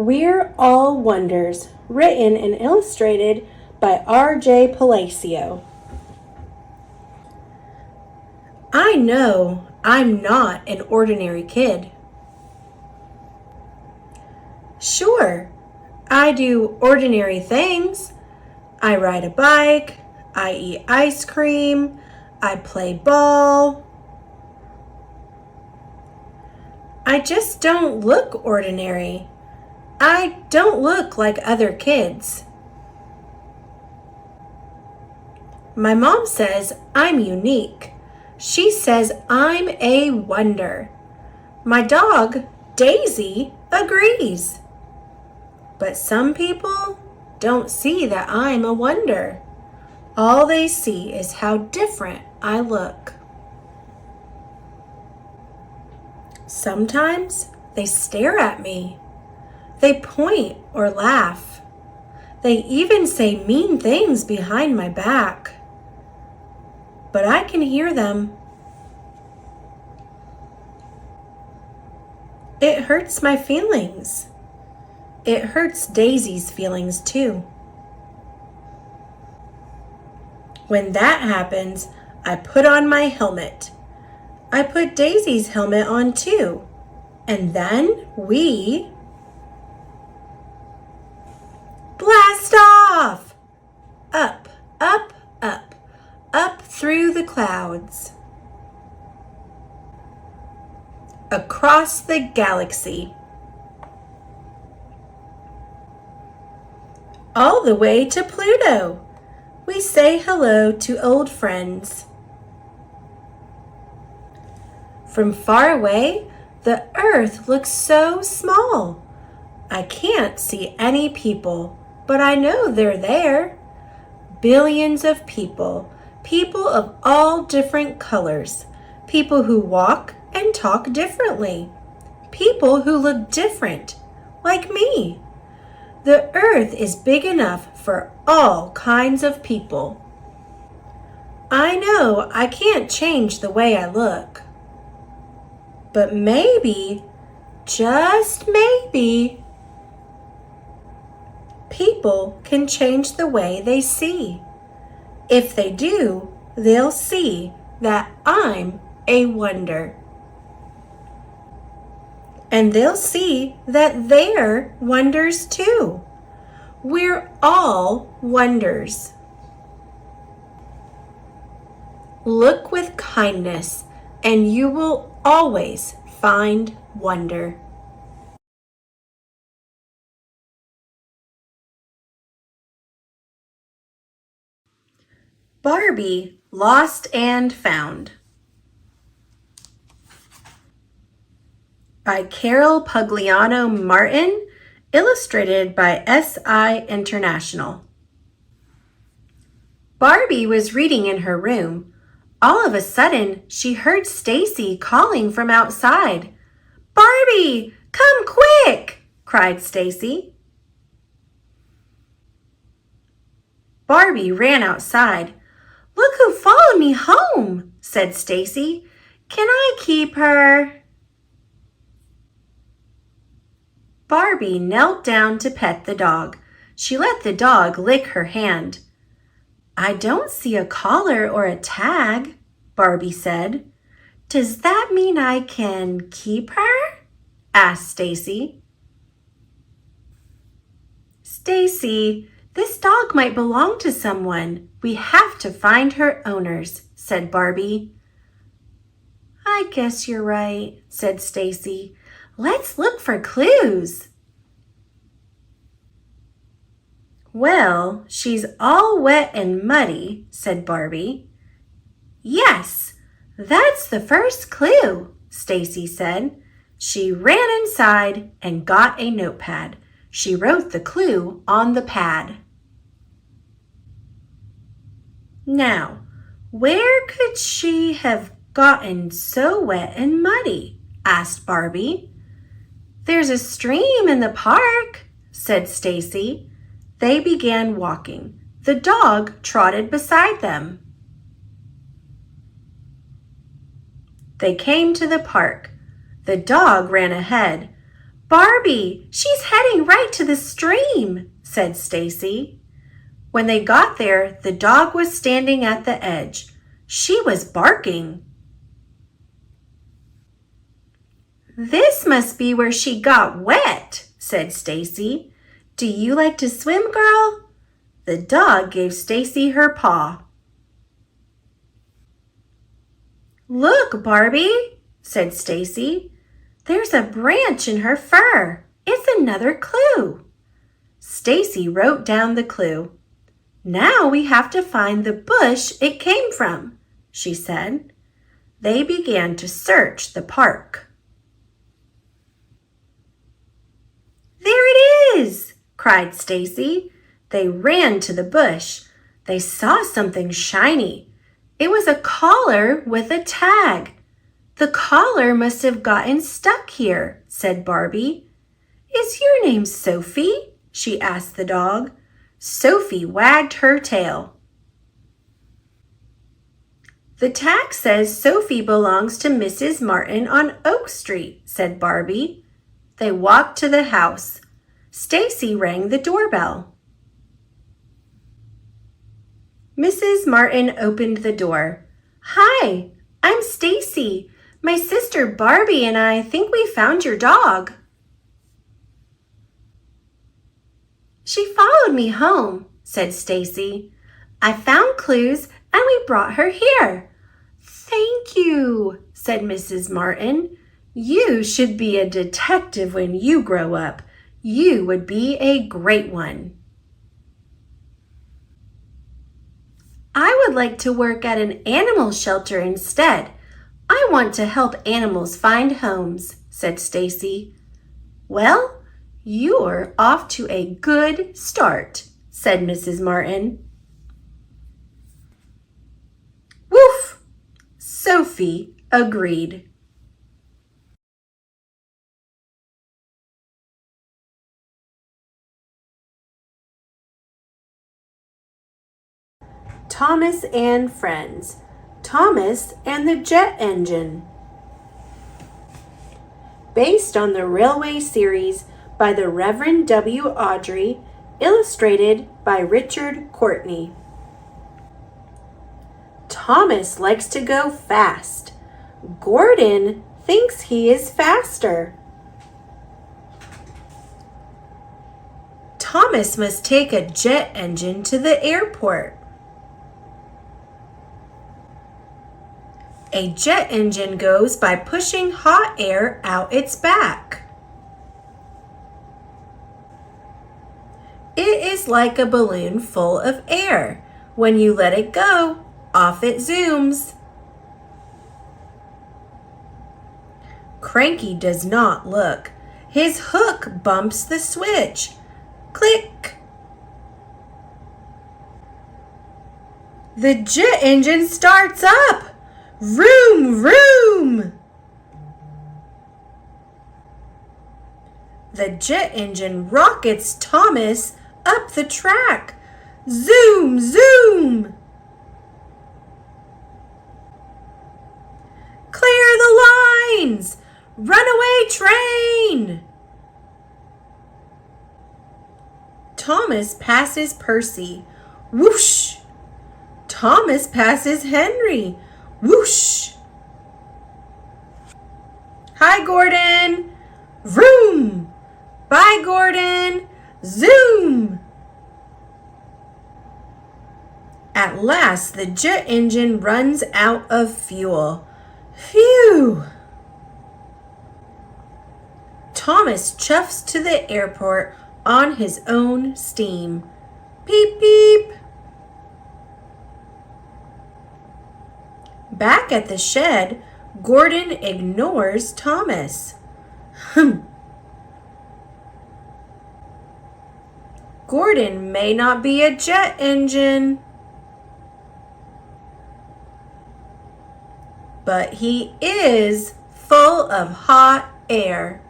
We're All Wonders, written and illustrated by R.J. Palacio. I know I'm not an ordinary kid. Sure, I do ordinary things. I ride a bike, I eat ice cream, I play ball. I just don't look ordinary. I don't look like other kids. My mom says I'm unique. She says I'm a wonder. My dog, Daisy, agrees. But some people don't see that I'm a wonder. All they see is how different I look. Sometimes they stare at me. They point or laugh. They even say mean things behind my back. But I can hear them. It hurts my feelings. It hurts Daisy's feelings too. When that happens, I put on my helmet. I put Daisy's helmet on too. And then we blast off! Up, up, up, up through the clouds. Across the galaxy. All the way to Pluto. We say hello to old friends. From far away, the earth looks so small. I can't see any people, but I know they're there. Billions of people, people of all different colors, people who walk and talk differently, people who look different, like me. The earth is big enough for all kinds of people. I know I can't change the way I look. But maybe, just maybe, people can change the way they see. If they do, they'll see that I'm a wonder. And they'll see that they're wonders too. We're all wonders. Look with kindness, and you will always find wonder. Barbie, Lost and Found. By Carol Pugliano Martin, illustrated by SI International. Barbie was reading in her room. All of a sudden, she heard Stacy calling from outside. "Barbie, come quick!" cried Stacy. Barbie ran outside. "Look who followed me home," said Stacy. "Can I keep her?" Barbie knelt down to pet the dog. She let the dog lick her hand. "I don't see a collar or a tag," Barbie said. "Does that mean I can keep her?" asked Stacy. "Stacy, this dog might belong to someone. We have to find her owners," said Barbie. "I guess you're right," said Stacy. "Let's look for clues." "Well, she's all wet and muddy," said Barbie. "Yes, that's the first clue," Stacy said. She ran inside and got a notepad. She wrote the clue on the pad. "Now, where could she have gotten so wet and muddy?" asked Barbie. "There's a stream in the park," said Stacy. They began walking. The dog trotted beside them. They came to the park. The dog ran ahead. Barbie, she's heading right to the stream, said Stacy. When they got there, the dog was standing at the edge. She was barking. This must be where she got wet, said Stacy. Do you like to swim, girl? The dog gave Stacy her paw. Look, Barbie, said Stacy. There's a branch in her fur. It's another clue. Stacy wrote down the clue. Now we have to find the bush it came from, she said. They began to search the park. There it is, cried Stacy. They ran to the bush. They saw something shiny. It was a collar with a tag. The collar must have gotten stuck here, said Barbie. Is your name Sophie? She asked the dog. Sophie wagged her tail. The tag says Sophie belongs to Mrs. Martin on Oak Street, said Barbie. They walked to the house. Stacy rang the doorbell. Mrs. Martin opened the door. Hi, I'm Stacy. My sister Barbie and I think we found your dog. She followed me home, said Stacy. I found clues and we brought her here. Thank you, said Mrs. Martin. You should be a detective when you grow up. You would be a great one. I would like to work at an animal shelter instead. I want to help animals find homes, said Stacy. Well, you're off to a good start, said Mrs. Martin. Woof! Sophie agreed. Thomas and Friends. Thomas and the Jet Engine. Based on the Railway series by the Reverend W. Audrey, illustrated by Richard Courtney. Thomas likes to go fast. Gordon thinks he is faster. Thomas must take a jet engine to the airport. A jet engine goes by pushing hot air out its back. It is like a balloon full of air. When you let it go, off it zooms. Cranky does not look. His hook bumps the switch. Click! The jet engine starts up. Vroom, vroom! The jet engine rockets Thomas up the track. Zoom, zoom! Clear the lines! Runaway train! Thomas passes Percy. Whoosh! Thomas passes Henry. Whoosh! Hi, Gordon! Vroom! Bye, Gordon! Zoom! At last, the jet engine runs out of fuel. Phew! Thomas chuffs to the airport on his own steam. Beep, beep! Back at the shed, Gordon ignores Thomas. Gordon may not be a jet engine, but he is full of hot air.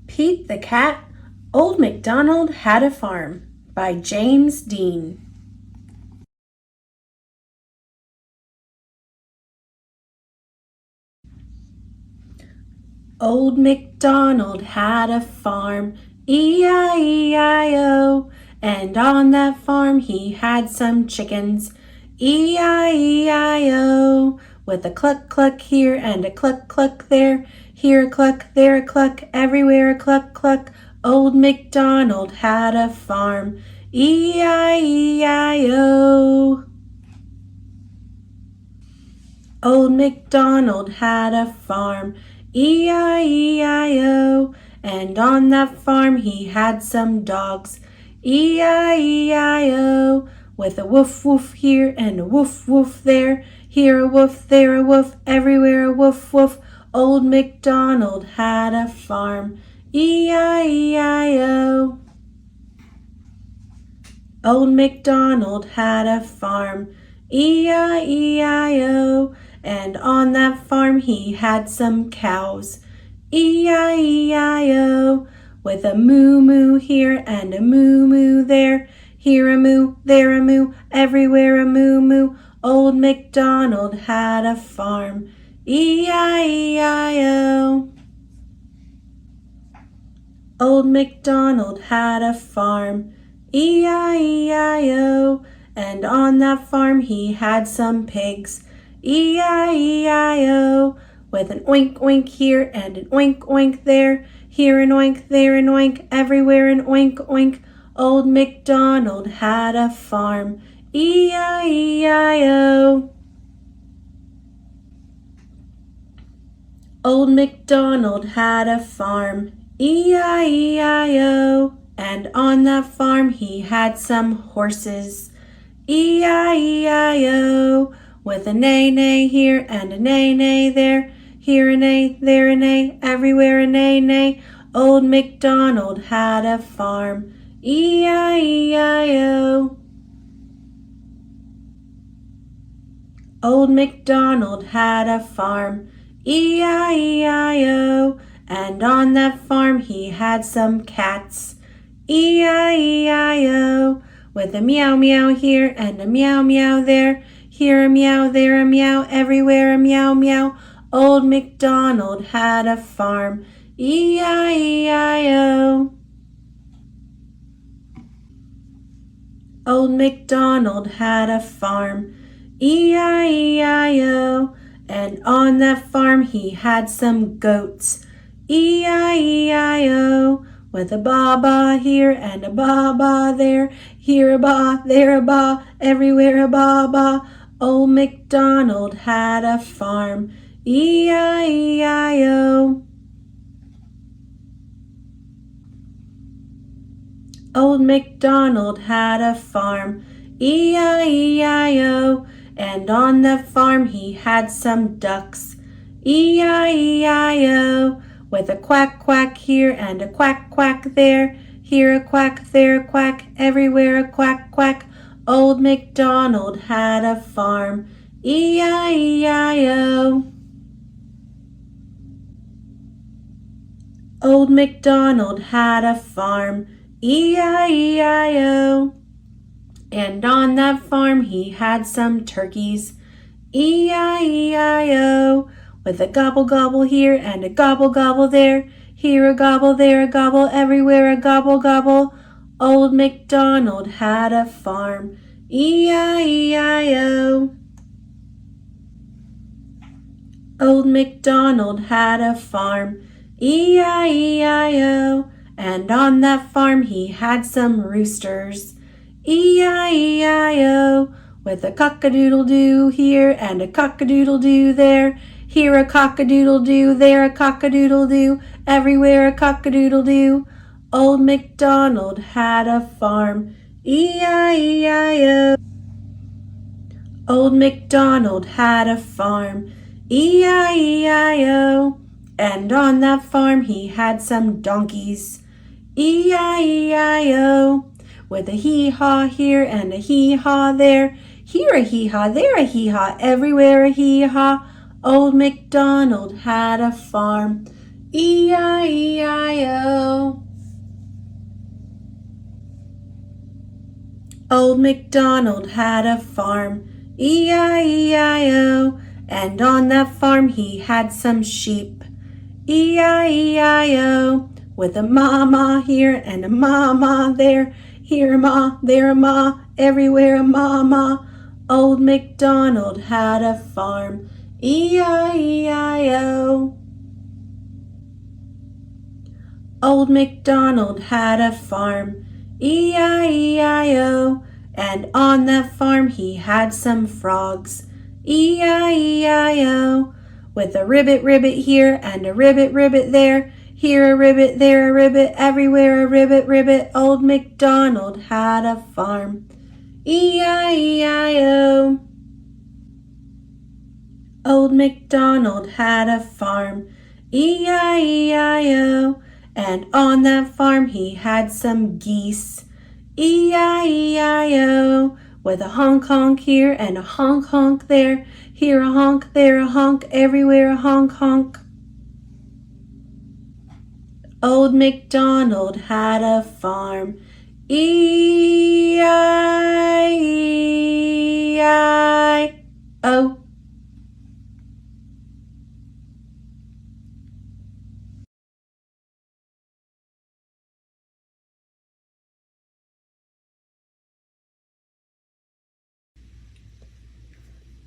Pete the Cat, Old MacDonald Had a Farm by James Dean. Old MacDonald had a farm, E-I-E-I-O, and on that farm he had some chickens, E-I-E-I-O, with a cluck cluck here and a cluck cluck there, here a cluck, there a cluck, everywhere a cluck cluck. Old MacDonald had a farm, E-I-E-I-O. Old MacDonald had a farm, E-I-E-I-O, and on that farm he had some dogs, E-I-E-I-O, with a woof woof here and a woof woof there, here a woof, there a woof, everywhere a woof woof. Old MacDonald had a farm, E-I-E-I-O. Old MacDonald had a farm, E-I-E-I-O, and on that farm he had some cows, E-I-E-I-O, with a moo-moo here and a moo-moo there, here a moo, there a moo, everywhere a moo-moo. Old MacDonald had a farm, E-I-E-I-O. Old MacDonald had a farm, E-I-E-I-O, and on that farm he had some pigs, E-I-E-I-O, with an oink oink here and an oink oink there, here an oink, there an oink, everywhere an oink oink. Old MacDonald had a farm, E-I-E-I-O. Old MacDonald had a farm, E-I-E-I-O, and on that farm he had some horses, E-I-E-I-O, with a neigh-neigh here and a neigh-neigh there, here a neigh, there a neigh, everywhere a neigh-neigh. Old MacDonald had a farm, E-I-E-I-O. Old MacDonald had a farm, E-I-E-I-O, and on that farm he had some cats, E-I-E-I-O, with a meow meow here and a meow meow there, here a meow, there a meow, everywhere a meow meow. Old MacDonald had a farm, E-I-E-I-O. Old MacDonald had a farm, E-I-E-I-O, and on that farm he had some goats, E-I-E-I-O, with a ba-ba here and a ba-ba there, here a ba, there a ba, everywhere a ba-ba. Old MacDonald had a farm, E-I-E-I-O. Old MacDonald had a farm, E-I-E-I-O, and on that farm he had some ducks, E-I-E-I-O, with a quack quack here and a quack quack there, here a quack, there a quack, everywhere a quack quack. Old MacDonald had a farm, E-I-E-I-O. Old MacDonald had a farm, E-I-E-I-O, and on that farm he had some turkeys, E-I-E-I-O, with a gobble gobble here and a gobble gobble there, here a gobble, there a gobble, everywhere a gobble gobble. Old MacDonald had a farm, E-I-E-I-O. Old MacDonald had a farm, E-I-E-I-O, and on that farm he had some roosters, E-I-E-I-O, with a cock-a-doodle-doo here and a cock-a-doodle-doo there, here a cock-a-doodle-doo, there a cock-a-doodle-doo, everywhere a cock-a-doodle-doo. Old MacDonald had a farm, E-I-E-I-O. Old MacDonald had a farm, E-I-E-I-O, and on that farm he had some donkeys, E-I-E-I-O, with a hee-haw here and a hee-haw there, here a hee-haw, there a hee-haw, everywhere a hee-haw. Old MacDonald had a farm, E-I-E-I-O. Old MacDonald had a farm, E-I-E-I-O, and on that farm he had some sheep, E-I-E-I-O, with a ma here and a ma there. Here a ma, there a ma, everywhere a ma. Old MacDonald had a farm. E-I-E-I-O. Old MacDonald had a farm. E-I-E-I-O. And on that farm he had some frogs. E-I-E-I-O. With a ribbit here and a ribbit there. Here a ribbit, there a ribbit, everywhere a ribbit. Old MacDonald had a farm. E-I-E-I-O. Old MacDonald had a farm. E-I-E-I-O. And on that farm he had some geese. E-I-E-I-O. With a honk here and a honk there. Here a honk, there a honk, everywhere a honk. Old MacDonald had a farm. E-I-E-I-O.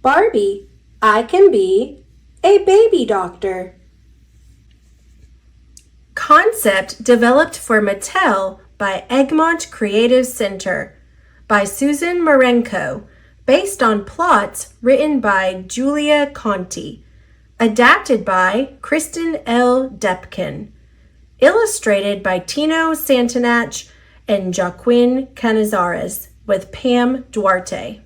Barbie, I can be a baby doctor. Concept developed for Mattel by Egmont Creative Center by Susan Marenko, based on plots written by Julia Conti, adapted by Kristen L. Depkin, illustrated by Tino Santanach and Joaquin Canizares, with Pam Duarte.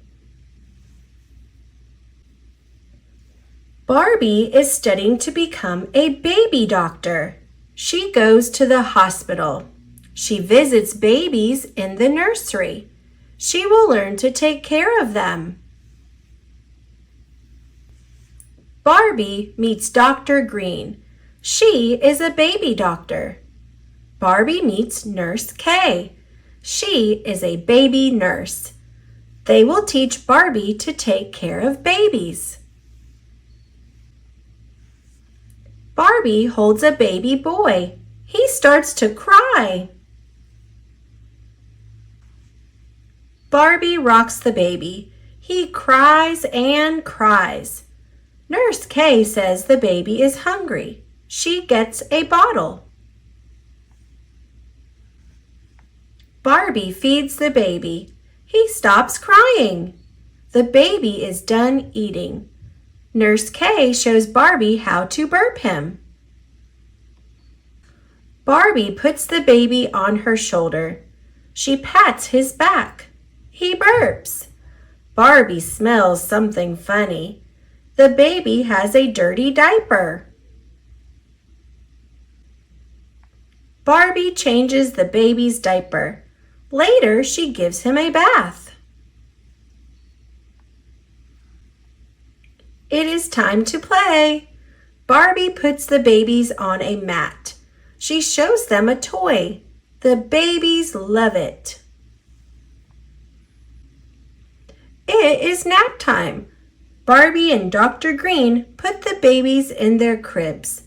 Barbie is studying to become a baby doctor. She goes to the hospital. She visits babies in the nursery. She will learn to take care of them. Barbie meets Dr. Green. She is a baby doctor. Barbie meets Nurse Kay. She is a baby nurse. They will teach Barbie to take care of babies. Barbie holds a baby boy. He starts to cry. Barbie rocks the baby. He cries and cries. Nurse Kay says the baby is hungry. She gets a bottle. Barbie feeds the baby. He stops crying. The baby is done eating. Nurse Kay shows Barbie how to burp him. Barbie puts the baby on her shoulder. She pats his back. He burps. Barbie smells something funny. The baby has a dirty diaper. Barbie changes the baby's diaper. Later, she gives him a bath. It is time to play. Barbie puts the babies on a mat. She shows them a toy. The babies love it. It is nap time. Barbie and Dr. Green put the babies in their cribs.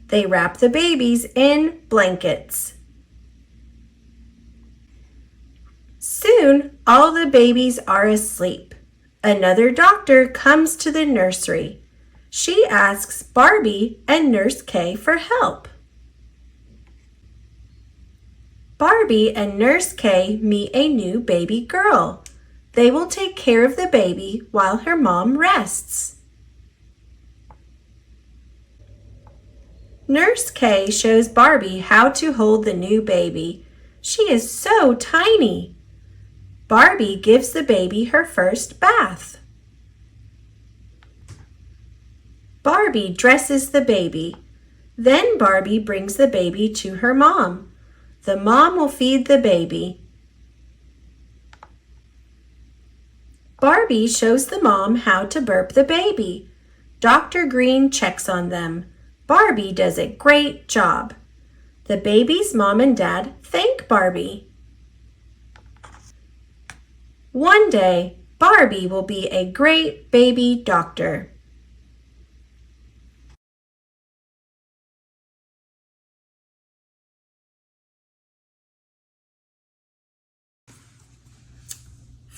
They wrap the babies in blankets. Soon, all the babies are asleep. Another doctor comes to the nursery. She asks Barbie and Nurse Kay for help. Barbie and Nurse Kay meet a new baby girl. They will take care of the baby while her mom rests. Nurse Kay shows Barbie how to hold the new baby. She is so tiny. Barbie gives the baby her first bath. Barbie dresses the baby. Then Barbie brings the baby to her mom. The mom will feed the baby. Barbie shows the mom how to burp the baby. Dr. Green checks on them. Barbie does a great job. The baby's mom and dad thank Barbie. One day, Barbie will be a great baby doctor.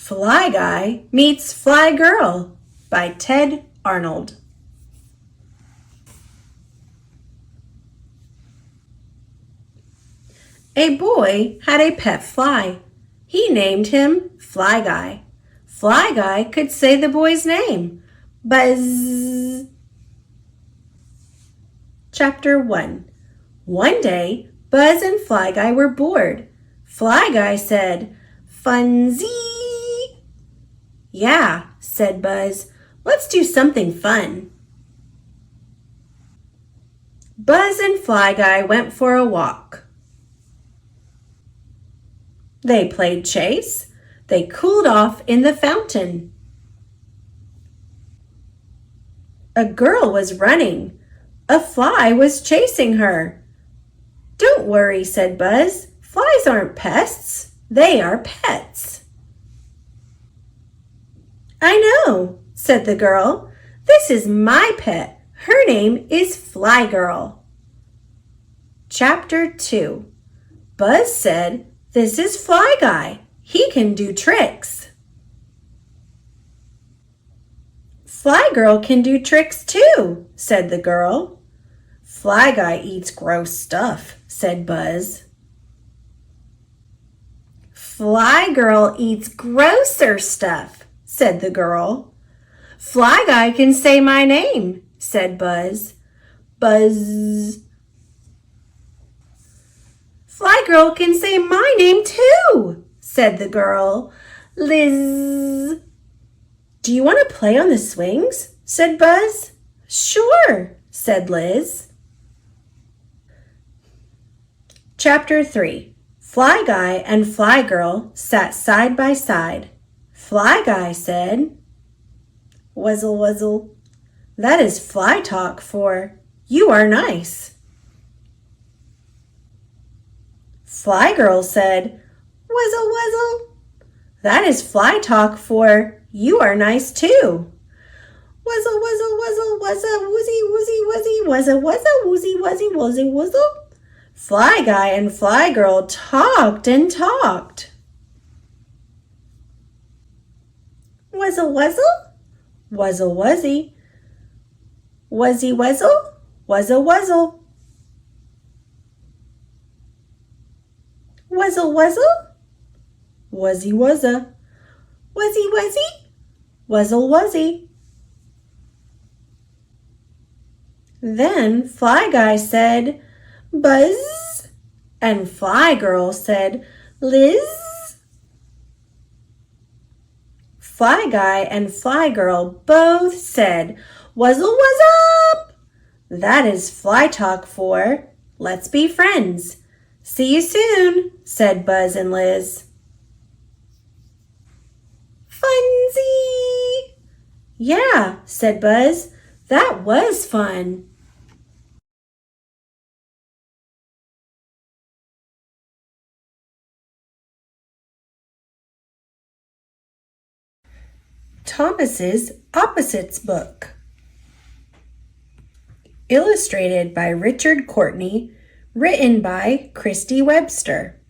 Fly Guy Meets Fly Girl by Ted Arnold. A boy had a pet fly. He named him Fly Guy. Fly Guy could say the boy's name. Buzz. Chapter 1. One day, Buzz and Fly Guy were bored. Fly Guy said, "Funzy." "Yeah," said Buzz. "Let's do something fun." Buzz and Fly Guy went for a walk. They played chase. They cooled off in the fountain. A girl was running. A fly was chasing her. "Don't worry," said Buzz. "Flies aren't pests. They are pets." "I know," said the girl. "This is my pet. Her name is Fly Girl." Chapter 2. Buzz said, "This is Fly Guy. He can do tricks." "Fly Girl can do tricks too," said the girl. "Fly Guy eats gross stuff," said Buzz. "Fly Girl eats grosser stuff," said the girl. "Fly Guy can say my name," said Buzz. Buzz. "Fly Girl can say my name too," said the girl. Liz. "Do you want to play on the swings?" said Buzz. "Sure," said Liz. Chapter 3. Fly Guy and Fly Girl sat side by side. Fly Guy said, "Wuzzle, wuzzle." That is fly talk for "You are nice." Fly Girl said, "Wuzzle, wuzzle." That is fly talk for "You are nice too." Wuzzle, wuzzle, wuzzle, wuzza, woozy, woozy, wuzzy, wuzza, wuzza, woozy, wuzzy, wuzzy, wuzzle. Fly Guy and Fly Girl talked and talked. Wuzzle, wuzzle, wuzzle, wuzzy, wuzzy, wuzzle, wuzza, wuzzle. Wuzzle, wuzzle, wuzzy, wuzza, wuzzy, wuzzy, wuzzle, wuzzy. Then Fly Guy said, "Buzz," and Fly Girl said, "Liz." Fly Guy and Fly Girl both said, "Wuzzle, wuzz up." That is fly talk for "Let's be friends." "See you soon," said Buzz and Liz. Funzy. "Yeah," said Buzz. "That was fun." Thomas's Opposites book. Illustrated by Richard Courtney, written by Christy Webster.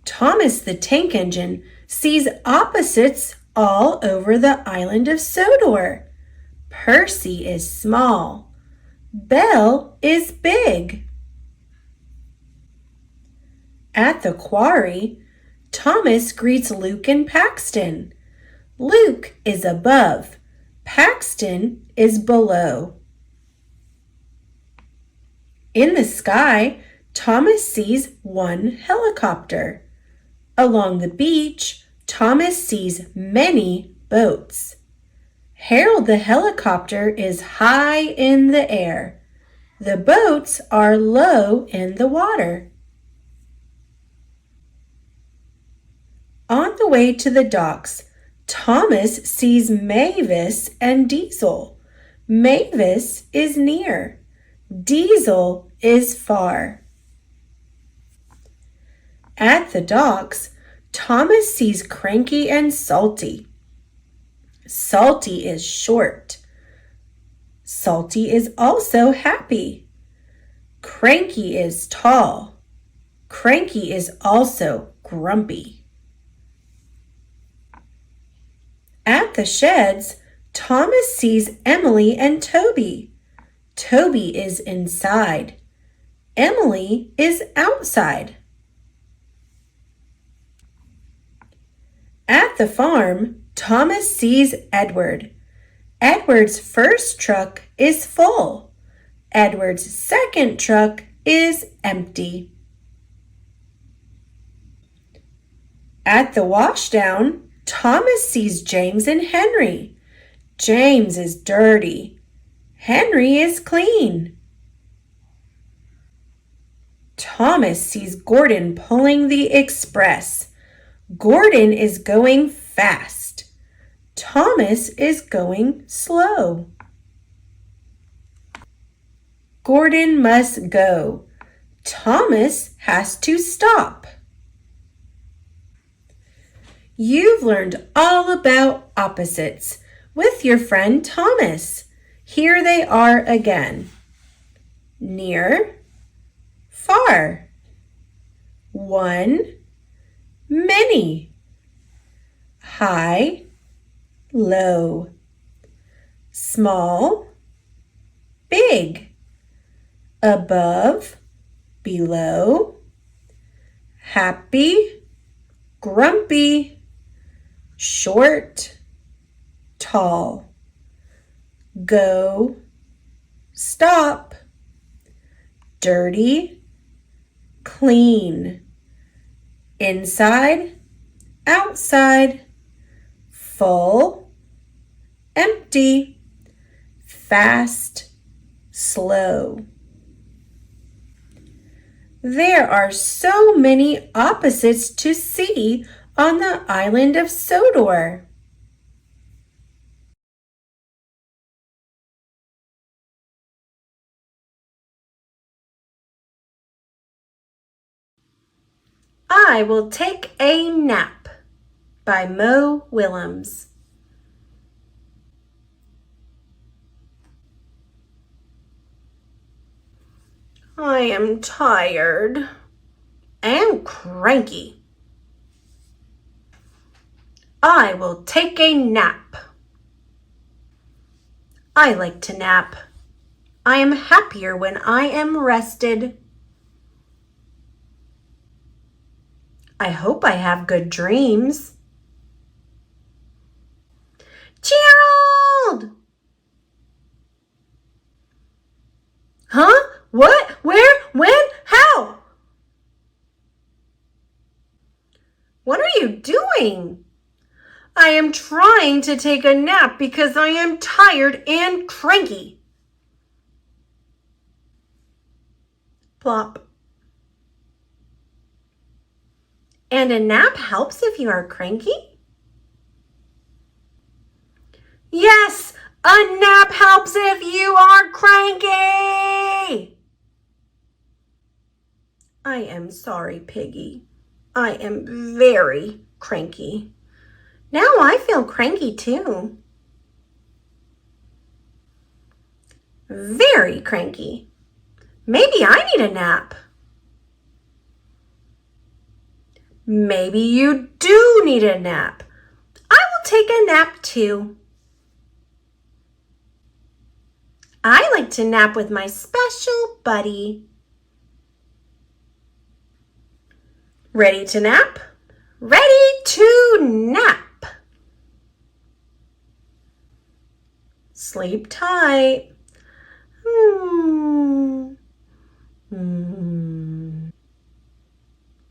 Thomas the Tank Engine sees opposites all over the island of Sodor. Percy is small. Belle is big. At the quarry, Thomas greets Luke and Paxton. Luke is above. Paxton is below. In the sky, Thomas sees one helicopter. Along the beach, Thomas sees many boats. Harold the helicopter is high in the air. The boats are low in the water. On the way to the docks, Thomas sees Mavis and Diesel. Mavis is near. Diesel is far. At the docks, Thomas sees Cranky and Salty. Salty is short. Salty is also happy. Cranky is tall. Cranky is also grumpy. At the sheds, Thomas sees Emily and Toby. Toby is inside. Emily is outside. At the farm, Thomas sees Edward. Edward's first truck is full. Edward's second truck is empty. At the washdown, Thomas sees James and Henry. James is dirty. Henry is clean. Thomas sees Gordon pulling the express. Gordon is going fast. Thomas is going slow. Gordon must go. Thomas has to stop. You've learned all about opposites with your friend Thomas. Here they are again. Near, far. One, many. High, low. Small, big. Above, below. Happy, grumpy. Short, tall. Go, stop. Dirty, clean. Inside, outside. Full, empty. Fast, slow. There are so many opposites to see on the island of Sodor. I Will Take a Nap by Mo Willems. I am tired and cranky. I will take a nap. I like to nap. I am happier when I am rested. I hope I have good dreams. Gerald! Huh? What? Where? When? How? What are you doing? I am trying to take a nap because I am tired and cranky. Plop. And a nap helps if you are cranky? Yes, a nap helps if you are cranky. I am sorry, Piggy. I am very cranky. Now I feel cranky too. Very cranky. Maybe I need a nap. Maybe you do need a nap. I will take a nap too. I like to nap with my special buddy. Ready to nap? Ready to nap. Sleep tight.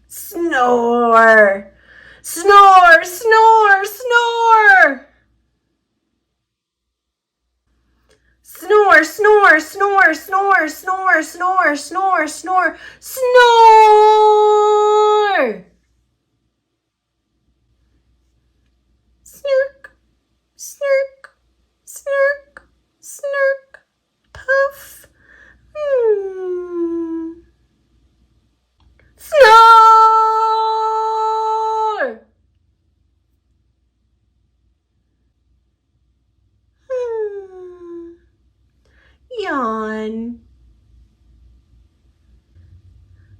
Snore. Snore, snore, snore. Snore, snore, snore, snore, snore, snore, snore, snore, snore. Snurk, snurk, snurk, snurk, puff. Snore. Yawn.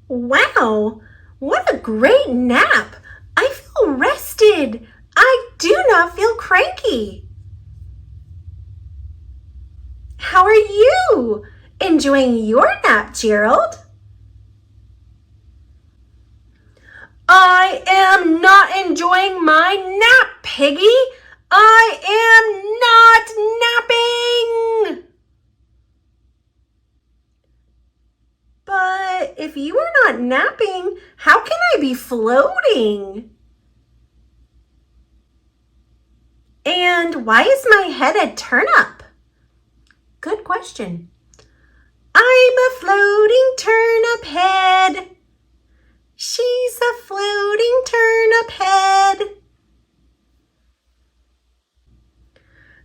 Wow, what a great nap. I feel rested. I do not feel cranky. How are you? Enjoying your nap, Gerald? I am not enjoying my nap, Piggy. I am not napping. But if you are not napping, how can I be floating? And why is my head a turnip? Good question. I'm a floating turnip head. She's a floating turnip head.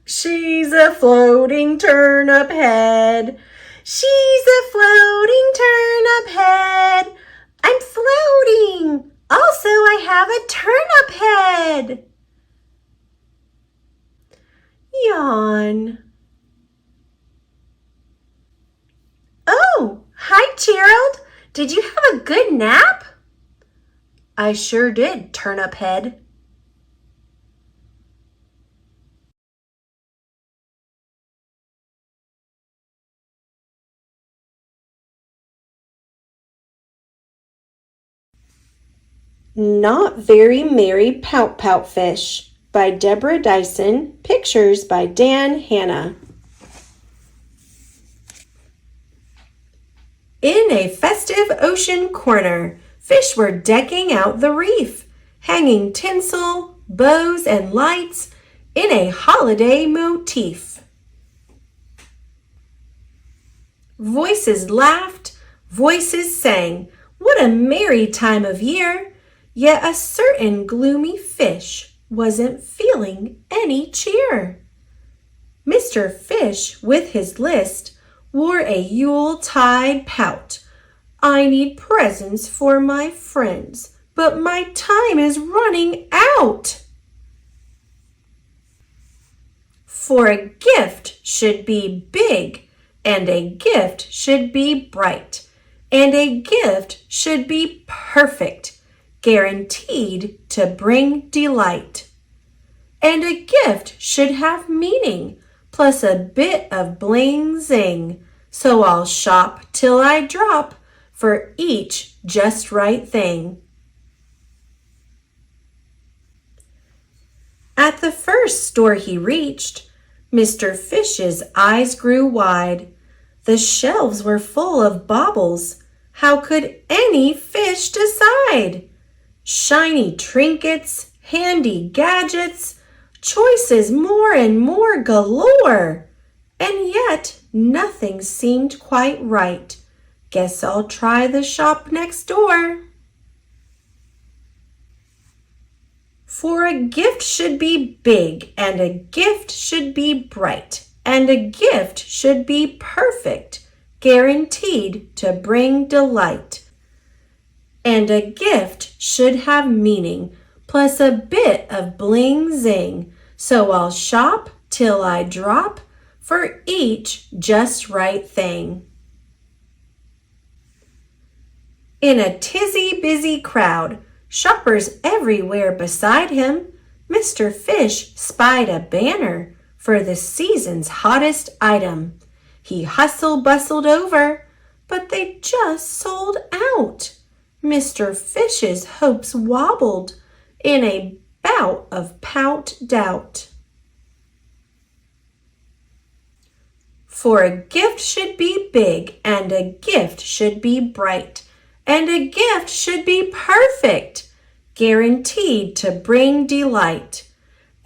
She's a floating turnip head. She's a floating turnip head. I'm floating. Also, I have a turnip head. Yawn. Oh, hi, Gerald. Did you have a good nap? I sure did, turnip head. Not Very Merry Pout Pout Fish by Deborah Dyson. Pictures by Dan Hanna. In a festive ocean corner, fish were decking out the reef, hanging tinsel, bows, and lights in a holiday motif. Voices laughed, voices sang. What a merry time of year! Yet a certain gloomy fish wasn't feeling any cheer. Mr. Fish, with his list, wore a Yuletide pout. I need presents for my friends, but my time is running out. For a gift should be big, and a gift should be bright, and a gift should be perfect, guaranteed to bring delight. And a gift should have meaning, plus a bit of bling zing. So I'll shop till I drop for each just right thing. At the first store he reached, Mr. Fish's eyes grew wide. The shelves were full of baubles. How could any fish decide? Shiny trinkets, handy gadgets, choices more and more galore. And yet nothing seemed quite right. Guess I'll try the shop next door. For a gift should be big, and a gift should be bright, and a gift should be perfect, guaranteed to bring delight. And a gift should have meaning, plus a bit of bling zing. So I'll shop till I drop for each just right thing. In a tizzy-busy crowd, shoppers everywhere beside him, Mr. Fish spied a banner for the season's hottest item. He hustle-bustled over, but they just sold out. Mr. Fish's hopes wobbled in a bout of pout doubt. For a gift should be big, and a gift should be bright, and a gift should be perfect, guaranteed to bring delight.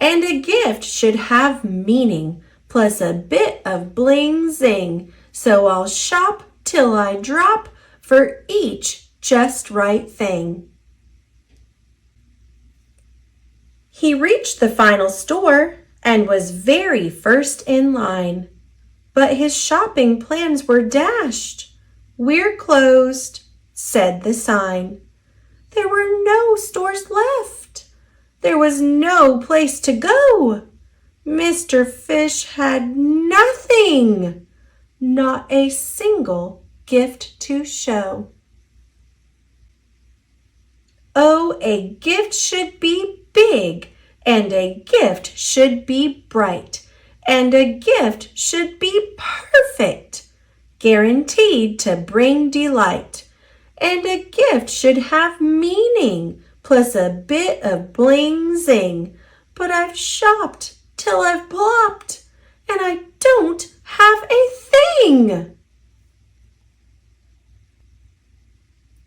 And a gift should have meaning, plus a bit of bling zing. So I'll shop till I drop for each just right thing. He reached the final store and was very first in line. But his shopping plans were dashed. "We're closed," said the sign. There were no stores left. There was no place to go. Mr. Fish had nothing, not a single gift to show. Oh, a gift should be big, and a gift should be bright, and a gift should be perfect, guaranteed to bring delight. And a gift should have meaning, plus a bit of bling zing. But I've shopped till I've plopped, and I don't have a thing.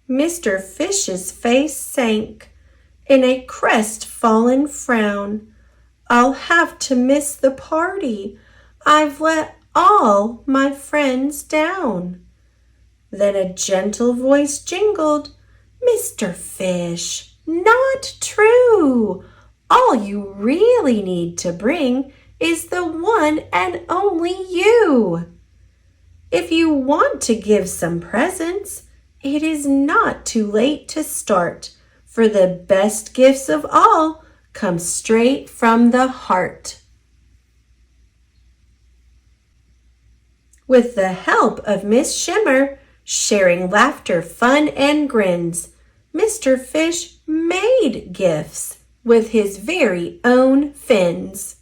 Mr. Fish's face sank in a crestfallen frown. I'll have to miss the party. I've let all my friends down. Then a gentle voice jingled, Mr. Fish, not true. All you really need to bring is the one and only you. If you want to give some presents, it is not too late to start, for the best gifts of all come straight from the heart. With the help of Miss Shimmer, sharing laughter, fun, and grins, Mr. Fish made gifts with his very own fins.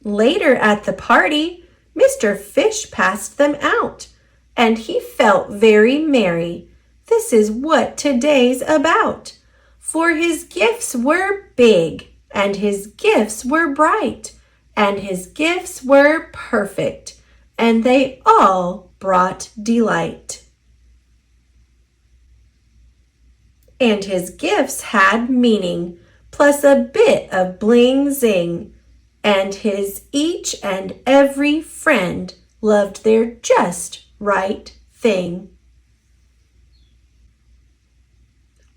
Later at the party, Mr. Fish passed them out, and he felt very merry. This is what today's about. For his gifts were big, and his gifts were bright, and his gifts were perfect, and they all brought delight. And his gifts had meaning, plus a bit of bling zing, and his each and every friend loved their just right thing.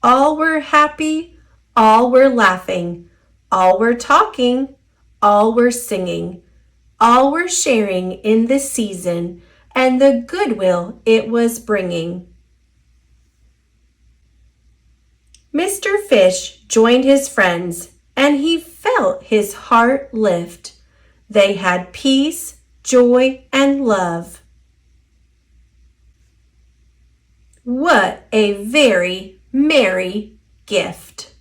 All were happy, all were laughing, all were talking, all were singing, all were sharing in the season and the goodwill it was bringing. Mr. Fish joined his friends, and he felt his heart lift. They had peace, joy, and love. What a very merry gift!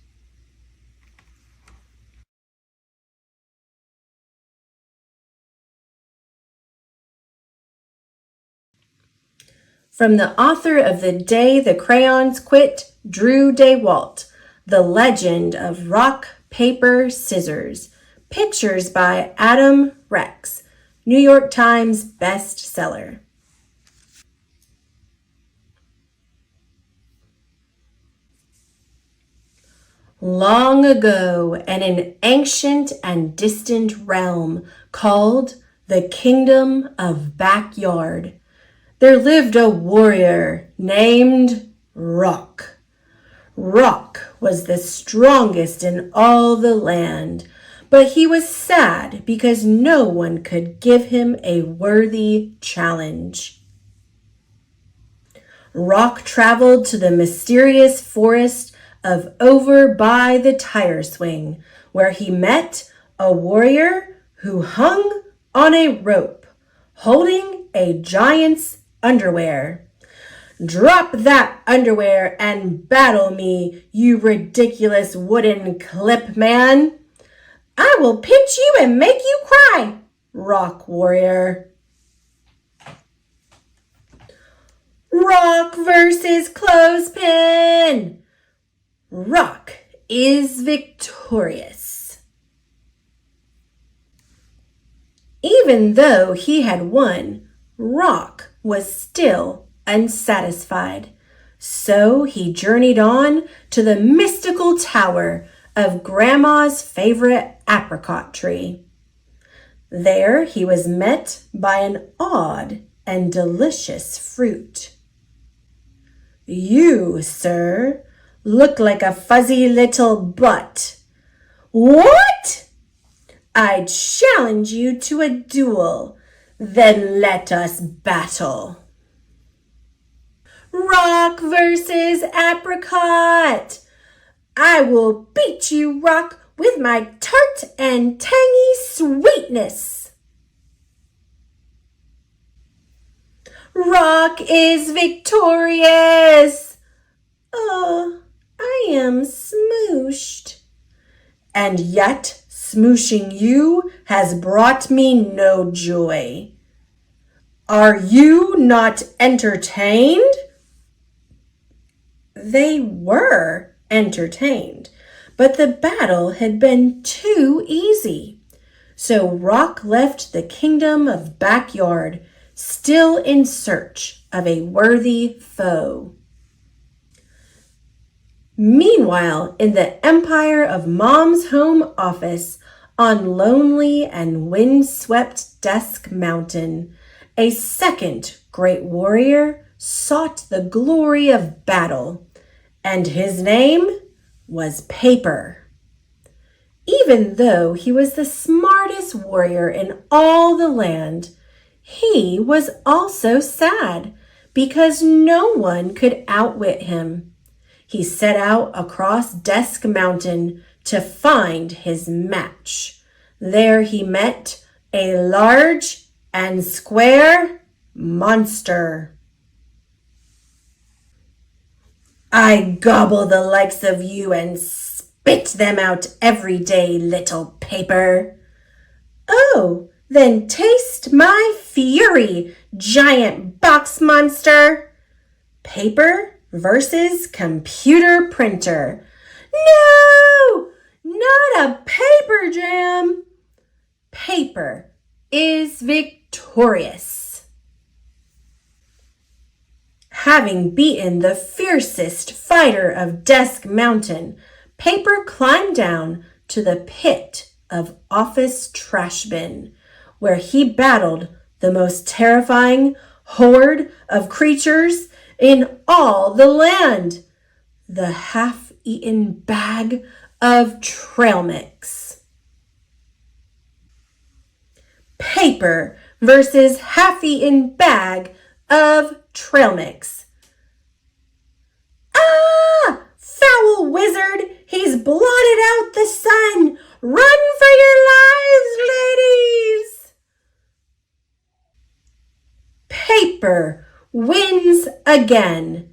From the author of The Day the Crayons Quit, Drew DeWalt, The Legend of Rock, Paper, Scissors. Pictures by Adam Rex, New York Times bestseller. Long ago, in an ancient and distant realm called the Kingdom of Backyard, there lived a warrior named Rock. Rock was the strongest in all the land, but he was sad because no one could give him a worthy challenge. Rock traveled to the mysterious forest of Over by the Tire Swing, where he met a warrior who hung on a rope, holding a giant's underwear. Drop that underwear and battle me, you ridiculous wooden clip man. I will pinch you and make you cry, Rock warrior. Rock versus Clothespin. Rock is victorious. Even though he had won, Rock was still unsatisfied. So he journeyed on to the mystical tower of Grandma's favorite apricot tree. There he was met by an odd and delicious fruit. You, sir, look like a fuzzy little butt. What? I challenge you to a duel. Then let us battle. Rock versus apricot. I will beat you, Rock, with my tart and tangy sweetness. Rock is victorious. Oh, I I am smooshed. And yet smooshing you has brought me no joy. Are you not entertained? They were entertained, but the battle had been too easy. So Rock left the kingdom of Backyard, still in search of a worthy foe. Meanwhile, in the empire of Mom's home office, on lonely and wind-swept Desk Mountain, a second great warrior sought the glory of battle, and his name was Paper. Even though he was the smartest warrior in all the land, he was also sad because no one could outwit him. He set out across Desk Mountain to find his match. There he met a large and square monster. I gobble the likes of you and spit them out every day, little Paper. Oh, then taste my fury, giant box monster. Paper versus computer printer. No, not a paper jam. Paper is victorious. Having beaten the fiercest fighter of Desk Mountain, Paper climbed down to the pit of Office Trash Bin, where he battled the most terrifying horde of creatures in all the land, the half-eaten bag of trail mix. Paper versus half-eaten bag of trail mix. Ah! Foul wizard! He's blotted out the sun! Run for your lives, ladies! Paper wins again.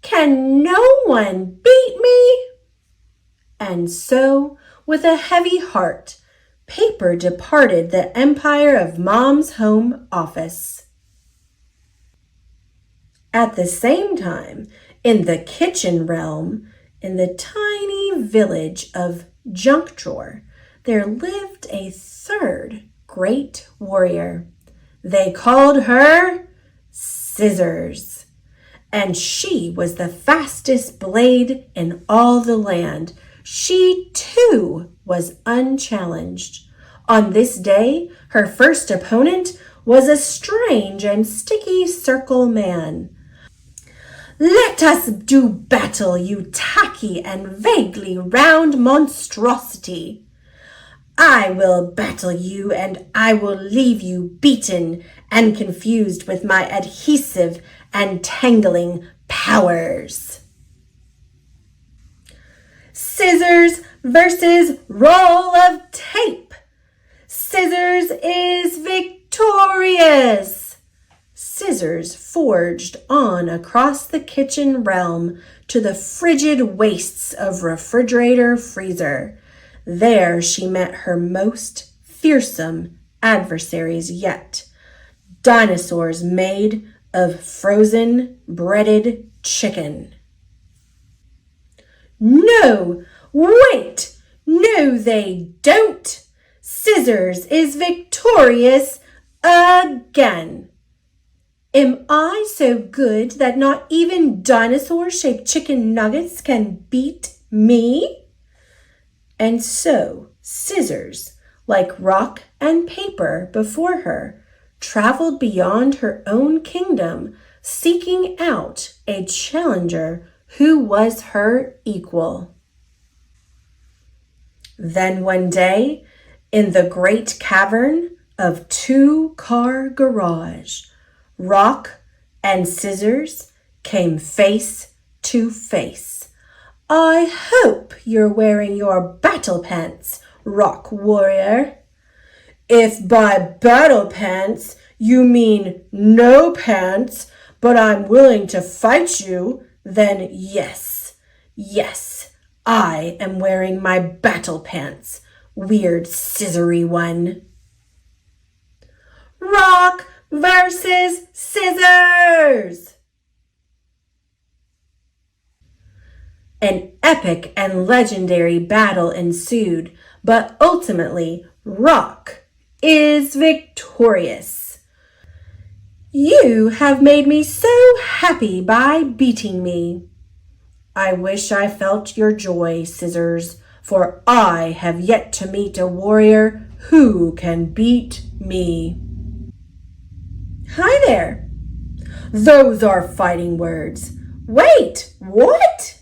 Can no one beat me? And so, with a heavy heart, Paper departed the empire of Mom's home office. At the same time, in the kitchen realm, in the tiny village of Junk Drawer, there lived a third great warrior. They called her Scissors, and she was the fastest blade in all the land. She, too, was unchallenged. On this day, her first opponent was a strange and sticky circle man. Let us do battle, you tacky and vaguely round monstrosity. I will battle you, and I will leave you beaten and confused with my adhesive and tangling powers. Scissors versus roll of tape. Scissors is victorious. Scissors forged on across the kitchen realm to the frigid wastes of refrigerator freezer. There she met her most fearsome adversaries yet. Dinosaurs made of frozen breaded chicken. No, wait! No, they don't! Scissors is victorious again. Am I so good that not even dinosaur-shaped chicken nuggets can beat me? And so Scissors, like Rock and Paper before her, traveled beyond her own kingdom, seeking out a challenger who was her equal. Then one day, in the great cavern of Two-Car Garage, Rock and Scissors came face to face. I hope you're wearing your battle pants, Rock Warrior. If by battle pants you mean no pants, but I'm willing to fight you, then yes, Yes, I am wearing my battle pants, weird scissory one. Rock versus scissors! An epic and legendary battle ensued, but ultimately, Rock is victorious. You have made me so happy by beating me. I wish I felt your joy, Scissors, for I have yet to meet a warrior who can beat me. Hi there. Those are fighting words. Wait, what?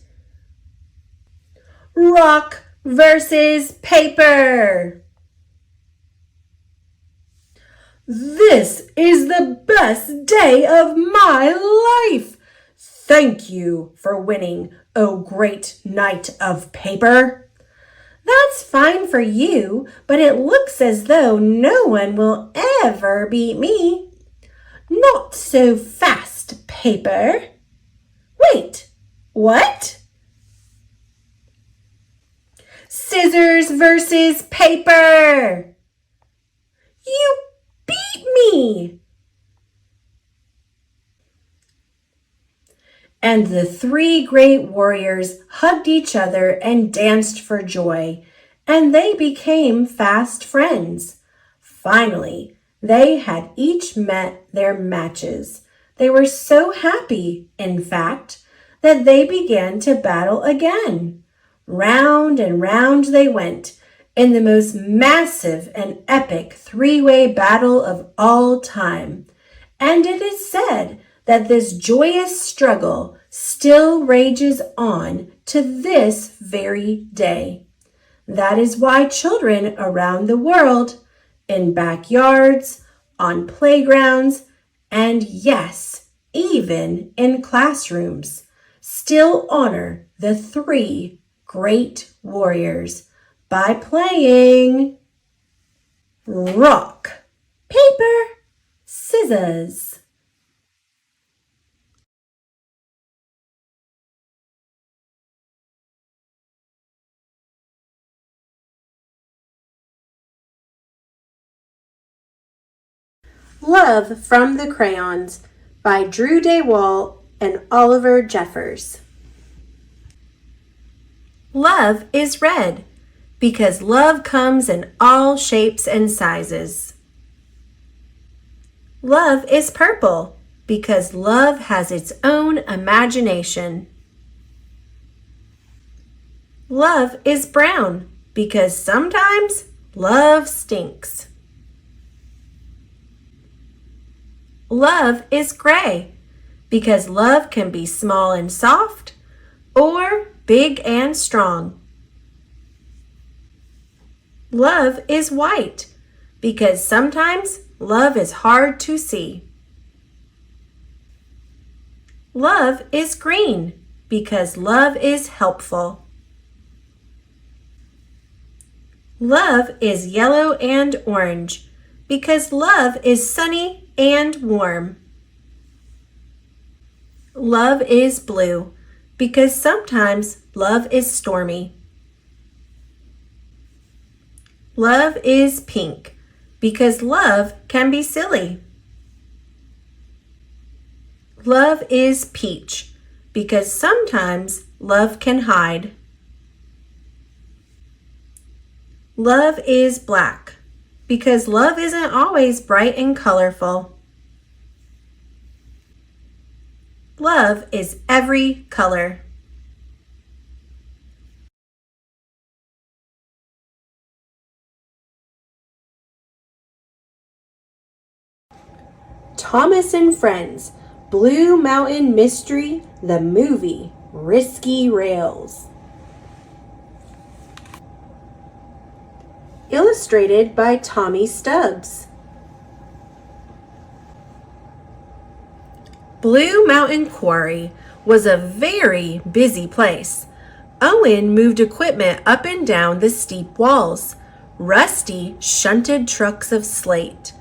Rock versus paper. This is the best day of my life. Thank you for winning, O great knight of paper. That's fine for you, but it looks as though no one will ever beat me. Not so fast, paper. Wait, what? Scissors versus paper. You beat me. And the three great warriors hugged each other and danced for joy, and they became fast friends. Finally, they had each met their matches. They were so happy, in fact, that they began to battle again. Round and round they went in the most massive and epic three-way battle of all time. And it is said that this joyous struggle still rages on to this very day. That is why children around the world, in backyards, on playgrounds, and yes, even in classrooms, still honor the three great warriors by playing rock, paper, scissors. Love from the Crayons by Drew DeWalt and Oliver Jeffers. Love is red because love comes in all shapes and sizes. Love is purple because love has its own imagination. Love is brown because sometimes love stinks. Love is gray because love can be small and soft or big and strong. Love is white because sometimes love is hard to see. Love is green because love is helpful. Love is yellow and orange because love is sunny and warm. Love is blue because sometimes love is stormy. Love is pink because love can be silly. Love is peach because sometimes love can hide. Love is black because love isn't always bright and colorful. Love is every color. Thomas and Friends, Blue Mountain Mystery, the movie, Risky Rails. Illustrated by Tommy Stubbs. Blue Mountain Quarry was a very busy place. Owen moved equipment up and down the steep walls. Rusty shunted trucks of slate.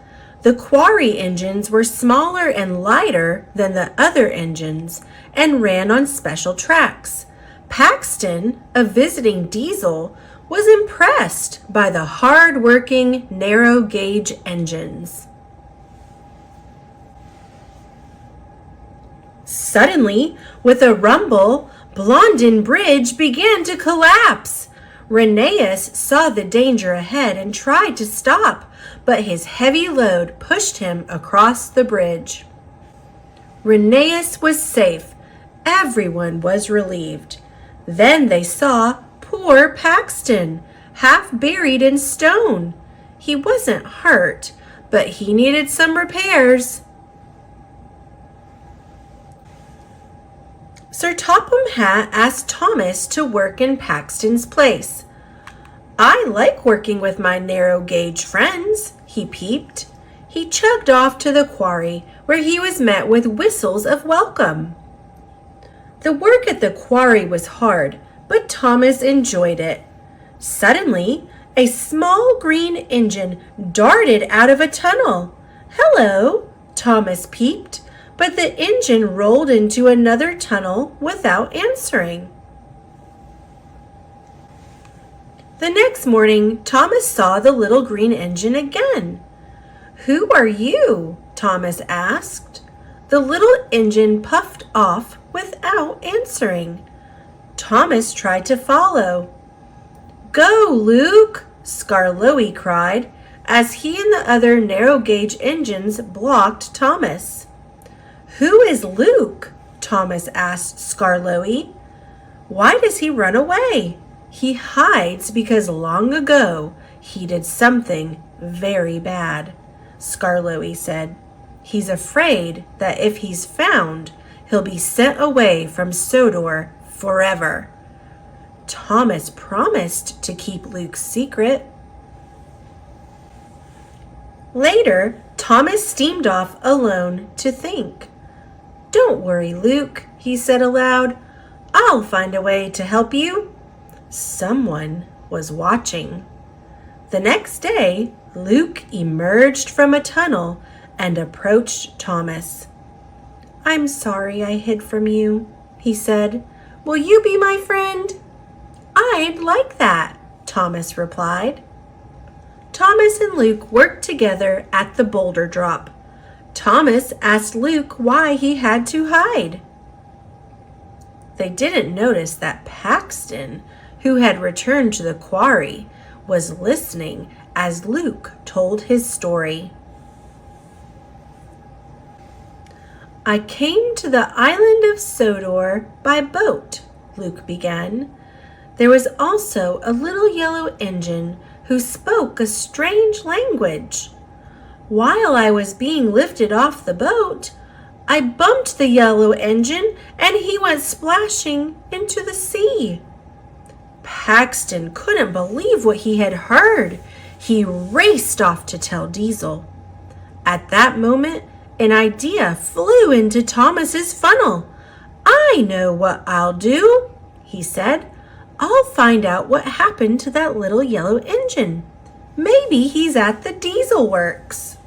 The quarry engines were smaller and lighter than the other engines and ran on special tracks. Paxton, a visiting diesel, was impressed by the hard-working narrow-gauge engines. Suddenly, with a rumble, Blondin Bridge began to collapse. Rheneas saw the danger ahead and tried to stop, but his heavy load pushed him across the bridge. Rheneas was safe. Everyone was relieved. Then they saw poor Paxton, half buried in stone. He wasn't hurt, but he needed some repairs. Sir Topham Hatt asked Thomas to work in Paxton's place. "I like working with my narrow-gauge friends," he peeped. He chugged off to the quarry, where he was met with whistles of welcome. The work at the quarry was hard, but Thomas enjoyed it. Suddenly, a small green engine darted out of a tunnel. "Hello," Thomas peeped, but the engine rolled into another tunnel without answering. The next morning, Thomas saw the little green engine again. "Who are you?" Thomas asked. The little engine puffed off without answering. Thomas tried to follow. "Go, Luke!" Skarloey cried, as he and the other narrow-gauge engines blocked Thomas. "Who is Luke?" Thomas asked Skarloey. "Why does he run away?" "He hides because long ago he did something very bad," Skarloey said. "He's afraid that if he's found, he'll be sent away from Sodor forever." Thomas promised to keep Luke's secret. Later, Thomas steamed off alone to think. "Don't worry, Luke," he said aloud. "I'll find a way to help you." Someone was watching. The next day, Luke emerged from a tunnel and approached Thomas. "I'm sorry I hid from you," he said. "Will you be my friend?" "I'd like that," Thomas replied. Thomas and Luke worked together at the boulder drop. Thomas asked Luke why he had to hide. They didn't notice that Paxton, who had returned to the quarry, was listening as Luke told his story. "I came to the island of Sodor by boat," Luke began. "There was also a little yellow engine who spoke a strange language. While I was being lifted off the boat, I bumped the yellow engine and he went splashing into the sea." Paxton couldn't believe what he had heard. He raced off to tell Diesel. At that moment, an idea flew into Thomas's funnel. "I know what I'll do," he said. "I'll find out what happened to that little yellow engine. Maybe he's at the diesel works."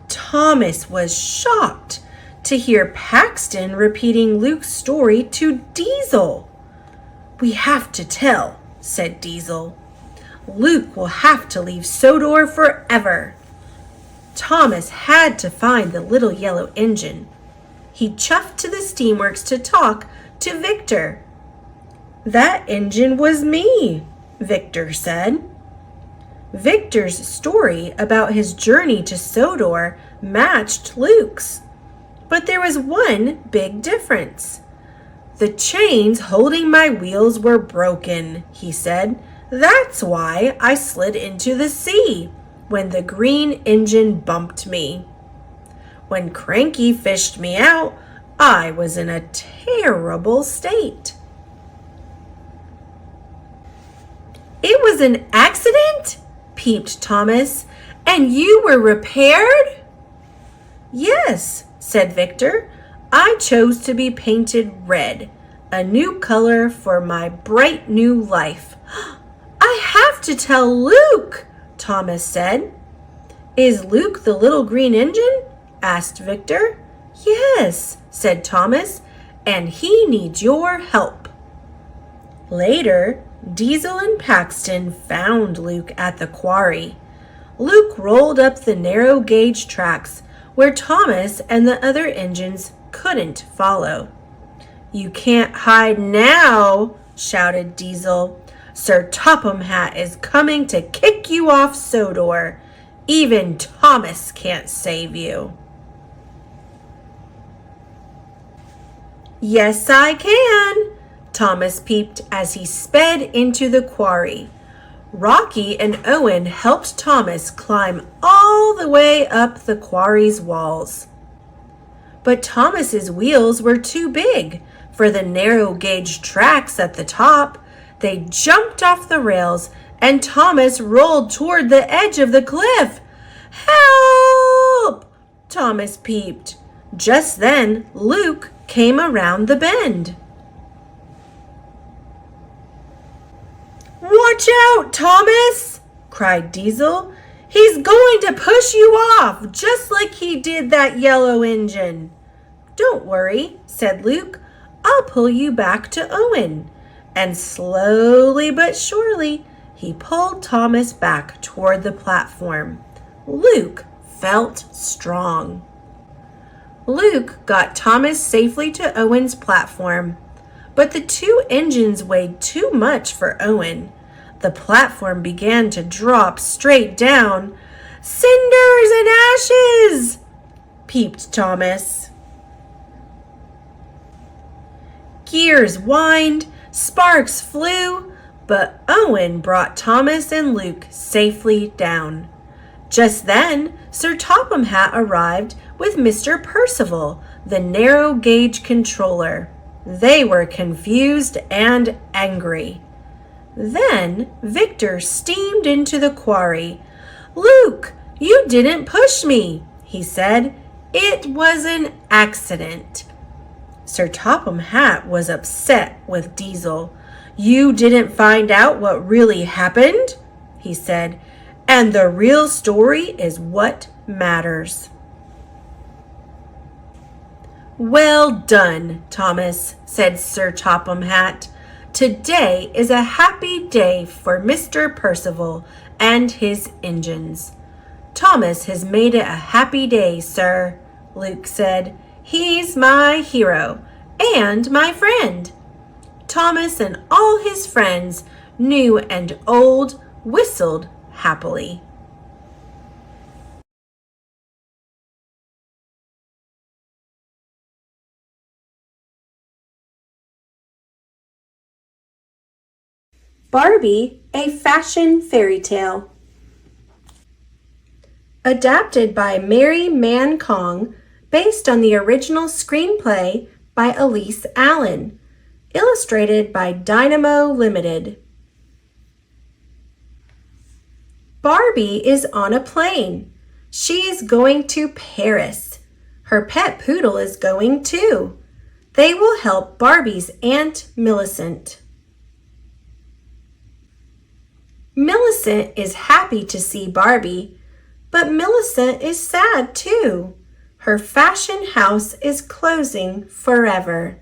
Thomas was shocked to hear Paxton repeating Luke's story to Diesel. "We have to tell," said Diesel. "Luke will have to leave Sodor forever." Thomas had to find the little yellow engine. He chuffed to the steamworks to talk to Victor. "That engine was me," Victor said. Victor's story about his journey to Sodor matched Luke's. But there was one big difference. "The chains holding my wheels were broken," he said. "That's why I slid into the sea when the green engine bumped me. When Cranky fished me out, I was in a terrible state." "It was an accident?" peeped Thomas. "And you were repaired?" "Yes," said Victor. "I chose to be painted red, a new color for my bright new life." "I have to tell Luke," Thomas said. "Is Luke the little green engine?" asked Victor. Yes, said Thomas, and he needs your help. Later, Diesel and Paxton found Luke at the quarry. Luke rolled up the narrow gauge tracks where Thomas and the other engines couldn't follow. You can't hide now, shouted Diesel. Sir Topham Hatt is coming to kick you off Sodor. Even Thomas can't save you. Yes, I can, Thomas peeped as he sped into the quarry. Rocky and Owen helped Thomas climb all the way up the quarry's walls. But Thomas's wheels were too big for the narrow gauge tracks at the top. They jumped off the rails and Thomas rolled toward the edge of the cliff. Help! Thomas peeped. Just then, Luke came around the bend. Watch out, Thomas! Cried Diesel. He's going to push you off, just like he did that yellow engine. Don't worry, said Luke. I'll pull you back to Owen. And slowly but surely, he pulled Thomas back toward the platform. Luke felt strong. Luke got Thomas safely to Owen's platform, but the two engines weighed too much for Owen. The platform began to drop straight down. Cinders and ashes! Peeped Thomas. Gears whined, sparks flew, but Owen brought Thomas and Luke safely down. Just then, Sir Topham Hatt arrived with Mr. Percival, the narrow gauge controller. They were confused and angry. Then Victor steamed into the quarry. Luke, you didn't push me, he said. It was an accident. Sir Topham Hatt was upset with Diesel. You didn't find out what really happened, he said, and the real story is what matters. Well done, Thomas, said Sir Topham Hatt. Today is a happy day for Mr. Percival and his engines. Thomas has made it a happy day, sir, Luke said. He's my hero and my friend. Thomas and all his friends, new and old, whistled happily. Barbie, a Fashion Fairy Tale. Adapted by Mary Mann Kong, based on the original screenplay by Elise Allen. Illustrated by Dynamo Limited. Barbie is on a plane. She is going to Paris. Her pet poodle is going too. They will help Barbie's Aunt Millicent. Millicent is happy to see Barbie, but Millicent is sad too. Her fashion house is closing forever.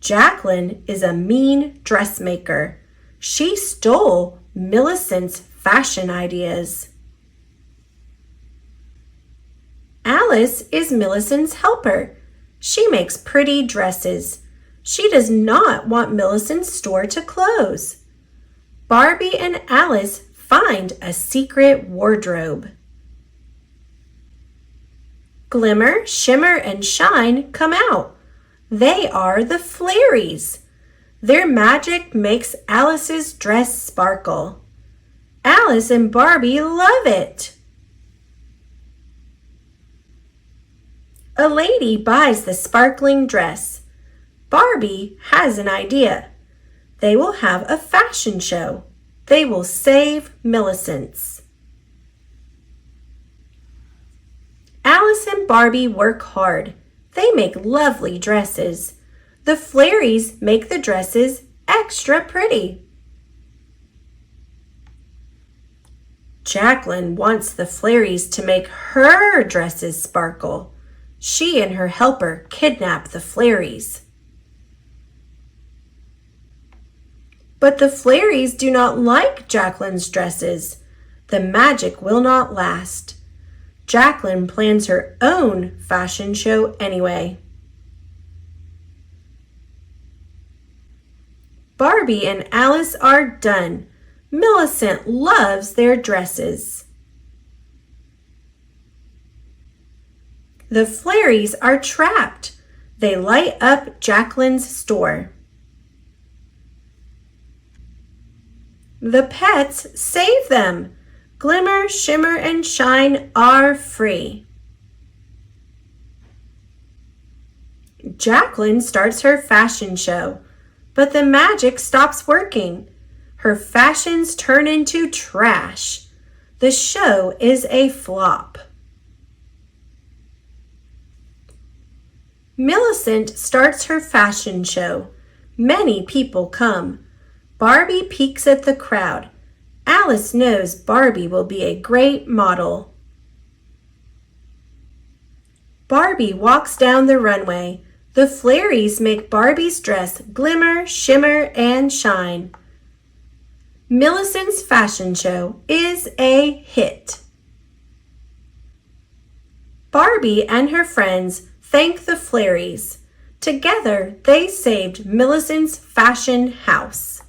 Jacqueline is a mean dressmaker. She stole Millicent's fashion ideas. Alice is Millicent's helper. She makes pretty dresses. She does not want Millicent's store to close. Barbie and Alice find a secret wardrobe. Glimmer, Shimmer, and Shine come out. They are the Fairies. Their magic makes Alice's dress sparkle. Alice and Barbie love it. A lady buys the sparkling dress. Barbie has an idea. They will have a fashion show. They will save Millicent's. Alice and Barbie work hard. They make lovely dresses. The Fairies make the dresses extra pretty. Jacqueline wants the Fairies to make her dresses sparkle. She and her helper kidnap the fairies. But the fairies do not like Jacqueline's dresses. The magic will not last. Jacqueline plans her own fashion show anyway. Barbie and Alice are done. Millicent loves their dresses. The fairies are trapped. They light up Jacqueline's store. The pets save them. Glimmer, shimmer, and shine are free. Jacqueline starts her fashion show, but the magic stops working. Her fashions turn into trash. The show is a flop. Millicent starts her fashion show. Many people come. Barbie peeks at the crowd. Alice knows Barbie will be a great model. Barbie walks down the runway. The fairies make Barbie's dress glimmer, shimmer, and shine. Millicent's fashion show is a hit. Barbie and her friends thank the fairies. Together, they saved Millicent's fashion house.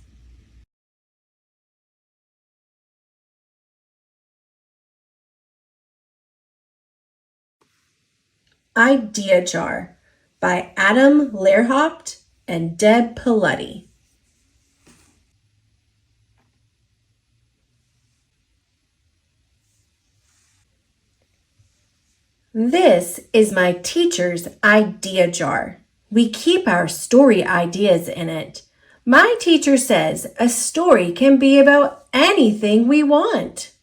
Idea Jar by Adam Lehrhaupt and Deb Paletti. This is my teacher's idea jar. We keep our story ideas in it. My teacher says a story can be about anything we want.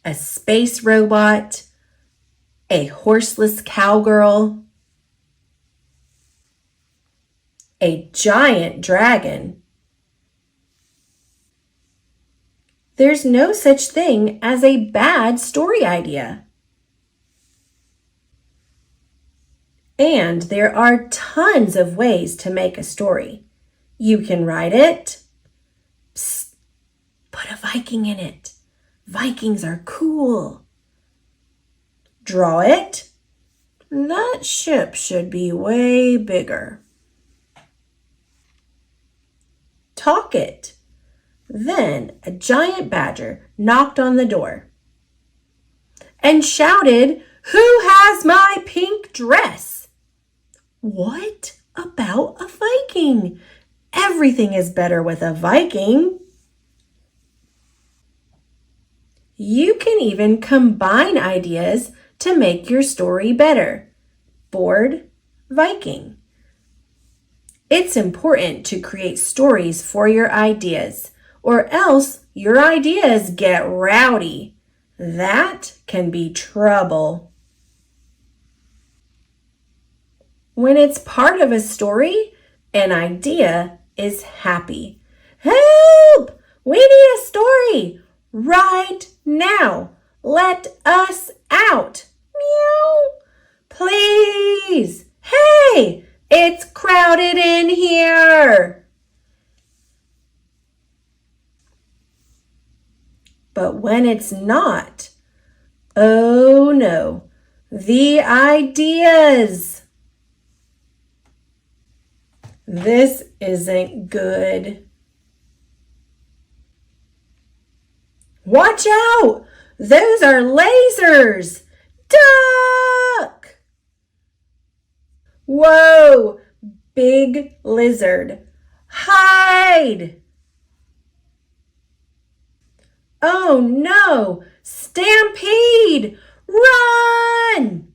A space robot, a horseless cowgirl, a giant dragon. There's no such thing as a bad story idea. And there are tons of ways to make a story. You can write it. Psst, put a Viking in it. Vikings are cool. Draw it. That ship should be way bigger. Talk it. Then a giant badger knocked on the door and shouted, "Who has my pink dress?" What about a Viking? Everything is better with a Viking. You can even combine ideas to make your story better. Bored, Viking. It's important to create stories for your ideas, or else your ideas get rowdy. That can be trouble. When it's part of a story, an idea is happy. Help! We need a story right now. Let us out. Meow. Please. Hey, it's crowded in here. But when it's not, oh no, the ideas. This isn't good. Watch out! Those are lasers! Duck! Whoa! Big lizard. Hide! Oh no! Stampede! Run!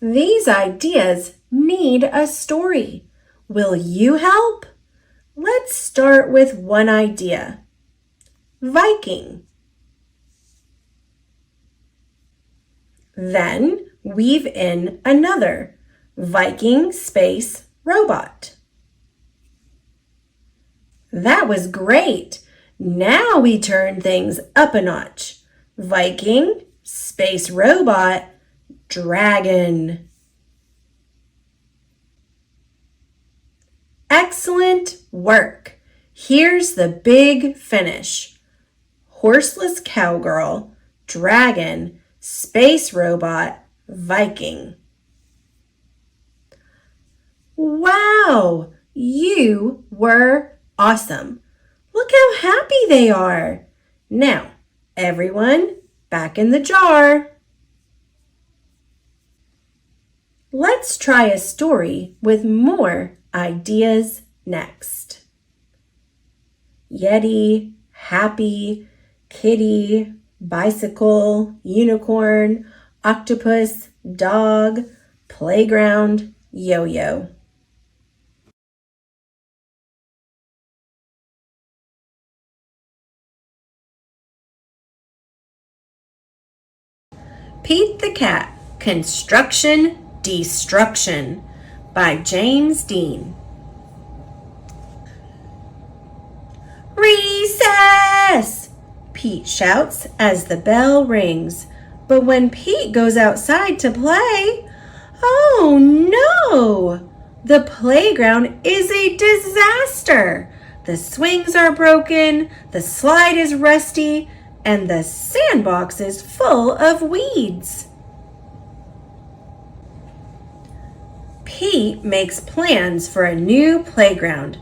These ideas need a story. Will you help? Let's start with one idea. Viking. Then weave in another. Viking space robot. That was great. Now we turn things up a notch. Viking, space robot, dragon. Excellent work. Here's the big finish. Horseless cowgirl, dragon, space robot, Viking. Wow, you were awesome. Look how happy they are. Now, everyone, back in the jar. Let's try a story with more ideas next. Yeti, happy, kitty, bicycle, unicorn, octopus, dog, playground, yo-yo. Pete the Cat, Construction Destruction by James Dean. Recess! Pete shouts as the bell rings. But when Pete goes outside to play, oh no! The playground is a disaster. The swings are broken, the slide is rusty, and the sandbox is full of weeds. Pete makes plans for a new playground.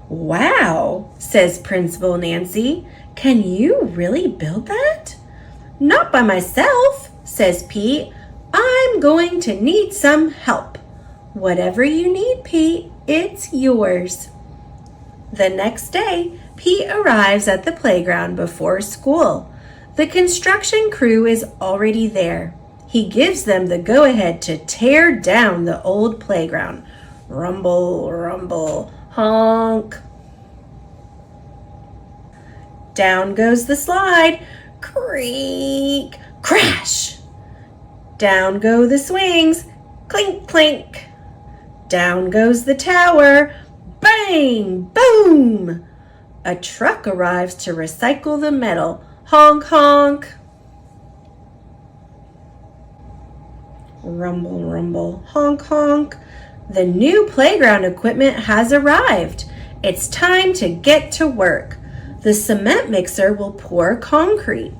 Wow, says Principal Nancy. Can you really build that? Not by myself, says Pete. I'm going to need some help. Whatever you need, Pete, it's yours. The next day, Pete arrives at the playground before school. The construction crew is already there. He gives them the go-ahead to tear down the old playground. Rumble, rumble, honk. Down goes the slide. Creak, crash. Down go the swings. Clink, clink. Down goes the tower. Bang, boom. A truck arrives to recycle the metal. Honk, honk. Rumble, rumble, honk, honk. The new playground equipment has arrived. It's time to get to work. The cement mixer will pour concrete.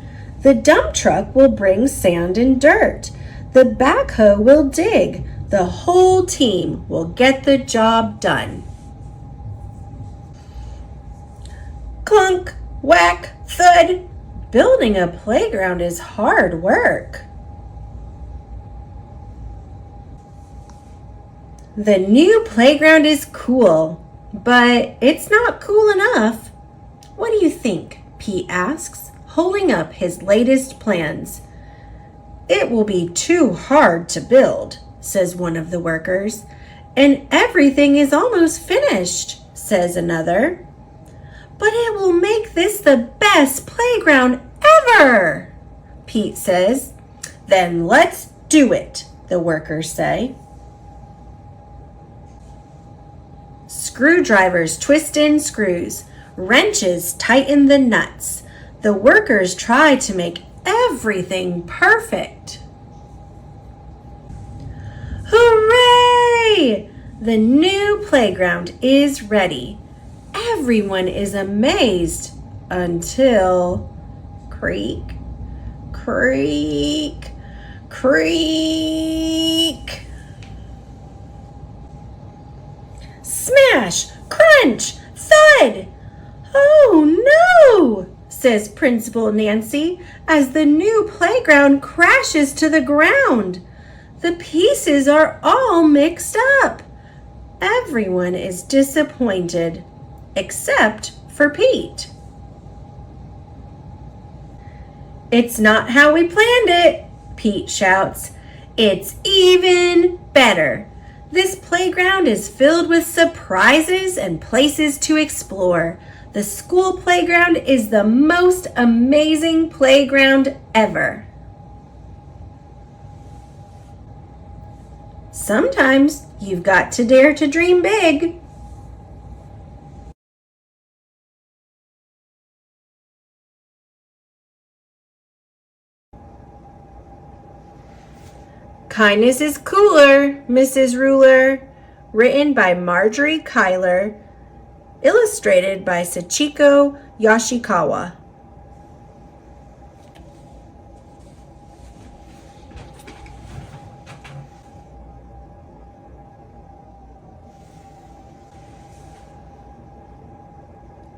The dump truck will bring sand and dirt. The backhoe will dig. The whole team will get the job done. Clunk, whack, thud. Building a playground is hard work. The new playground is cool, but it's not cool enough. What do you think? Pete asks, holding up his latest plans. It will be too hard to build, says one of the workers. And everything is almost finished, says another. But it will make this the best playground ever, Pete says. Then let's do it, the workers say. Screwdrivers twist in screws. Wrenches tighten the nuts. The workers try to make everything perfect. Hooray! The new playground is ready. Everyone is amazed until creak, creak, creak. Smash, crunch, thud. Oh no, says Principal Nancy as the new playground crashes to the ground. The pieces are all mixed up. Everyone is disappointed, except for Pete. It's not how we planned it, Pete shouts. It's even better. This playground is filled with surprises and places to explore. The school playground is the most amazing playground ever. Sometimes you've got to dare to dream big. Kindness is Cooler, Mrs. Ruler, written by Marjorie Kyler, illustrated by Sachiko Yoshikawa.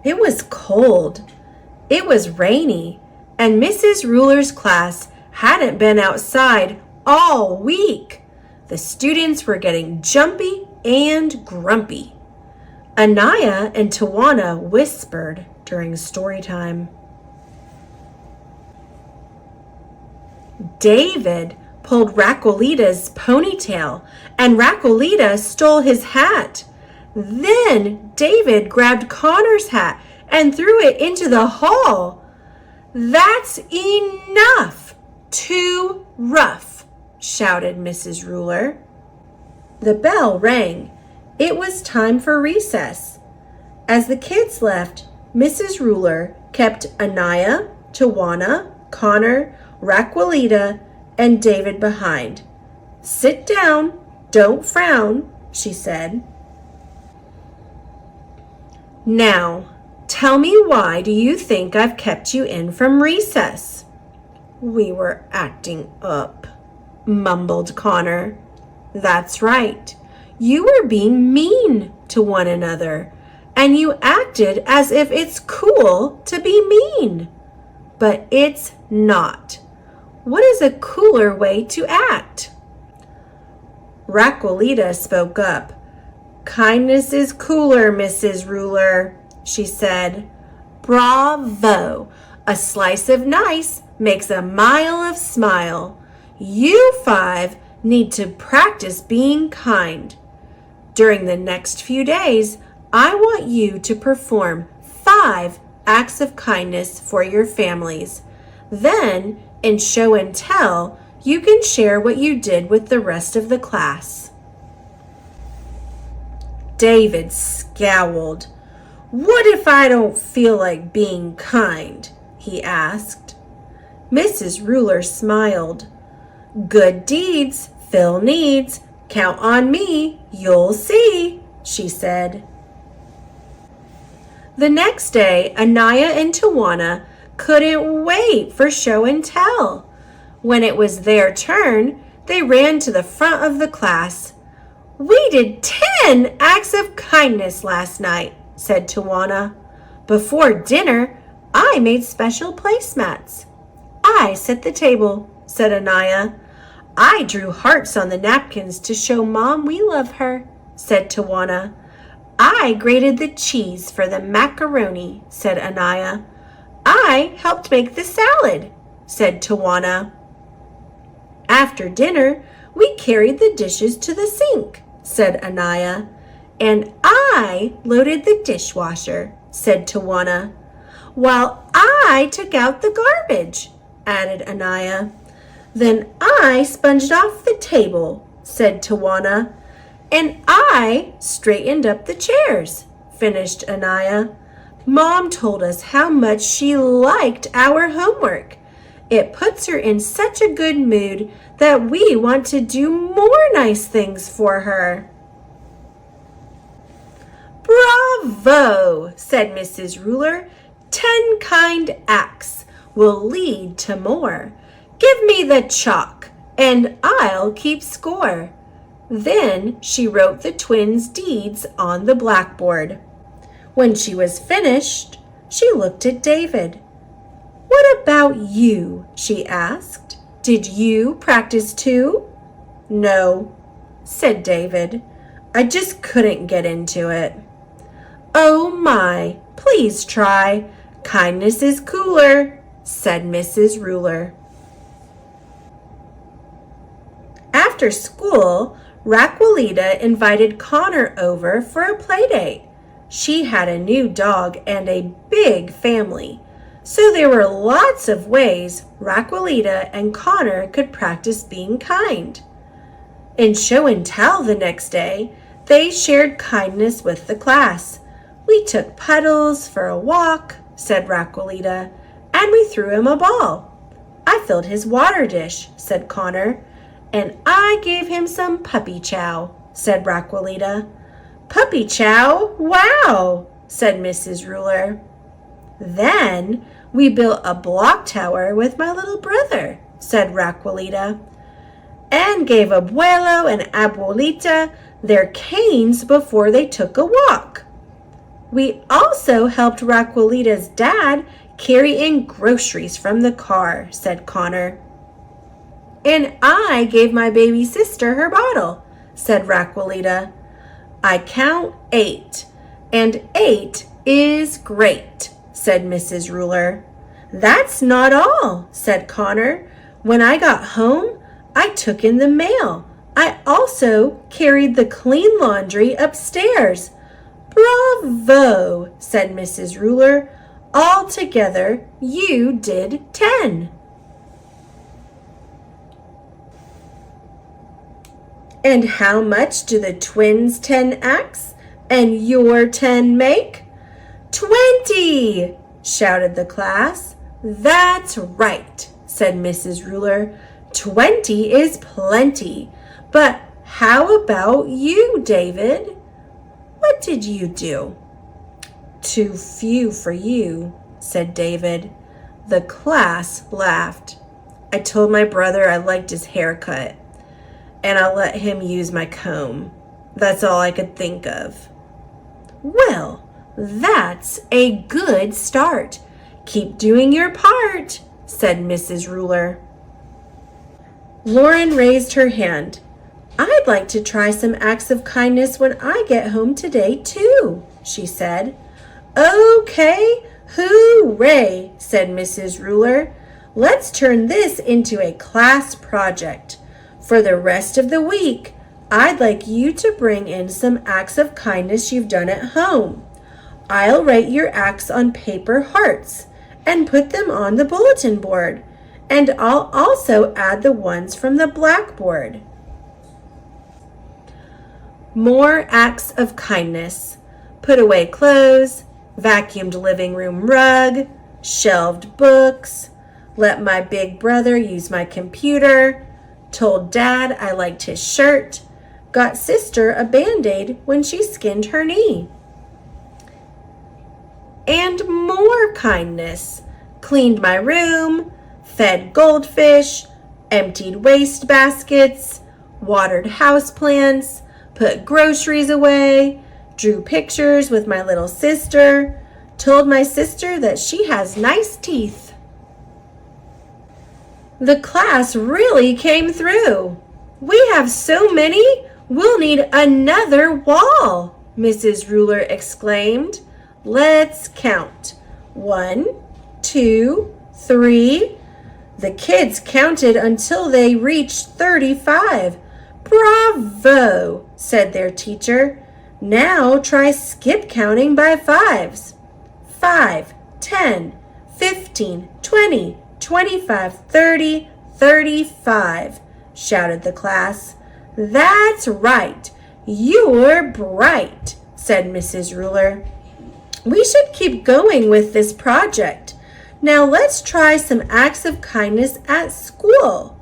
It was cold. It was rainy, and Mrs. Ruler's class hadn't been outside all week. The students were getting jumpy and grumpy. Anaya and Tawana whispered during story time. David pulled Raquelita's ponytail, and Raquelita stole his hat. Then David grabbed Connor's hat and threw it into the hall. That's enough! Too rough, shouted Mrs. Ruler. The bell rang. It was time for recess. As the kids left, Mrs. Ruler kept Anaya, Tawana, Connor, Raquelita, and David behind. Sit down, don't frown, she said. Now, tell me, why do you think I've kept you in from recess? We were acting up, mumbled Connor. That's right. You were being mean to one another, and you acted as if it's cool to be mean. But it's not. What is a cooler way to act? Raquelita spoke up. Kindness is cooler, Mrs. Ruler, she said. Bravo! A slice of nice makes a mile of smile. You 5 need to practice being kind. During the next few days, I want you to perform 5 acts of kindness for your families. Then, in show and tell, you can share what you did with the rest of the class. David scowled. What if I don't feel like being kind? He asked. Mrs. Ruler smiled. Good deeds fill needs. Count on me, you'll see, she said. The next day, Anaya and Tawana couldn't wait for show and tell. When it was their turn, they ran to the front of the class. We did 10 acts of kindness last night, said Tawana. Before dinner, I made special placemats. I set the table, said Anaya. I drew hearts on the napkins to show Mom we love her, said Tawana. I grated the cheese for the macaroni, said Anaya. I helped make the salad, said Tawana. After dinner, we carried the dishes to the sink, said Anaya. And I loaded the dishwasher, said Tawana. While I took out the garbage, added Anaya. Then I sponged off the table, said Tawana. And I straightened up the chairs, finished Anaya. Mom told us how much she liked our homework. It puts her in such a good mood that we want to do more nice things for her. Bravo, said Mrs. Ruler. 10 kind acts will lead to more. Give me the chalk, and I'll keep score. Then she wrote the twins' deeds on the blackboard. When she was finished, she looked at David. What about you? She asked. Did you practice too? No, said David. I just couldn't get into it. Oh my, please try. Kindness is cooler, said Mrs. Ruler. After school, Raquelita invited Connor over for a play date. She had a new dog and a big family, so there were lots of ways Raquelita and Connor could practice being kind. In show and tell the next day, they shared kindness with the class. We took Puddles for a walk, said Raquelita, and we threw him a ball. I filled his water dish, said Connor, And I gave him some puppy chow, said Raquelita. Puppy chow? Wow, said Mrs. Ruler. Then we built a block tower with my little brother, said Raquelita, and gave Abuelo and Abuelita their canes before they took a walk. We also helped Raquelita's dad carry in groceries from the car, said Connor. And I gave my baby sister her bottle, said Raquelita. I count 8, and 8 is great, said Mrs. Ruler. That's not all, said Connor. When I got home, I took in the mail. I also carried the clean laundry upstairs. Bravo, said Mrs. Ruler. Altogether, you did 10. And how much do the twins' 10 acts and your 10 make? 20, shouted the class. That's right, said Mrs. Ruler. 20 is plenty. But how about you, David? What did you do? Too few for you, said David. The class laughed. I told my brother I liked his haircut, and I let him use my comb. That's all I could think of. Well, that's a good start. Keep doing your part, said Mrs. Ruler. Lauren raised her hand. I'd like to try some acts of kindness when I get home today, too, she said. Okay, hooray, said Mrs. Ruler. Let's turn this into a class project. For the rest of the week, I'd like you to bring in some acts of kindness you've done at home. I'll write your acts on paper hearts and put them on the bulletin board, and I'll also add the ones from the blackboard. More acts of kindness. Put away clothes, vacuumed living room rug, shelved books, let my big brother use my computer, told Dad I liked his shirt, got sister a Band-Aid when she skinned her knee. And more kindness. Cleaned my room, fed goldfish, emptied waste baskets, watered houseplants, put groceries away, drew pictures with my little sister, told my sister that she has nice teeth. The class really came through. We have so many, we'll need another wall, Mrs. Ruler exclaimed. Let's count. 1, 2, 3. The kids counted until they reached 35. Bravo, said their teacher. Now try skip counting by 5s. 5, 10, 15, 20, 25, 30, 35, shouted the class. That's right. You're bright, said Mrs. Ruler. We should keep going with this project. Now let's try some acts of kindness at school.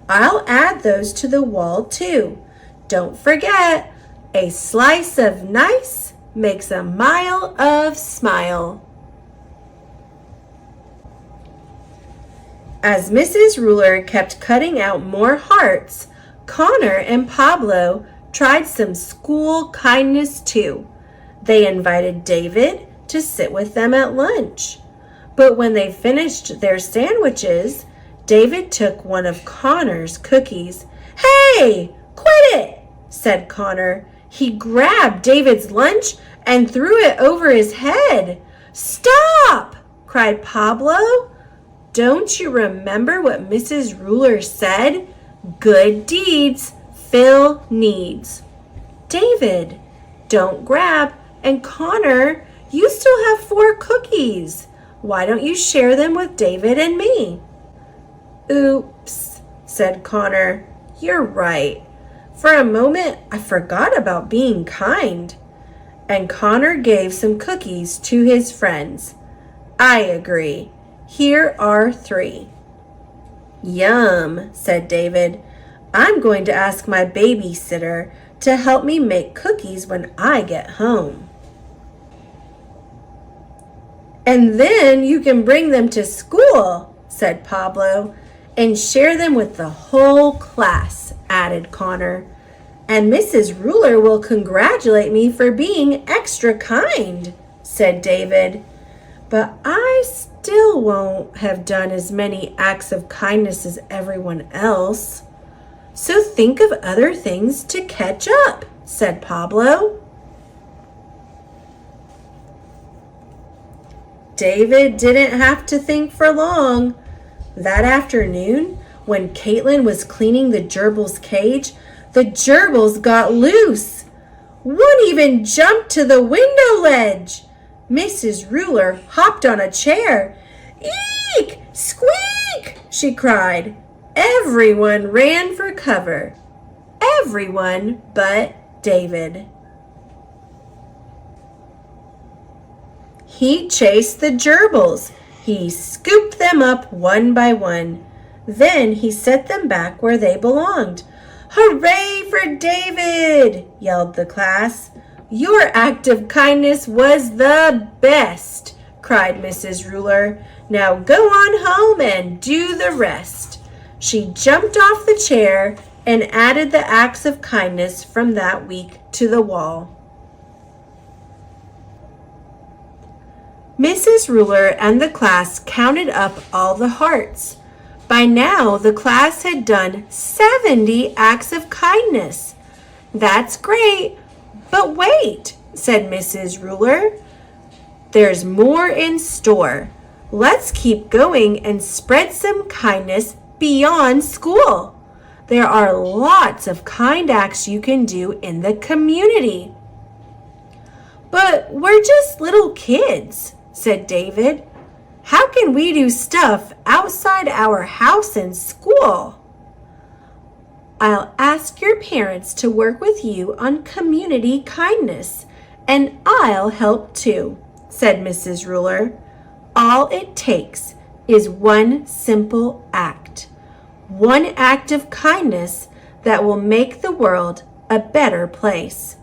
I'll add those to the wall too. Don't forget, a slice of nice makes a mile of smile. As Mrs. Ruler kept cutting out more hearts, Connor and Pablo tried some school kindness too. They invited David to sit with them at lunch. But when they finished their sandwiches, David took one of Connor's cookies. Hey, quit it, said Connor. He grabbed David's lunch and threw it over his head. Stop, cried Pablo. Don't you remember what Mrs. Ruler said? Good deeds fill needs. David, don't grab. And Connor, you still have 4 cookies. Why don't you share them with David and me? Oops, said Connor. You're right. For a moment, I forgot about being kind. And Connor gave some cookies to his friends. I agree. Here are 3. Yum, said David. I'm going to ask my babysitter to help me make cookies when I get home. And then you can bring them to school, said Pablo, and share them with the whole class, added Connor. And Mrs. Ruler will congratulate me for being extra kind, said David. But I still won't have done as many acts of kindness as everyone else. So think of other things to catch up, said Pablo. David didn't have to think for long. That afternoon, when Caitlin was cleaning the gerbil's cage, the gerbils got loose. One even jumped to the window ledge. Mrs. Ruler hopped on a chair. Eek! Squeak! She cried. Everyone ran for cover. Everyone but David. He chased the gerbils. He scooped them up one by one. Then he set them back where they belonged. Hooray for David! Yelled the class. Your act of kindness was the best, cried Mrs. Ruler. Now go on home and do the rest. She jumped off the chair and added the acts of kindness from that week to the wall. Mrs. Ruler and the class counted up all the hearts. By now, the class had done 70 acts of kindness. That's great, but wait, said Mrs. Ruler. There's more in store. Let's keep going and spread some kindness beyond school. There are lots of kind acts you can do in the community. But we're just little kids, said David. How can we do stuff outside our house and school? I'll ask your parents to work with you on community kindness, and I'll help too, said Mrs. Ruler. All it takes is one simple act. One act of kindness that will make the world a better place.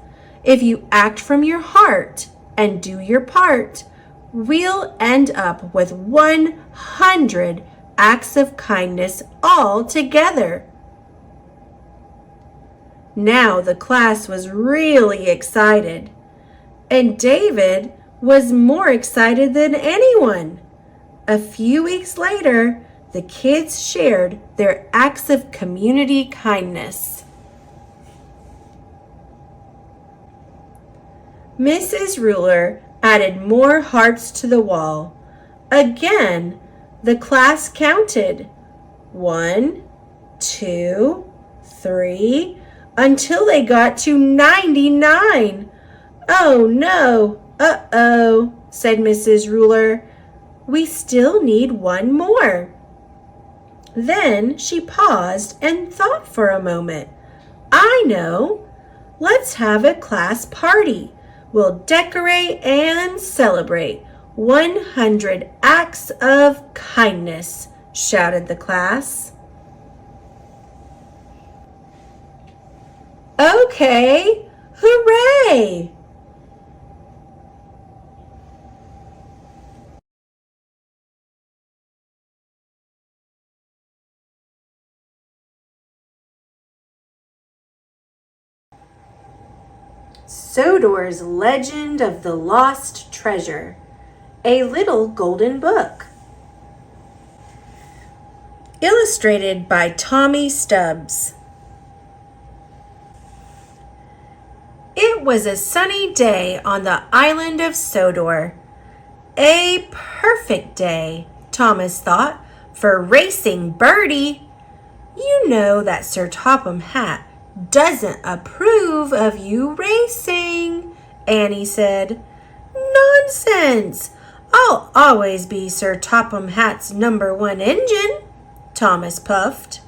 If you act from your heart and do your part, we'll end up with 100 acts of kindness all together. Now the class was really excited, and David was more excited than anyone. A few weeks later, the kids shared their acts of community kindness. Mrs. Ruler added more hearts to the wall. Again, the class counted 1, 2, 3, until they got to 99. Oh no, uh-oh, said Mrs. Ruler. We still need one more. Then she paused and thought for a moment. I know. Let's have a class party. We'll decorate and celebrate 100 acts of kindness, shouted the class. Okay, hooray! Sodor's Legend of the Lost Treasure, a Little Golden Book. Illustrated by Tommy Stubbs. It was a sunny day on the island of Sodor. A perfect day, Thomas thought, for racing Birdie. You know that Sir Topham Hatt doesn't approve of you racing, Annie said. Nonsense! I'll always be Sir Topham Hatt's #1 engine, Thomas puffed.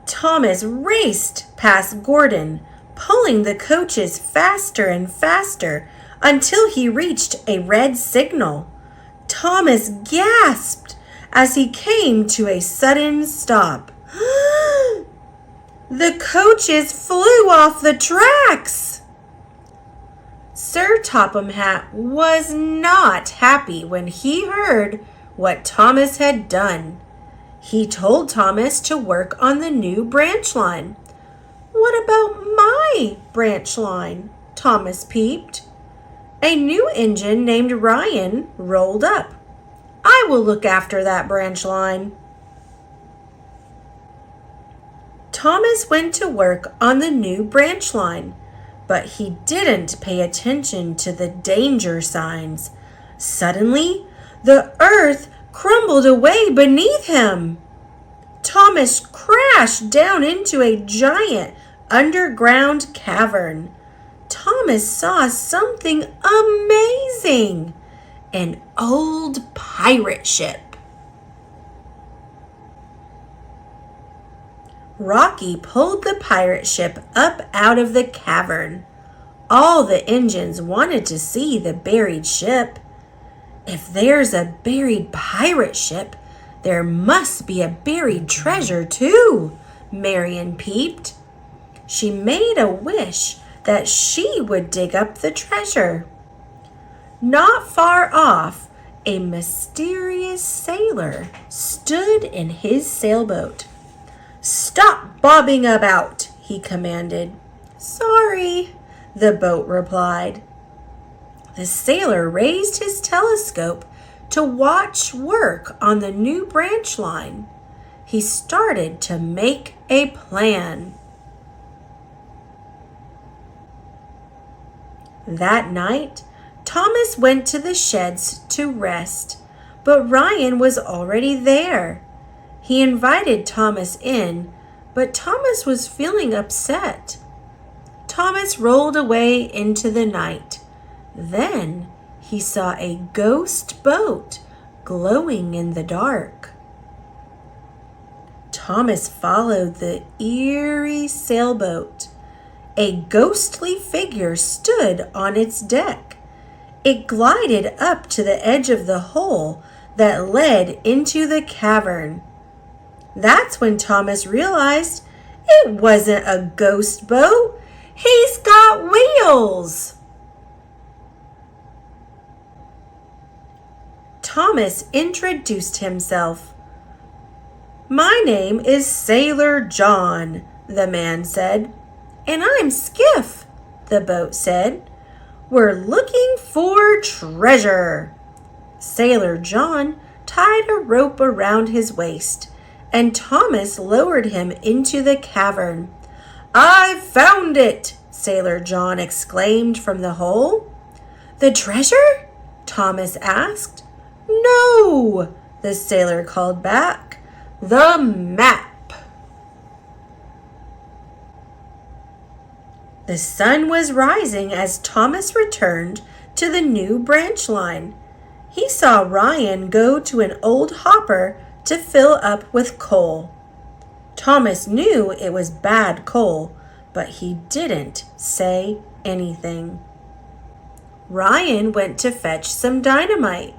Thomas raced past Gordon, pulling the coaches faster and faster until he reached a red signal. Thomas gasped as he came to a sudden stop. The coaches flew off the tracks! Sir Topham Hatt was not happy when he heard what Thomas had done. He told Thomas to work on the new branch line. "What about my branch line?" Thomas peeped. A new engine named Ryan rolled up. "I will look after that branch line." Thomas went to work on the new branch line, but he didn't pay attention to the danger signs. Suddenly, the earth crumbled away beneath him. Thomas crashed down into a giant underground cavern. Thomas saw something amazing: an old pirate ship. Rocky pulled the pirate ship up out of the cavern. All the engines wanted to see the buried ship. If there's a buried pirate ship, there must be a buried treasure too, Marion peeped. She made a wish that she would dig up the treasure. Not far off, a mysterious sailor stood in his sailboat. "Stop bobbing about," he commanded. "Sorry," the boat replied. The sailor raised his telescope to watch work on the new branch line. He started to make a plan. That night, Thomas went to the sheds to rest, but Ryan was already there. He invited Thomas in, but Thomas was feeling upset. Thomas rolled away into the night. Then he saw a ghost boat glowing in the dark. Thomas followed the eerie sailboat. A ghostly figure stood on its deck. It glided up to the edge of the hole that led into the cavern. That's when Thomas realized it wasn't a ghost boat. He's got wheels! Thomas introduced himself. "My name is Sailor John," the man said. "And I'm Skiff," the boat said. "We're looking for treasure." Sailor John tied a rope around his waist, and Thomas lowered him into the cavern. "I've found it!" Sailor John exclaimed from the hole. "The treasure?" Thomas asked. "No," the sailor called back. "The map." The sun was rising as Thomas returned to the new branch line. He saw Ryan go to an old hopper to fill up with coal. Thomas knew it was bad coal, but he didn't say anything. Ryan went to fetch some dynamite.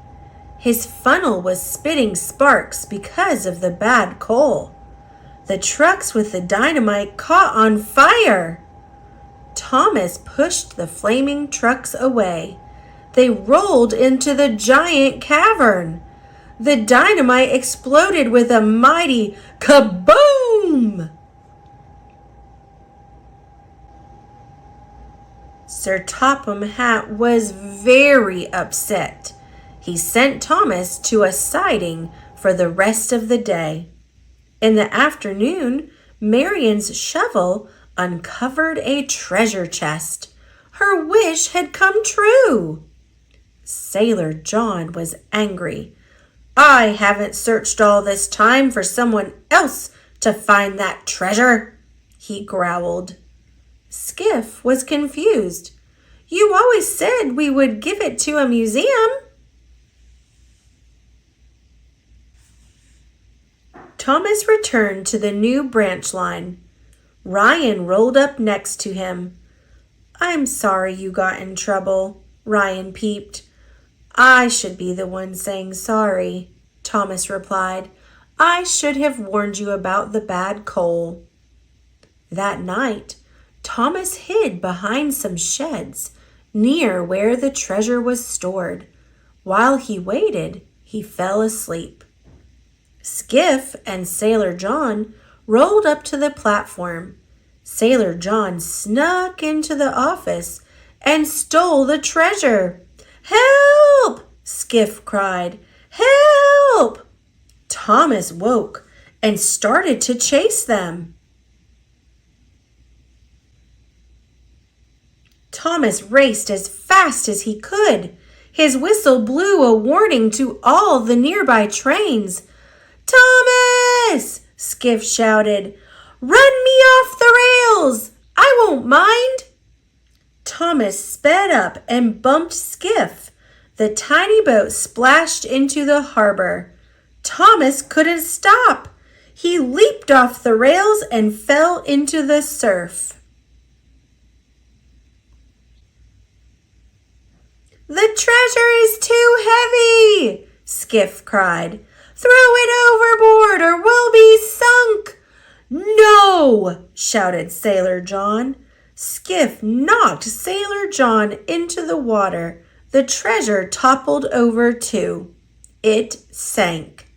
His funnel was spitting sparks because of the bad coal. The trucks with the dynamite caught on fire. Thomas pushed the flaming trucks away. They rolled into the giant cavern. The dynamite exploded with a mighty kaboom! Sir Topham Hatt was very upset. He sent Thomas to a siding for the rest of the day. In the afternoon, Marion's shovel uncovered a treasure chest. Her wish had come true. Sailor John was angry. "I haven't searched all this time for someone else to find that treasure," he growled. Skiff was confused. "You always said we would give it to a museum." Thomas returned to the new branch line. Ryan rolled up next to him. "I'm sorry you got in trouble," Ryan peeped. "I should be the one saying sorry." Thomas replied. I should have warned you about the bad coal. That night, Thomas hid behind some sheds near where the treasure was stored. While he waited, he fell asleep. Skiff and Sailor John rolled up to the platform. Sailor John snuck into the office and stole the treasure. Help! Skiff cried. Help! Thomas woke and started to chase them. Thomas raced as fast as he could. His whistle blew a warning to all the nearby trains. Thomas! Skiff shouted. Run me off the rails! I won't mind! Thomas sped up and bumped Skiff. The tiny boat splashed into the harbor. Thomas couldn't stop. He leaped off the rails and fell into the surf. The treasure is too heavy, Skiff cried. Throw it overboard or we'll be sunk. No, shouted Sailor John. Skiff knocked Sailor John into the water. The treasure toppled over too. It sank.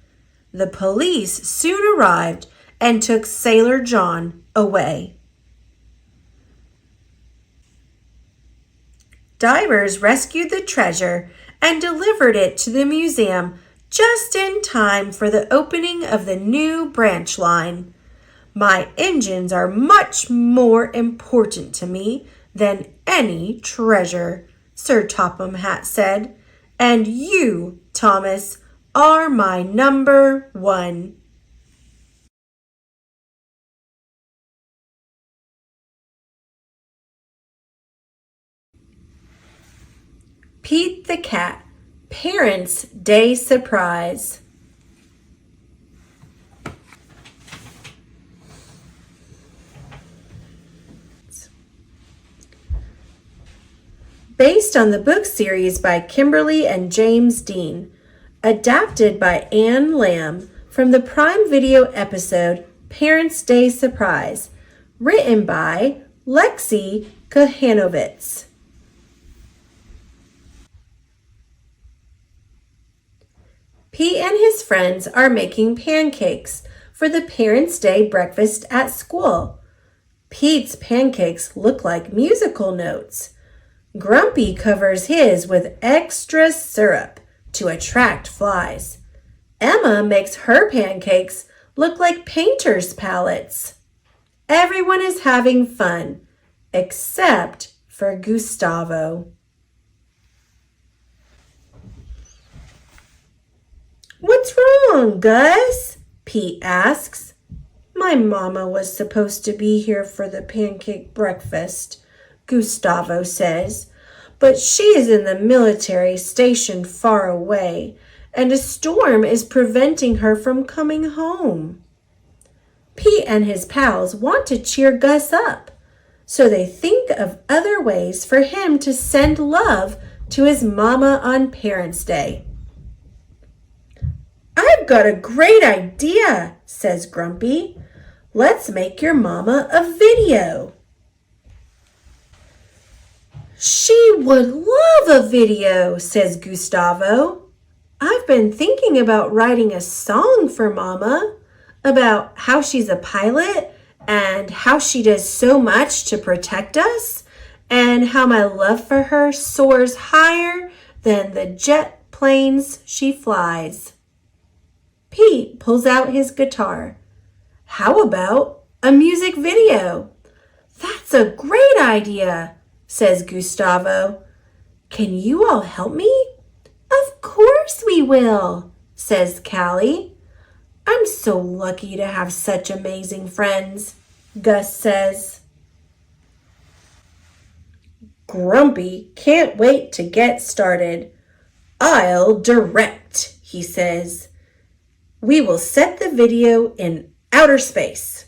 The police soon arrived and took Sailor John away. Divers rescued the treasure and delivered it to the museum just in time for the opening of the new branch line. My engines are much more important to me than any treasure, Sir Topham Hatt said, and you, Thomas, are my number one. Pete the Cat, Parents' Day Surprise. Based on the book series by Kimberly and James Dean, adapted by Anne Lamb from the Prime Video episode Parents' Day Surprise, written by Lexi Kohanovitz. Pete and his friends are making pancakes for the Parents' Day breakfast at school. Pete's pancakes look like musical notes. Grumpy covers his with extra syrup to attract flies. Emma makes her pancakes look like painter's palettes. Everyone is having fun, except for Gustavo. What's wrong, Gus? Pete asks. My mama was supposed to be here for the pancake breakfast, Gustavo says, but she is in the military station far away, and a storm is preventing her from coming home. Pete and his pals want to cheer Gus up, so they think of other ways for him to send love to his mama on Parents' Day. I've got a great idea, says Grumpy. Let's make your mama a video. She would love a video, says Gustavo. I've been thinking about writing a song for Mama about how she's a pilot and how she does so much to protect us and how my love for her soars higher than the jet planes she flies. Pete pulls out his guitar. How about a music video? That's a great idea, says Gustavo. Can you all help me? Of course we will, says Callie. I'm so lucky to have such amazing friends, Gus says. Grumpy can't wait to get started. I'll direct, he says. We will set the video in outer space.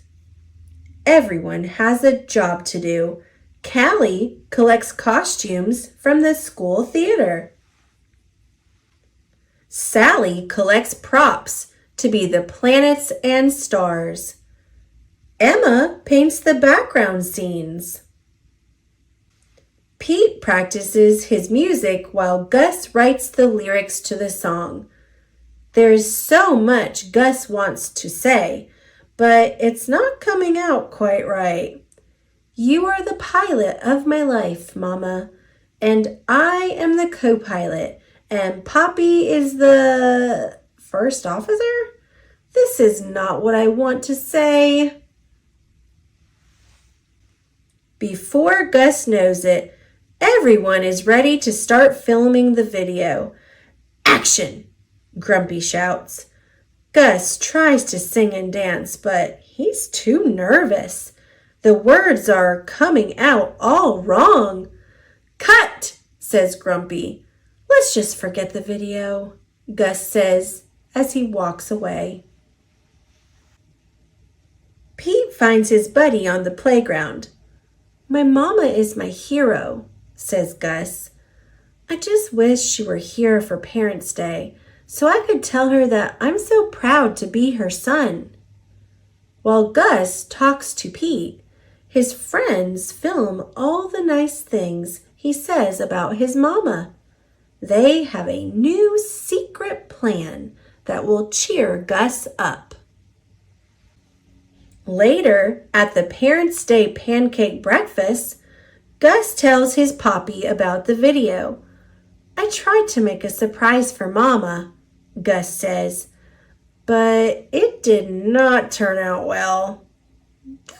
Everyone has a job to do. Callie collects costumes from the school theater. Sally collects props to be the planets and stars. Emma paints the background scenes. Pete practices his music while Gus writes the lyrics to the song. There's so much Gus wants to say, but it's not coming out quite right. You are the pilot of my life, Mama, and I am the co-pilot, and Poppy is the first officer? This is not what I want to say. Before Gus knows it, everyone is ready to start filming the video. Action! Grumpy shouts. Gus tries to sing and dance, but he's too nervous. The words are coming out all wrong. Cut, says Grumpy. Let's just forget the video, Gus says as he walks away. Pete finds his buddy on the playground. My mama is my hero, says Gus. I just wish she were here for Parents' Day so I could tell her that I'm so proud to be her son. While Gus talks to Pete, his friends film all the nice things he says about his mama. They have a new secret plan that will cheer Gus up. Later, at the Parents' Day pancake breakfast, Gus tells his Poppy about the video. I tried to make a surprise for Mama, Gus says, but it did not turn out well.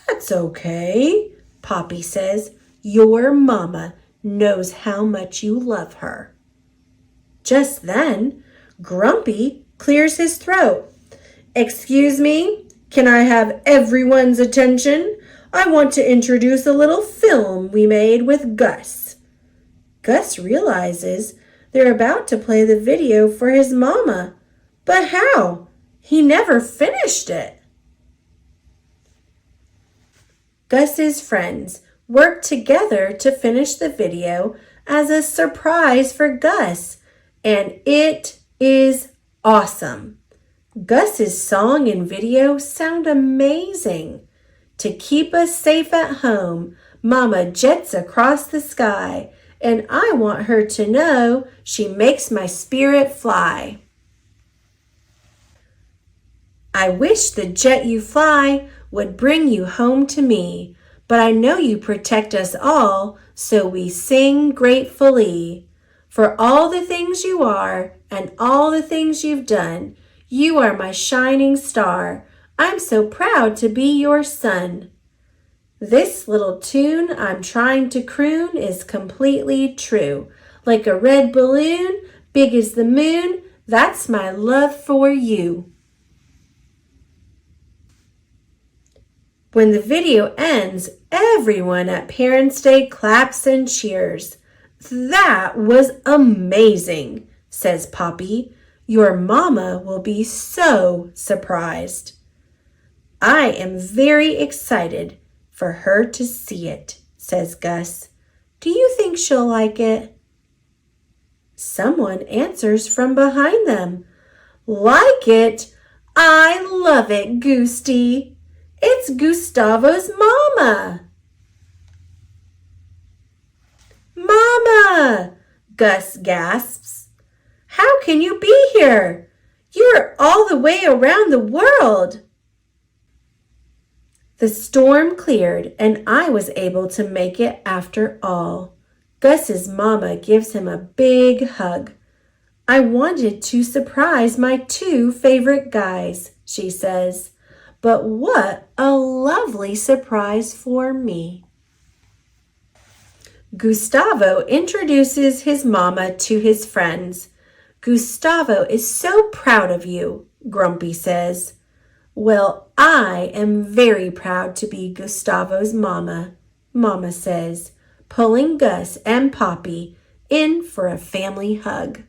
That's okay, Poppy says. Your mama knows how much you love her. Just then, Grumpy clears his throat. Excuse me, can I have everyone's attention? I want to introduce a little film we made with Gus. Gus realizes they're about to play the video for his mama. But how? He never finished it. Gus's friends worked together to finish the video as a surprise for Gus, and it is awesome. Gus's song and video sound amazing. To keep us safe at home, Mama jets across the sky, and I want her to know she makes my spirit fly. I wish the jet you fly would bring you home to me, but I know you protect us all, so we sing gratefully. For all the things you are and all the things you've done, you are my shining star. I'm so proud to be your son. This little tune I'm trying to croon is completely true. Like a red balloon, big as the moon, that's my love for you. When the video ends, everyone at Parents' Day claps and cheers. That was amazing, says Poppy. Your mama will be so surprised. I am very excited for her to see it, says Gus. Do you think she'll like it? Someone answers from behind them. Like it? I love it, Goosty. It's Gustavo's mama. Mama, Gus gasps. How can you be here? You're all the way around the world. The storm cleared and I was able to make it after all. Gus's mama gives him a big hug. I wanted to surprise my two favorite guys, she says. But what a lovely surprise for me. Gustavo introduces his mama to his friends. Gustavo is so proud of you, Grumpy says. Well, I am very proud to be Gustavo's mama, Mama says, pulling Gus and Poppy in for a family hug.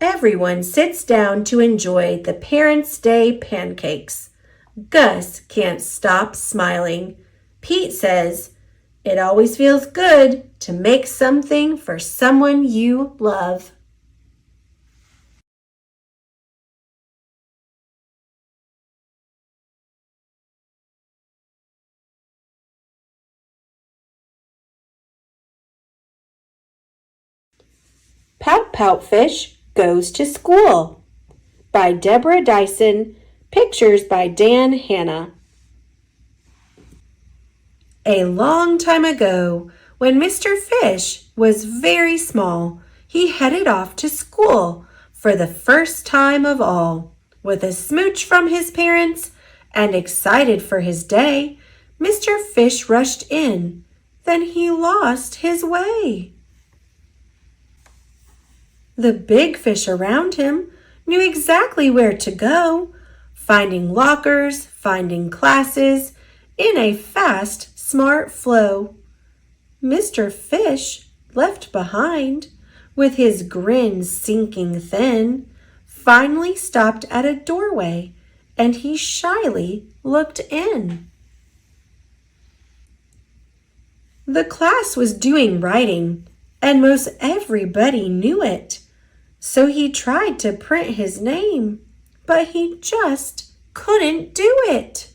Everyone sits down to enjoy the Parents' Day pancakes. Gus can't stop smiling. Pete says, It always feels good to make something for someone you love. Pout Pout Fish Goes to School by Deborah Dyson. Pictures by Dan Hanna. A long time ago, when Mr. Fish was very small, he headed off to school for the first time of all. With a smooch from his parents and excited for his day, Mr. Fish rushed in. Then he lost his way. The big fish around him knew exactly where to go, finding lockers, finding classes, in a fast, smart flow. Mr. Fish, left behind, with his grin sinking thin, finally stopped at a doorway, and he shyly looked in. The class was doing writing, and most everybody knew it. So he tried to print his name, but he just couldn't do it.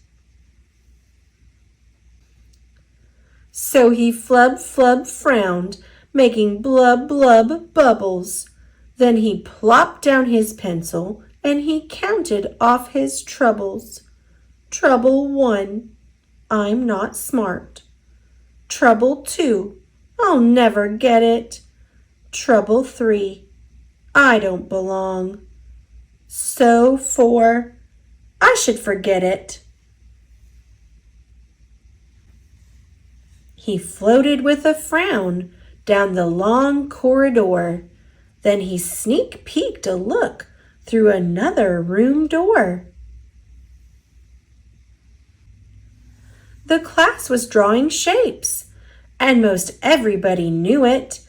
So he flub flub frowned, making blub blub bubbles. Then he plopped down his pencil and he counted off his troubles. Trouble 1, I'm not smart. Trouble 2, I'll never get it. Trouble 3, I don't belong. So 4, I should forget it. He floated with a frown down the long corridor. Then he sneak peeked a look through another room door. The class was drawing shapes, and most everybody knew it.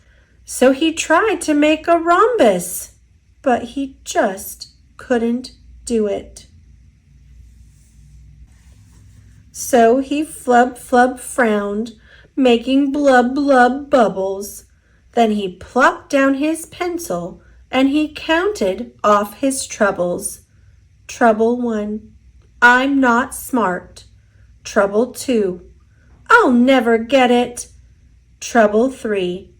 So he tried to make a rhombus, but he just couldn't do it. So he flub flub frowned, making blub blub bubbles. Then he plopped down his pencil and he counted off his troubles. Trouble 1, I'm not smart. Trouble 2, I'll never get it. Trouble 3,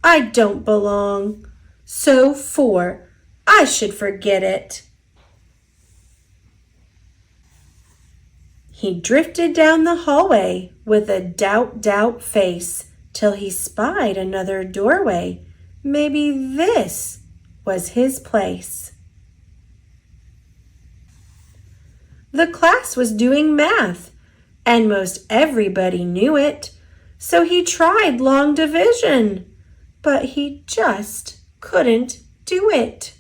I don't belong. So 4, I should forget it. He drifted down the hallway with a doubt face till he spied another doorway. Maybe this was his place. The class was doing math, and most everybody knew it. So he tried long division, but he just couldn't do it.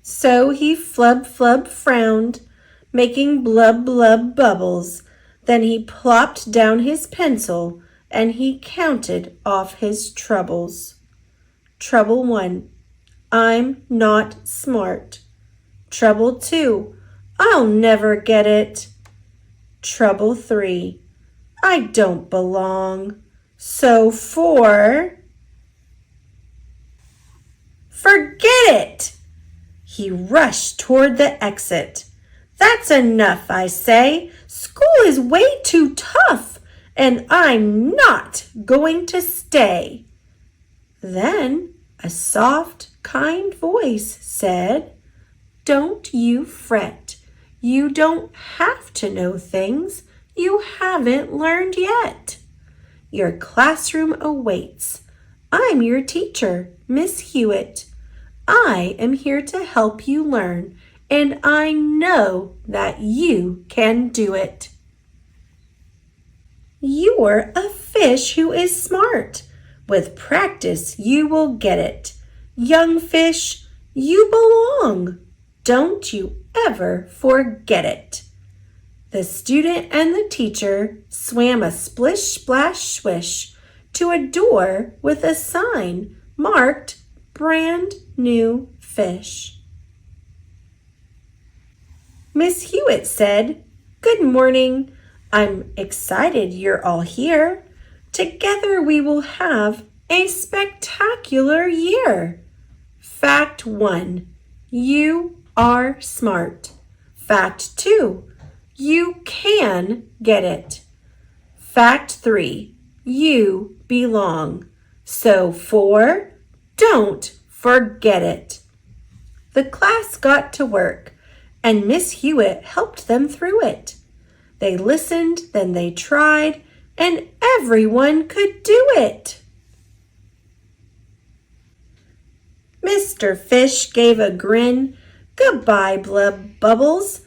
So he flub flub frowned, making blub blub bubbles. Then he plopped down his pencil and he counted off his troubles. Trouble 1, I'm not smart. Trouble 2, I'll never get it. Trouble 3, I don't belong. So 4, forget it! He rushed toward the exit. That's enough, I say. School is way too tough, and I'm not going to stay. Then a soft, kind voice said, Don't you fret. You don't have to know things you haven't learned yet. Your classroom awaits. I'm your teacher, Miss Hewitt. I am here to help you learn, and I know that you can do it. You're a fish who is smart. With practice, you will get it. Young fish, you belong. Don't you ever forget it. The student and the teacher swam a splish, splash, swish to a door with a sign marked Brand New Fish. Miss Hewitt said, Good morning. I'm excited you're all here. Together we will have a spectacular year. Fact 1. You are smart. Fact 2. You can get it. Fact 3. You belong. So 4. Don't forget it. The class got to work, and Miss Hewitt helped them through it. They listened, then they tried, and everyone could do it. Mr. Fish gave a grin. Goodbye, Blub Bubbles.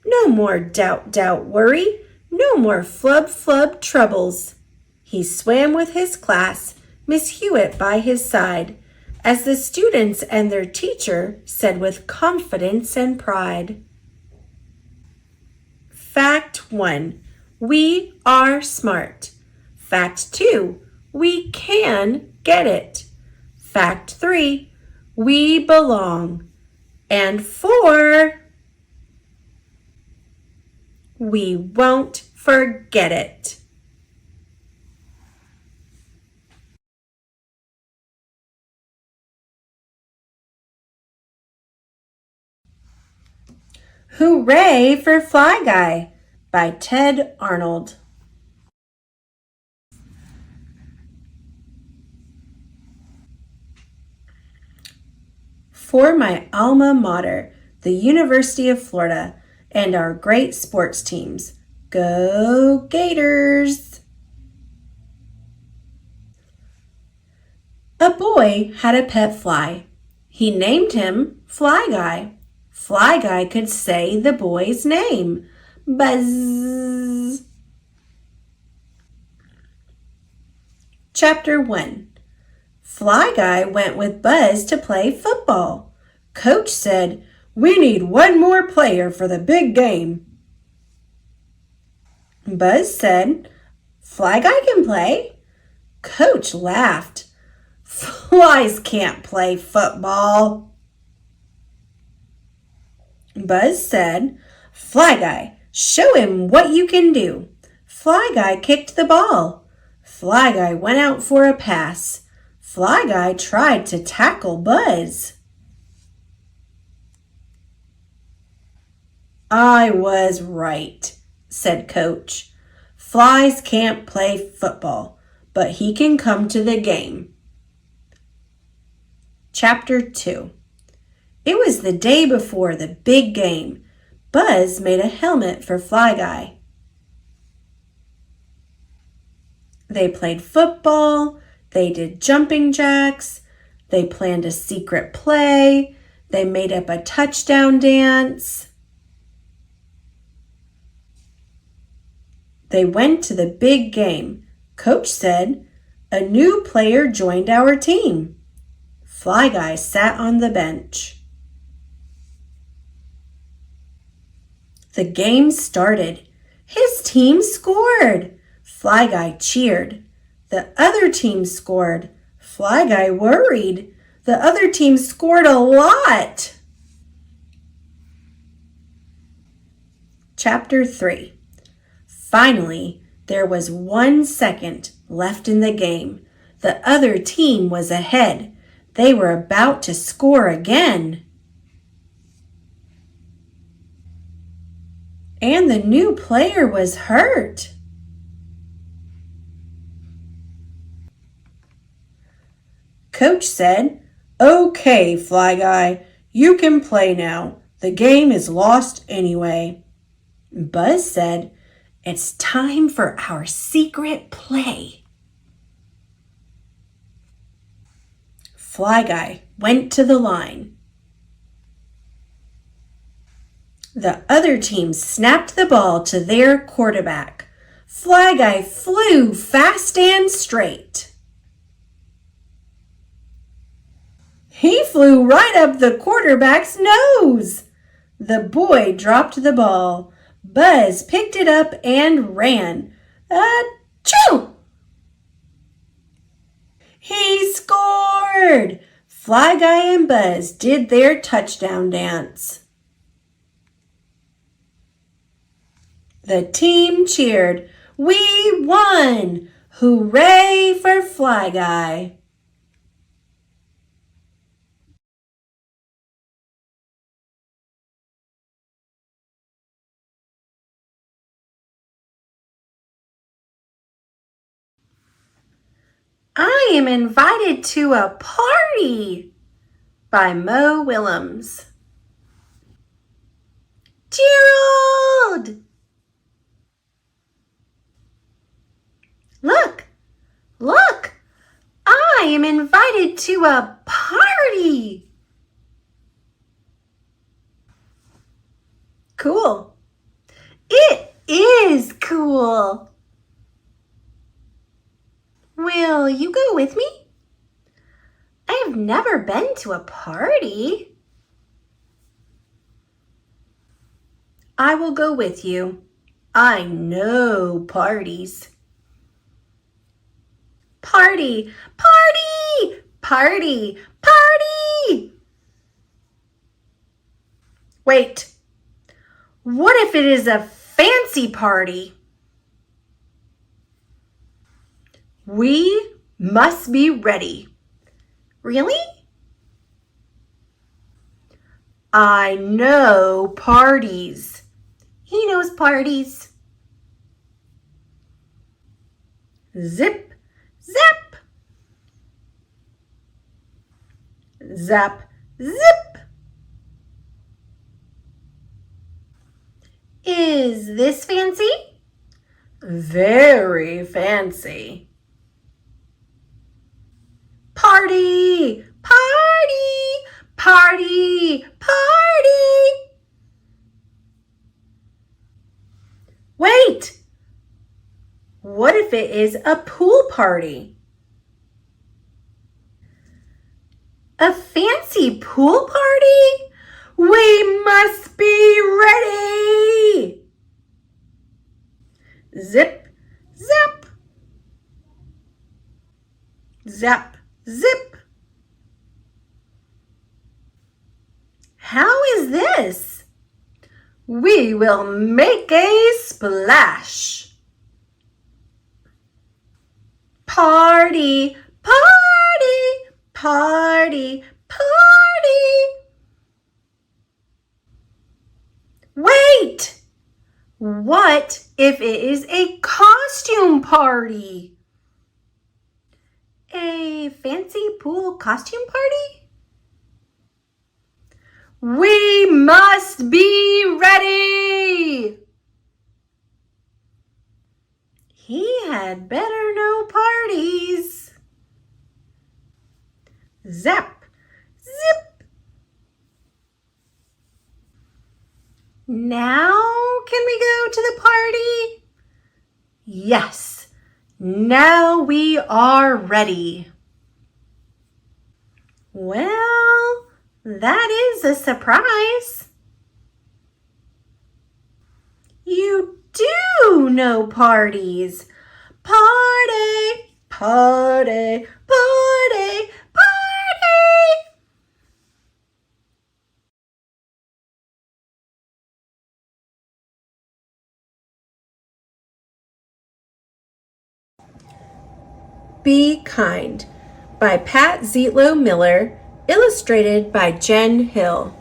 No more doubt, worry. No more flub troubles. He swam with his class, Miss Hewitt by his side, as the students and their teacher said with confidence and pride. Fact 1. We are smart. Fact 2. We can get it. Fact 3. We belong. And 4. We won't forget it. Hooray for Fly Guy by Ted Arnold. For my alma mater, the University of Florida, and our great sports teams. Go Gators! A boy had a pet fly. He named him Fly Guy. Fly Guy could say the boy's name. Buzz! Chapter 1. Fly Guy went with Buzz to play football. Coach said, "We need one more player for the big game." Buzz said, "Fly Guy can play." Coach laughed. "Flies can't play football." Buzz said, "Fly Guy, show him what you can do." Fly Guy kicked the ball. Fly Guy went out for a pass. Fly Guy tried to tackle Buzz. "I was right," said Coach. "Flies can't play football, but he can come to the game." Chapter 2. It was the day before the big game. Buzz made a helmet for Fly Guy. They played football. They did jumping jacks. They planned a secret play. They made up a touchdown dance. They went to the big game. Coach said, "A new player joined our team." Fly Guy sat on the bench. The game started. His team scored. Fly Guy cheered. The other team scored. Fly Guy worried. The other team scored a lot. Chapter 3. Finally, there was 1 second left in the game. The other team was ahead. They were about to score again. And the new player was hurt. Coach said, "Okay, Fly Guy, you can play now. The game is lost anyway." Buzz said, "It's time for our secret play." Fly Guy went to the line. The other team snapped the ball to their quarterback. Fly Guy flew fast and straight. He flew right up the quarterback's nose. The boy dropped the ball. Buzz picked it up and ran. Achoo! He scored! Fly Guy and Buzz did their touchdown dance. The team cheered. We won! Hooray for Fly Guy! I am invited to a party by Mo Willems. Gerald! Look! Look! I am invited to a party! Cool. It is cool. Will you go with me? I have never been to a party. I will go with you. I know parties. Party, party, party, party! Wait, what if it is a fancy party? We must be ready. Really? I know parties. He knows parties. Zip, zap. Zap, zip. Is this fancy? Very fancy. Party, party, party, party. Wait, what if it is a pool party? A fancy pool party? We must be ready. Zip, zap. Zap, zip. How is this? We will make a splash. Party, party, party, party. Wait! What if it is a costume party? A fancy pool costume party? We must be ready! He had better know parties. Zap, zip. Now can we go to the party? Yes, now we are ready. Well, that is a surprise. You do know parties. Party, party, party, party. Be Kind by Pat Zietlow Miller, illustrated by Jen Hill.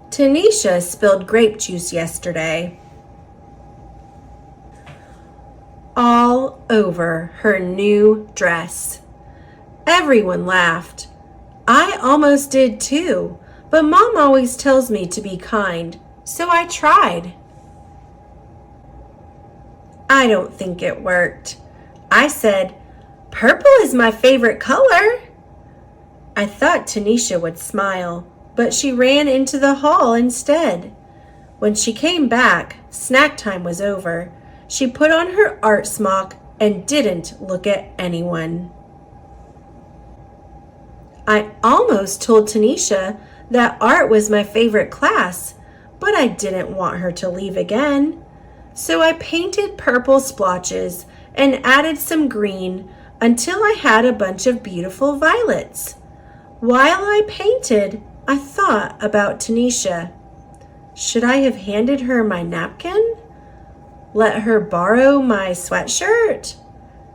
Tanisha spilled grape juice yesterday. All over her new dress. Everyone laughed. I almost did too, but Mom always tells me to be kind, so I tried. I don't think it worked. I said, "Purple is my favorite color." I thought Tanisha would smile, but she ran into the hall instead. When she came back, snack time was over. She put on her art smock and didn't look at anyone. I almost told Tanisha that art was my favorite class, but I didn't want her to leave again. So I painted purple splotches and added some green until I had a bunch of beautiful violets. While I painted, I thought about Tanisha. Should I have handed her my napkin? Let her borrow my sweatshirt?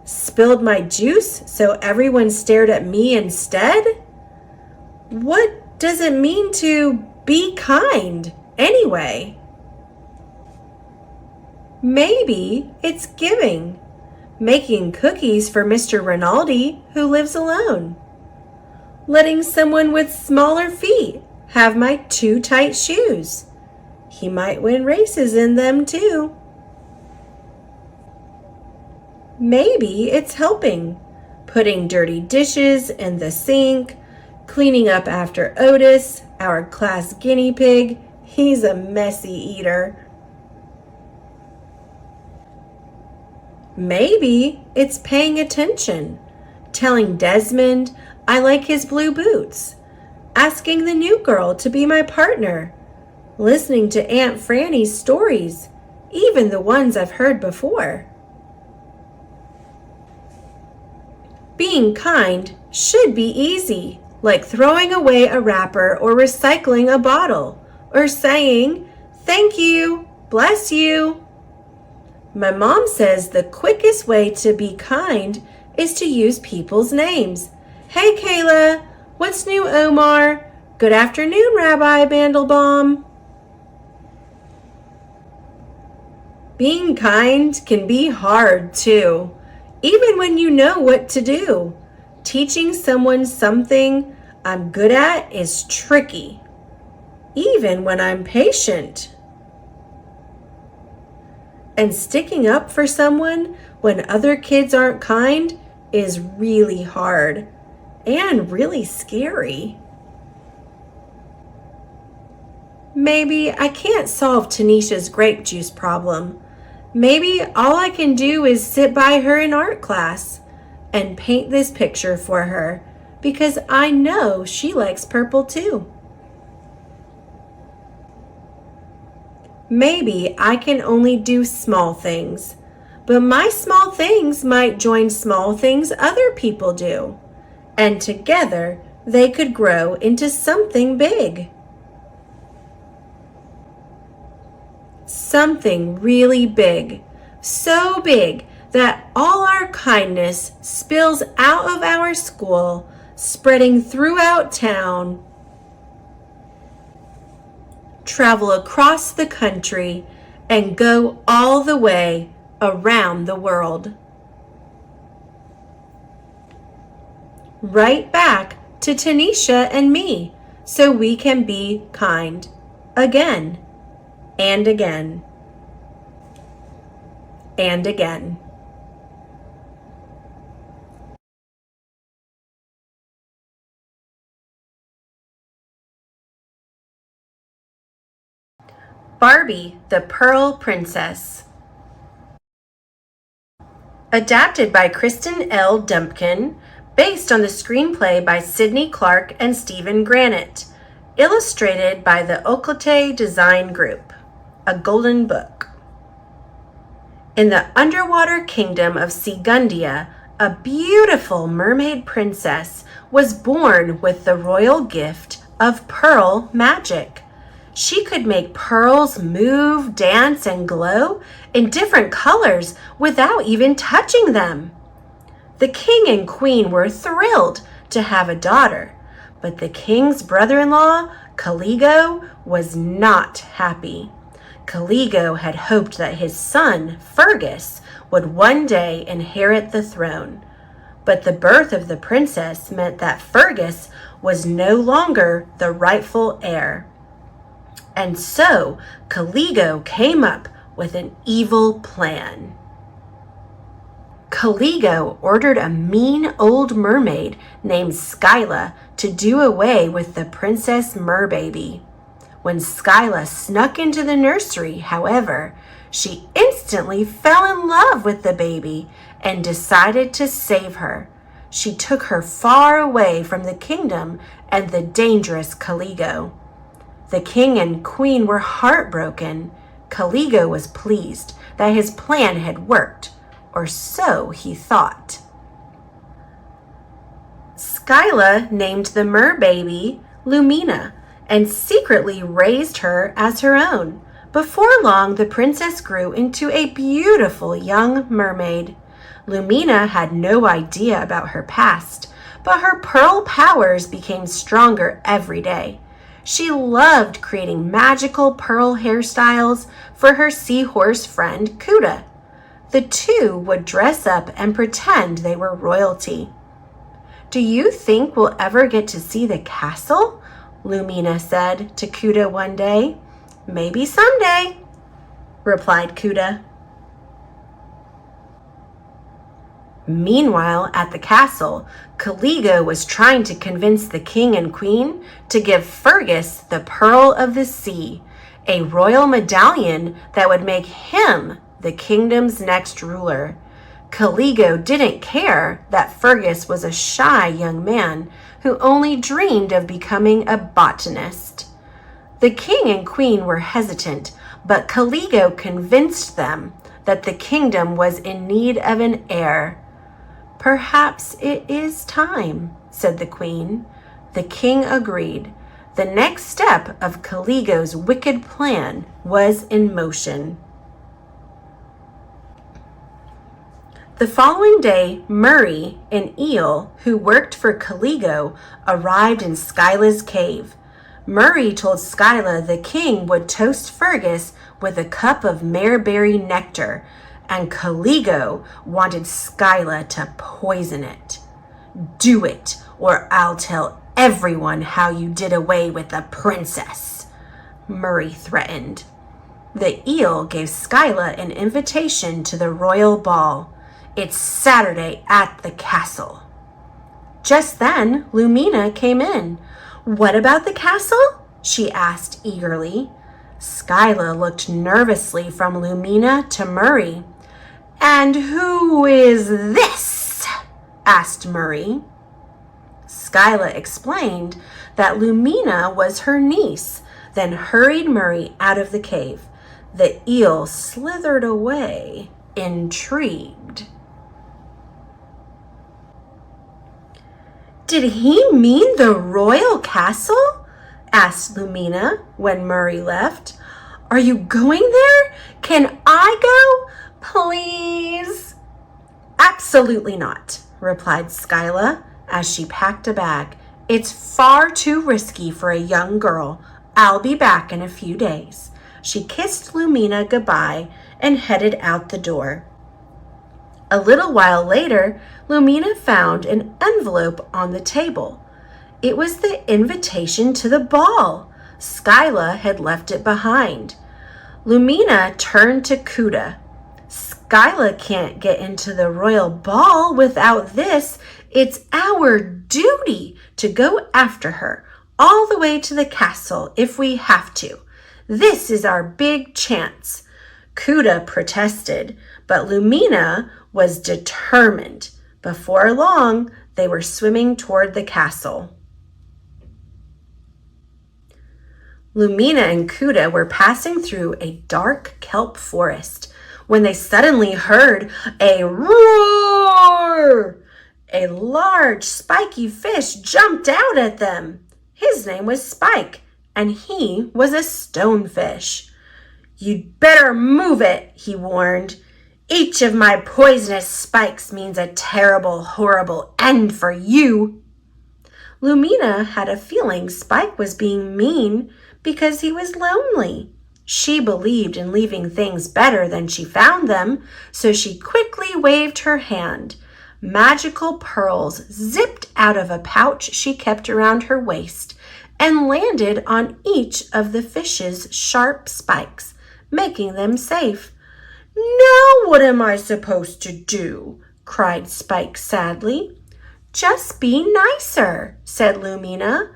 Spilled my juice so everyone stared at me instead? What does it mean to be kind anyway? Maybe it's giving, making cookies for Mr. Rinaldi who lives alone, letting someone with smaller feet have my too tight shoes. He might win races in them too. Maybe it's helping, putting dirty dishes in the sink, cleaning up after Otis, our class guinea pig. He's a messy eater. Maybe it's paying attention, telling Desmond I like his blue boots, asking the new girl to be my partner, listening to Aunt Franny's stories, even the ones I've heard before. Being kind should be easy, like throwing away a wrapper or recycling a bottle, or saying, "Thank you, bless you." My mom says the quickest way to be kind is to use people's names. Hey Kayla, what's new Omar? Good afternoon, Rabbi Bandelbaum. Being kind can be hard too, even when you know what to do. Teaching someone something I'm good at is tricky, even when I'm patient. And sticking up for someone when other kids aren't kind is really hard and really scary. Maybe I can't solve Tanisha's grape juice problem. Maybe all I can do is sit by her in art class and paint this picture for her because I know she likes purple too. Maybe I can only do small things, but my small things might join small things other people do, and together they could grow into something big. Something really big, so big that all our kindness spills out of our school, spreading throughout town, travel across the country, and go all the way around the world. Right back to Tanisha and me, so we can be kind again and again and again. Barbie, the Pearl Princess. Adapted by Kristen L. Dumpkin, based on the screenplay by Sidney Clark and Stephen Granite, illustrated by the Occult Design Group, a golden book. In the underwater kingdom of Segundia, a beautiful mermaid princess was born with the royal gift of pearl magic. She could make pearls move, dance, and glow in different colors without even touching them. The king and queen were thrilled to have a daughter, but the king's brother-in-law, Caligo, was not happy. Caligo had hoped that his son, Fergus, would one day inherit the throne. But the birth of the princess meant that Fergus was no longer the rightful heir. And so Caligo came up with an evil plan. Caligo ordered a mean old mermaid named Skyla to do away with the Princess Merbaby. When Skyla snuck into the nursery, however, she instantly fell in love with the baby and decided to save her. She took her far away from the kingdom and the dangerous Caligo. The king and queen were heartbroken. Caligo was pleased that his plan had worked, or so he thought. Skyla named the merbaby Lumina and secretly raised her as her own. Before long, the princess grew into a beautiful young mermaid. Lumina had no idea about her past, but her pearl powers became stronger every day. She loved creating magical pearl hairstyles for her seahorse friend Kuda. The two would dress up and pretend they were royalty. "Do you think we'll ever get to see the castle?" Lumina said to Kuda one day. "Maybe someday," replied Kuda. Meanwhile, at the castle, Caligo was trying to convince the king and queen to give Fergus the Pearl of the Sea, a royal medallion that would make him the kingdom's next ruler. Caligo didn't care that Fergus was a shy young man who only dreamed of becoming a botanist. The king and queen were hesitant, but Caligo convinced them that the kingdom was in need of an heir. "Perhaps it is time," said the queen. The king agreed. The next step of Caligo's wicked plan was in motion. The following day, Murray, an eel who worked for Caligo, arrived in Skyla's cave. Murray told Skyla the king would toast Fergus with a cup of mareberry nectar, and Caligo wanted Skyla to poison it. "Do it, or I'll tell everyone how you did away with the princess," Murray threatened. The eel gave Skyla an invitation to the royal ball. "It's Saturday at the castle." Just then, Lumina came in. "What about the castle?" she asked eagerly. Skyla looked nervously from Lumina to Murray. "And who is this?" asked Murray. Skyla explained that Lumina was her niece, then hurried Murray out of the cave. The eel slithered away, intrigued. "Did he mean the royal castle?" asked Lumina when Murray left. "Are you going there? Can I go? Please?" "Absolutely not," replied Skyla as she packed a bag. "It's far too risky for a young girl. I'll be back in a few days." She kissed Lumina goodbye and headed out the door. A little while later, Lumina found an envelope on the table. It was the invitation to the ball. Skyla had left it behind. Lumina turned to Kuda. "Skyla can't get into the royal ball without this. It's our duty to go after her all the way to the castle if we have to. This is our big chance." Kuda protested, but Lumina was determined. Before long, they were swimming toward the castle. Lumina and Kuda were passing through a dark kelp forest when they suddenly heard a roar. A large, spiky fish jumped out at them. His name was Spike, and he was a stonefish. "You'd better move it," he warned. "Each of my poisonous spikes means a terrible, horrible end for you." Lumina had a feeling Spike was being mean because he was lonely. She believed in leaving things better than she found them, so she quickly waved her hand. Magical pearls zipped out of a pouch she kept around her waist and landed on each of the fish's sharp spikes, making them safe. "Now what am I supposed to do?" cried Spike sadly. "Just be nicer," said Lumina.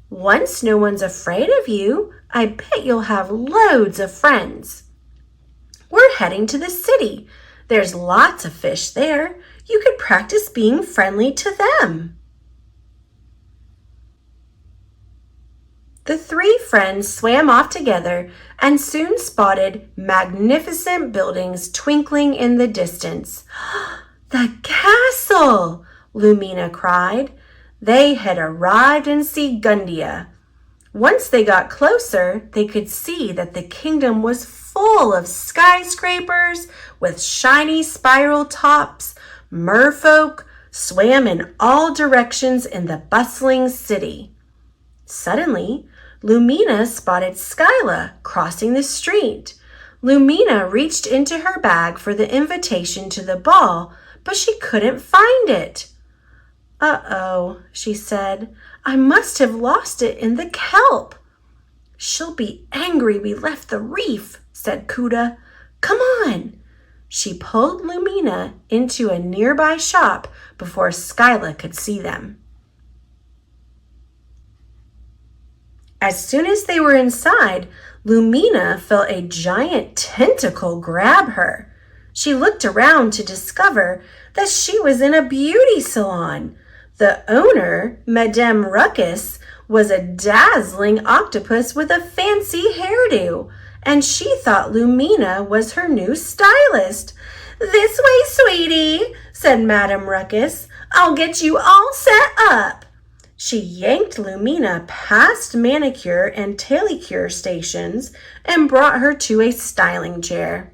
"Once no one's afraid of you, I bet you'll have loads of friends." "We're heading to the city. There's lots of fish there. You could practice being friendly to them." The three friends swam off together and soon spotted magnificent buildings twinkling in the distance. "The castle!" Lumina cried. They had arrived in Segundia. Once they got closer, they could see that the kingdom was full of skyscrapers with shiny spiral tops. Merfolk swam in all directions in the bustling city. Suddenly, Lumina spotted Skyla crossing the street. Lumina reached into her bag for the invitation to the ball, but she couldn't find it. "Uh-oh," she said. "I must have lost it in the kelp." "She'll be angry we left the reef," said Kuda. "Come on." She pulled Lumina into a nearby shop before Skyla could see them. As soon as they were inside, Lumina felt a giant tentacle grab her. She looked around to discover that she was in a beauty salon. The owner, Madame Ruckus, was a dazzling octopus with a fancy hairdo, and she thought Lumina was her new stylist. "This way, sweetie," said Madame Ruckus. "I'll get you all set up." She yanked Lumina past manicure and telecure stations and brought her to a styling chair.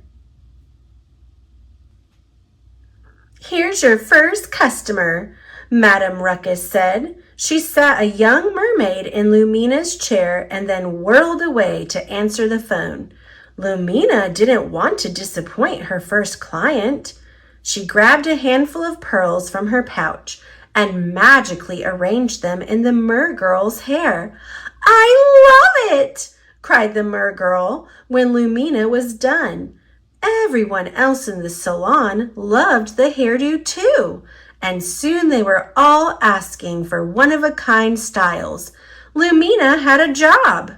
"Here's your first customer," Madame Ruckus said. She sat a young mermaid in Lumina's chair and then whirled away to answer the phone. Lumina didn't want to disappoint her first client. She grabbed a handful of pearls from her pouch and magically arranged them in the mergirl's hair. "I love it!" cried the mergirl when Lumina was done. Everyone else in the salon loved the hairdo too, and soon they were all asking for one-of-a-kind styles. Lumina had a job.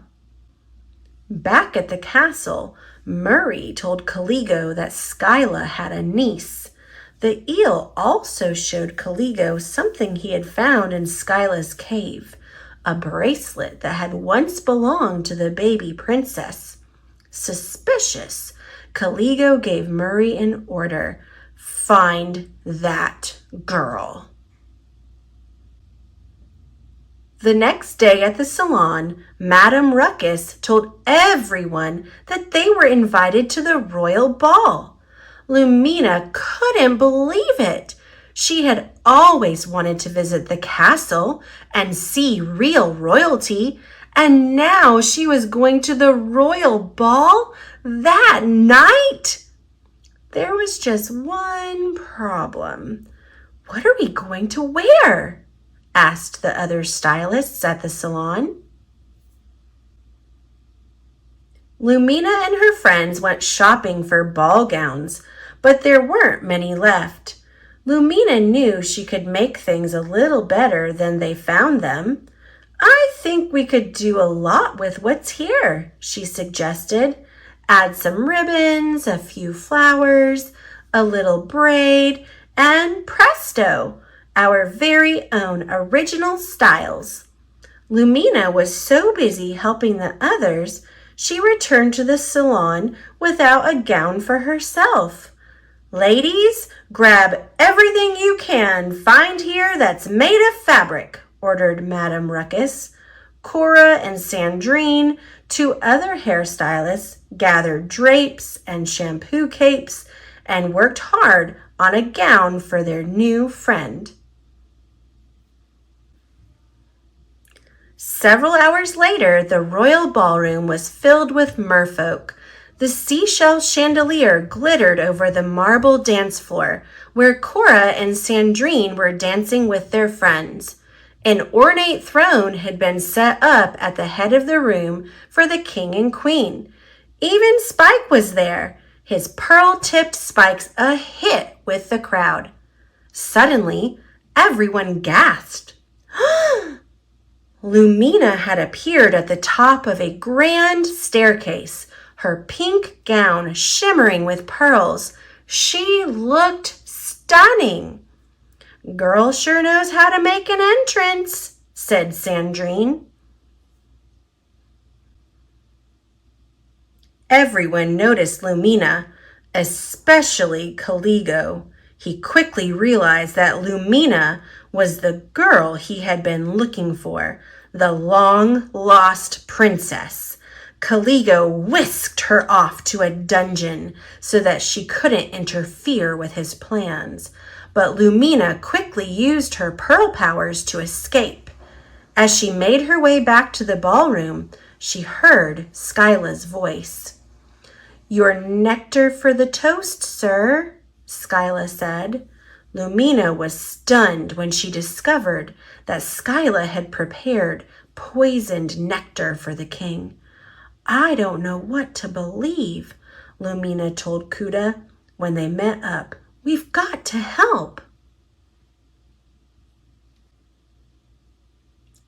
Back at the castle, Murray told Caligo that Skyla had a niece. The eel also showed Caligo something he had found in Skyla's cave, a bracelet that had once belonged to the baby princess. Suspicious, Caligo gave Murray an order: "Find that girl." The next day at the salon, Madame Ruckus told everyone that they were invited to the royal ball. Lumina couldn't believe it. She had always wanted to visit the castle and see real royalty, and now she was going to the royal ball that night. There was just one problem. "What are we going to wear?" asked the other stylists at the salon. Lumina and her friends went shopping for ball gowns, but there weren't many left. Lumina knew she could make things a little better than they found them. "I think we could do a lot with what's here," she suggested. "Add some ribbons, a few flowers, a little braid, and presto, our very own original styles." Lumina was so busy helping the others, she returned to the salon without a gown for herself. "Ladies, grab everything you can find here that's made of fabric," ordered Madame Ruckus. Cora and Sandrine, two other hairstylists, gathered drapes and shampoo capes and worked hard on a gown for their new friend. Several hours later, the royal ballroom was filled with merfolk. The seashell chandelier glittered over the marble dance floor, where Cora and Sandrine were dancing with their friends. An ornate throne had been set up at the head of the room for the king and queen. Even Spike was there, his pearl-tipped spikes a hit with the crowd. Suddenly, everyone gasped. Lumina had appeared at the top of a grand staircase, her pink gown shimmering with pearls. She looked stunning. "Girl sure knows how to make an entrance," said Sandrine. Everyone noticed Lumina, especially Caligo. He quickly realized that Lumina was the girl he had been looking for, the long-lost princess. Caligo whisked her off to a dungeon so that she couldn't interfere with his plans, but Lumina quickly used her pearl powers to escape. As she made her way back to the ballroom, she heard Skyla's voice. "Your nectar for the toast, sir," Skyla said. Lumina was stunned when she discovered that Skyla had prepared poisoned nectar for the king. "I don't know what to believe," Lumina told Kuda when they met up. "We've got to help."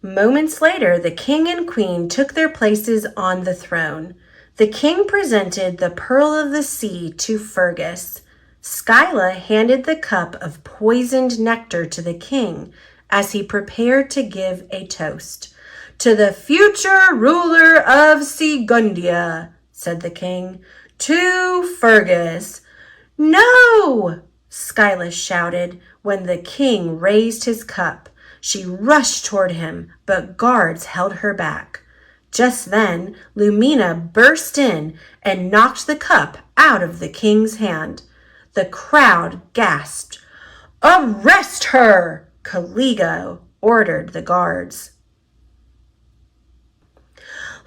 Moments later, the king and queen took their places on the throne. The king presented the Pearl of the Sea to Fergus. Skyla handed the cup of poisoned nectar to the king as he prepared to give a toast. "To the future ruler of Segundia," said the king. "To Fergus." "No!" Skyla shouted when the king raised his cup. She rushed toward him, but guards held her back. Just then, Lumina burst in and knocked the cup out of the king's hand. The crowd gasped. "Arrest her!" Caligo ordered the guards.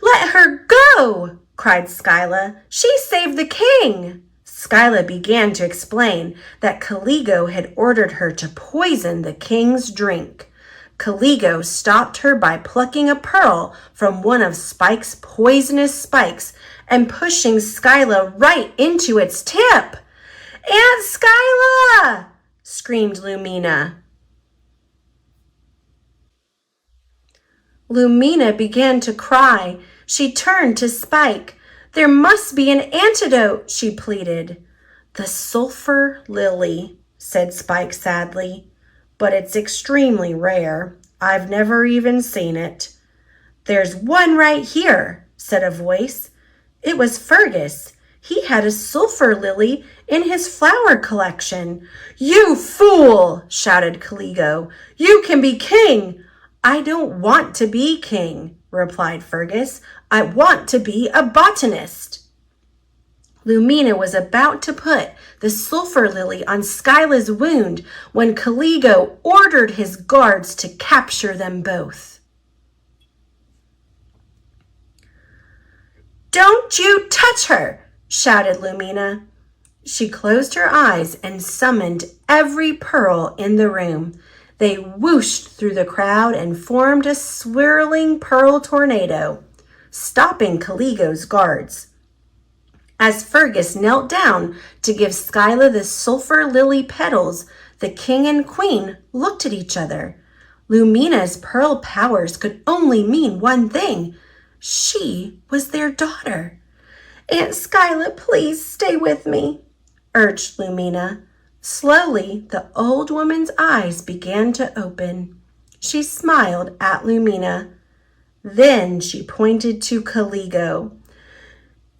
"Let her go!" cried Skyla. "She saved the king!" Skyla began to explain that Caligo had ordered her to poison the king's drink. Caligo stopped her by plucking a pearl from one of Spike's poisonous spikes and pushing Skyla right into its tip. "Aunt Skyla!" screamed Lumina. Lumina began to cry. She turned to Spike. "There must be an antidote," she pleaded. "The sulfur lily," said Spike sadly. "But it's extremely rare. I've never even seen it." "There's one right here," said a voice. It was Fergus. He had a sulfur lily in his flower collection. "You fool!" shouted Caligo. "You can be king." "I don't want to be king," replied Fergus. "I want to be a botanist." Lumina was about to put the sulfur lily on Skyla's wound when Caligo ordered his guards to capture them both. "Don't you touch her!" shouted Lumina. She closed her eyes and summoned every pearl in the room. They whooshed through the crowd and formed a swirling pearl tornado, stopping Caligo's guards. As Fergus knelt down to give Skyla the sulfur lily petals, the king and queen looked at each other. Lumina's pearl powers could only mean one thing. She was their daughter. "Aunt Skyla, please stay with me," urged Lumina. Slowly, the old woman's eyes began to open. She smiled at Lumina. Then she pointed to Caligo.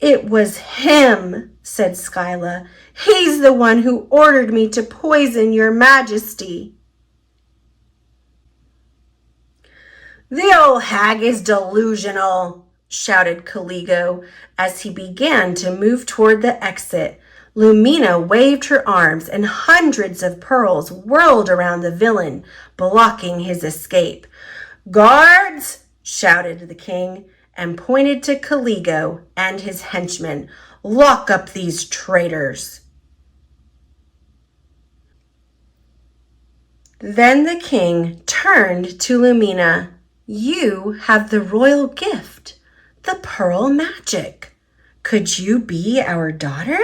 "It was him," said Skyla. "He's the one who ordered me to poison your majesty." "The old hag is delusional," shouted Caligo as he began to move toward the exit. Lumina waved her arms and hundreds of pearls whirled around the villain, blocking his escape. "Guards!" shouted the king and pointed to Caligo and his henchmen. "Lock up these traitors." Then the king turned to Lumina. "You have the royal gift, the pearl magic. Could you be our daughter?"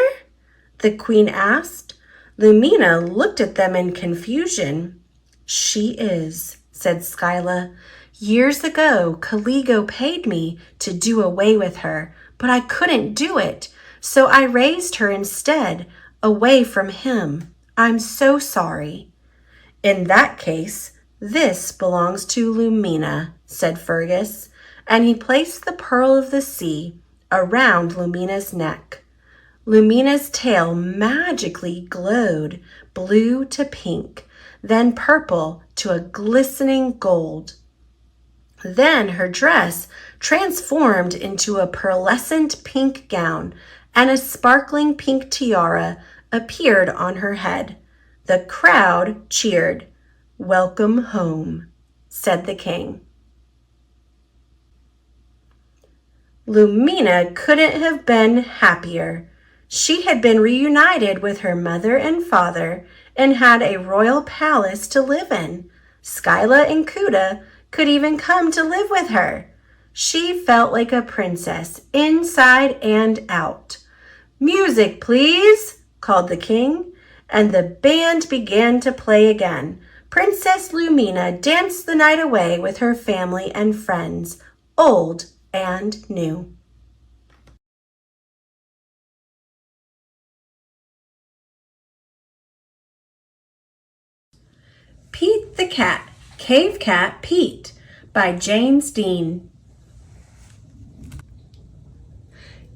the queen asked. Lumina looked at them in confusion. "She is," said Skyla. "Years ago, Caligo paid me to do away with her, but I couldn't do it, so I raised her instead, away from him. I'm so sorry." "In that case, this belongs to Lumina," said Fergus, and he placed the Pearl of the Sea around Lumina's neck. Lumina's tail magically glowed blue to pink. then purple to a glistening gold. Then her dress transformed into a pearlescent pink gown, and a sparkling pink tiara appeared on her head. The crowd cheered. "Welcome home," said the king. Lumina couldn't have been happier. She had been reunited with her mother and father and had a royal palace to live in. Skyla and Kuda could even come to live with her. She felt like a princess inside and out. "Music, please," called the king, and the band began to play again. Princess Lumina danced the night away with her family and friends, old and new. Pete the Cat, Cave Cat Pete, by James Dean.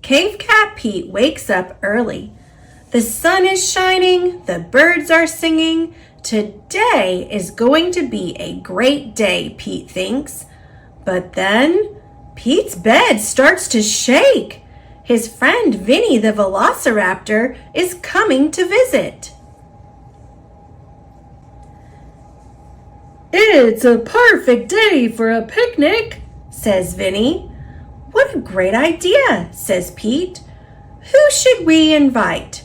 Cave Cat Pete wakes up early. The sun is shining, the birds are singing. Today is going to be a great day, Pete thinks. But then Pete's bed starts to shake. His friend Vinny the Velociraptor is coming to visit. "It's a perfect day for a picnic," says Vinny. "What a great idea," says Pete. "Who should we invite?"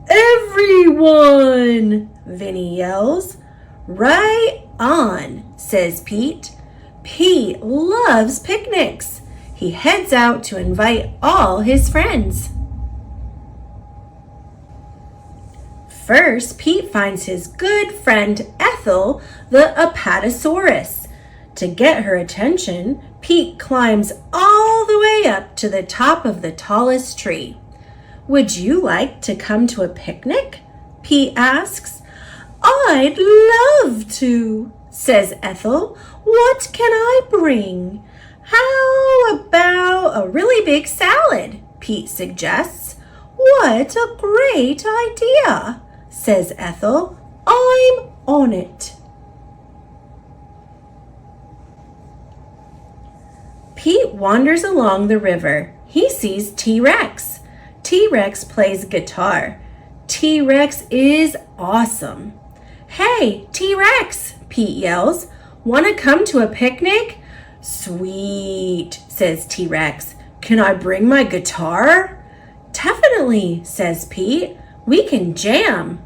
"Everyone," Vinny yells. "Right on," says Pete. Pete loves picnics. He heads out to invite all his friends. First, Pete finds his good friend Ethel, the Apatosaurus. To get her attention, Pete climbs all the way up to the top of the tallest tree. "Would you like to come to a picnic?" Pete asks. "I'd love to," says Ethel. "What can I bring?" "How about a really big salad?" Pete suggests. "What a great idea," says Ethel. "I'm on it." Pete wanders along the river. He sees T-Rex. T-Rex plays guitar. T-Rex is awesome. "Hey, T-Rex," Pete yells. "Want to come to a picnic?" "Sweet," says T-Rex. "Can I bring my guitar?" "Definitely," says Pete. "We can jam."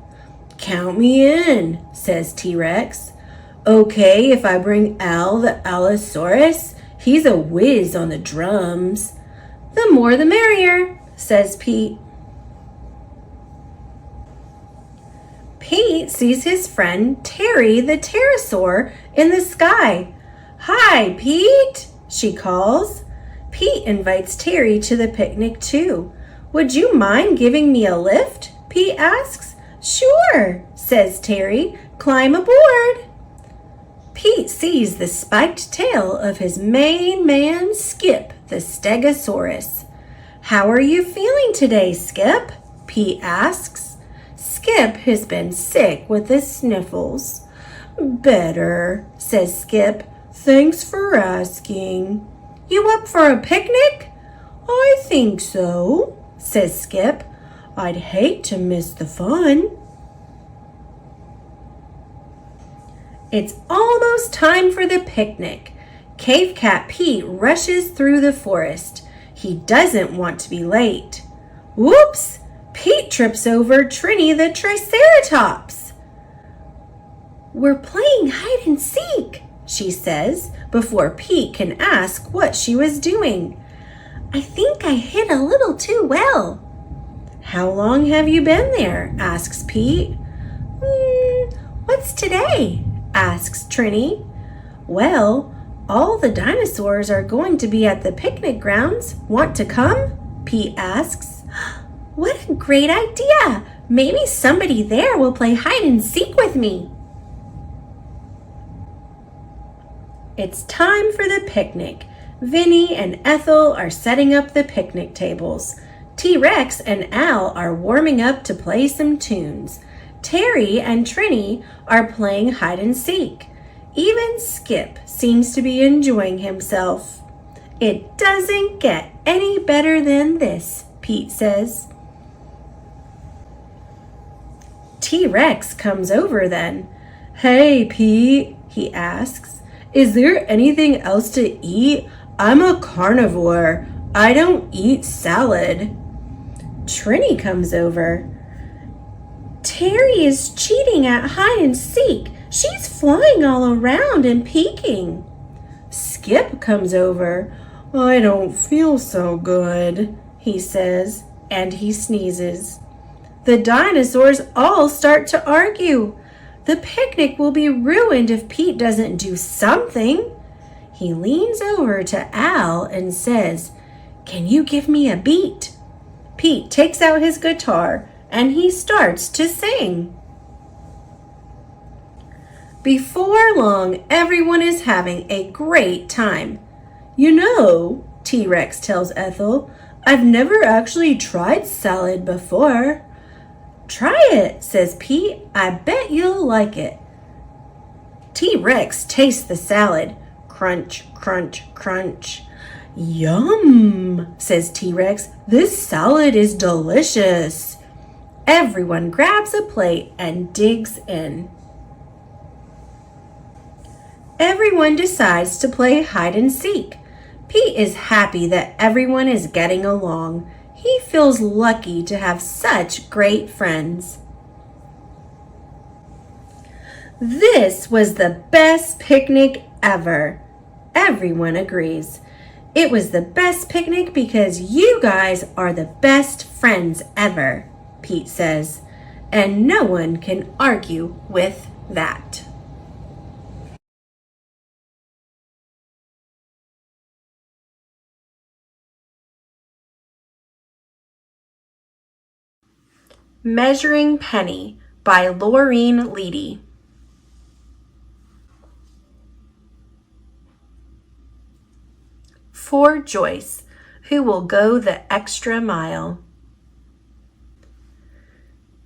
"Count me in," says T-Rex. "Okay, if I bring Al the Allosaurus? He's a whiz on the drums." "The more the merrier," says Pete. Pete sees his friend Terry the pterosaur in the sky. "Hi, Pete," she calls. Pete invites Terry to the picnic too. "Would you mind giving me a lift?" Pete asks. "Sure," says Terry. "Climb aboard." Pete sees the spiked tail of his main man, Skip, the Stegosaurus. "How are you feeling today, Skip?" Pete asks. Skip has been sick with the sniffles. "Better," says Skip. "Thanks for asking." "You up for a picnic?" "I think so," says Skip. "I'd hate to miss the fun." It's almost time for the picnic. Cave Cat Pete rushes through the forest. He doesn't want to be late. Whoops! Pete trips over Trini the Triceratops. "We're playing hide and seek," she says, before Pete can ask what she was doing. "I think I hid a little too well." "How long have you been there?" asks Pete. "What's today?" asks Trini. "Well, all the dinosaurs are going to be at the picnic grounds. Want to come?" Pete asks. "What a great idea! Maybe somebody there will play hide and seek with me." It's time for the picnic. Vinny and Ethel are setting up the picnic tables. T-Rex and Al are warming up to play some tunes. Terry and Trini are playing hide and seek. Even Skip seems to be enjoying himself. It doesn't get any better than this, Pete says. T-Rex comes over then. Hey, Pete, he asks. Is there anything else to eat? I'm a carnivore. I don't eat salad. Trini comes over. Terry is cheating at hide and seek. She's flying all around and peeking. Skip comes over. I don't feel so good, he says, and he sneezes. The dinosaurs all start to argue. The picnic will be ruined if Pete doesn't do something. He leans over to Al and says, Can you give me a beat? Pete takes out his guitar and he starts to sing. Before long, everyone is having a great time. You know, T-Rex tells Ethel, I've never actually tried salad before. Try it, says Pete. I bet you'll like it. T-Rex tastes the salad. Crunch, crunch, crunch. Yum, says T-Rex. This salad is delicious. Everyone grabs a plate and digs in. Everyone decides to play hide and seek. Pete is happy that everyone is getting along. He feels lucky to have such great friends. This was the best picnic ever. Everyone agrees. It was the best picnic because you guys are the best friends ever, Pete says, and no one can argue with that. Measuring Penny by Laureen Leedy. For Joyce, who will go the extra mile.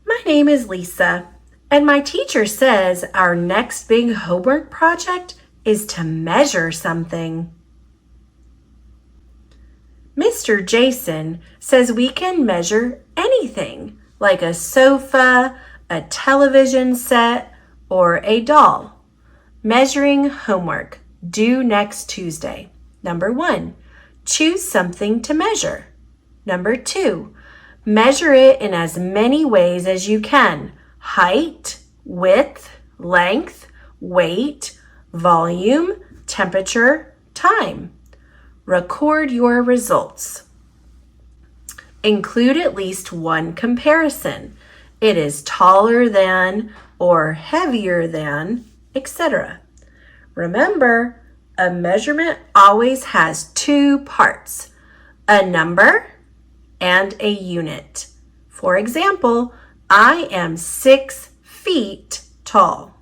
My name is Lisa, and my teacher says our next big homework project is to measure something. Mr. Jason says we can measure anything, like a sofa, a television set, or a doll. Measuring homework, due next Tuesday. Number 1, choose something to measure. Number 2, measure it in as many ways as you can. Height, width, length, weight, volume, temperature, time. Record your results. Include at least one comparison. It is taller than or heavier than, etc. Remember, a measurement always has 2 parts, a number and a unit. For example, I am 6 feet tall.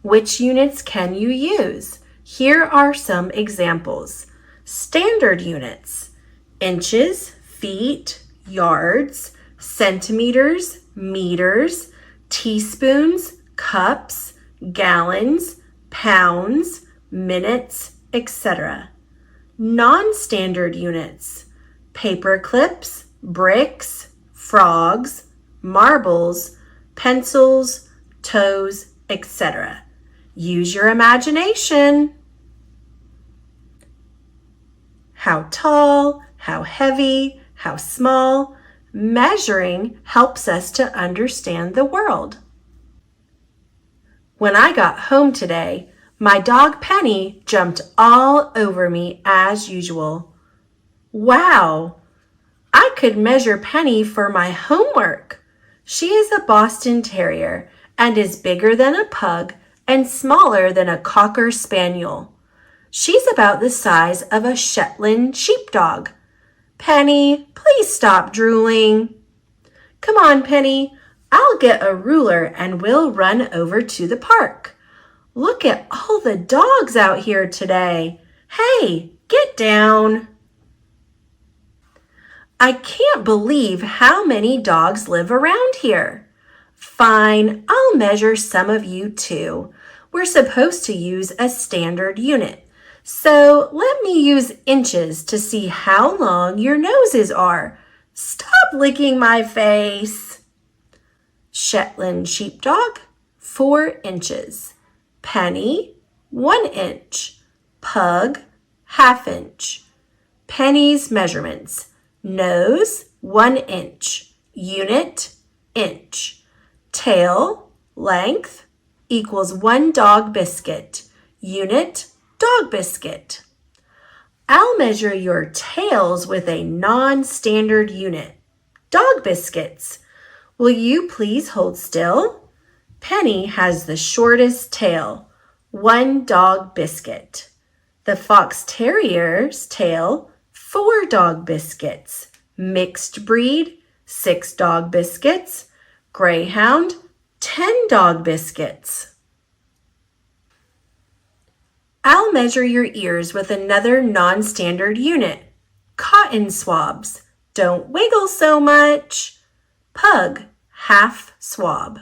Which units can you use? Here are some examples. Standard units: inches, feet, yards, centimeters, meters, teaspoons, cups, gallons, pounds, minutes, etc. Non-standard units: paper clips, bricks, frogs, marbles, pencils, toes, etc. Use your imagination. How tall, how heavy, how small. Measuring helps us to understand the world. When I got home today, my dog Penny jumped all over me as usual. Wow! I could measure Penny for my homework. She is a Boston Terrier and is bigger than a pug and smaller than a Cocker Spaniel. She's about the size of a Shetland sheepdog. Penny, please stop drooling. Come on, Penny. I'll get a ruler and we'll run over to the park. Look at all the dogs out here today. Hey, get down. I can't believe how many dogs live around here. Fine, I'll measure some of you too. We're supposed to use a standard unit. So let me use inches to see how long your noses are. Stop licking my face. Shetland sheepdog, 4 inches. Penny, 1 inch. Pug, 1/2 inch. Penny's measurements. Nose, 1 inch. Unit, inch. Tail, length, equals 1 dog biscuit. Unit, dog biscuit. I'll measure your tails with a non-standard unit. Dog biscuits. Will you please hold still? Penny has the shortest tail. 1 dog biscuit. The fox terrier's tail, 4 dog biscuits. Mixed breed, 6 dog biscuits. Greyhound, 10 dog biscuits. I'll measure your ears with another non-standard unit. Cotton swabs. Don't wiggle so much. Pug, 1/2 swab.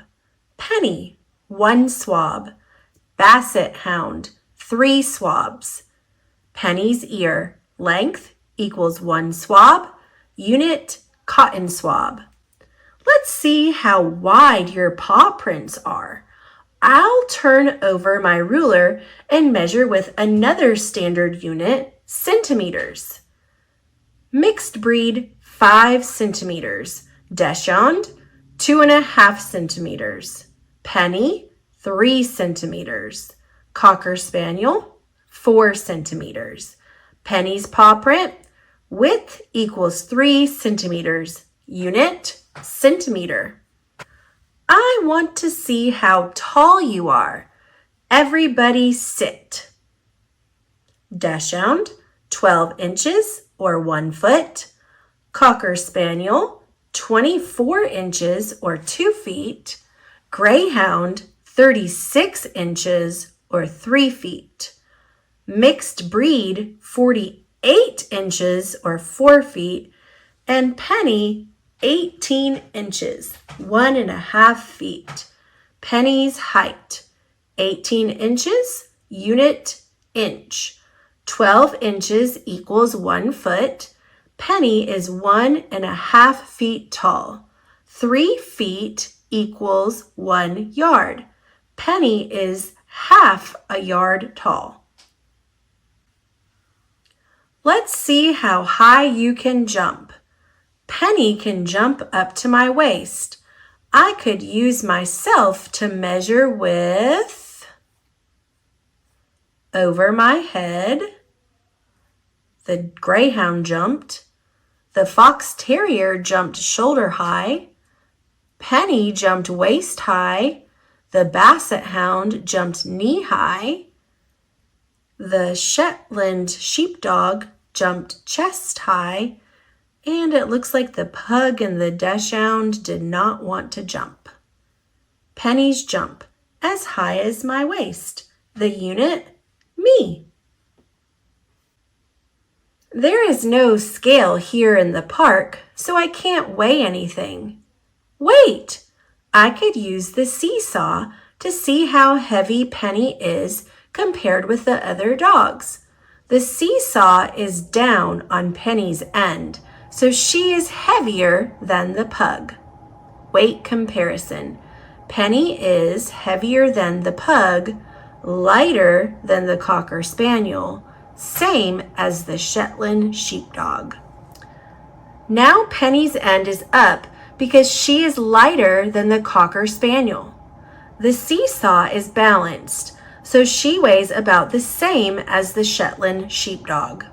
Penny, 1 swab. Basset hound, 3 swabs. Penny's ear, length equals 1 swab. Unit, cotton swab. Let's see how wide your paw prints are. I'll turn over my ruler and measure with another standard unit, centimeters. Mixed breed, 5 centimeters. Dachshund, 2.5 centimeters. Penny, 3 centimeters. Cocker Spaniel, 4 centimeters. Penny's paw print, width equals 3 centimeters. Unit, centimeter. I want to see how tall you are. Everybody sit. Dachshund, 12 inches or 1 foot. Cocker Spaniel, 24 inches or 2 feet. Greyhound, 36 inches or 3 feet. Mixed breed, 48 inches or 4 feet. And Penny, 18 inches, 1.5 feet. Penny's height, 18 inches, unit, inch. 12 inches equals 1 foot. Penny is 1.5 feet tall. 3 feet equals 1 yard. Penny is 1/2 a yard tall. Let's see how high you can jump. Penny can jump up to my waist. I could use myself to measure with over my head. The greyhound jumped. The fox terrier jumped shoulder high. Penny jumped waist high. The basset hound jumped knee high. The Shetland sheepdog jumped chest high. And it looks like the pug and the dachshund did not want to jump. Penny's jump, as high as my waist. The unit, me. There is no scale here in the park, so I can't weigh anything. Wait, I could use the seesaw to see how heavy Penny is compared with the other dogs. The seesaw is down on Penny's end, so she is heavier than the pug. Weight comparison. Penny is heavier than the pug, lighter than the Cocker Spaniel, same as the Shetland sheepdog. Now Penny's end is up because she is lighter than the Cocker Spaniel. The seesaw is balanced, so she weighs about the same as the Shetland sheepdog.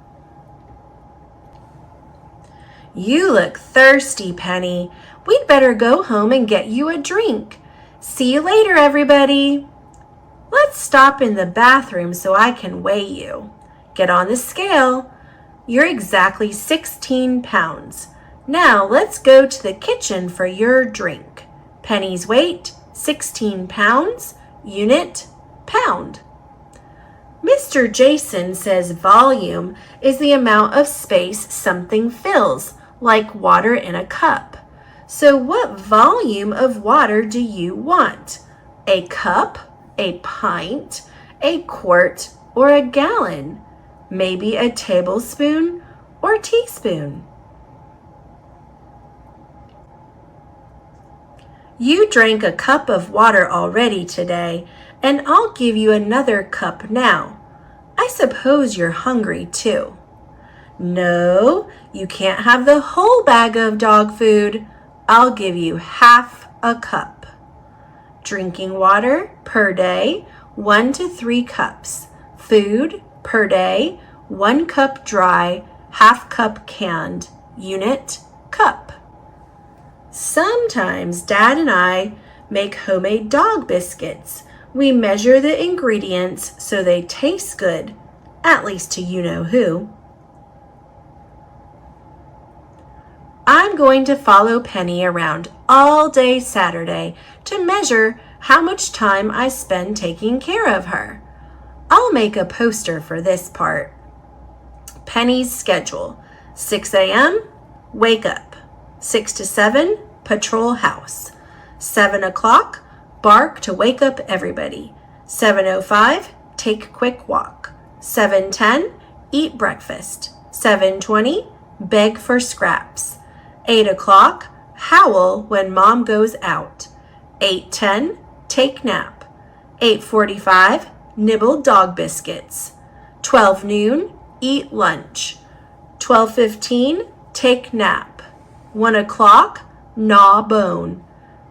You look thirsty, Penny. We'd better go home and get you a drink. See you later, everybody. Let's stop in the bathroom so I can weigh you. Get on the scale. You're exactly 16 pounds. Now let's go to the kitchen for your drink. Penny's weight, 16 pounds. Unit, pound. Mr. Jason says volume is the amount of space something fills, like water in a cup. So what volume of water do you want? A cup, a pint, a quart, or a gallon? Maybe a tablespoon or teaspoon? You drank a cup of water already today, and I'll give you another cup now. I suppose you're hungry too. No, you can't have the whole bag of dog food. I'll give you half a cup. Drinking water per day, 1 to 3 cups. Food per day, 1 cup dry, half cup canned. Unit, cup. Sometimes Dad and I make homemade dog biscuits. We measure the ingredients so they taste good, at least to you-know-who. I'm going to follow Penny around all day Saturday to measure how much time I spend taking care of her. I'll make a poster for this part. Penny's schedule: 6 a.m., wake up. 6 to 7, patrol house. 7 o'clock, bark to wake up everybody. 7:05, take quick walk. 7:10, eat breakfast. 7:20, beg for scraps. 8 o'clock, howl when mom goes out. 8:10, take nap. 8:45, nibble dog biscuits. 12 noon, eat lunch. 12:15, take nap. 1 o'clock, gnaw bone.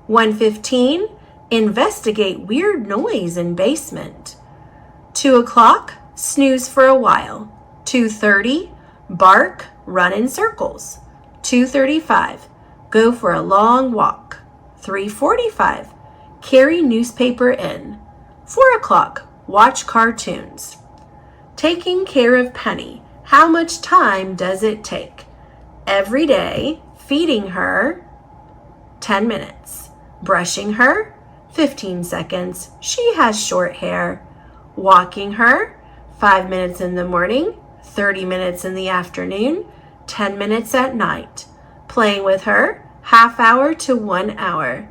1:15, investigate weird noise in basement. 2 o'clock, snooze for a while. 2:30, bark, run in circles. 2:35, go for a long walk. 3:45, carry newspaper in. 4 o'clock, watch cartoons. Taking care of Penny, how much time does it take? Every day, feeding her, 10 minutes. Brushing her, 15 seconds. She has short hair. Walking her, 5 minutes in the morning, 30 minutes in the afternoon, 10 minutes at night. Playing with her, half hour to 1 hour.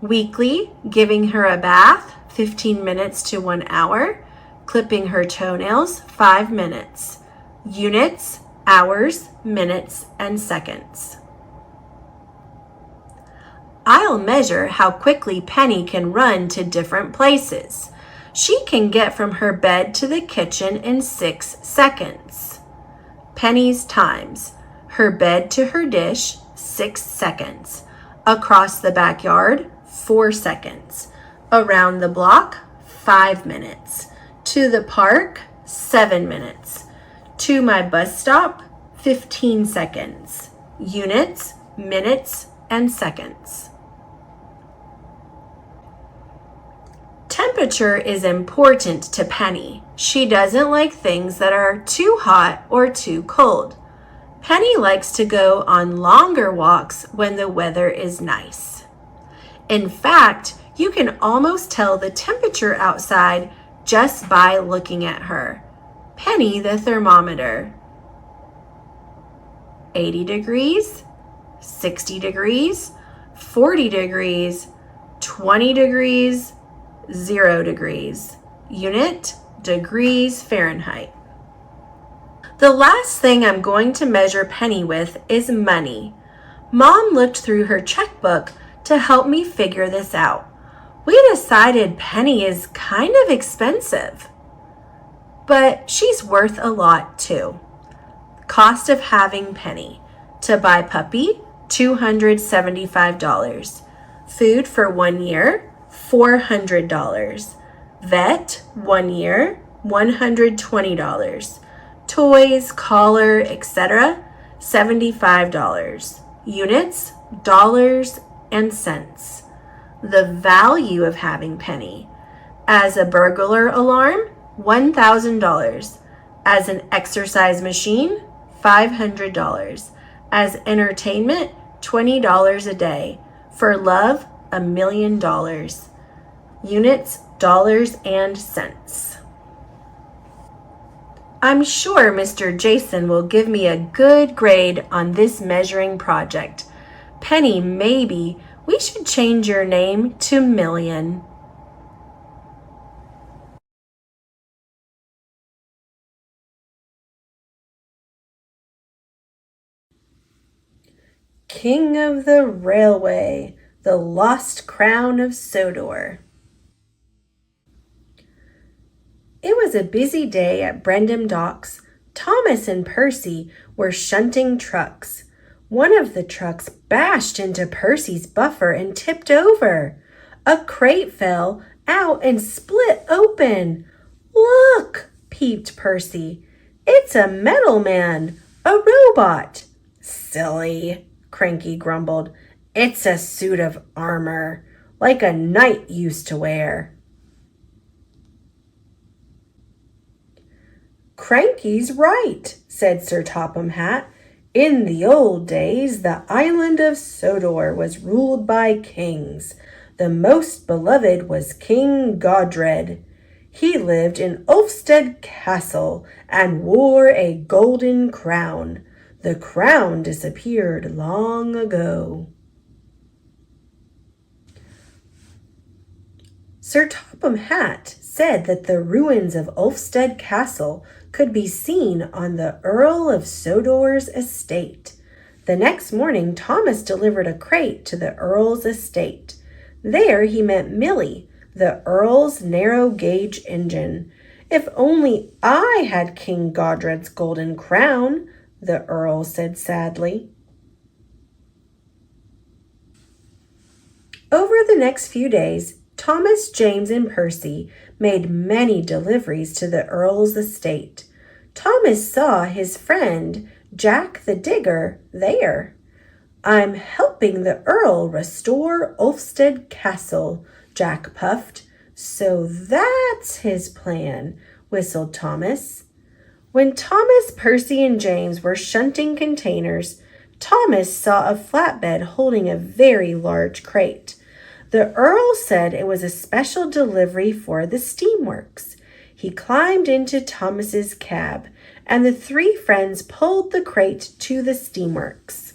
Weekly, giving her a bath, 15 minutes to 1 hour. Clipping her toenails, 5 minutes. Units, hours, minutes, and seconds. I'll measure how quickly Penny can run to different places. She can get from her bed to the kitchen in 6 seconds. Penny's times: her bed to her dish, 6 seconds. Across the backyard, 4 seconds. Around the block, 5 minutes. To the park, 7 minutes. To my bus stop, 15 seconds. Units, minutes, and seconds. Temperature is important to Penny. She doesn't like things that are too hot or too cold. Penny likes to go on longer walks when the weather is nice. In fact, you can almost tell the temperature outside just by looking at her. Penny the thermometer. 80 degrees, 60 degrees, 40 degrees, 20 degrees, 0 degrees. Unit, degrees Fahrenheit. The last thing I'm going to measure Penny with is money. Mom looked through her checkbook to help me figure this out. We decided Penny is kind of expensive, but she's worth a lot too. Cost of having Penny: to buy puppy, $275. Food for 1 year, $400. Vet, 1 year, $120. Toys, collar, etc., $75. Units, dollars and cents. The value of having Penny: as a burglar alarm, $1,000. As an exercise machine, $500. As entertainment, $20 a day. For love, $1 million. Units, dollars and cents. I'm sure Mr. Jason will give me a good grade on this measuring project. Penny, maybe we should change your name to Million. King of the Railway, the Lost Crown of Sodor. It was a busy day at Brendam Docks. Thomas and Percy were shunting trucks. One of the trucks bashed into Percy's buffer and tipped over. A crate fell out and split open. Look, peeped Percy. It's a metal man, a robot. Silly, Cranky grumbled. It's a suit of armor, like a knight used to wear. Cranky's right, said Sir Topham Hatt. In the old days, the island of Sodor was ruled by kings. The most beloved was King Godred. He lived in Ulfstead Castle and wore a golden crown. The crown disappeared long ago. Sir Topham Hatt said that the ruins of Ulfstead Castle could be seen on the Earl of Sodor's estate. The next morning, Thomas delivered a crate to the Earl's estate. There he met Millie, the Earl's narrow-gauge engine. If only I had King Godred's golden crown, the Earl said sadly. Over the next few days, Thomas, James, and Percy made many deliveries to the Earl's estate. Thomas saw his friend, Jack the Digger, there. I'm helping the Earl restore Ulfstead Castle, Jack puffed. So that's his plan, whistled Thomas. When Thomas, Percy, and James were shunting containers, Thomas saw a flatbed holding a very large crate. The Earl said it was a special delivery for the steamworks. He climbed into Thomas's cab, and the three friends pulled the crate to the steamworks.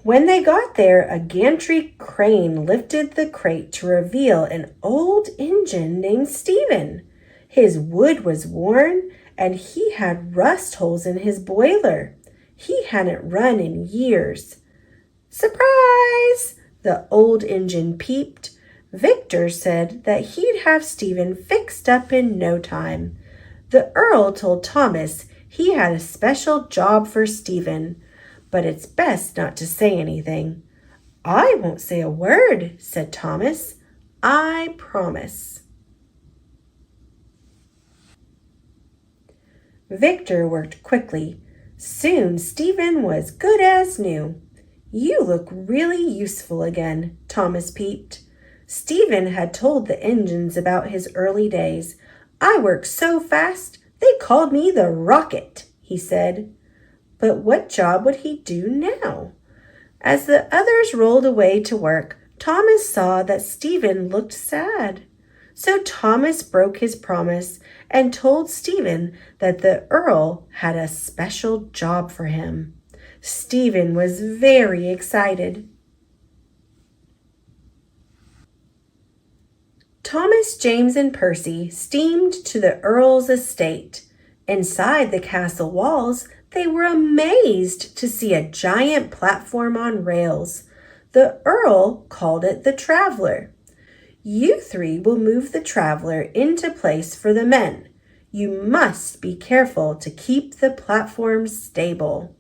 When they got there, a gantry crane lifted the crate to reveal an old engine named Stephen. His wood was worn, and he had rust holes in his boiler. He hadn't run in years. Surprise! The old engine peeped. Victor said that he'd have Stephen fixed up in no time. The Earl told Thomas he had a special job for Stephen, but it's best not to say anything. I won't say a word, said Thomas. I promise. Victor worked quickly. Soon Stephen was good as new. You look really useful again, Thomas peeped. Stephen had told the engines about his early days. I worked so fast, they called me the Rocket, he said. But what job would he do now? As the others rolled away to work, Thomas saw that Stephen looked sad. So Thomas broke his promise and told Stephen that the Earl had a special job for him. Stephen was very excited. Thomas, James, and Percy steamed to the Earl's estate. Inside the castle walls, they were amazed to see a giant platform on rails. The Earl called it the Traveler. You three will move the Traveler into place for the men. You must be careful to keep the platform stable.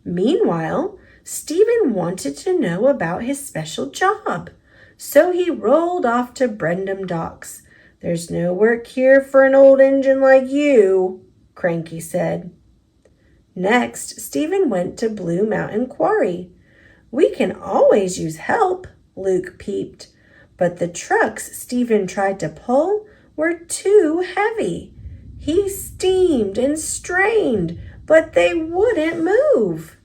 Meanwhile, Stephen wanted to know about his special job, so he rolled off to Brendam Docks. There's no work here for an old engine like you, Cranky said. Next, Stephen went to Blue Mountain Quarry. We can always use help, Luke peeped, but the trucks Stephen tried to pull were too heavy. He steamed and strained, but they wouldn't move.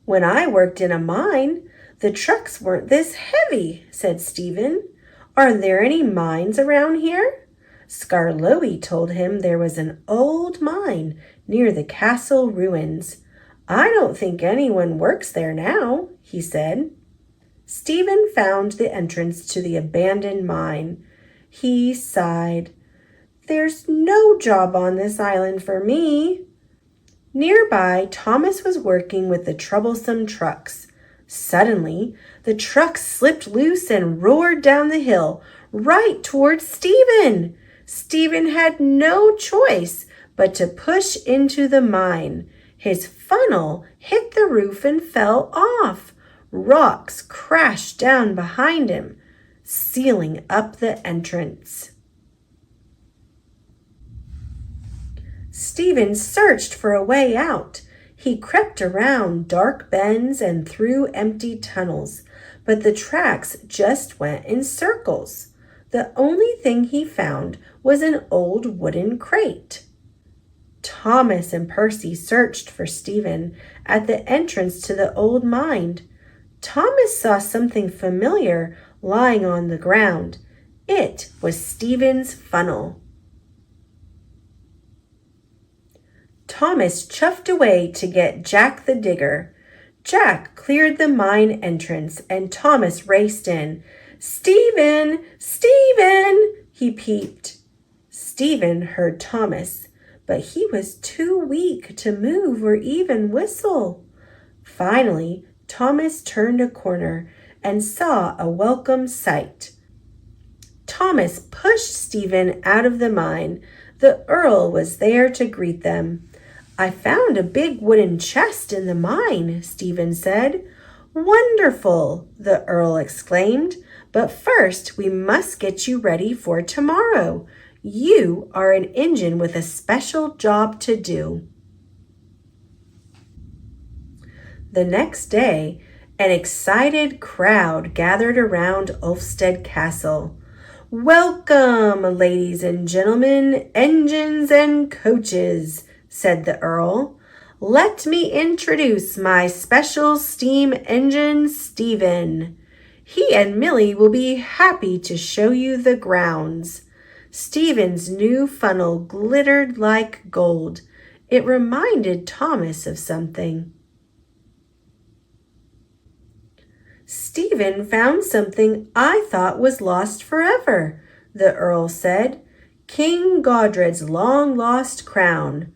When I worked in a mine, the trucks weren't this heavy, said Stephen. Are there any mines around here? Skarloey told him there was an old mine near the castle ruins. "I don't think anyone works there now," he said. Stephen found the entrance to the abandoned mine. He sighed. "There's no job on this island for me." Nearby, Thomas was working with the troublesome trucks. Suddenly, the truck slipped loose and roared down the hill, right towards Stephen. Stephen had no choice but to push into the mine. His funnel hit the roof and fell off. Rocks crashed down behind him, sealing up the entrance. Stephen searched for a way out. He crept around dark bends and through empty tunnels, but the tracks just went in circles. The only thing he found was an old wooden crate. Thomas and Percy searched for Stephen at the entrance to the old mine. Thomas saw something familiar lying on the ground. It was Stephen's funnel. Thomas chuffed away to get Jack the digger. Jack cleared the mine entrance and Thomas raced in. "Stephen! Stephen!" he peeped. Stephen heard Thomas, but he was too weak to move or even whistle. Finally, Thomas turned a corner and saw a welcome sight. Thomas pushed Stephen out of the mine. The Earl was there to greet them. "I found a big wooden chest in the mine," Stephen said. "Wonderful!" the Earl exclaimed. "But first we must get you ready for tomorrow. You are an engine with a special job to do." The next day, an excited crowd gathered around Ulfstead Castle. "Welcome, ladies and gentlemen, engines and coaches," said the Earl. "Let me introduce my special steam engine, Stephen. He and Millie will be happy to show you the grounds." Stephen's new funnel glittered like gold. It reminded Thomas of something. "Stephen found something I thought was lost forever," the Earl said. "King Godred's long-lost crown."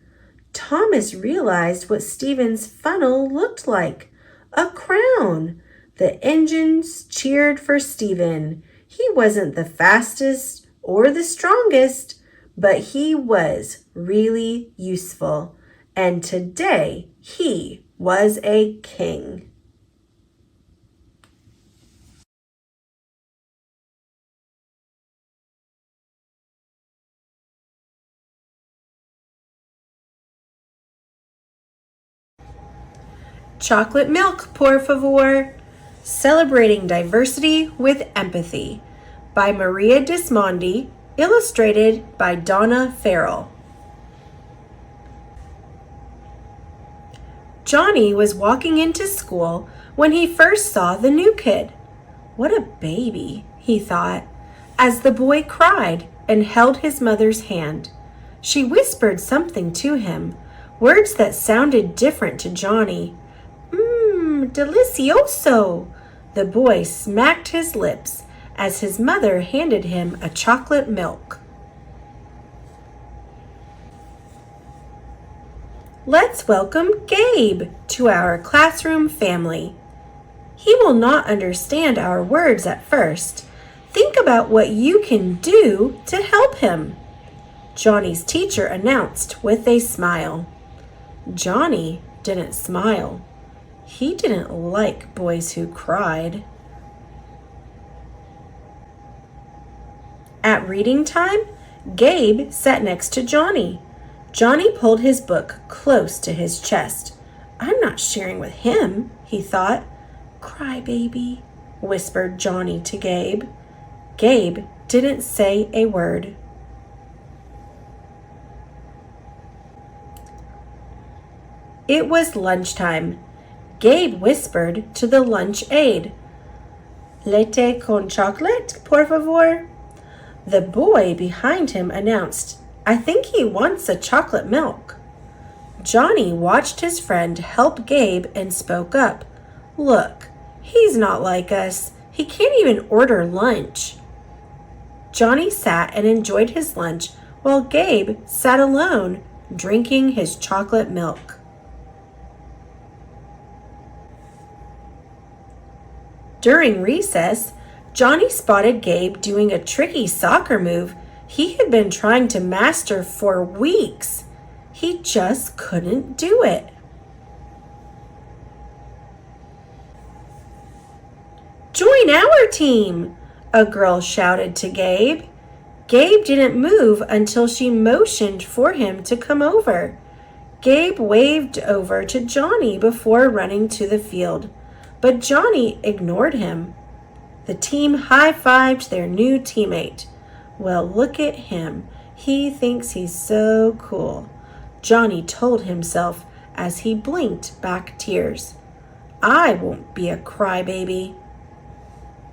Thomas realized what Stephen's funnel looked like. A crown. The engines cheered for Stephen. He wasn't the fastest or the strongest, but he was really useful. And today he was a king. Chocolate milk, por favor. Celebrating Diversity with Empathy by Maria Dismondi, illustrated by Donna Farrell. Johnny was walking into school when he first saw the new kid. "What a baby," he thought, as the boy cried and held his mother's hand. She whispered something to him, words that sounded different to Johnny. Delicioso!" The boy smacked his lips as his mother handed him a chocolate milk. Let's welcome Gabe to our classroom family. He will not understand our words at first. Think about what you can do to help him, Johnny's teacher announced with a smile. Johnny didn't smile. He didn't like boys who cried. At reading time, Gabe sat next to Johnny. Johnny pulled his book close to his chest. "I'm not sharing with him," he thought. "Cry, baby," whispered Johnny to Gabe. Gabe didn't say a word. It was lunchtime. Gabe whispered to the lunch aide. "Leche con chocolate, por favor?" The boy behind him announced, "I think he wants a chocolate milk." Johnny watched his friend help Gabe and spoke up. Look, he's not like us. He can't even order lunch. Johnny sat and enjoyed his lunch while Gabe sat alone, drinking his chocolate milk. During recess, Johnny spotted Gabe doing a tricky soccer move he had been trying to master for weeks. He just couldn't do it. Join our team, a girl shouted to Gabe. Gabe didn't move until she motioned for him to come over. Gabe waved over to Johnny before running to the field, but Johnny ignored him. The team high-fived their new teammate. Well, look at him. He thinks he's so cool, Johnny told himself as he blinked back tears. I won't be a crybaby.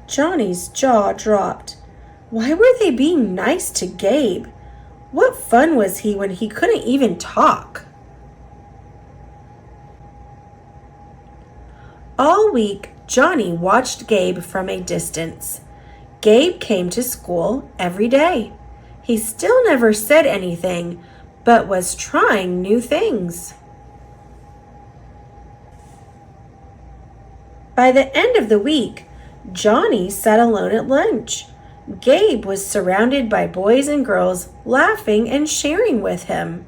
Johnny's jaw dropped. Why were they being nice to Gabe? What fun was he when he couldn't even talk? All week, Johnny watched Gabe from a distance. Gabe came to school every day. He still never said anything, but was trying new things. By the end of the week, Johnny sat alone at lunch. Gabe was surrounded by boys and girls laughing and sharing with him.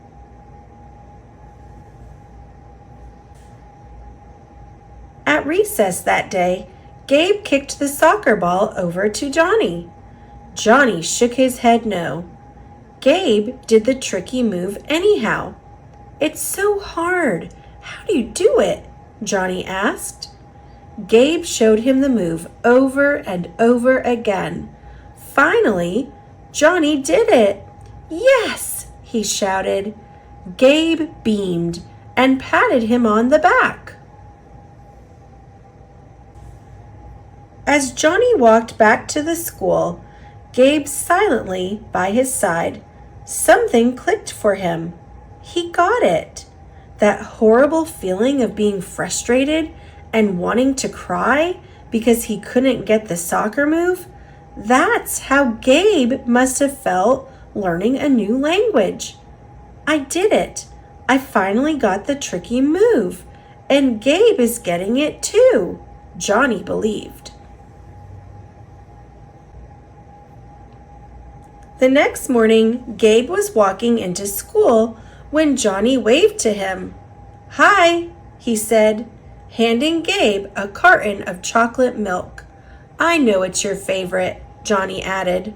At recess that day, Gabe kicked the soccer ball over to Johnny. Johnny shook his head no. Gabe did the tricky move anyhow. It's so hard. How do you do it? Johnny asked. Gabe showed him the move over and over again. Finally, Johnny did it. Yes, he shouted. Gabe beamed and patted him on the back. As Johnny walked back to the school, Gabe silently by his side, something clicked for him. He got it. That horrible feeling of being frustrated and wanting to cry because he couldn't get the soccer move, that's how Gabe must have felt learning a new language. I did it. I finally got the tricky move, and Gabe is getting it too, Johnny believed. The next morning, Gabe was walking into school when Johnny waved to him. Hi, he said, handing Gabe a carton of chocolate milk. I know it's your favorite, Johnny added.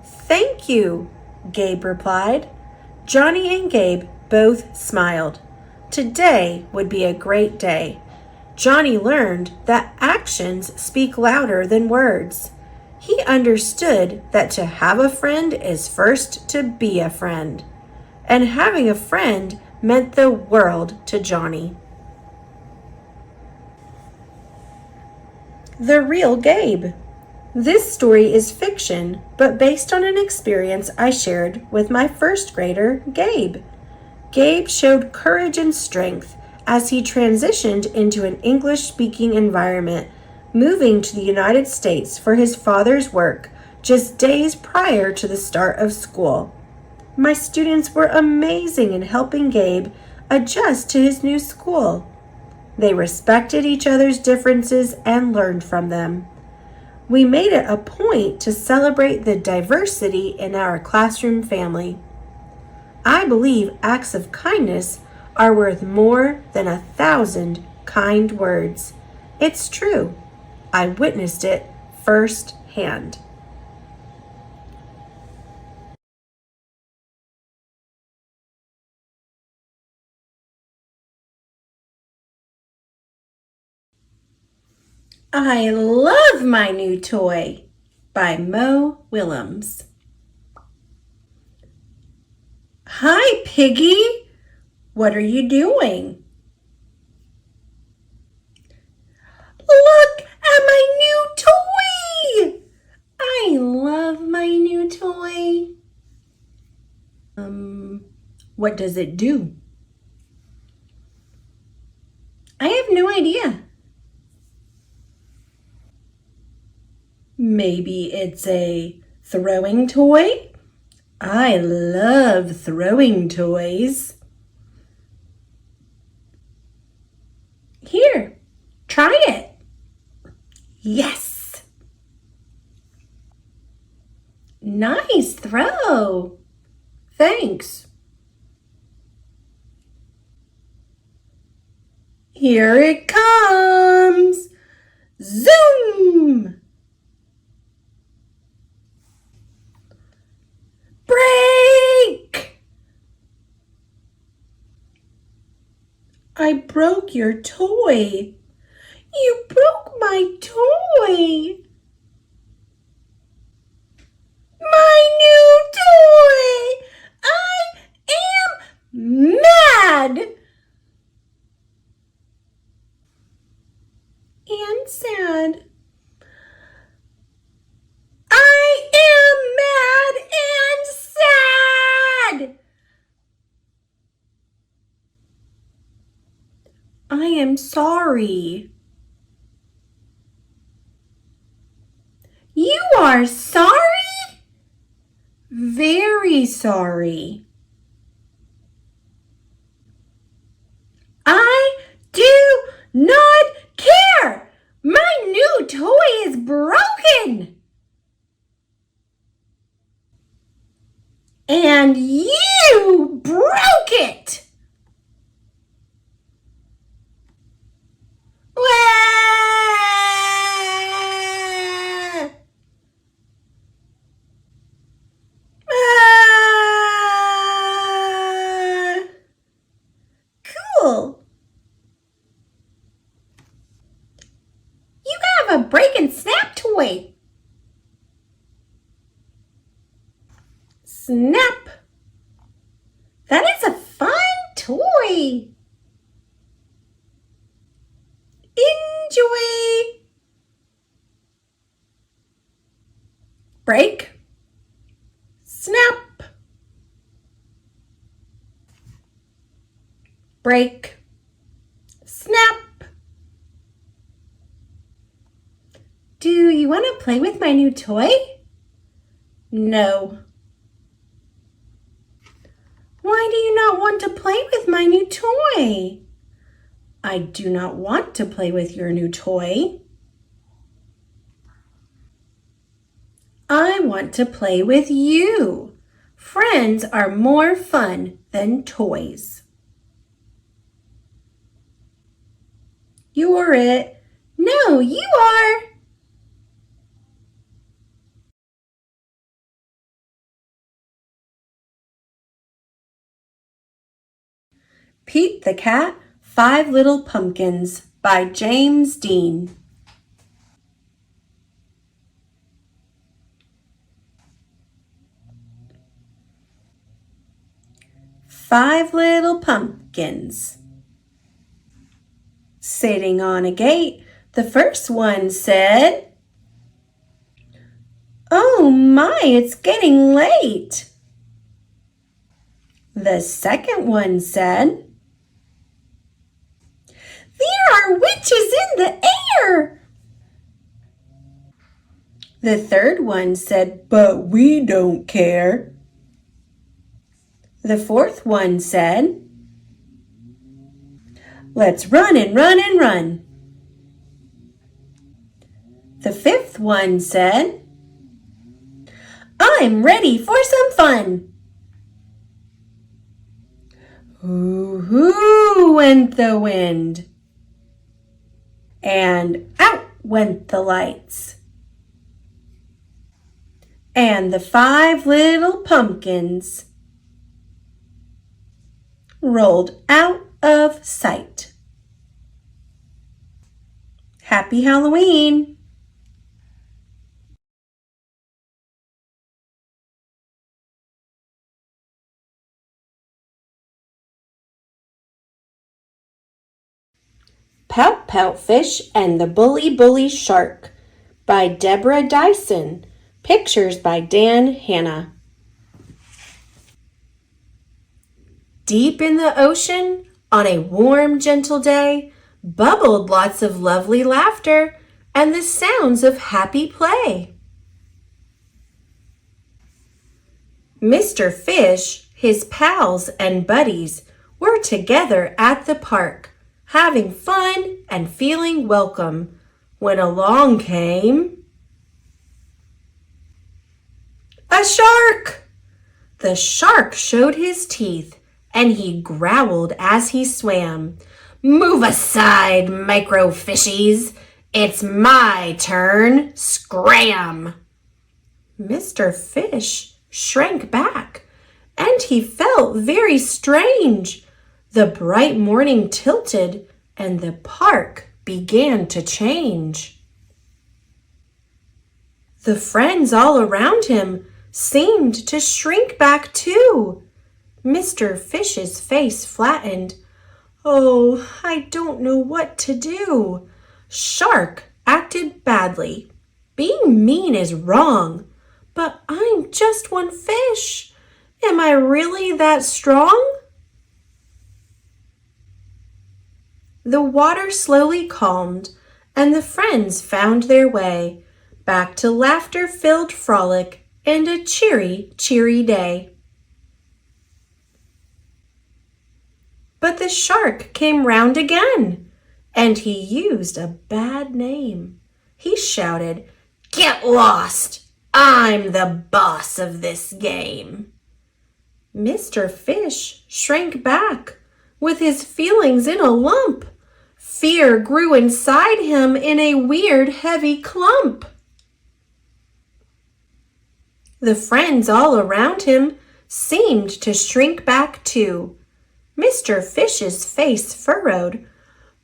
Thank you, Gabe replied. Johnny and Gabe both smiled. Today would be a great day. Johnny learned that actions speak louder than words. He understood that to have a friend is first to be a friend. And having a friend meant the world to Johnny. The Real Gabe. This story is fiction, but based on an experience I shared with my first grader, Gabe. Gabe showed courage and strength as he transitioned into an English-speaking environment, moving to the United States for his father's work just days prior to the start of school. My students were amazing in helping Gabe adjust to his new school. They respected each other's differences and learned from them. We made it a point to celebrate the diversity in our classroom family. I believe acts of kindness are worth more than 1,000 kind words. It's true. I witnessed it firsthand. I Love My New Toy by Mo Willems. Hi, Piggy. What are you doing? Look at my new toy! I love my new toy. What does it do? I have no idea. Maybe it's a throwing toy? I love throwing toys. Here, try it. Yes! Nice throw. Thanks. Here it comes. Zoom! Break! I broke your toy. You broke my toy. My new toy! I am mad! And sad. I am mad and sad! I am sorry. You are sorry? Very sorry. I do not care. My new toy is broken. And you broke it. Cool. You have a break and snap toy. Snap. That is a fun toy. Enjoy. Break. Snap. Break. Snap. Do you want to play with my new toy? No. Why do you not want to play with my new toy? I do not want to play with your new toy. I want to play with you. Friends are more fun than toys. You're it. No, you are. Pete the Cat, 5 Little Pumpkins by James Dean. Five little pumpkins. Sitting on a gate, the first one said, "Oh my, it's getting late." The second one said, "There are witches in the air." The third one said, "But we don't care." The fourth one said, "Let's run and run and run." The fifth one said, "I'm ready for some fun." Hoo-hoo went the wind. And out went the lights. And the 5 little pumpkins rolled out of sight. Happy Halloween! Pout Pout Fish and the Bully Bully Shark by Deborah Dyson. Pictures by Dan Hanna. Deep in the ocean, on a warm, gentle day, bubbled lots of lovely laughter and the sounds of happy play. Mr. Fish, his pals and buddies, were together at the park, having fun and feeling welcome, when along came a shark. The shark showed his teeth, and he growled as he swam. "Move aside, microfishies! It's my turn! Scram!" Mr. Fish shrank back, and he felt very strange. The bright morning tilted, and the park began to change. The friends all around him seemed to shrink back too. Mr. Fish's face flattened. "Oh, I don't know what to do. Shark acted badly. Being mean is wrong, but I'm just one fish. Am I really that strong?" The water slowly calmed, and the friends found their way back to laughter-filled frolic and a cheery, cheery day. But the shark came round again, and he used a bad name. He shouted, "Get lost! I'm the boss of this game." Mr. Fish shrank back, with his feelings in a lump. Fear grew inside him in a weird, heavy clump. The friends all around him seemed to shrink back too. Mr. Fish's face furrowed.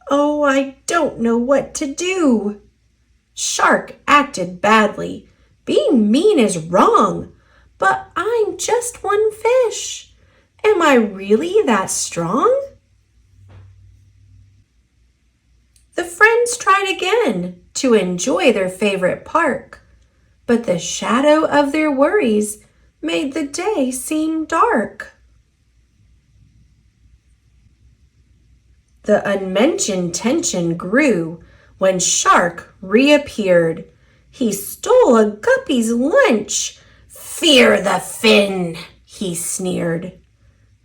"Oh, I don't know what to do." Shark acted badly. Being mean is wrong, but I'm just one fish. Am I really that strong? The friends tried again to enjoy their favorite park, but the shadow of their worries made the day seem dark. The unmentioned tension grew when Shark reappeared. He stole a guppy's lunch. "Fear the fin," he sneered.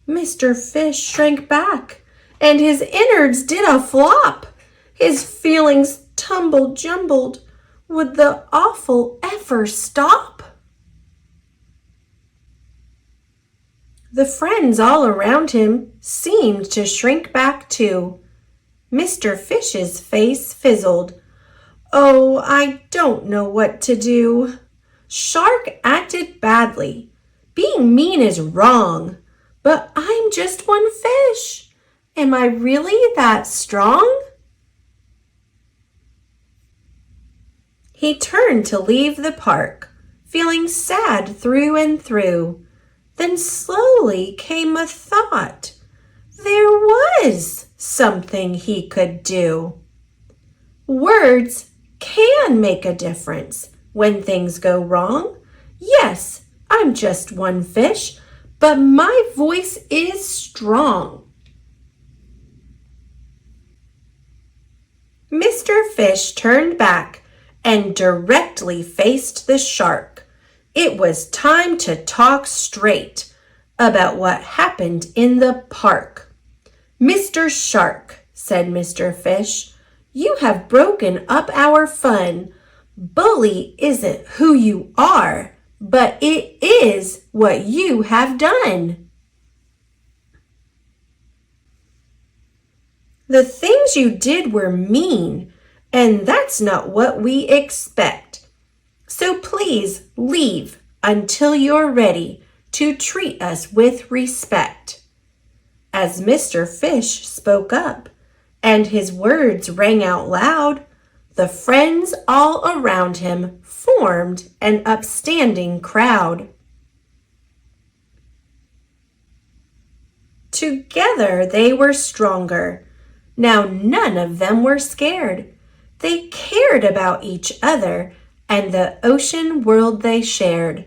Mr. Fish shrank back, and his innards did a flop. His feelings tumble-jumbled. Would the awful ever stop? The friends all around him seemed to shrink back too. Mr. Fish's face fizzled. "Oh, I don't know what to do. Shark acted badly. Being mean is wrong, but I'm just one fish. Am I really that strong?" He turned to leave the park, feeling sad through and through. Then slowly came a thought. There was something he could do. Words can make a difference when things go wrong. Yes, I'm just one fish, but my voice is strong. Mr. Fish turned back and directly faced the shark. It was time to talk straight about what happened in the park. "Mr. Shark," said Mr. Fish, "you have broken up our fun. Bully isn't who you are, but it is what you have done. The things you did were mean, and that's not what we expect. So please leave until you're ready to treat us with respect." As Mr. Fish spoke up, and his words rang out loud, the friends all around him formed an upstanding crowd. Together they were stronger. Now none of them were scared. They cared about each other and the ocean world they shared.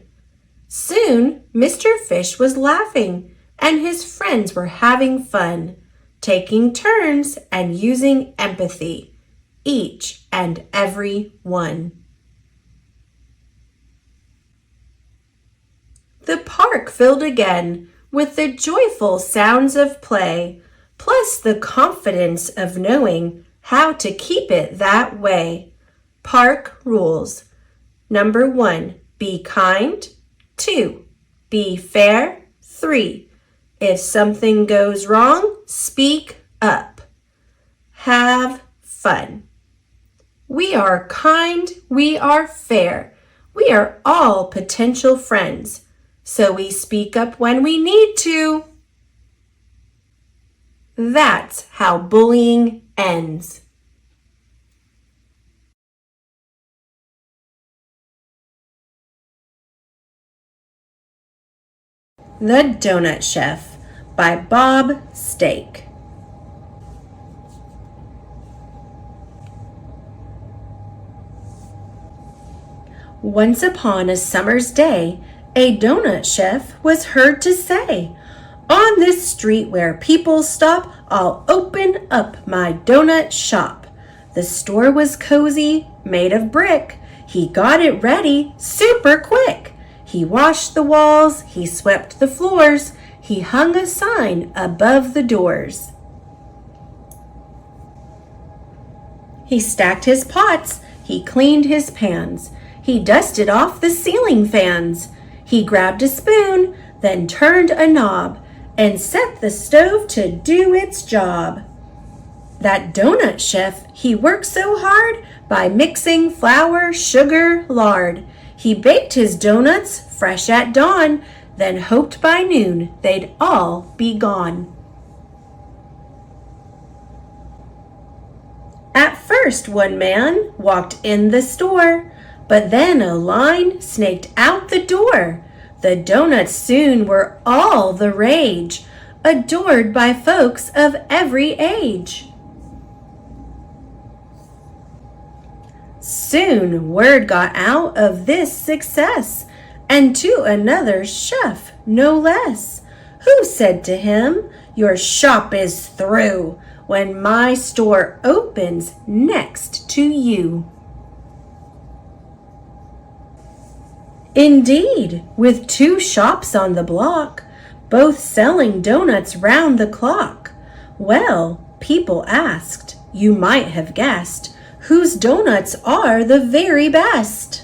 Soon Mr. Fish was laughing and his friends were having fun, taking turns and using empathy, each and every one. The park filled again with the joyful sounds of play, plus the confidence of knowing how to keep it that way. Park rules. Number 1, be kind. 2, be fair. 3, if something goes wrong, speak up. Have fun. We are kind, we are fair. We are all potential friends, so we speak up when we need to. That's how bullying ends. The Donut Chef by Bob Stake. Once upon a summer's day, a donut chef was heard to say, "On this street where people stop, I'll open up my donut shop." The store was cozy, made of brick. He got it ready super quick. He washed the walls, he swept the floors, he hung a sign above the doors. He stacked his pots, he cleaned his pans, he dusted off the ceiling fans. He grabbed a spoon, then turned a knob, and set the stove to do its job. That donut chef, he worked so hard by mixing flour, sugar, lard. He baked his donuts fresh at dawn, then hoped by noon they'd all be gone. At first one man walked in the store, but then a line snaked out the door. The donuts soon were all the rage, adored by folks of every age. Soon word got out of this success, and to another chef no less, who said to him, "Your shop is through when my store opens next to you." Indeed, with 2 shops on the block, both selling donuts round the clock. Well, people asked, you might have guessed, whose donuts are the very best.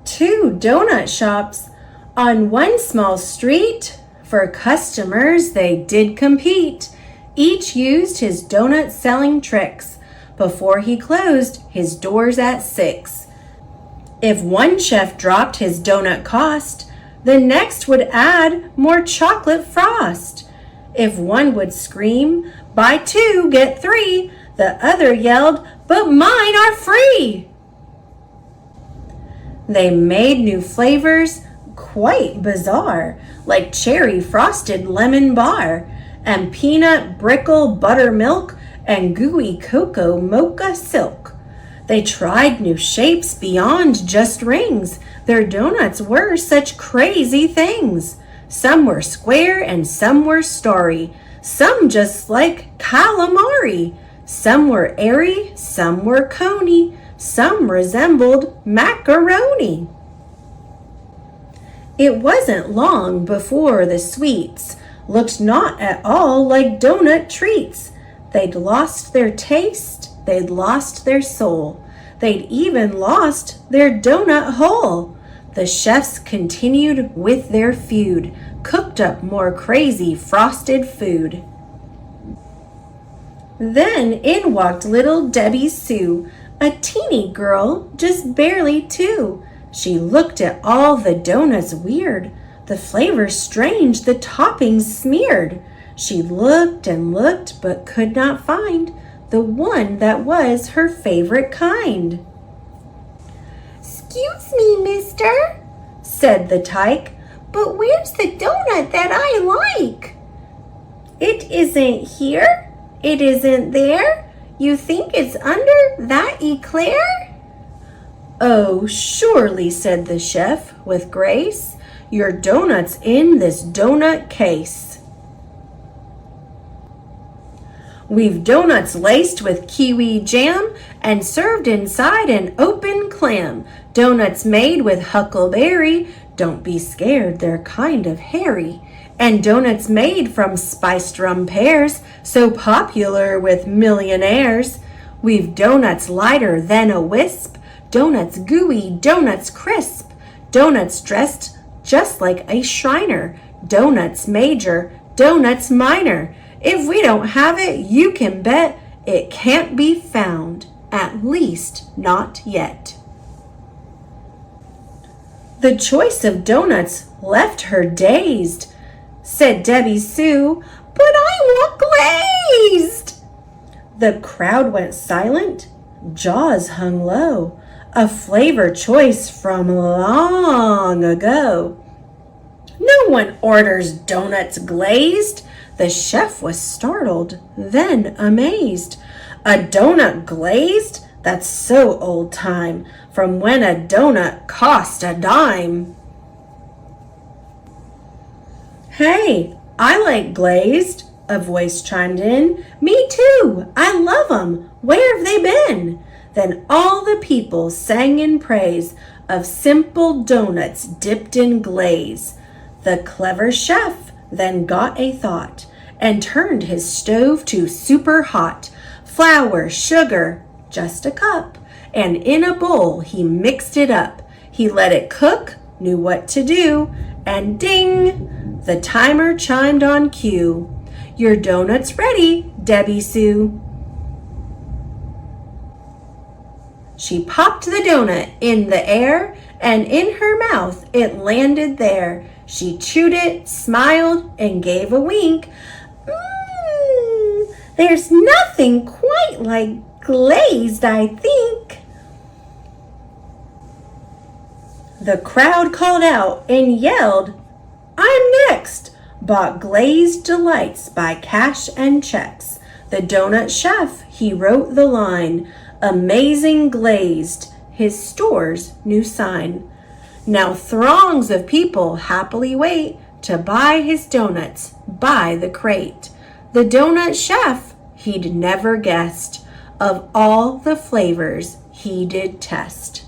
2 donut shops on one small street. For customers they did compete. Each used his donut selling tricks before he closed his doors at 6. If one chef dropped his donut cost, the next would add more chocolate frost. If one would scream, "Buy 2, get 3," the other yelled, "But mine are free." They made new flavors, quite bizarre, like cherry frosted lemon bar, and peanut brickle buttermilk, and gooey cocoa mocha silk. They tried new shapes beyond just rings. Their donuts were such crazy things. Some were square and some were starry, some just like calamari. Some were airy, some were coney, some resembled macaroni. It wasn't long before the sweets looked not at all like donut treats. They'd lost their taste, they'd lost their soul, they'd even lost their donut hole. The chefs continued with their feud, cooked up more crazy frosted food. Then in walked little Debbie Sue, a teeny girl, just barely 2. She looked at all the donuts weird, the flavor strange, the toppings smeared. She looked and looked, but could not find the one that was her favorite kind. "Excuse me, mister," said the tyke, "but where's the donut that I like?" "It isn't here, it isn't there. You think it's under that eclair?" "Oh, surely," said the chef with grace, "your doughnut's in this doughnut case. We've doughnuts laced with kiwi jam and served inside an open clam. Doughnuts made with huckleberry. Don't be scared, they're kind of hairy. And doughnuts made from spiced rum pears, so popular with millionaires. We've doughnuts lighter than a wisp, doughnuts gooey, doughnuts crisp, doughnuts dressed just like a Shriner, doughnuts major, doughnuts minor. If we don't have it, you can bet it can't be found, at least not yet." The choice of doughnuts left her dazed. Said Debbie Sue, "But I want glazed." The crowd went silent, jaws hung low, a flavor choice from long ago. "No one orders doughnuts glazed." The chef was startled, then amazed. "A doughnut glazed? That's so old time, from when a doughnut cost a dime." "Hey, I like glazed," a voice chimed in. "Me too, I love 'em. Where have they been?" Then all the people sang in praise of simple doughnuts dipped in glaze. The clever chef then got a thought and turned his stove to super hot. Flour, sugar, just a cup, and in a bowl he mixed it up. He let it cook, knew what to do, and ding, the timer chimed on cue. "Your doughnut's ready, Debbie Sue." She popped the doughnut in the air, and in her mouth it landed there. She chewed it, smiled, and gave a wink. There's nothing quite like glazed, I think." The crowd called out and yelled, "I'm next!" Bought glazed delights by cash and checks. The doughnut chef, he wrote the line, "Amazing glazed," his store's new sign. Now throngs of people happily wait to buy his doughnuts by the crate. The doughnut chef, he'd never guessed of all the flavors he did test,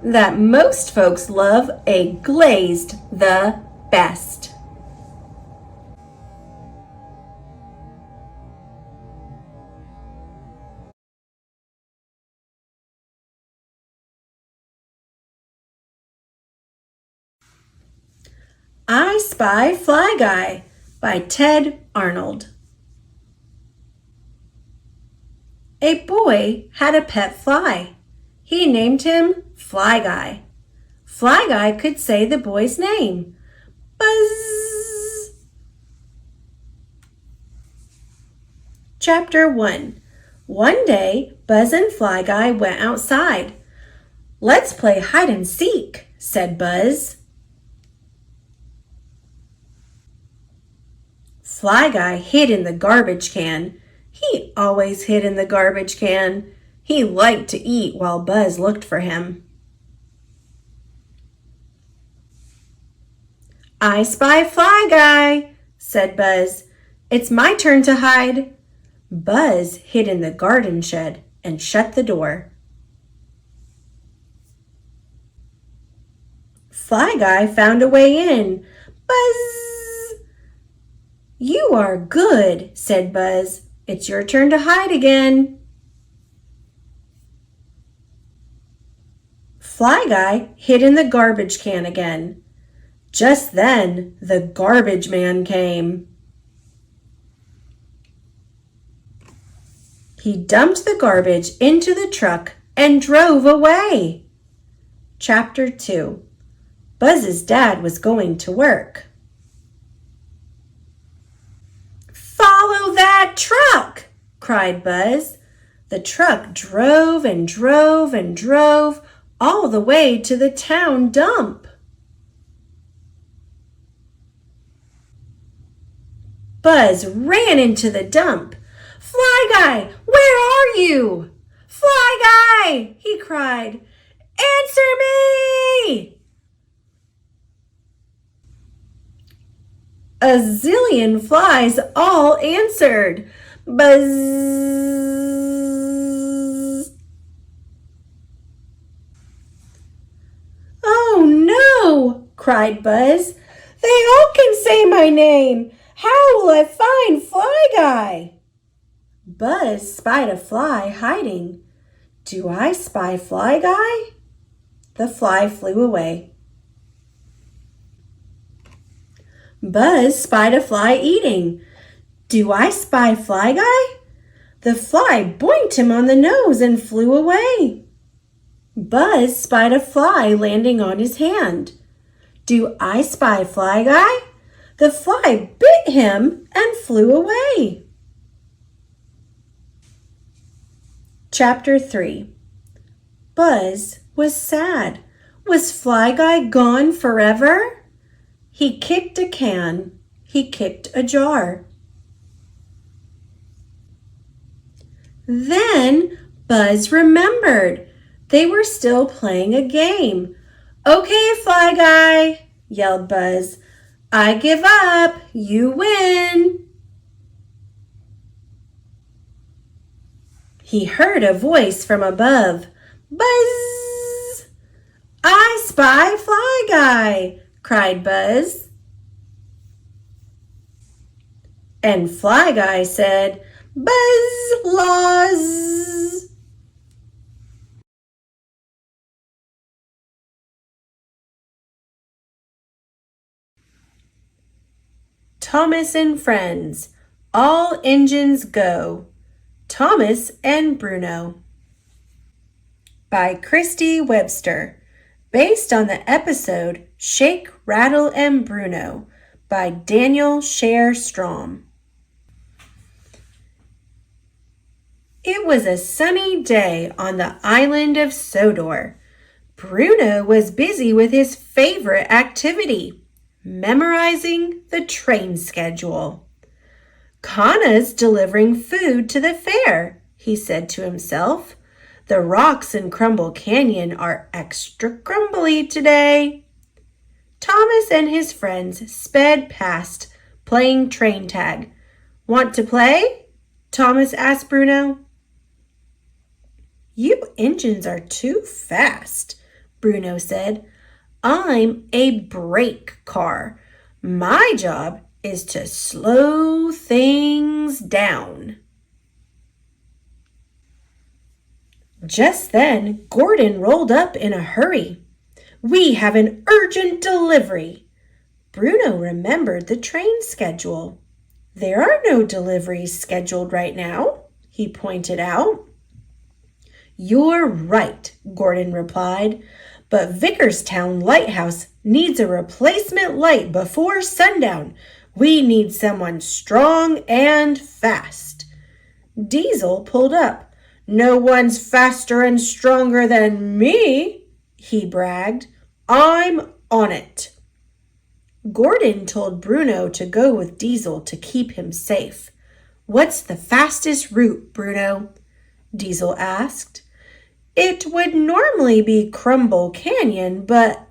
that most folks love a glazed the best. I Spy Fly Guy by Ted Arnold. A boy had a pet fly. He named him Fly Guy. Fly Guy could say the boy's name. Buzz! Chapter 1. One day, Buzz and Fly Guy went outside. "Let's play hide and seek," said Buzz. Fly Guy hid in the garbage can. He always hid in the garbage can. He liked to eat while Buzz looked for him. "I spy Fly Guy," said Buzz. "It's my turn to hide." Buzz hid in the garden shed and shut the door. Fly Guy found a way in. "Buzz!" "You are good," said Buzz. "It's your turn to hide again." Fly Guy hid in the garbage can again. Just then, the garbage man came. He dumped the garbage into the truck and drove away. Chapter 2. Buzz's dad was going to work. "Follow that truck!" cried Buzz. The truck drove and drove and drove all the way to the town dump. Buzz ran into the dump. "Fly Guy, where are you?" Fly Guy! He cried. Answer me! A zillion flies all answered. Buzz! Oh no! Cried Buzz. They all can say my name. How will I find Fly Guy? Buzz spied a fly hiding. Do I spy Fly Guy? The fly flew away. Buzz spied a fly eating. Do I spy Fly Guy? The fly boinked him on the nose and flew away. Buzz spied a fly landing on his hand. Do I spy Fly Guy? The fly bit him and flew away. Chapter 3. Buzz was sad. Was Fly Guy gone forever? He kicked a can. He kicked a jar. Then Buzz remembered. They were still playing a game. Okay, Fly Guy, yelled Buzz. I give up. You win. He heard a voice from above. Buzz! I spy Fly Guy, cried Buzz. And Fly Guy said, Buzz laws. Thomas and Friends. All engines go. Thomas and Bruno. By Christy Webster. Based on the episode Shake, Rattle, and Bruno by Daniel Scher Strom. It was a sunny day on the island of Sodor. Bruno was busy with his favorite activity, memorizing the train schedule. Kana's delivering food to the fair, he said to himself. The rocks in Crumble Canyon are extra crumbly today. Thomas and his friends sped past, playing train tag. Want to play? Thomas asked Bruno. You engines are too fast, Bruno said. I'm a brake car. My job is to slow things down. Just then, Gordon rolled up in a hurry. We have an urgent delivery. Bruno remembered the train schedule. There are no deliveries scheduled right now, he pointed out. You're right, Gordon replied, but Vickerstown Lighthouse needs a replacement light before sundown. We need someone strong and fast. Diesel pulled up. No one's faster and stronger than me, he bragged. I'm on it. Gordon told Bruno to go with Diesel to keep him safe. What's the fastest route, Bruno? Diesel asked. It would normally be Crumble Canyon, but,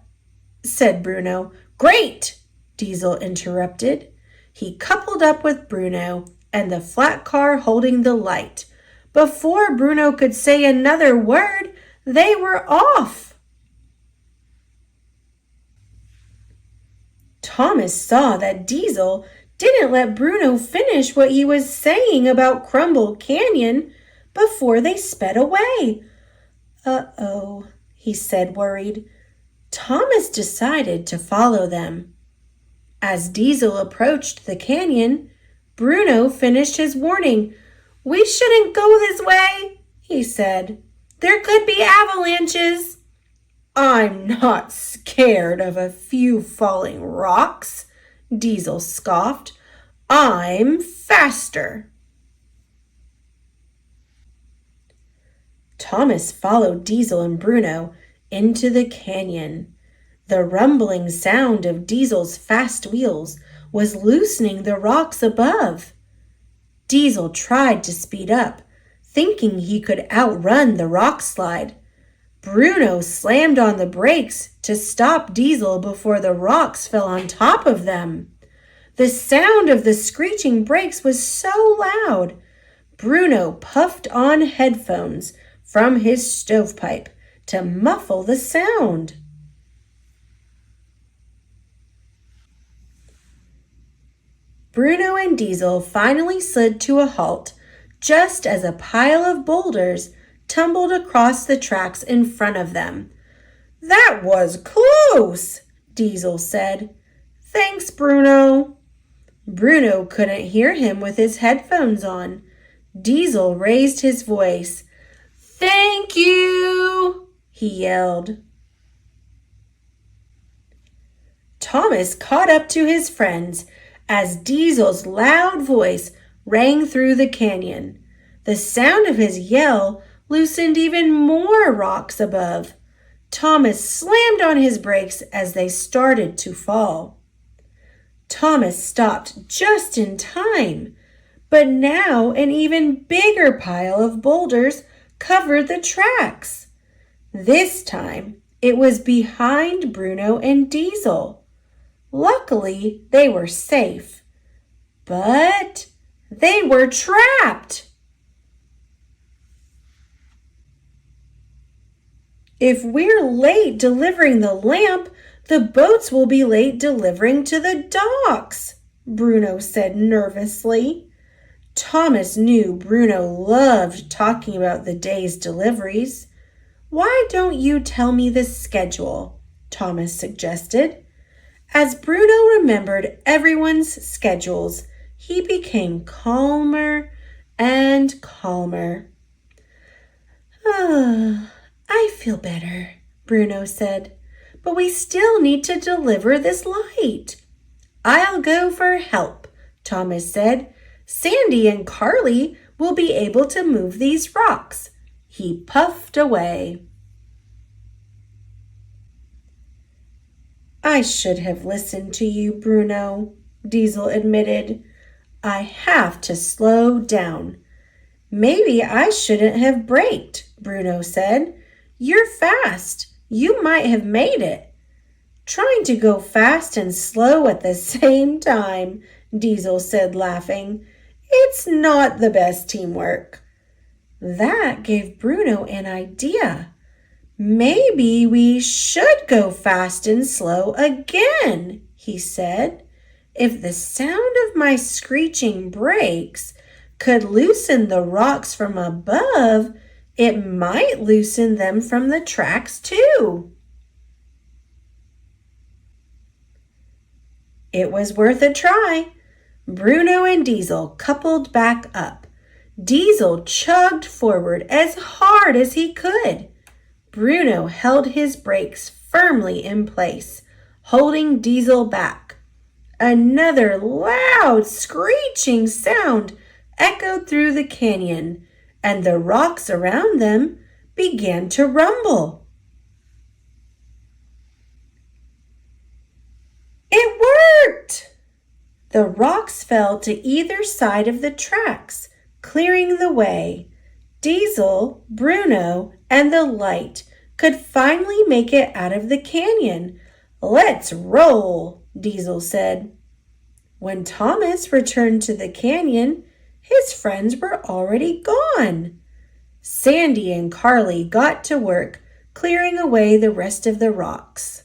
said Bruno. Great, Diesel interrupted. He coupled up with Bruno and the flat car holding the light. Before Bruno could say another word, they were off. Thomas saw that Diesel didn't let Bruno finish what he was saying about Crumble Canyon before they sped away. Uh-oh, he said, worried. Thomas decided to follow them. As Diesel approached the canyon, Bruno finished his warning. We shouldn't go this way, he said. There could be avalanches. I'm not scared of a few falling rocks, Diesel scoffed. I'm faster. Thomas followed Diesel and Bruno into the canyon. The rumbling sound of Diesel's fast wheels was loosening the rocks above. Diesel tried to speed up. thinking he could outrun the rock slide. Bruno slammed on the brakes to stop Diesel before the rocks fell on top of them. The sound of the screeching brakes was so loud. Bruno puffed on headphones from his stovepipe to muffle the sound. Bruno and Diesel finally slid to a halt just as a pile of boulders tumbled across the tracks in front of them. "That was close," Diesel said. "Thanks, Bruno." Bruno couldn't hear him with his headphones on. Diesel raised his voice. "Thank you," he yelled. Thomas caught up to his friends as Diesel's loud voice rang through the canyon. The sound of his yell loosened even more rocks above. Thomas slammed on his brakes as they started to fall. Thomas stopped just in time, but now an even bigger pile of boulders covered the tracks. This time, it was behind Bruno and Diesel. Luckily, they were safe, but they were trapped. "If we're late delivering the lamp, the boats will be late delivering to the docks," Bruno said nervously. Thomas knew Bruno loved talking about the day's deliveries. "Why don't you tell me the schedule?" Thomas suggested. As Bruno remembered everyone's schedules, he became calmer and calmer. "I feel better," Bruno said, "but we still need to deliver this light." "I'll go for help," Thomas said. "Sandy and Carly will be able to move these rocks." He puffed away. "I should have listened to you, Bruno," Diesel admitted. "I have to slow down." "Maybe I shouldn't have braked," Bruno said. "You're fast. You might have made it." "Trying to go fast and slow at the same time," Diesel said, laughing. "It's not the best teamwork." That gave Bruno an idea. "Maybe we should go fast and slow again," he said. "If the sound of my screeching brakes could loosen the rocks from above, it might loosen them from the tracks too." It was worth a try. Bruno and Diesel coupled back up. Diesel chugged forward as hard as he could. Bruno held his brakes firmly in place, holding Diesel back. Another loud screeching sound echoed through the canyon, and the rocks around them began to rumble. It worked! The rocks fell to either side of the tracks, clearing the way. Diesel, Bruno, and the light could finally make it out of the canyon. "Let's roll," Diesel said. When Thomas returned to the canyon, his friends were already gone. Sandy and Carly got to work clearing away the rest of the rocks.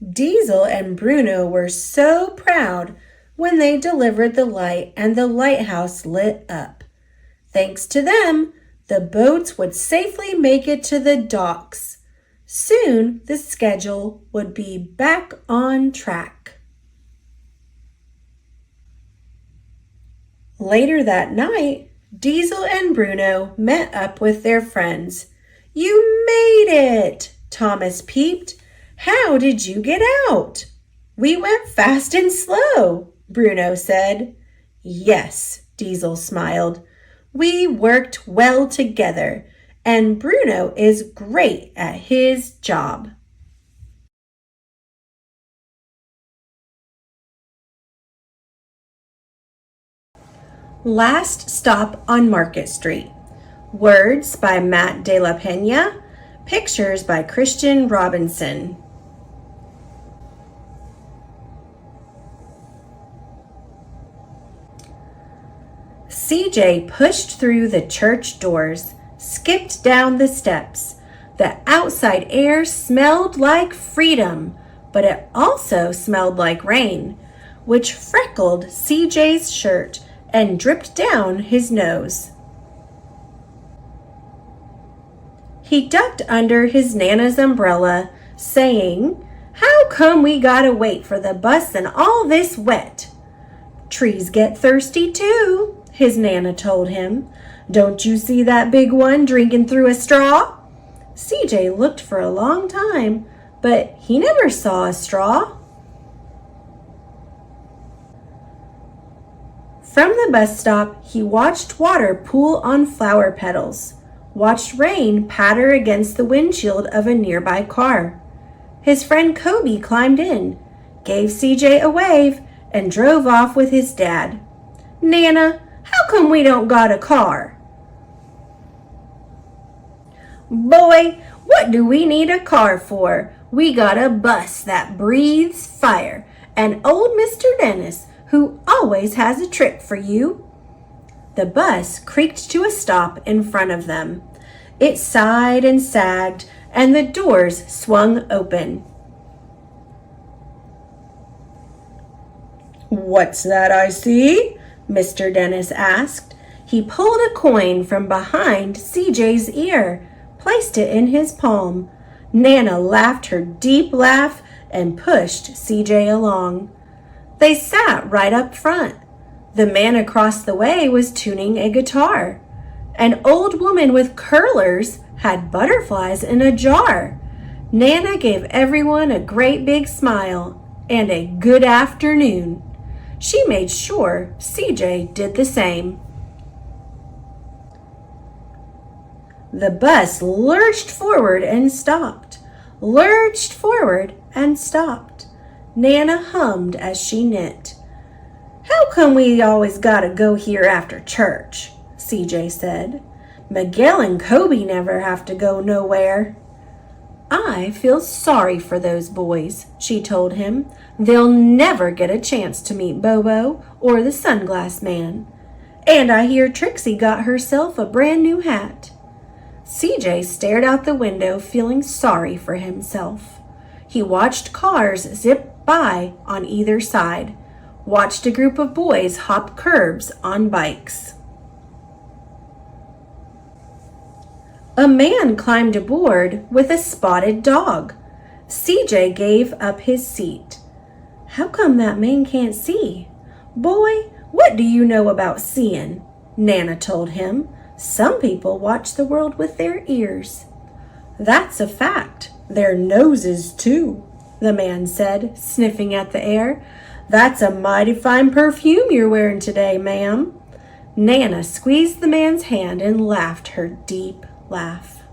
Diesel and Bruno were so proud when they delivered the light and the lighthouse lit up. Thanks to them, the boats would safely make it to the docks. Soon, the schedule would be back on track. Later that night, Diesel and Bruno met up with their friends. "You made it!" Thomas peeped. "How did you get out?" "We went fast and slow," Bruno said. "Yes," Diesel smiled. "We worked well together, and Bruno is great at his job." Last Stop on Market Street. Words by Matt De La Pena. Pictures by Christian Robinson. CJ pushed through the church doors, skipped down the steps. The outside air smelled like freedom, but it also smelled like rain, which freckled CJ's shirt and dripped down his nose. He ducked under his Nana's umbrella, saying, "How come we gotta wait for the bus and all this wet?" "Trees get thirsty too," his Nana told him. "Don't you see that big one drinking through a straw?" CJ looked for a long time, but he never saw a straw. From the bus stop, he watched water pool on flower petals, watched rain patter against the windshield of a nearby car. His friend Kobe climbed in, gave CJ a wave, and drove off with his dad. "Nana, how come we don't got a car?" "Boy, what do we need a car for? We got a bus that breathes fire, and old Mr. Dennis, who always has a trick for you." The bus creaked to a stop in front of them. It sighed and sagged, and the doors swung open. "What's that I see?" Mr. Dennis asked. He pulled a coin from behind CJ's ear, placed it in his palm. Nana laughed her deep laugh and pushed CJ along. They sat right up front. The man across the way was tuning a guitar. An old woman with curlers had butterflies in a jar. Nana gave everyone a great big smile and a good afternoon. She made sure CJ did the same. The bus lurched forward and stopped, lurched forward and stopped. Nana hummed as she knit. "How come we always gotta go here after church?" CJ said. "Miguel and Kobe never have to go nowhere." "I feel sorry for those boys," she told him. "They'll never get a chance to meet Bobo or the Sunglass Man. And I hear Trixie got herself a brand new hat." CJ stared out the window, feeling sorry for himself. He watched cars zip by on either side, watched a group of boys hop curbs on bikes. A man climbed aboard with a spotted dog. CJ gave up his seat. "How come that man can't see?" "Boy, what do you know about seeing?" Nana told him. "Some people watch the world with their ears." "That's a fact. Their noses, too," the man said, sniffing at the air. "That's a mighty fine perfume you're wearing today, ma'am." Nana squeezed the man's hand and laughed her deep laugh.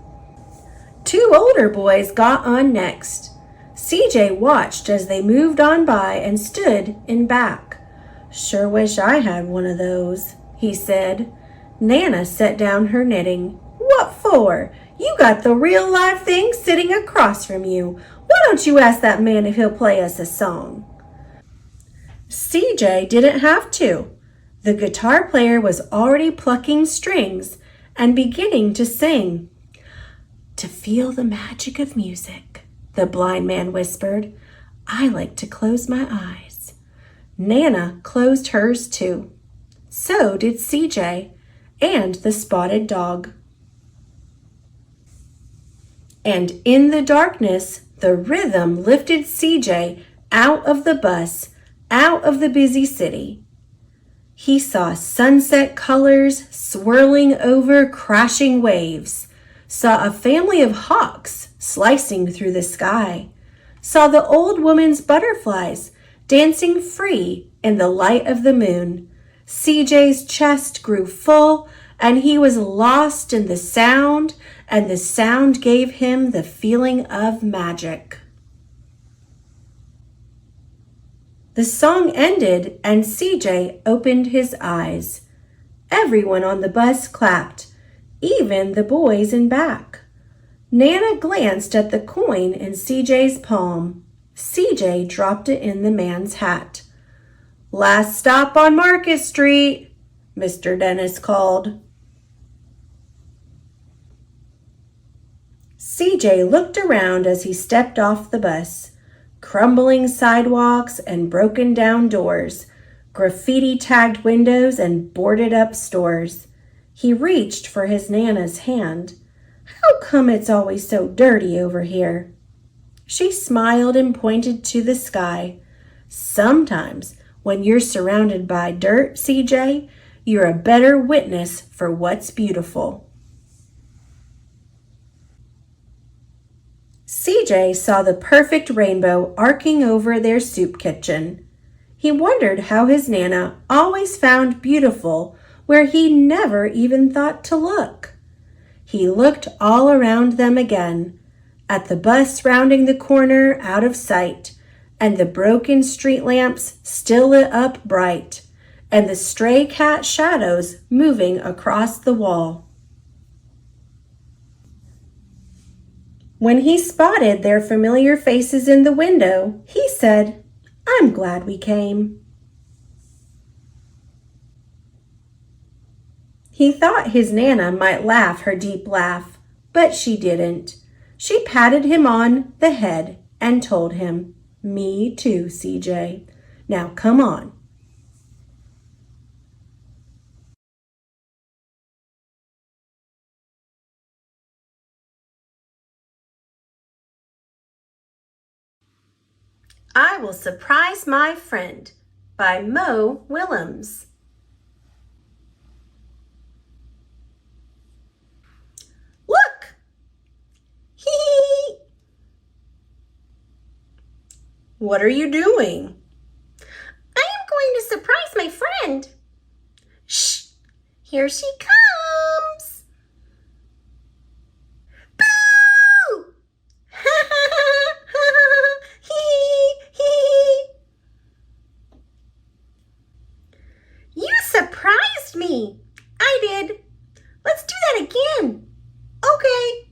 Two older boys got on next. CJ watched as they moved on by and stood in back. "Sure wish I had one of those," he said. Nana set down her knitting. "What for? You got the real live thing sitting across from you. Why don't you ask that man if he'll play us a song?" CJ didn't have to. The guitar player was already plucking strings and beginning to sing. "To feel the magic of music," the blind man whispered, "I like to close my eyes." Nana closed hers too. So did CJ and the spotted dog. And in the darkness, the rhythm lifted CJ out of the bus, out of the busy city. He saw sunset colors swirling over crashing waves, saw a family of hawks slicing through the sky, saw the old woman's butterflies dancing free in the light of the moon. CJ's chest grew full, and he was lost in the sound, and the sound gave him the feeling of magic. The song ended, and CJ opened his eyes. Everyone on the bus clapped, even the boys in back. Nana glanced at the coin in CJ's palm. CJ dropped it in the man's hat. "Last stop on Market Street," Mr. Dennis called. CJ looked around as he stepped off the bus. Crumbling sidewalks and broken down doors, graffiti-tagged windows and boarded-up stores. He reached for his Nana's hand. "How come it's always so dirty over here?" She smiled and pointed to the sky. "Sometimes, when you're surrounded by dirt, CJ, you're a better witness for what's beautiful." CJ saw the perfect rainbow arcing over their soup kitchen. He wondered how his Nana always found beautiful where he never even thought to look. He looked all around them again, at the bus rounding the corner out of sight, and the broken street lamps still lit up bright, and the stray cat shadows moving across the wall. When he spotted their familiar faces in the window, he said, "I'm glad we came." He thought his Nana might laugh her deep laugh, but she didn't. She patted him on the head and told him, "Me too, CJ. Now come on." I Will Surprise My Friend by Mo Willems. Look! Hee! What are you doing? I am going to surprise my friend. Shh! Here she comes! Boo! You surprised me. I did. Let's do that again. Okay.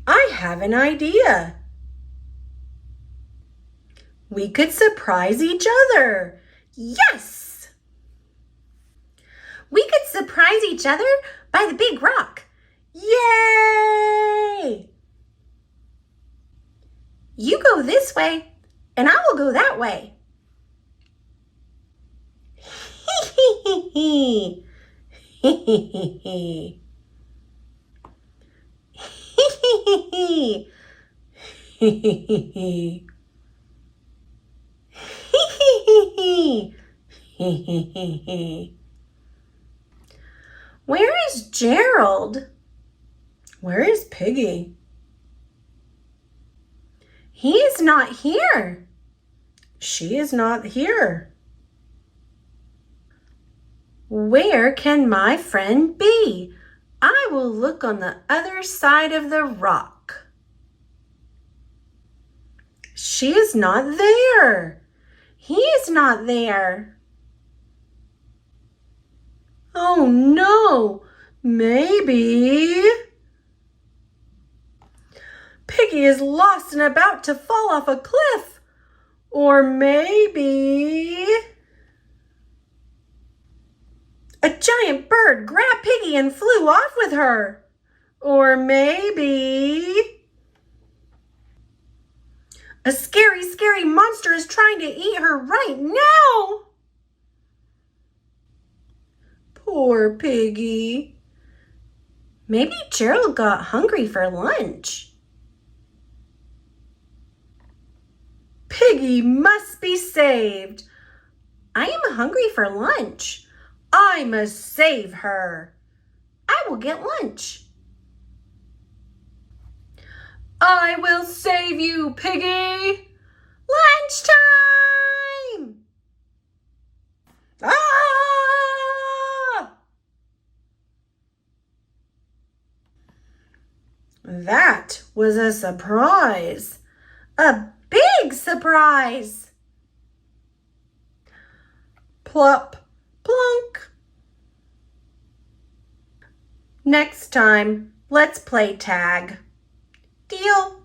I have an idea. We could surprise each other. Yes! We could surprise each other by the big rock. Yay! You go this way, and I will go that way. Hee hee hee. Hee hee hee. Where is Gerald? Where is Piggy? He is not here. She is not here. Where can my friend be? I will look on the other side of the rock. She is not there. He is not there. Oh no, maybe Piggy is lost and about to fall off a cliff. Or maybe a giant bird grabbed Piggy and flew off with her. Or maybe a scary, scary monster is trying to eat her right now. Poor Piggy. Maybe Gerald got hungry for lunch. Piggy must be saved. I am hungry for lunch. I must save her. I will get lunch. I will save you, Piggy. Lunchtime! Ah! That was a surprise. A big surprise. Plop, Plunk. Next time, let's play tag. Deal.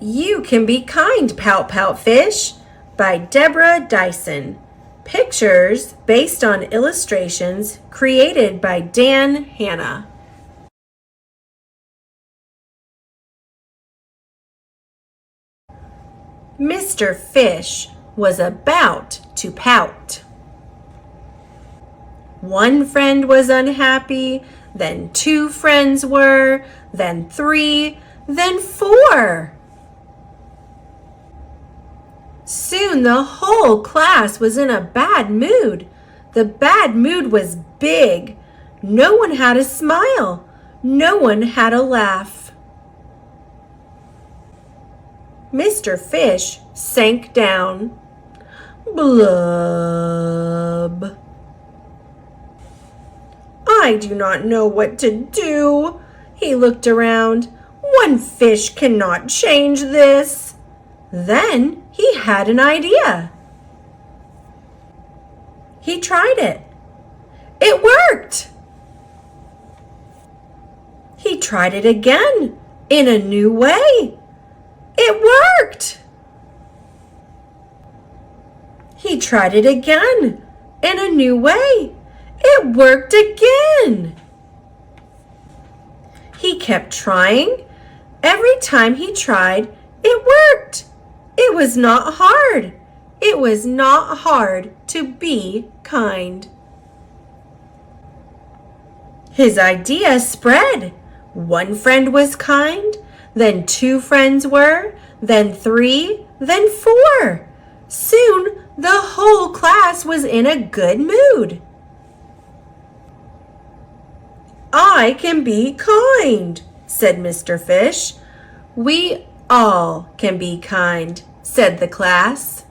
You Can Be Kind, Pout Pout Fish by Deborah Dyson. Pictures based on illustrations created by Dan Hanna. Mr. Fish was about to pout. One friend was unhappy, then two friends were, then three, then four. Soon the whole class was in a bad mood. The bad mood was big. No one had a smile. No one had a laugh. Mr. Fish sank down. Blub. I do not know what to do. He looked around. One fish cannot change this. Then he had an idea. He tried it. It worked. He tried it again in a new way. It worked. He tried it again in a new way. It worked again. He kept trying. Every time he tried, it worked. It was not hard. It was not hard to be kind. His idea spread. One friend was kind, then two friends were, then three, then four. Soon the whole class was in a good mood. I can be kind, said Mr. Fish. We all can be kind, said the class.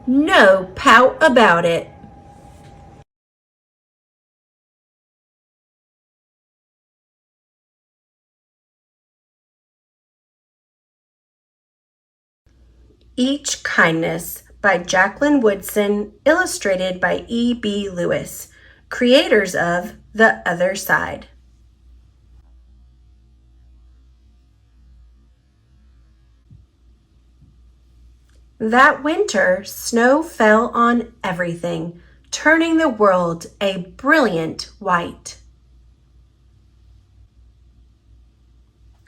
No pout about it. Each Kindness by Jacqueline Woodson, illustrated by E.B. Lewis, creators of The Other Side. That winter, snow fell on everything, turning the world a brilliant white.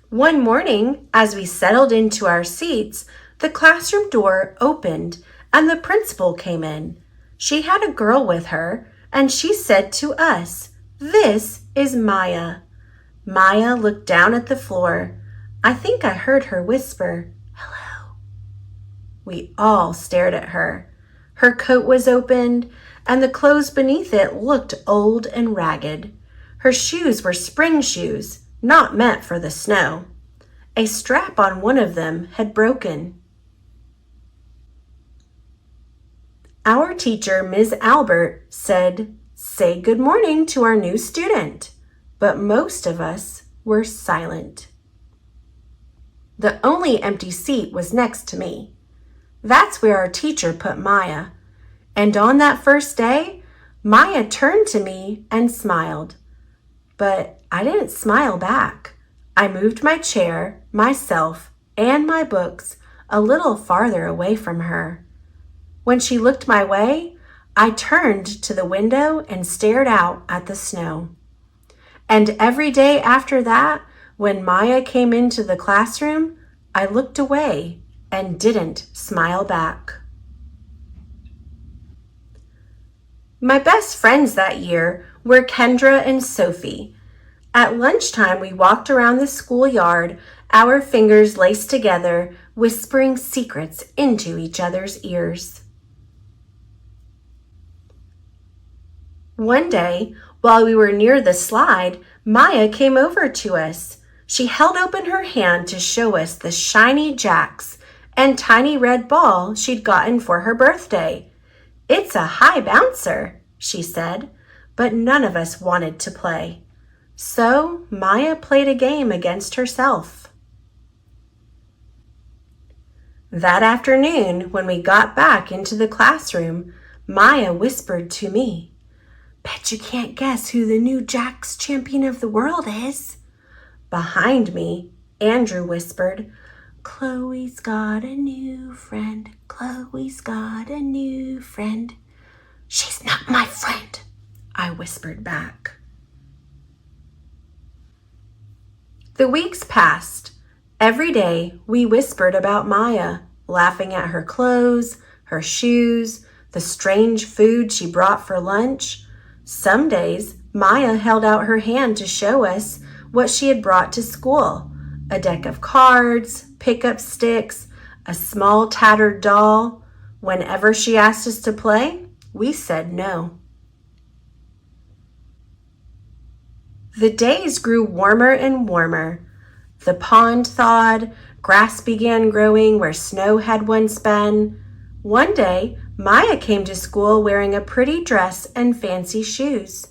One morning, as we settled into our seats, the classroom door opened and the principal came in. She had a girl with her, and she said to us, "This is Maya." Maya looked down at the floor. I think I heard her whisper, "Hello." We all stared at her. Her coat was opened, and the clothes beneath it looked old and ragged. Her shoes were spring shoes, not meant for the snow. A strap on one of them had broken. Our teacher, Ms. Albert, said, "Say good morning to our new student," but most of us were silent. The only empty seat was next to me. That's where our teacher put Maya. And on that first day, Maya turned to me and smiled. But I didn't smile back. I moved my chair, myself, and my books a little farther away from her. When she looked my way, I turned to the window and stared out at the snow. And every day after that, when Maya came into the classroom, I looked away and didn't smile back. My best friends that year were Kendra and Sophie. At lunchtime, we walked around the schoolyard, our fingers laced together, whispering secrets into each other's ears. One day, while we were near the slide, Maya came over to us. She held open her hand to show us the shiny jacks and tiny red ball she'd gotten for her birthday. "It's a high bouncer," she said, but none of us wanted to play. So Maya played a game against herself. That afternoon, when we got back into the classroom, Maya whispered to me, "Bet you can't guess who the new Jack's champion of the world is." Behind me, Andrew whispered, "Chloe's got a new friend. Chloe's got a new friend." "She's not my friend," I whispered back. The weeks passed. Every day we whispered about Maya, laughing at her clothes, her shoes, the strange food she brought for lunch. Some days Maya held out her hand to show us what she had brought to school: a deck of cards, pickup sticks, a small tattered doll. Whenever she asked us to play, we said no. The days grew warmer and warmer. The pond thawed, grass began growing where snow had once been. One day, Maya came to school wearing a pretty dress and fancy shoes.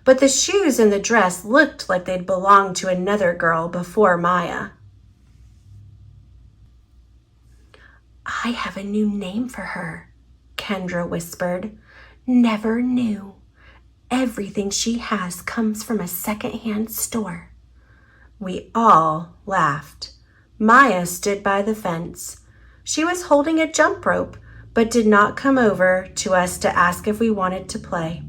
But the shoes and the dress looked like they'd belonged to another girl before Maya. "I have a new name for her," Kendra whispered. "Never knew. Everything she has comes from a second-hand store." We all laughed. Maya stood by the fence. She was holding a jump rope, but did not come over to us to ask if we wanted to play.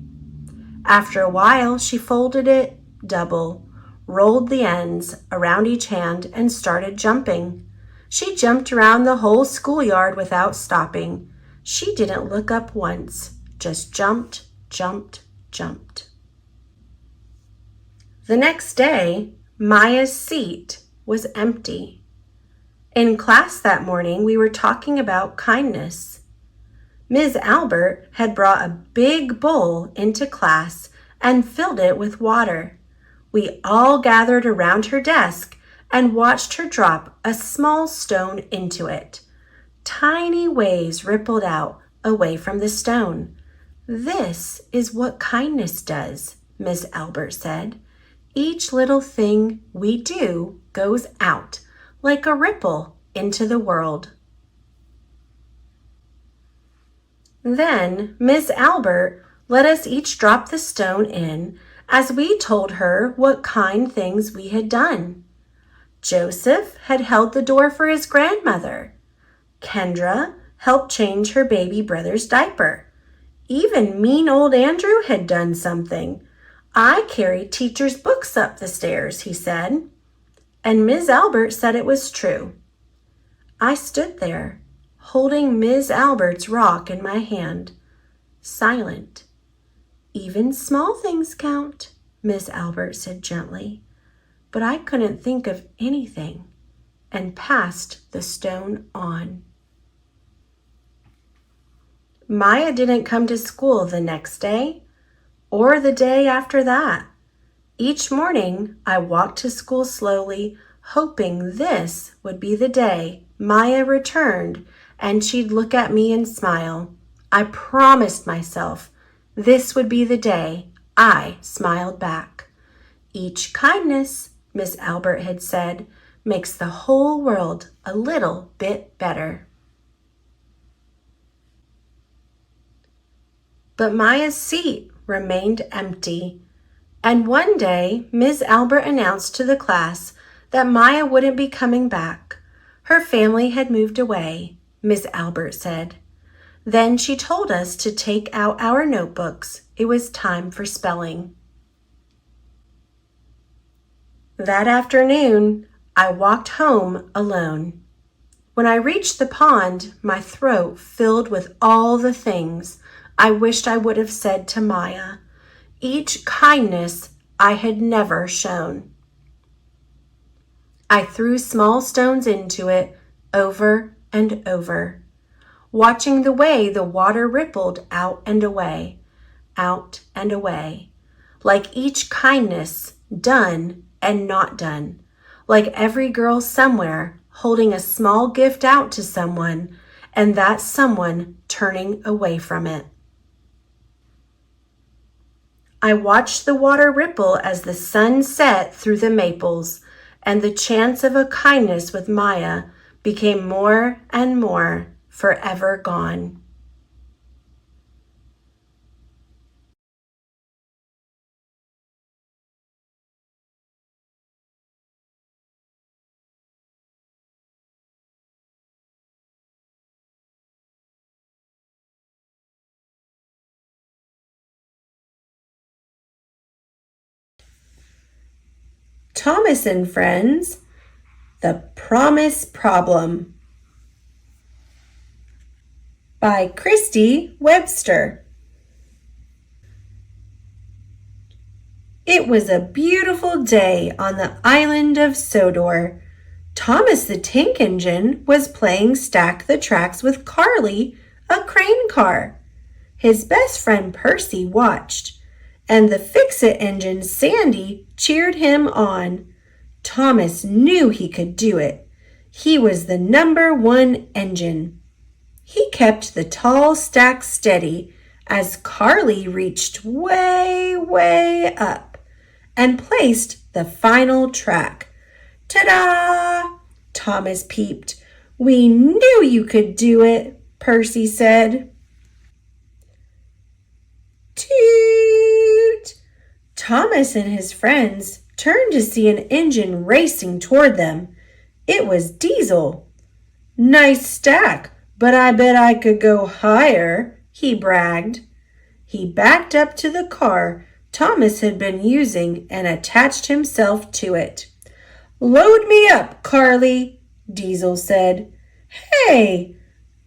After a while, she folded it double, rolled the ends around each hand, and started jumping. She jumped around the whole schoolyard without stopping. She didn't look up once, just jumped, jumped, jumped. The next day, Maya's seat was empty. In class that morning, we were talking about kindness. Ms. Albert had brought a big bowl into class and filled it with water. We all gathered around her desk and watched her drop a small stone into it. Tiny waves rippled out away from the stone. "This is what kindness does," Ms. Albert said. "Each little thing we do goes out like a ripple into the world." Then Ms. Albert let us each drop the stone in as we told her what kind things we had done. Joseph had held the door for his grandmother. Kendra helped change her baby brother's diaper. Even mean old Andrew had done something. "I carried teacher's books up the stairs," he said. And Ms. Albert said it was true. I stood there, holding Ms. Albert's rock in my hand, silent. "Even small things count," Ms. Albert said gently. But I couldn't think of anything and passed the stone on. Maya didn't come to school the next day or the day after that. Each morning, I walked to school slowly, hoping this would be the day Maya returned and she'd look at me and smile. I promised myself this would be the day I smiled back. "Each kindness," Miss Albert had said, "makes the whole world a little bit better." But Maya's seat remained empty. And one day, Ms. Albert announced to the class that Maya wouldn't be coming back. Her family had moved away, Ms. Albert said. Then she told us to take out our notebooks. It was time for spelling. That afternoon, I walked home alone. When I reached the pond, my throat filled with all the things I wished I would have said to Maya. Each kindness I had never shown. I threw small stones into it over and over, watching the way the water rippled out and away, like each kindness done and not done, like every girl somewhere holding a small gift out to someone and that someone turning away from it. I watched the water ripple as the sun set through the maples, and the chance of a kindness with Maya became more and more forever gone. Thomas and Friends, The Promise Problem by Christy Webster. It was a beautiful day on the island of Sodor. Thomas the Tank Engine was playing Stack the Tracks with Carly, a crane car. His best friend Percy watched, and the Fix-It engine Sandy cheered him on. Thomas knew he could do it. He was the #1 engine. He kept the tall stack steady as Carly reached way, way up and placed the final track. Ta-da! Thomas peeped. We knew you could do it, Percy said. Toot! Thomas and his friends turned to see an engine racing toward them. It was Diesel. Nice stack, but I bet I could go higher, he bragged. He backed up to the car Thomas had been using and attached himself to it. Load me up, Carly, Diesel said. Hey,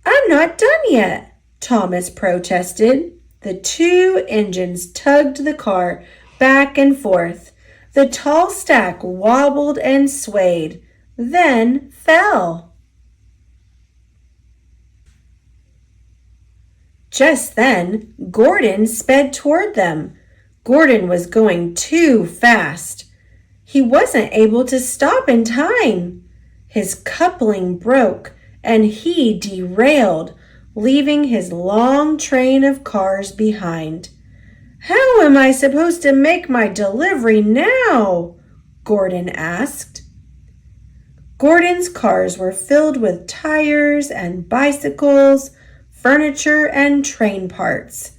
I'm not done yet, Thomas protested. The two engines tugged the car back and forth. The tall stack wobbled and swayed, then fell. Just then, Gordon sped toward them. Gordon was going too fast. He wasn't able to stop in time. His coupling broke and he derailed, leaving his long train of cars behind. How am I supposed to make my delivery now? Gordon asked. Gordon's cars were filled with tires and bicycles, furniture and train parts.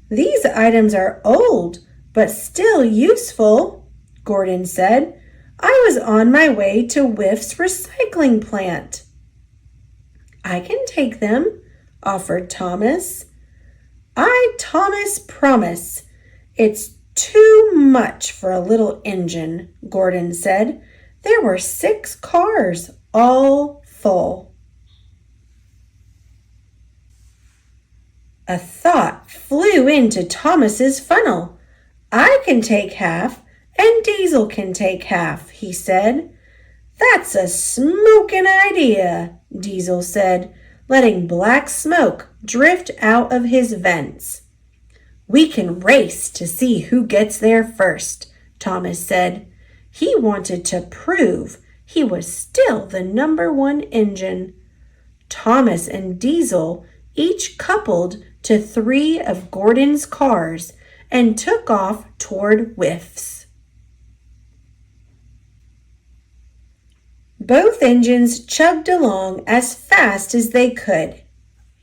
These items are old, but still useful, Gordon said. I was on my way to Whiff's recycling plant. I can take them, offered Thomas. Thomas, promise. It's too much for a little engine, Gordon said. There were 6 cars, all full. A thought flew into Thomas's funnel. I can take half, and Diesel can take half, he said. That's a smokin' idea, Diesel said, letting black smoke drift out of his vents. We can race to see who gets there first, Thomas said. He wanted to prove he was still the #1 engine. Thomas and Diesel each coupled to 3 of Gordon's cars and took off toward Whiff's. Both engines chugged along as fast as they could.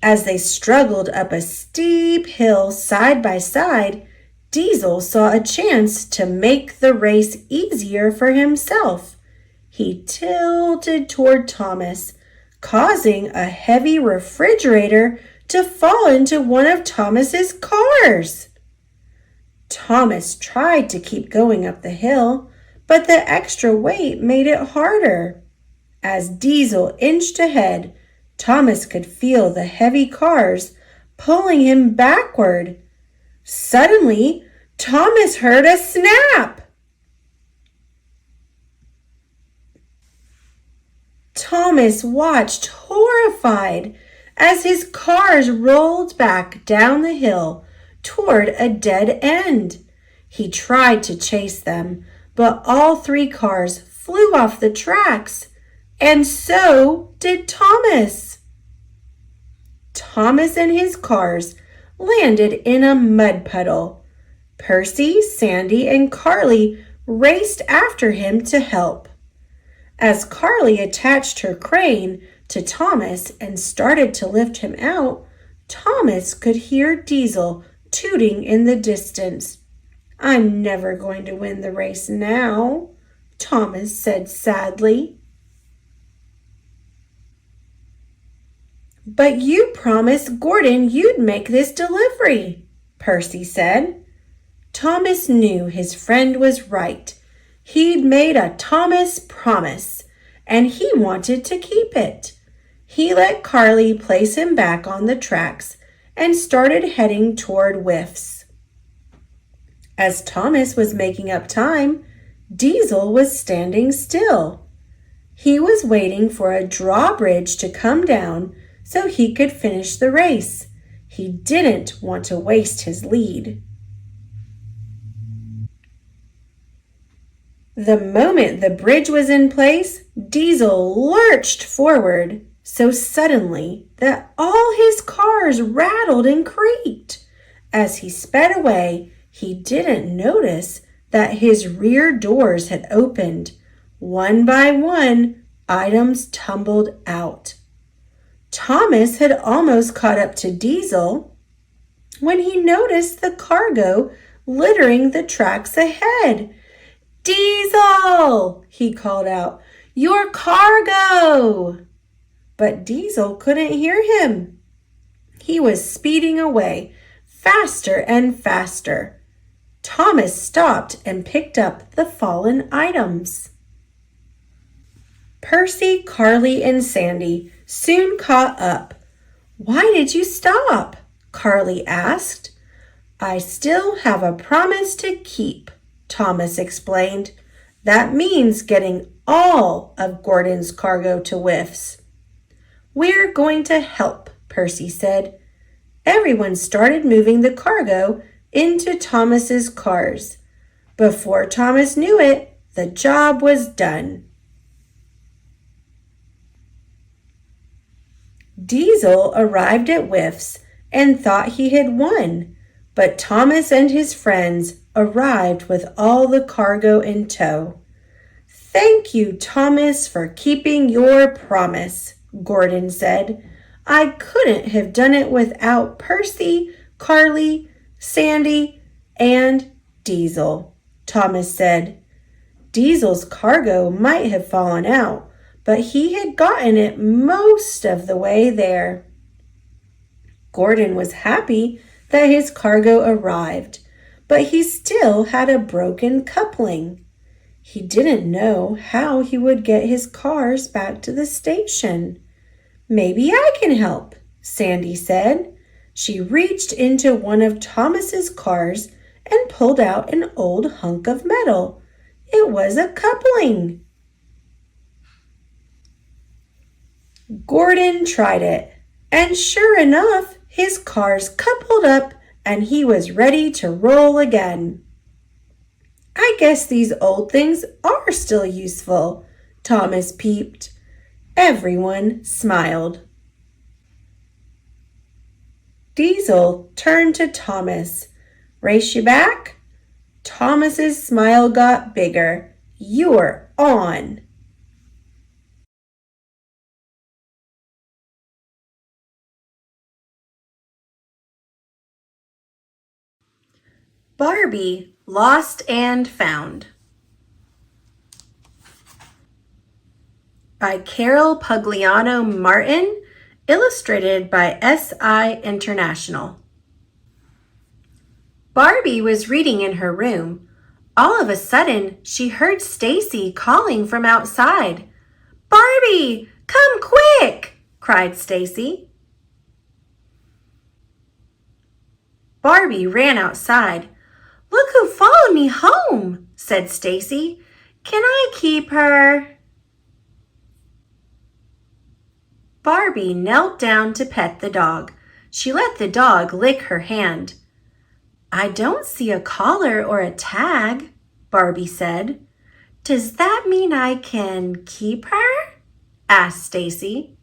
As they struggled up a steep hill side by side, Diesel saw a chance to make the race easier for himself. He tilted toward Thomas, causing a heavy refrigerator to fall into one of Thomas's cars. Thomas tried to keep going up the hill, but the extra weight made it harder. As Diesel inched ahead, Thomas could feel the heavy cars pulling him backward. Suddenly, Thomas heard a snap. Thomas watched horrified as his cars rolled back down the hill toward a dead end. He tried to chase them, but all 3 cars flew off the tracks, and so did Thomas. Thomas and his cars landed in a mud puddle. Percy, Sandy, and Carly raced after him to help. As Carly attached her crane to Thomas and started to lift him out, Thomas could hear Diesel tooting in the distance. "I'm never going to win the race now," Thomas said sadly. "But you promised Gordon you'd make this delivery," Percy said. Thomas knew his friend was right. He'd made a Thomas promise, and he wanted to keep it. He let Carly place him back on the tracks and started heading toward Whiffs. As Thomas was making up time, Diesel was standing still. He was waiting for a drawbridge to come down so he could finish the race. He didn't want to waste his lead. The moment the bridge was in place, Diesel lurched forward so suddenly that all his cars rattled and creaked. As he sped away, he didn't notice that his rear doors had opened. One by one, items tumbled out. Thomas had almost caught up to Diesel when he noticed the cargo littering the tracks ahead. "Diesel!" he called out. "Your cargo!" But Diesel couldn't hear him. He was speeding away, faster and faster. Thomas stopped and picked up the fallen items. Percy, Carly, and Sandy soon caught up. "Why did you stop?" Carly asked. "I still have a promise to keep," Thomas explained. "That means getting all of Gordon's cargo to Whiffs." "We're going to help," Percy said. Everyone started moving the cargo into Thomas's cars. Before Thomas knew it, the job was done. Diesel arrived at Whiffs and thought he had won, but Thomas and his friends arrived with all the cargo in tow. "Thank you, Thomas, for keeping your promise," Gordon said. "I couldn't have done it without Percy, Carly, Sandy, and Diesel," Thomas said. Diesel's cargo might have fallen out, but he had gotten it most of the way there. Gordon was happy that his cargo arrived, but he still had a broken coupling. He didn't know how he would get his cars back to the station. "Maybe I can help," Sandy said. She reached into one of Thomas's cars and pulled out an old hunk of metal. It was a coupling. Gordon tried it, and sure enough, his cars coupled up and he was ready to roll again. "I guess these old things are still useful," Thomas peeped. Everyone smiled. Diesel turned to Thomas. "Race you back?" Thomas's smile got bigger. "You're on." Barbie, Lost and Found by Carol Pugliano Martin, illustrated by SI International. Barbie was reading in her room. All of a sudden, she heard Stacy calling from outside. "Barbie, come quick!" cried Stacy. Barbie ran outside. "Look who followed me home," said Stacy. "Can I keep her?" Barbie knelt down to pet the dog. She let the dog lick her hand. "I don't see a collar or a tag," Barbie said. "Does that mean I can keep her?" asked Stacy.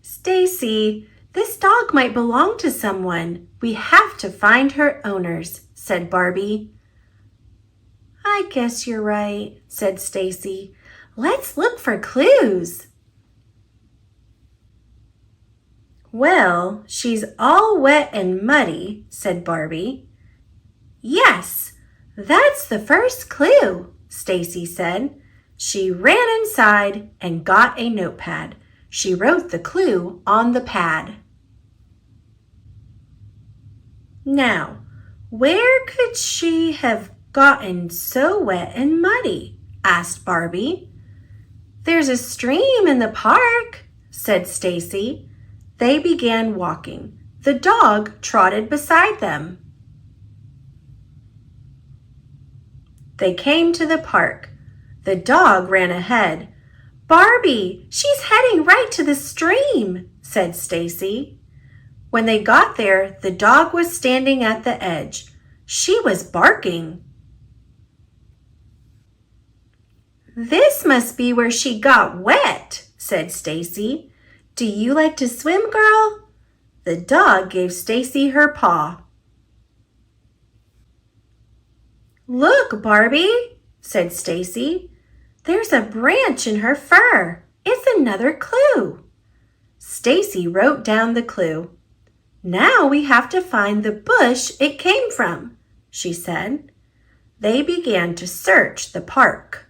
"Stacy, "This dog might belong to someone. We have to find her owners," said Barbie. "I guess you're right," said Stacy. "Let's look for clues." "Well, she's all wet and muddy," said Barbie. "Yes, that's the first clue," Stacy said. She ran inside and got a notepad. She wrote the clue on the pad. "Now, where could she have gotten so wet and muddy?" asked Barbie. "There's a stream in the park," said Stacy. They began walking. The dog trotted beside them. They came to the park. The dog ran ahead. "Barbie, she's heading right to the stream," said Stacy. When they got there, the dog was standing at the edge. She was barking. "This must be where she got wet," said Stacy. "Do you like to swim, girl?" The dog gave Stacy her paw. "Look, Barbie," said Stacy. "There's a branch in her fur. It's another clue." Stacy wrote down the clue. "Now we have to find the bush it came from," she said. They began to search the park.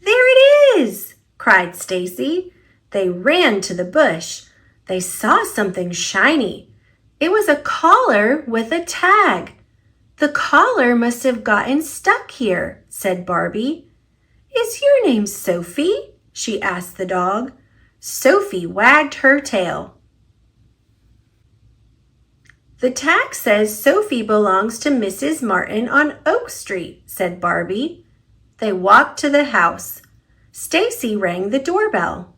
"There it is!" cried Stacy. They ran to the bush. They saw something shiny. It was a collar with a tag. "The collar must have gotten stuck here," said Barbie. "Is your name Sophie?" she asked the dog. Sophie wagged her tail. "The tag says Sophie belongs to Mrs. Martin on Oak Street," said Barbie. They walked to the house. Stacy rang the doorbell.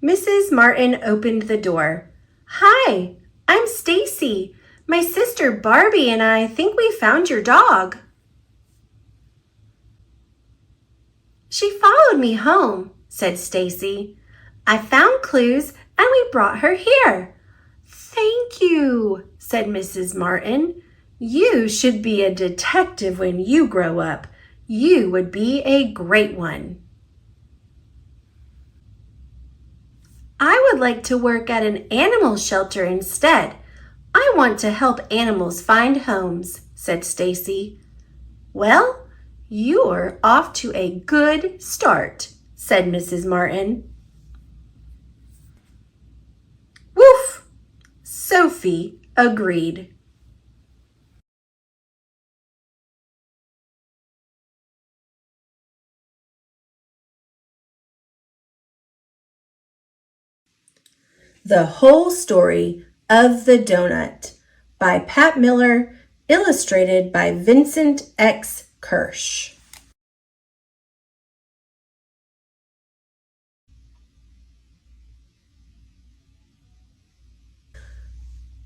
Mrs. Martin opened the door. "Hi, I'm Stacy. My sister Barbie and I think we found your dog." "She followed me home," said Stacy. "I found clues and we brought her here." "Thank you," said Mrs. Martin. "You should be a detective when you grow up. You would be a great one." "I would like to work at an animal shelter instead. I want to help animals find homes," said Stacy. "Well, you're off to a good start," said Mrs. Martin. Woof! Sophie agreed. The Whole Story of the Donut by Pat Miller, illustrated by Vincent X. Kirsch.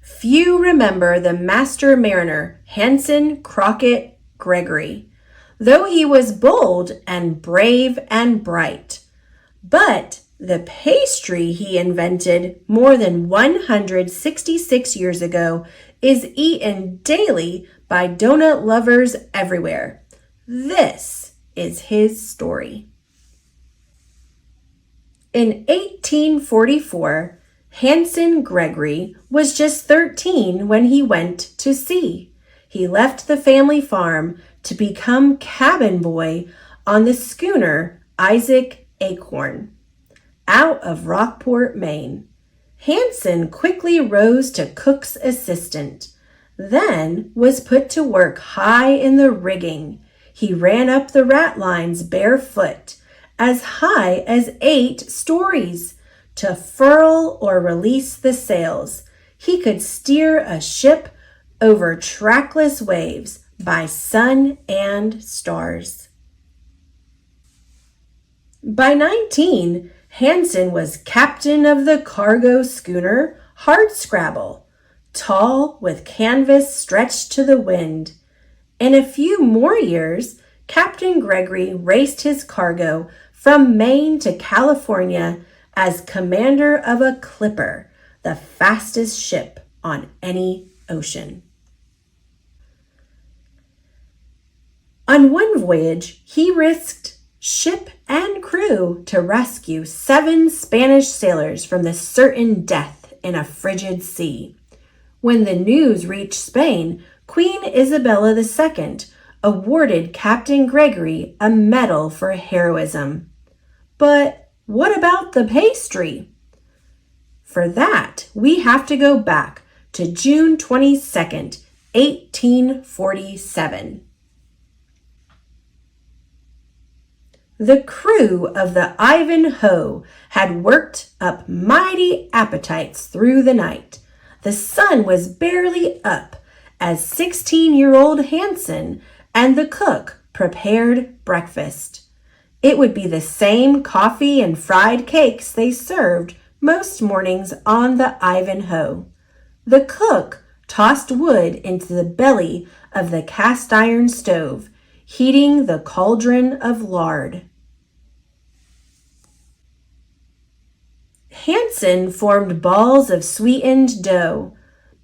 Few remember the master mariner, Hansen Crockett Gregory, though he was bold and brave and bright. But the pastry he invented more than 166 years ago is eaten daily by donut lovers everywhere. This is his story. In 1844, Hansen Gregory was just 13 when he went to sea. He left the family farm to become cabin boy on the schooner Isaac Acorn, out of Rockport, Maine. Hansen quickly rose to cook's assistant, then was put to work high in the rigging. He ran up the ratlines barefoot, as high as 8 stories, to furl or release the sails. He could steer a ship over trackless waves by sun and stars. By 19, Hansen was captain of the cargo schooner Hardscrabble, tall with canvas stretched to the wind. In a few more years, Captain Gregory raced his cargo from Maine to California as commander of a clipper, the fastest ship on any ocean. On one voyage, he risked ship and crew to rescue 7 Spanish sailors from the certain death in a frigid sea. When the news reached Spain, Queen Isabella II awarded Captain Gregory a medal for heroism. But what about the pastry? For that, we have to go back to June 22nd, 1847. The crew of the Ivanhoe had worked up mighty appetites through the night. The sun was barely up as 16-year-old Hansen and the cook prepared breakfast. It would be the same coffee and fried cakes they served most mornings on the Ivanhoe. The cook tossed wood into the belly of the cast iron stove, heating the cauldron of lard. Hansen formed balls of sweetened dough.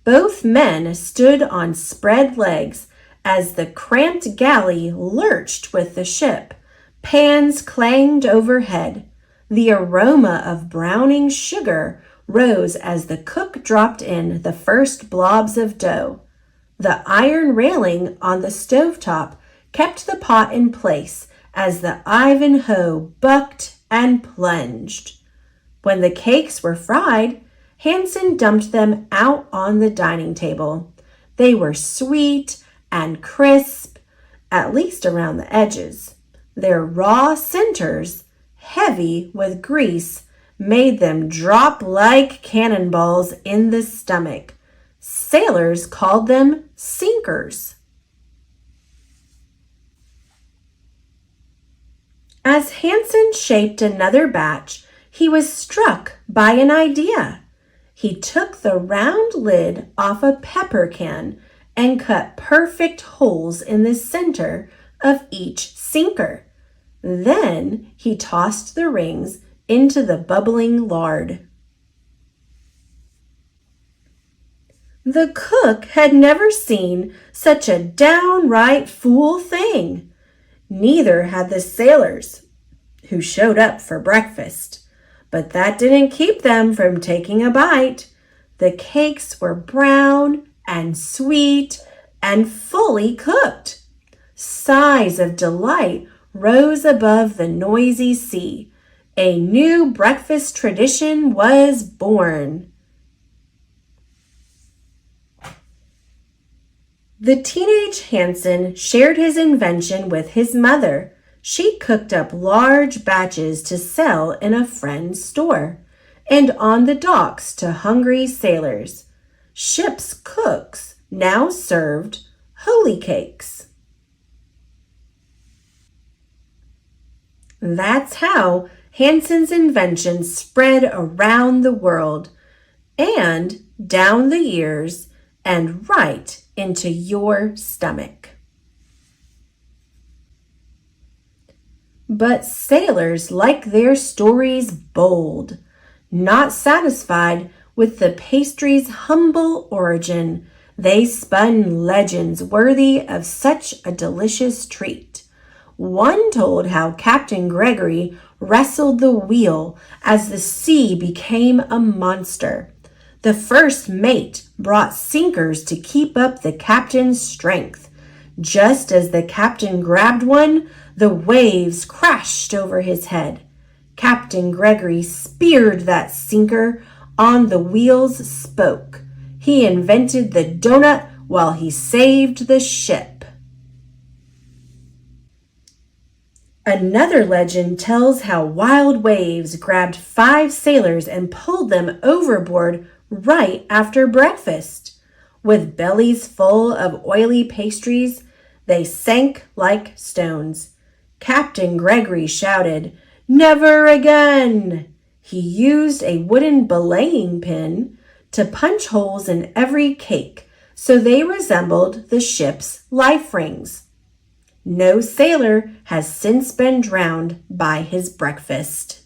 Both men stood on spread legs as the cramped galley lurched with the ship. Pans clanged overhead. The aroma of browning sugar rose as the cook dropped in the first blobs of dough. The iron railing on the stovetop kept the pot in place as the Ivanhoe bucked and plunged. When the cakes were fried, Hansen dumped them out on the dining table. They were sweet and crisp, at least around the edges. Their raw centers, heavy with grease, made them drop like cannonballs in the stomach. Sailors called them sinkers. As Hansen shaped another batch, he was struck by an idea. He took the round lid off a pepper can and cut perfect holes in the center of each sinker. Then he tossed the rings into the bubbling lard. The cook had never seen such a downright fool thing. Neither had the sailors, who showed up for breakfast. But that didn't keep them from taking a bite. The cakes were brown and sweet and fully cooked. Sighs of delight rose above the noisy sea. A new breakfast tradition was born. The teenage Hansen shared his invention with his mother. She cooked up large batches to sell in a friend's store and on the docks to hungry sailors. Ship's cooks now served holy cakes. That's how Hansen's invention spread around the world and down the years and right into your stomach. But sailors like their stories bold. Not satisfied with the pastry's humble origin, they spun legends worthy of such a delicious treat. One told how Captain Gregory wrestled the wheel as the sea became a monster. The first mate brought sinkers to keep up the captain's strength. Just as the captain grabbed one, the waves crashed over his head. Captain Gregory speared that sinker on the wheel's spoke. He invented the donut while he saved the ship. Another legend tells how wild waves grabbed 5 sailors and pulled them overboard right after breakfast. With bellies full of oily pastries, they sank like stones. Captain Gregory shouted, "Never again!" He used a wooden belaying pin to punch holes in every cake so they resembled the ship's life rings. No sailor has since been drowned by his breakfast.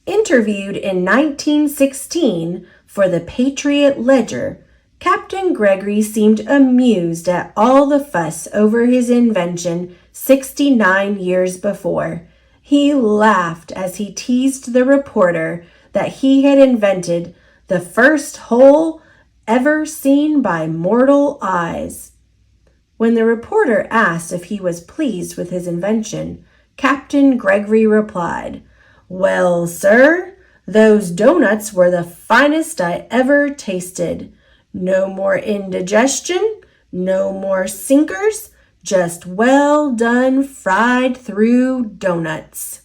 Interviewed in 1916 for the Patriot Ledger, Captain Gregory seemed amused at all the fuss over his invention 69 years before. He laughed as he teased the reporter that he had invented the first hole ever seen by mortal eyes. When the reporter asked if he was pleased with his invention, Captain Gregory replied, "Well, sir, those doughnuts were the finest I ever tasted. No more indigestion, no more sinkers, just well done fried through doughnuts."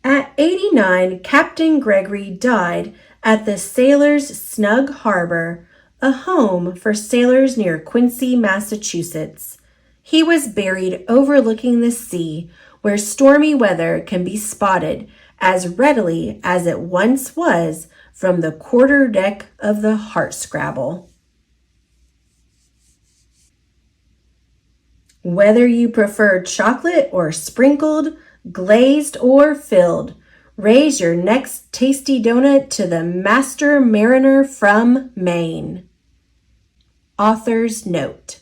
At 89, Captain Gregory died at the Sailors' Snug Harbor, a home for sailors near Quincy, Massachusetts. He was buried overlooking the sea, where stormy weather can be spotted as readily as it once was from the quarterdeck of the Hardscrabble. Whether you prefer chocolate or sprinkled, glazed or filled, raise your next tasty donut to the Master Mariner from Maine. Author's note: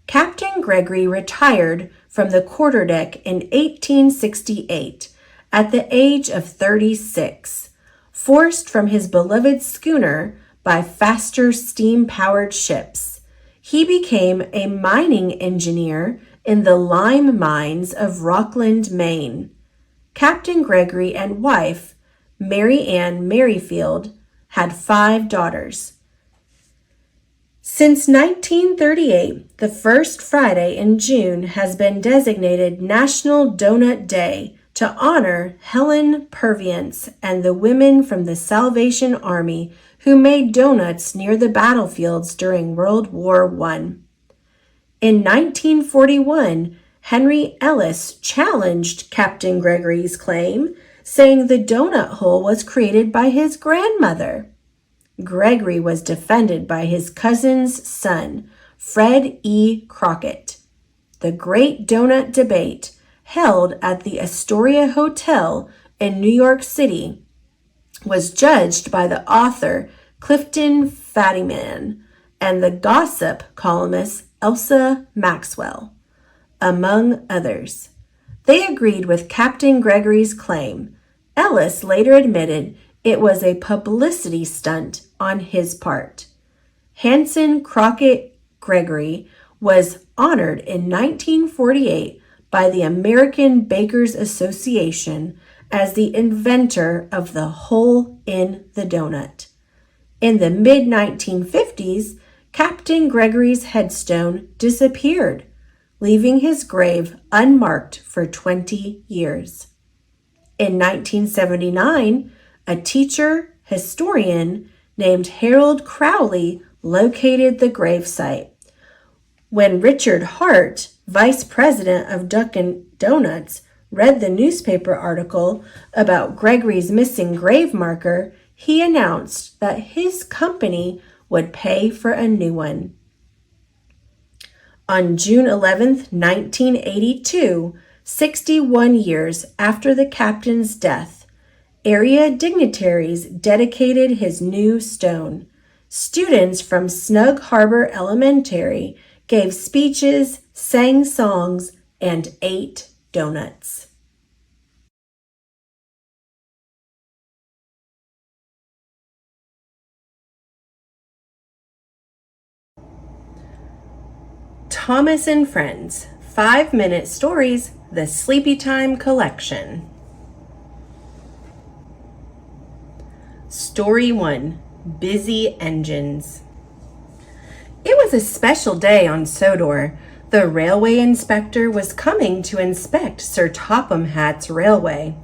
Captain Gregory retired from the quarterdeck in 1868 at the age of 36, forced from his beloved schooner by faster steam-powered ships. He became a mining engineer in the lime mines of Rockland, Maine. Captain Gregory and wife, Mary Ann Merrifield, had 5 daughters. Since 1938, the first Friday in June has been designated National Donut Day to honor Helen Purviance and the women from the Salvation Army who made donuts near the battlefields during World War I. In 1941, Henry Ellis challenged Captain Gregory's claim, saying the donut hole was created by his grandmother. Gregory was defended by his cousin's son, Fred E. Crockett. The Great Donut Debate, held at the Astoria Hotel in New York City, was judged by the author Clifton Fadiman and the gossip columnist Elsa Maxwell, among others. They agreed with Captain Gregory's claim. Ellis later admitted it was a publicity stunt on his part. Hanson Crockett Gregory was honored in 1948 by the American Bakers Association as the inventor of the hole in the donut. In the mid-1950s, Captain Gregory's headstone disappeared, leaving his grave unmarked for 20 years. In 1979, a teacher historian named Harold Crowley located the gravesite. When Richard Hart, vice president of Dunkin' Donuts, read the newspaper article about Gregory's missing grave marker, he announced that his company would pay for a new one. On June 11, 1982, 61 years after the captain's death, area dignitaries dedicated his new stone. Students from Snug Harbor Elementary gave speeches, sang songs, and ate donuts. Thomas and Friends, 5-minute stories, the Sleepy Time Collection. Story 1, Busy Engines. It was a special day on Sodor. The railway inspector was coming to inspect Sir Topham Hatt's railway.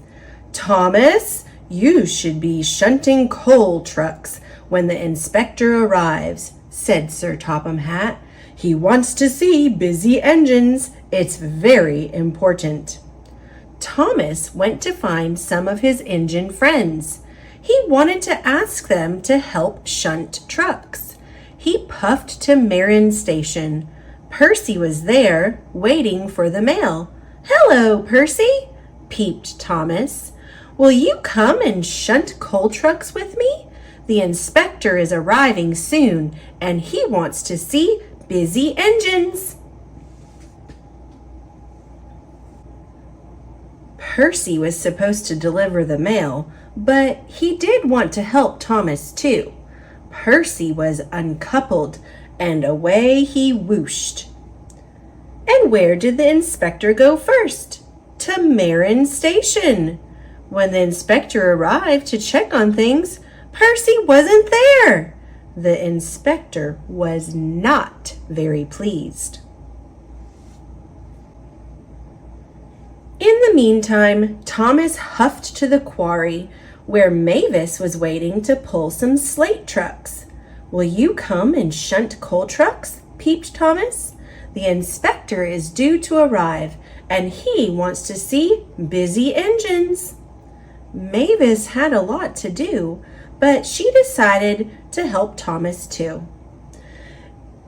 "Thomas, you should be shunting coal trucks when the inspector arrives," said Sir Topham Hatt. "He wants to see busy engines. It's very important." Thomas went to find some of his engine friends. He wanted to ask them to help shunt trucks. he puffed to Marin Station. Percy was there, waiting for the mail. "Hello, Percy," peeped Thomas. "Will you come and shunt coal trucks with me? The inspector is arriving soon, and he wants to see busy engines." Percy was supposed to deliver the mail, but he did want to help Thomas too. Percy was uncoupled, and away he whooshed. And where did the inspector go first? To Marin Station. When the inspector arrived to check on things, Percy wasn't there. The inspector was not very pleased. In the meantime, Thomas huffed to the quarry, where Mavis was waiting to pull some slate trucks. "Will you come and shunt coal trucks?" peeped Thomas. "The inspector is due to arrive, and he wants to see busy engines." Mavis had a lot to do, but she decided to help Thomas too.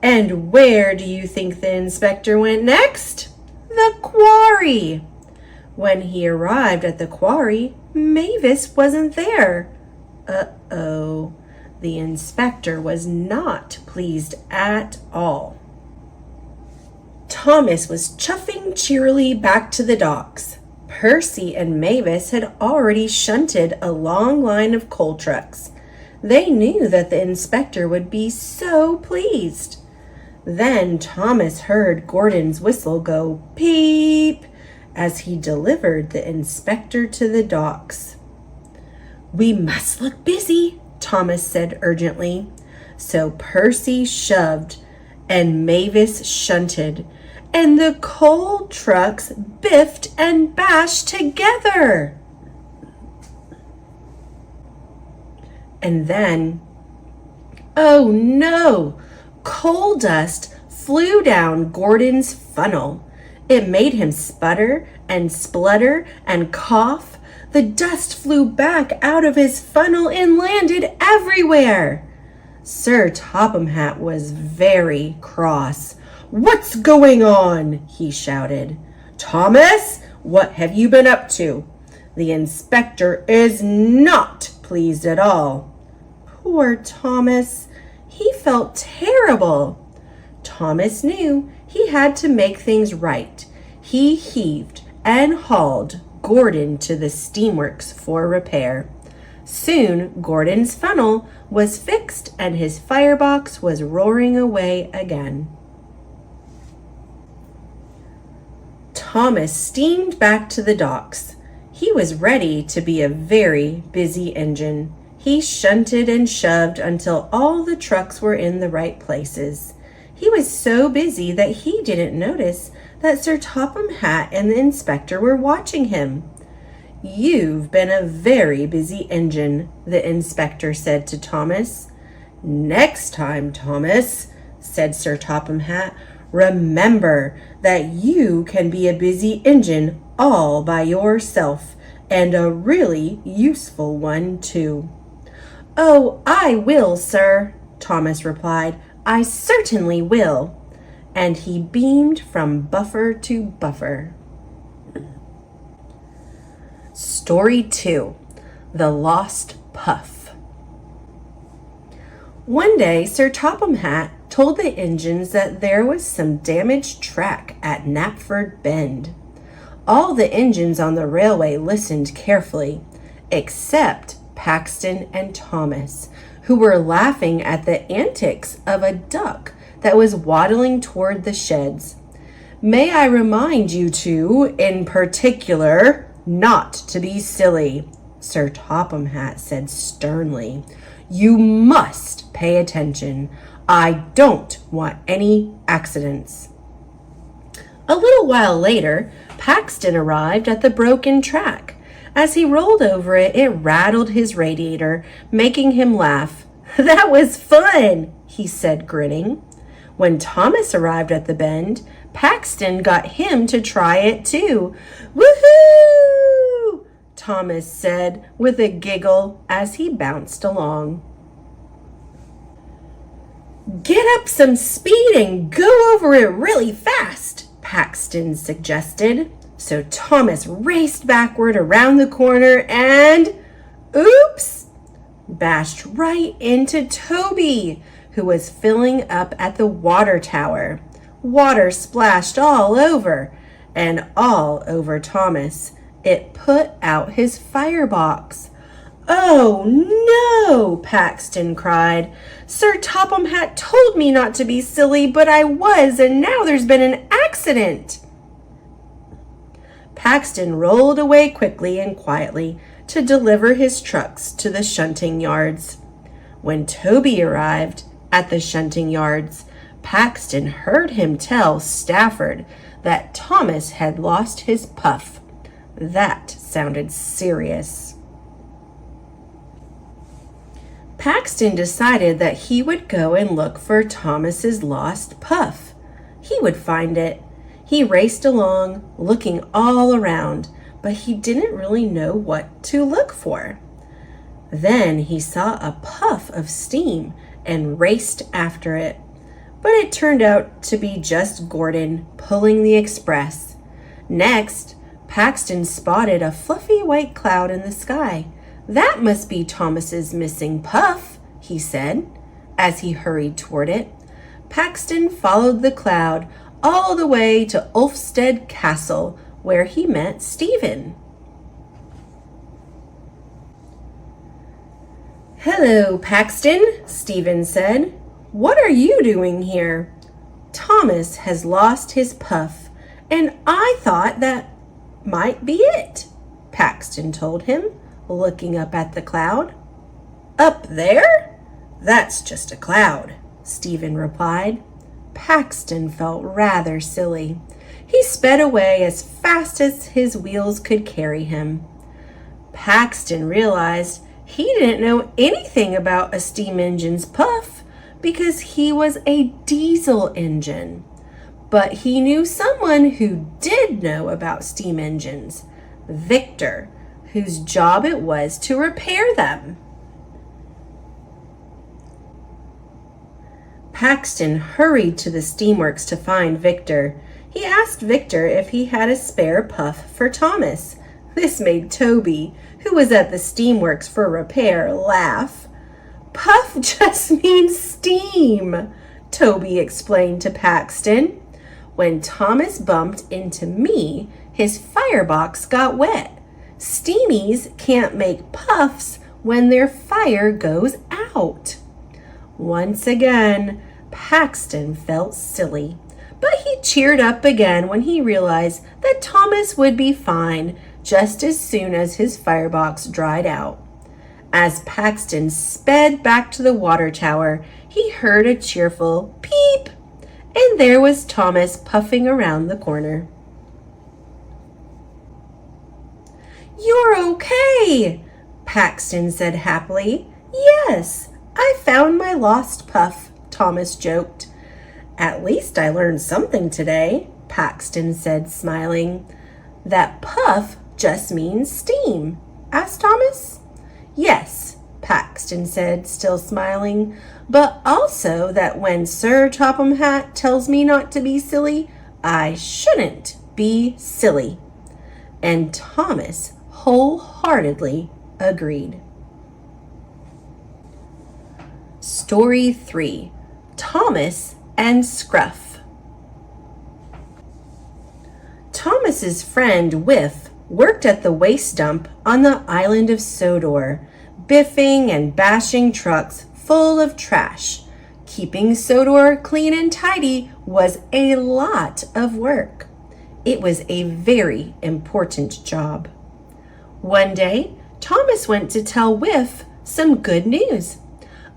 And where do you think the inspector went next? The quarry. When he arrived at the quarry, Mavis wasn't there. Uh-oh. The inspector was not pleased at all. Thomas was chuffing cheerily back to the docks. Percy and Mavis had already shunted a long line of coal trucks. They knew that the inspector would be so pleased. Then Thomas heard Gordon's whistle go peep as he delivered the inspector to the docks. "We must look busy," Thomas said urgently. So Percy shoved and Mavis shunted, and the coal trucks biffed and bashed together. And then, oh no, coal dust flew down Gordon's funnel. It made him sputter and splutter and cough. The dust flew back out of his funnel and landed everywhere. Sir Topham Hatt was very cross. "What's going on?" he shouted. "Thomas, what have you been up to?" The inspector is not pleased at all. Poor Thomas. He felt terrible. Thomas knew he had to make things right. He heaved and hauled Gordon to the steamworks for repair. Soon Gordon's funnel was fixed and his firebox was roaring away again. Thomas steamed back to the docks. He was ready to be a very busy engine. He shunted and shoved until all the trucks were in the right places. He was so busy that he didn't notice that Sir Topham Hatt and the inspector were watching him. "You've been a very busy engine," the inspector said to Thomas. "Next time, Thomas," said Sir Topham Hatt, "remember that you can be a busy engine all by yourself, and a really useful one too." "Oh, I will, sir," Thomas replied. "I certainly will." And he beamed from buffer to buffer. Story 2. The Lost Puff. One day, Sir Topham Hatt told the engines that there was some damaged track at Knapford Bend. All the engines on the railway listened carefully, except Paxton and Thomas, who were laughing at the antics of a duck that was waddling toward the sheds. "May I remind you two, in particular, not to be silly," Sir Topham Hatt said sternly. "You must pay attention. I don't want any accidents." A little while later, Paxton arrived at the broken track. As he rolled over it, it rattled his radiator, making him laugh. "That was fun," he said, grinning. When Thomas arrived at the bend, Paxton got him to try it too. "Woohoo!" Thomas said with a giggle as he bounced along. Get up some speed and go over it really fast, Paxton suggested. So Thomas raced backward around the corner and, oops, bashed right into Toby, who was filling up at the water tower. Water splashed all over, and all over Thomas. It put out his firebox. "Oh, no!" Paxton cried. "Sir Topham Hatt told me not to be silly, but I was, and now there's been an accident." Paxton rolled away quickly and quietly to deliver his trucks to the shunting yards. When Toby arrived at the shunting yards, Paxton heard him tell Stafford that Thomas had lost his puff. That sounded serious. Paxton decided that he would go and look for Thomas's lost puff. He would find it. He raced along, looking all around, but he didn't really know what to look for. Then he saw a puff of steam and raced after it. But it turned out to be just Gordon pulling the express. Next, Paxton spotted a fluffy white cloud in the sky. "That must be Thomas's missing puff," he said, as he hurried toward it. Paxton followed the cloud all the way to Ulfsted Castle, where he met Stephen. "Hello, Paxton," Stephen said. "What are you doing here?" "Thomas has lost his puff, and I thought that might be it," Paxton told him, looking up at the cloud. "Up there? That's just a cloud," Stephen replied. Paxton felt rather silly. He sped away as fast as his wheels could carry him. Paxton realized he didn't know anything about a steam engine's puff because he was a diesel engine. But he knew someone who did know about steam engines, Victor, whose job it was to repair them. Paxton hurried to the steamworks to find Victor. He asked Victor if he had a spare puff for Thomas. This made Toby, who was at the steamworks for repair, laugh. "Puff just means steam," Toby explained to Paxton. "When Thomas bumped into me, his firebox got wet. Steamies can't make puffs when their fire goes out." Once again, Paxton felt silly, but he cheered up again when he realized that Thomas would be fine just as soon as his firebox dried out. As Paxton sped back to the water tower, he heard a cheerful peep, and there was Thomas puffing around the corner. "You're okay," Paxton said happily. "Yes, I found my lost puff," Thomas joked. "At least I learned something today," Paxton said, smiling. "That puff just means steam?" asked Thomas. "Yes," Paxton said, still smiling, "but also that when Sir Topham Hatt tells me not to be silly, I shouldn't be silly." And Thomas wholeheartedly agreed. Story 3. Thomas and Scruff. Thomas's friend Whiff worked at the waste dump on the island of Sodor, biffing and bashing trucks full of trash. Keeping Sodor clean and tidy was a lot of work. It was a very important job. One day, Thomas went to tell Whiff some good news.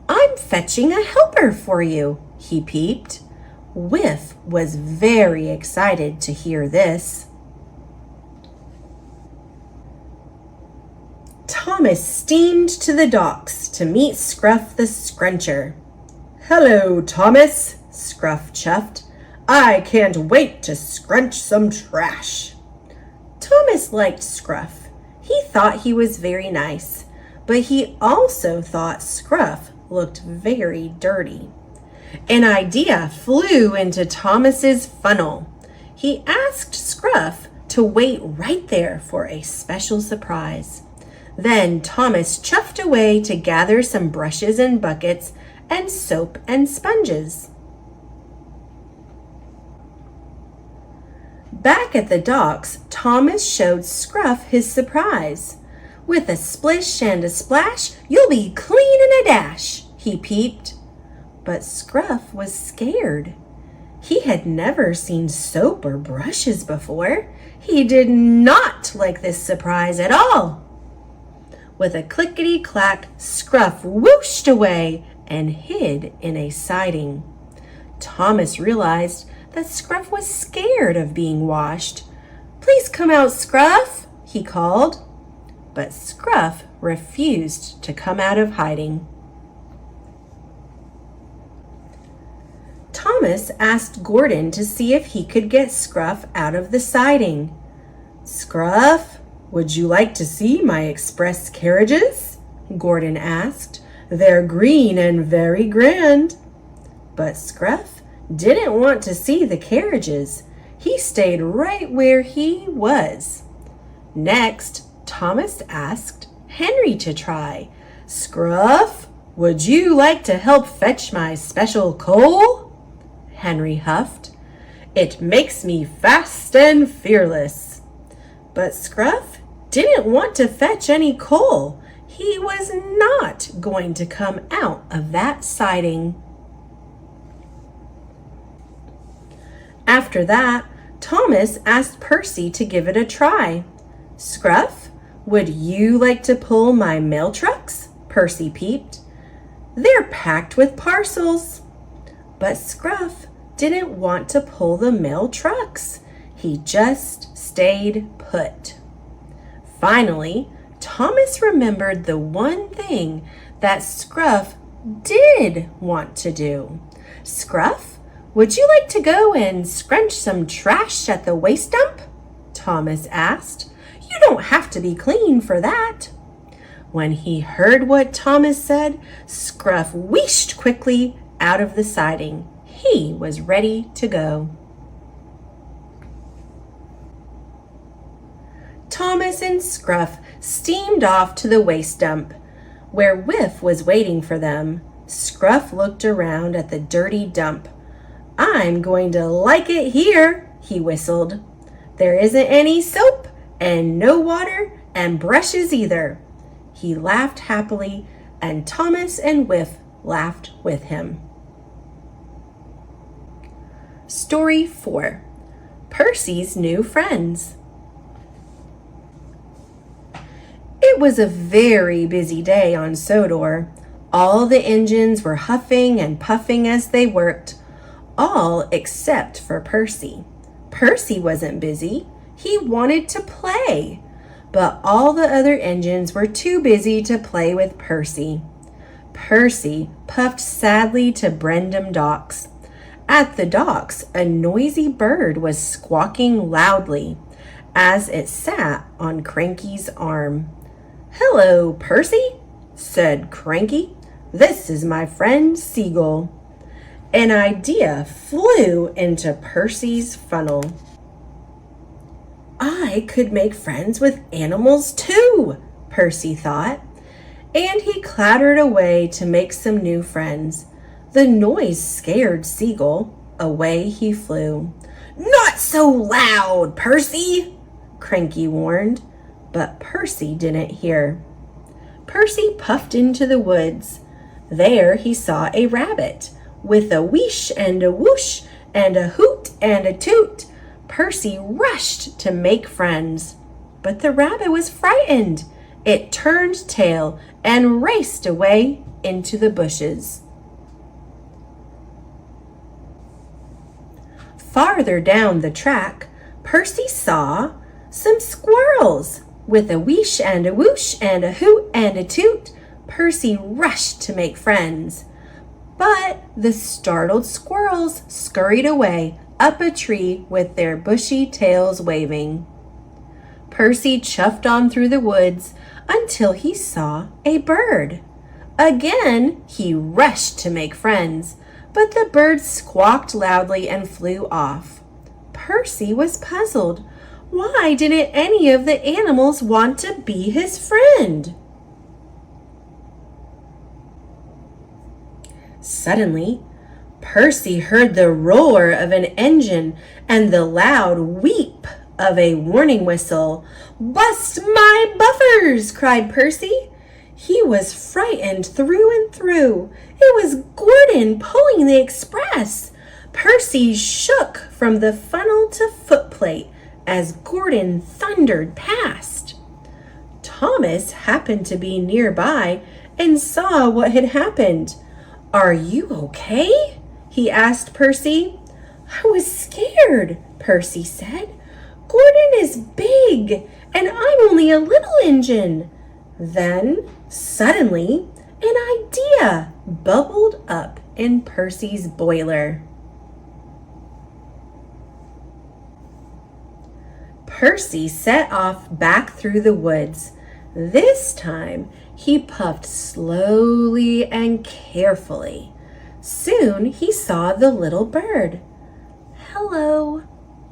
"I'm fetching a helper for you," he peeped. Whiff was very excited to hear this. Thomas steamed to the docks to meet Scruff the Scruncher. "Hello, Thomas," Scruff chuffed. "I can't wait to scrunch some trash." Thomas liked Scruff. He thought he was very nice, but he also thought Scruff looked very dirty. An idea flew into Thomas's funnel. He asked Scruff to wait right there for a special surprise. Then Thomas chuffed away to gather some brushes and buckets and soap and sponges. Back at the docks, Thomas showed Scruff his surprise. "With a splish and a splash, you'll be clean in a dash," he peeped. But Scruff was scared. He had never seen soap or brushes before. He did not like this surprise at all. With a clickety-clack, Scruff whooshed away and hid in a siding. Thomas realized that Scruff was scared of being washed. "Please come out, Scruff," he called. But Scruff refused to come out of hiding. Thomas asked Gordon to see if he could get Scruff out of the siding. "Scruff, would you like to see my express carriages?" Gordon asked. "They're green and very grand." But Scruff didn't want to see the carriages. He stayed right where he was. Next, Thomas asked Henry to try. "Scruff, would you like to help fetch my special coal?" Henry huffed. "It makes me fast and fearless." But Scruff didn't want to fetch any coal. He was not going to come out of that siding. After that, Thomas asked Percy to give it a try. "Scruff, would you like to pull my mail trucks?" Percy peeped. "They're packed with parcels." But Scruff didn't want to pull the mail trucks. He just stayed put. Finally, Thomas remembered the one thing that Scruff did want to do. "Scruff, would you like to go and scrunch some trash at the waste dump?" Thomas asked. "You don't have to be clean for that." When he heard what Thomas said, Scruff wheeshed quickly out of the siding. He was ready to go. Thomas and Scruff steamed off to the waste dump, where Whiff was waiting for them. Scruff looked around at the dirty dump. "I'm going to like it here," he whistled. "There isn't any soap and no water and brushes either." He laughed happily, and Thomas and Whiff laughed with him. Story 4. Percy's New Friends. It was a very busy day on Sodor. All the engines were huffing and puffing as they worked, all except for Percy. Percy wasn't busy. He wanted to play. But all the other engines were too busy to play with Percy. Percy puffed sadly to Brendam Docks. At the docks, a noisy bird was squawking loudly as it sat on Cranky's arm. "Hello, Percy," said Cranky. "This is my friend Seagull." An idea flew into Percy's funnel. "I could make friends with animals too," Percy thought, and he clattered away to make some new friends. The noise scared Seagull. Away he flew. "Not so loud, Percy," Cranky warned, but Percy didn't hear. Percy puffed into the woods. There he saw a rabbit. With a wheesh and a whoosh and a hoot and a toot, Percy rushed to make friends. But the rabbit was frightened. It turned tail and raced away into the bushes. Farther down the track, Percy saw some squirrels. With a wheesh and a whoosh and a hoot and a toot, Percy rushed to make friends. But the startled squirrels scurried away up a tree with their bushy tails waving. Percy chuffed on through the woods until he saw a bird. Again, he rushed to make friends, But the bird squawked loudly and flew off. Percy was puzzled. Why didn't any of the animals want to be his friend? Suddenly, Percy heard the roar of an engine and the loud weep of a warning whistle. "Bust my buffers!" cried Percy. He was frightened through and through. It was Gordon pulling the express. Percy shook from the funnel to footplate as Gordon thundered past. Thomas happened to be nearby and saw what had happened. "Are you okay?" he asked Percy. "I was scared," Percy said. "Gordon is big and I'm only a little engine." Then, suddenly, an idea bubbled up in Percy's boiler. Percy set off back through the woods. This time, he puffed slowly and carefully. Soon he saw the little bird. "Hello,"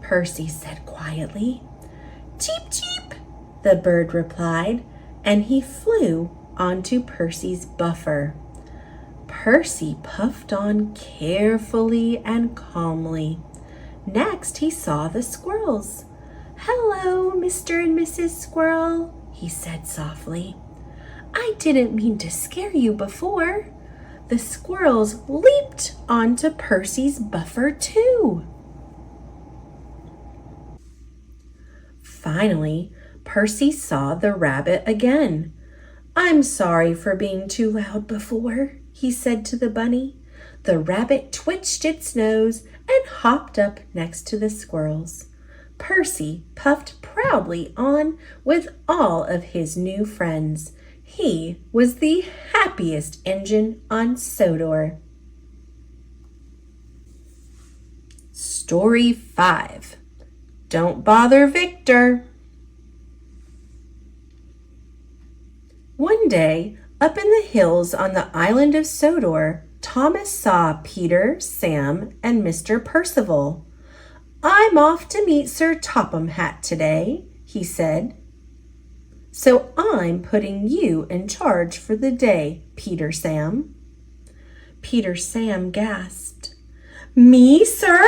Percy said quietly. "Cheep, cheep," the bird replied, and he flew onto Percy's buffer. Percy puffed on carefully and calmly. Next, he saw the squirrels. "Hello, Mr. and Mrs. Squirrel," he said softly. "I didn't mean to scare you before." The squirrels leaped onto Percy's buffer too. Finally, Percy saw the rabbit again. "I'm sorry for being too loud before," he said to the bunny. The rabbit twitched its nose and hopped up next to the squirrels. Percy puffed proudly on with all of his new friends. He was the happiest engine on Sodor. Story 5. Don't Bother Victor. One day, up in the hills on the island of Sodor, Thomas saw Peter, Sam, and Mr. Percival. "I'm off to meet Sir Topham Hatt today," he said. "So I'm putting you in charge for the day, Peter Sam." Peter Sam gasped. "Me, sir?"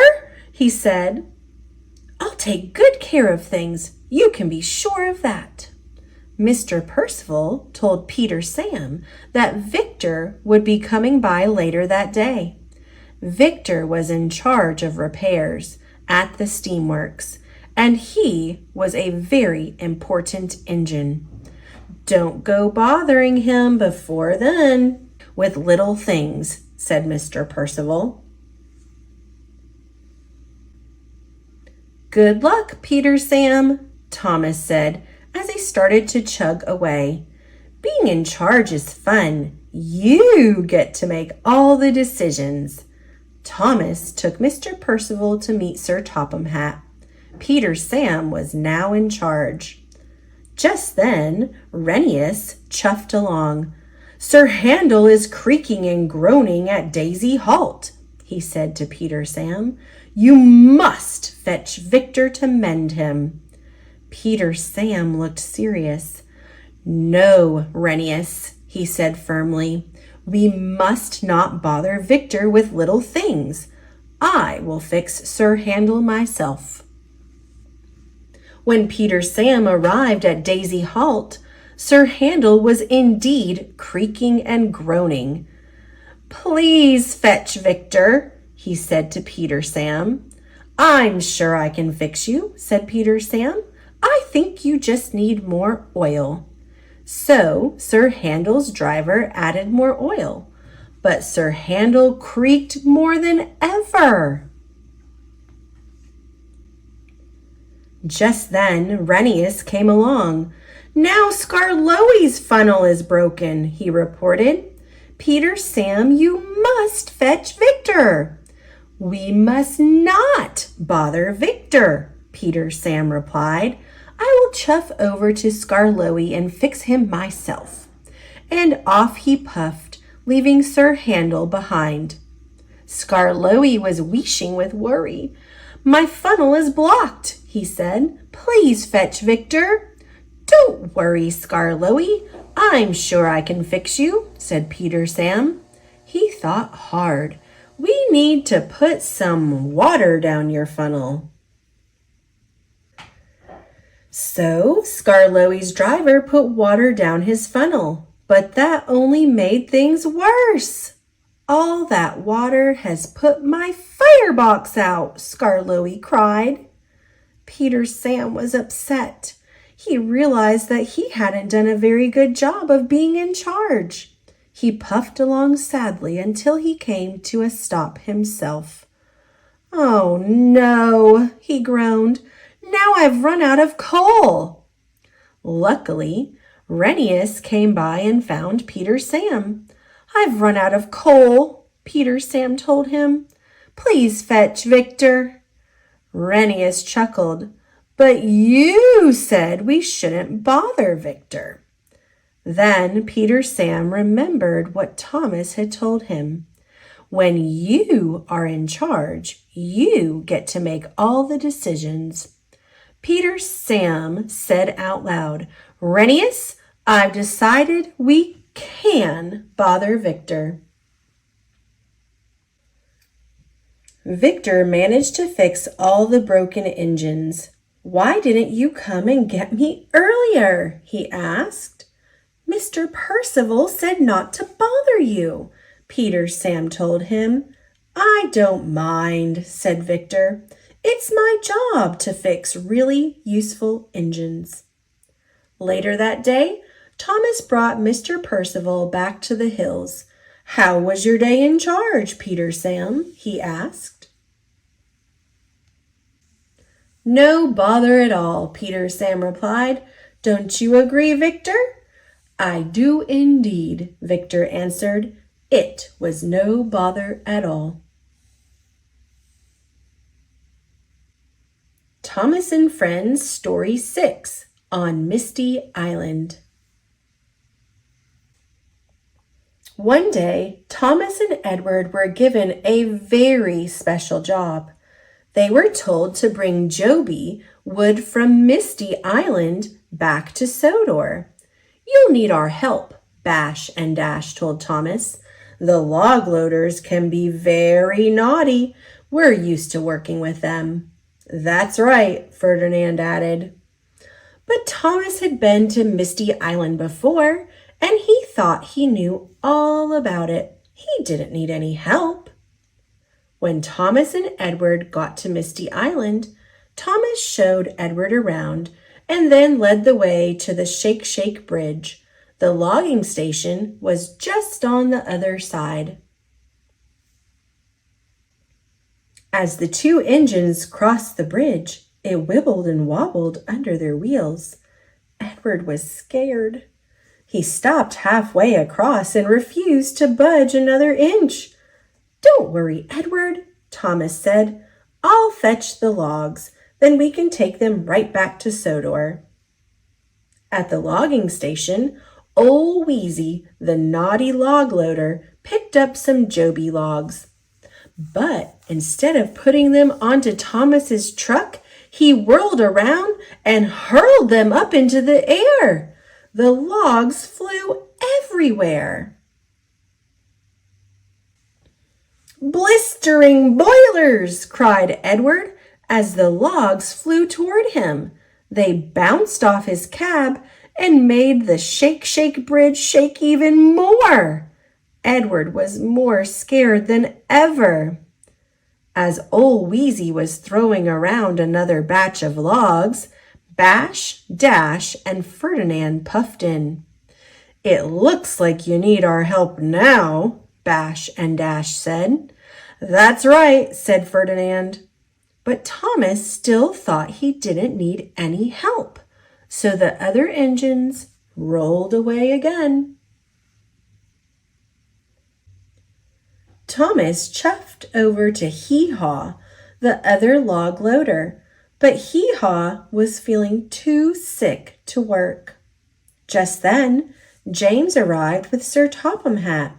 he said. "I'll take good care of things. You can be sure of that." Mr. Percival told Peter Sam that Victor would be coming by later that day. Victor was in charge of repairs at the steamworks, and he was a very important engine. "Don't go bothering him before then with little things," said Mr. Percival. "Good luck, Peter Sam," Thomas said as he started to chug away. "Being in charge is fun. You get to make all the decisions." Thomas took Mr. Percival to meet Sir Topham Hatt. Peter Sam was now in charge. Just then, Renius chuffed along. "Sir Handel is creaking and groaning at Daisy Halt," he said to Peter Sam. "You must fetch Victor to mend him." Peter Sam looked serious. "No, Renius," he said firmly. "We must not bother Victor with little things. I will fix Sir Handel myself." When Peter Sam arrived at Daisy Halt, Sir Handel was indeed creaking and groaning. "Please fetch Victor," he said to Peter Sam. "I'm sure I can fix you," said Peter Sam. "I think you just need more oil." So Sir Handel's driver added more oil, but Sir Handel creaked more than ever. Just then, Renius came along. "Now Skarloey's funnel is broken," he reported. "Peter Sam, you must fetch Victor." "We must not bother Victor," Peter Sam replied. "I will chuff over to Skarloey and fix him myself." And off he puffed, leaving Sir Handel behind. Skarloey was wheezing with worry. "My funnel is blocked," he said. "Please fetch Victor." "Don't worry, Skarloey. I'm sure I can fix you," said Peter Sam. He thought hard. "We need to put some water down your funnel." So Skarloey's driver put water down his funnel, but that only made things worse. "All that water has put my firebox out," Skarloey cried. Peter Sam was upset. He realized that he hadn't done a very good job of being in charge. He puffed along sadly until he came to a stop himself. "Oh no," he groaned. "Now I've run out of coal." Luckily, Renius came by and found Peter Sam. "I've run out of coal," Peter Sam told him. "Please fetch Victor." Renius chuckled. "But you said we shouldn't bother Victor." Then Peter Sam remembered what Thomas had told him. When you are in charge, you get to make all the decisions. Peter Sam said out loud, "Renius, I've decided we can bother Victor." Victor managed to fix all the broken engines. "Why didn't you come and get me earlier?" he asked. "Mr. Percival said not to bother you," Peter Sam told him. "I don't mind," said Victor. "It's my job to fix really useful engines." Later that day, Thomas brought Mr. Percival back to the hills. "How was your day in charge, Peter Sam?" he asked. "No bother at all," Peter Sam replied. "Don't you agree, Victor?" "I do indeed," Victor answered. "It was no bother at all." Thomas and Friends, Story 6, on Misty Island. One day, Thomas and Edward were given a very special job. They were told to bring Joby wood from Misty Island back to Sodor. "You'll need our help," Bash and Dash told Thomas. "The log loaders can be very naughty. We're used to working with them." "That's right," Ferdinand added. But Thomas had been to Misty Island before, and he thought he knew all about it. He didn't need any help. When Thomas and Edward got to Misty Island, Thomas showed Edward around and then led the way to the Shake Shake Bridge. The logging station was just on the other side. As the two engines crossed the bridge, it wibbled and wobbled under their wheels. Edward was scared. He stopped halfway across and refused to budge another inch. "Don't worry, Edward," Thomas said. "I'll fetch the logs, then we can take them right back to Sodor." At the logging station, Old Wheezy, the naughty log loader, picked up some Joby logs. But instead of putting them onto Thomas's truck, he whirled around and hurled them up into the air. The logs flew everywhere. "Blistering boilers!" cried Edward as the logs flew toward him. They bounced off his cab and made the Shake Shake Bridge shake even more. Edward was more scared than ever. As Old Wheezy was throwing around another batch of logs, Bash, Dash, and Ferdinand puffed in. "It looks like you need our help now," Bash and Dash said. "That's right," said Ferdinand. But Thomas still thought he didn't need any help, so the other engines rolled away again. Thomas chuffed over to Hee-Haw, the other log loader, but Hee-Haw was feeling too sick to work. Just then, James arrived with Sir Topham Hatt.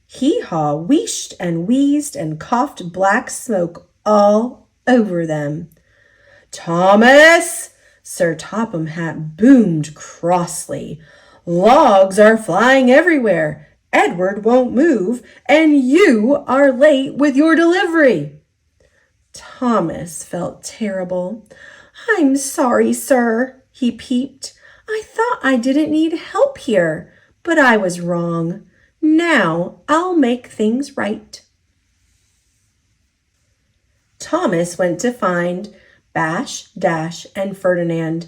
Hee-haw wheeshed and wheezed and coughed black smoke all over them. "Thomas!" Sir Topham Hatt boomed crossly. "Logs are flying everywhere. Edward won't move, and you are late with your delivery." Thomas felt terrible. "I'm sorry, sir," he peeped. "I thought I didn't need help here, but I was wrong. Now I'll make things right." Thomas went to find Bash, Dash, and Ferdinand.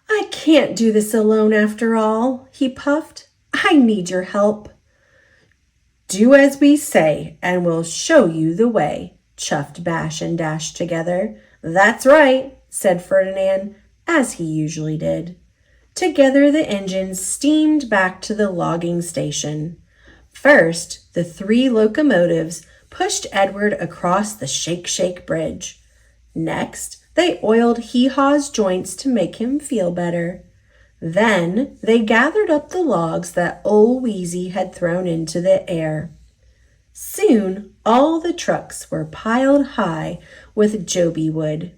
"I can't do this alone after all," he puffed. "I need your help." "Do as we say, and we'll show you the way," chuffed Bash and Dash together. "That's right," said Ferdinand, as he usually did. Together the engines steamed back to the logging station. First, the 3 locomotives pushed Edward across the Shake-Shake Bridge. Next, they oiled Hee-Haw's joints to make him feel better. Then they gathered up the logs that Old Wheezy had thrown into the air. Soon all the trucks were piled high with Joby wood.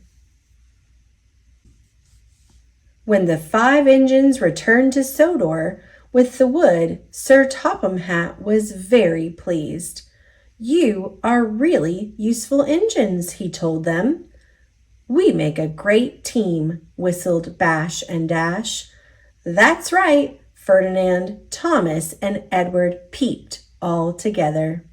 When the 5 engines returned to Sodor with the wood, Sir Topham Hatt was very pleased. "You are really useful engines," he told them. "We make a great team," whistled Bash and Dash. "That's right," Ferdinand, Thomas, and Edward peeped all together.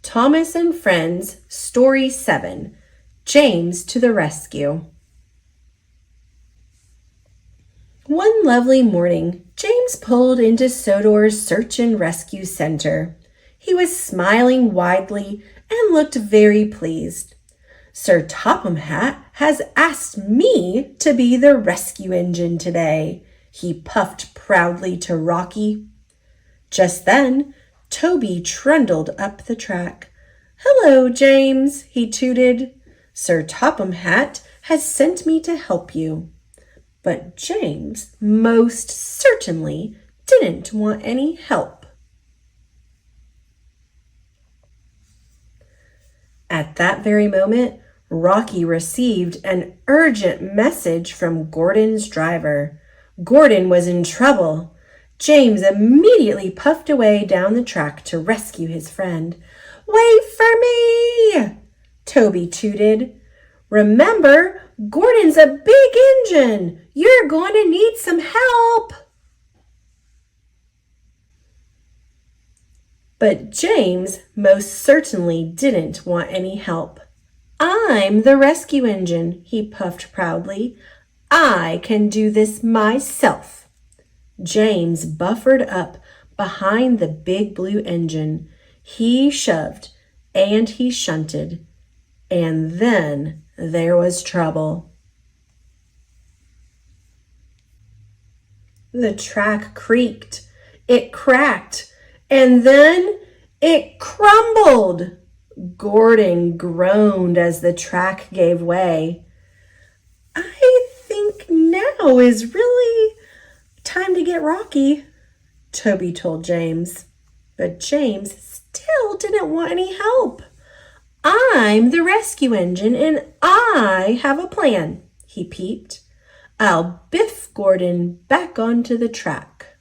Thomas and Friends, Story 7, James to the Rescue. One lovely morning, James pulled into Sodor's Search and Rescue Center. He was smiling widely and looked very pleased. "Sir Topham Hatt has asked me to be the rescue engine today," he puffed proudly to Rocky. Just then, Toby trundled up the track. "Hello, James," he tooted. "Sir Topham Hatt has sent me to help you." But James most certainly didn't want any help. At that very moment, Rocky received an urgent message from Gordon's driver. Gordon was in trouble. James immediately puffed away down the track to rescue his friend. "Wait for me!" Toby tooted. "Remember, Gordon's a big engine. You're going to need some help." But James most certainly didn't want any help. "I'm the rescue engine," he puffed proudly. "I can do this myself." James buffered up behind the big blue engine. He shoved and he shunted. And then there was trouble. The track creaked, it cracked, and then it crumbled. Gordon groaned as the track gave way. "I think now is really time to get Rocky," Toby told James. But James still didn't want any help. "I'm the rescue engine and I have a plan," he peeped. "I'll biff Gordon back onto the track."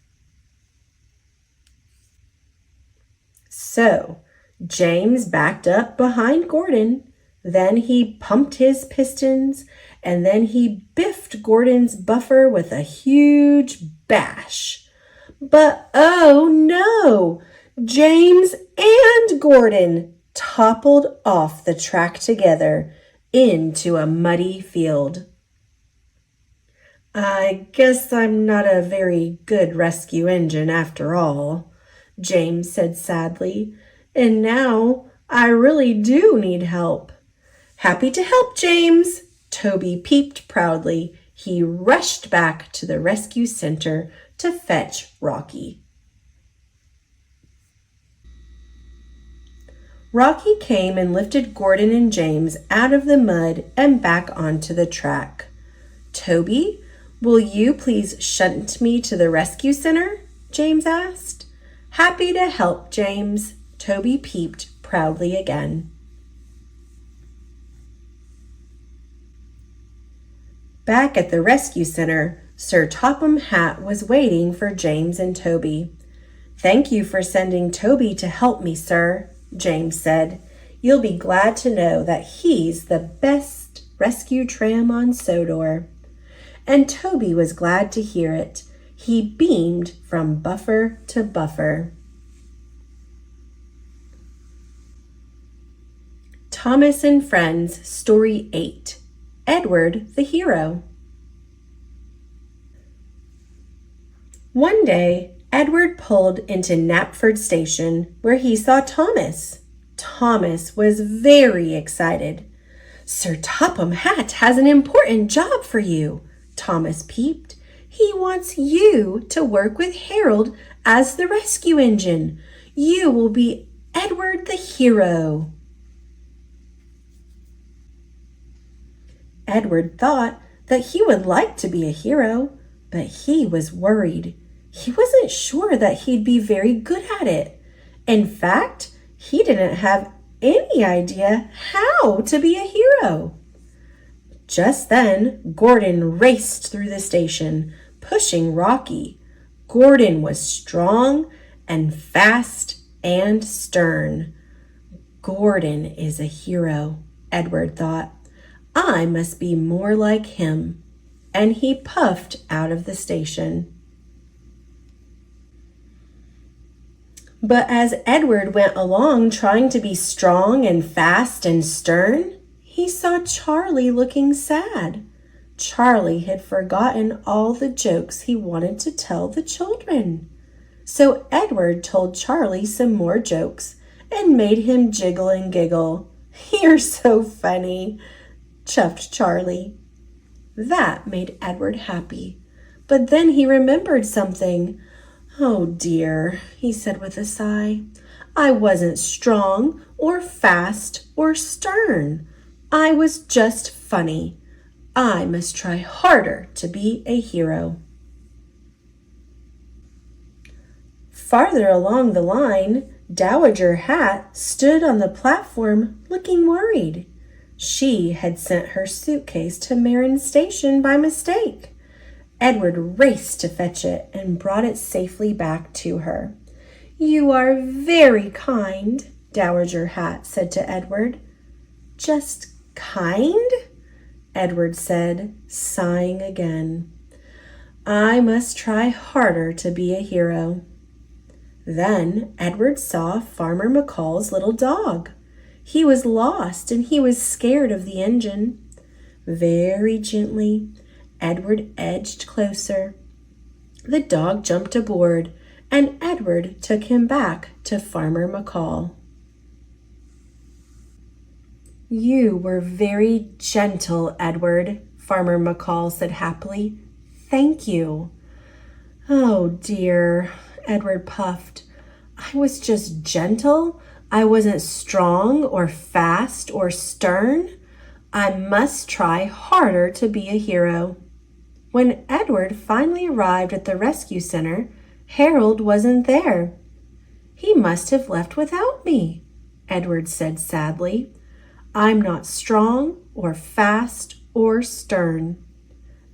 So James backed up behind Gordon. Then he pumped his pistons, and then he biffed Gordon's buffer with a huge bash. But oh no! James and Gordon toppled off the track together into a muddy field. "I guess I'm not a very good rescue engine after all," James said sadly, "and now I really do need help." "Happy to help, James," Toby peeped proudly. He rushed back to the rescue center to fetch Rocky. Rocky came and lifted Gordon and James out of the mud and back onto the track. "Toby, Will you please shunt me to the rescue center? James asked. Happy to help, James, Toby peeped proudly again. Back at the rescue center, Sir Topham Hatt was waiting for James and Toby. Thank you for sending Toby to help me, sir, James said. You'll be glad to know that he's the best rescue tram on Sodor. And Toby was glad to hear it. He beamed from buffer to buffer. Thomas and Friends, Story 8. Edward the Hero. One day, Edward pulled into Knapford Station where he saw Thomas. Thomas was very excited. Sir Topham Hatt has an important job for you, Thomas peeped. He wants you to work with Harold as the rescue engine. You will be Edward the Hero. Edward thought that he would like to be a hero, but he was worried. He wasn't sure that he'd be very good at it. In fact, he didn't have any idea how to be a hero. Just then, Gordon raced through the station, pushing Rocky. Gordon was strong and fast and stern. Gordon is a hero, Edward thought. I must be more like him. And he puffed out of the station. But as Edward went along trying to be strong and fast and stern, he saw Charlie looking sad. Charlie had forgotten all the jokes he wanted to tell the children. So Edward told Charlie some more jokes and made him jiggle and giggle. You're so funny, chuffed Charlie. That made Edward happy. But then he remembered something. Oh dear, he said with a sigh. I wasn't strong or fast or stern. I was just funny. I must try harder to be a hero. Farther along the line, Dowager Hatt stood on the platform looking worried. She had sent her suitcase to Marin Station by mistake. Edward raced to fetch it and brought it safely back to her. You are very kind, Dowager Hatt said to Edward. Just kind? Edward said, sighing again. I must try harder to be a hero. Then Edward saw Farmer McCall's little dog. He was lost and he was scared of the engine. Very gently, Edward edged closer. The dog jumped aboard, and Edward took him back to Farmer McCall. You were very gentle, Edward, Farmer McCall said happily. Thank you. Oh dear, Edward puffed. I was just gentle. I wasn't strong or fast or stern. I must try harder to be a hero. When Edward finally arrived at the rescue center, Harold wasn't there. He must have left without me, Edward said sadly. I'm not strong or fast or stern.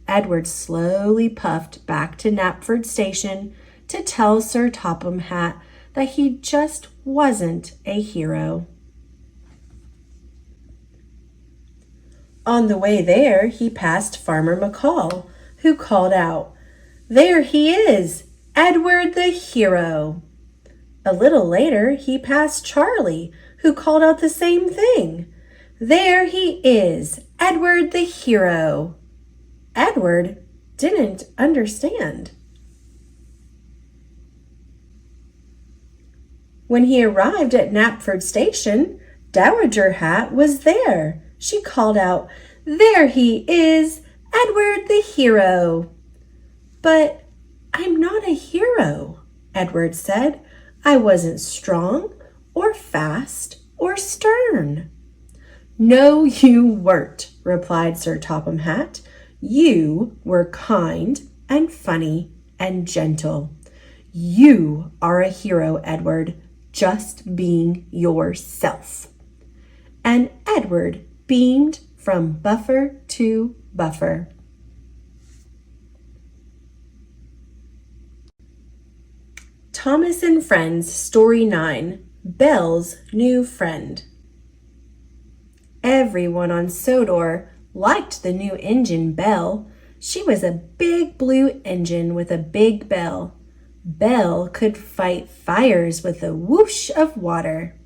Edward slowly puffed back to Knapford Station to tell Sir Topham Hatt that he just wasn't a hero. On the way there, he passed Farmer McCall, who called out, There he is, Edward the hero. A little later, he passed Charlie, who called out the same thing. There he is, Edward the hero. Edward didn't understand. When he arrived at Knapford Station, Dowager Hatt was there. She called out, There he is, Edward the hero. But I'm not a hero, Edward said. I wasn't strong or fast or stern. No, you weren't, replied Sir Topham Hatt. You were kind and funny and gentle. You are a hero, Edward, just being yourself." And Edward beamed from buffer to buffer. Thomas and Friends, Story 9, Belle's New Friend. Everyone on Sodor liked the new engine Belle. She was a big blue engine with a big bell. Belle could fight fires with a whoosh of water.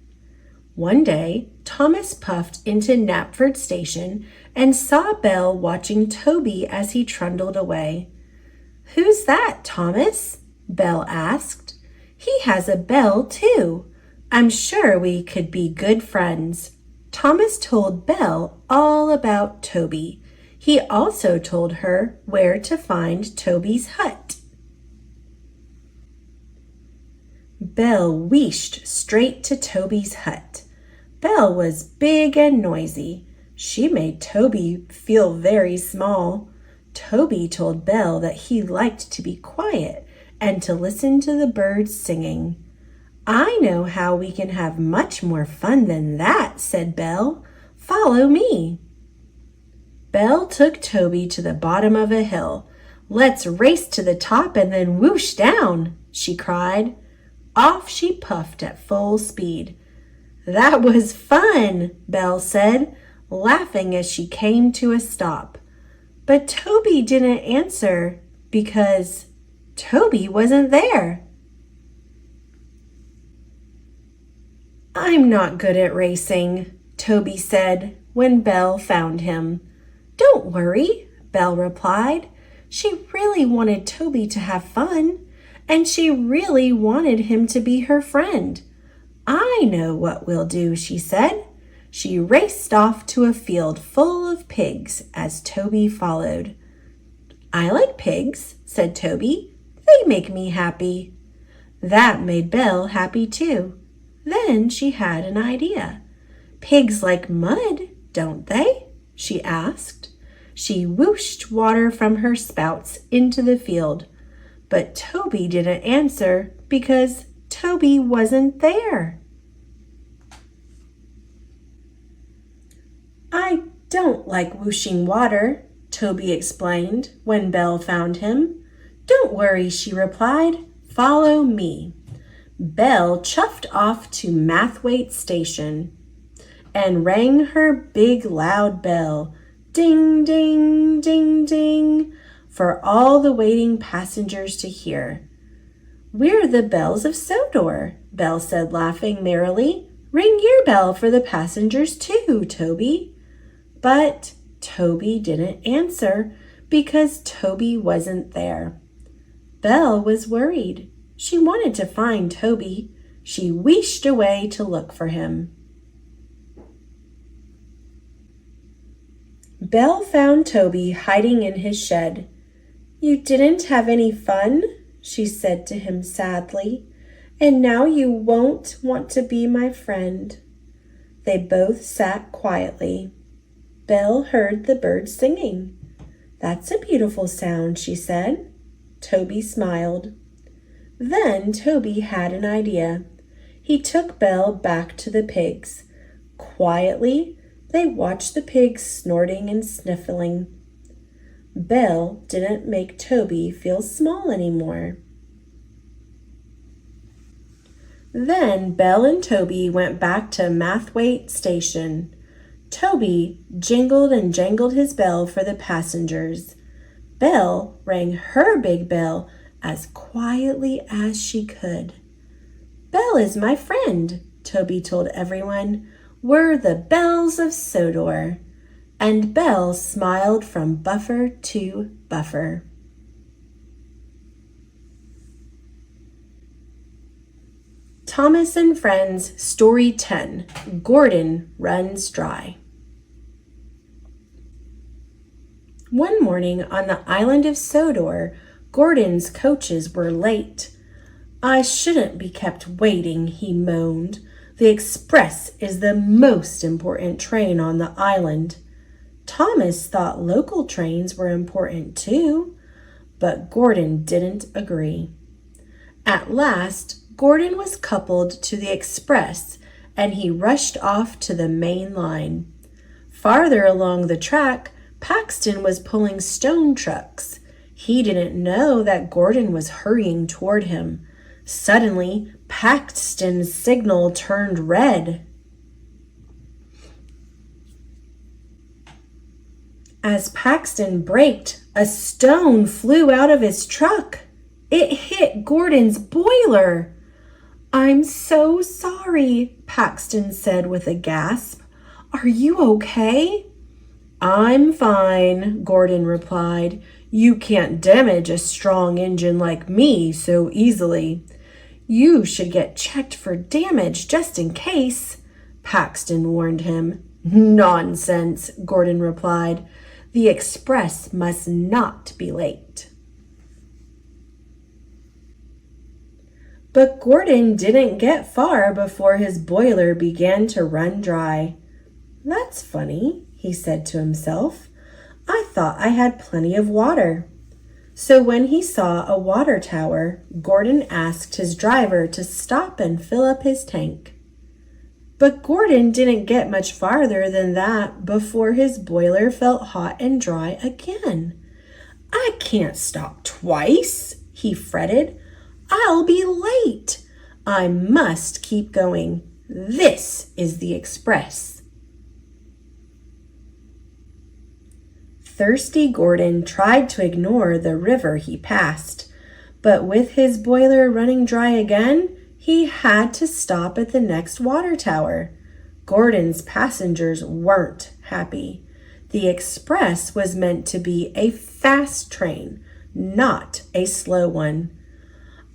One day, Thomas puffed into Knapford Station and saw Belle watching Toby as he trundled away. "Who's that, Thomas?" Belle asked. "He has a bell, too. I'm sure we could be good friends." Thomas told Belle all about Toby. He also told her where to find Toby's hut. Belle wheeshed straight to Toby's hut. Belle was big and noisy. She made Toby feel very small. Toby told Belle that he liked to be quiet and to listen to the birds singing. "I know how we can have much more fun than that," said Belle. "Follow me." Belle took Toby to the bottom of a hill. "Let's race to the top and then whoosh down," she cried. Off she puffed at full speed. "That was fun," Belle said, laughing as she came to a stop. But Toby didn't answer because Toby wasn't there. "I'm not good at racing," Toby said when Belle found him. "Don't worry," Belle replied. She really wanted Toby to have fun, and she really wanted him to be her friend. "I know what we'll do," she said. She raced off to a field full of pigs as Toby followed. "I like pigs," said Toby. "They make me happy." That made Belle happy too. Then she had an idea. "Pigs like mud, don't they?" she asked. She whooshed water from her spouts into the field. But Toby didn't answer because Toby wasn't there. "I don't like whooshing water," Toby explained when Belle found him. "Don't worry," she replied. "Follow me." Belle chuffed off to Mathwaite Station and rang her big loud bell, ding, ding, ding, ding, for all the waiting passengers to hear. "We're the Bells of Sodor," Belle said, laughing merrily. "Ring your bell for the passengers too, Toby." But Toby didn't answer because Toby wasn't there. Belle was worried. She wanted to find Toby. She wheeshed away to look for him. Belle found Toby hiding in his shed. "You didn't have any fun?" she said to him sadly. "And now you won't want to be my friend." They both sat quietly. Belle heard the birds singing. "That's a beautiful sound," she said. Toby smiled. Then Toby had an idea. He took Belle back to the pigs. Quietly, they watched the pigs snorting and sniffling. Belle didn't make Toby feel small anymore. Then Belle and Toby went back to Mathwaite Station. Toby jingled and jangled his bell for the passengers. Belle rang her big bell as quietly as she could. "Belle is my friend," Toby told everyone. "We're the Bells of Sodor." And Belle smiled from buffer to buffer. Thomas and Friends, Story 10, Gordon Runs Dry. One morning on the island of Sodor, Gordon's coaches were late. "I shouldn't be kept waiting," he moaned. "The express is the most important train on the island." Thomas thought local trains were important too, but Gordon didn't agree. At last, Gordon was coupled to the express and he rushed off to the main line. Farther along the track, Paxton was pulling stone trucks. He didn't know that Gordon was hurrying toward him. Suddenly, Paxton's signal turned red. As Paxton braked, a stone flew out of his truck. It hit Gordon's boiler. "I'm so sorry," Paxton said with a gasp. "Are you okay?" "I'm fine," Gordon replied. "You can't damage a strong engine like me so easily." "You should get checked for damage just in case," Paxton warned him. "Nonsense," Gordon replied. "The express must not be late." But Gordon didn't get far before his boiler began to run dry. "That's funny," he said to himself. "I thought I had plenty of water." So when he saw a water tower, Gordon asked his driver to stop and fill up his tank. But Gordon didn't get much farther than that before his boiler felt hot and dry again. "I can't stop twice," he fretted. "I'll be late. I must keep going. This is the express." Thirsty Gordon tried to ignore the river he passed, but with his boiler running dry again, he had to stop at the next water tower. Gordon's passengers weren't happy. The express was meant to be a fast train, not a slow one.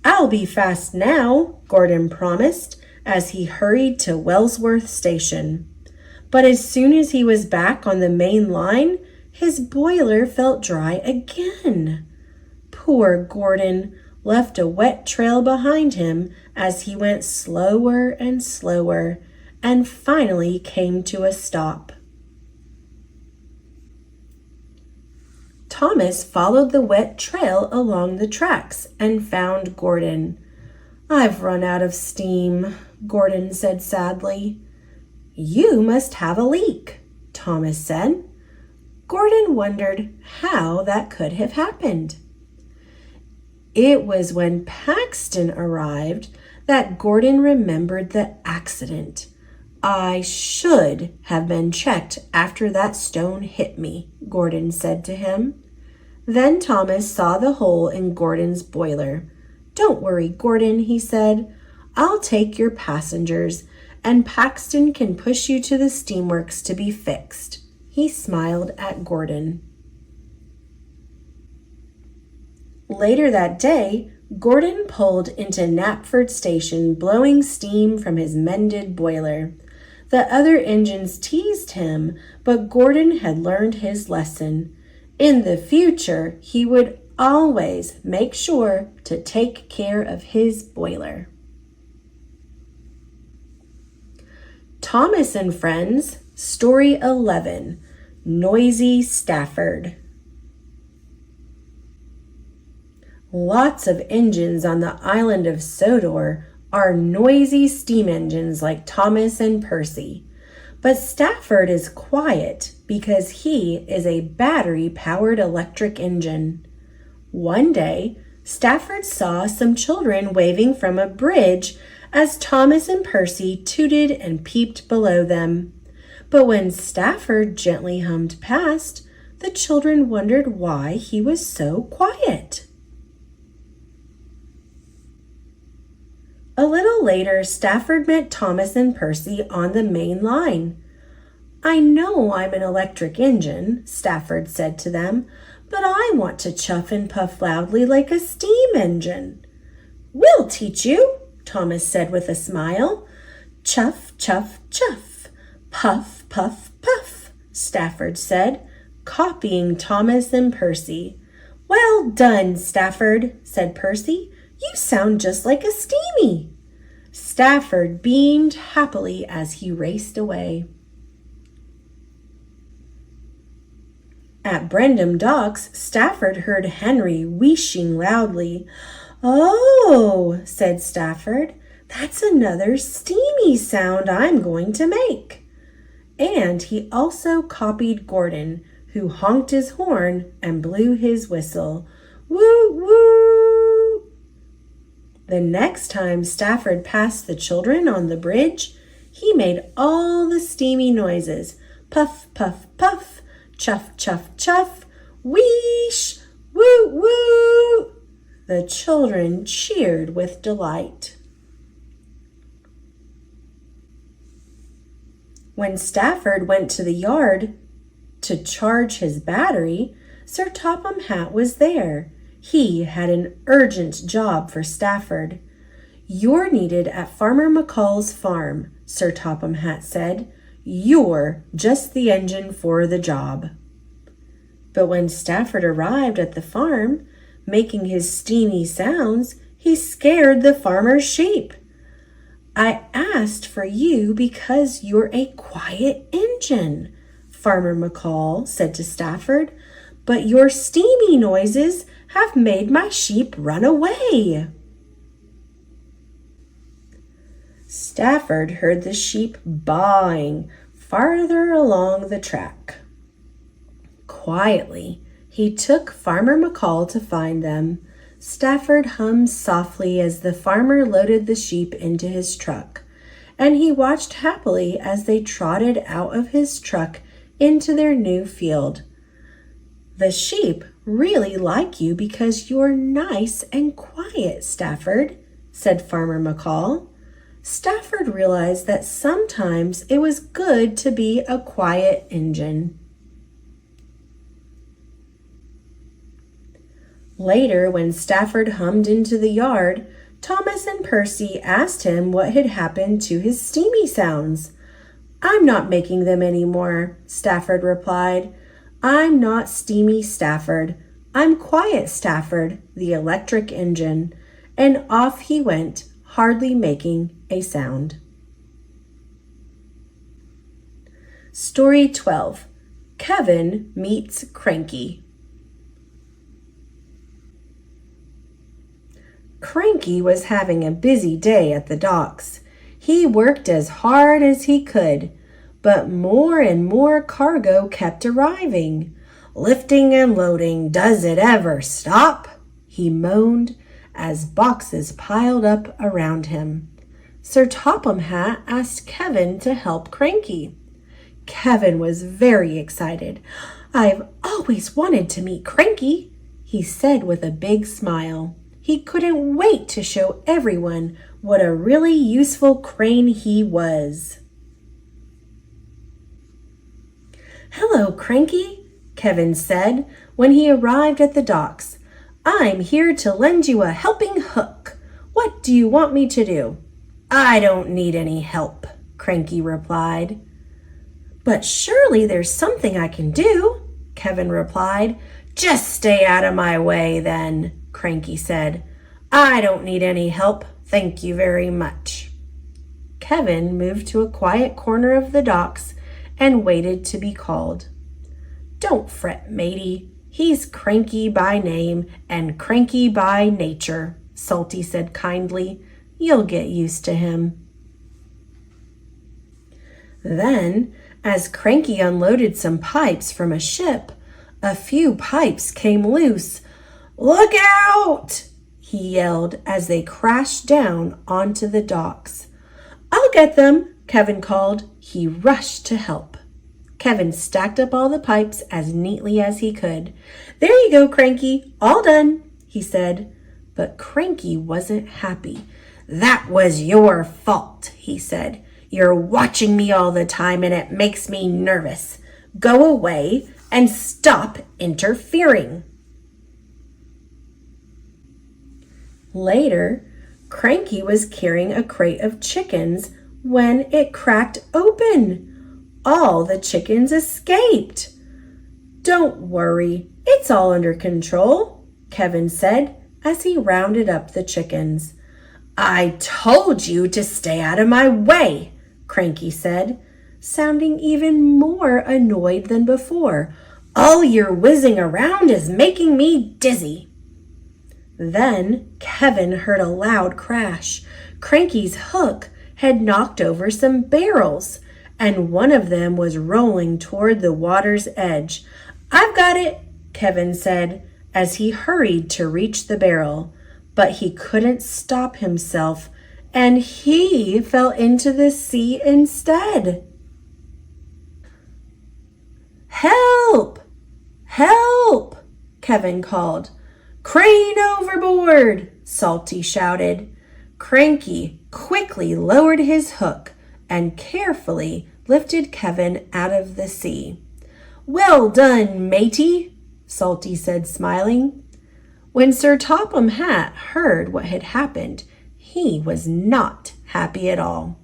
"I'll be fast now," Gordon promised as he hurried to Wellsworth Station. But as soon as he was back on the main line, his boiler felt dry again. Poor Gordon left a wet trail behind him as he went slower and slower and finally came to a stop. Thomas followed the wet trail along the tracks and found Gordon. "I've run out of steam," Gordon said sadly. "You must have a leak," Thomas said. Gordon wondered how that could have happened. It was when Paxton arrived that Gordon remembered the accident. "I should have been checked after that stone hit me," Gordon said to him. Then Thomas saw the hole in Gordon's boiler. "Don't worry, Gordon," he said. "I'll take your passengers, and Paxton can push you to the steamworks to be fixed." He smiled at Gordon. Later that day, Gordon pulled into Knapford Station, blowing steam from his mended boiler. The other engines teased him, but Gordon had learned his lesson. In the future, he would always make sure to take care of his boiler. Thomas and Friends, Story 11, Noisy Stafford. Lots of engines on the island of Sodor are noisy steam engines like Thomas and Percy. But Stafford is quiet because he is a battery-powered electric engine. One day, Stafford saw some children waving from a bridge as Thomas and Percy tooted and peeped below them. But when Stafford gently hummed past, the children wondered why he was so quiet. A little later, Stafford met Thomas and Percy on the main line. "I know I'm an electric engine," Stafford said to them, "but I want to chuff and puff loudly like a steam engine." "We'll teach you," Thomas said with a smile. "Chuff, chuff, chuff. Puff, puff, puff," Stafford said, copying Thomas and Percy. "Well done, Stafford," said Percy. "You sound just like a steamy." Stafford beamed happily as he raced away. At Brendam Docks, Stafford heard Henry wheeshing loudly. "Oh," said Stafford, "that's another steamy sound I'm going to make." And he also copied Gordon, who honked his horn and blew his whistle. Woo, woo! The next time Stafford passed the children on the bridge, he made all the steamy noises. Puff, puff, puff, chuff, chuff, chuff, wheesh, woo, woo! The children cheered with delight. When Stafford went to the yard to charge his battery, Sir Topham Hatt was there. He had an urgent job for Stafford. "You're needed at Farmer McCall's farm," Sir Topham Hatt said. "You're just the engine for the job." But when Stafford arrived at the farm, making his steamy sounds, he scared the farmer's sheep. "I asked for you because you're a quiet engine," Farmer McCall said to Stafford, "but your steamy noises have made my sheep run away." Stafford heard the sheep baaing farther along the track. Quietly, he took Farmer McCall to find them. Stafford hummed softly as the farmer loaded the sheep into his truck, and he watched happily as they trotted out of his truck into their new field. "The sheep really like you because you're nice and quiet, Stafford," said Farmer McCall. Stafford realized that sometimes it was good to be a quiet engine. Later, when Stafford hummed into the yard, Thomas and Percy asked him what had happened to his steamy sounds. "I'm not making them anymore," Stafford replied. "I'm not Steamy Stafford. I'm Quiet Stafford, the electric engine." And off he went, hardly making a sound. Story 12. Kevin Meets Cranky. Cranky was having a busy day at the docks. He worked as hard as he could, but more and more cargo kept arriving. "Lifting and loading, does it ever stop?" he moaned as boxes piled up around him. Sir Topham Hatt asked Kevin to help Cranky. Kevin was very excited. "I've always wanted to meet Cranky," he said with a big smile. He couldn't wait to show everyone what a really useful crane he was. "Hello, Cranky," Kevin said when he arrived at the docks. "I'm here to lend you a helping hook. What do you want me to do?" "I don't need any help," Cranky replied. "But surely there's something I can do," Kevin replied. "Just stay out of my way then," Cranky said. "I don't need any help, thank you very much." Kevin moved to a quiet corner of the docks and waited to be called. "Don't fret, matey. He's Cranky by name and cranky by nature," Salty said kindly. "You'll get used to him." Then, as Cranky unloaded some pipes from a ship, a few pipes came loose. "Look out!" he yelled as they crashed down onto the docks. "I'll get them," Kevin called. He rushed to help. Kevin stacked up all the pipes as neatly as he could. "There you go, Cranky, all done," he said. But Cranky wasn't happy. "That was your fault," he said. "You're watching me all the time and it makes me nervous. Go away and stop interfering." Later, Cranky was carrying a crate of chickens when it cracked open. All the chickens escaped. "Don't worry, it's all under control," Kevin said as he rounded up the chickens. "I told you to stay out of my way," Cranky said, sounding even more annoyed than before. All your whizzing around is making me dizzy." Then Kevin heard a loud crash. Cranky's hook had knocked over some barrels, and one of them was rolling toward the water's edge. "I've got it," Kevin said as he hurried to reach the barrel. But he couldn't stop himself, and he fell into the sea instead. "Help! Help!" Kevin called. "Crane overboard!" Salty shouted. Cranky quickly lowered his hook and carefully lifted Kevin out of the sea. "Well done, matey," Salty said, smiling. When Sir Topham Hatt heard what had happened, he was not happy at all.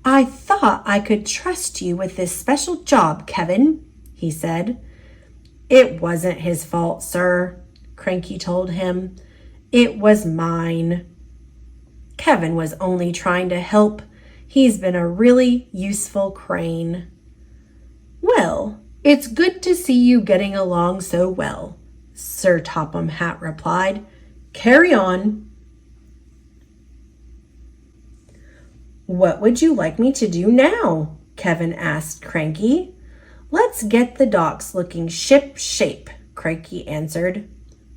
"I thought I could trust you with this special job, Kevin," he said. "It wasn't his fault, sir," Cranky told him. "It was mine." Kevin was only trying to help. He's been a really useful crane. "Well, it's good to see you getting along so well," Sir Topham Hatt replied. "Carry on." "What would you like me to do now?" Kevin asked Cranky. "Let's get the docks looking ship-shape," Cranky answered.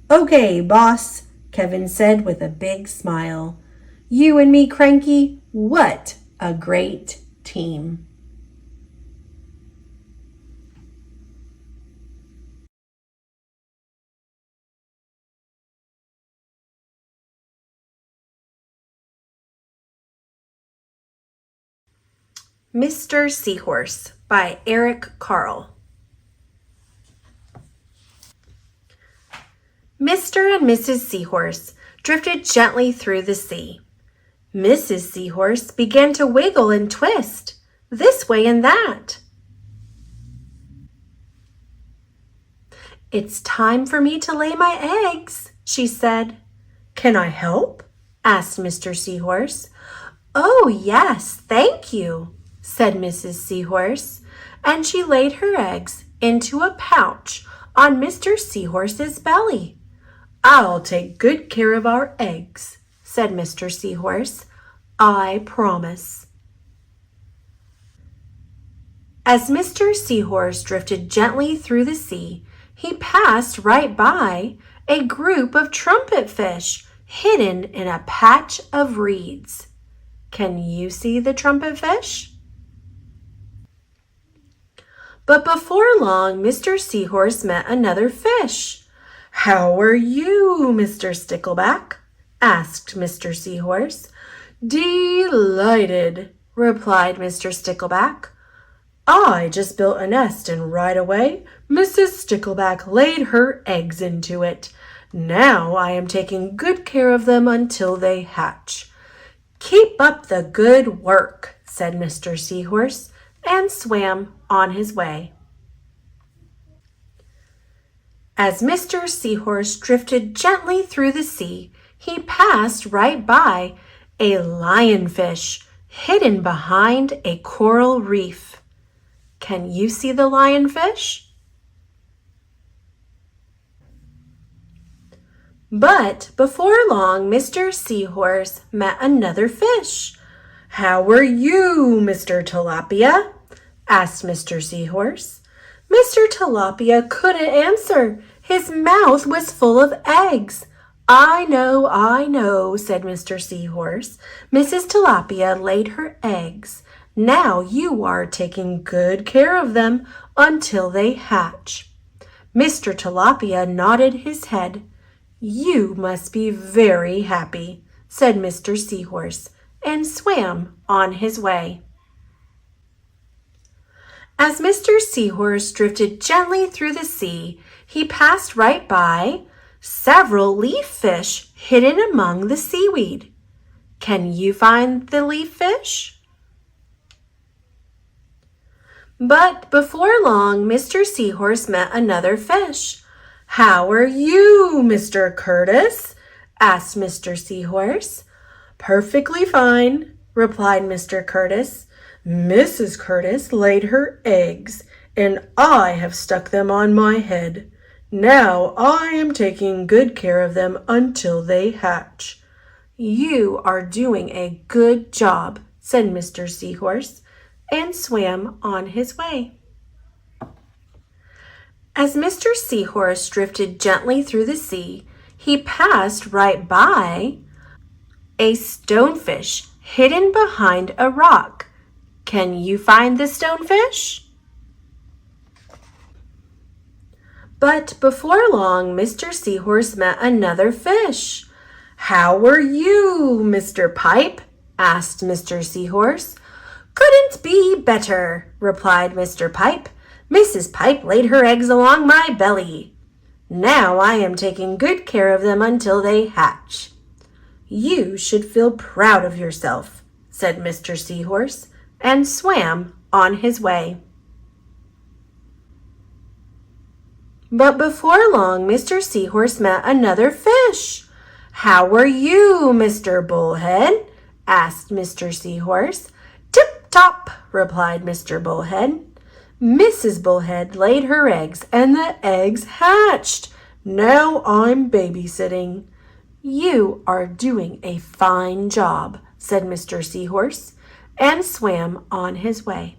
"Okay, boss," Kevin said with a big smile. "You and me, Cranky, what a great team." Mr. Seahorse by Eric Carle. Mr. and Mrs. Seahorse drifted gently through the sea. Mrs. Seahorse began to wiggle and twist, this way and that. "It's time for me to lay my eggs," she said. "Can I help?" asked Mr. Seahorse. "Oh, yes, thank you," said Mrs. Seahorse, and she laid her eggs into a pouch on Mr. Seahorse's belly. "I'll take good care of our eggs," said Mr. Seahorse. "I promise." As Mr. Seahorse drifted gently through the sea, he passed right by a group of trumpet fish hidden in a patch of reeds. Can you see the trumpet fish? But before long, Mr. Seahorse met another fish. "How are you, Mr. Stickleback?" asked Mr. Seahorse. "Delighted," replied Mr. Stickleback. "I just built a nest and right away Mrs. Stickleback laid her eggs into it. Now I am taking good care of them until they hatch." "Keep up the good work," said Mr. Seahorse, and swam on his way. As Mr. Seahorse drifted gently through the sea, he passed right by a lionfish hidden behind a coral reef. Can you see the lionfish? But before long, Mr. Seahorse met another fish. "How are you, Mr. Tilapia?" asked Mr. Seahorse. Mr. Tilapia couldn't answer. His mouth was full of eggs. I know," said Mr. Seahorse. "Mrs. Tilapia laid her eggs. Now you are taking good care of them until they hatch." Mr. Tilapia nodded his head. "You must be very happy," said Mr. Seahorse, and swam on his way. As Mr. Seahorse drifted gently through the sea, he passed right by several leaf fish hidden among the seaweed. Can you find the leaf fish? But before long, Mr. Seahorse met another fish. "How are you, Mr. Curtis?" asked Mr. Seahorse. "Perfectly fine," replied Mr. Curtis. "Mrs. Curtis laid her eggs, and I have stuck them on my head. Now I am taking good care of them until they hatch." "You are doing a good job," said Mr. Seahorse, and swam on his way. As Mr. Seahorse drifted gently through the sea, he passed right by a stonefish hidden behind a rock. Can you find the stonefish? But before long, Mr. Seahorse met another fish. "How are you, Mr. Pipe?" asked Mr. Seahorse. "Couldn't be better," replied Mr. Pipe. "Mrs. Pipe laid her eggs along my belly. Now I am taking good care of them until they hatch." "You should feel proud of yourself," said Mr. Seahorse, and swam on his way. But before long, Mr. Seahorse met another fish. "How are you, Mr. Bullhead?" asked Mr. Seahorse. "Tip-top," replied Mr. Bullhead. Mrs. Bullhead laid her eggs, and the eggs hatched. Now I'm babysitting. "You are doing a fine job," said Mr. Seahorse, and swam on his way.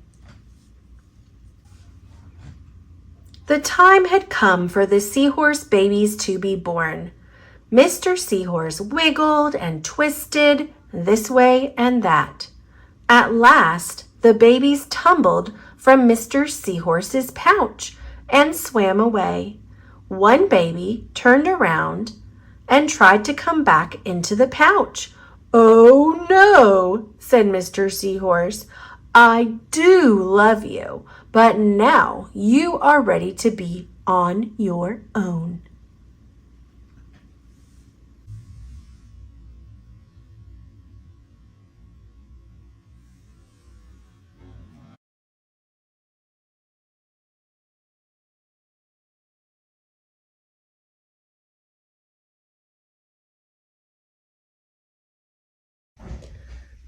The time had come for the seahorse babies to be born. Mr. Seahorse wiggled and twisted this way and that. At last, the babies tumbled from Mr. Seahorse's pouch and swam away. One baby turned around and tried to come back into the pouch. "Oh no," said Mr. Seahorse. "I do love you, but now you are ready to be on your own."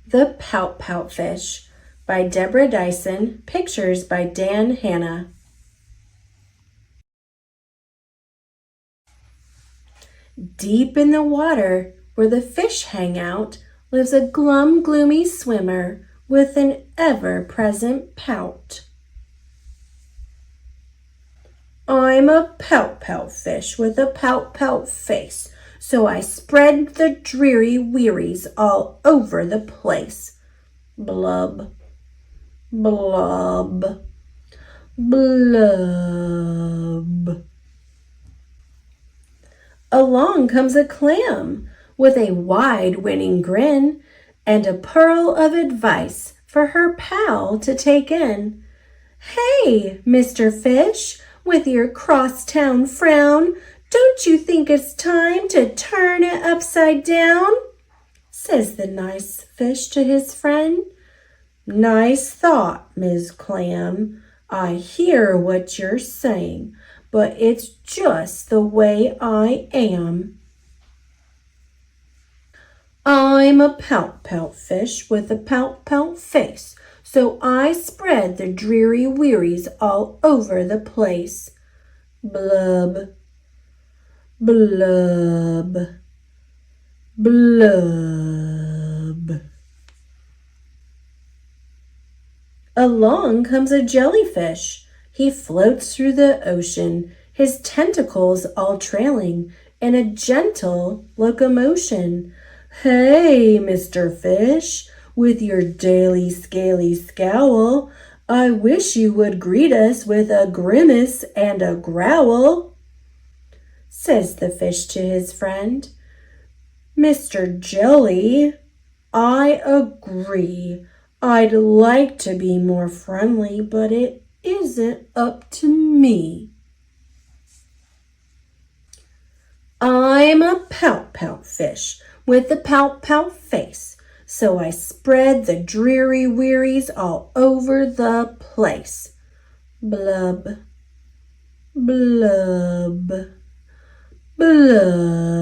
The Pout-Pout Fish by Deborah Dyson. Pictures by Dan Hanna. Deep in the water, where the fish hang out, lives a glum, gloomy swimmer with an ever-present pout. "I'm a pout-pout fish with a pout-pout face, so I spread the dreary wearies all over the place. Blub, blub, blub." Along comes a clam with a wide winning grin and a pearl of advice for her pal to take in. "Hey, Mr. Fish, with your crosstown frown, don't you think it's time to turn it upside down?" says the nice fish to his friend. "Nice thought, Ms. Clam. I hear what you're saying, but it's just the way I am. I'm a pout-pout fish with a pout-pout face, so I spread the dreary wearies all over the place. Blub, blub, blub." Along comes a jellyfish. He floats through the ocean, his tentacles all trailing in a gentle locomotion. "Hey, Mr. Fish, with your daily scaly scowl, I wish you would greet us with a grimace and a growl," says the fish to his friend. "Mr. Jelly, I agree. I'd like to be more friendly, but it isn't up to me. I'm a pout-pout fish with a pout-pout face, so I spread the dreary wearies all over the place. Blub, blub, blub."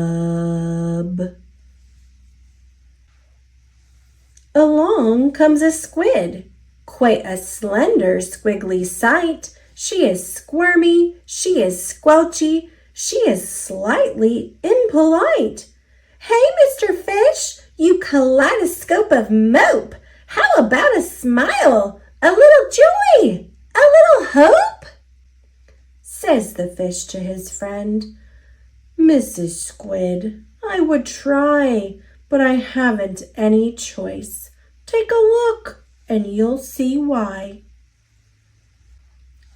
Along comes a squid, quite a slender, squiggly sight, She is squirmy, she is squelchy, she is slightly impolite. Hey, Mr. Fish, you kaleidoscope of mope, how about a smile, a little joy, a little hope? Says the fish to his friend. Mrs. Squid, I would try, but I haven't any choice. Take a look, and you'll see why.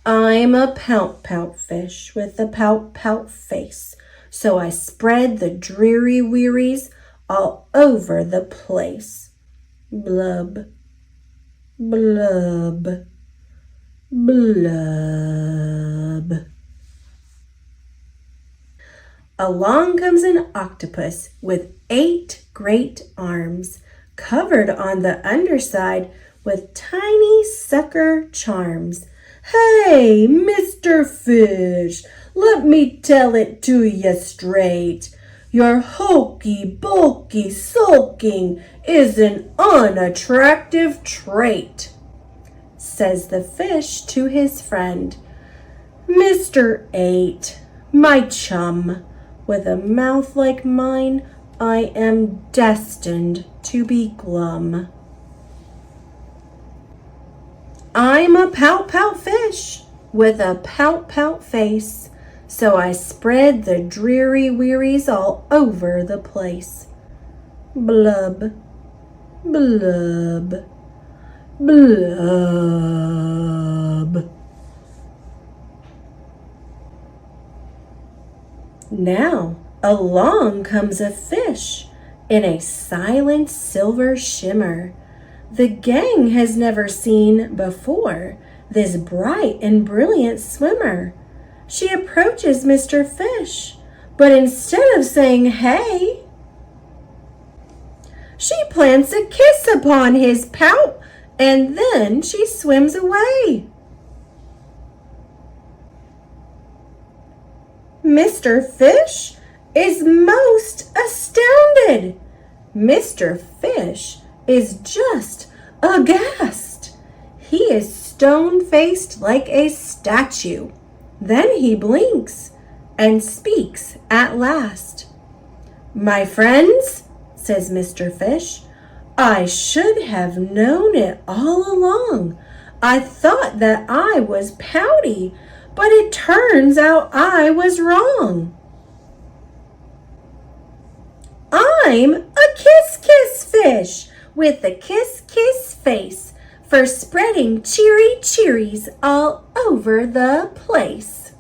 I'm a pout-pout fish with a pout-pout face, so I spread the dreary wearies all over the place. Blub, blub, blub. Along comes an octopus with 8 great arms, covered on the underside with tiny sucker charms. Hey, Mr. Fish, let me tell it to you straight. Your hokey bulky sulking is an unattractive trait, says the fish to his friend. Mr. 8, my chum, with a mouth like mine, I am destined to be glum. I'm a pout-pout fish with a pout-pout face, so I spread the dreary wearies all over the place. Blub, blub, blub. Now along comes a fish in a silent silver shimmer. The gang has never seen before this bright and brilliant swimmer. She approaches Mr. Fish, but instead of saying hey, she plants a kiss upon his pout, and then she swims away. Mr. Fish is most astounded. Mr. Fish is just aghast. He is stone-faced like a statue. Then he blinks and speaks at last. My friends, says Mr. Fish, I should have known it all along. I thought that I was pouty, but it turns out I was wrong. I'm a kiss-kiss fish with a kiss-kiss face for spreading cheery cheeries all over the place.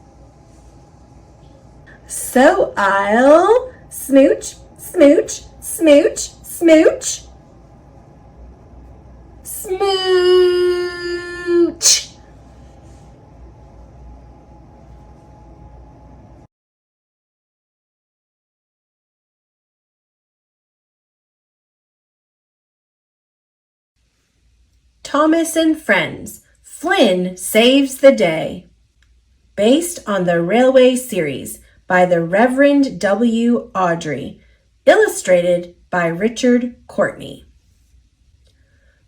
So I'll smooch, smooch, smooch, smooch, smooch. Thomas and Friends, Flynn Saves the Day. Based on the Railway series by the Reverend W. Awdry. Illustrated by Richard Courtney.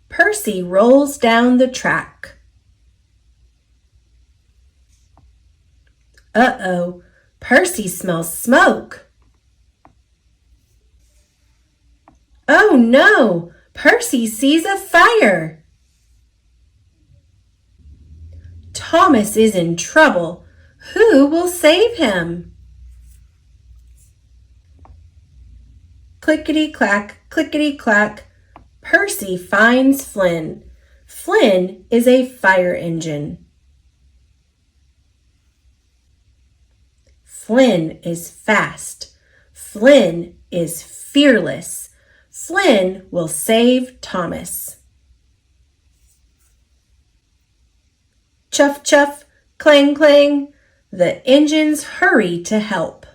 Percy rolls down the track. Uh-oh, Percy smells smoke. Oh no, Percy sees a fire. Thomas is in trouble. Who will save him? Clickety-clack, clickety-clack. Percy finds Flynn. Flynn is a fire engine. Flynn is fast. Flynn is fearless. Flynn will save Thomas. Chuff, chuff, clang, clang. The engines hurry to help.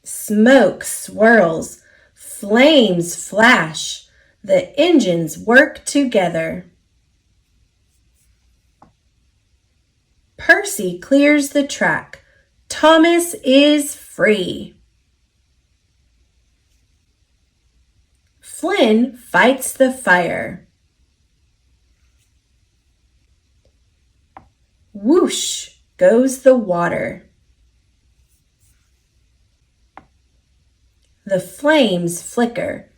Smoke swirls. Flames flash. The engines work together. Percy clears the track. Thomas is free. Flynn fights the fire. Whoosh goes the water. The flames flicker.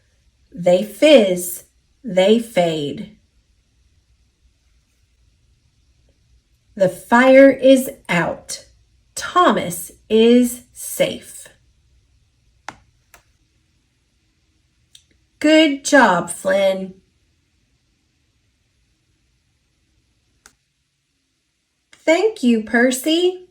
They fizz. They fade. The fire is out. Thomas is safe. Good job, Flynn. Thank you, Percy.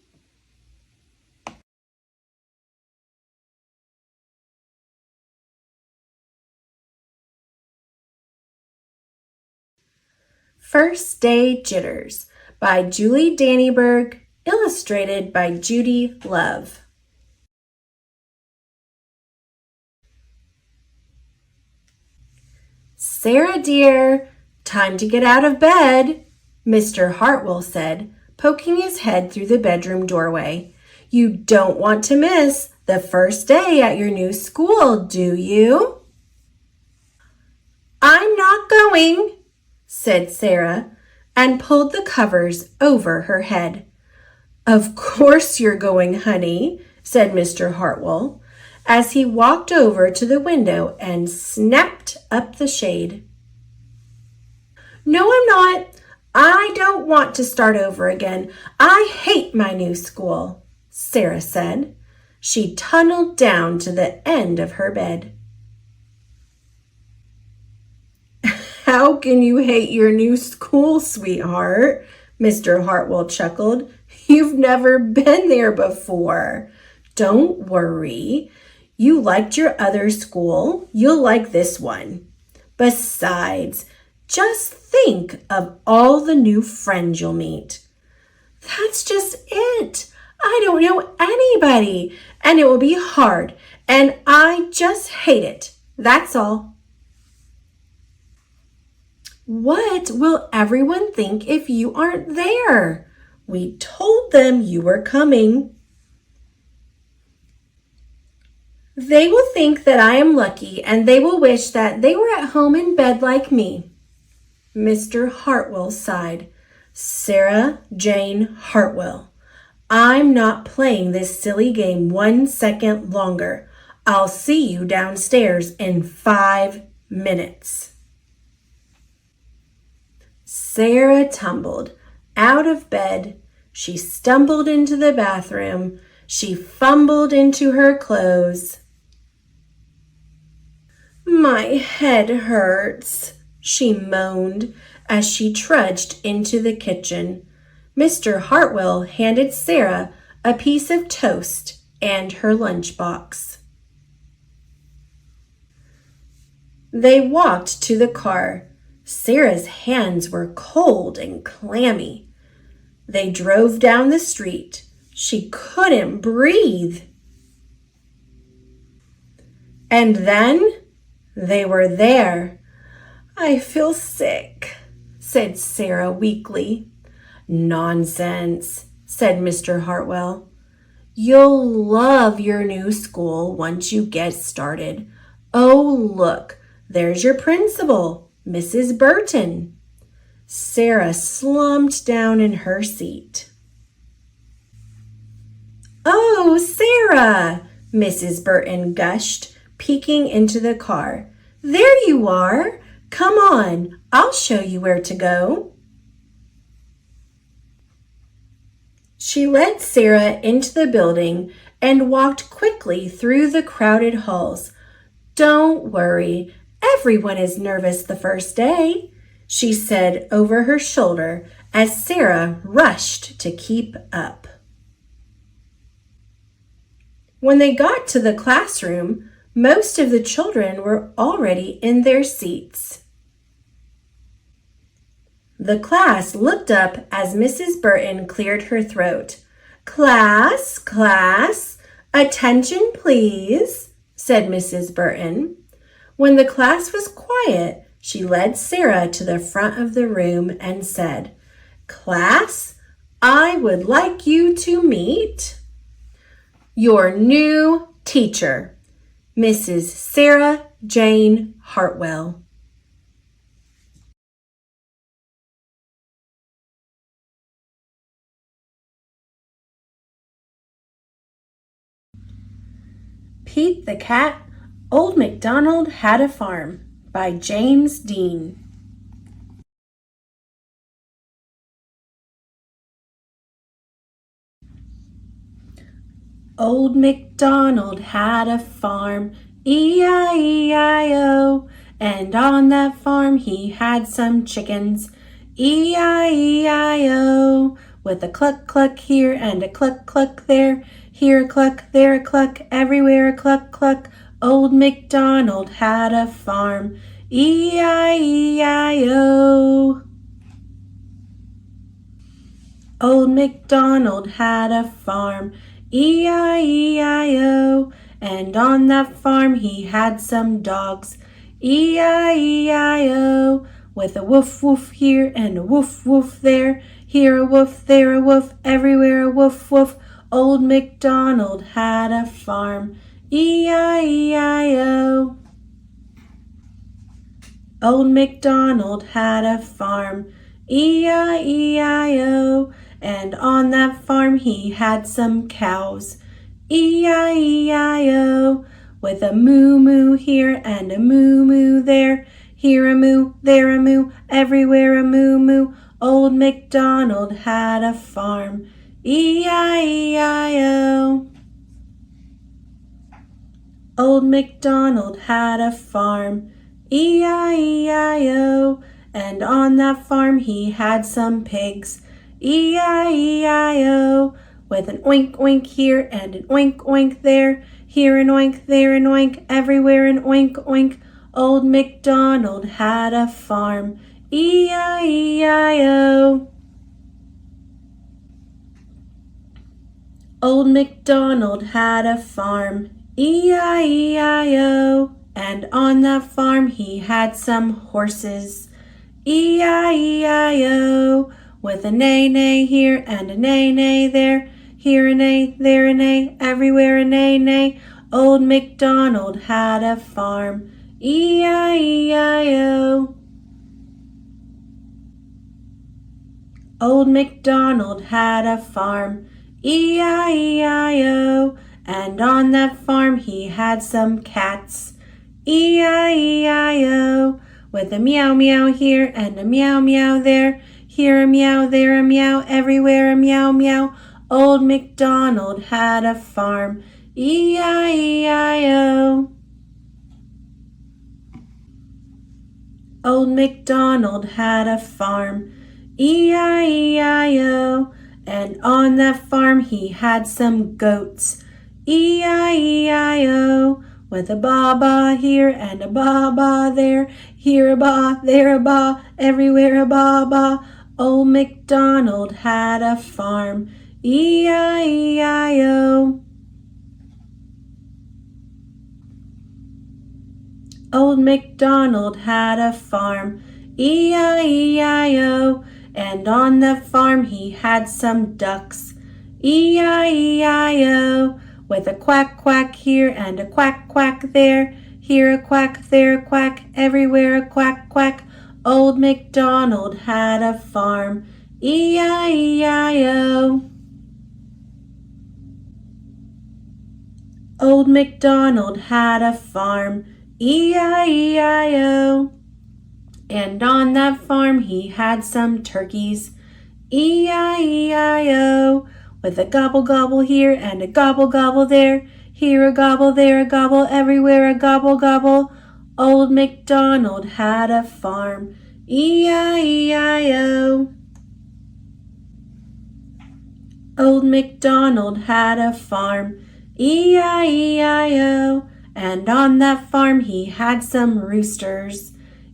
First Day Jitters by Julie Dannyberg, illustrated by Judy Love. Sarah, dear, time to get out of bed, Mr. Hartwell said, poking his head through the bedroom doorway. You don't want to miss the first day at your new school, do you? I'm not going, said Sarah, and pulled the covers over her head. Of course you're going, honey, said Mr. Hartwell, as he walked over to the window and snapped up the shade. No, I'm not. I don't want to start over again. I hate my new school, Sarah said. She tunneled down to the end of her bed. How can you hate your new school, sweetheart? Mr. Hartwell chuckled. You've never been there before. Don't worry. You liked your other school. You'll like this one. Besides, just think of all the new friends you'll meet. That's just it. I don't know anybody, and it will be hard, and I just hate it. That's all. What will everyone think if you aren't there? We told them you were coming. They will think that I am lucky, and they will wish that they were at home in bed like me. Mr. Hartwell sighed. Sarah Jane Hartwell, I'm not playing this silly game 1 second longer. I'll see you downstairs in 5 minutes. Sarah tumbled out of bed. She stumbled into the bathroom. She fumbled into her clothes. My head hurts, she moaned as she trudged into the kitchen. Mr. Hartwell handed Sarah a piece of toast and her lunchbox. They walked to the car. Sarah's hands were cold and clammy. They drove down the street. She couldn't breathe. And then they were there. I feel sick, said Sarah weakly. Nonsense, said Mr. Hartwell. You'll love your new school once you get started. Oh, look, there's your principal, Mrs. Burton. Sarah slumped down in her seat. Oh, Sarah, Mrs. Burton gushed, peeking into the car. There you are. Come on, I'll show you where to go. She led Sarah into the building and walked quickly through the crowded halls. Don't worry, everyone is nervous the first day, she said over her shoulder as Sarah rushed to keep up. When they got to the classroom, most of the children were already in their seats. The class looked up as Mrs. Burton cleared her throat. Class, class, attention please, said Mrs. Burton. When the class was quiet, she led Sarah to the front of the room and said, Class, I would like you to meet your new teacher, Mrs. Sarah Jane Hartwell. Pete the Cat, Old MacDonald Had a Farm by James Dean. Old MacDonald had a farm, E-I-E-I-O, and on that farm he had some chickens, E-I-E-I-O, with a cluck cluck here and a cluck cluck there, here a cluck, there a cluck, everywhere a cluck cluck. Old MacDonald had a farm, E-I-E-I-O. Old MacDonald had a farm, E-I-E-I-O, and on that farm he had some dogs, E-I-E-I-O, with a woof woof here and a woof woof there, here a woof, there a woof, everywhere a woof woof. Old MacDonald had a farm, E-I-E-I-O. Old MacDonald had a farm, E-I-E-I-O, and on that farm he had some cows, E-I-E-I-O, with a moo-moo here and a moo-moo there, here a moo, there a moo, everywhere a moo-moo. Old MacDonald had a farm, E-I-E-I-O. Old MacDonald had a farm, E-I-E-I-O, and on that farm he had some pigs, E-I-E-I-O, with an oink oink here and an oink oink there, here an oink, there an oink, everywhere an oink oink. Old MacDonald had a farm, E-I-E-I-O. Old MacDonald had a farm, E-I-E-I-O, and on that farm he had some horses, E-I-E-I-O, with a neigh-neigh here and a neigh-neigh there, here a neigh, there a neigh, everywhere a neigh-neigh. Old MacDonald had a farm, E-I-E-I-O. Old MacDonald had a farm, E-I-E-I-O, and on that farm he had some cats, E-I-E-I-O, with a meow meow here and a meow meow there, here a meow, there a meow, everywhere a meow meow. Old MacDonald had a farm, E-I-E-I-O. Old MacDonald had a farm, E-I-E-I-O, and on that farm he had some goats, E-I-E-I-O, with a ba-ba here and a ba-ba there, here a ba, there a ba, everywhere a ba-ba. Old MacDonald had a farm, E-I-E-I-O. Old MacDonald had a farm, E-I-E-I-O, and on that farm he had some ducks, E-I-E-I-O, with a quack quack here and a quack quack there, here a quack, there a quack, everywhere a quack quack. Old MacDonald had a farm, E-I-E-I-O. Old MacDonald had a farm, E-I-E-I-O, and on that farm he had some turkeys, E-I-E-I-O, with a gobble gobble here and a gobble gobble there, here a gobble, there a gobble, everywhere a gobble gobble. Old MacDonald had a farm, E-I-E-I-O. Old MacDonald had a farm, E-I-E-I-O, and on that farm he had some roosters,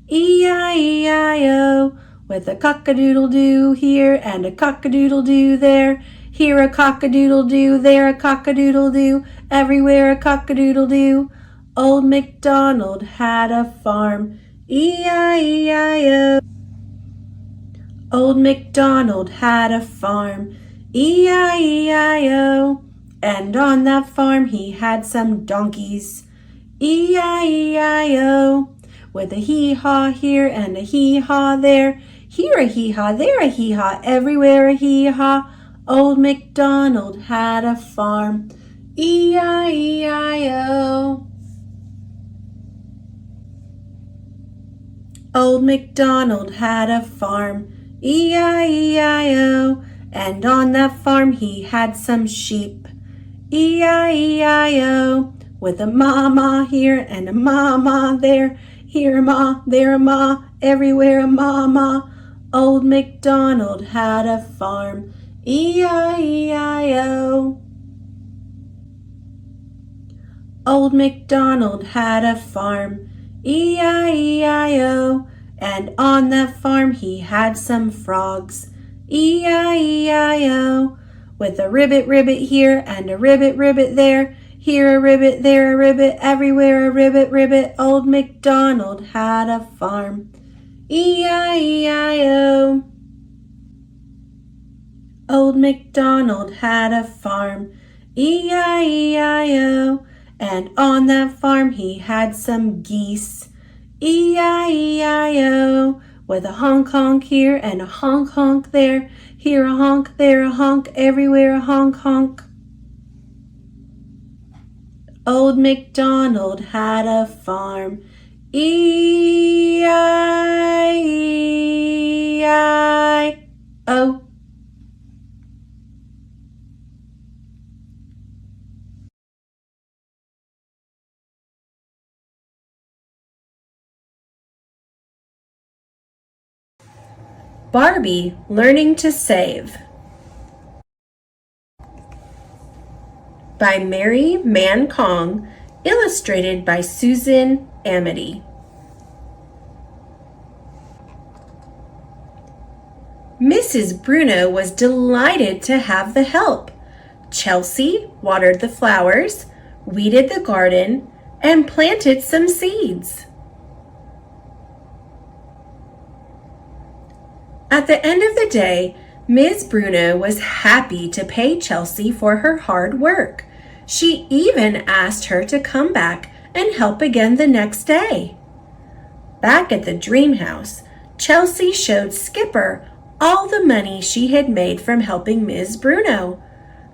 E-I-E-I-O, with a cock-a-doodle-doo here and a cock-a-doodle-doo there, here a cock-a-doodle-doo, there a cock-a-doodle-doo, everywhere a cock-a-doodle-doo. Old MacDonald had a farm, E-I-E-I-O. Old MacDonald had a farm, E-I-E-I-O, and on that farm he had some donkeys, E-I-E-I-O, with a hee-haw here and a hee-haw there, here a hee-haw, there a hee-haw, everywhere a hee-haw. Old MacDonald had a farm, E-I-E-I-O. Old MacDonald had a farm, E-I-E-I-O, and on that farm he had some sheep, E-I-E-I-O, with a ma-ma here and a ma-ma there, here a ma, there a ma, everywhere a ma-ma. Old MacDonald had a farm, E-I-E-I-O. Old MacDonald had a farm, E-I-E-I-O, and on that farm he had some frogs, E-I-E-I-O, with a ribbit ribbit here and a ribbit ribbit there, here a ribbit, there a ribbit, everywhere a ribbit ribbit. Old MacDonald had a farm, E-I-E-I-O. Old MacDonald had a farm, E-I-E-I-O, and on that farm he had some geese, E-I-E-I-O, with a honk honk here and a honk honk there, here a honk, there a honk, everywhere a honk honk. Old MacDonald had a farm, E-I-E-I-O. Barbie Learning to Save by Mary Man Kong, illustrated by Susan Amity. Mrs. Bruno was delighted to have the help. Chelsea watered the flowers, weeded the garden, and planted some seeds. At the end of the day, Ms. Bruno was happy to pay Chelsea for her hard work. She even asked her to come back and help again the next day. Back at the dream house, Chelsea showed Skipper all the money she had made from helping Ms. Bruno.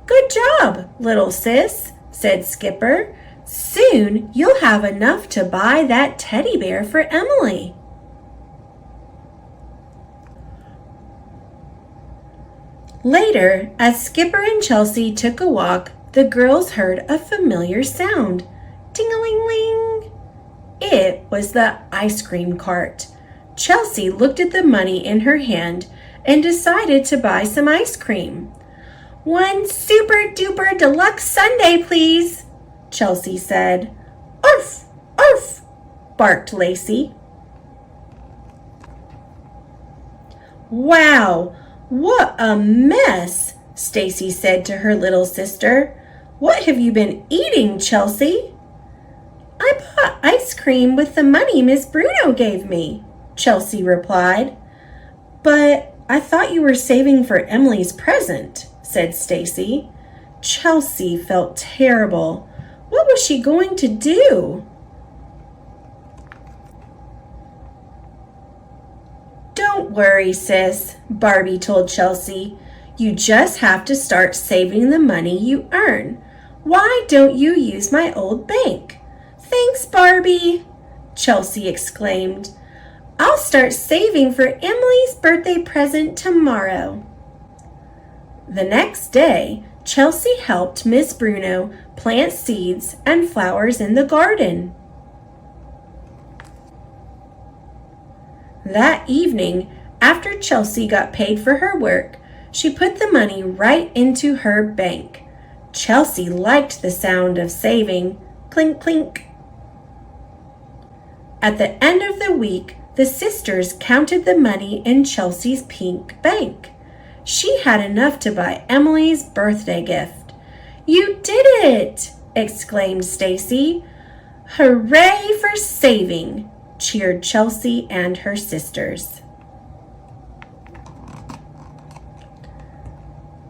"Good job, little sis," said Skipper. "Soon you'll have enough to buy that teddy bear for Emily." Later, as Skipper and Chelsea took a walk, the girls heard a familiar sound. Ting-a-ling-ling! It was the ice cream cart. Chelsea looked at the money in her hand and decided to buy some ice cream. "One super duper deluxe sundae, please," Chelsea said. "Arf! Arf!" barked Lacey. "Wow! What a mess," Stacy said to her little sister. "What have you been eating, Chelsea?" "I bought ice cream with the money Miss Bruno gave me," Chelsea replied. "But I thought you were saving for Emily's present," said Stacy. Chelsea felt terrible. What was she going to do? "Don't worry, sis," Barbie told Chelsea. "You just have to start saving the money you earn. Why don't you use my old bank?" "Thanks, Barbie," Chelsea exclaimed. "I'll start saving for Emily's birthday present tomorrow." The next day, Chelsea helped Miss Bruno plant seeds and flowers in the garden. That evening, after Chelsea got paid for her work, she put the money right into her bank. Chelsea liked the sound of saving. Clink, clink. At the end of the week, the sisters counted the money in Chelsea's pink bank. She had enough to buy Emily's birthday gift. "You did it!" exclaimed Stacy. "Hooray for saving!" cheered Chelsea and her sisters.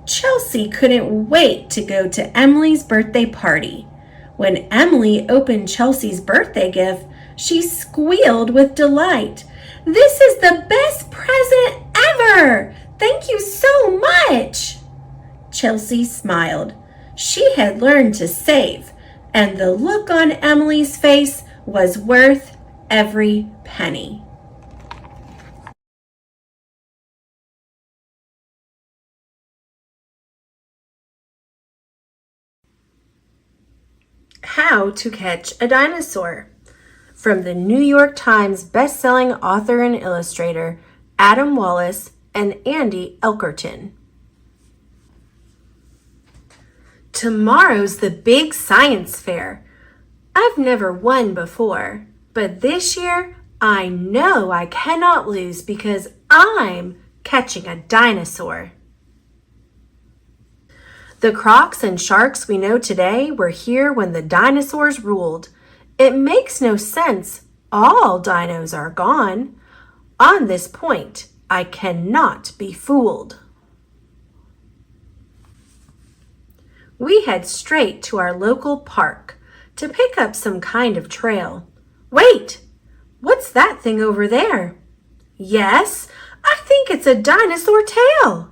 Chelsea couldn't wait to go to Emily's birthday party. When Emily opened Chelsea's birthday gift, she squealed with delight. "This is the best present ever! Thank you so much!" Chelsea smiled. She had learned to save, and the look on Emily's face was worth every penny. How to Catch a Dinosaur, from the New York Times best-selling author and illustrator Adam Wallace and Andy Elkerton. Tomorrow's the big science fair. I've never won before, but this year I know I cannot lose because I'm catching a dinosaur. The crocs and sharks we know today were here when the dinosaurs ruled. It makes no sense. All dinos are gone. On this point, I cannot be fooled. We head straight to our local park to pick up some kind of trail. Wait! What's that thing over there? Yes, I think it's a dinosaur tail.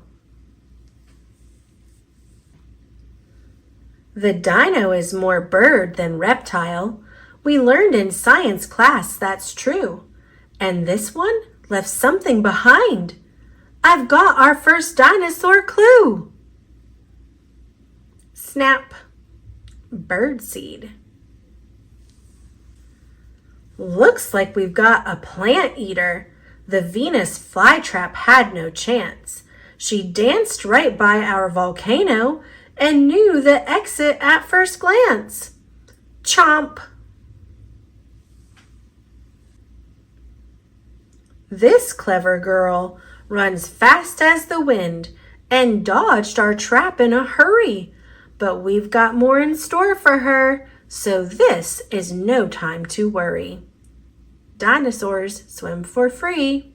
The dino is more bird than reptile. We learned in science class that's true. And this one left something behind. I've got our first dinosaur clue. Snap. Birdseed. Looks like we've got a plant eater. The Venus flytrap had no chance. She danced right by our volcano and knew the exit at first glance. Chomp! This clever girl runs fast as the wind and dodged our trap in a hurry. But we've got more in store for her, so this is no time to worry. Dinosaurs swim for free.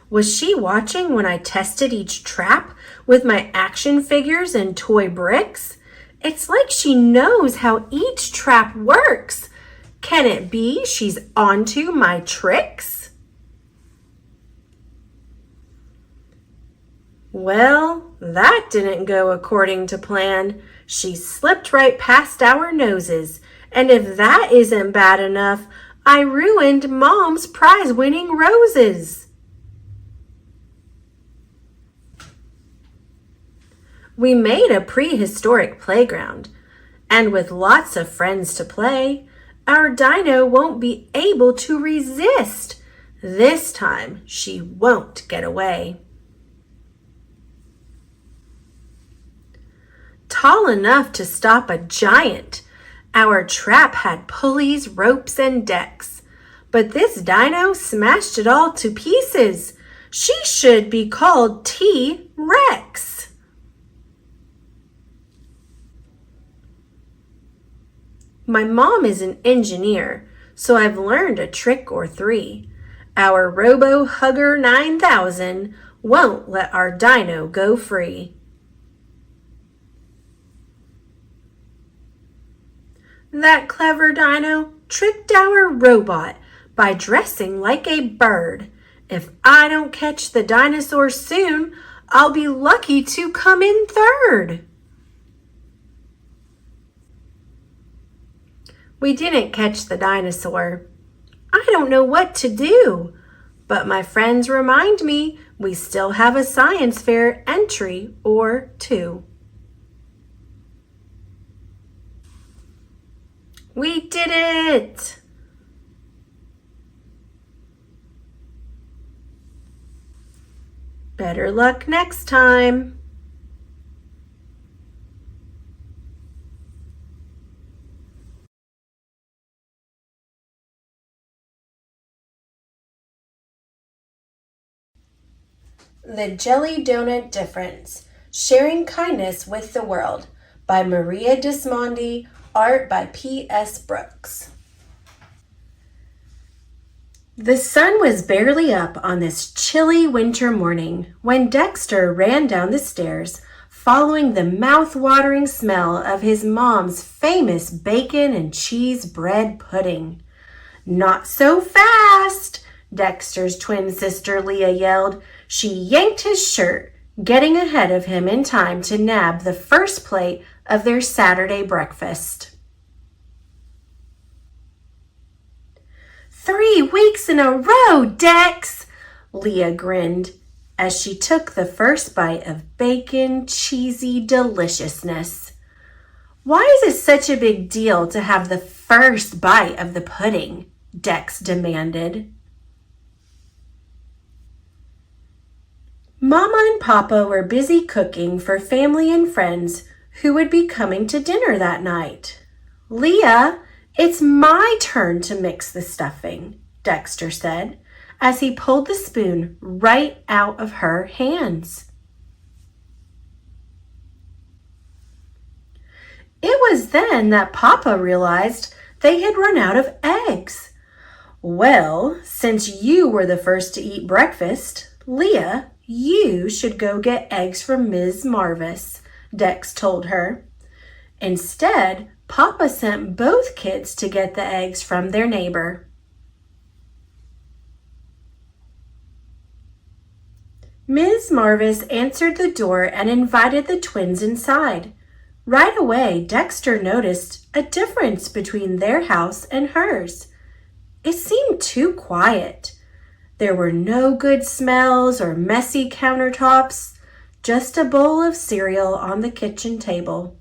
Was she watching when I tested each trap with my action figures and toy bricks? It's like she knows how each trap works. Can it be she's onto my tricks? Well, that didn't go according to plan. She slipped right past our noses. And if that isn't bad enough, I ruined Mom's prize-winning roses. We made a prehistoric playground, and with lots of friends to play, our dino won't be able to resist. This time, she won't get away. Tall enough to stop a giant, our trap had pulleys, ropes, and decks. But this dino smashed it all to pieces. She should be called T-Rex. My mom is an engineer, so I've learned a trick or three. Our Robo-Hugger 9000 won't let our dino go free. That clever dino tricked our robot by dressing like a bird. If I don't catch the dinosaur soon, I'll be lucky to come in third. We didn't catch the dinosaur. I don't know what to do, but my friends remind me we still have a science fair entry or two. We did it! Better luck next time. The Jelly Donut Difference, Sharing Kindness with the World, by Maria Dismondy, art by P.S. Brooks. The sun was barely up on this chilly winter morning when Dexter ran down the stairs, following the mouth-watering smell of his mom's famous bacon and cheese bread pudding. "Not so fast!" Dexter's twin sister Leah yelled. She yanked his shirt, getting ahead of him in time to nab the first plate of their Saturday breakfast. 3 weeks in a row, Dex! Leah grinned as she took the first bite of bacon, cheesy deliciousness. Why is it such a big deal to have the first bite of the pudding? Dex demanded. Mama and Papa were busy cooking for family and friends who would be coming to dinner that night. Leah, it's my turn to mix the stuffing, Dexter said, as he pulled the spoon right out of her hands. It was then that Papa realized they had run out of eggs. Well, since you were the first to eat breakfast, Leah, you should go get eggs from Ms. Marvis, Dex told her. Instead, Papa sent both kids to get the eggs from their neighbor. Ms. Marvis answered the door and invited the twins inside. Right away, Dexter noticed a difference between their house and hers. It seemed too quiet. There were no good smells or messy countertops, just a bowl of cereal on the kitchen table.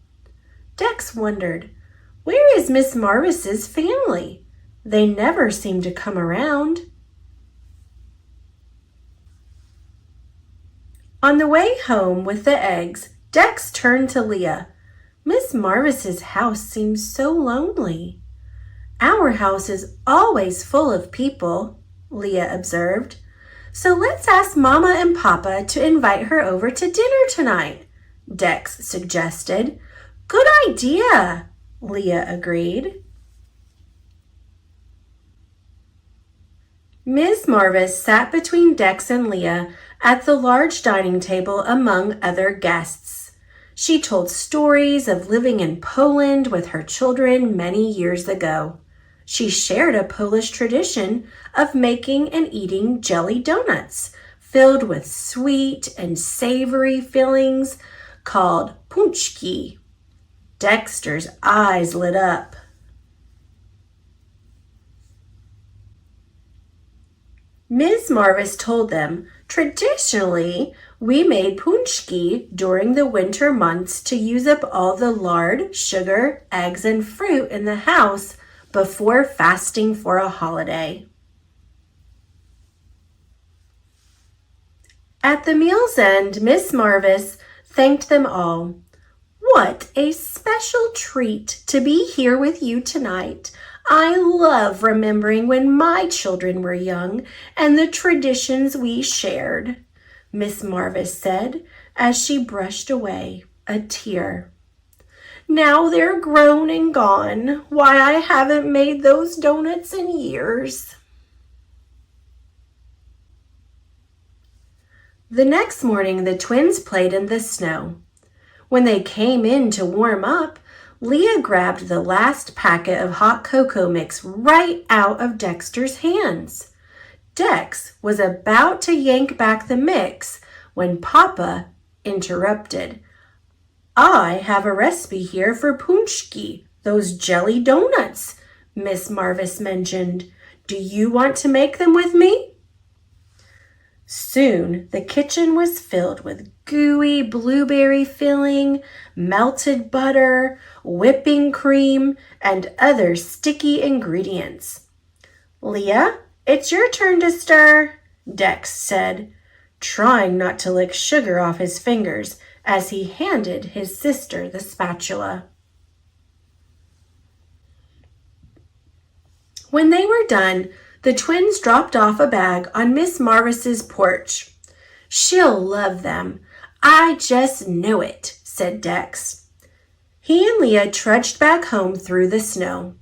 Dex wondered, where is Miss Marvis's family? They never seem to come around. On the way home with the eggs, Dex turned to Leah. Miss Marvis's house seems so lonely. Our house is always full of people, Leah observed. So let's ask Mama and Papa to invite her over to dinner tonight, Dex suggested. Good idea, Leah agreed. Ms. Marvis sat between Dex and Leah at the large dining table among other guests. She told stories of living in Poland with her children many years ago. She shared a Polish tradition of making and eating jelly donuts filled with sweet and savory fillings called pączki. Dexter's eyes lit up. Ms. Marvis told them, traditionally, we made pączki during the winter months to use up all the lard, sugar, eggs, and fruit in the house before fasting for a holiday. At the meal's end, Miss Marvis thanked them all. What a special treat to be here with you tonight. I love remembering when my children were young and the traditions we shared, Miss Marvis said as she brushed away a tear. Now they're grown and gone. Why, I haven't made those donuts in years. The next morning, the twins played in the snow. When they came in to warm up, Leah grabbed the last packet of hot cocoa mix right out of Dexter's hands. Dex was about to yank back the mix when Papa interrupted. I have a recipe here for pączki, those jelly donuts, Miss Marvis mentioned. Do you want to make them with me? Soon the kitchen was filled with gooey blueberry filling, melted butter, whipping cream, and other sticky ingredients. Leah, it's your turn to stir, Dex said, trying not to lick sugar off his fingers as he handed his sister the spatula. When they were done, the twins dropped off a bag on Miss Marvis's porch. She'll love them. I just know it, said Dex. He and Leah trudged back home through the snow.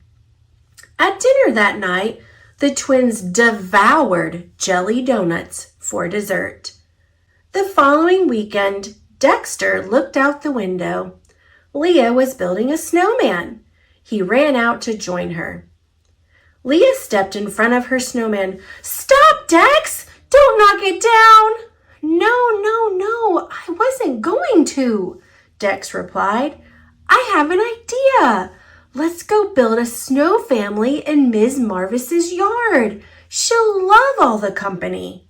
At dinner that night, the twins devoured jelly donuts for dessert. The following weekend, Dexter looked out the window. Leah was building a snowman. He ran out to join her. Leah stepped in front of her snowman. Stop, Dex! Don't knock it down! No, I wasn't going to, Dex replied. I have an idea. Let's go build a snow family in Ms. Marvis's yard. She'll love all the company.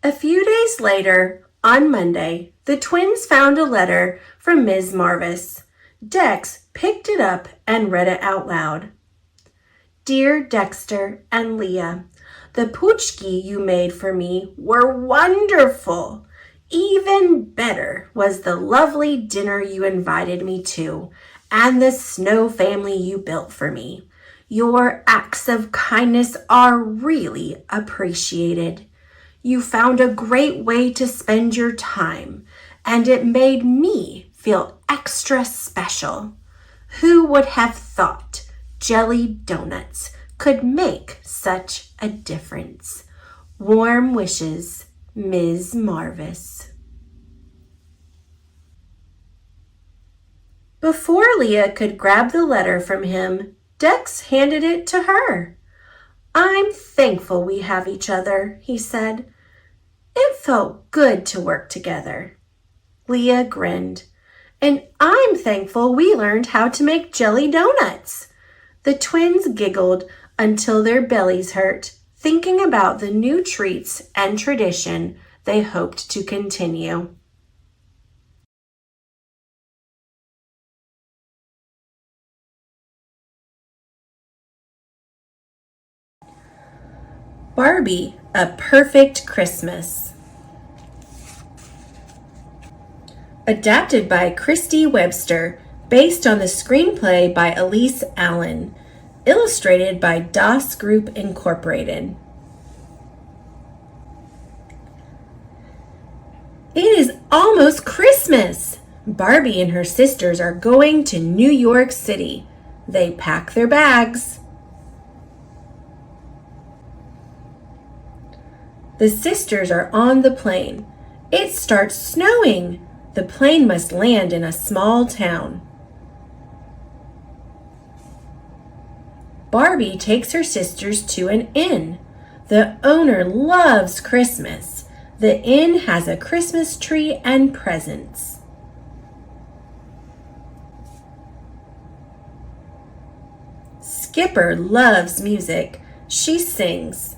A few days later, on Monday, the twins found a letter from Ms. Marvis. Dex picked it up and read it out loud. Dear Dexter and Leah, the puchki you made for me were wonderful. Even better was the lovely dinner you invited me to and the snow family you built for me. Your acts of kindness are really appreciated. You found a great way to spend your time, and it made me feel extra special. Who would have thought jelly donuts could make such a difference? Warm wishes, Ms. Marvis. Before Leah could grab the letter from him, Dex handed it to her. I'm thankful we have each other, he said. It felt good to work together. Leah grinned. And I'm thankful we learned how to make jelly donuts. The twins giggled until their bellies hurt, thinking about the new treats and tradition they hoped to continue. Barbie, A Perfect Christmas. Adapted by Christy Webster, based on the screenplay by Elise Allen, illustrated by Das Group Incorporated. It is almost Christmas! Barbie and her sisters are going to New York City. They pack their bags. The sisters are on the plane. It starts snowing. The plane must land in a small town. Barbie takes her sisters to an inn. The owner loves Christmas. The inn has a Christmas tree and presents. Skipper loves music. She sings.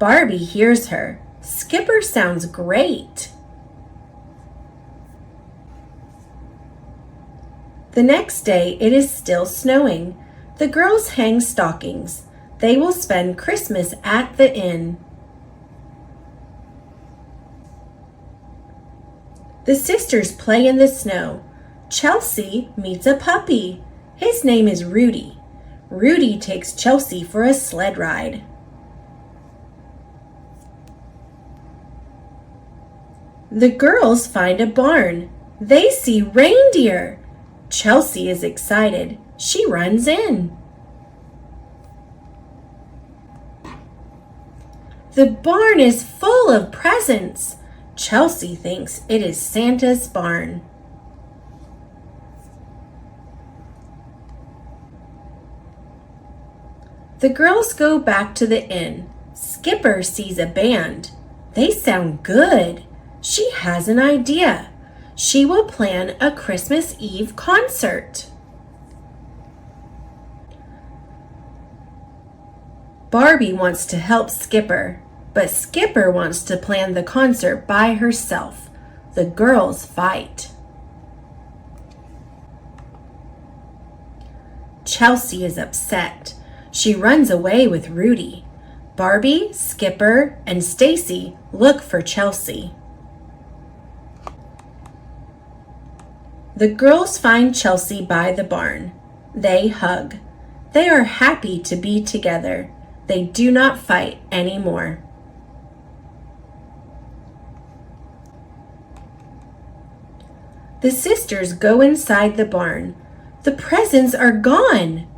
Barbie hears her. Skipper sounds great. The next day, it is still snowing. The girls hang stockings. They will spend Christmas at the inn. The sisters play in the snow. Chelsea meets a puppy. His name is Rudy. Rudy takes Chelsea for a sled ride. The girls find a barn. They see reindeer. Chelsea is excited. She runs in. The barn is full of presents. Chelsea thinks it is Santa's barn. The girls go back to the inn. Skipper sees a band. They sound good. She has an idea. She will plan a Christmas Eve concert. Barbie wants to help Skipper, but Skipper wants to plan the concert by herself. The girls fight. Chelsea is upset. She runs away with Rudy. Barbie, Skipper, and Stacy look for Chelsea. The girls find Chelsea by the barn. They hug. They are happy to be together. They do not fight anymore. The sisters go inside the barn. The presents are gone.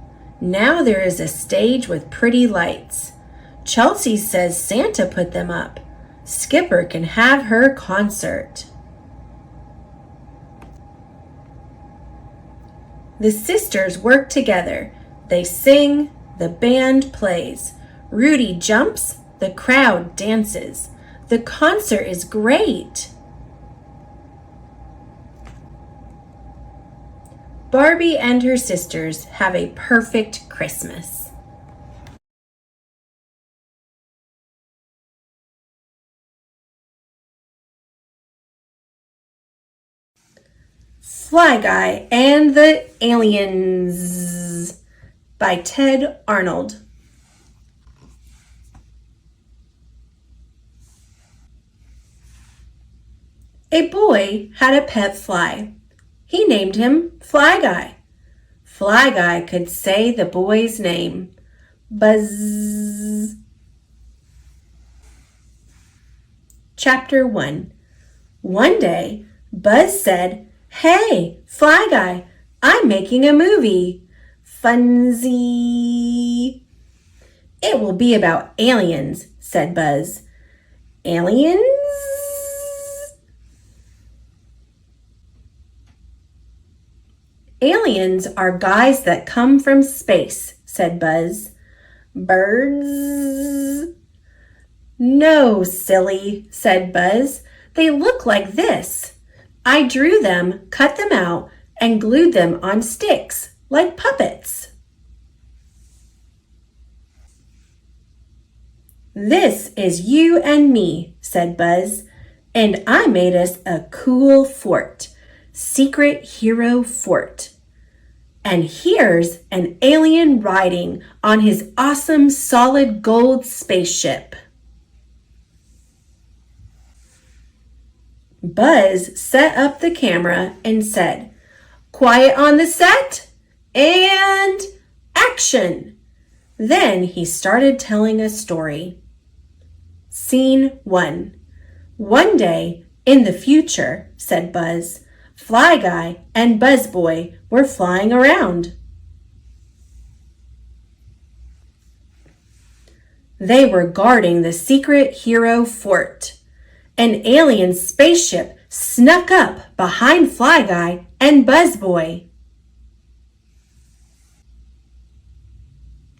Now there is a stage with pretty lights. Chelsea says Santa put them up. Skipper can have her concert. The sisters work together. They sing, the band plays. Rudy jumps, the crowd dances. The concert is great. Barbie and her sisters have a perfect Christmas. Fly Guy and the Aliens by Ted Arnold. A boy had a pet fly. He named him Fly Guy. Fly Guy could say the boy's name. Buzz. Chapter 1. One day, Buzz said, "Hey, Fly Guy, I'm making a movie. Funzy." "It will be about aliens," said Buzz. "Aliens?" "Aliens are guys that come from space," said Buzz. "Birds?" "No, silly," said Buzz. "They look like this. I drew them, cut them out, and glued them on sticks, like puppets." "This is you and me," said Buzz, "and I made us a cool fort. Secret Hero Fort. And here's an alien riding on his awesome solid gold spaceship." Buzz set up the camera and said, "Quiet on the set, and action!" Then he started telling a story. Scene 1. "One day, in the future," said Buzz, "Fly Guy and Buzz Boy were flying around. They were guarding the Secret Hero Fort. An alien spaceship snuck up behind Fly Guy and Buzz Boy.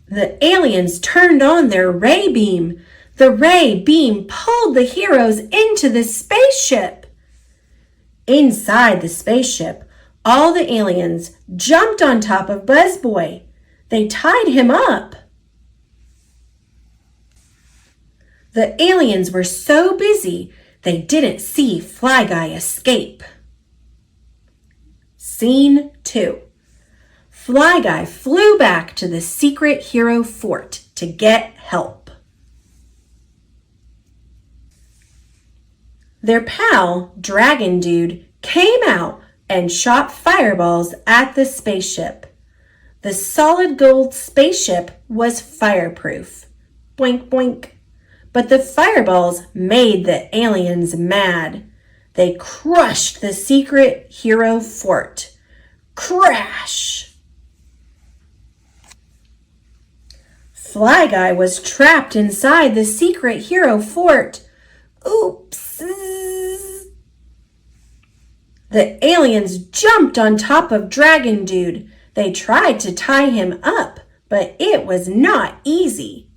The aliens turned on their ray beam. The ray beam pulled the heroes into the spaceship. Inside the spaceship, all the aliens jumped on top of Buzz Boy. They tied him up. The aliens were so busy, they didn't see Fly Guy escape. Scene 2. Fly Guy flew back to the Secret Hero Fort to get help. Their pal, Dragon Dude, came out and shot fireballs at the spaceship. The solid gold spaceship was fireproof. Boink, boink. But the fireballs made the aliens mad. They crushed the Secret Hero Fort. Crash! Fly Guy was trapped inside the Secret Hero Fort. Oops! The aliens jumped on top of Dragon Dude. They tried to tie him up, but it was not easy.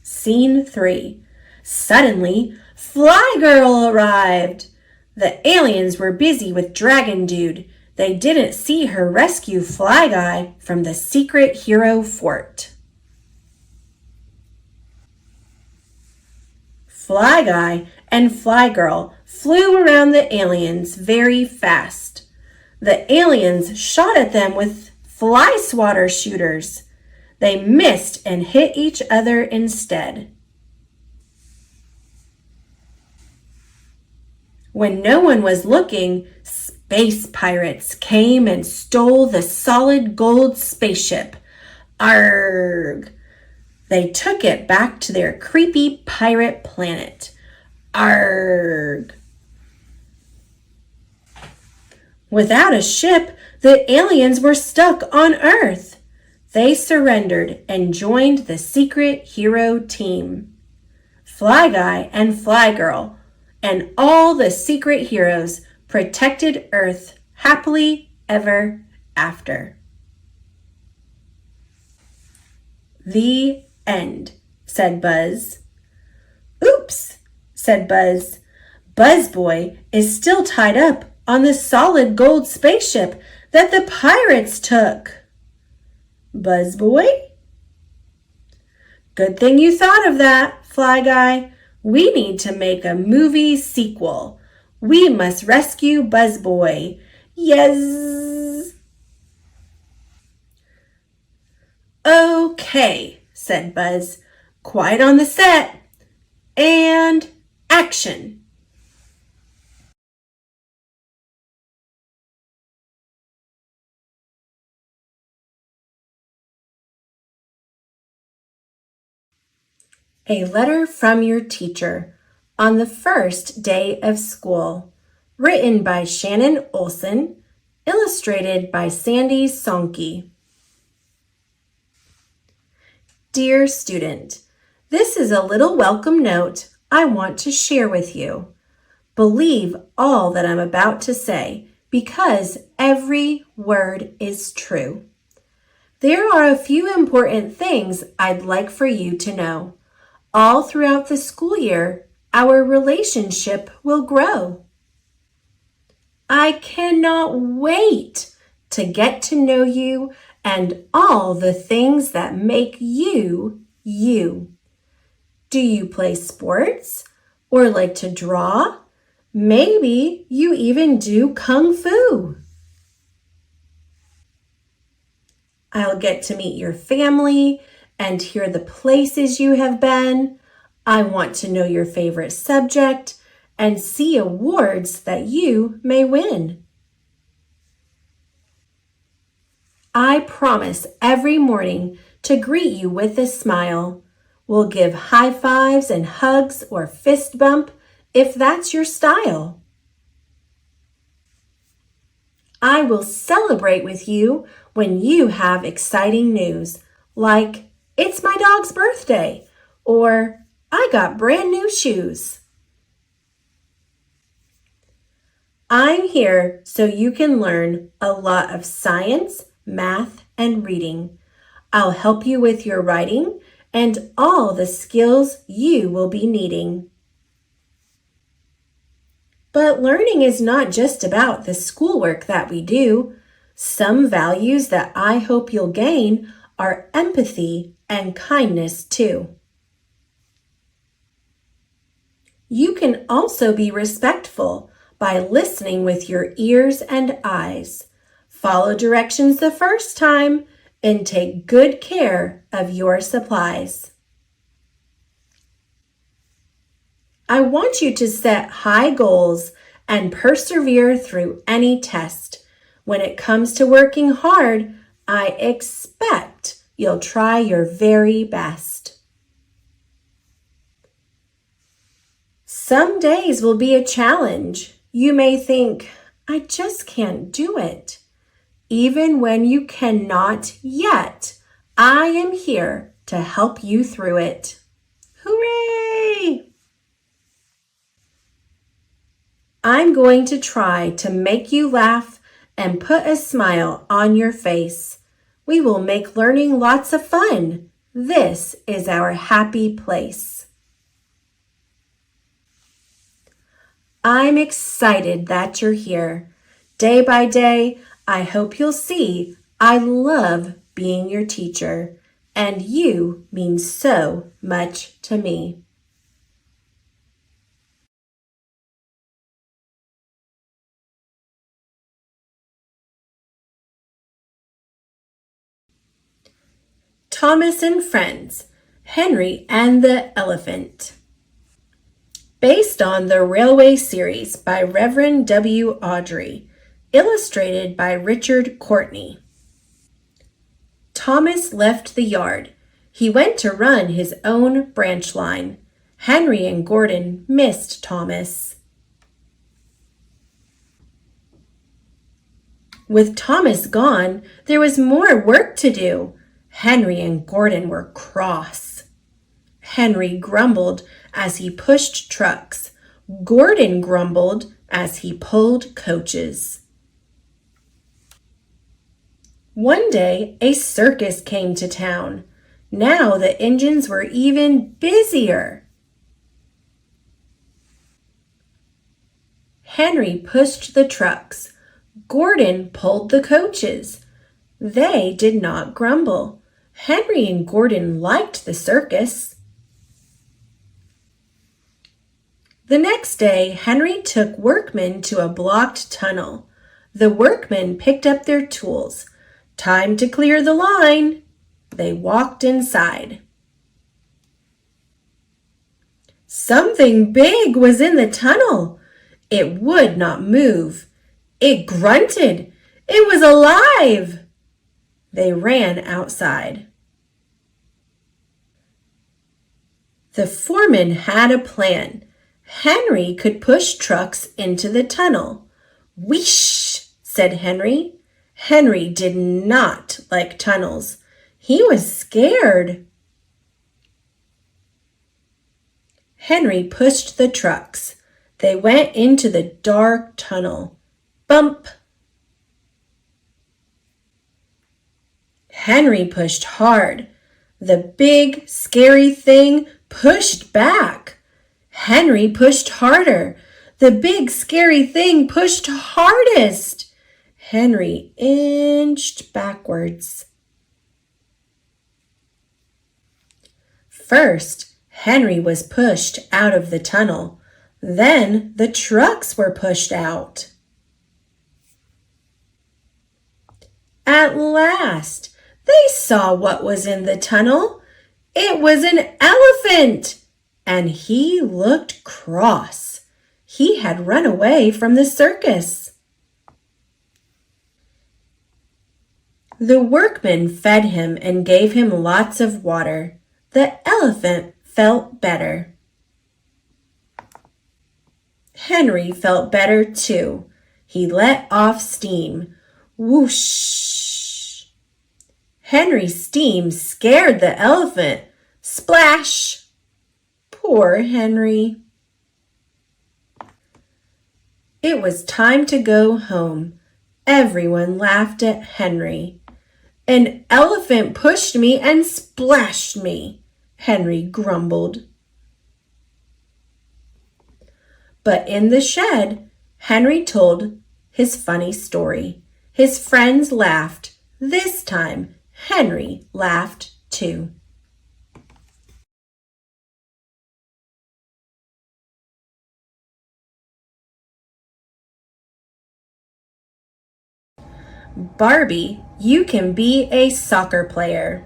Scene 3. Suddenly, Fly Girl arrived. The aliens were busy with Dragon Dude. They didn't see her rescue Fly Guy from the Secret Hero Fort. Fly Guy and Fly Girl flew around the aliens very fast. The aliens shot at them with fly swatter shooters. They missed and hit each other instead. When no one was looking, space pirates came and stole the solid gold spaceship. Arrgh! They took it back to their creepy pirate planet. Arrgh! Without a ship, the aliens were stuck on Earth. They surrendered and joined the Secret Hero team. Fly Guy and Fly Girl and all the secret heroes protected Earth happily ever after. The end, said Buzz. Oops, said Buzz. Buzz Boy is still tied up on the solid gold spaceship that the pirates took. Buzz Boy? Good thing you thought of that, Fly Guy. We need to make a movie sequel. We must rescue Buzz Boy. Yes. Okay, said Buzz. Quiet on the set. And action. A letter from your teacher on the first day of school. Written by Shannon Olson. Illustrated by Sandy Sonke. Dear student, this is a little welcome note I want to share with you. Believe all that I'm about to say because every word is true. There are a few important things I'd like for you to know. All throughout the school year, our relationship will grow. I cannot wait to get to know you and all the things that make you, you. Do you play sports or like to draw? Maybe you even do kung fu. I'll get to meet your family and hear the places you have been. I want to know your favorite subject and see awards that you may win. I promise every morning to greet you with a smile. We'll give high fives and hugs or fist bump if that's your style. I will celebrate with you when you have exciting news, like it's my dog's birthday or I got brand new shoes. I'm here so you can learn a lot of science, math, and reading. I'll help you with your writing and all the skills you will be needing. But learning is not just about the schoolwork that we do. Some values that I hope you'll gain are empathy and kindness too. You can also be respectful by listening with your ears and eyes. Follow directions the first time and take good care of your supplies. I want you to set high goals and persevere through any test. When it comes to working hard, I expect you'll try your very best. Some days will be a challenge. You may think, I just can't do it. Even when you cannot yet, I am here to help you through it. Hooray! I'm going to try to make you laugh and put a smile on your face. We will make learning lots of fun. This is our happy place. I'm excited that you're here. Day by day, I hope you'll see I love being your teacher, and you mean so much to me. Thomas and Friends, Henry and the Elephant. Based on the Railway series by Reverend W. Awdry, illustrated by Richard Courtney. Thomas left the yard. He went to run his own branch line. Henry and Gordon missed Thomas. With Thomas gone, there was more work to do. Henry and Gordon were cross. Henry grumbled as he pushed trucks. Gordon grumbled as he pulled coaches. One day, a circus came to town. Now the engines were even busier. Henry pushed the trucks. Gordon pulled the coaches. They did not grumble. Henry and Gordon liked the circus. The next day, Henry took workmen to a blocked tunnel. The workmen picked up their tools. Time to clear the line. They walked inside. Something big was in the tunnel. It would not move. It grunted. It was alive. They ran outside. The foreman had a plan. Henry could push trucks into the tunnel. Whoosh, said Henry. Henry did not like tunnels. He was scared. Henry pushed the trucks. They went into the dark tunnel. Bump! Henry pushed hard. The big, scary thing pushed back. Henry pushed harder. The big, scary thing pushed hardest. Henry inched backwards. First, Henry was pushed out of the tunnel. Then the trucks were pushed out. At last, they saw what was in the tunnel. It was an elephant, and he looked cross. He had run away from the circus. The workmen fed him and gave him lots of water. The elephant felt better. Henry felt better too. He let off steam. Whoosh! Henry's steam scared the elephant. Splash! Poor Henry. It was time to go home. Everyone laughed at Henry. An elephant pushed me and splashed me, Henry grumbled. But in the shed, Henry told his funny story. His friends laughed. This time, Henry laughed too. Barbie, You Can Be a Soccer Player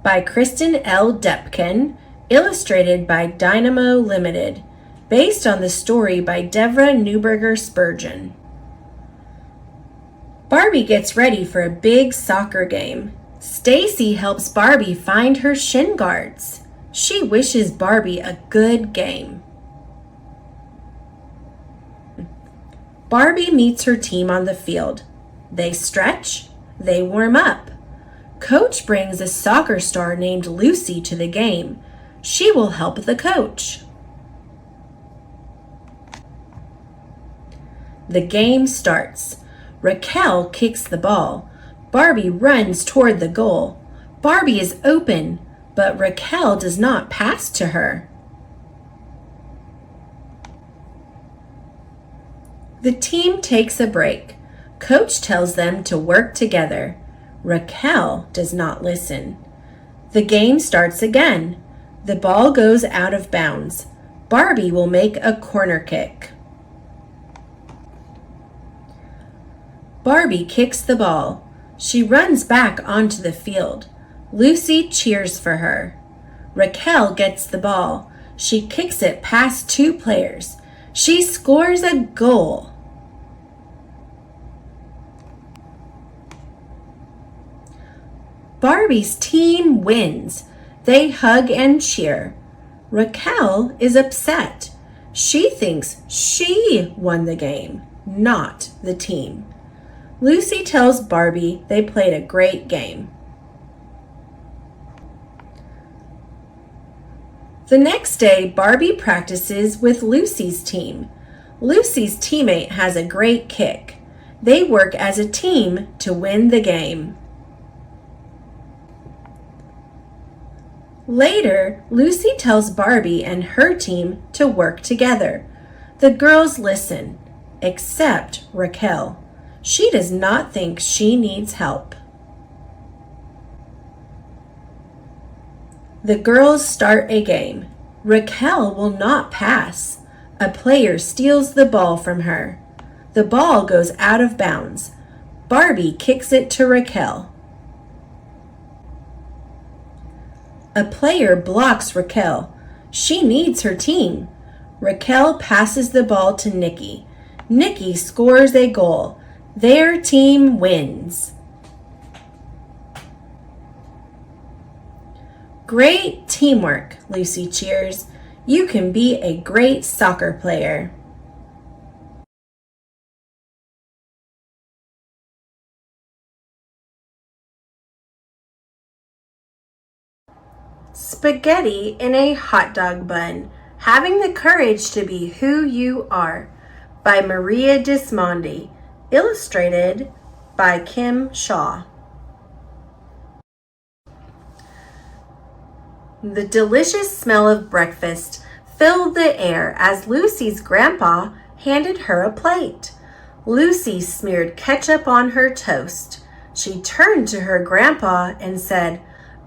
by Kristen L. Depkin, illustrated by Dynamo Limited, based on the story by Devra Newberger Spurgeon. Barbie gets ready for a big soccer game. Stacy helps Barbie find her shin guards. She wishes Barbie a good game. Barbie meets her team on the field. They stretch, they warm up. Coach brings a soccer star named Lucy to the game. She will help the coach. The game starts. Raquel kicks the ball. Barbie runs toward the goal. Barbie is open, but Raquel does not pass to her. The team takes a break. Coach tells them to work together. Raquel does not listen. The game starts again. The ball goes out of bounds. Barbie will make a corner kick. Barbie kicks the ball. She runs back onto the field. Lucy cheers for her. Raquel gets the ball. She kicks it past two players. She scores a goal. Barbie's team wins. They hug and cheer. Raquel is upset. She thinks she won the game, not the team. Lucy tells Barbie they played a great game. The next day, Barbie practices with Lucy's team. Lucy's teammate has a great kick. They work as a team to win the game. Later, Lucy tells Barbie and her team to work together. The girls listen, except Raquel. She does not think she needs help. The girls start a game. Raquel will not pass. A player steals the ball from her. The ball goes out of bounds. Barbie kicks it to Raquel. A player blocks Raquel. She needs her team. Raquel passes the ball to Nikki. Nikki scores a goal. Their team wins. Great teamwork, Lucy cheers. You can be a great soccer player. Spaghetti in a hot dog bun. Having the courage to be who you are. By Maria Dismondy. Illustrated by Kim Shaw. The delicious smell of breakfast filled the air as Lucy's grandpa handed her a plate. Lucy smeared ketchup on her toast. She turned to her grandpa and said,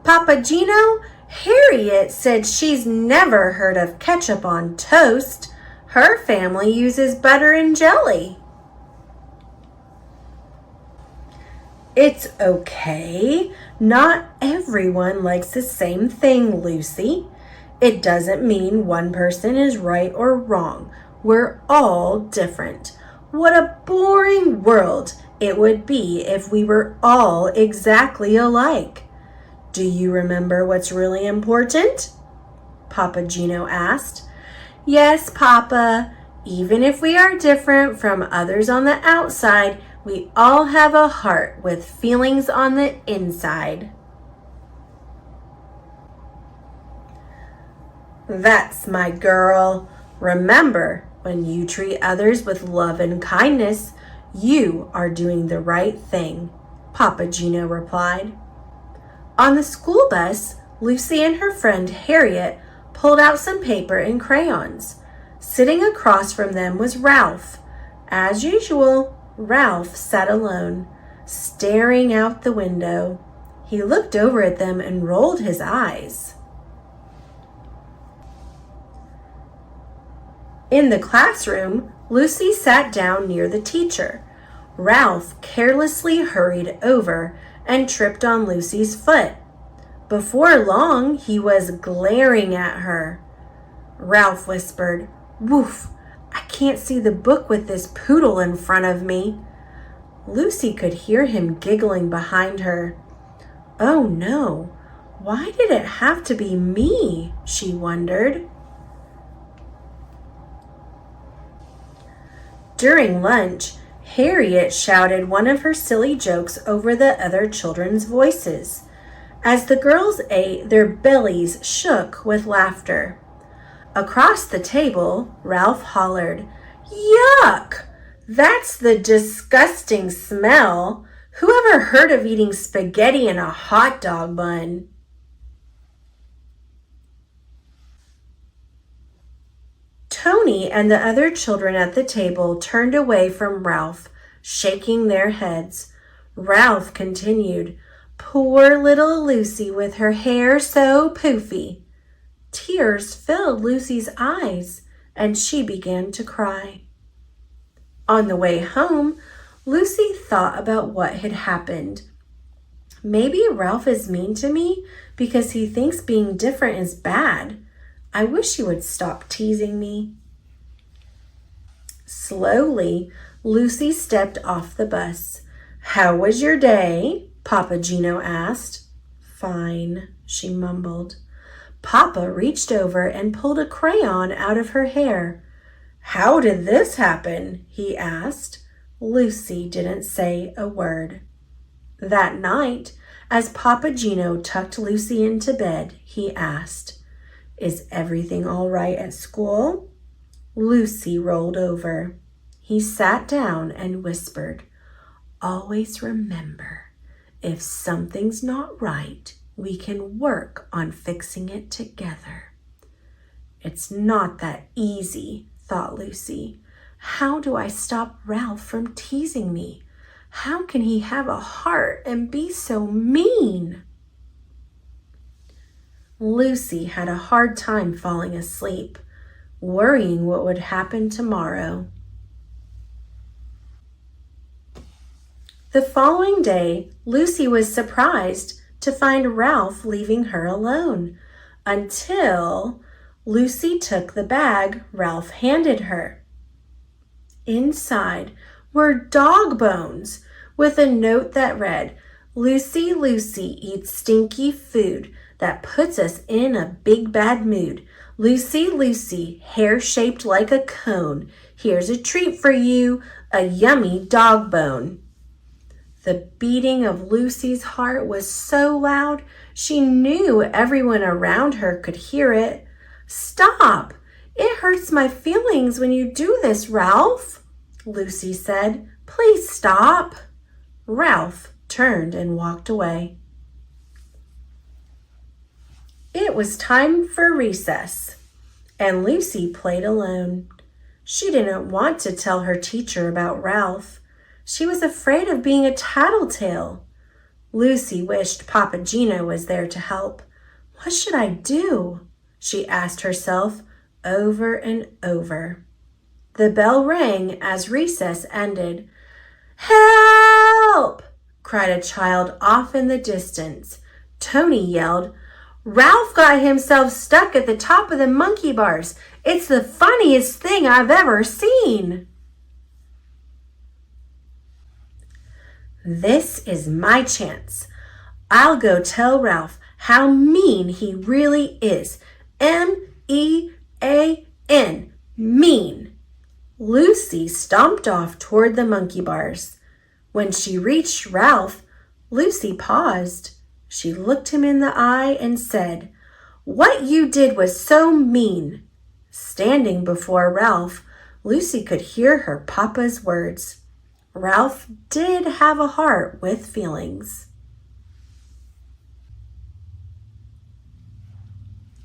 "Papa Gino, Harriet said she's never heard of ketchup on toast. Her family uses butter and jelly." It's okay. Not everyone likes the same thing, Lucy. It doesn't mean one person is right or wrong. We're all different. What a boring world it would be if we were all exactly alike. Do you remember what's really important? Papa Gino asked. Yes, Papa. Even if we are different from others on the outside, we all have a heart with feelings on the inside. That's my girl. Remember, when you treat others with love and kindness, you are doing the right thing, Papa Gino replied. On the school bus, Lucy and her friend Harriet pulled out some paper and crayons. Sitting across from them was Ralph. As usual, Ralph sat alone, staring out the window. He looked over at them and rolled his eyes. In the classroom, Lucy sat down near the teacher. Ralph carelessly hurried over and tripped on Lucy's foot. Before long, he was glaring at her. Ralph whispered, "Woof! I can't see the book with this poodle in front of me." Lucy could hear him giggling behind her. Oh no, why did it have to be me? She wondered. During lunch, Harriet shouted one of her silly jokes over the other children's voices. As the girls ate, their bellies shook with laughter. Across the table, Ralph hollered, "Yuck! That's the disgusting smell. Whoever heard of eating spaghetti in a hot dog bun?" Tony and the other children at the table turned away from Ralph, shaking their heads. Ralph continued, "Poor little Lucy with her hair so poofy." Tears filled Lucy's eyes, and she began to cry. On the way home, Lucy thought about what had happened. Maybe Ralph is mean to me because he thinks being different is bad. I wish he would stop teasing me. Slowly, Lucy stepped off the bus. "How was your day?" Papa Gino asked. "Fine," she mumbled. Papa reached over and pulled a crayon out of her hair. "How did this happen?" he asked. Lucy didn't say a word. That night, as Papa Gino tucked Lucy into bed, he asked, "Is everything all right at school?" Lucy rolled over. He sat down and whispered, "Always remember, if something's not right, We can work on fixing it together. It's not that easy, thought Lucy. How do I stop Ralph from teasing me? How can he have a heart and be so mean? Lucy had a hard time falling asleep, worrying what would happen tomorrow. The following day, Lucy was surprised to find Ralph leaving her alone until Lucy took the bag Ralph handed her. Inside were dog bones with a note that read, "Lucy, Lucy eats stinky food that puts us in a big bad mood. Lucy, Lucy, hair shaped like a cone. Here's a treat for you, a yummy dog bone." The beating of Lucy's heart was so loud, she knew everyone around her could hear it. "Stop! It hurts my feelings when you do this, Ralph," Lucy said. "Please stop." Ralph turned and walked away. It was time for recess, and Lucy played alone. She didn't want to tell her teacher about Ralph. She was afraid of being a tattletale. Lucy wished Papa Gino was there to help. What should I do? She asked herself over and over. The bell rang as recess ended. "Help!" cried a child off in the distance. Tony yelled, "Ralph got himself stuck at the top of the monkey bars. It's the funniest thing I've ever seen." "This is my chance. I'll go tell Ralph how mean he really is. M-E-A-N, mean." Lucy stomped off toward the monkey bars. When she reached Ralph, Lucy paused. She looked him in the eye and said, "What you did was so mean." Standing before Ralph, Lucy could hear her papa's words. Ralph did have a heart with feelings.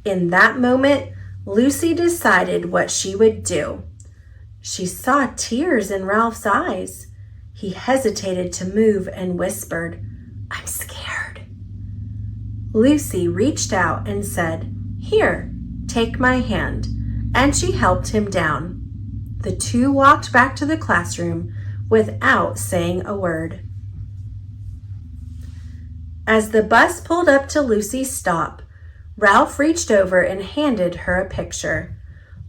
In that moment, Lucy decided what she would do. She saw tears in Ralph's eyes. He hesitated to move and whispered, "I'm scared." Lucy reached out and said, "Here, take my hand," and she helped him down. The two walked back to the classroom without saying a word. As the bus pulled up to Lucy's stop, Ralph reached over and handed her a picture.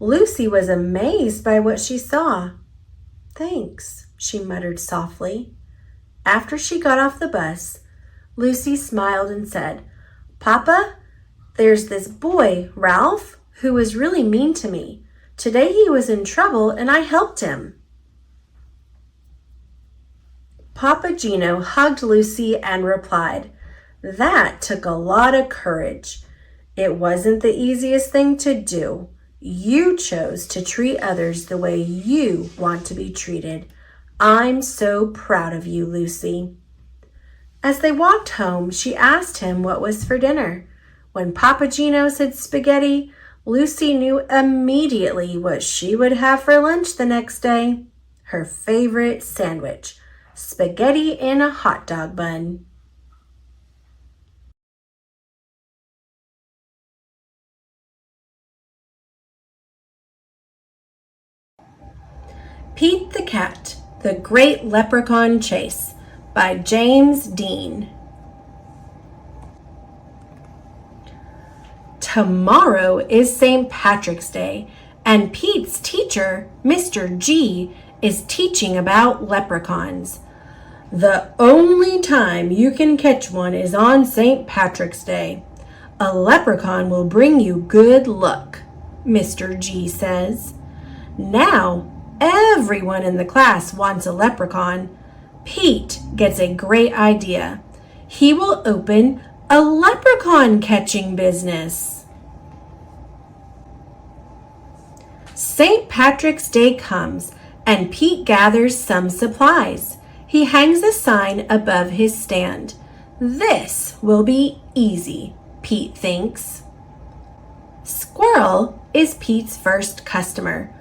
Lucy was amazed by what she saw. "Thanks," she muttered softly. After she got off the bus, Lucy smiled and said, "Papa, there's this boy, Ralph, who was really mean to me. Today he was in trouble and I helped him." Papa Gino hugged Lucy and replied, "That took a lot of courage. It wasn't the easiest thing to do. You chose to treat others the way you want to be treated. I'm so proud of you, Lucy." As they walked home, she asked him what was for dinner. When Papa Gino said spaghetti, Lucy knew immediately what she would have for lunch the next day. Her favorite sandwich, spaghetti in a hot dog bun. Pete the Cat, The Great Leprechaun Chase by James Dean. Tomorrow is St. Patrick's Day, and Pete's teacher, Mr. G, is teaching about leprechauns. "The only time you can catch one is on St. Patrick's Day. A leprechaun will bring you good luck," Mr. G says. Now, everyone in the class wants a leprechaun. Pete gets a great idea. He will open a leprechaun catching business. St. Patrick's Day comes, and Pete gathers some supplies. He hangs a sign above his stand. This will be easy, Pete thinks. Squirrel is Pete's first customer.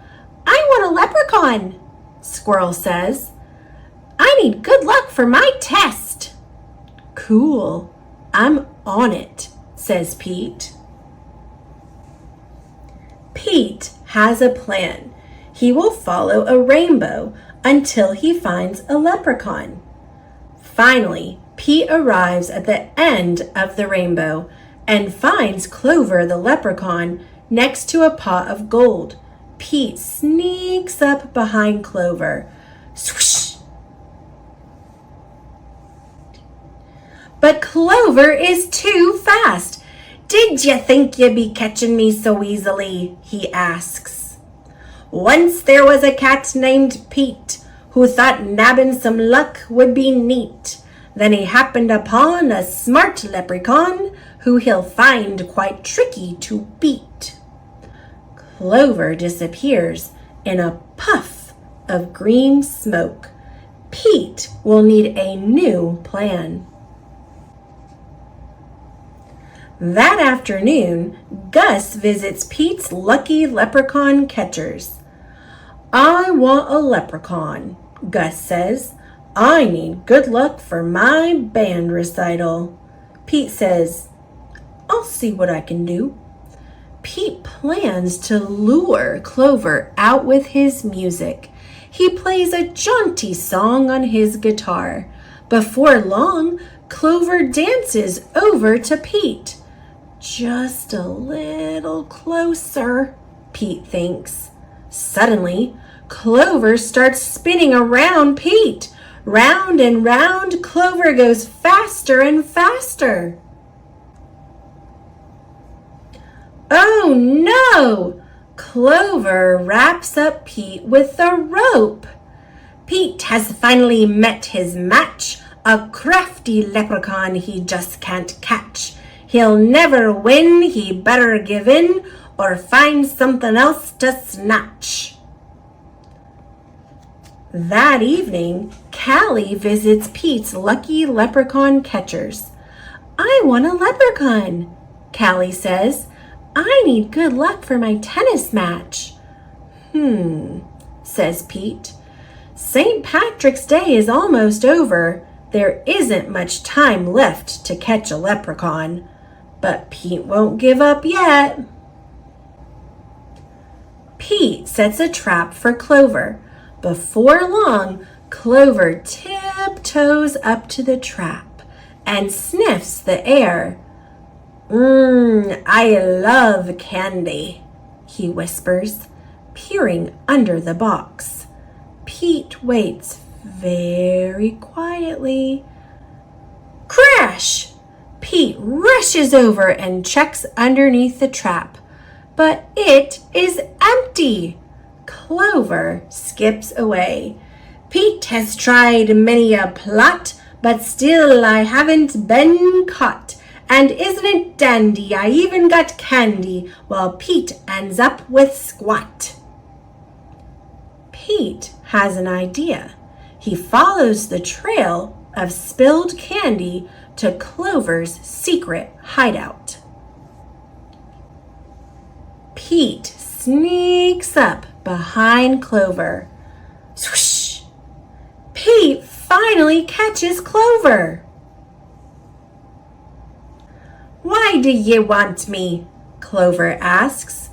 I want a leprechaun, Squirrel says. I need good luck for my test. Cool, I'm on it, says Pete. Pete has a plan. He will follow a rainbow until he finds a leprechaun. Finally, Pete arrives at the end of the rainbow and finds Clover the leprechaun next to a pot of gold. Pete sneaks up behind Clover. Swoosh! But Clover is too fast. Did you think you'd be catching me so easily? He asks. Once there was a cat named Pete who thought nabbing some luck would be neat. Then he happened upon a smart leprechaun who he'll find quite tricky to beat. Clover disappears in a puff of green smoke. Pete will need a new plan. That afternoon, Gus visits Pete's lucky leprechaun catchers. I want a leprechaun, Gus says. I need good luck for my band recital. Pete says, I'll see what I can do. Pete plans to lure Clover out with his music. He plays a jaunty song on his guitar. Before long, Clover dances over to Pete. Just a little closer, Pete thinks. Suddenly, Clover starts spinning around Pete. Round and round, Clover goes faster and faster. Oh no! Clover wraps up Pete with a rope. Pete has finally met his match, a crafty leprechaun he just can't catch. He'll never win, he better give in or find something else to snatch. That evening, Callie visits Pete's lucky leprechaun catchers. I want a leprechaun, Callie says. I need good luck for my tennis match. Says Pete. St. Patrick's Day is almost over. There isn't much time left to catch a leprechaun. But Pete won't give up yet. Pete sets a trap for Clover. Before long, Clover tiptoes up to the trap and sniffs the air. I love candy, he whispers, peering under the box. Pete waits very quietly. Crash! Pete rushes over and checks underneath the trap, but it is empty. Clover skips away. Pete has tried many a plot, but still I haven't been caught. And isn't it dandy, I even got candy, while Pete ends up with squat. Pete has an idea. He follows the trail of spilled candy to Clover's secret hideout. Pete sneaks up behind Clover. Swoosh! Pete finally catches Clover. Why do you want me? Clover asks.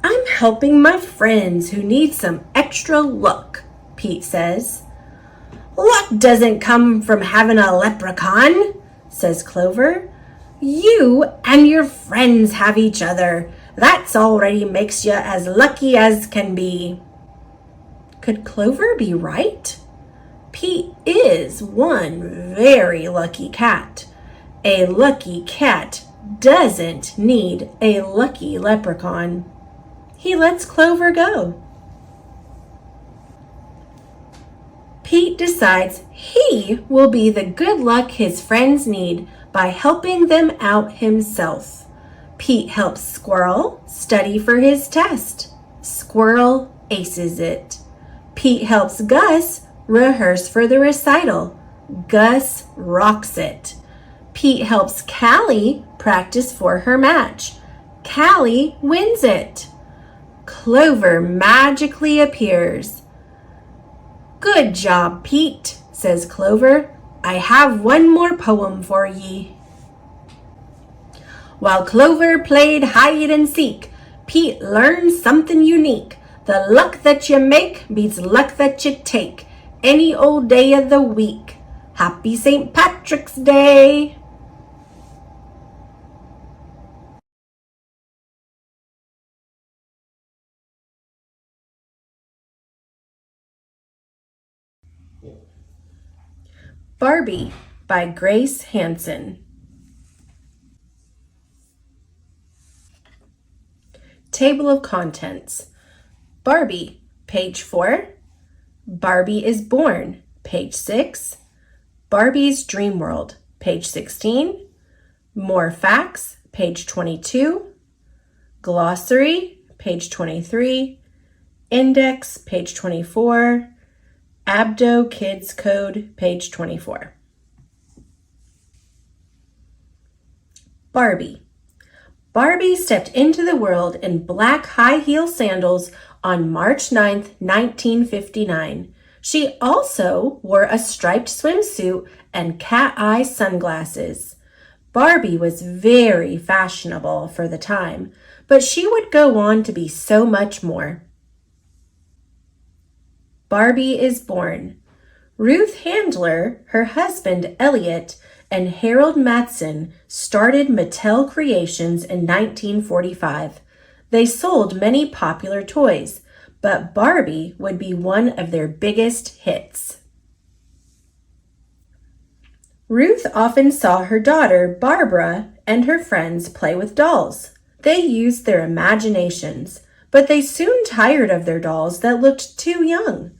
I'm helping my friends who need some extra luck, Pete says. Luck doesn't come from having a leprechaun, says Clover. You and your friends have each other. That's already makes you as lucky as can be. Could Clover be right? Pete is one very lucky cat. A lucky cat doesn't need a lucky leprechaun. He lets Clover go. Pete decides he will be the good luck his friends need by helping them out himself. Pete helps Squirrel study for his test. Squirrel aces it. Pete helps Gus rehearse for the recital. Gus rocks it. Pete helps Callie practice for her match. Callie wins it. Clover magically appears. Good job, Pete, says Clover. I have one more poem for ye. While Clover played hide and seek, Pete learned something unique. The luck that you make beats luck that you take any old day of the week. Happy St. Patrick's Day! Barbie by Grace Hanson. Table of Contents. Barbie, page 4. Barbie is Born, page 6. Barbie's Dream World, page 16. More Facts, page 22. Glossary, page 23. Index, page 24. Abdo Kids Code, page 24. Barbie. Barbie stepped into the world in black high-heel sandals on March 9th, 1959. She also wore a striped swimsuit and cat-eye sunglasses. Barbie was very fashionable for the time, but she would go on to be so much more. Barbie is Born. Ruth Handler, her husband Elliot, and Harold Matson started Mattel Creations in 1945. They sold many popular toys, but Barbie would be one of their biggest hits. Ruth often saw her daughter Barbara and her friends play with dolls. They used their imaginations, but they soon tired of their dolls that looked too young.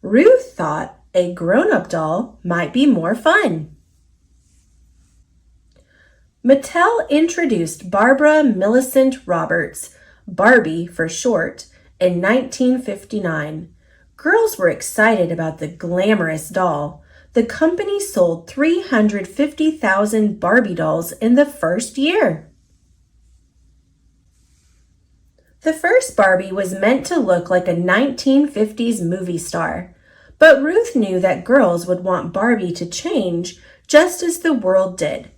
Ruth thought a grown-up doll might be more fun. Mattel introduced Barbara Millicent Roberts, Barbie for short, in 1959. Girls were excited about the glamorous doll. The company sold 350,000 Barbie dolls in the first year. The first Barbie was meant to look like a 1950s movie star, but Ruth knew that girls would want Barbie to change just as the world did.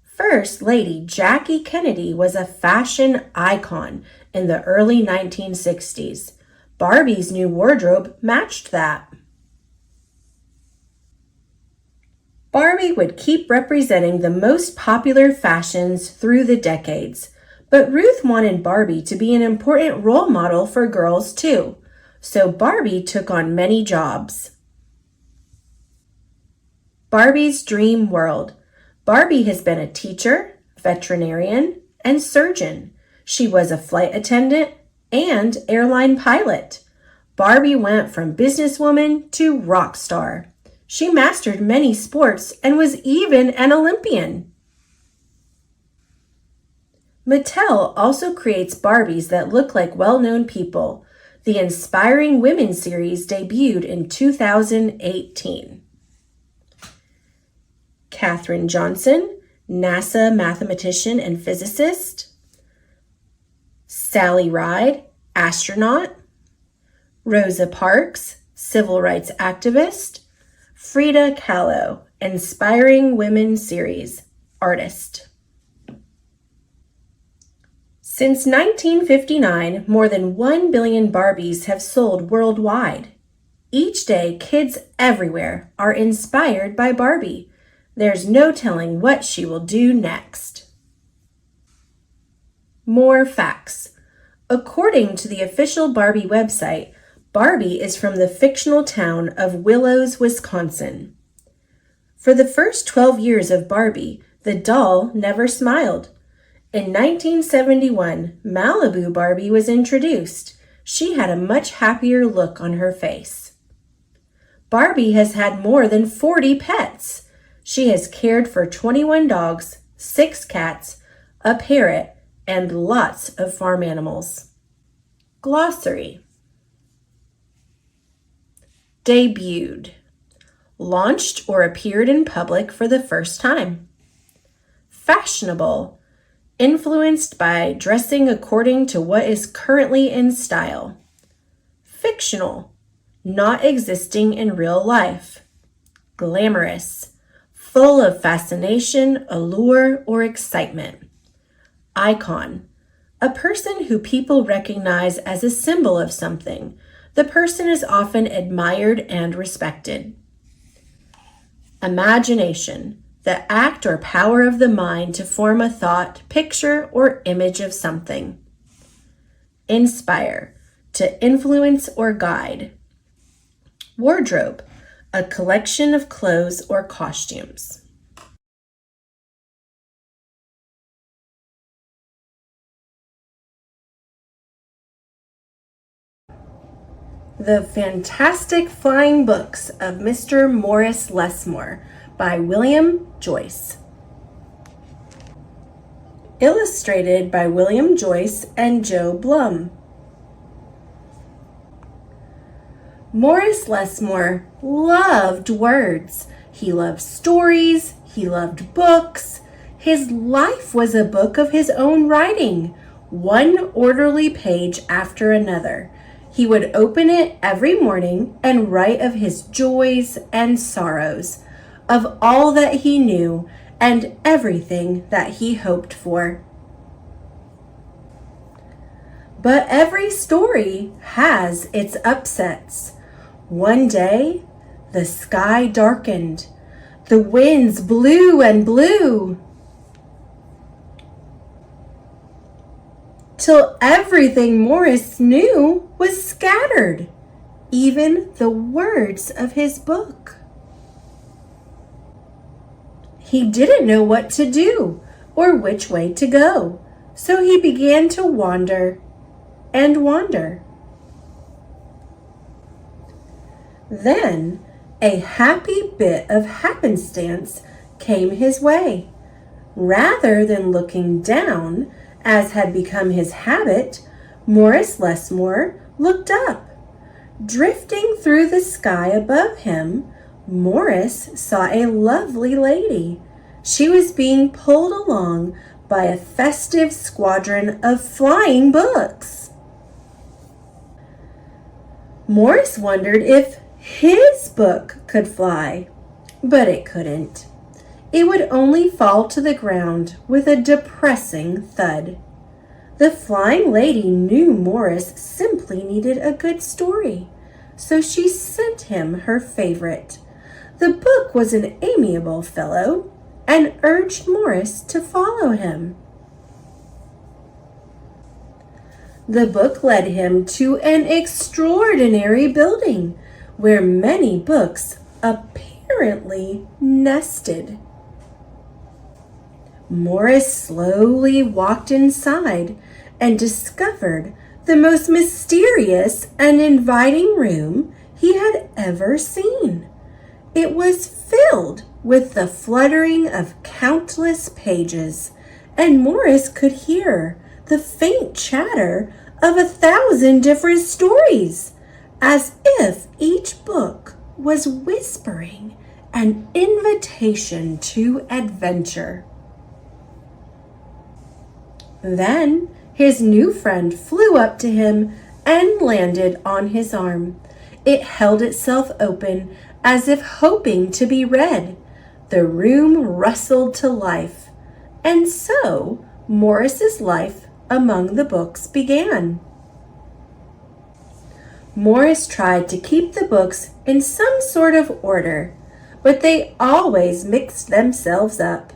First Lady Jackie Kennedy was a fashion icon in the early 1960s. Barbie's new wardrobe matched that. Barbie would keep representing the most popular fashions through the decades, but Ruth wanted Barbie to be an important role model for girls too, so Barbie took on many jobs. Barbie's Dream World. Barbie has been a teacher, veterinarian, and surgeon. She was a flight attendant and airline pilot. Barbie went from businesswoman to rock star. She mastered many sports and was even an Olympian. Mattel also creates Barbies that look like well-known people. The Inspiring Women series debuted in 2018. Katherine Johnson, NASA mathematician and physicist. Sally Ride, astronaut. Rosa Parks, civil rights activist. Frida Kahlo, Inspiring Women series, artist. Since 1959, more than 1 billion Barbies have sold worldwide. Each day, kids everywhere are inspired by Barbie. There's no telling what she will do next. More facts. According to the official Barbie website, Barbie is from the fictional town of Willows, Wisconsin. For the first 12 years of Barbie, the doll never smiled. In 1971, Malibu Barbie was introduced. She had a much happier look on her face. Barbie has had more than 40 pets. She has cared for 21 dogs, 6 cats, a parrot, and lots of farm animals. Glossary. Debuted. Launched or appeared in public for the first time. fashionable, influenced by dressing according to what is currently in style. Fictional, not existing in real life. Glamorous, full of fascination, allure, or excitement. Icon, a person who people recognize as a symbol of something. The person is often admired and respected. Imagination, the act or power of the mind to form a thought, picture, or image of something. Inspire, to influence or guide. Wardrobe, a collection of clothes or costumes. The Fantastic Flying Books of Mr. Morris Lesmore by William Joyce. Illustrated by William Joyce and Joe Blum. Morris Lesmore loved words. He loved stories. He loved books. His life was a book of his own writing, one orderly page after another. He would open it every morning and write of his joys and sorrows, of all that he knew and everything that he hoped for. But every story has its upsets. One day, the sky darkened. The winds blew and blew, till everything Morris knew was scattered, even the words of his book. He didn't know what to do or which way to go, so he began to wander and wander. Then a happy bit of happenstance came his way. Rather than looking down, as had become his habit, Morris Lesmore looked up. Drifting through the sky above him, Morris saw a lovely lady. She was being pulled along by a festive squadron of flying books. Morris wondered if his book could fly, but it couldn't. It would only fall to the ground with a depressing thud. The flying lady knew Morris simply needed a good story, so she sent him her favorite. The book was an amiable fellow and urged Morris to follow him. The book led him to an extraordinary building where many books apparently nested. Morris slowly walked inside and discovered the most mysterious and inviting room he had ever seen. It was filled with the fluttering of countless pages, and Morris could hear the faint chatter of 1,000 different stories, as if each book was whispering an invitation to adventure. Then his new friend flew up to him and landed on his arm. It held itself open as if hoping to be read. The room rustled to life, and so Morris's life among the books began. Morris tried to keep the books in some sort of order, but they always mixed themselves up.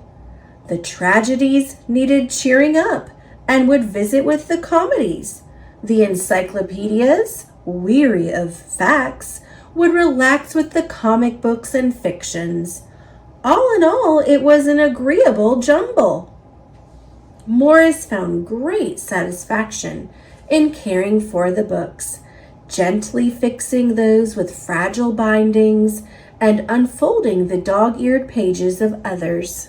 The tragedies needed cheering up and would visit with the comedies. The encyclopedias, weary of facts, would relax with the comic books and fictions. All in all, it was an agreeable jumble. Morris found great satisfaction in caring for the books, gently fixing those with fragile bindings and unfolding the dog-eared pages of others.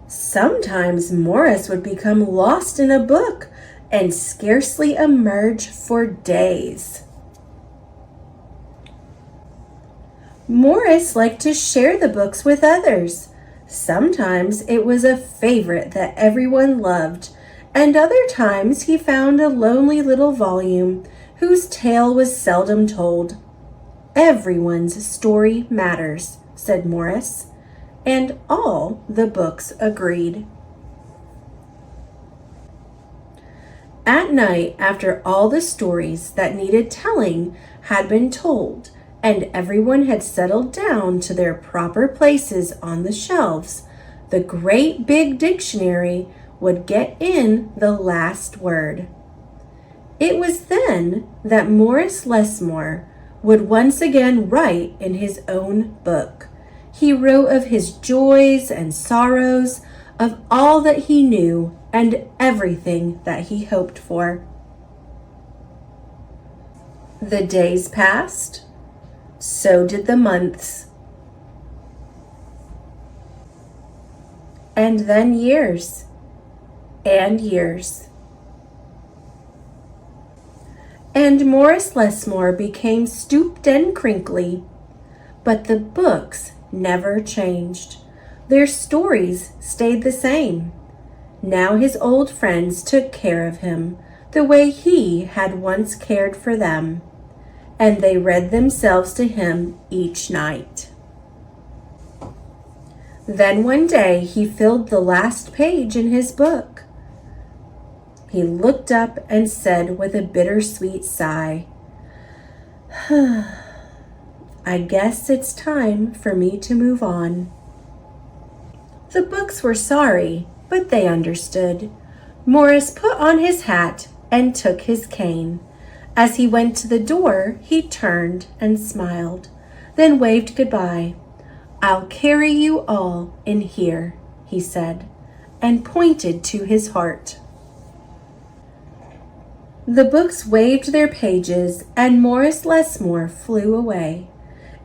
Sometimes Morris would become lost in a book and scarcely emerge for days. Morris liked to share the books with others. Sometimes it was a favorite that everyone loved, and other times he found a lonely little volume whose tale was seldom told. Everyone's story matters, said Morris, and all the books agreed. At night, after all the stories that needed telling had been told, and everyone had settled down to their proper places on the shelves, the great big dictionary would get in the last word. It was then that Morris Lesmore would once again write in his own book. He wrote of his joys and sorrows, of all that he knew and everything that he hoped for. The days passed. So did the months. And then years and years. And Morris Lesmore became stooped and crinkly, but the books never changed. Their stories stayed the same. Now his old friends took care of him the way he had once cared for them, and they read themselves to him each night. Then one day he filled the last page in his book. He looked up and said with a bittersweet sigh, I guess it's time for me to move on. The books were sorry, but they understood. Morris put on his hat and took his cane. As he went to the door, he turned and smiled, then waved goodbye. I'll carry you all in here, he said, and pointed to his heart. The books waved their pages, and Morris Lesmore flew away.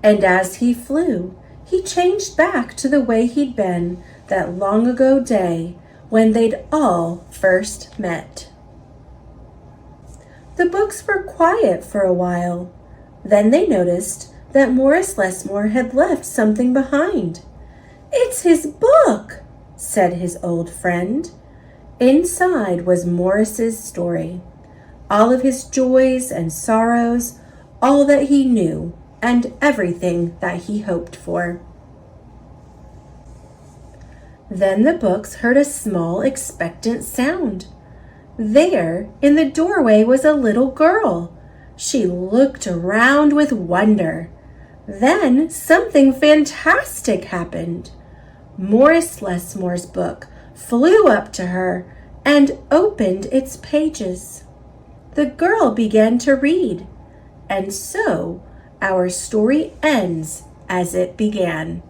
And as he flew, he changed back to the way he'd been that long ago day when they'd all first met. The books were quiet for a while. Then they noticed that Morris Lesmore had left something behind. It's his book, said his old friend. Inside was Morris's story, all of his joys and sorrows, all that he knew, and everything that he hoped for. Then the books heard a small, expectant sound. There, in the doorway, was a little girl. She looked around with wonder. Then something fantastic happened. Morris Lesmore's book flew up to her and opened its pages. The girl began to read, and so our story ends as it began.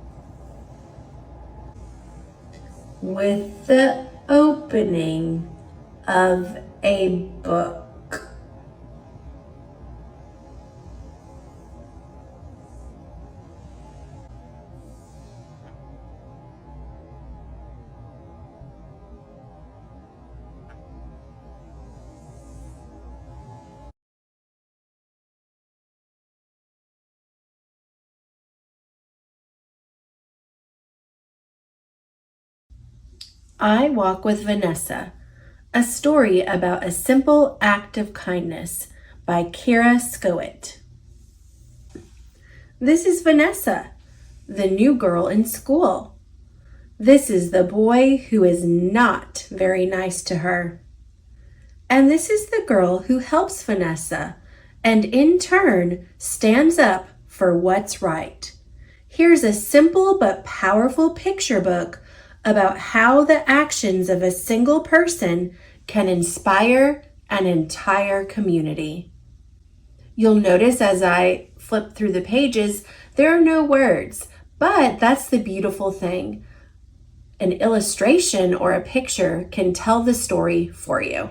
With the opening of a book. I Walk with Vanessa, a story about a simple act of kindness by Kira Scoett. This is Vanessa, the new girl in school. This is the boy who is not very nice to her. And this is the girl who helps Vanessa and in turn stands up for what's right. Here's a simple but powerful picture book about how the actions of a single person can inspire an entire community. You'll notice as I flip through the pages, there are no words, but that's the beautiful thing. An illustration or a picture can tell the story for you.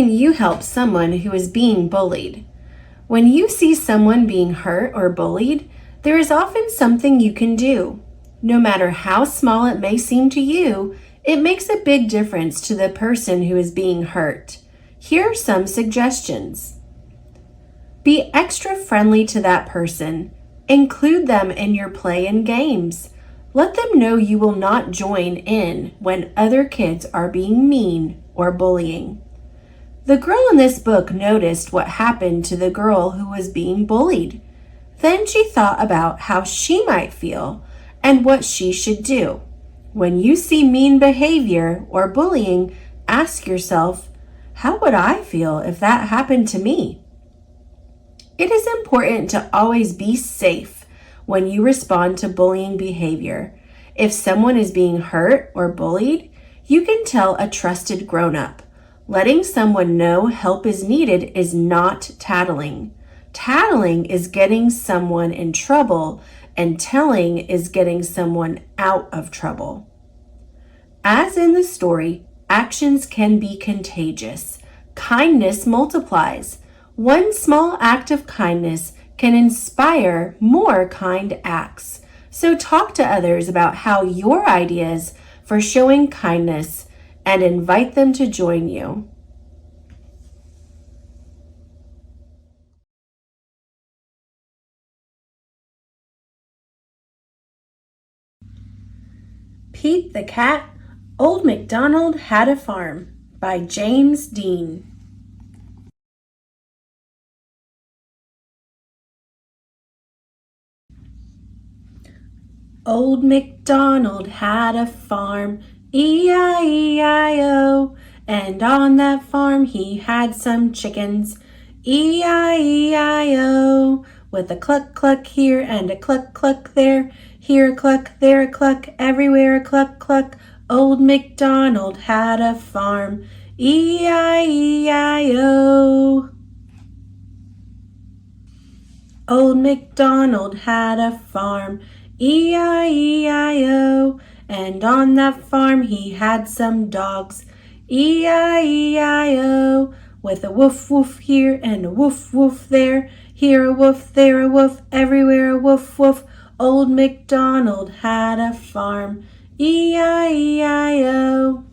can you help someone who is being bullied? When you see someone being hurt or bullied, there is often something you can do. No matter how small it may seem to you, it makes a big difference to the person who is being hurt. Here are some suggestions. Be extra friendly to that person. Include them in your play and games. Let them know you will not join in when other kids are being mean or bullying. The girl in this book noticed what happened to the girl who was being bullied. Then she thought about how she might feel and what she should do. When you see mean behavior or bullying, ask yourself, how would I feel if that happened to me? It is important to always be safe when you respond to bullying behavior. If someone is being hurt or bullied, you can tell a trusted grown-up. Letting someone know help is needed is not tattling. Tattling is getting someone in trouble, and telling is getting someone out of trouble. As in the story, actions can be contagious. Kindness multiplies. One small act of kindness can inspire more kind acts. So talk to others about how your ideas for showing kindness and invite them to join you. Pete the Cat, Old MacDonald Had a Farm by James Dean. Old MacDonald had a farm, E-I-E-I-O, and on that farm he had some chickens, E-I-E-I-O, with a cluck-cluck here and a cluck-cluck there, here a cluck, there a cluck, everywhere a cluck-cluck. Old MacDonald had a farm, E-I-E-I-O. Old MacDonald had a farm, E-I-E-I-O, and on that farm he had some dogs, E-I-E-I-O, with a woof woof here and a woof woof there, here a woof, there a woof, everywhere a woof woof. Old MacDonald had a farm, E-I-E-I-O.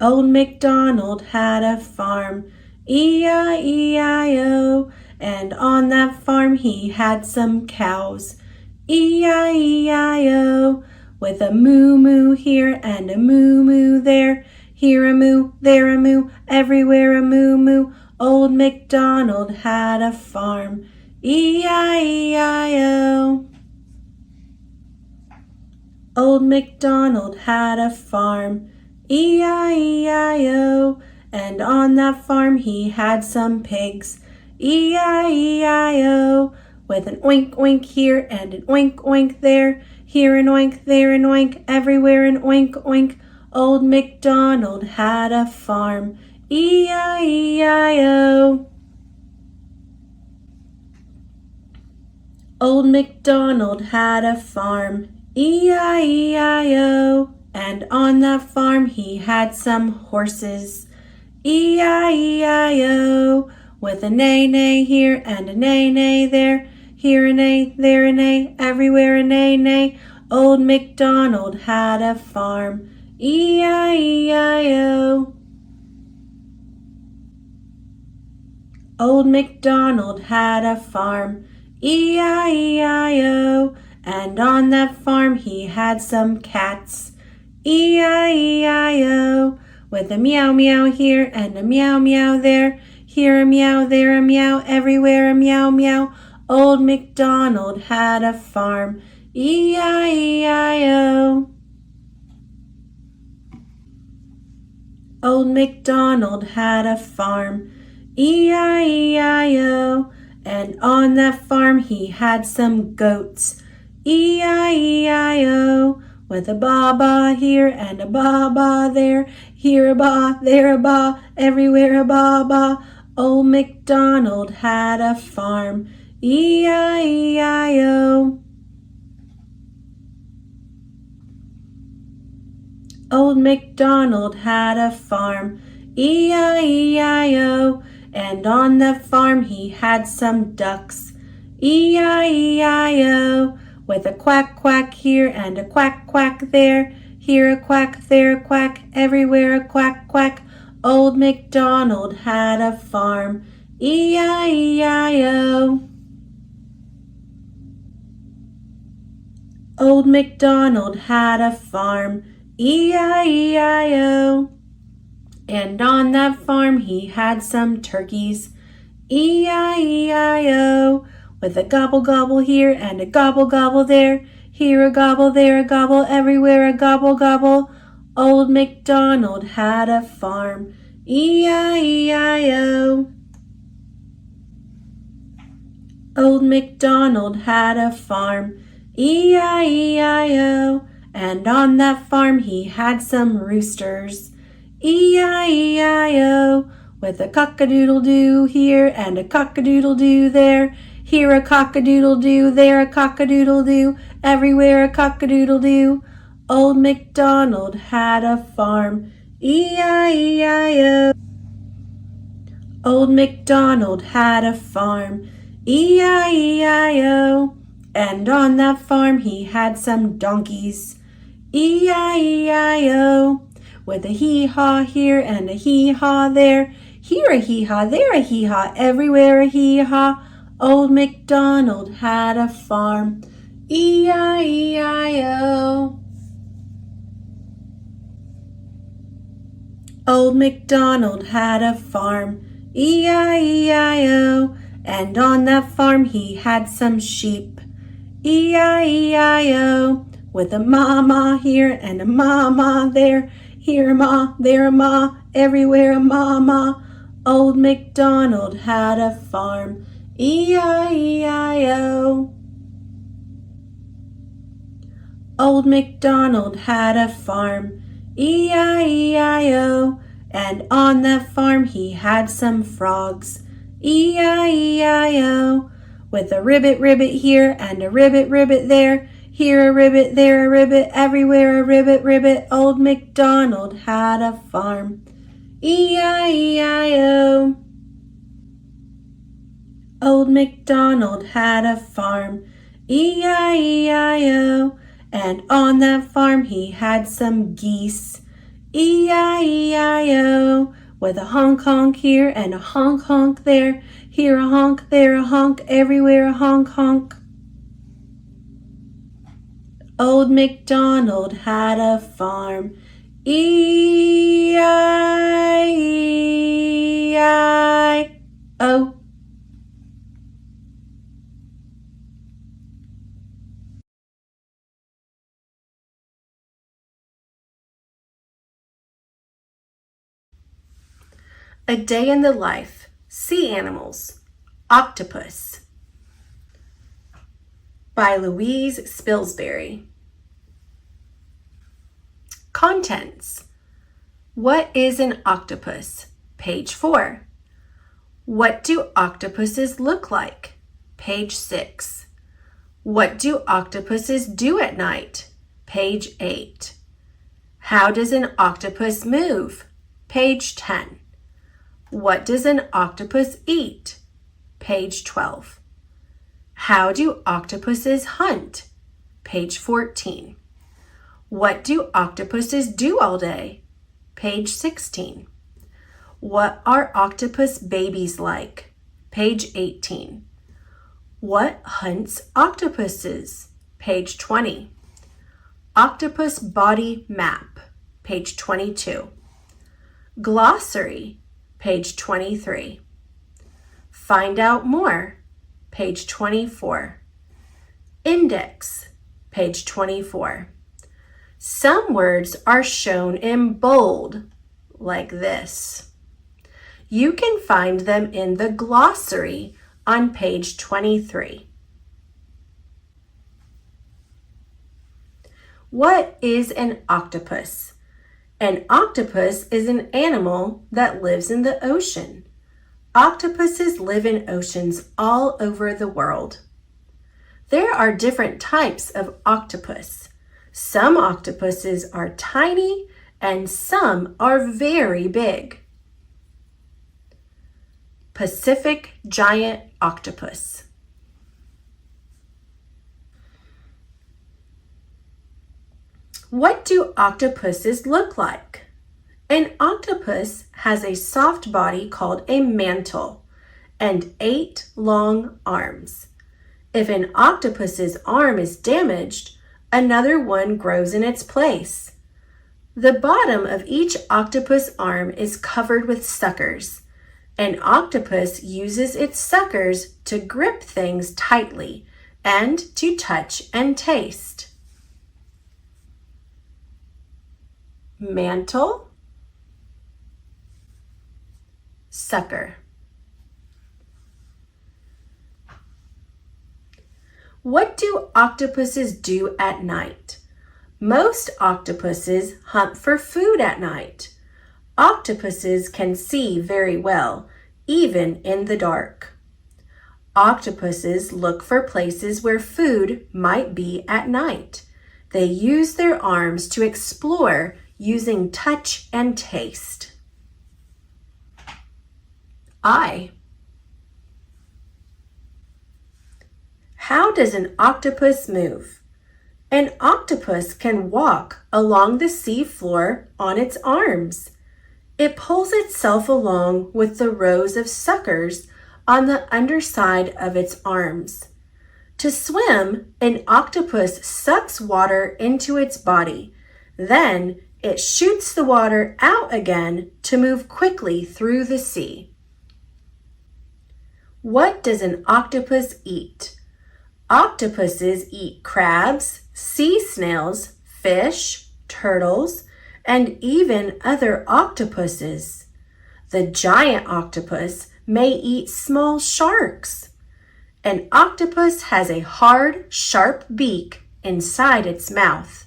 Old MacDonald had a farm, E-I-E-I-O, and on that farm he had some cows, E-I-E-I-O, with a moo-moo here and a moo-moo there, here a moo, there a moo, everywhere a moo-moo. Old MacDonald had a farm, E-I-E-I-O. Old MacDonald had a farm, E-I-E-I-O, and on that farm he had some pigs, E-I-E-I-O, with an oink oink here and an oink oink there, here an oink, there an oink, everywhere an oink oink. Old MacDonald had a farm, E-I-E-I-O. Old MacDonald had a farm, E-I-E-I-O, and on that farm he had some horses, E-I-E-I-O, with a neigh-neigh here and a neigh-neigh there, here a neigh, there a neigh, everywhere a neigh-neigh. Old MacDonald had a farm, E-I-E-I-O. Old MacDonald had a farm, E-I-E-I-O, and on that farm he had some cats, E-I-E-I-O, with a meow meow here and a meow meow there, here a meow, there a meow, everywhere a meow meow. Old MacDonald had a farm, E-I-E-I-O. Old MacDonald had a farm, E-I-E-I-O, and on that farm he had some goats, E-I-E-I-O, with a ba-ba here and a ba-ba there, here a ba, there a ba, everywhere a ba-ba. Old MacDonald had a farm, E-I-E-I-O. Old MacDonald had a farm, E-I-E-I-O. And on the farm he had some ducks. E-I-E-I-O. With a quack quack here and a quack quack there. Here a quack, there a quack, everywhere a quack quack. Old MacDonald had a farm. E-I-E-I-O. Old MacDonald had a farm. E-I-E-I-O. And on that farm he had some turkeys. E-I-E-I-O. With a gobble gobble here and a gobble gobble there. Here a gobble, there a gobble, everywhere a gobble gobble. Old MacDonald had a farm. E-I-E-I-O. Old MacDonald had a farm. E-I-E-I-O. And on that farm he had some roosters. E-I-E-I-O. With a cock-a-doodle-doo here and a cock-a-doodle-doo there. Here a cock-a-doodle-doo, there a cock-a-doodle-doo, everywhere a cock-a-doodle-doo. Old MacDonald had a farm. E-I-E-I-O. Old MacDonald had a farm. E-I-E-I-O. And on that farm he had some donkeys. E-I-E-I-O. With a hee-haw here and a hee-haw there. Here a hee-haw, there a hee-haw, everywhere a hee-haw. Old MacDonald had a farm. E-I-E-I-O. Old MacDonald had a farm. E-I-E-I-O. And on that farm he had some sheep. E-I-E-I-O. With a ma-ma here and a ma-ma there. Here a ma, there a ma, everywhere a ma-ma. Old MacDonald had a farm. E-I-E-I-O. Old MacDonald had a farm. E-I-E-I-O. And on that farm he had some frogs. E-I-E-I-O. With a ribbit ribbit here and a ribbit ribbit there. Here a ribbit, there a ribbit, everywhere a ribbit ribbit. Old MacDonald had a farm. E-I-E-I-O. Old MacDonald had a farm. E-I-E-I-O. And on that farm he had some geese. E-I-E-I-O. With a honk honk here and a honk honk there. Here a honk, there a honk, everywhere a honk honk. Old MacDonald had a farm. E-I-E-I-O. A Day in the Life. Sea Animals. Octopus. By Louise Spilsbury. Contents. What is an octopus? Page 4. What do octopuses look like? Page 6. What do octopuses do at night? Page 8. How does an octopus move? Page 10. What does an octopus eat? Page 12. How do octopuses hunt? Page 14. What do octopuses do all day? Page 16. What are octopus babies like? Page 18. What hunts octopuses? Page 20. Octopus body map. Page 22. Glossary. Page 23. Find out more. Page 24. Index. Page 24. Some words are shown in bold, like this. You can find them in the glossary on page 23. What is an octopus? An octopus is an animal that lives in the ocean. Octopuses live in oceans all over the world. There are different types of octopus. Some octopuses are tiny and some are very big. Pacific giant octopus. What do octopuses look like? An octopus has a soft body called a mantle and 8 long arms. If an octopus's arm is damaged, another one grows in its place. The bottom of each octopus arm is covered with suckers. An octopus uses its suckers to grip things tightly and to touch and taste. Mantle, sucker. What do octopuses do at night? Most octopuses hunt for food at night. Octopuses can see very well, even in the dark. Octopuses look for places where food might be at night. They use their arms to explore using touch and taste. Eye. How does an octopus move? An octopus can walk along the sea floor on its arms. It pulls itself along with the rows of suckers on the underside of its arms. To swim, an octopus sucks water into its body. Then it shoots the water out again to move quickly through the sea. What does an octopus eat? Octopuses eat crabs, sea snails, fish, turtles, and even other octopuses. The giant octopus may eat small sharks. An octopus has a hard, sharp beak inside its mouth.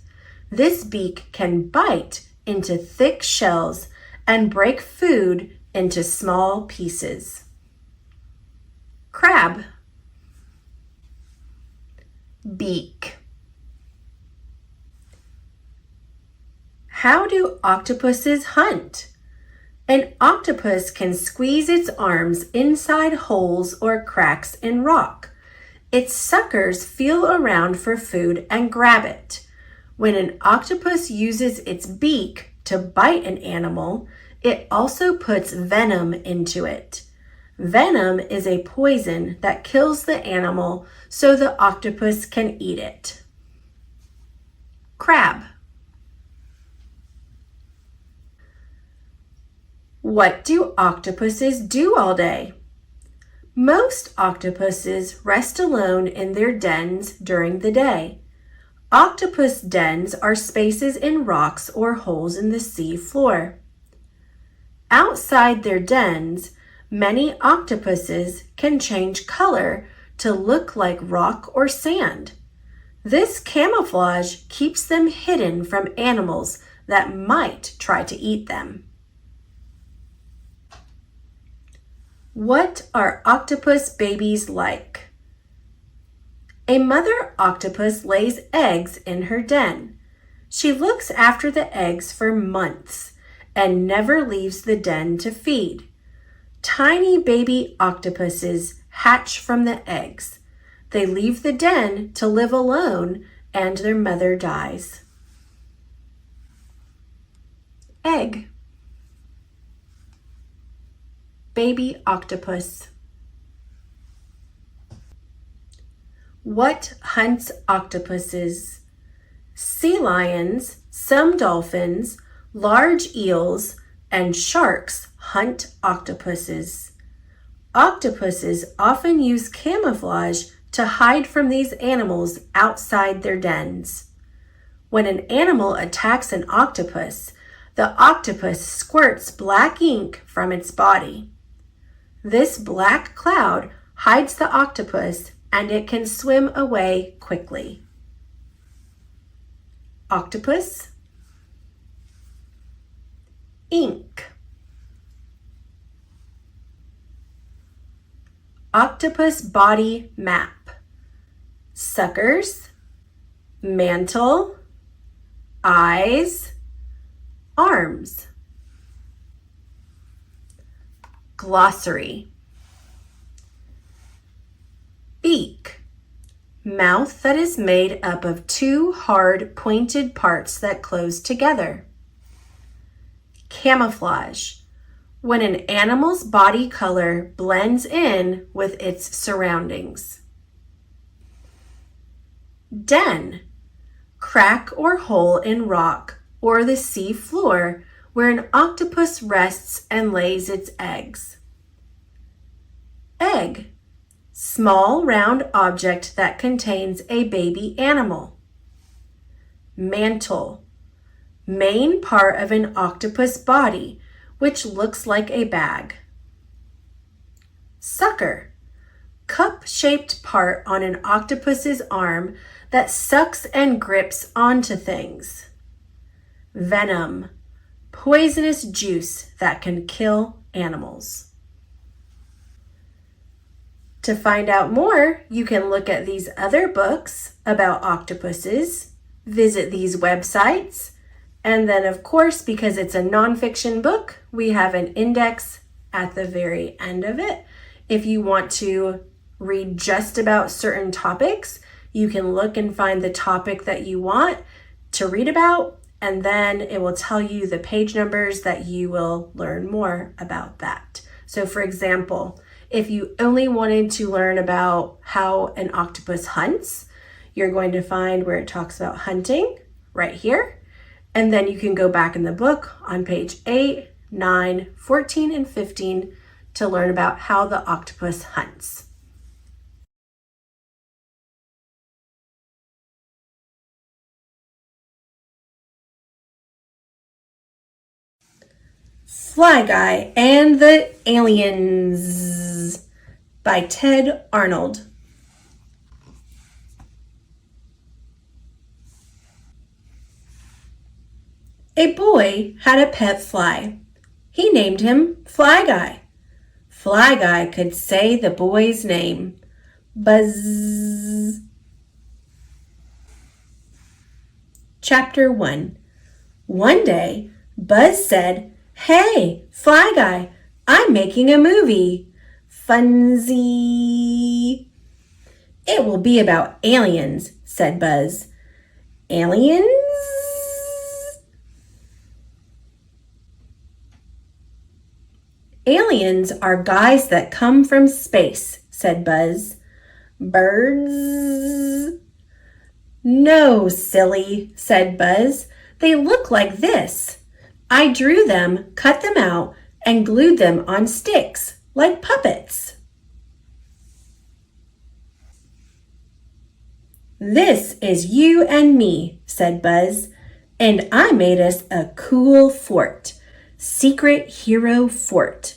This beak can bite into thick shells and break food into small pieces. Crab. Beak. How do octopuses hunt? An octopus can squeeze its arms inside holes or cracks in rock. Its suckers feel around for food and grab it. When an octopus uses its beak to bite an animal, it also puts venom into it. Venom is a poison that kills the animal so the octopus can eat it. Crab. What do octopuses do all day? Most octopuses rest alone in their dens during the day. Octopus dens are spaces in rocks or holes in the sea floor. Outside their dens, many octopuses can change color to look like rock or sand. This camouflage keeps them hidden from animals that might try to eat them. What are octopus babies like? A mother octopus lays eggs in her den. She looks after the eggs for months and never leaves the den to feed. Tiny baby octopuses hatch from the eggs. They leave the den to live alone and their mother dies. Egg. Baby octopus. What hunts octopuses? Sea lions, some dolphins, large eels, and sharks hunt octopuses. Octopuses often use camouflage to hide from these animals outside their dens. When an animal attacks an octopus, the octopus squirts black ink from its body. This black cloud hides the octopus and it can swim away quickly. Octopus. Ink. Octopus body map. Suckers, mantle, eyes, arms. Glossary. Beak. Mouth that is made up of two hard, pointed parts that close together. Camouflage. When an animal's body color blends in with its surroundings. Den. Crack or hole in rock or the sea floor where an octopus rests and lays its eggs. Egg. Small round object that contains a baby animal. Mantle. Main part of an octopus body, which looks like a bag. Sucker. Cup-shaped part on an octopus's arm that sucks and grips onto things. Venom. Poisonous juice that can kill animals. To find out more, you can look at these other books about octopuses, visit these websites, and then of course, because it's a nonfiction book, we have an index at the very end of it. If you want to read just about certain topics, you can look and find the topic that you want to read about, and then it will tell you the page numbers that you will learn more about that. So for example, if you only wanted to learn about how an octopus hunts, you're going to find where it talks about hunting right here. And then you can go back in the book on page 8, 9, 14, and 15 to learn about how the octopus hunts. Fly Guy and the Aliens by Ted Arnold. A boy had a pet fly. He named him Fly Guy. Fly Guy could say the boy's name. Buzz. Chapter 1. One day, Buzz said, "Hey, Fly Guy, I'm making a movie. Funzy." "It will be about aliens," said Buzz. "Aliens?" "Aliens are guys that come from space," said Buzz. "Birds?" "No, silly," said Buzz. "They look like this. I drew them, cut them out, and glued them on sticks, like puppets." "This is you and me," said Buzz, "and I made us a cool fort. Secret Hero Fort.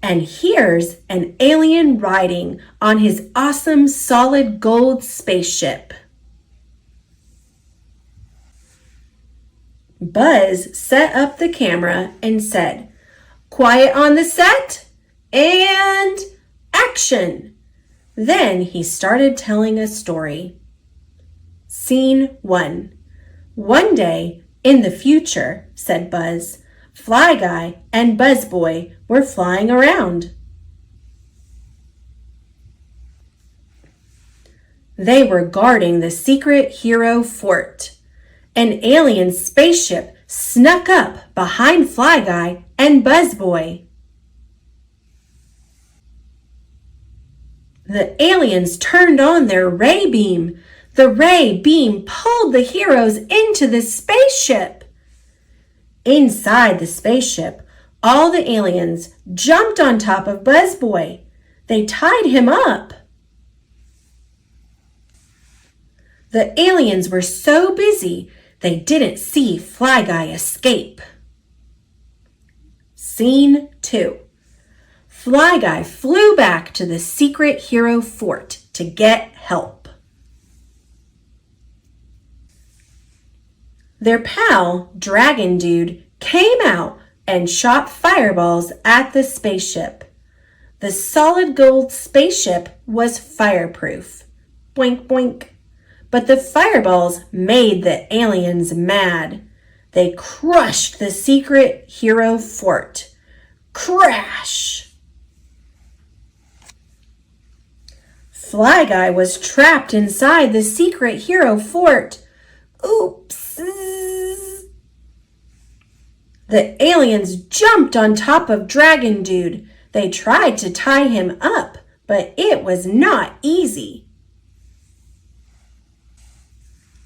And here's an alien riding on his awesome solid gold spaceship." Buzz set up the camera and said, "Quiet on the set, and action!" Then he started telling a story. Scene 1. "One day in the future," said Buzz, "Fly Guy and Buzz Boy were flying around. They were guarding the secret hero fort. An alien spaceship snuck up behind Fly Guy and Buzz Boy. The aliens turned on their ray beam. The ray beam pulled the heroes into the spaceship. Inside the spaceship, all the aliens jumped on top of Buzz Boy. They tied him up. The aliens were so busy, they didn't see Fly Guy escape. Scene 2. Fly Guy flew back to the secret hero fort to get help. Their pal, Dragon Dude, came out and shot fireballs at the spaceship. The solid gold spaceship was fireproof. Boink, boink. But the fireballs made the aliens mad. They crushed the secret hero fort. Crash! Fly Guy was trapped inside the secret hero fort. Oops! The aliens jumped on top of Dragon Dude. They tried to tie him up, but it was not easy.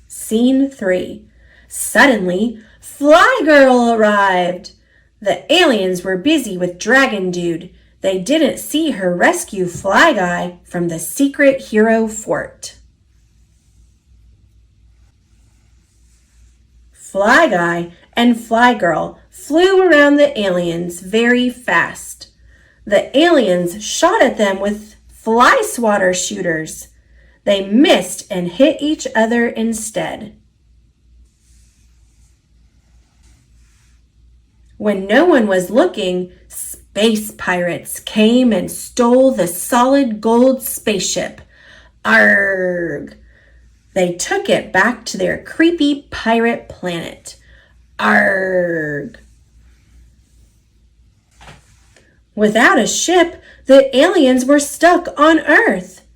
Scene 3. Suddenly, Fly Girl arrived. The aliens were busy with Dragon Dude. They didn't see her rescue Fly Guy from the secret hero fort. Fly Guy and Fly Girl flew around the aliens very fast. The aliens shot at them with fly swatter shooters. They missed and hit each other instead. When no one was looking, space pirates came and stole the solid gold spaceship. Arrgh! They took it back to their creepy pirate planet. Arrgh! Without a ship, the aliens were stuck on Earth.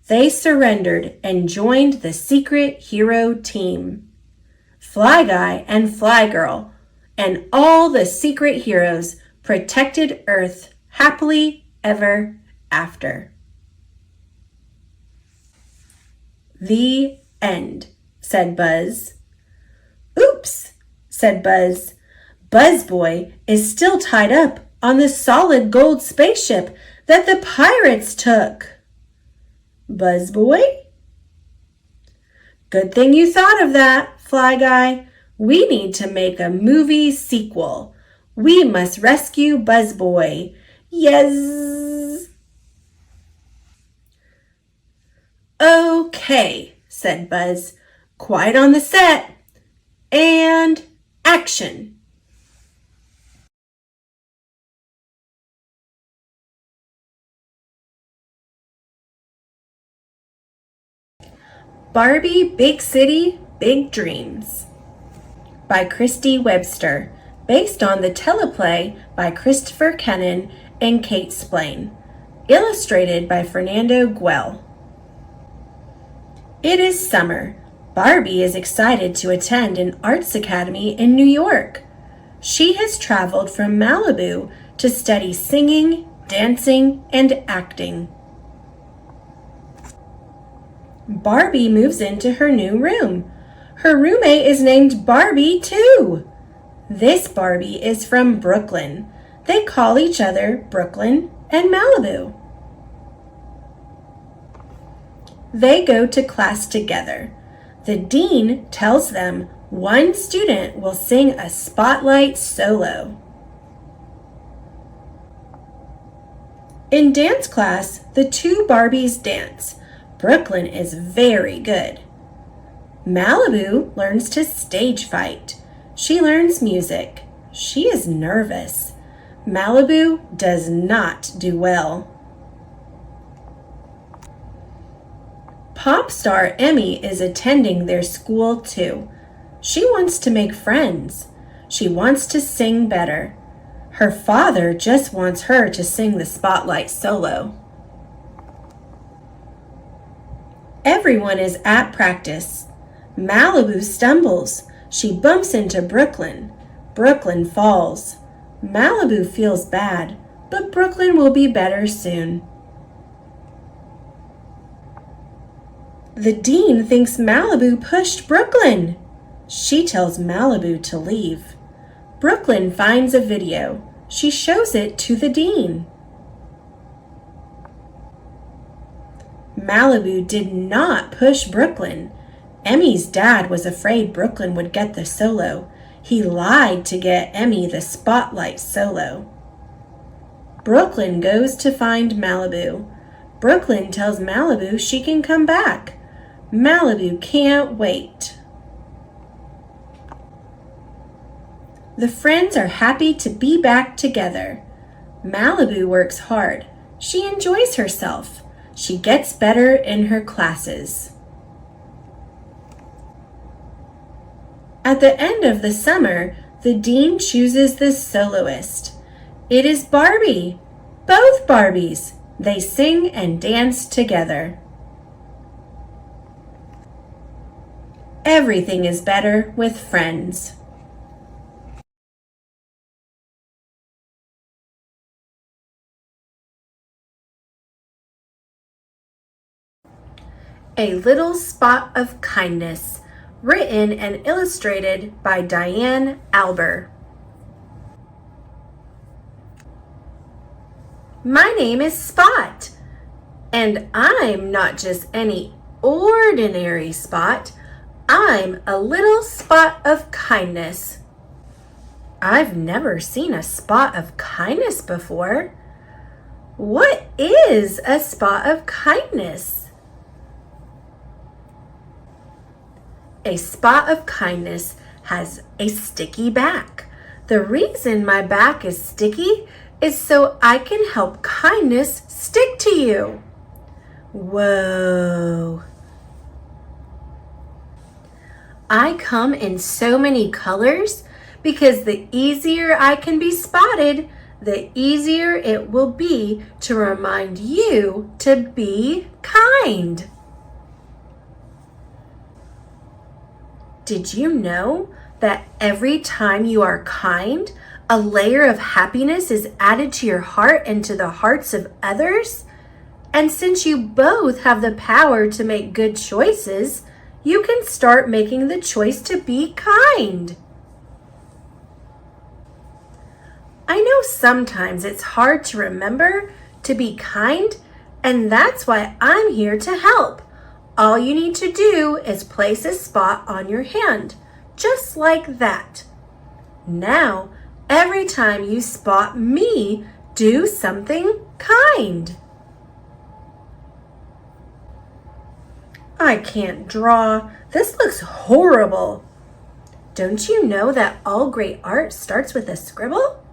They surrendered and joined the secret hero team. Fly Guy and Fly Girl and all the secret heroes protected Earth happily ever after. The end, said Buzz. Oops, said Buzz. Buzz Boy is still tied up on the solid gold spaceship that the pirates took. Buzz Boy? Good thing you thought of that, Fly Guy. We need to make a movie sequel. We must rescue Buzz Boy. Yes. Okay, said Buzz. Quiet on the set. And action. Barbie Big City, Big Dreams by Christy Webster, based on the teleplay by Christopher Kennan and Kate Splain, illustrated by Fernando Guel. It is summer. Barbie is excited to attend an arts academy in New York. She has traveled from Malibu to study singing, dancing, and acting. Barbie moves into her new room. Her roommate is named Barbie, too. This Barbie is from Brooklyn. They call each other Brooklyn and Malibu. They go to class together. The dean tells them one student will sing a spotlight solo. In dance class, the two Barbies dance. Brooklyn is very good. Malibu learns to stage fight. She learns music. She is nervous. Malibu does not do well. Pop star Emmy is attending their school too. She wants to make friends. She wants to sing better. Her father just wants her to sing the spotlight solo. Everyone is at practice. Malibu stumbles. She bumps into Brooklyn. Brooklyn falls. Malibu feels bad, but Brooklyn will be better soon. The dean thinks Malibu pushed Brooklyn. She tells Malibu to leave. Brooklyn finds a video. She shows it to the dean. Malibu did not push Brooklyn. Emmy's dad was afraid Brooklyn would get the solo. He lied to get Emmy the spotlight solo. Brooklyn goes to find Malibu. Brooklyn tells Malibu she can come back. Malibu can't wait. The friends are happy to be back together. Malibu works hard. She enjoys herself. She gets better in her classes. At the end of the summer, the dean chooses the soloist. It is Barbie. Both Barbies. They sing and dance together. Everything is better with friends. A Little Spot of Kindness, written and illustrated by Diane Alber. My name is Spot, and I'm not just any ordinary spot. I'm a little spot of kindness. I've never seen a spot of kindness before. What is a spot of kindness? A spot of kindness has a sticky back. The reason my back is sticky is so I can help kindness stick to you. Whoa. I come in so many colors because the easier I can be spotted, the easier it will be to remind you to be kind. Did you know that every time you are kind, a layer of happiness is added to your heart and to the hearts of others? And since you both have the power to make good choices, you can start making the choice to be kind. I know sometimes it's hard to remember to be kind, and that's why I'm here to help. All you need to do is place a spot on your hand, just like that. Now, every time you spot me, do something kind. I can't draw. This looks horrible. Don't you know that all great art starts with a scribble?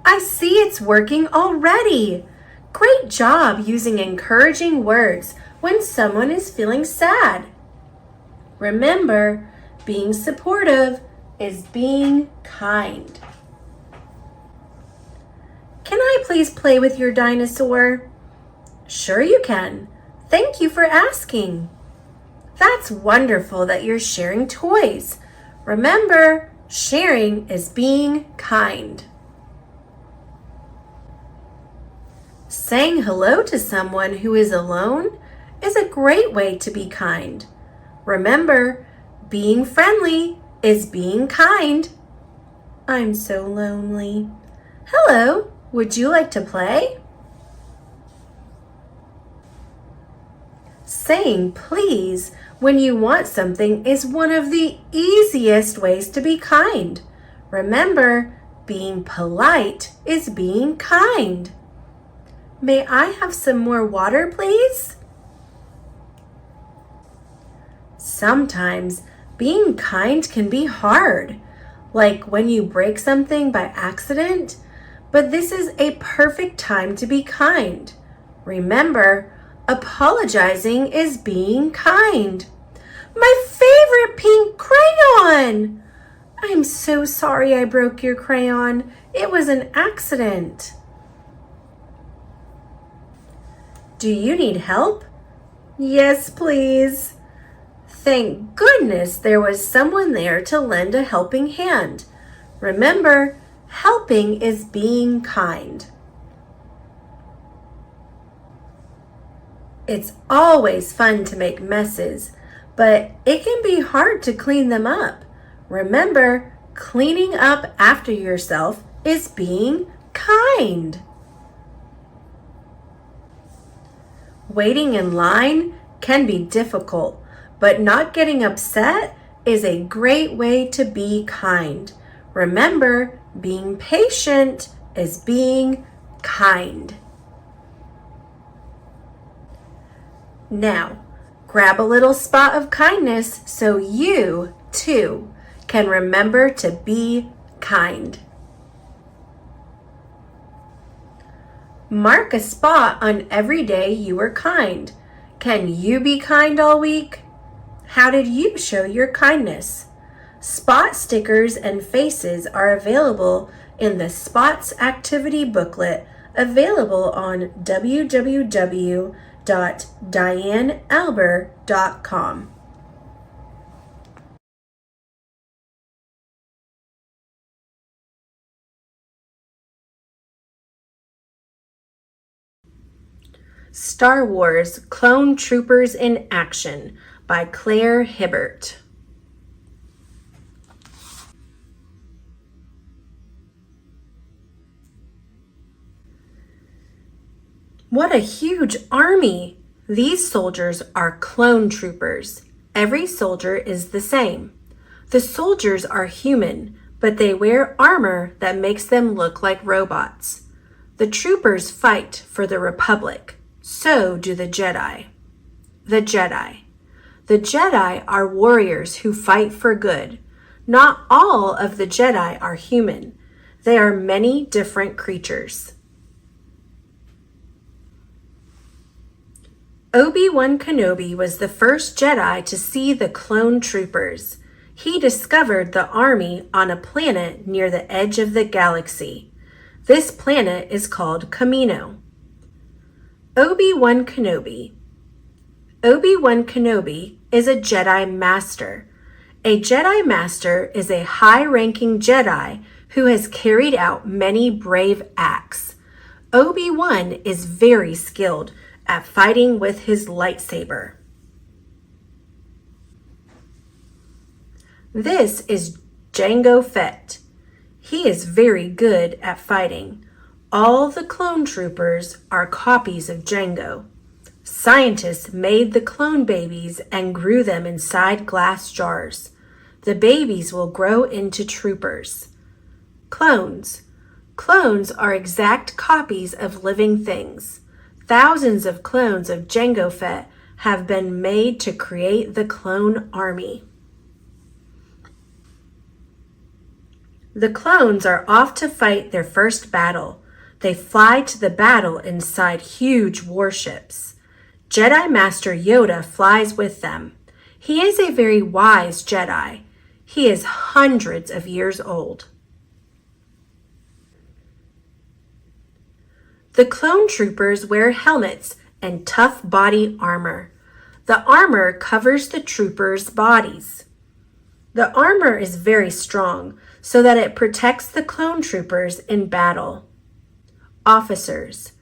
I see it's working already. Great job using encouraging words when someone is feeling sad. Remember, being supportive is being kind. Can I please play with your dinosaur? Sure you can. Thank you for asking. That's wonderful that you're sharing toys. Remember, sharing is being kind. Saying hello to someone who is alone is a great way to be kind. Remember, being friendly is being kind. I'm so lonely. Hello, would you like to play? Saying please when you want something is one of the easiest ways to be kind. Remember, being polite is being kind. May I have some more water, please? Sometimes being kind can be hard, like when you break something by accident, but this is a perfect time to be kind. Remember, apologizing is being kind. My favorite pink crayon! I'm so sorry I broke your crayon. It was an accident. Do you need help? Yes, please. Thank goodness there was someone there to lend a helping hand. Remember, helping is being kind. It's always fun to make messes, but it can be hard to clean them up. Remember, cleaning up after yourself is being kind. Waiting in line can be difficult, but not getting upset is a great way to be kind. Remember, being patient is being kind. Now, grab a little spot of kindness so you, too, can remember to be kind. Mark a spot on every day you were kind. Can you be kind all week? How did you show your kindness? Spot stickers and faces are available in the Spots activity booklet available on www.dianealber.com. Star Wars Clone Troopers in Action by Claire Hibbert. What a huge army! These soldiers are clone troopers. Every soldier is the same. The soldiers are human, but they wear armor that makes them look like robots. The troopers fight for the Republic. So do the Jedi. The Jedi. The Jedi are warriors who fight for good. Not all of the Jedi are human. They are many different creatures. Obi-Wan Kenobi was the first Jedi to see the clone troopers. He discovered the army on a planet near the edge of the galaxy. This planet is called Kamino. Obi-Wan Kenobi. Obi-Wan Kenobi is a Jedi Master. A Jedi Master is a high-ranking Jedi who has carried out many brave acts. Obi-Wan is very skilled at fighting with his lightsaber. This is Jango Fett. He is very good at fighting. All the clone troopers are copies of Jango. Scientists made the clone babies and grew them inside glass jars. The babies will grow into troopers. Clones. Clones are exact copies of living things. Thousands of clones of Jango Fett have been made to create the clone army. The clones are off to fight their first battle. They fly to the battle inside huge warships. Jedi Master Yoda flies with them. He is a very wise Jedi. He is hundreds of years old. The clone troopers wear helmets and tough body armor. The armor covers the troopers' bodies. The armor is very strong so that it protects the clone troopers in battle. Officers.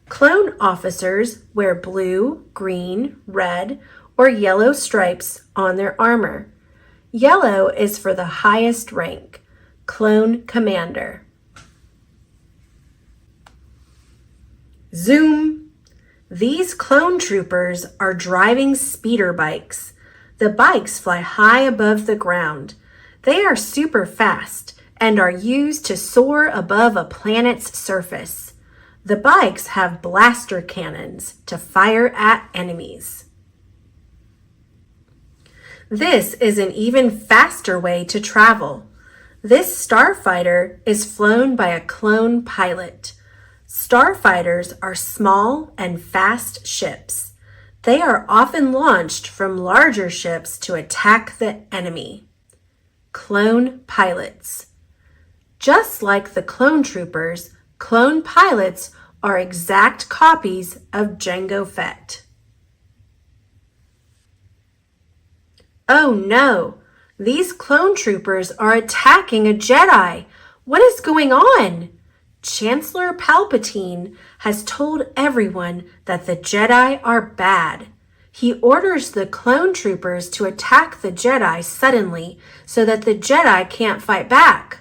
Clone officers wear blue, green, red, or yellow stripes on their armor. Yellow is for the highest rank, clone commander. Zoom! These clone troopers are driving speeder bikes. The bikes fly high above the ground. They are super fast and are used to soar above a planet's surface. The bikes have blaster cannons to fire at enemies. This is an even faster way to travel. This starfighter is flown by a clone pilot. Starfighters are small and fast ships. They are often launched from larger ships to attack the enemy. Clone pilots. Just like the clone troopers, clone pilots are exact copies of Jango Fett. Oh no! These clone troopers are attacking a Jedi! What is going on? Chancellor Palpatine has told everyone that the Jedi are bad. He orders the clone troopers to attack the Jedi suddenly so that the Jedi can't fight back.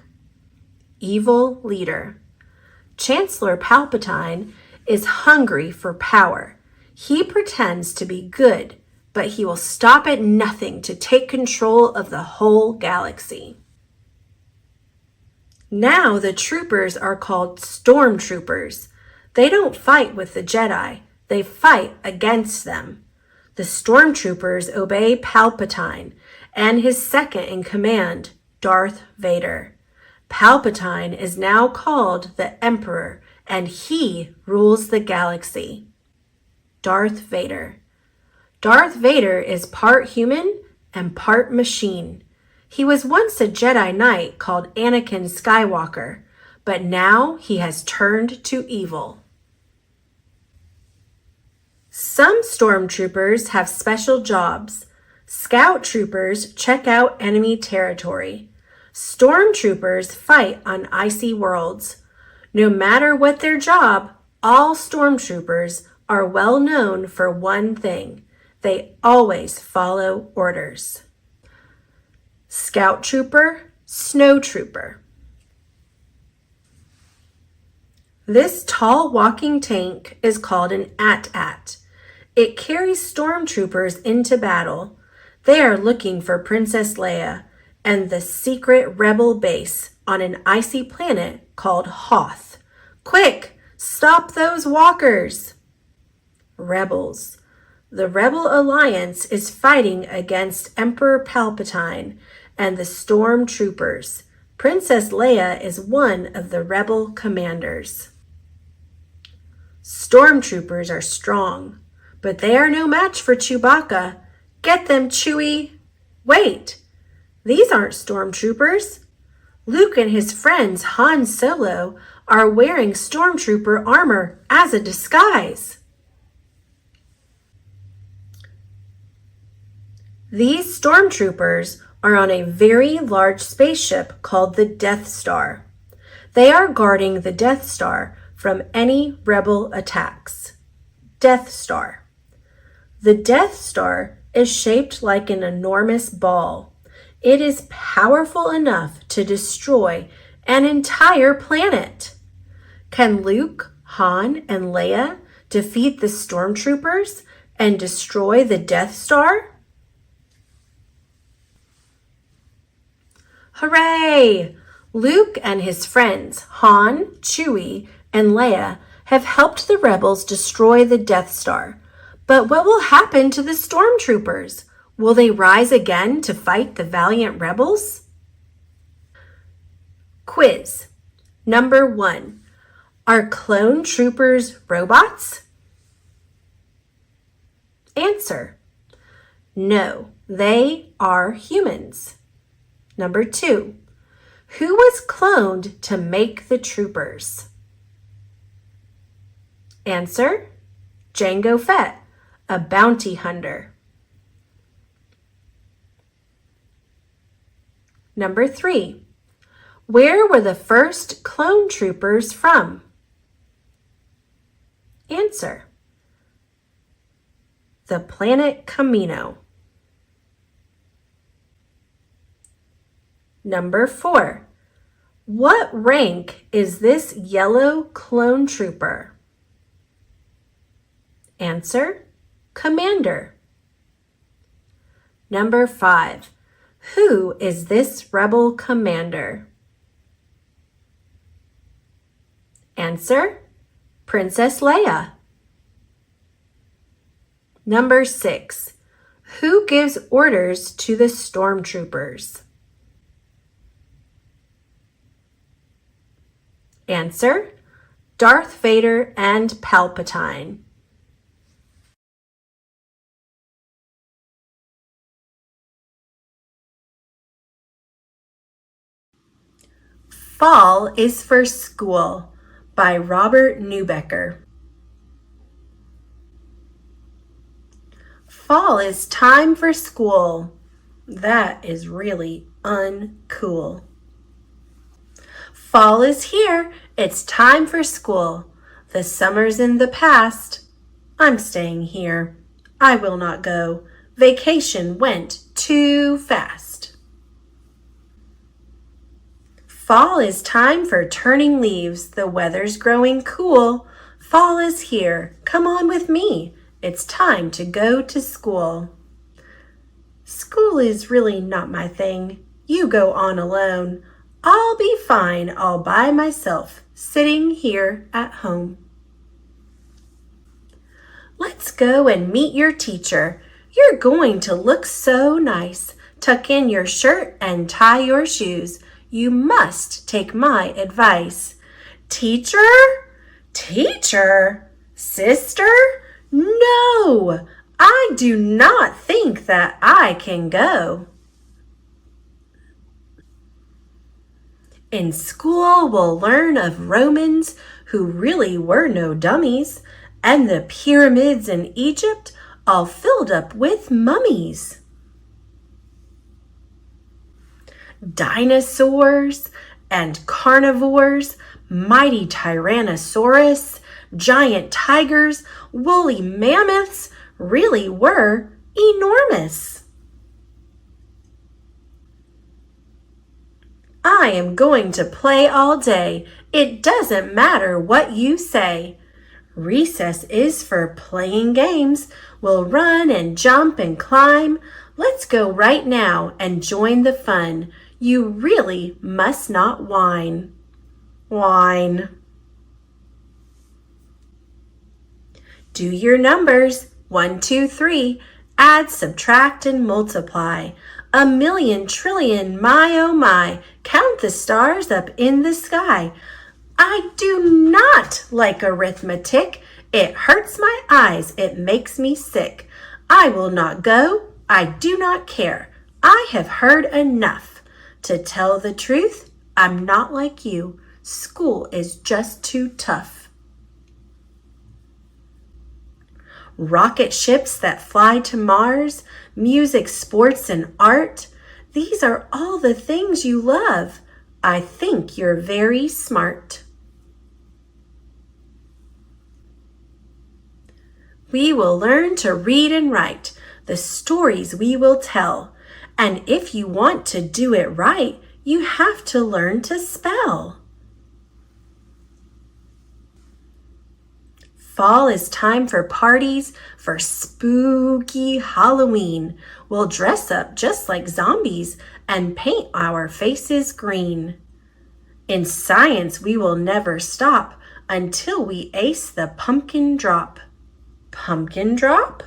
Evil leader. Chancellor Palpatine is hungry for power. He pretends to be good, but he will stop at nothing to take control of the whole galaxy. Now the troopers are called stormtroopers. They don't fight with the Jedi. They fight against them. The stormtroopers obey Palpatine and his second in command, Darth Vader. Palpatine is now called the Emperor, and he rules the galaxy. Darth Vader. Darth Vader is part human and part machine. He was once a Jedi Knight called Anakin Skywalker, but now he has turned to evil. Some stormtroopers have special jobs. Scout troopers check out enemy territory. Stormtroopers fight on icy worlds. No matter what their job, all stormtroopers are well known for one thing. They always follow orders. Scout trooper, snow trooper. This tall walking tank is called an AT-AT. It carries stormtroopers into battle. They are looking for Princess Leia and the secret rebel base on an icy planet called Hoth. Quick, stop those walkers! Rebels. The Rebel Alliance is fighting against Emperor Palpatine and the stormtroopers. Princess Leia is one of the rebel commanders. Stormtroopers are strong, but they are no match for Chewbacca. Get them, Chewie! Wait, these aren't stormtroopers. Luke and his friends Han Solo are wearing stormtrooper armor as a disguise. These stormtroopers are on a very large spaceship called the Death Star. They are guarding the Death Star from any rebel attacks. Death Star. The Death Star is shaped like an enormous ball. It is powerful enough to destroy an entire planet. Can Luke, Han, and Leia defeat the stormtroopers and destroy the Death Star? Hooray! Luke and his friends, Han, Chewie, and Leia, have helped the rebels destroy the Death Star. But what will happen to the stormtroopers? Will they rise again to fight the valiant rebels? Quiz. Number 1. Are clone troopers robots? Answer. No, they are humans. Number 2. Who was cloned to make the troopers? Answer. Jango Fett, a bounty hunter. Number 3. Where were the first clone troopers from? Answer. The planet Kamino. Number 4. What rank is this yellow clone trooper? Answer. Commander. Number 5. Who is this rebel commander? Answer. Princess Leia. Number 6. Who gives orders to the stormtroopers? Answer. Darth Vader and Palpatine. Fall is for School by Robert Newbecker. Fall is time for school. That is really uncool. Fall is here. It's time for school. The summer's in the past. I'm staying here. I will not go. Vacation went too fast. Fall is time for turning leaves. The weather's growing cool. Fall is here. Come on with me. It's time to go to school. School is really not my thing. You go on alone. I'll be fine all by myself, sitting here at home. Let's go and meet your teacher. You're going to look so nice. Tuck in your shirt and tie your shoes. You must take my advice. Teacher? Teacher? Sister? No, I do not think that I can go. In school, we'll learn of Romans who really were no dummies, and the pyramids in Egypt all filled up with mummies. Dinosaurs and carnivores, mighty Tyrannosaurus, giant tigers, woolly mammoths really were enormous. I am going to play all day. It doesn't matter what you say. Recess is for playing games. We'll run and jump and climb. Let's go right now and join the fun. You really must not whine. Whine. Do your numbers. 1, 2, 3. Add, subtract, and multiply. A million, trillion, my oh my. Count the stars up in the sky. I do not like arithmetic. It hurts my eyes. It makes me sick. I will not go. I do not care. I have heard enough. To tell the truth, I'm not like you. School is just too tough. Rocket ships that fly to Mars, music, sports, and art. These are all the things you love. I think you're very smart. We will learn to read and write, the stories we will tell. And if you want to do it right, you have to learn to spell. Fall is time for parties, for spooky Halloween. We'll dress up just like zombies and paint our faces green. In science, we will never stop until we ace the pumpkin drop. Pumpkin drop?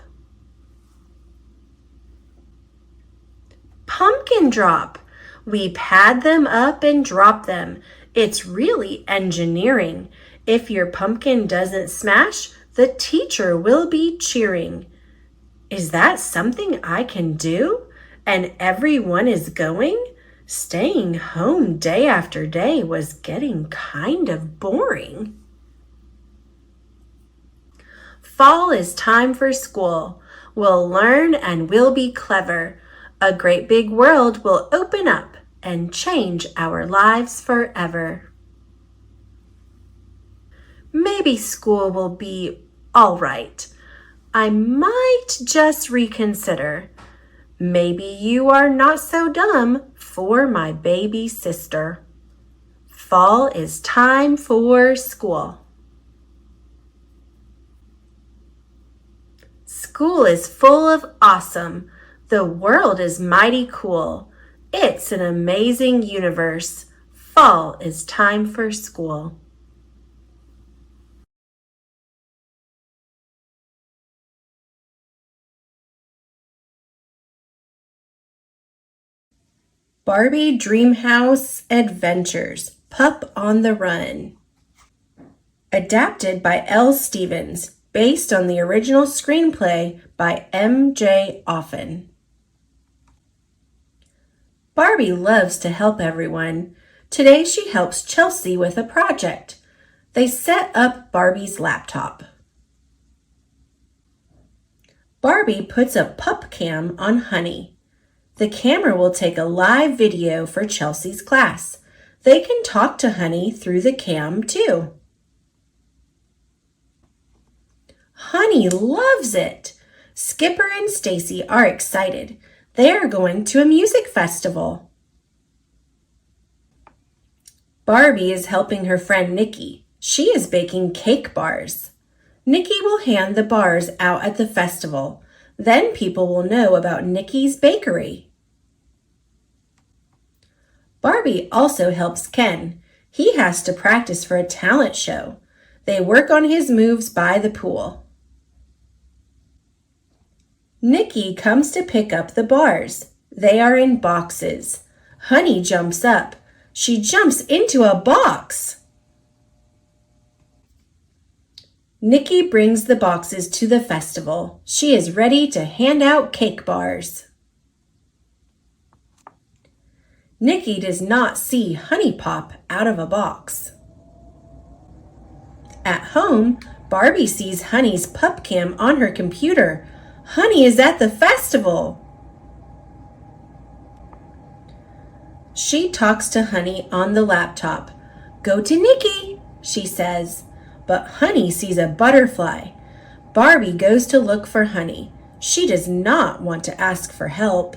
Pumpkin drop. We pad them up and drop them. It's really engineering. If your pumpkin doesn't smash, the teacher will be cheering. Is that something I can do? And everyone is going? Staying home day after day was getting kind of boring. Fall is time for school. We'll learn and we'll be clever. A great big world will open up and change our lives forever. Maybe school will be all right. I might just reconsider. Maybe you are not so dumb for my baby sister. Fall is time for school. School is full of awesome. The world is mighty cool. It's an amazing universe. Fall is time for school. Barbie Dreamhouse Adventures, Pup on the Run. Adapted by L. Stevens, based on the original screenplay by M.J. Offen. Barbie loves to help everyone. Today she helps Chelsea with a project. They set up Barbie's laptop. Barbie puts a pup cam on Honey. The camera will take a live video for Chelsea's class. They can talk to Honey through the cam too. Honey loves it. Skipper and Stacy are excited. They are going to a music festival. Barbie is helping her friend Nikki. She is baking cake bars. Nikki will hand the bars out at the festival. Then people will know about Nikki's bakery. Barbie also helps Ken. He has to practice for a talent show. They work on his moves by the pool. Nikki comes to pick up the bars. They are in boxes. Honey jumps up. She jumps into a box. Nikki brings the boxes to the festival. She is ready to hand out cake bars. Nikki does not see Honey pop out of a box. At home, Barbie sees Honey's pup cam on her computer. Honey is at the festival. She talks to Honey on the laptop. Go to Nikki, she says. But Honey sees a butterfly. Barbie goes to look for Honey. She does not want to ask for help.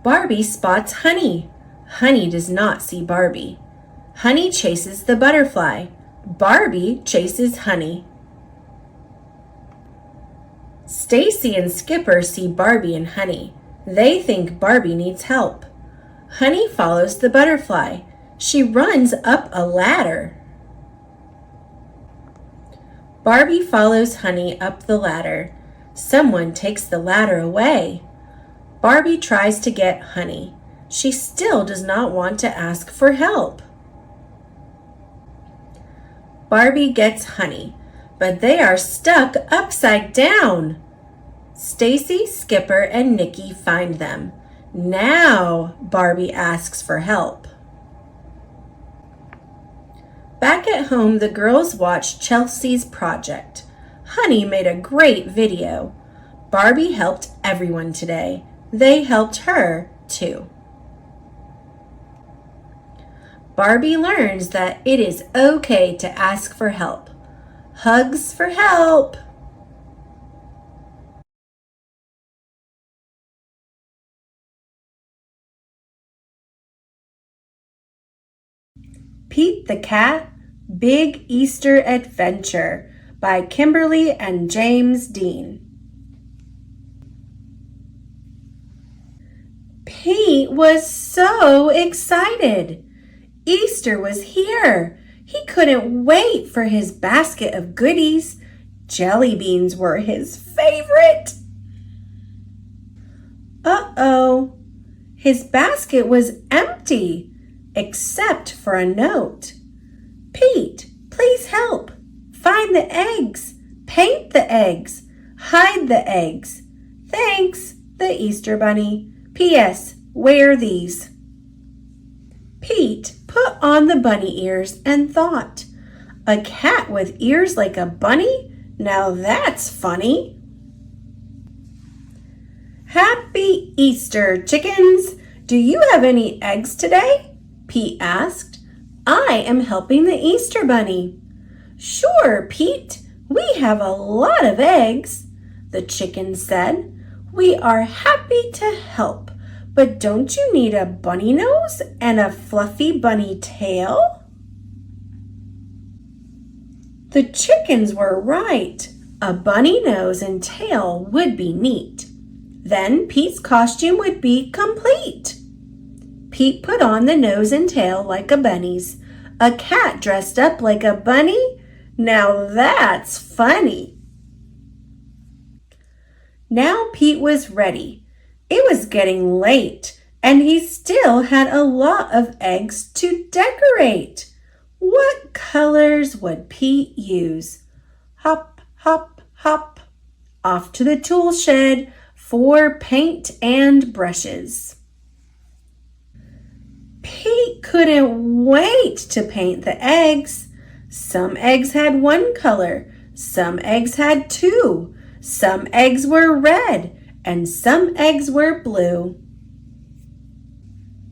Barbie spots Honey. Honey does not see Barbie. Honey chases the butterfly. Barbie chases Honey. Stacy and Skipper see Barbie and Honey. They think Barbie needs help. Honey follows the butterfly. She runs up a ladder. Barbie follows Honey up the ladder. Someone takes the ladder away. Barbie tries to get Honey. She still does not want to ask for help. Barbie gets Honey, but they are stuck upside down. Stacy, Skipper, and Nikki find them. Now Barbie asks for help. Back at home, the girls watched Chelsea's project. Honey made a great video. Barbie helped everyone today. They helped her, too. Barbie learns that it is okay to ask for help. Hugs for help! Pete the Cat, Big Easter Adventure by Kimberly and James Dean. Pete was so excited. Easter was here. He couldn't wait for his basket of goodies. Jelly beans were his favorite. Uh-oh. His basket was empty, except for a note. Pete, please help. Find the eggs. Paint the eggs. Hide the eggs. Thanks, the Easter Bunny. P.S. Wear these. Pete put on the bunny ears and thought, a cat with ears like a bunny? Now that's funny. Happy Easter, chickens! Do you have any eggs today? Pete asked. I am helping the Easter Bunny. Sure, Pete. We have a lot of eggs, the chickens said. We are happy to help, but don't you need a bunny nose and a fluffy bunny tail? The chickens were right. A bunny nose and tail would be neat. Then Pete's costume would be complete. Pete put on the nose and tail like a bunny's. A cat dressed up like a bunny? Now that's funny. Now Pete was ready. It was getting late, and he still had a lot of eggs to decorate. What colors would Pete use? Hop, hop, hop. Off to the tool shed for paint and brushes. Pete couldn't wait to paint the eggs. Some eggs had one color, some eggs had two, some eggs were red, and some eggs were blue.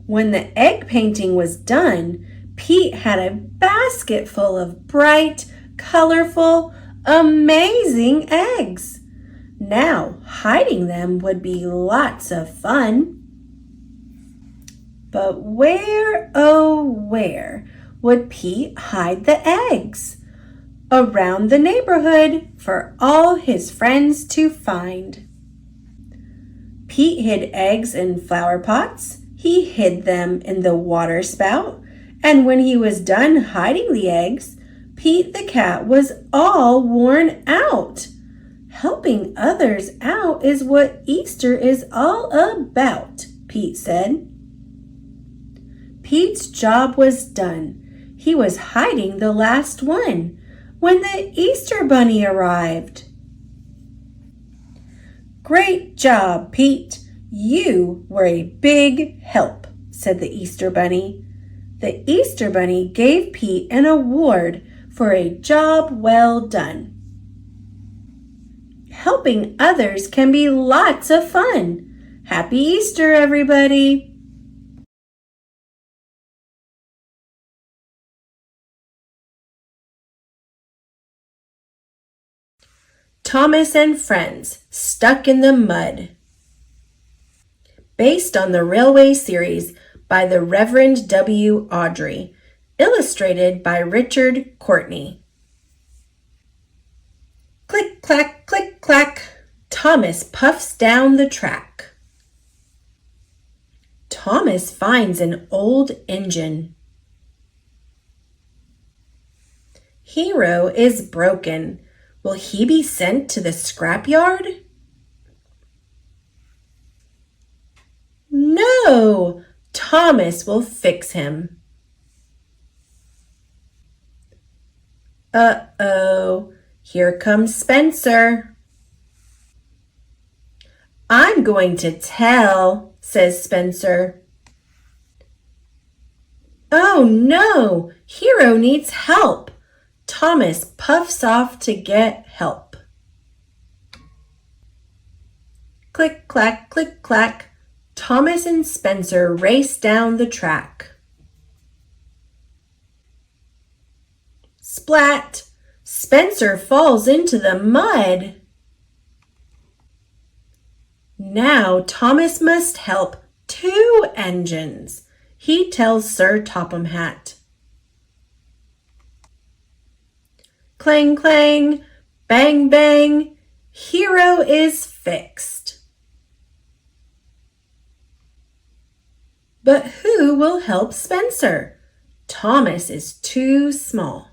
When the egg painting was done, Pete had a basket full of bright, colorful, amazing eggs. Now, hiding them would be lots of fun. But where, oh where, would Pete hide the eggs? Around the neighborhood for all his friends to find. Pete hid eggs in flower pots. He hid them in the water spout. And when he was done hiding the eggs, Pete the cat was all worn out. Helping others out is what Easter is all about, Pete said. Pete's job was done. He was hiding the last one when the Easter Bunny arrived. Great job, Pete. You were a big help, said the Easter Bunny. The Easter Bunny gave Pete an award for a job well done. Helping others can be lots of fun. Happy Easter, everybody! Thomas and Friends, Stuck in the Mud. Based on the Railway series by the Reverend W. Awdry. Illustrated by Richard Courtney. Click, clack, click, clack. Thomas puffs down the track. Thomas finds an old engine. Hero is broken. Will he be sent to the scrapyard? No, Thomas will fix him. Uh-oh, here comes Spencer. I'm going to tell, says Spencer. Oh no, Hero needs help. Thomas puffs off to get help. Click, clack, click, clack. Thomas and Spencer race down the track. Splat! Spencer falls into the mud. Now Thomas must help 2 engines, he tells Sir Topham Hatt. Clang, clang, bang, bang, Hero is fixed. But who will help Spencer? Thomas is too small.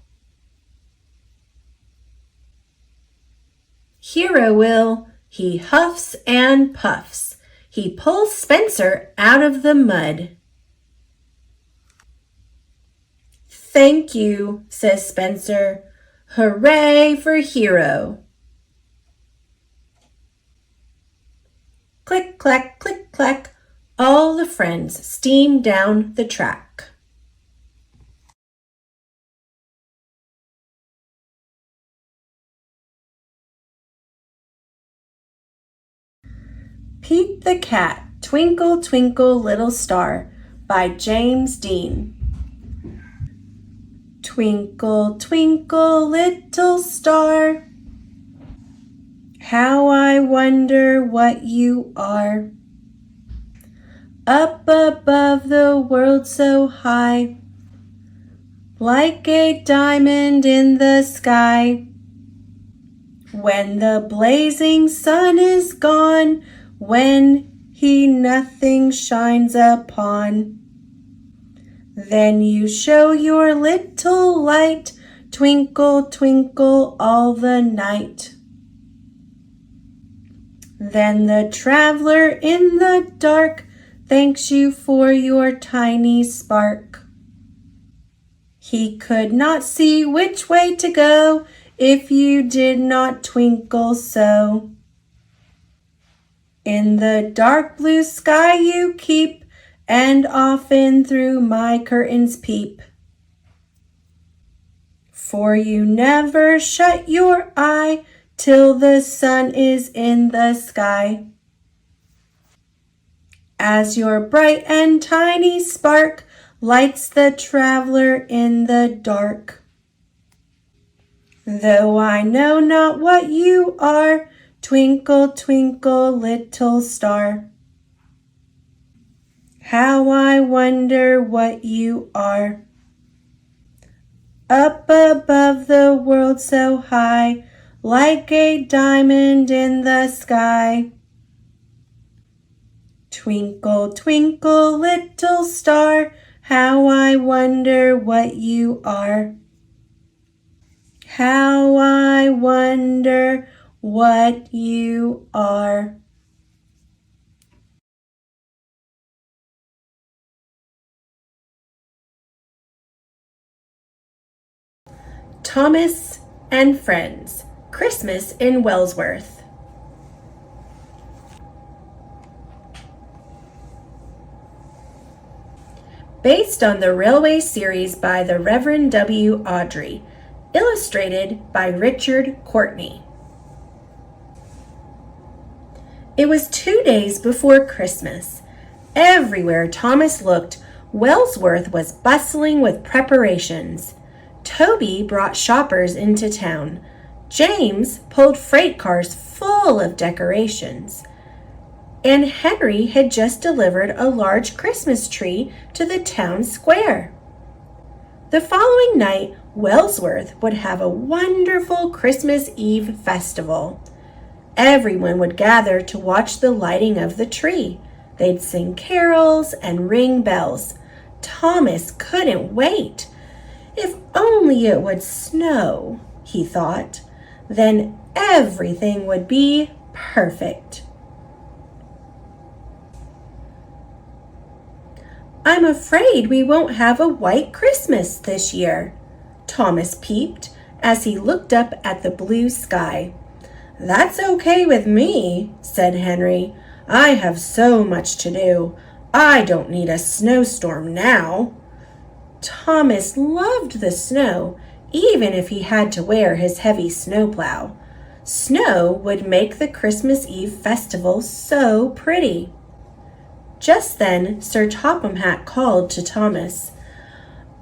Hero will. He huffs and puffs. He pulls Spencer out of the mud. Thank you, says Spencer. Hooray for Hero. Click, clack, click, clack. All the friends steam down the track. Pete the Cat, Twinkle, Twinkle, Little Star by James Dean. Twinkle, twinkle, little star, how I wonder what you are. Up above the world so high, like a diamond in the sky. When the blazing sun is gone, when he nothing shines upon, then you show your little light, twinkle, twinkle all the night. Then the traveler in the dark thanks you for your tiny spark. He could not see which way to go if you did not twinkle so. In the dark blue sky you keep, and often through my curtains peep. For you never shut your eye till the sun is in the sky. As your bright and tiny spark lights the traveler in the dark. Though I know not what you are, twinkle, twinkle, little star, how I wonder what you are. Up above the world so high, like a diamond in the sky. Twinkle, twinkle, little star, how I wonder what you are. How I wonder what you are. Thomas and Friends, Christmas in Wellsworth. Based on the Railway series by the Reverend W. Awdry. Illustrated by Richard Courtney. It was 2 days before Christmas. Everywhere Thomas looked, Wellsworth was bustling with preparations. Toby brought shoppers into town. James pulled freight cars full of decorations, and Henry had just delivered a large Christmas tree to the town square. The following night, Wellsworth would have a wonderful Christmas Eve festival. Everyone would gather to watch the lighting of the tree. They'd sing carols and ring bells. Thomas couldn't wait. If only it would snow, he thought. Then everything would be perfect. I'm afraid we won't have a white Christmas this year, Thomas peeped as he looked up at the blue sky. That's okay with me, said Henry. I have so much to do. I don't need a snowstorm now. Thomas loved the snow, even if he had to wear his heavy snowplow. Snow would make the Christmas Eve festival so pretty. Just then, Sir Topham Hatt called to Thomas.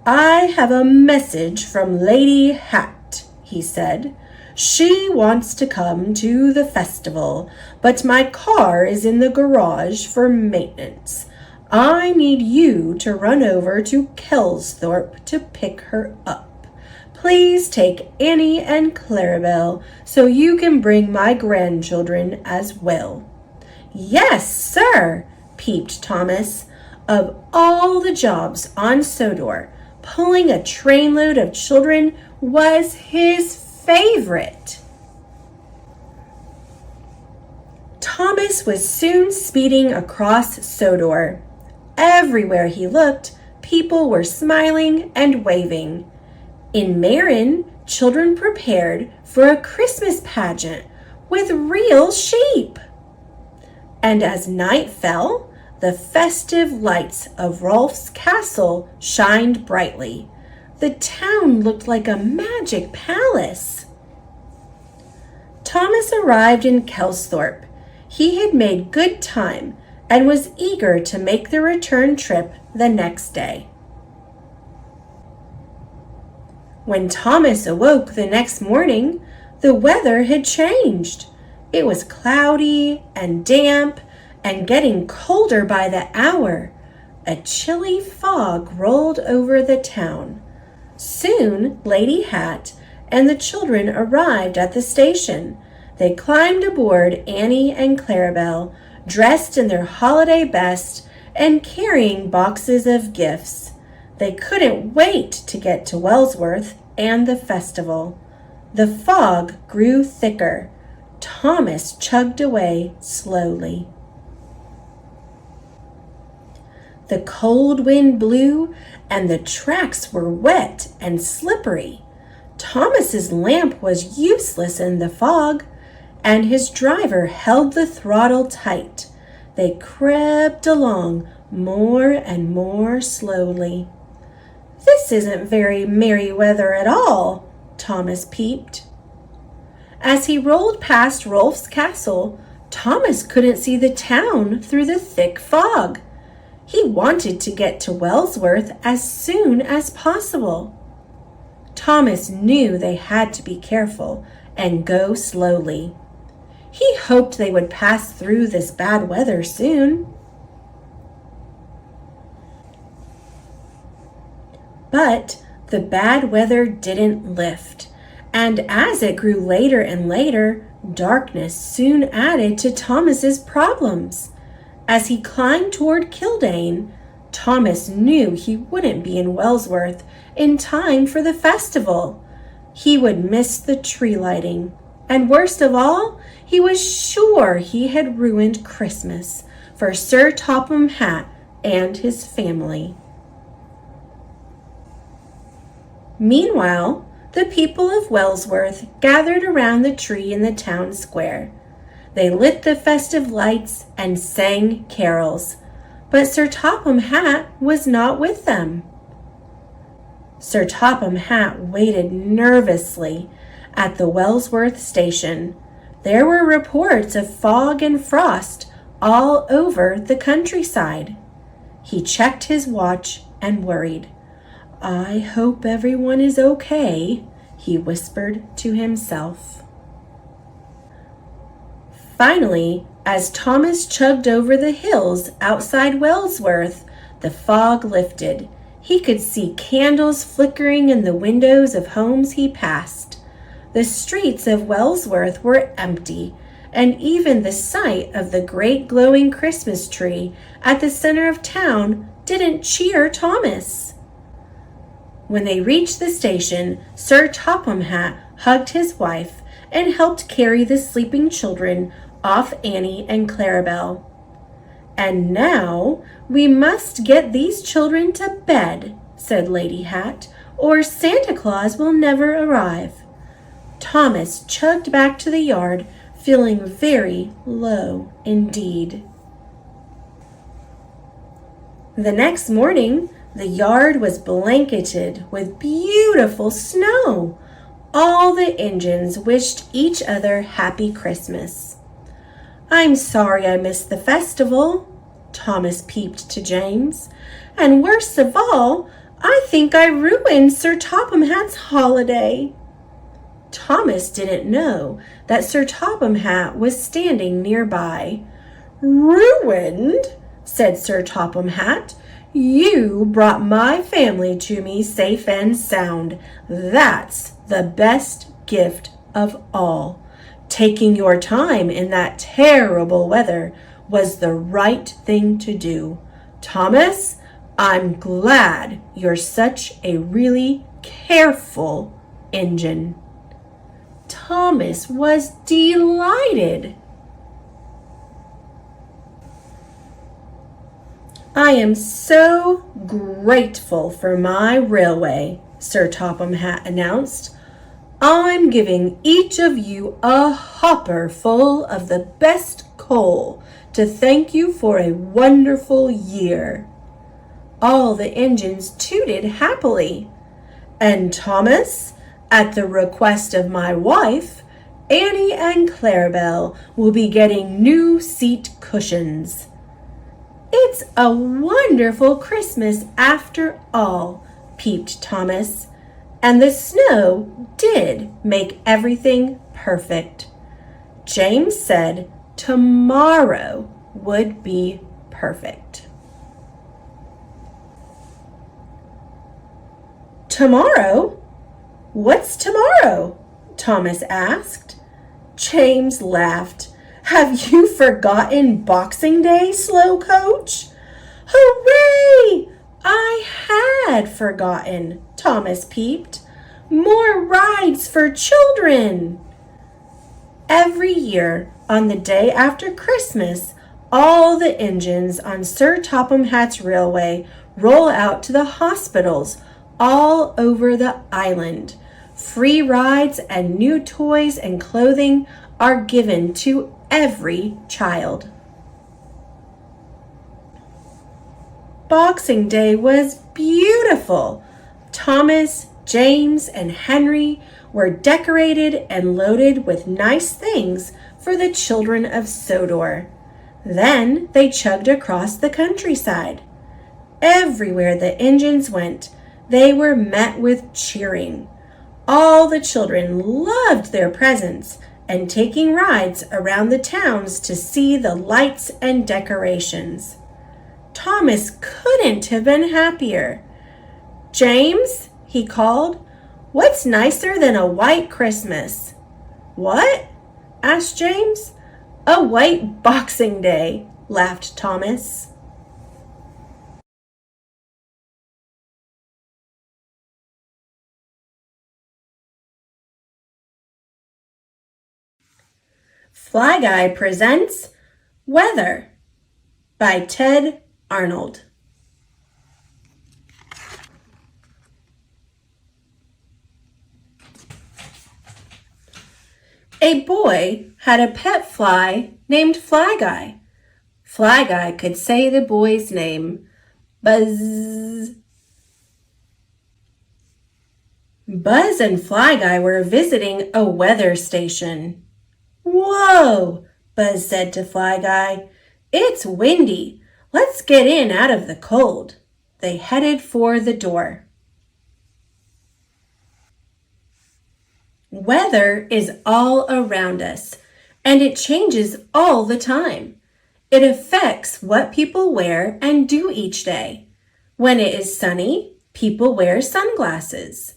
I have a message from Lady Hatt, he said. She wants to come to the festival, but my car is in the garage for maintenance. I need you to run over to Kelsthorpe to pick her up. Please take Annie and Clarabelle so you can bring my grandchildren as well. Yes, sir, peeped Thomas. Of all the jobs on Sodor, pulling a trainload of children was his favorite. Thomas was soon speeding across Sodor. Everywhere he looked, people were smiling and waving. In Marin, children prepared for a Christmas pageant with real sheep. And as night fell, the festive lights of Rolf's castle shined brightly. The town looked like a magic palace. Thomas arrived in Kelsthorpe. He had made good time and was eager to make the return trip the next day. When Thomas awoke the next morning, the weather had changed. It was cloudy and damp and getting colder by the hour. A chilly fog rolled over the town. Soon Lady Hatt and the children arrived at the station. They climbed aboard Annie and Clarabelle, dressed in their holiday best and carrying boxes of gifts. They couldn't wait to get to Wellsworth and the festival. The fog grew thicker. Thomas chugged away slowly. The cold wind blew and the tracks were wet and slippery. Thomas's lamp was useless in the fog, and his driver held the throttle tight. They crept along more and more slowly. This isn't very merry weather at all, Thomas peeped. As he rolled past Rolf's castle, Thomas couldn't see the town through the thick fog. He wanted to get to Wellsworth as soon as possible. Thomas knew they had to be careful and go slowly. He hoped they would pass through this bad weather soon. But the bad weather didn't lift, and as it grew later and later, darkness soon added to Thomas's problems. As he climbed toward Kildane, Thomas knew he wouldn't be in Wellsworth in time for the festival. He would miss the tree lighting, and worst of all, he was sure he had ruined Christmas for Sir Topham Hatt and his family. Meanwhile, the people of Wellsworth gathered around the tree in the town square. They lit the festive lights and sang carols, but Sir Topham Hatt was not with them. Sir Topham Hatt waited nervously at the Wellsworth station. There were reports of fog and frost all over the countryside. He checked his watch and worried. I hope everyone is okay, he whispered to himself. Finally, as Thomas chugged over the hills outside Wellsworth, the fog lifted. He could see candles flickering in the windows of homes he passed. The streets of Wellsworth were empty, and even the sight of the great glowing Christmas tree at the center of town didn't cheer Thomas. When they reached the station, Sir Topham Hatt hugged his wife and helped carry the sleeping children off Annie and Clarabelle. "And now we must get these children to bed," said Lady Hatt, "or Santa Claus will never arrive." Thomas chugged back to the yard, feeling very low indeed. The next morning, the yard was blanketed with beautiful snow. All the engines wished each other happy Christmas. "I'm sorry I missed the festival," Thomas peeped to James. "And worst of all, I think I ruined Sir Topham Hatt's holiday." Thomas didn't know that Sir Topham Hatt was standing nearby. "Ruined?" said Sir Topham Hatt. "You brought my family to me safe and sound. That's the best gift of all. Taking your time in that terrible weather was the right thing to do. Thomas, I'm glad you're such a really careful engine." Thomas was delighted. "I am so grateful for my railway," Sir Topham Hatt announced. "I'm giving each of you a hopper full of the best coal to thank you for a wonderful year." All the engines tooted happily. "And Thomas, at the request of my wife, Annie and Clarabelle will be getting new seat cushions." "It's a wonderful Christmas after all," peeped Thomas. And the snow did make everything perfect. James said tomorrow would be perfect. "Tomorrow? What's tomorrow?" Thomas asked. James laughed. "Have you forgotten Boxing Day, slow coach?" "Hooray! I had forgotten," Thomas peeped. "More rides for children." Every year, on the day after Christmas, all the engines on Sir Topham Hatt's railway roll out to the hospitals all over the island. Free rides and new toys and clothing are given to every child. Boxing Day was beautiful. Thomas, James, and Henry were decorated and loaded with nice things for the children of Sodor. Then they chugged across the countryside. Everywhere the engines went, they were met with cheering. All the children loved their presents and taking rides around the towns to see the lights and decorations. Thomas couldn't have been happier. "James," he called, "what's nicer than a white Christmas?" "What?" asked James. "A white Boxing Day," laughed Thomas. Fly Guy presents Weather by Ted Arnold. A boy had a pet fly named Fly Guy. Fly Guy could say the boy's name. Buzz. Buzz and Fly Guy were visiting a weather station. "Whoa," Buzz said to Fly Guy. "It's windy. Let's get in out of the cold." They headed for the door. Weather is all around us, and it changes all the time. It affects what people wear and do each day. When it is sunny, people wear sunglasses.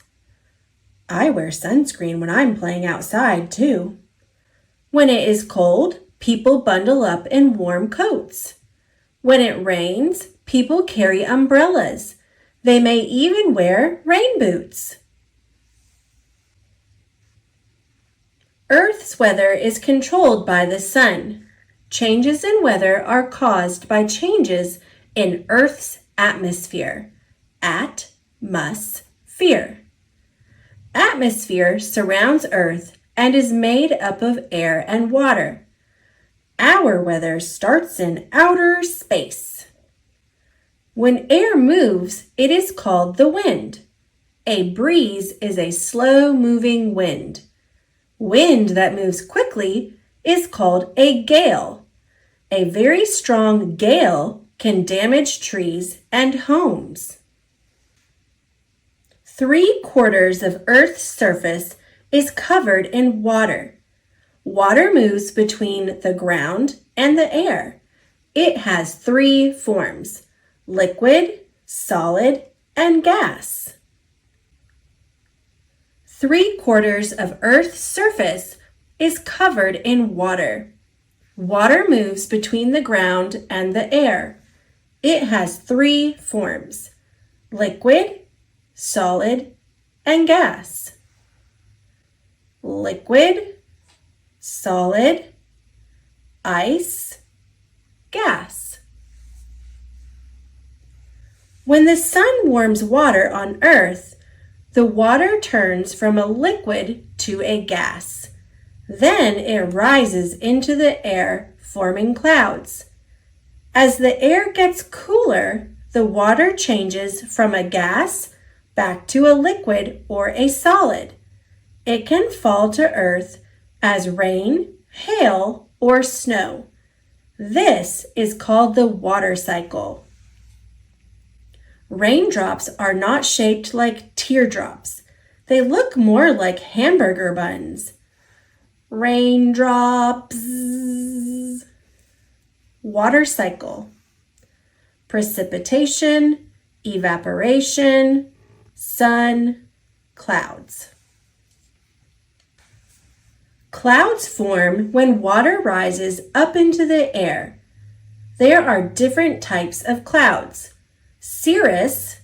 I wear sunscreen when I'm playing outside, too. When it is cold, people bundle up in warm coats. When it rains, people carry umbrellas. They may even wear rain boots. Earth's weather is controlled by the sun. Changes in weather are caused by changes in Earth's atmosphere. Atmosphere. Atmosphere surrounds Earth and is made up of air and water. Our weather starts in outer space. When air moves, it is called the wind. A breeze is a slow-moving wind. Wind that moves quickly is called a gale. A very strong gale can damage trees and homes. 3/4 of Earth's surface is covered in water. Water moves between the ground and the air. It has 3 forms: liquid, solid, and gas. 3/4 of Earth's surface is covered in water. Water moves between the ground and the air. It has 3 forms: liquid, solid, and gas. Liquid, solid, ice, gas. When the sun warms water on Earth, the water turns from a liquid to a gas. Then it rises into the air, forming clouds. As the air gets cooler, the water changes from a gas back to a liquid or a solid. It can fall to Earth as rain, hail, or snow. This is called the water cycle. Raindrops are not shaped like teardrops. They look more like hamburger buns. Raindrops. Water cycle. Precipitation, evaporation, sun, clouds. Clouds form when water rises up into the air. There are different types of clouds. Cirrus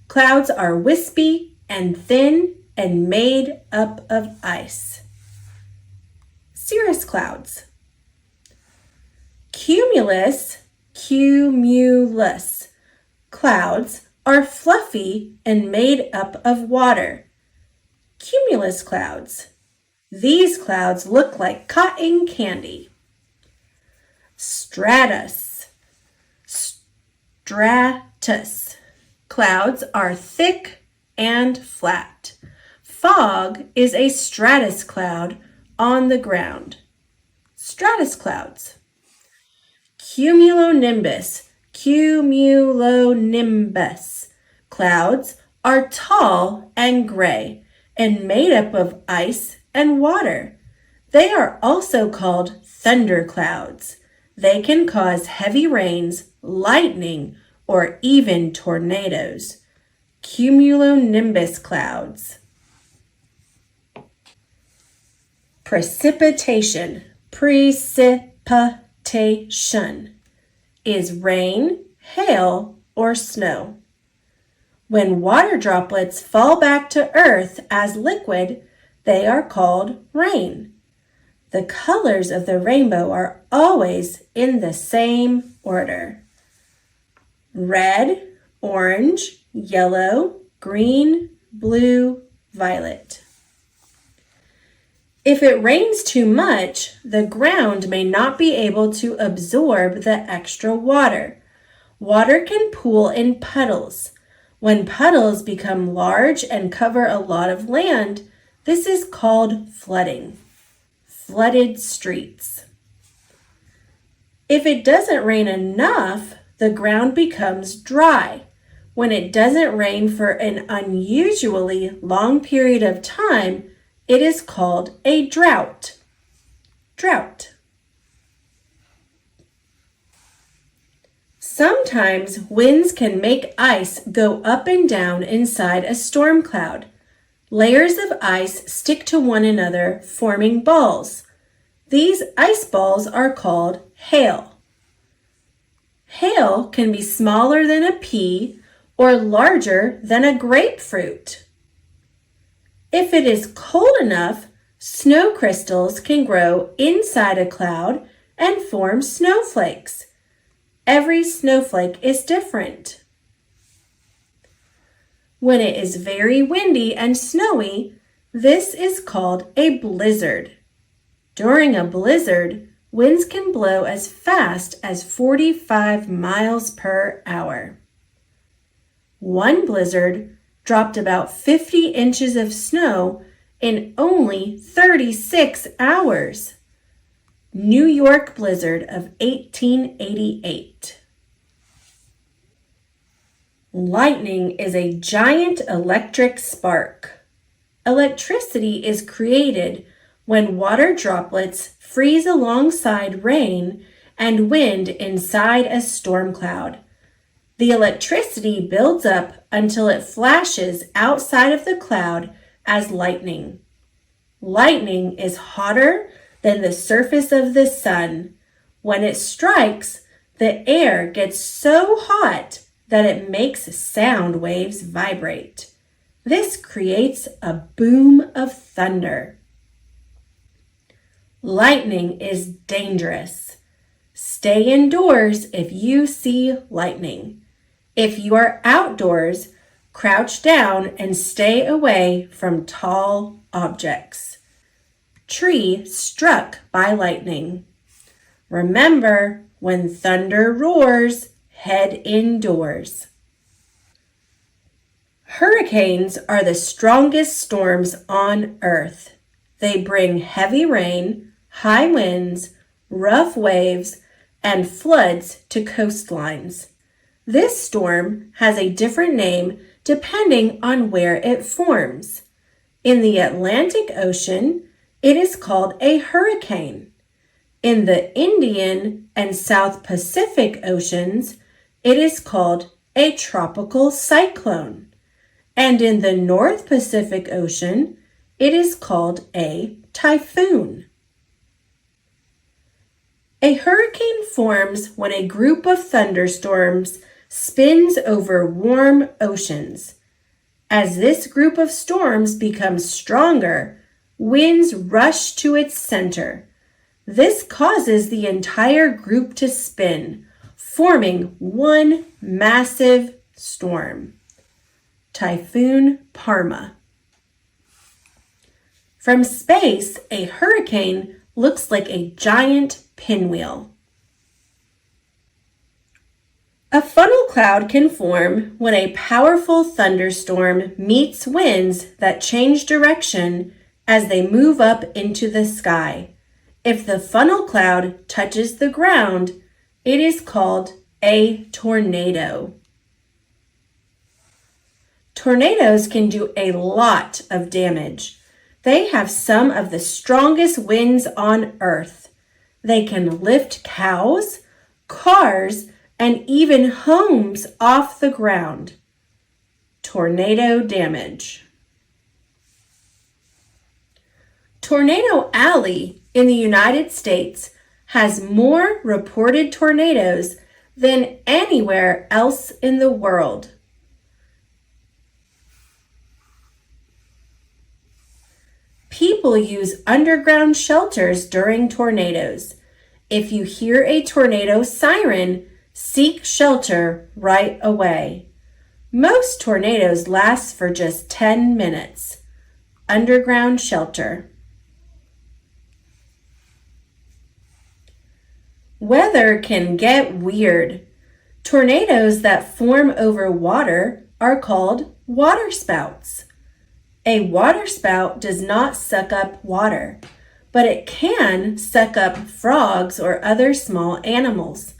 clouds are wispy and thin and made up of ice. Cirrus clouds. Cumulus clouds are fluffy and made up of water. Cumulus clouds. These clouds look like cotton candy. Stratus clouds are thick and flat. Fog is a stratus cloud on the ground. Stratus clouds. Cumulonimbus clouds are tall and gray and made up of ice and water. They are also called thunderclouds. They can cause heavy rains, lightning, or even tornadoes. Cumulonimbus clouds. Precipitation is rain, hail, or snow. When water droplets fall back to Earth as liquid, they are called rain. The colors of the rainbow are always in the same order: red, orange, yellow, green, blue, violet. If it rains too much, the ground may not be able to absorb the extra water. Water can pool in puddles. When puddles become large and cover a lot of land, this is called flooding. Flooded streets. If it doesn't rain enough, the ground becomes dry. When it doesn't rain for an unusually long period of time, it is called a drought. Drought. Sometimes winds can make ice go up and down inside a storm cloud. Layers of ice stick to one another, forming balls. These ice balls are called hail. Hail can be smaller than a pea or larger than a grapefruit. If it is cold enough, snow crystals can grow inside a cloud and form snowflakes. Every snowflake is different. When it is very windy and snowy, this is called a blizzard. During a blizzard, winds can blow as fast as 45 miles per hour. One blizzard dropped about 50 inches of snow in only 36 hours. New York blizzard of 1888. Lightning is a giant electric spark. Electricity is created when water droplets freeze alongside rain and wind inside a storm cloud. The electricity builds up until it flashes outside of the cloud as lightning. Lightning is hotter than the surface of the sun. When it strikes, the air gets so hot that it makes sound waves vibrate. This creates a boom of thunder. Lightning is dangerous. Stay indoors if you see lightning. If you are outdoors, crouch down and stay away from tall objects. Tree struck by lightning. Remember, when thunder roars, head indoors. Hurricanes are the strongest storms on Earth. They bring heavy rain, high winds, rough waves, and floods to coastlines. This storm has a different name depending on where it forms. In the Atlantic Ocean, it is called a hurricane. In the Indian and South Pacific Oceans, it is called a tropical cyclone. And in the North Pacific Ocean, it is called a typhoon. A hurricane forms when a group of thunderstorms spins over warm oceans. As this group of storms becomes stronger, winds rush to its center. This causes the entire group to spin, forming one massive storm. Typhoon Parma. From space, a hurricane looks like a giant pinwheel. A funnel cloud can form when a powerful thunderstorm meets winds that change direction as they move up into the sky. If the funnel cloud touches the ground, it is called a tornado. Tornadoes can do a lot of damage. They have some of the strongest winds on Earth. They can lift cows, cars, and even homes off the ground. Tornado damage. Tornado Alley in the United States has more reported tornadoes than anywhere else in the world. People use underground shelters during tornadoes. If you hear a tornado siren, seek shelter right away. Most tornadoes last for just 10 minutes. Underground shelter. Weather can get weird. Tornadoes that form over water are called waterspouts. A waterspout does not suck up water, but it can suck up frogs or other small animals.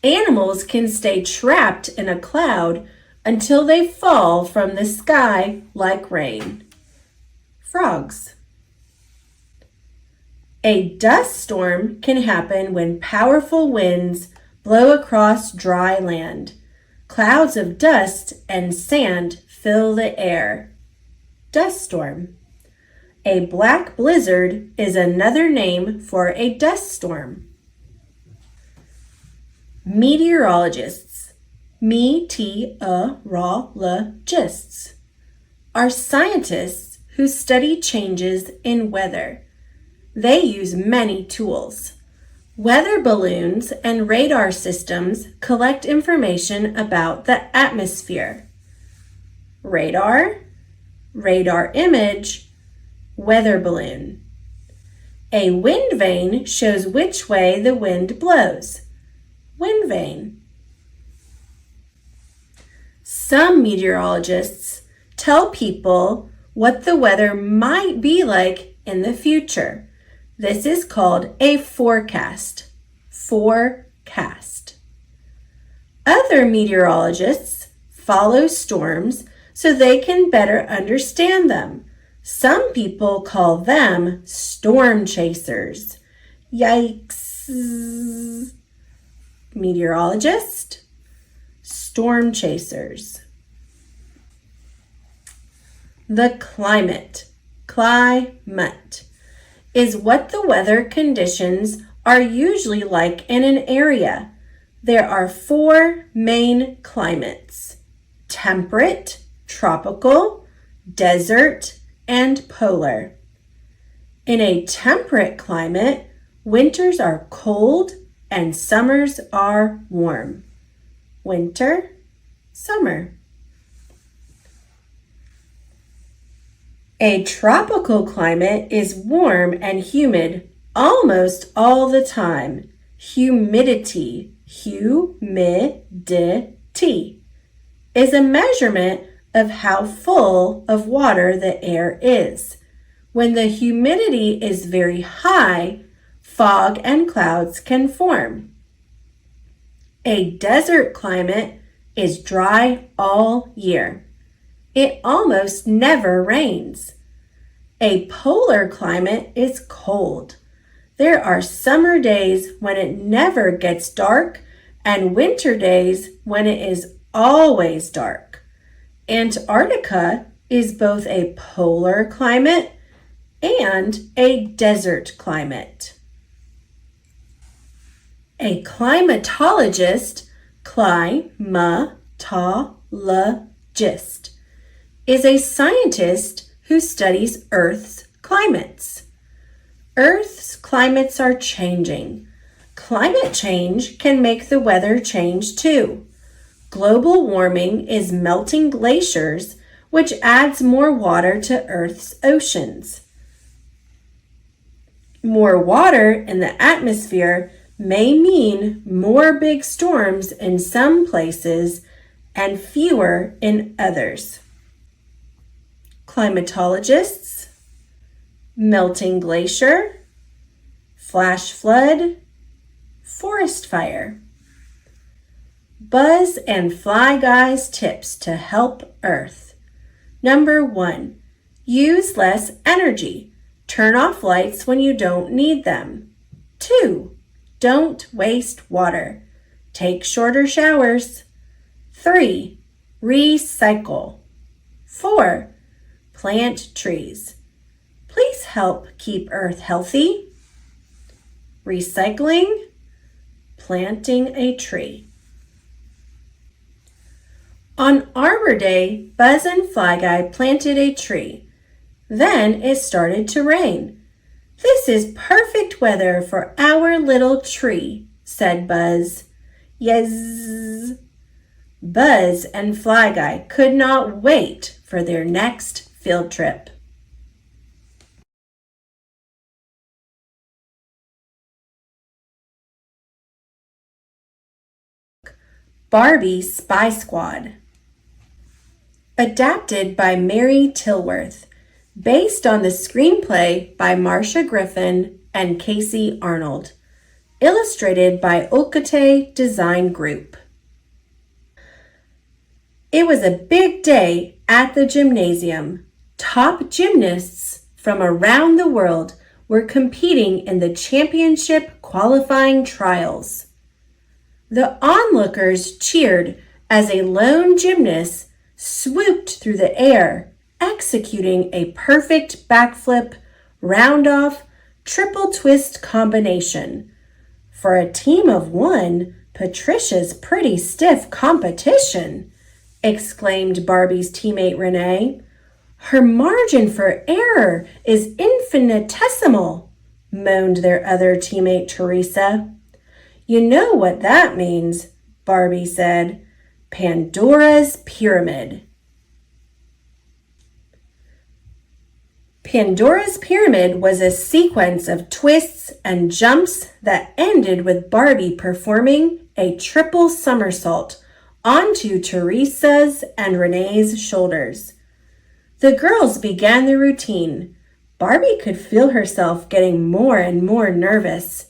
Animals can stay trapped in a cloud until they fall from the sky like rain. Frogs. A dust storm can happen when powerful winds blow across dry land. Clouds of dust and sand fill the air. Dust storm. A black blizzard is another name for a dust storm. Meteorologists, meteorologists, are scientists who study changes in weather. They use many tools. Weather balloons and radar systems collect information about the atmosphere. Radar, radar image, weather balloon. A wind vane shows which way the wind blows. Wind vane. Some meteorologists tell people what the weather might be like in the future. This is called a forecast. Forecast. Other meteorologists follow storms so they can better understand them. Some people call them storm chasers. Yikes. Meteorologist, storm chasers. The climate, is what the weather conditions are usually like in an area. There are 4 main climates: temperate, tropical, desert, and polar. In a temperate climate, winters are cold and summers are warm. Winter, summer. A tropical climate is warm and humid almost all the time. Humidity, is a measurement of how full of water the air is. When the humidity is very high, fog and clouds can form. A desert climate is dry all year. It almost never rains. A polar climate is cold. There are summer days when it never gets dark and winter days when it is always dark. Antarctica is both a polar climate and a desert climate. A climatologist, is a scientist who studies Earth's climates. Earth's climates are changing. Climate change can make the weather change too. Global warming is melting glaciers, which adds more water to Earth's oceans. More water in the atmosphere may mean more big storms in some places and fewer in others. Climatologists, melting glacier, flash flood, forest fire. Buzz and Fly Guy's tips to help Earth. Number 1, use less energy. Turn off lights when you don't need them. 2, don't waste water. Take shorter showers. 3, recycle. 4, plant trees. Please help keep Earth healthy. Recycling, planting a tree. On Arbor Day, Buzz and Fly Guy planted a tree. Then it started to rain. "This is perfect weather for our little tree," said Buzz. "Yes." Buzz and Fly Guy could not wait for their next field trip. Barbie Spy Squad. Adapted by Mary Tilworth, based on the screenplay by Marcia Griffin and Casey Arnold, illustrated by Okate Design Group. It was a big day at the gymnasium. Top gymnasts from around the world were competing in the championship qualifying trials. The onlookers cheered as a lone gymnast swooped through the air, executing a perfect backflip, round-off, triple twist combination. For a team of one, Patricia's pretty stiff competition, exclaimed Barbie's teammate Renee. Her margin for error is infinitesimal, moaned their other teammate Teresa. You know what that means, Barbie said. Pandora's Pyramid. Pandora's Pyramid was a sequence of twists and jumps that ended with Barbie performing a triple somersault onto Teresa's and Renee's shoulders. The girls began the routine. Barbie could feel herself getting more and more nervous.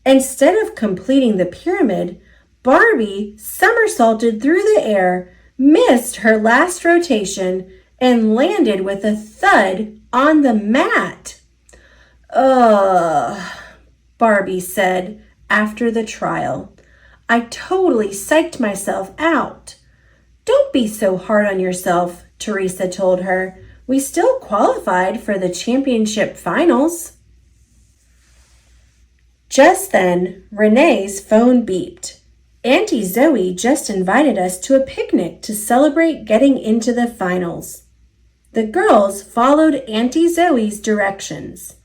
Instead of completing the pyramid, Barbie somersaulted through the air, missed her last rotation, and landed with a thud on the mat. Ugh, Barbie said after the trial. I totally psyched myself out. Don't be so hard on yourself, Teresa told her. We still qualified for the championship finals. Just then, Renee's phone beeped. Auntie Zoe just invited us to a picnic to celebrate getting into the finals. The girls followed Auntie Zoe's directions.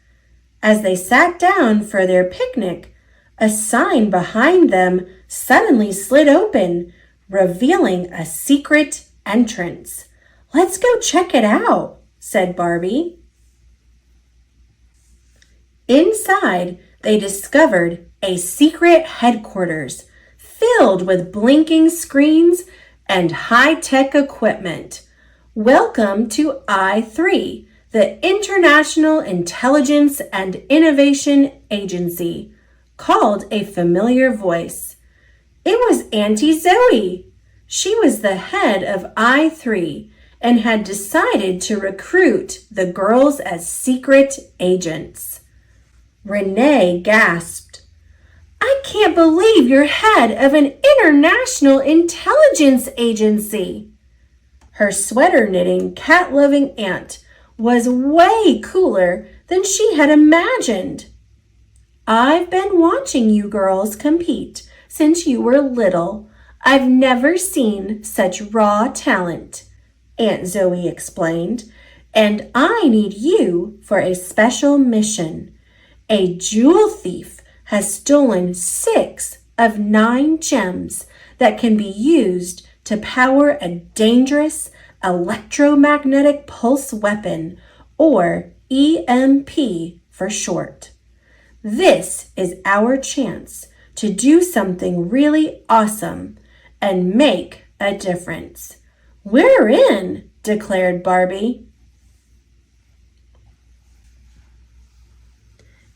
As they sat down for their picnic, a sign behind them suddenly slid open, revealing a secret entrance. Let's go check it out, said Barbie. Inside, they discovered a secret headquarters filled with blinking screens and high-tech equipment. Welcome to I3, the International Intelligence and Innovation Agency, called a familiar voice. It was Auntie Zoe. She was the head of I3 and had decided to recruit the girls as secret agents. Renee gasped. I can't believe you're head of an international intelligence agency. Her sweater-knitting, cat-loving aunt was way cooler than she had imagined. I've been watching you girls compete since you were little. I've never seen such raw talent, Aunt Zoe explained, and I need you for a special mission. A jewel thief has stolen 6 of 9 gems that can be used to power a dangerous electromagnetic pulse weapon, or EMP for short. This is our chance to do something really awesome and make a difference. We're in, declared Barbie.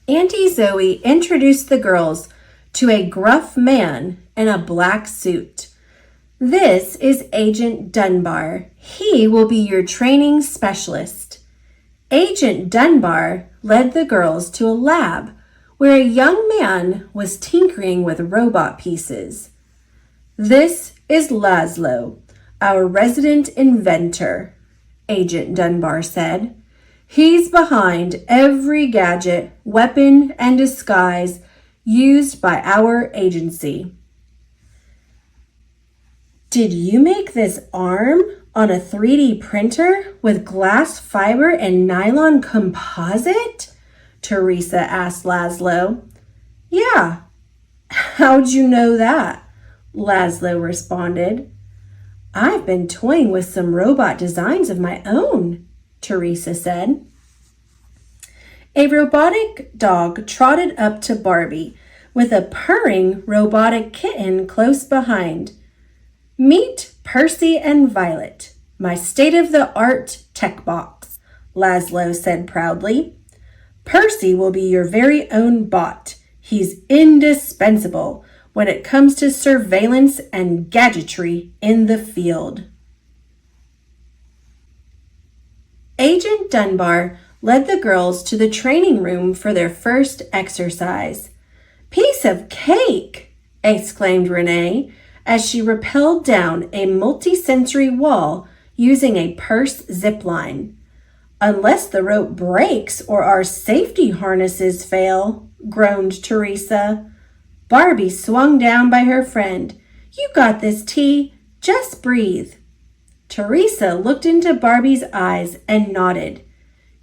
Auntie Zoe introduced the girls to a gruff man in a black suit. This is Agent Dunbar. He will be your training specialist. Agent Dunbar led the girls to a lab where a young man was tinkering with robot pieces. This is Laszlo, our resident inventor, Agent Dunbar said. He's behind every gadget, weapon, and disguise used by our agency. Did you make this arm on a 3D printer with glass fiber and nylon composite? Teresa asked Laszlo. Yeah. How'd you know that? Laszlo responded. I've been toying with some robot designs of my own, Teresa said. A robotic dog trotted up to Barbie with a purring robotic kitten close behind. Meet Percy and Violet, my state-of-the-art tech box, Laszlo said proudly. Percy will be your very own bot. He's indispensable when it comes to surveillance and gadgetry in the field. Agent Dunbar led the girls to the training room for their first exercise. "Piece of cake!" exclaimed Renee as she rappelled down a multi-sensory wall using a purse zip line. "Unless the rope breaks or our safety harnesses fail," groaned Teresa. Barbie swung down by her friend. "You got this, T. Just breathe." Teresa looked into Barbie's eyes and nodded.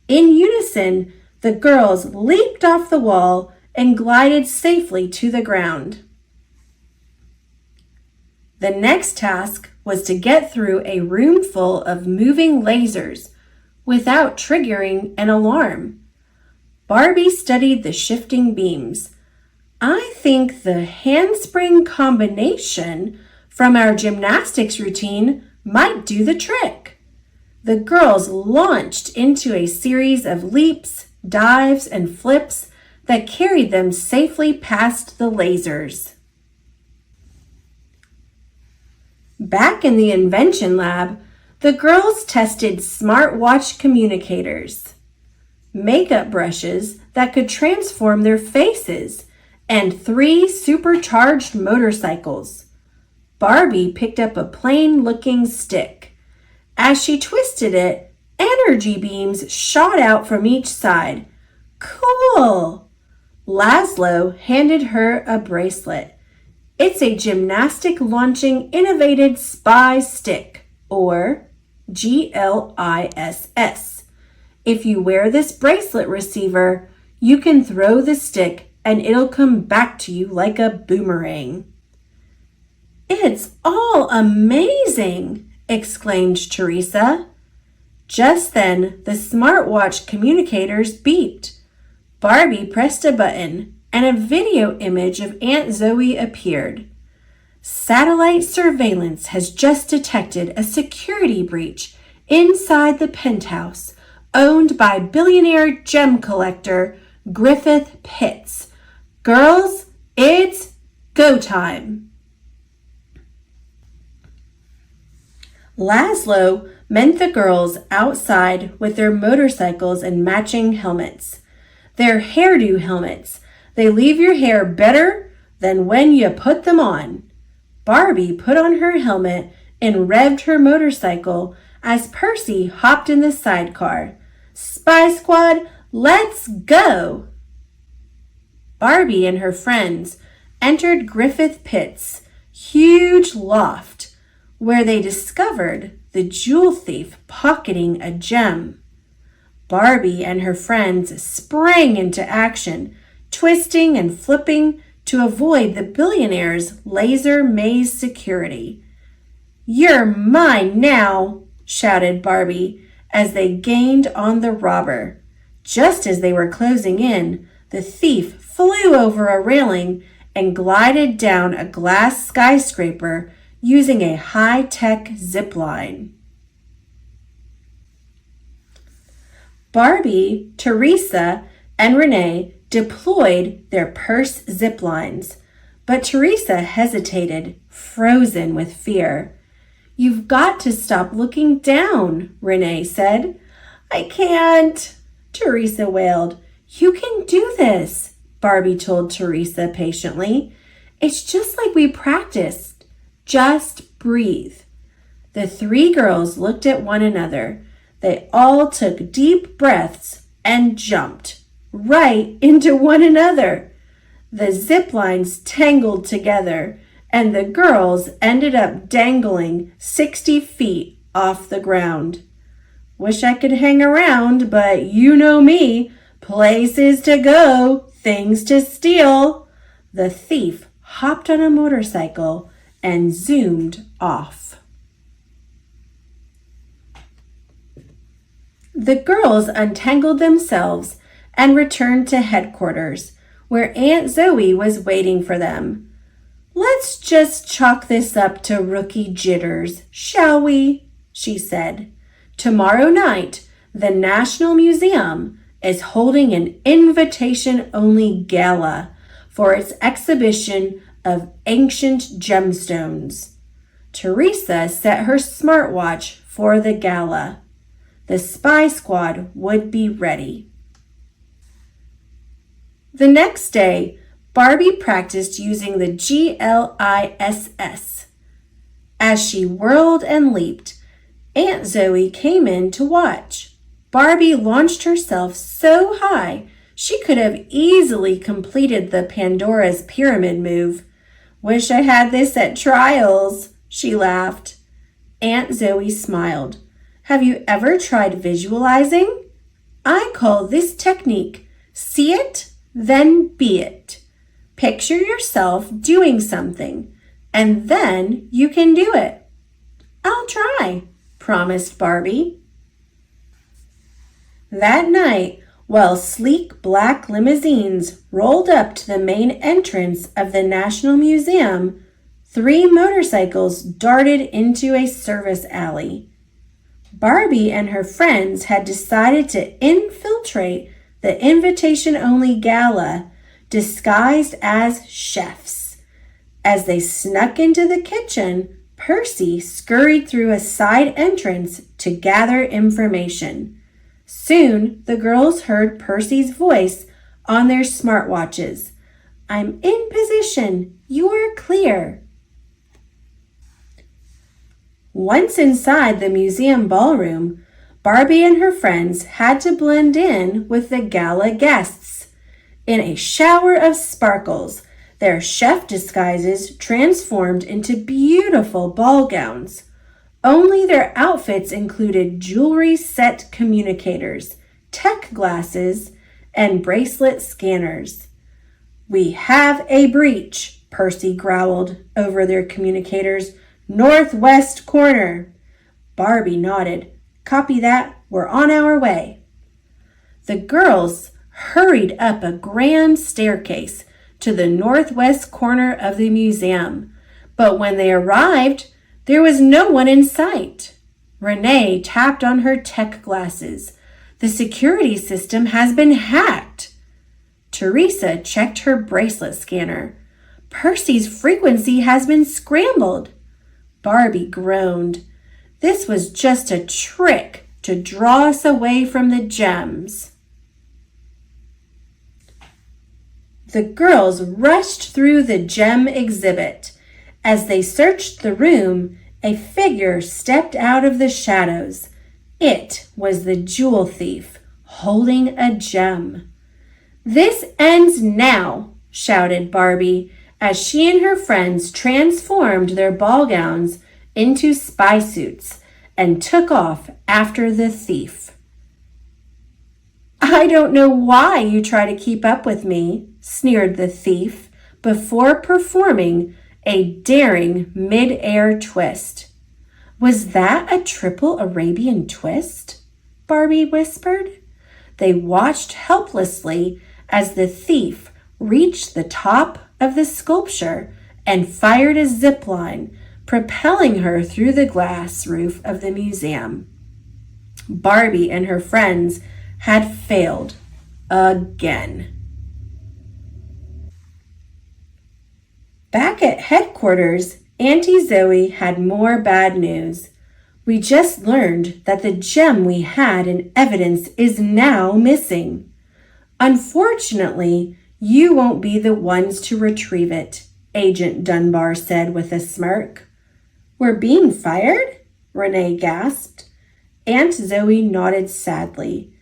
In unison, the girls leaped off the wall and glided safely to the ground. The next task was to get through a room full of moving lasers without triggering an alarm. Barbie studied the shifting beams. "I think the handspring combination from our gymnastics routine might do the trick." The girls launched into a series of leaps, dives, and flips that carried them safely past the lasers. Back in the invention lab, the girls tested smartwatch communicators, makeup brushes that could transform their faces, and 3 supercharged motorcycles. Barbie picked up a plain-looking stick. As she twisted it, energy beams shot out from each side. "Cool!" Laszlo handed her a bracelet. "It's a gymnastic launching innovated spy stick, or GLISS. If you wear this bracelet receiver, you can throw the stick and it'll come back to you like a boomerang." "It's all amazing!" exclaimed Teresa. Just then, the smartwatch communicators beeped. Barbie pressed a button, and a video image of Aunt Zoe appeared. "Satellite surveillance has just detected a security breach inside the penthouse owned by billionaire gem collector Griffith Pitts. Girls, it's go time." Laszlo met the girls outside with their motorcycles and matching helmets. They're hairdo helmets. They leave your hair better than when you put them on. Barbie put on her helmet and revved her motorcycle as Percy hopped in the sidecar. "Spy Squad, let's go!" Barbie and her friends entered Griffith Pitts' huge loft, where they discovered the jewel thief pocketing a gem. Barbie and her friends sprang into action, twisting and flipping to avoid the billionaire's laser maze security. "You're mine now!" shouted Barbie as they gained on the robber. Just as they were closing in, the thief flew over a railing and glided down a glass skyscraper using a high-tech zip line. Barbie, Teresa, and Renee deployed their purse zip lines, but Teresa hesitated, frozen with fear. "You've got to stop looking down," Renee said. "I can't," Teresa wailed. "You can do this," Barbie told Teresa patiently. "It's just like we practiced. Just breathe." The 3 girls looked at one another. They all took deep breaths and jumped right into one another. The zip lines tangled together, and the girls ended up dangling 60 feet off the ground. "Wish I could hang around, but you know me. Places to go, things to steal." The thief hopped on a motorcycle and zoomed off. The girls untangled themselves and returned to headquarters, where Aunt Zoe was waiting for them. "Let's just chalk this up to rookie jitters, shall we?" she said. "Tomorrow night, the National Museum is holding an invitation-only gala for its exhibition of ancient gemstones." Teresa set her smartwatch for the gala. the spy squad would be ready. The next day, Barbie practiced using the GLISS. As she whirled and leaped, Aunt Zoe came in to watch. Barbie launched herself so high she could have easily completed the Pandora's Pyramid move. "Wish I had this at trials," she laughed. Aunt Zoe smiled. "Have you ever tried visualizing? I call this technique see it, then be it. Picture yourself doing something, and then you can do it." "I'll try," promised Barbie. That night, while sleek black limousines rolled up to the main entrance of the National Museum, 3 motorcycles darted into a service alley. Barbie and her friends had decided to infiltrate the invitation-only gala disguised as chefs. As they snuck into the kitchen, Percy scurried through a side entrance to gather information. Soon, the girls heard Percy's voice on their smartwatches. "I'm in position. You're clear." Once inside the museum ballroom, Barbie and her friends had to blend in with the gala guests. In a shower of sparkles, their chef disguises transformed into beautiful ball gowns. Only their outfits included jewelry-set communicators, tech glasses, and bracelet scanners. "We have a breach," Percy growled over their communicators. "Northwest corner." Barbie nodded. "Copy that. We're on our way." The girls hurried up a grand staircase to the northwest corner of the museum, but when they arrived, there was no one in sight. Renee tapped on her tech glasses. "The security system has been hacked." Teresa checked her bracelet scanner. "Percy's frequency has been scrambled." Barbie groaned. This was just a trick to draw us away from the gems. The girls rushed through the gem exhibit. As they searched the room, a figure stepped out of the shadows. It was the jewel thief, holding a gem. "This ends now," shouted Barbie, as she and her friends transformed their ball gowns into spy suits and took off after the thief. "I don't know why you try to keep up with me," sneered the thief before performing a daring mid-air twist. "Was that a triple Arabian twist?" Barbie whispered. They watched helplessly as the thief reached the top of the sculpture and fired a zip line, propelling her through the glass roof of the museum. Barbie and her friends had failed again. Back at headquarters, Auntie Zoe had more bad news. "We just learned that the gem we had in evidence is now missing. Unfortunately, you won't be the ones to retrieve it," Agent Dunbar said with a smirk. "We're being fired?" Renee gasped. Aunt Zoe nodded sadly.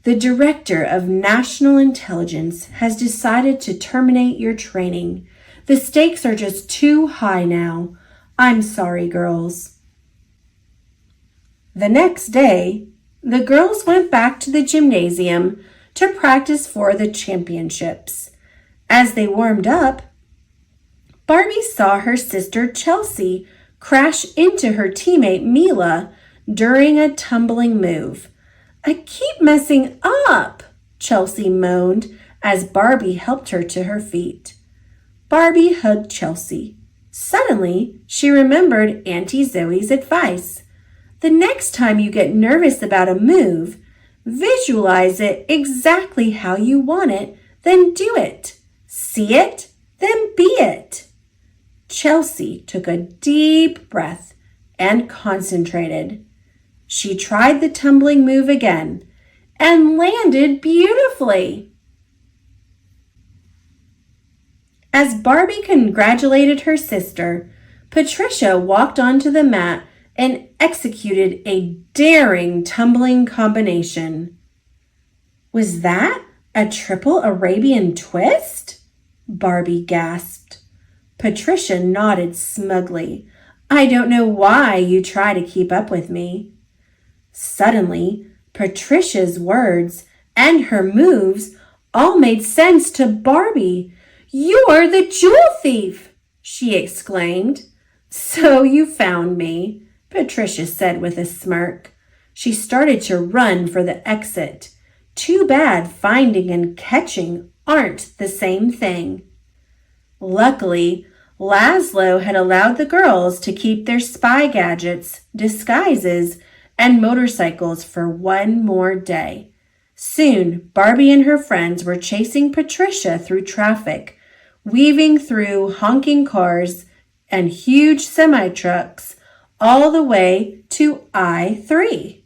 "The Director of National Intelligence has decided to terminate your training. The stakes are just too high now. I'm sorry, girls." The next day, the girls went back to the gymnasium to practice for the championships. As they warmed up, Barbie saw her sister Chelsea crash into her teammate Mila during a tumbling move. "I keep messing up," Chelsea moaned as Barbie helped her to her feet. Barbie hugged Chelsea. Suddenly, she remembered Auntie Zoe's advice. "The next time you get nervous about a move, visualize it exactly how you want it, then do it. See it, then be it." Chelsea took a deep breath and concentrated. She tried the tumbling move again and landed beautifully. As Barbie congratulated her sister, Patricia walked onto the mat and executed a daring tumbling combination. Was that a triple Arabian twist? Barbie gasped. Patricia nodded smugly. I don't know why you try to keep up with me. Suddenly, Patricia's words and her moves all made sense to Barbie. You're the jewel thief, she exclaimed. So you found me, Patricia said with a smirk. She started to run for the exit. Too bad finding and catching aren't the same thing. Luckily, Laszlo had allowed the girls to keep their spy gadgets, disguises, and motorcycles for one more day. Soon, Barbie and her friends were chasing Patricia through traffic, weaving through honking cars and huge semi-trucks all the way to I-3.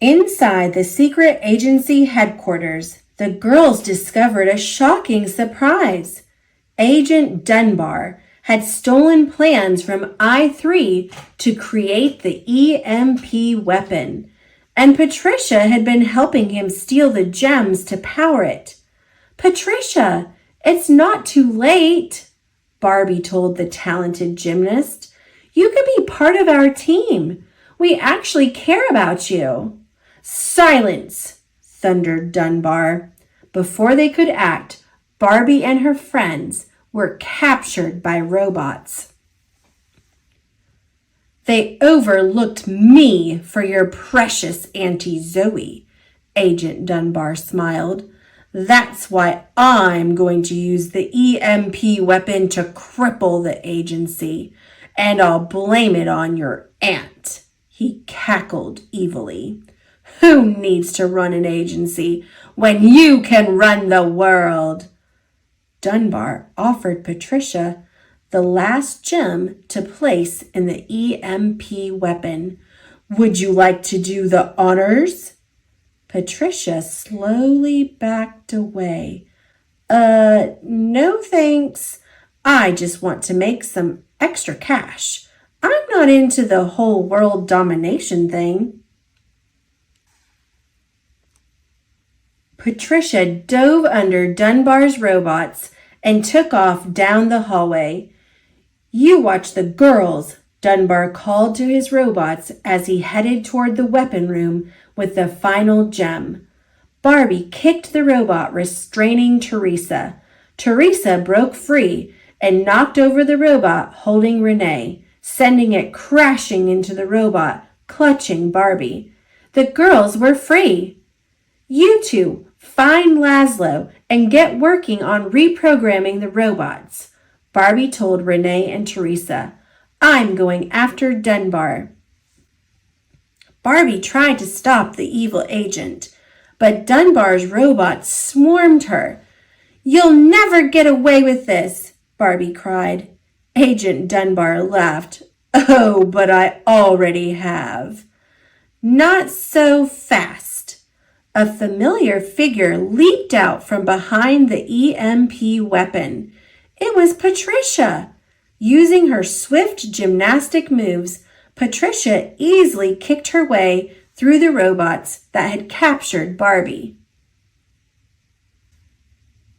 Inside the secret agency headquarters, the girls discovered a shocking surprise. Agent Dunbar had stolen plans from I-3 to create the EMP weapon, and Patricia had been helping him steal the gems to power it. Patricia, it's not too late, Barbie told the talented gymnast. You could be part of our team. We actually care about you. Silence, thundered Dunbar. Before they could act, Barbie and her friends were captured by robots. They overlooked me for your precious Auntie Zoe, Agent Dunbar smiled. That's why I'm going to use the EMP weapon to cripple the agency, and I'll blame it on your aunt, he cackled evilly. Who needs to run an agency when you can run the world? Dunbar offered Patricia the last gem to place in the EMP weapon. Would you like to do the honors? Patricia slowly backed away. No thanks. I just want to make some extra cash. I'm not into the whole world domination thing. Patricia dove under Dunbar's robots and took off down the hallway. You watch the girls, Dunbar called to his robots as he headed toward the weapon room with the final gem. Barbie kicked the robot, restraining Teresa. Teresa broke free and knocked over the robot holding Renee, sending it crashing into the robot, clutching Barbie. The girls were free. You two, find Laszlo and get working on reprogramming the robots, Barbie told Renee and Teresa. I'm going after Dunbar. Barbie tried to stop the evil agent, but Dunbar's robots swarmed her. You'll never get away with this, Barbie cried. Agent Dunbar laughed. Oh, but I already have. Not so fast. A familiar figure leaped out from behind the EMP weapon. It was Patricia. Using her swift gymnastic moves, Patricia easily kicked her way through the robots that had captured Barbie.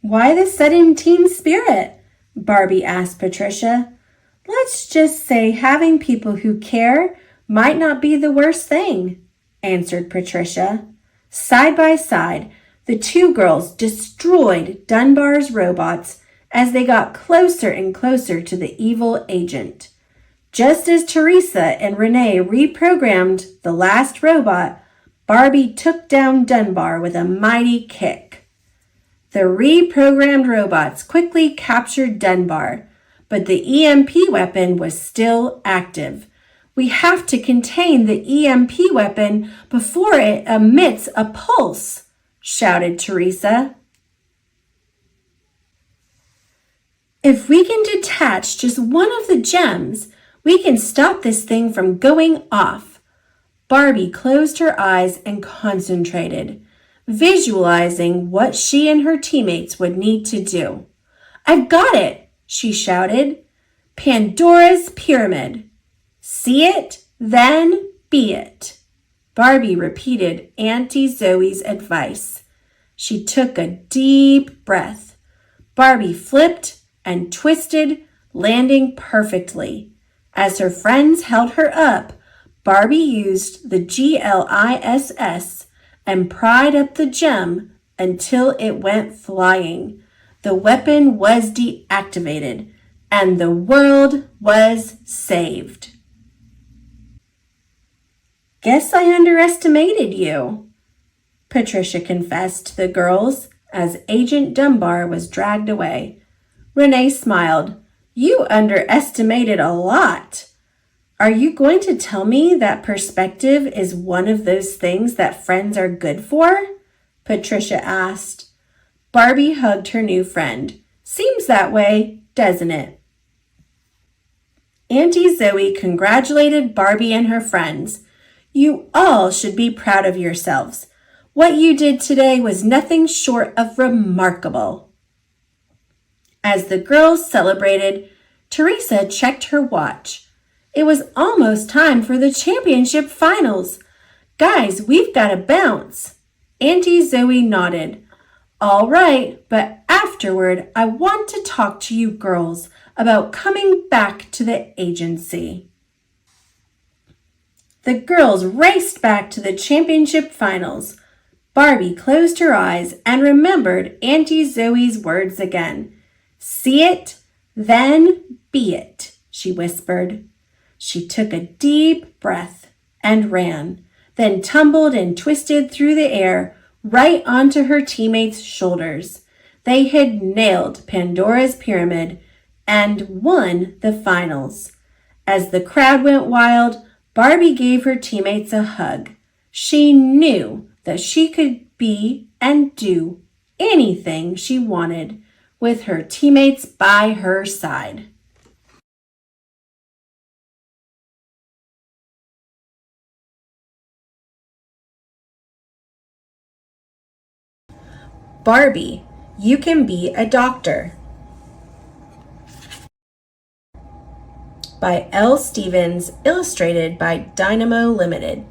Why the sudden teen spirit? Barbie asked Patricia. Let's just say having people who care might not be the worst thing, answered Patricia. Side by side, the two girls destroyed Dunbar's robots as they got closer and closer to the evil agent. Just as Teresa and Renee reprogrammed the last robot, Barbie took down Dunbar with a mighty kick. The reprogrammed robots quickly captured Dunbar, but the EMP weapon was still active. We have to contain the EMP weapon before it emits a pulse, shouted Teresa. If we can detach just one of the gems, We can stop this thing from going off. Barbie closed her eyes and concentrated, visualizing what she and her teammates would need to do. I've got it, she shouted. Pandora's Pyramid. See it, then be it. Barbie repeated Auntie Zoe's advice. She took a deep breath. Barbie flipped and twisted, landing perfectly. As her friends held her up, Barbie used the GLISS and pried up the gem until it went flying. The weapon was deactivated, and the world was saved. Guess I underestimated you, Patricia confessed to the girls as Agent Dunbar was dragged away. Renee smiled. You underestimated a lot. Are you going to tell me that perspective is one of those things that friends are good for? Patricia asked. Barbie hugged her new friend. Seems that way, doesn't it? Auntie Zoe congratulated Barbie and her friends. You all should be proud of yourselves. What you did today was nothing short of remarkable. As the girls celebrated, Teresa checked her watch. It was almost time for the championship finals. Guys, we've got to bounce. Auntie Zoe nodded. All right, but afterward, I want to talk to you girls about coming back to the agency. The girls raced back to the championship finals. Barbie closed her eyes and remembered Auntie Zoe's words again. See it, then be it, she whispered. She took a deep breath and ran, then tumbled and twisted through the air right onto her teammates' shoulders. They had nailed Pandora's Pyramid and won the finals. As the crowd went wild, Barbie gave her teammates a hug. She knew that she could be and do anything she wanted with her teammates by her side. Barbie, You Can Be a Doctor by L. Stevens, illustrated by Dynamo Limited.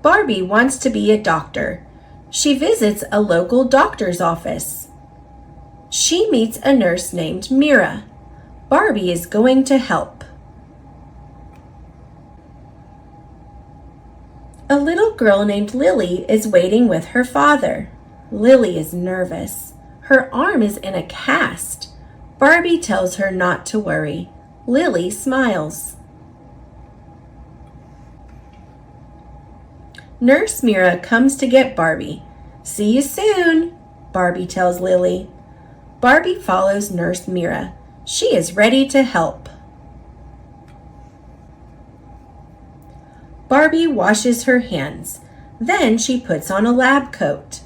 Barbie wants to be a doctor. She visits a local doctor's office. She meets a nurse named Mira. Barbie is going to help. A little girl named Lily is waiting with her father. Lily is nervous. Her arm is in a cast. Barbie tells her not to worry. Lily smiles. Nurse Mira comes to get Barbie. See you soon, Barbie tells Lily. Barbie follows Nurse Mira. She is ready to help. Barbie washes her hands. Then she puts on a lab coat.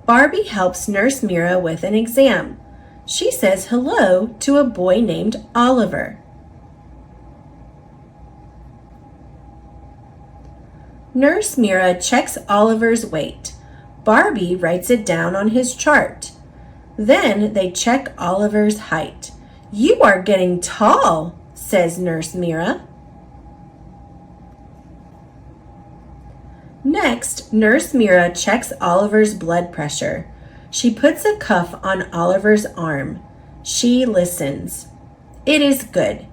Barbie helps Nurse Mira with an exam. She says hello to a boy named Oliver. Nurse Mira checks Oliver's weight. Barbie writes it down on his chart. Then they check Oliver's height. You are getting tall, says Nurse Mira. Next, Nurse Mira checks Oliver's blood pressure. She puts a cuff on Oliver's arm. She listens. It is good.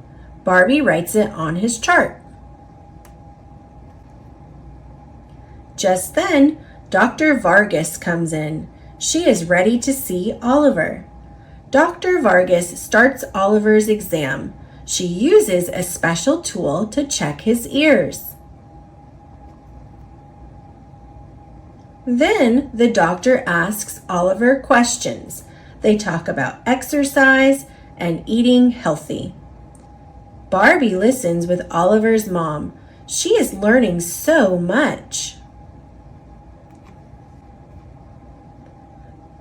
Barbie writes it on his chart. Just then, Dr. Vargas comes in. She is ready to see Oliver. Dr. Vargas starts Oliver's exam. She uses a special tool to check his ears. Then the doctor asks Oliver questions. They talk about exercise and eating healthy. Barbie listens with Oliver's mom. She is learning so much.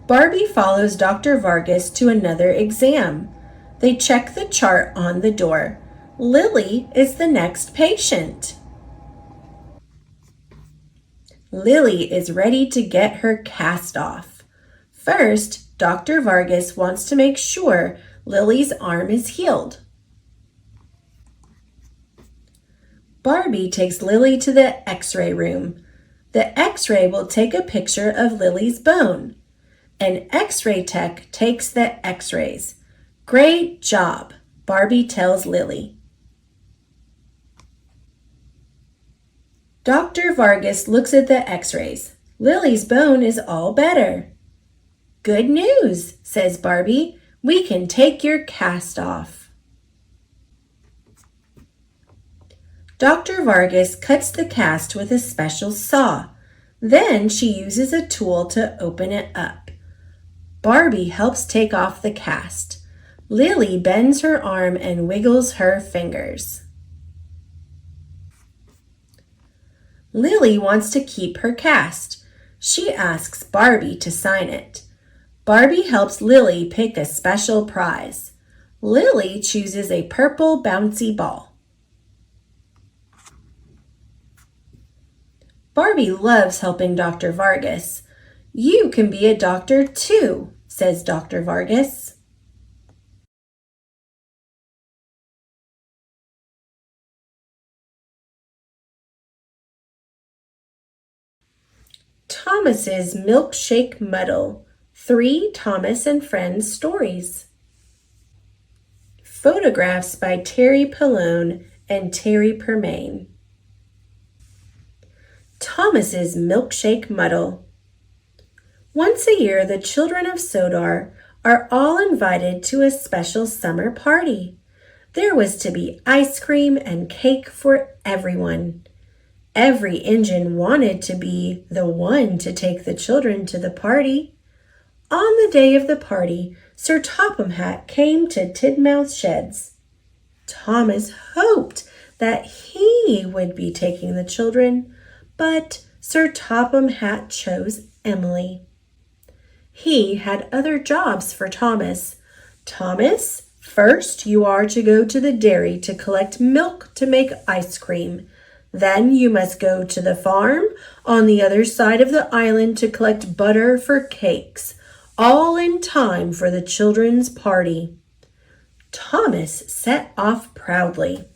Barbie follows Dr. Vargas to another exam. They check the chart on the door. Lily is the next patient. Lily is ready to get her cast off. First, Dr. Vargas wants to make sure Lily's arm is healed. Barbie takes Lily to the X-ray room. The X-ray will take a picture of Lily's bone. An X-ray tech takes the X-rays. Great job, Barbie tells Lily. Dr. Vargas looks at the X-rays. Lily's bone is all better. Good news, says Barbie. We can take your cast off. Dr. Vargas cuts the cast with a special saw. Then she uses a tool to open it up. Barbie helps take off the cast. Lily bends her arm and wiggles her fingers. Lily wants to keep her cast. She asks Barbie to sign it. Barbie helps Lily pick a special prize. Lily chooses a purple bouncy ball. Barbie loves helping Dr. Vargas. You can be a doctor too, says Dr. Vargas. Thomas's Milkshake Muddle. 3 Thomas and Friends stories. Photographs by Terry Pallone and Terry Permain. Thomas's Milkshake Muddle. Once a year, the children of Sodar are all invited to a special summer party. There was to be ice cream and cake for everyone. Every engine wanted to be the one to take the children to the party. On the day of the party, Sir Topham Hatt came to Tidmouth Sheds. Thomas hoped that he would be taking the children, but Sir Topham Hatt chose Emily. He had other jobs for Thomas. Thomas, first you are to go to the dairy to collect milk to make ice cream. Then you must go to the farm on the other side of the island to collect butter for cakes, all in time for the children's party. Thomas set off proudly.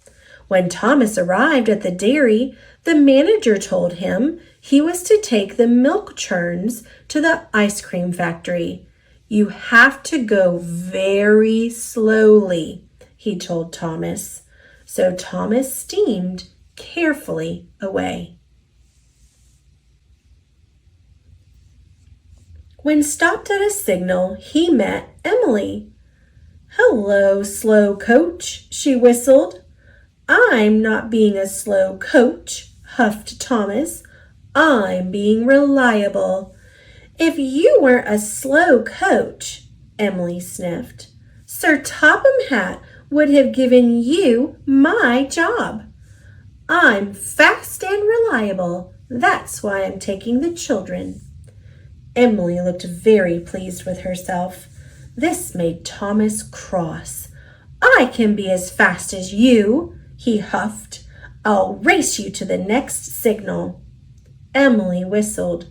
When Thomas arrived at the dairy, the manager told him he was to take the milk churns to the ice cream factory. You have to go very slowly, he told Thomas. So Thomas steamed carefully away. When stopped at a signal, he met Emily. "Hello, slow coach," she whistled. "I'm not being a slow coach," huffed Thomas. "I'm being reliable." "If you weren't a slow coach," Emily sniffed, "Sir Topham Hatt would have given you my job. I'm fast and reliable. That's why I'm taking the children." Emily looked very pleased with herself. This made Thomas cross. "I can be as fast as you," he huffed. "I'll race you to the next signal." Emily whistled,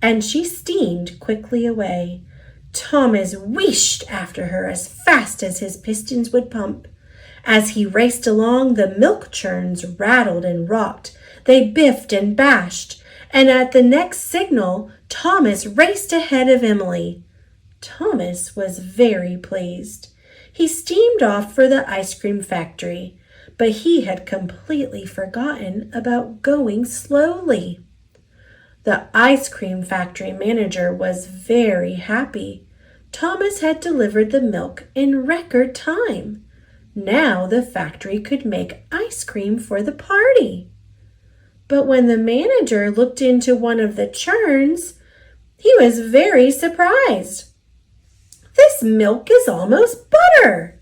and she steamed quickly away. Thomas wheeshed after her as fast as his pistons would pump. As he raced along, the milk churns rattled and rocked. They biffed and bashed. And at the next signal, Thomas raced ahead of Emily. Thomas was very pleased. He steamed off for the ice cream factory, but he had completely forgotten about going slowly. The ice cream factory manager was very happy. Thomas had delivered the milk in record time. Now the factory could make ice cream for the party. But when the manager looked into one of the churns, he was very surprised. "This milk is almost butter,"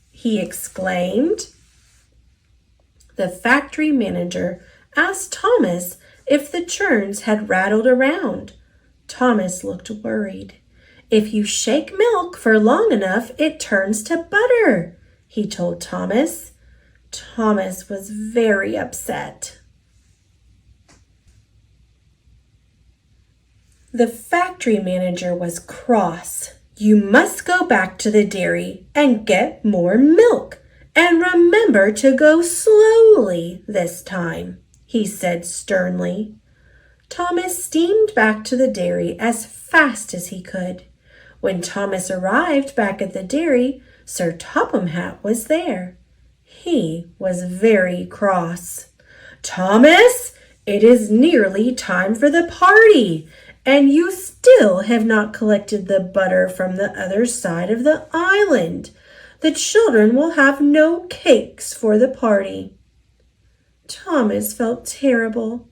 he exclaimed. The factory manager asked Thomas if the churns had rattled around. Thomas looked worried. If you shake milk for long enough, it turns to butter, he told Thomas. Thomas was very upset. The factory manager was cross. You must go back to the dairy and get more milk. And remember to go slowly this time, he said sternly. Thomas steamed back to the dairy as fast as he could. When Thomas arrived back at the dairy, Sir Topham Hatt was there. He was very cross. Thomas, it is nearly time for the party, and you still have not collected the butter from the other side of the island. The children will have no cakes for the party. Thomas felt terrible.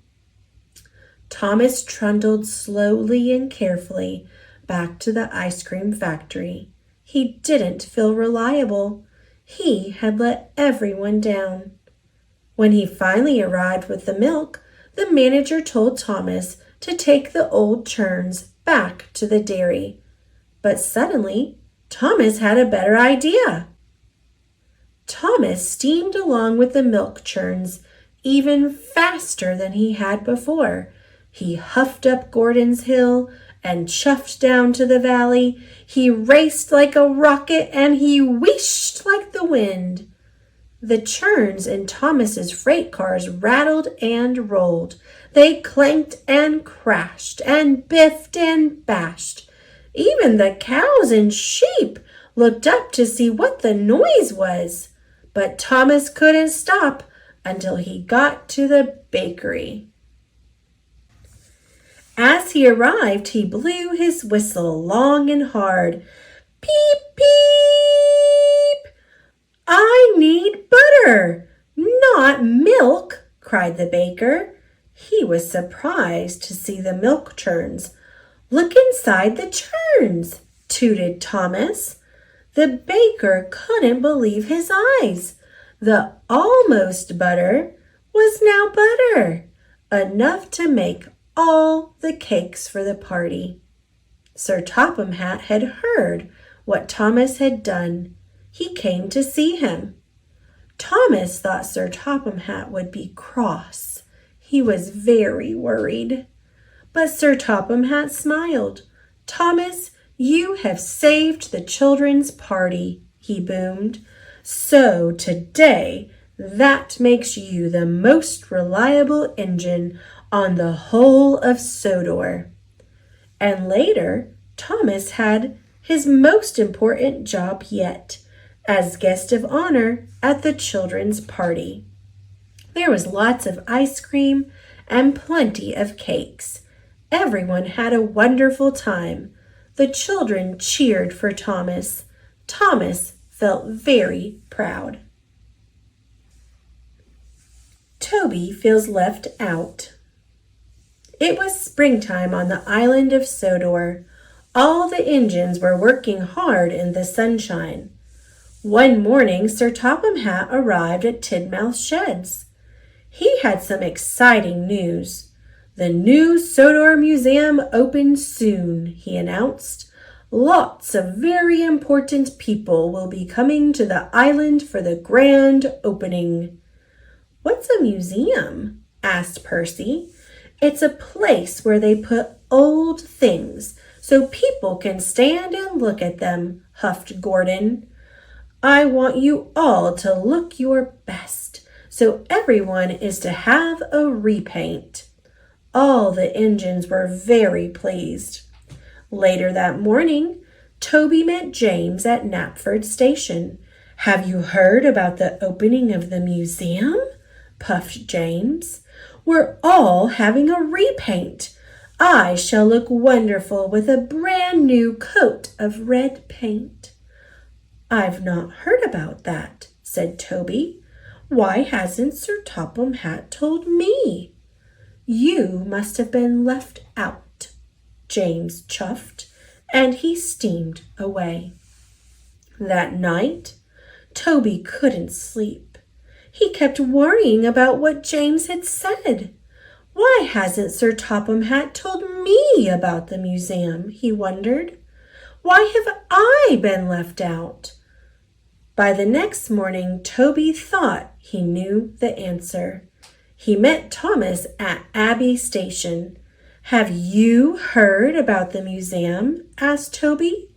Thomas trundled slowly and carefully back to the ice cream factory. He didn't feel reliable. He had let everyone down. When he finally arrived with the milk, the manager told Thomas to take the old churns back to the dairy. But suddenly, Thomas had a better idea. Thomas steamed along with the milk churns even faster than he had before. He huffed up Gordon's Hill and chuffed down to the valley. He raced like a rocket and he wheeshed like the wind. The churns in Thomas's freight cars rattled and rolled. They clanked and crashed and biffed and bashed. Even the cows and sheep looked up to see what the noise was. But Thomas couldn't stop until he got to the bakery. As he arrived, he blew his whistle long and hard. Peep, peep! I need butter, not milk, cried the baker. He was surprised to see the milk churns. Look inside the churns, tooted Thomas. The baker couldn't believe his eyes. The almost butter was now butter, enough to make all the cakes for the party. Sir Topham Hatt had heard what Thomas had done. He came to see him. Thomas thought Sir Topham Hatt would be cross. He was very worried. But Sir Topham Hatt smiled. Thomas, you have saved the children's party, he boomed. So today, that makes you the most reliable engine on the whole of Sodor. And later, Thomas had his most important job yet, as guest of honor at the children's party. There was lots of ice cream and plenty of cakes. Everyone had a wonderful time. The children cheered for Thomas. Thomas felt very proud. Toby feels left out. It was springtime on the island of Sodor. All the engines were working hard in the sunshine. One morning, Sir Topham Hatt arrived at Tidmouth's sheds. He had some exciting news. The new Sodor Museum opens soon, he announced. Lots of very important people will be coming to the island for the grand opening. What's a museum? Asked Percy. It's a place where they put old things so people can stand and look at them, huffed Gordon. I want you all to look your best, so everyone is to have a repaint. All the engines were very pleased. Later that morning, Toby met James at Knapford Station. Have you heard about the opening of the museum? Puffed James. We're all having a repaint. I shall look wonderful with a brand new coat of red paint. I've not heard about that, said Toby. Why hasn't Sir Topham Hatt told me? You must have been left out, James chuffed, and he steamed away. That night, Toby couldn't sleep. He kept worrying about what James had said. Why hasn't Sir Topham Hatt told me about the museum, he wondered. Why have I been left out? By the next morning, Toby thought he knew the answer. He met Thomas at Abbey Station. Have you heard about the museum? Asked Toby.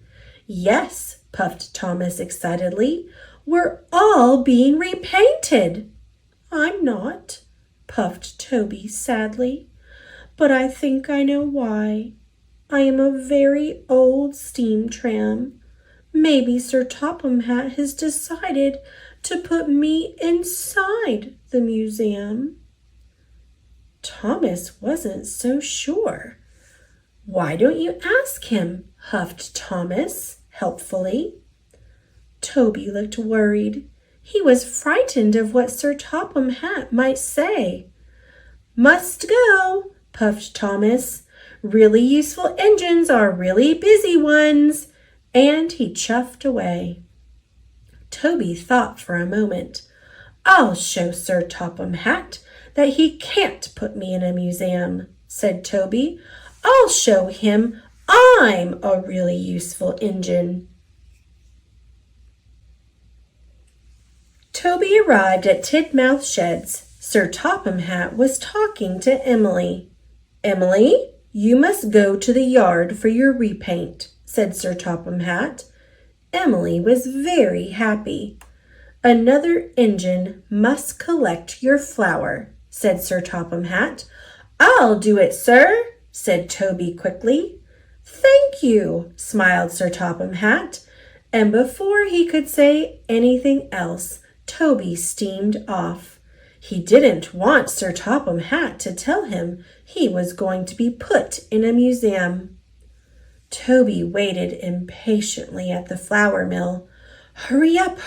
Yes, puffed Thomas excitedly. We're all being repainted. I'm not, puffed Toby sadly. But I think I know why. I am a very old steam tram. Maybe Sir Topham Hatt has decided to put me inside the museum. Thomas wasn't so sure. Why don't you ask him? Huffed Thomas helpfully. Toby looked worried. He was frightened of what Sir Topham Hatt might say. Must go, puffed Thomas. Really useful engines are really busy ones. And he chuffed away. Toby thought for a moment. I'll show Sir Topham Hatt that he can't put me in a museum, said Toby. I'll show him I'm a really useful engine. Toby arrived at Tidmouth Sheds. Sir Topham Hatt was talking to Emily. Emily, you must go to the yard for your repaint, said Sir Topham Hatt. Emily was very happy. Another engine must collect your flour, said Sir Topham Hatt. I'll do it, sir, said Toby quickly. Thank you, smiled Sir Topham Hatt, and before he could say anything else, Toby steamed off. He didn't want Sir Topham Hatt to tell him he was going to be put in a museum. Toby waited impatiently at the flour mill. Hurry up,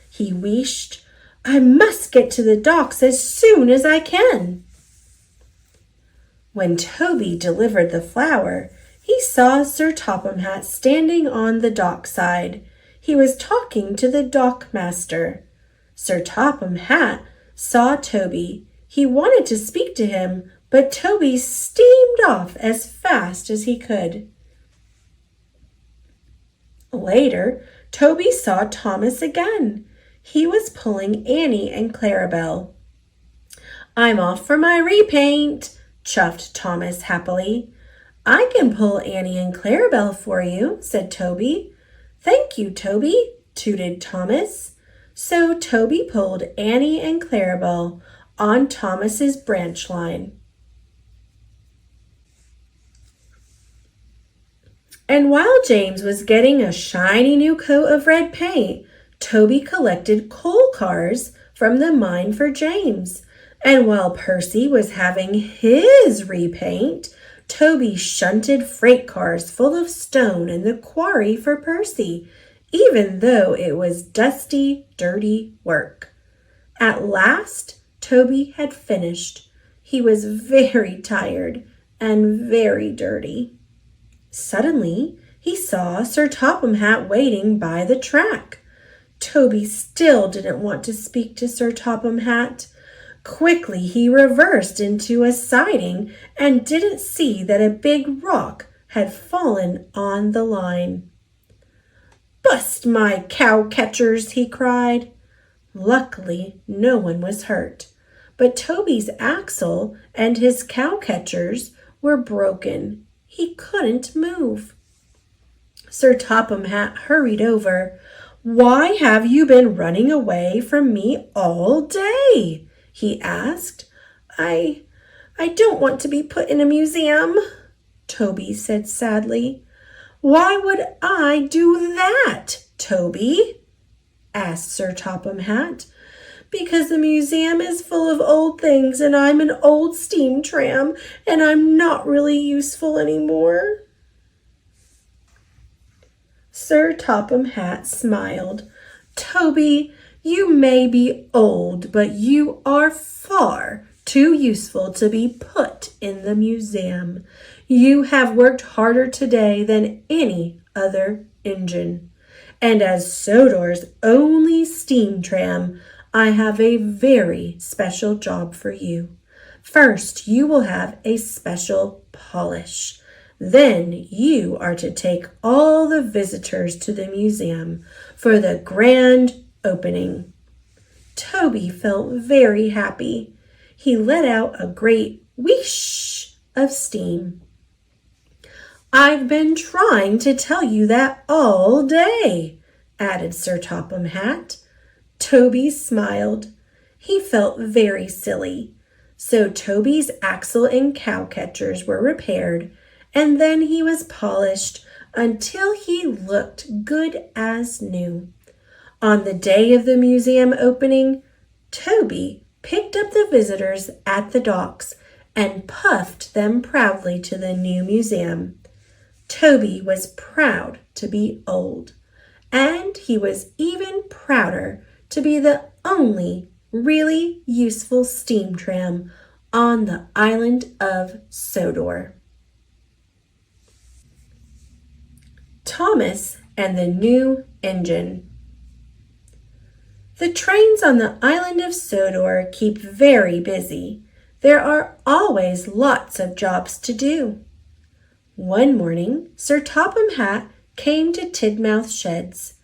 he wheezed. I must get to the docks as soon as I can. When Toby delivered the flour, he saw Sir Topham Hatt standing on the dockside. He was talking to the dockmaster. Sir Topham Hatt saw Toby. He wanted to speak to him, but Toby steamed off as fast as he could. Later, Toby saw Thomas again. He was pulling Annie and Clarabelle. I'm off for my repaint, chuffed Thomas happily. I can pull Annie and Clarabelle for you, said Toby. Thank you, Toby, tooted Thomas. So Toby pulled Annie and Clarabelle on Thomas's branch line. And while James was getting a shiny new coat of red paint, Toby collected coal cars from the mine for James. And while Percy was having his repaint, Toby shunted freight cars full of stone in the quarry for Percy, even though it was dusty, dirty work. At last, Toby had finished. He was very tired and very dirty. Suddenly, he saw Sir Topham Hatt waiting by the track. Toby still didn't want to speak to Sir Topham Hatt. Quickly, he reversed into a siding and didn't see that a big rock had fallen on the line. Bust my cow catchers, he cried. Luckily, no one was hurt, but Toby's axle and his cow catchers were broken. He couldn't move. Sir Topham Hatt hurried over. Why have you been running away from me all day? He asked. I don't want to be put in a museum, Toby said sadly. Why would I do that, Toby? Asked Sir Topham Hatt. Because the museum is full of old things and I'm an old steam tram and I'm not really useful anymore. Sir Topham Hatt smiled. Toby, you may be old, but you are far too useful to be put in the museum. You have worked harder today than any other engine. And as Sodor's only steam tram, I have a very special job for you. First, you will have a special polish. Then you are to take all the visitors to the museum for the grand opening." Toby felt very happy. He let out a great whoosh of steam. "I've been trying to tell you that all day," added Sir Topham Hatt. Toby smiled. He felt very silly. So Toby's axle and cowcatchers were repaired, and then he was polished until he looked good as new. On the day of the museum opening, Toby picked up the visitors at the docks and puffed them proudly to the new museum. Toby was proud to be old, and he was even prouder to be the only really useful steam tram on the island of Sodor. Thomas and the New Engine. The trains on the island of Sodor keep very busy. There are always lots of jobs to do. One morning, Sir Topham Hatt came to Tidmouth Sheds.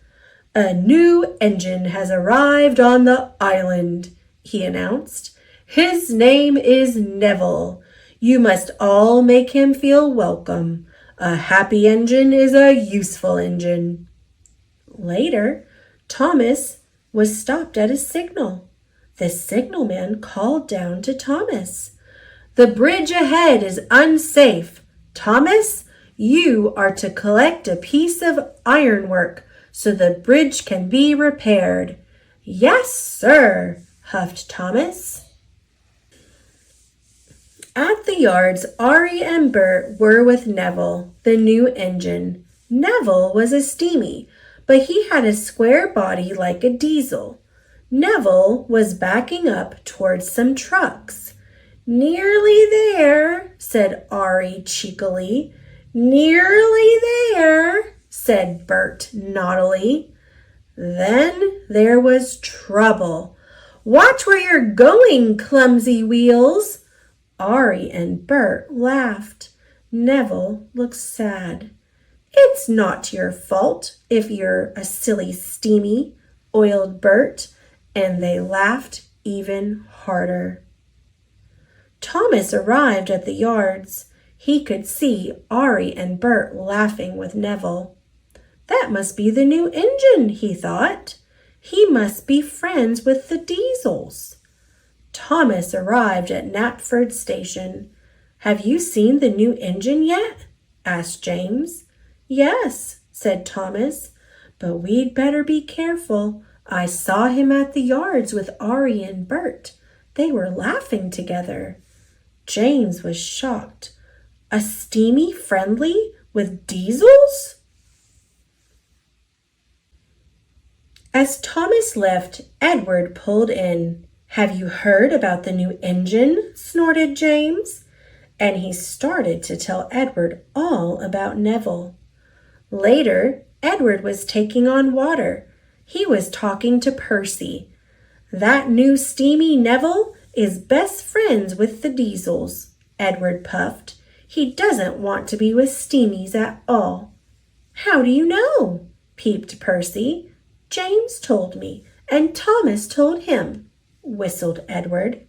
"A new engine has arrived on the island," he announced. "His name is Neville. You must all make him feel welcome. A happy engine is a useful engine." Later, Thomas was stopped at a signal. The signalman called down to Thomas, "The bridge ahead is unsafe. Thomas, you are to collect a piece of ironwork so the bridge can be repaired." "Yes, sir," huffed Thomas. At the yards, Ari and Bert were with Neville, the new engine. Neville was a steamy, but he had a square body like a diesel. Neville was backing up towards some trucks. "Nearly there," said Ari cheekily. "Nearly there," said Bert naughtily. Then there was trouble. "Watch where you're going, clumsy wheels." Ari and Bert laughed. Neville looked sad. "It's not your fault if you're a silly steamy," oiled Bert, and they laughed even harder. Thomas arrived at the yards. He could see Ari and Bert laughing with Neville. That must be the new engine, he thought. He must be friends with the Diesels. Thomas arrived at Knapford Station. "Have you seen the new engine yet?" asked James. "Yes," said Thomas, "but we'd better be careful. I saw him at the yards with Ari and Bert. They were laughing together." James was shocked. A steamy friendly with Diesels? As Thomas left, Edward pulled in. "Have you heard about the new engine?" snorted James. And he started to tell Edward all about Neville. Later, Edward was taking on water. He was talking to Percy. "That new steamy Neville is best friends with the Diesels," Edward puffed. "He doesn't want to be with steamies at all." "How do you know?" peeped Percy. "James told me, and Thomas told him," whistled Edward.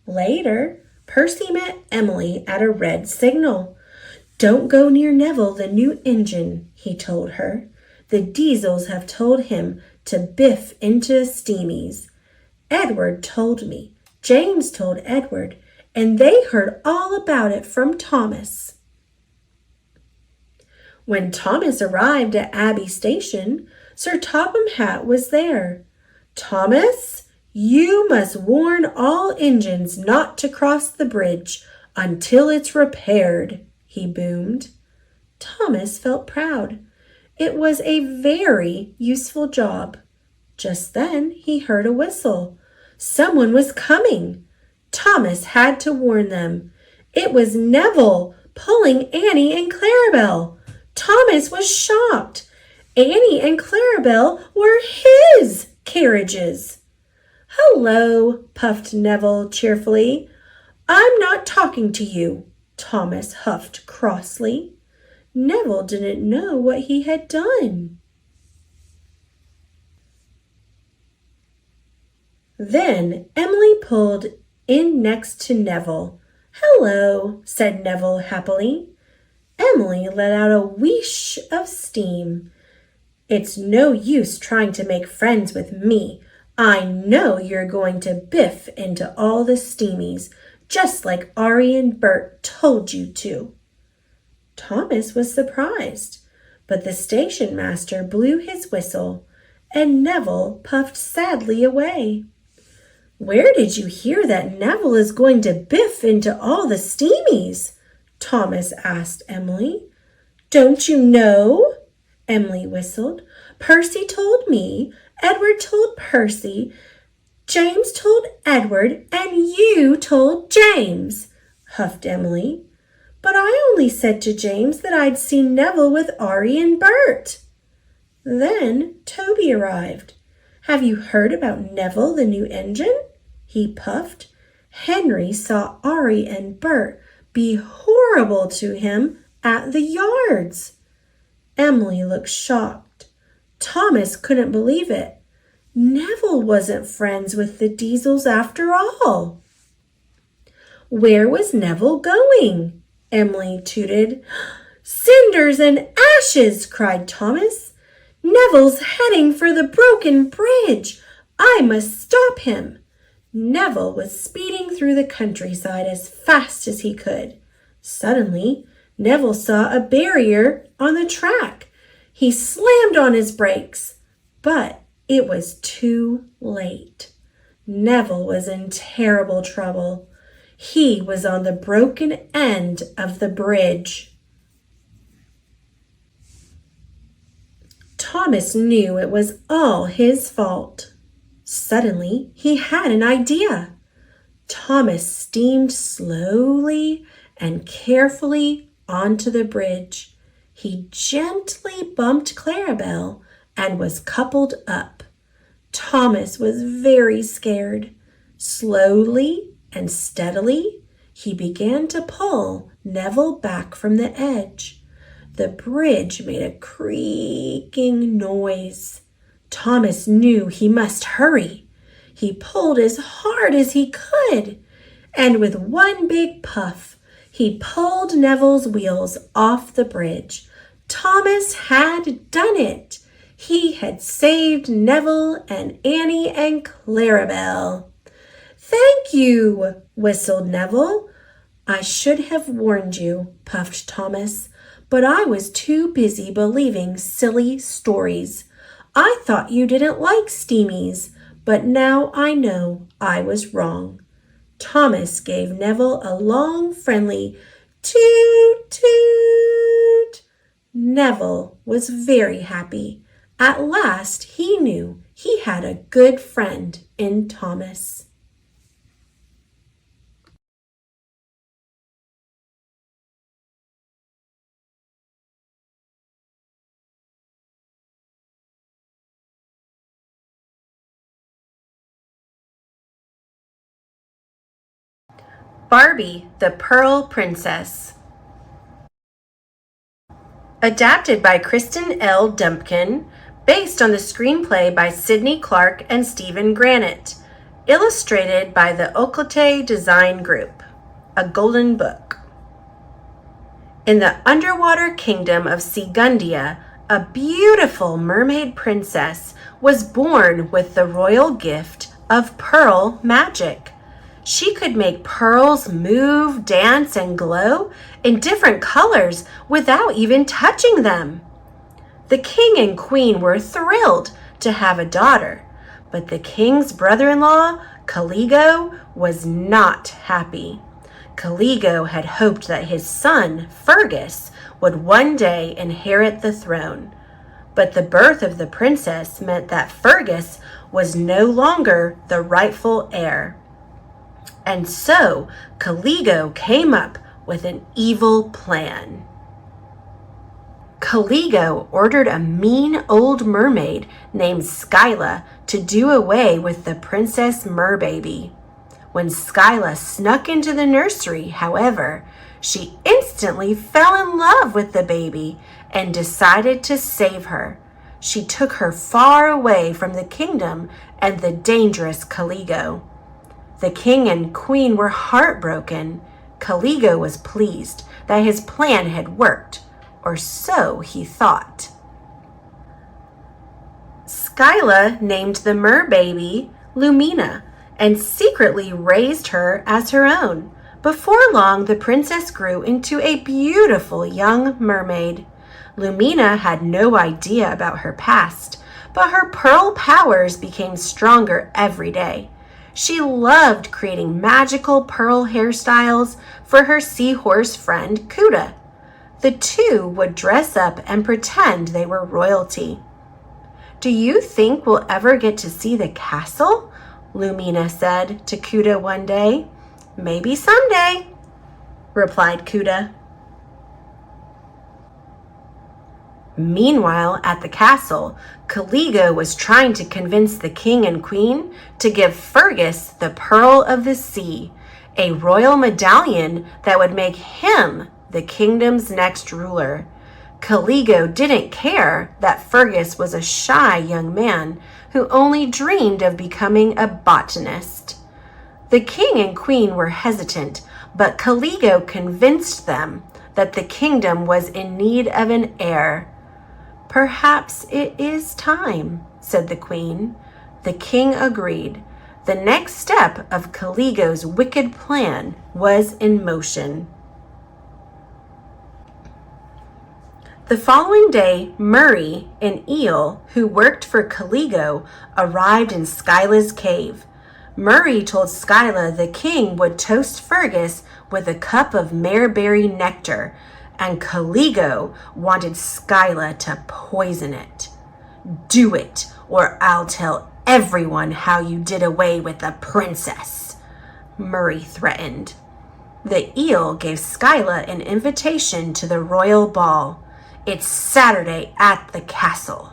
Later, Percy met Emily at a red signal. "Don't go near Neville, the new engine," he told her. "The Diesels have told him to biff into steamies. Edward told me, James told Edward, and they heard all about it from Thomas." When Thomas arrived at Abbey Station, Sir Topham Hatt was there. "Thomas, you must warn all engines not to cross the bridge until it's repaired," he boomed. Thomas felt proud. It was a very useful job. Just then he heard a whistle. Someone was coming. Thomas had to warn them. It was Neville pulling Annie and Clarabelle. Thomas was shocked. Annie and Clarabelle were his carriages. "Hello," puffed Neville cheerfully. "I'm not talking to you. Thomas huffed crossly. Neville didn't know what he had done. Then Emily pulled in next to Neville. "Hello," said Neville happily. Emily let out a wheesh of steam. "It's no use trying to make friends with me. I know you're going to biff into all the steamies, just like Ari and Bert told you to." Thomas was surprised, but the station master blew his whistle, and Neville puffed sadly away. "Where did you hear that Neville is going to biff into all the steamies?" Thomas asked Emily. "Don't you know?" Emily whistled. "Percy told me, Edward told Percy, James told Edward, and you told James," huffed Emily. "But I only said to James that I'd seen Neville with Ari and Bert." Then Toby arrived. "Have you heard about Neville, the new engine?" he puffed. "Henry saw Ari and Bert be horrible to him at the yards." Emily looked shocked. Thomas couldn't believe it. Neville wasn't friends with the Diesels after all. "Where was Neville going?" Emily tooted. "Cinders and ashes!" cried Thomas. "Neville's heading for the broken bridge. I must stop him." Neville was speeding through the countryside as fast as he could. Suddenly, Neville saw a barrier on the track. He slammed on his brakes, but it was too late. Neville was in terrible trouble. He was on the broken end of the bridge. Thomas knew it was all his fault. Suddenly, he had an idea. Thomas steamed slowly and carefully onto the bridge. He gently bumped Clarabelle and was coupled up. Thomas was very scared. Slowly and steadily, he began to pull Neville back from the edge. The bridge made a creaking noise. Thomas knew he must hurry. He pulled as hard as he could, and with one big puff, he pulled Neville's wheels off the bridge. Thomas had done it. He had saved Neville and Annie and Clarabelle. "Thank you," whistled Neville. "I should have warned you," puffed Thomas, "but I was too busy believing silly stories. I thought you didn't like steamies, but now I know I was wrong." Thomas gave Neville a long, friendly toot toot. Neville was very happy. At last he knew he had a good friend in Thomas. Barbie, the Pearl Princess. Adapted by Kristen L. Dumpkin, based on the screenplay by Sidney Clark and Stephen Granite, illustrated by the Oclate Design Group, a golden book. In the underwater kingdom of Segundia, a beautiful mermaid princess was born with the royal gift of pearl magic. She could make pearls move, dance, and glow in different colors without even touching them. The king and queen were thrilled to have a daughter, but the king's brother-in-law, Caligo, was not happy. Caligo had hoped that his son, Fergus, would one day inherit the throne. But the birth of the princess meant that Fergus was no longer the rightful heir. And so Caligo came up with an evil plan. Caligo ordered a mean old mermaid named Skyla to do away with the Princess Merbaby. When Skyla snuck into the nursery, however, She instantly fell in love with the baby and decided to save her. She took her far away from the kingdom and the dangerous Caligo. The king and queen were heartbroken. Caligo was pleased that his plan had worked, or so he thought. Skyla named the merbaby Lumina and secretly raised her as her own. Before long, the princess grew into a beautiful young mermaid. Lumina had no idea about her past, but her pearl powers became stronger every day. She loved creating magical pearl hairstyles for her seahorse friend Kuda. The two would dress up and pretend they were royalty. "Do you think we'll ever get to see the castle?" Lumina said to Kuda one day. "Maybe someday," replied Kuda. Meanwhile, at the castle, Caligo was trying to convince the king and queen to give Fergus the Pearl of the Sea, a royal medallion that would make him the kingdom's next ruler. Caligo didn't care that Fergus was a shy young man who only dreamed of becoming a botanist. The king and queen were hesitant, but Caligo convinced them that the kingdom was in need of an heir. "Perhaps it is time," said the queen. The king agreed. The next step of Caligo's wicked plan was in motion. The following day, Murray, an eel who worked for Caligo, arrived in Skyla's cave. Murray told Skyla the king would toast Fergus with a cup of mareberry nectar, and Caligo wanted Skyla to poison it. "Do it, or I'll tell everyone how you did away with the princess," Murray threatened. The eel gave Skyla an invitation to the royal ball. "It's Saturday at the castle."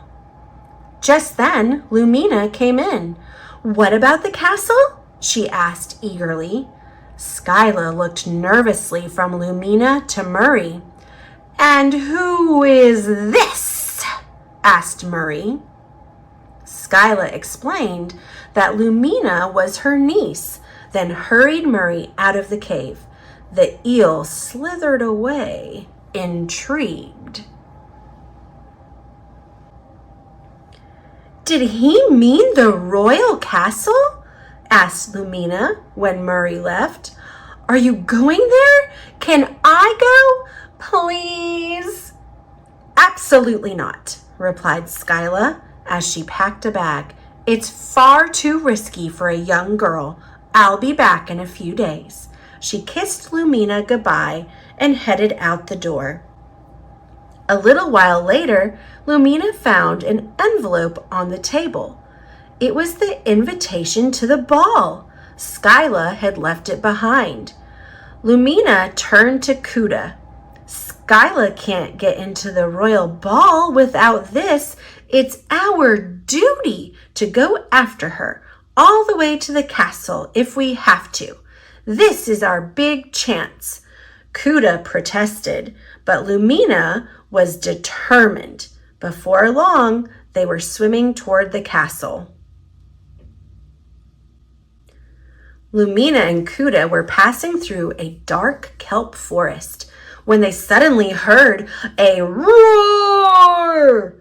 Just then, Lumina came in. "What about the castle?" she asked eagerly. Skyla looked nervously from Lumina to Murray. "And who is this?" asked Murray. Skyla explained that Lumina was her niece, then hurried Murray out of the cave. The eel slithered away, intrigued. "Did he mean the royal castle?" asked Lumina when Murray left. "Are you going there? Can I go? Please?" "Absolutely not," replied Skyla as she packed a bag. "It's far too risky for a young girl. I'll be back in a few days." She kissed Lumina goodbye and headed out the door. A little while later, Lumina found an envelope on the table. It was the invitation to the ball. Skyla had left it behind. Lumina turned to Kuda. "Skyla can't get into the royal ball without this. It's our duty to go after her all the way to the castle if we have to. This is our big chance." Kuda protested, but Lumina was determined. Before long, they were swimming toward the castle. Lumina and Kuda were passing through a dark kelp forest when they suddenly heard a roar.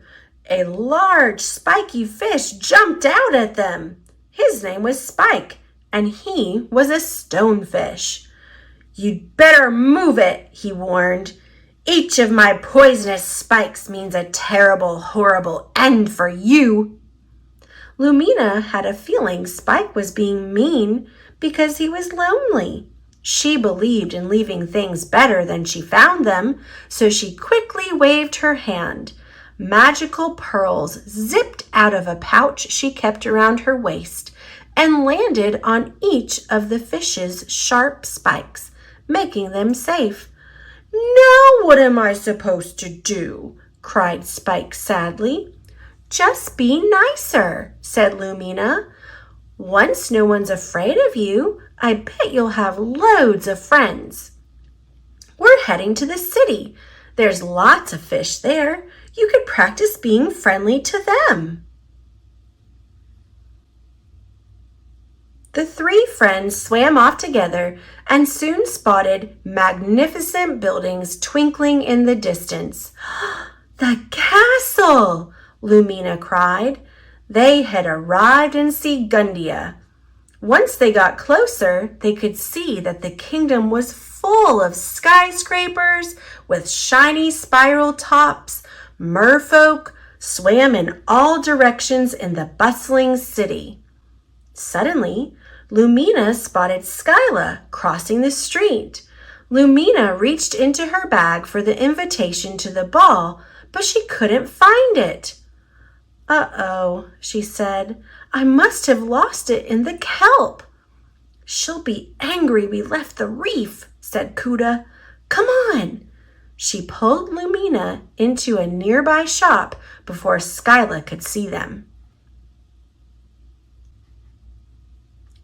A large, spiky fish jumped out at them. His name was Spike, and he was a stonefish. "You'd better move it," he warned. "Each of my poisonous spikes means a terrible, horrible end for you." Lumina had a feeling Spike was being mean because he was lonely. She believed in leaving things better than she found them, so she quickly waved her hand. Magical pearls zipped out of a pouch she kept around her waist and landed on each of the fish's sharp spikes, making them safe. "Now what am I supposed to do?" cried Spike sadly. "Just be nicer," said Lumina. "Once no one's afraid of you, I bet you'll have loads of friends." We're heading to the city. There's lots of fish there. You could practice being friendly to them." The three friends swam off together and soon spotted magnificent buildings twinkling in the distance. "The castle!" Lumina cried. They had arrived in Segundia. Once they got closer, they could see that the kingdom was full of skyscrapers with shiny spiral tops. Merfolk swam in all directions in the bustling city. Suddenly, Lumina spotted Skyla crossing the street. Lumina reached into her bag for the invitation to the ball, but she couldn't find it. "Uh-oh," she said. "I must have lost it in the kelp." "She'll be angry we left the reef," said Kuda. "Come on." She pulled Lumina into a nearby shop before Skyla could see them.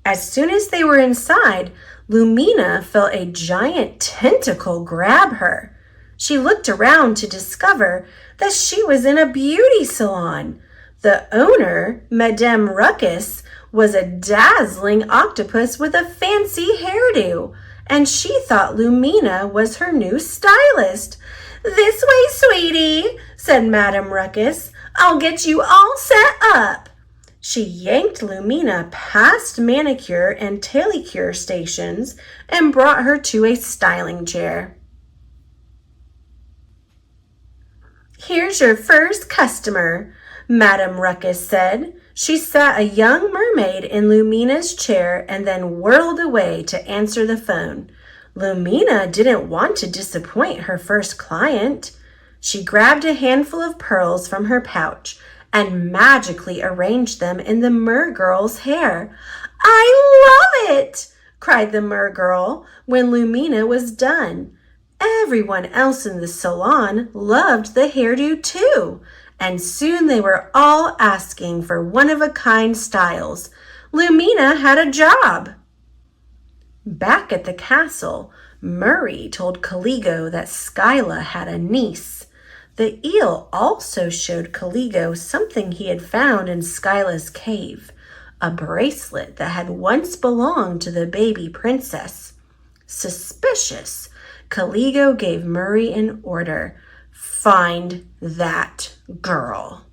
As soon as they were inside, Lumina felt a giant tentacle grab her. She looked around to discover that she was in a beauty salon. The owner, Madame Ruckus, was a dazzling octopus with a fancy hairdo, and she thought Lumina was her new stylist. "This way, sweetie," said Madame Ruckus. "I'll get you all set up." She yanked Lumina past manicure and telecure stations and brought her to a styling chair. "Here's your first customer," Madame Ruckus said. She sat a young mermaid in Lumina's chair and then whirled away to answer the phone. Lumina didn't want to disappoint her first client. She grabbed a handful of pearls from her pouch and magically arranged them in the mergirl's hair. "I love it!" cried the mergirl when Lumina was done. Everyone else in the salon loved the hairdo too, and soon they were all asking for one-of-a-kind styles. Lumina had a job. Back at the castle, Murray told Caligo that Skyla had a niece. The eel also showed Caligo something he had found in Skyla's cave, a bracelet that had once belonged to the baby princess. Suspicious, Caligo gave Murray an order: "Find that girl."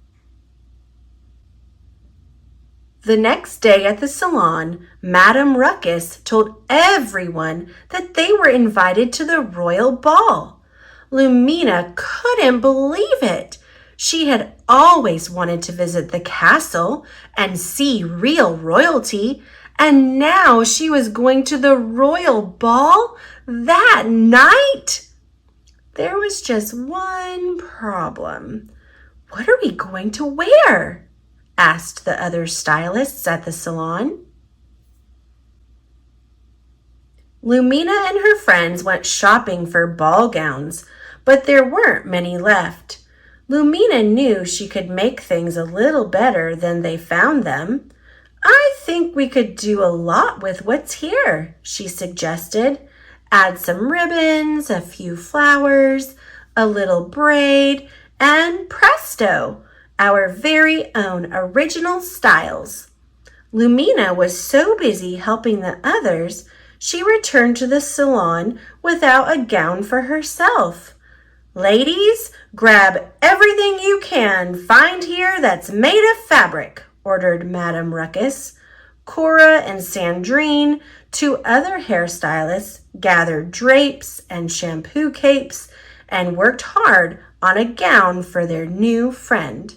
The next day at the salon, Madame Ruckus told everyone that they were invited to the royal ball. Lumina couldn't believe it. She had always wanted to visit the castle and see real royalty, and now she was going to the royal ball that night. There was just one problem. "What are we going to wear?" asked the other stylists at the salon. Lumina and her friends went shopping for ball gowns, but there weren't many left. Lumina knew she could make things a little better than they found them. "I think we could do a lot with what's here," she suggested. "Add some ribbons, a few flowers, a little braid, and presto, our very own original styles." Lumina was so busy helping the others, she returned to the salon without a gown for herself. "Ladies, grab everything you can find here that's made of fabric," ordered Madame Ruckus. Cora and Sandrine, two other hairstylists, gathered drapes and shampoo capes and worked hard on a gown for their new friend.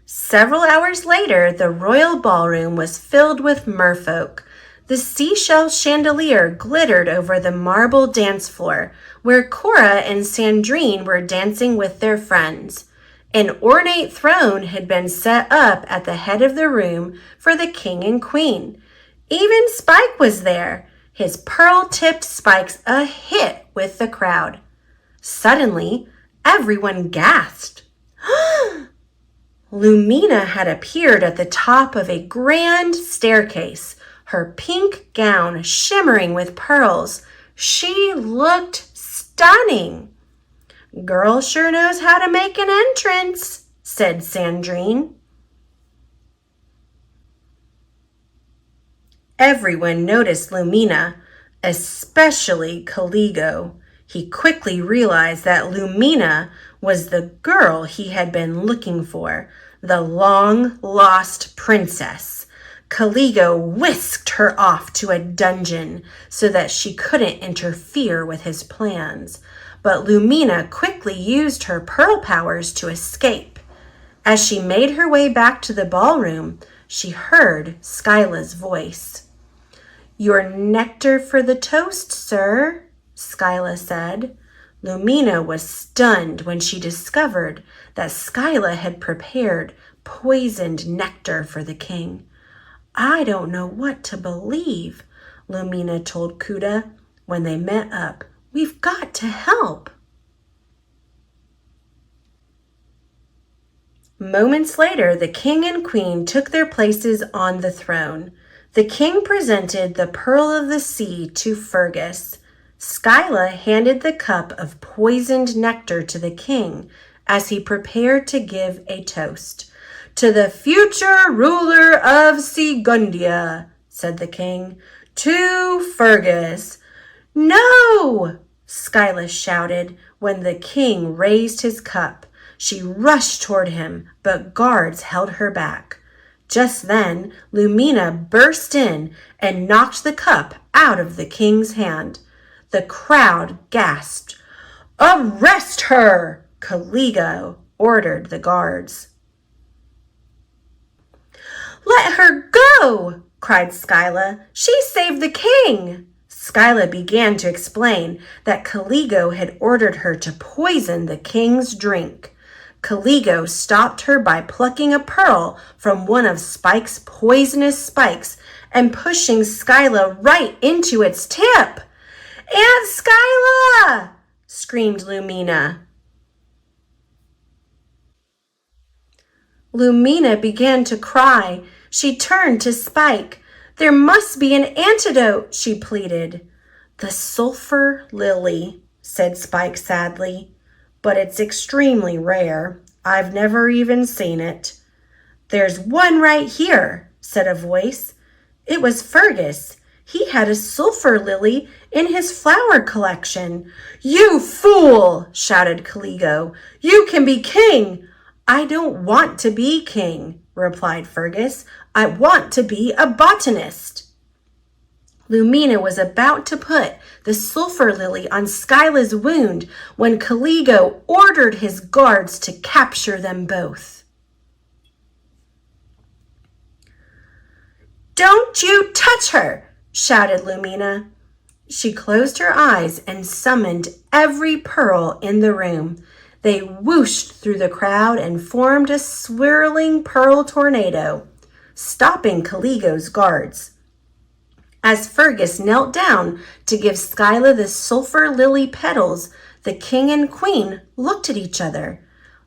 Several hours later, the royal ballroom was filled with merfolk. The seashell chandelier glittered over the marble dance floor, where Cora and Sandrine were dancing with their friends. An ornate throne had been set up at the head of the room for the king and queen. Even Spike was there, his pearl-tipped spikes a hit with the crowd. Suddenly, everyone gasped. Lumina had appeared at the top of a grand staircase. her pink gown shimmering with pearls. She looked stunning. "Girl sure knows how to make an entrance," said Sandrine. Everyone noticed Lumina, especially Caligo. He quickly realized that Lumina was the girl he had been looking for, the long-lost princess. Caligo whisked her off to a dungeon so that she couldn't interfere with his plans. But Lumina quickly used her pearl powers to escape. As she made her way back to the ballroom, she heard Skyla's voice. "Your nectar for the toast, sir," Skyla said. Lumina was stunned when she discovered that Skyla had prepared poisoned nectar for the king. "I don't know what to believe," Lumina told Kuda when they met up. "We've got to help." Moments later, the king and queen took their places on the throne. The king presented the Pearl of the Sea to Fergus. Skyla handed the cup of poisoned nectar to the king as he prepared to give a toast. "To the future ruler of Segundia," said the king. "To Fergus." "No!" Skyla shouted when the king raised his cup. She rushed toward him, but guards held her back. Just then, Lumina burst in and knocked the cup out of the king's hand. The crowd gasped. "Arrest her!" Caligo ordered the guards. "Let her go!" cried Skyla. "She saved the king!" Skyla began to explain that Caligo had ordered her to poison the king's drink. Caligo stopped her by plucking a pearl from one of Spike's poisonous spikes and pushing Skyla right into its tip. "Aunt Skyla!" screamed Lumina. Lumina began to cry. She turned to Spike. "There must be an antidote," she pleaded. "The sulfur lily," said Spike sadly. "But it's extremely rare. I've never even seen it." "There's one right here," said a voice. It was Fergus. He had a sulfur lily in his flower collection. "You fool!" shouted Caligo. "You can be king." "I don't want to be king," replied Fergus. "I want to be a botanist." Lumina was about to put the sulfur lily on Skyla's wound when Caligo ordered his guards to capture them both. "Don't you touch her!" shouted Lumina. She closed her eyes and summoned every pearl in the room. They whooshed through the crowd and formed a swirling pearl tornado, stopping Caligo's guards. As Fergus knelt down to give Skyla the sulfur lily petals, the king and queen looked at each other.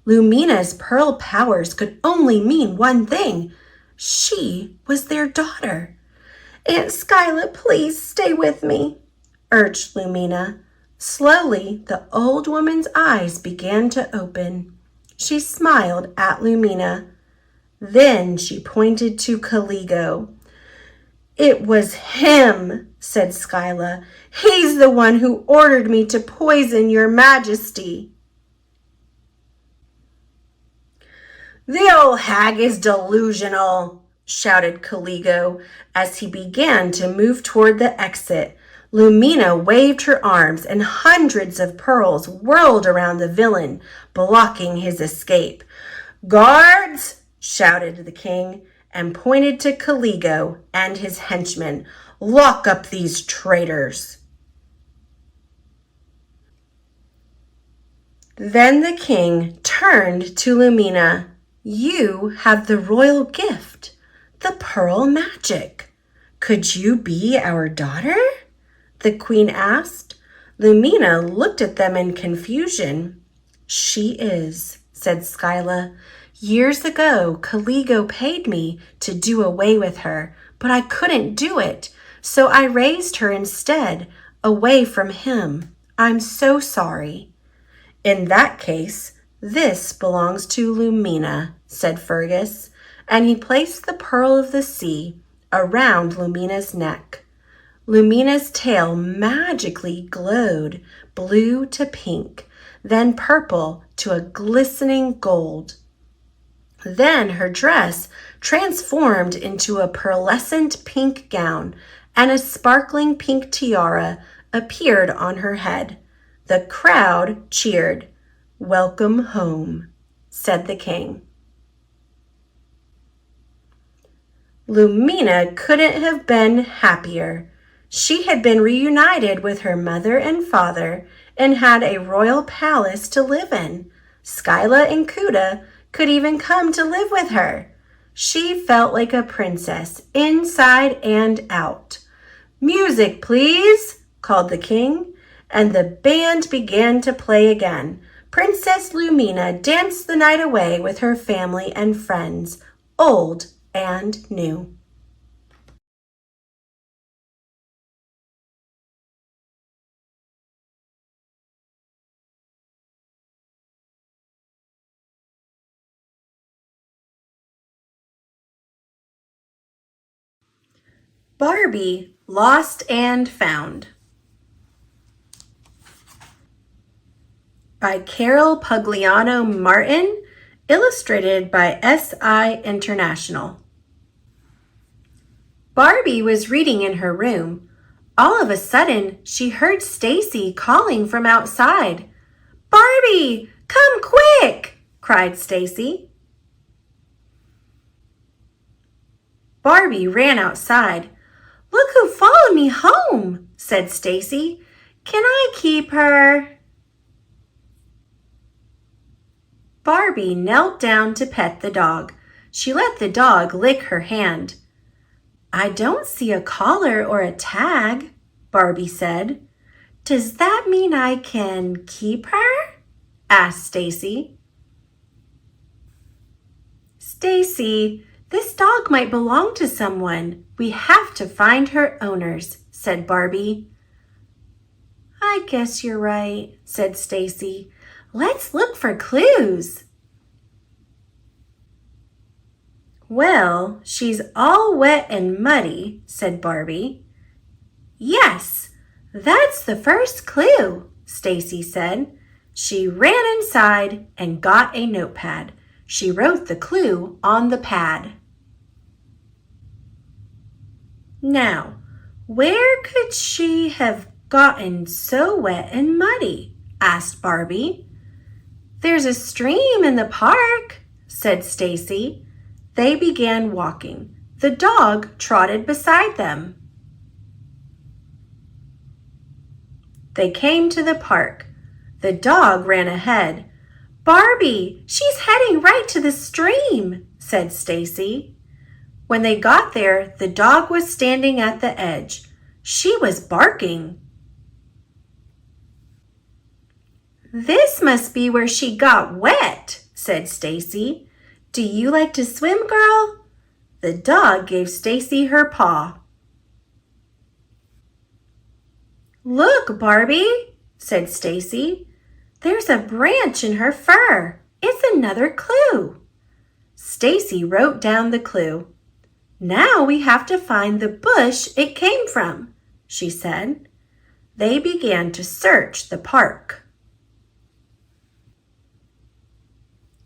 Lumina's pearl powers could only mean one thing. She was their daughter. "Aunt Skyla, please stay with me," urged Lumina. Slowly, the old woman's eyes began to open. She smiled at Lumina. Then she pointed to Caligo. "It was him," said Skyla. "He's the one who ordered me to poison your majesty." "The old hag is delusional," shouted Caligo as he began to move toward the exit. Lumina waved her arms and hundreds of pearls whirled around the villain, blocking his escape. "Guards!" shouted the king and pointed to Caligo and his henchmen. "Lock up these traitors." Then the king turned to Lumina. "You have the royal gift, the pearl magic. Could you be our daughter?" the queen asked. Lumina looked at them in confusion. "She is," said Skyla. "Years ago, Caligo paid me to do away with her, but I couldn't do it, so I raised her instead, away from him. I'm so sorry." "In that case, this belongs to Lumina," said Fergus, and he placed the pearl of the sea around Lumina's neck. Lumina's tail magically glowed blue to pink, then purple to a glistening gold. Then her dress transformed into a pearlescent pink gown, and a sparkling pink tiara appeared on her head. The crowd cheered. "Welcome home," said the king. Lumina couldn't have been happier. She had been reunited with her mother and father and had a royal palace to live in. Skyla and Kuda could even come to live with her. She felt like a princess inside and out. "Music, please," called the king, and the band began to play again. Princess Lumina danced the night away with her family and friends, old and new. Barbie, Lost and Found, by Carol Pugliano Martin, illustrated by SI International. Barbie was reading in her room. All of a sudden, she heard Stacy calling from outside. "Barbie, come quick!" cried Stacy. Barbie ran outside. "Look who followed me home," said Stacy. "Can I keep her?" Barbie knelt down to pet the dog. She let the dog lick her hand. "I don't see a collar or a tag," Barbie said. "Does that mean I can keep her?" asked Stacy. "Stacy, this dog might belong to someone. We have to find her owners," said Barbie. "I guess you're right," said Stacy. "Let's look for clues." "Well, she's all wet and muddy," said Barbie. "Yes, that's the first clue," Stacy said. She ran inside and got a notepad. She wrote the clue on the pad. "Now, where could she have gotten so wet and muddy?" asked Barbie. "There's a stream in the park," said Stacy. They began walking. The dog trotted beside them. They came to the park. The dog ran ahead. "Barbie, she's heading right to the stream," said Stacy. When they got there, the dog was standing at the edge. She was barking. "This must be where she got wet," said Stacy. "Do you like to swim, girl?" The dog gave Stacy her paw. "Look, Barbie," said Stacy. "There's a branch in her fur. It's another clue." Stacy wrote down the clue. "Now we have to find the bush it came from," she said. They began to search the park.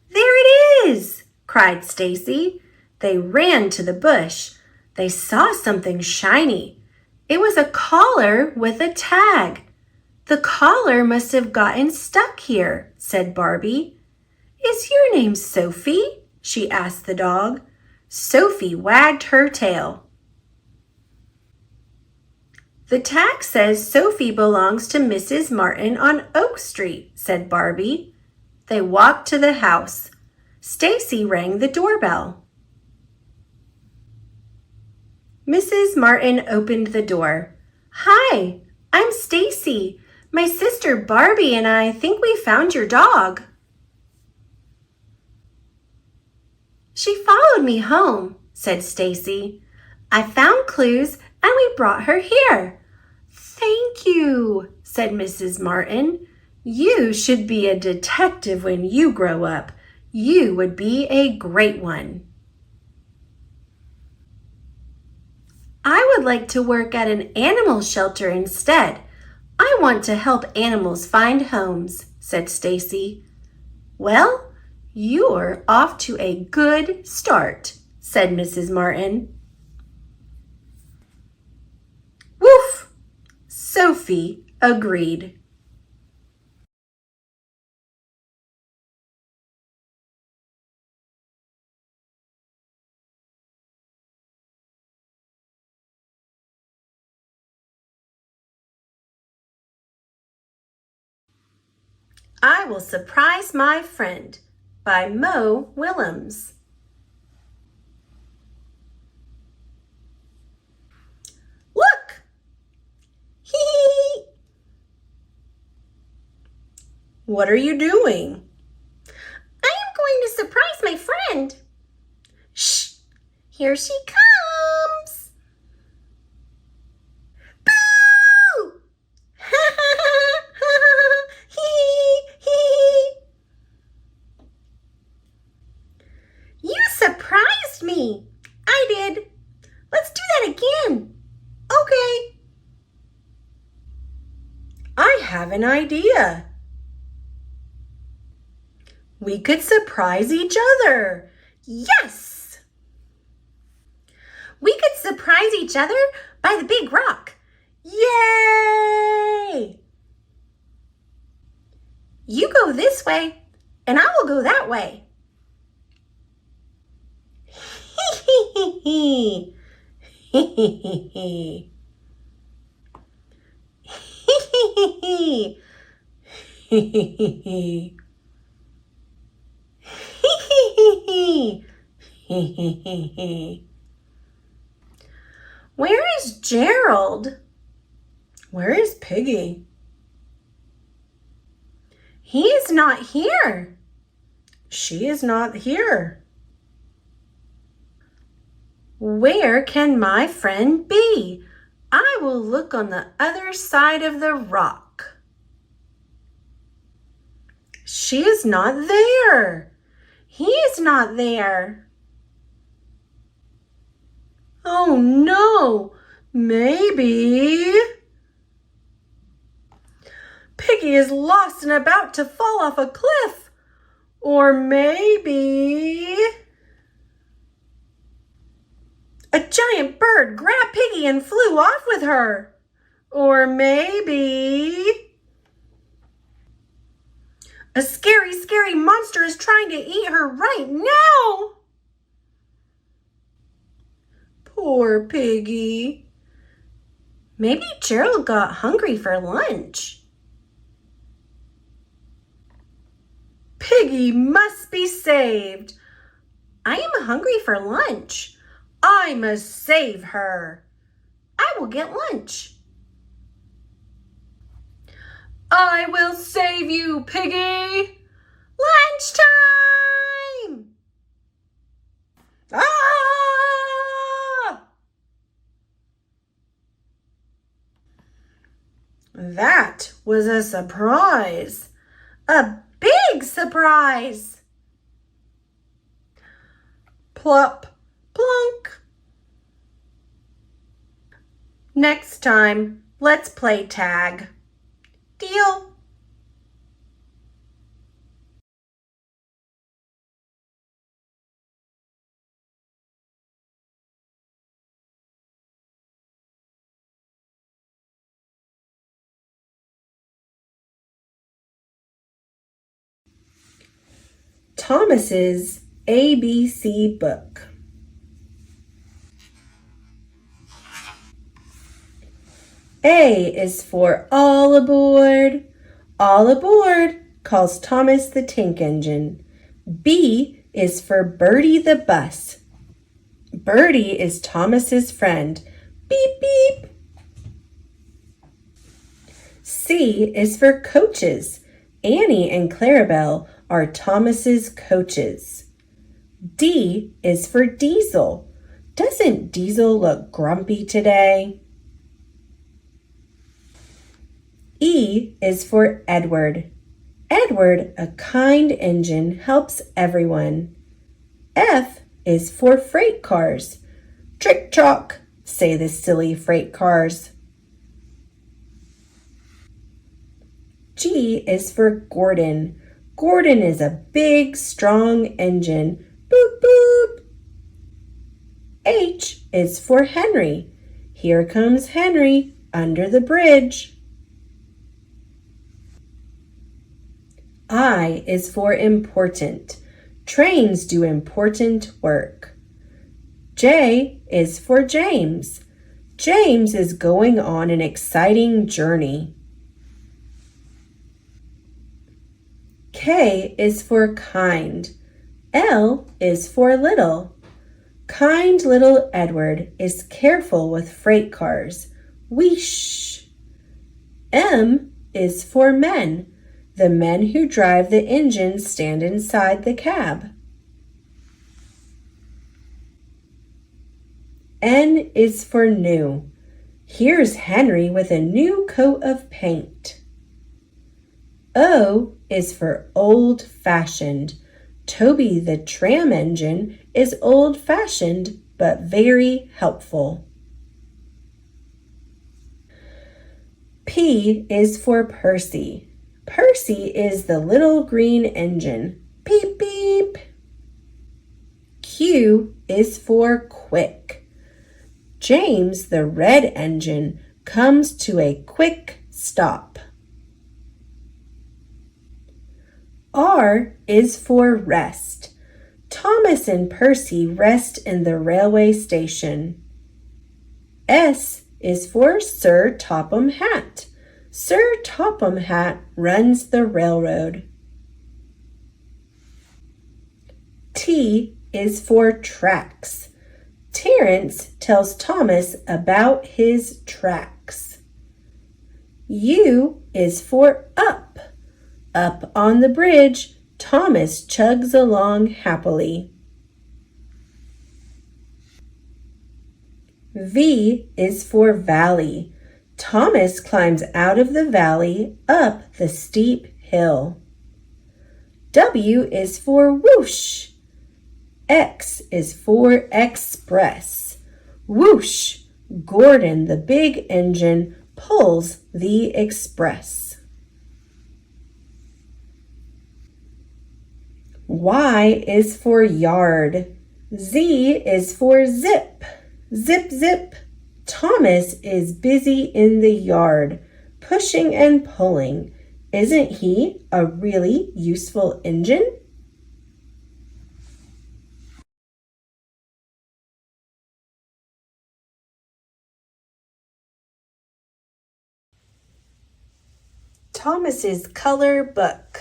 "There it is!" cried Stacy. They ran to the bush. They saw something shiny. It was a collar with a tag. "The collar must have gotten stuck here," said Barbie. "Is your name Sophie?" she asked the dog. Sophie wagged her tail. "The tag says Sophie belongs to Mrs. Martin on Oak Street," said Barbie. They walked to the house. Stacy rang the doorbell. Mrs. Martin opened the door. "Hi, I'm Stacy. My sister Barbie and I think we found your dog." "She followed me home," said Stacy. I found clues and we brought her here. Thank you, said Mrs. Martin. You should be a detective when you grow up. You would be a great one. I would like to work at an animal shelter instead. I want to help animals find homes, said Stacy. Well, you're off to a good start, said Mrs. Martin. Woof! Sophie agreed. I Will Surprise My Friend by Mo Willems. Look! Hee! What are you doing? I am going to surprise my friend. Shh! Here she comes! Boo! Hee hee! You surprised me! I did. Let's do that again. Okay. I have an idea. We could surprise each other. Yes! We could surprise each other by the big rock. Yay! You go this way, and I will go that way. Hee hee hee. Hee hee hee hee. Hee hee hee hee. Hee hee hee hee. Hee hee hee hee. Hee hee hee hee. Where is Gerald? Where is Piggy? He is not here. She is not here. Where can my friend be? I will look on the other side of the rock. She is not there. He is not there. Oh no, maybe Piggy is lost and about to fall off a cliff. Or maybe a giant bird grabbed Piggy and flew off with her. Or maybe a scary, scary monster is trying to eat her right now. Poor Piggy. Maybe Gerald got hungry for lunch. Piggy must be saved. I am hungry for lunch. I must save her. I will get lunch. I will save you, Piggy. Lunchtime! Ah! That was a surprise. A big surprise. Plop, plunk. Next time, let's play tag. Deal? Thomas's ABC book. A is for all aboard. All aboard, calls Thomas the tank engine. B is for Bertie the bus. Bertie is Thomas's friend. Beep, beep. C is for coaches. Annie and Clarabelle are Thomas's coaches. D is for Diesel. Doesn't Diesel look grumpy today? E is for Edward. Edward, a kind engine, helps everyone. F is for freight cars. Trick trock, say the silly freight cars. G is for Gordon. Gordon is a big, strong engine. Boop, boop. H is for Henry. Here comes Henry under the bridge. I is for important. Trains do important work. J is for James. James is going on an exciting journey. K is for kind. L is for little. Kind little Edward is careful with freight cars. Whoosh! M is for men. The men who drive the engine stand inside the cab. N is for new. Here's Henry with a new coat of paint. O is for old-fashioned. Toby the tram engine is old-fashioned but very helpful. P is for Percy. Percy is the little green engine. Beep, beep. Q is for quick. James, the red engine, comes to a quick stop. R is for rest. Thomas and Percy rest in the railway station. S is for Sir Topham Hatt. Sir Topham Hatt runs the railroad. T is for tracks. Terence tells Thomas about his tracks. U is for up. Up on the bridge, Thomas chugs along happily. V is for valley. Thomas climbs out of the valley up the steep hill. W is for whoosh. X is for express. Whoosh! Gordon, the big engine, pulls the express. Y is for yard. Z is for zip. Zip, zip. Thomas is busy in the yard, pushing and pulling. Isn't he a really useful engine? Thomas's color book.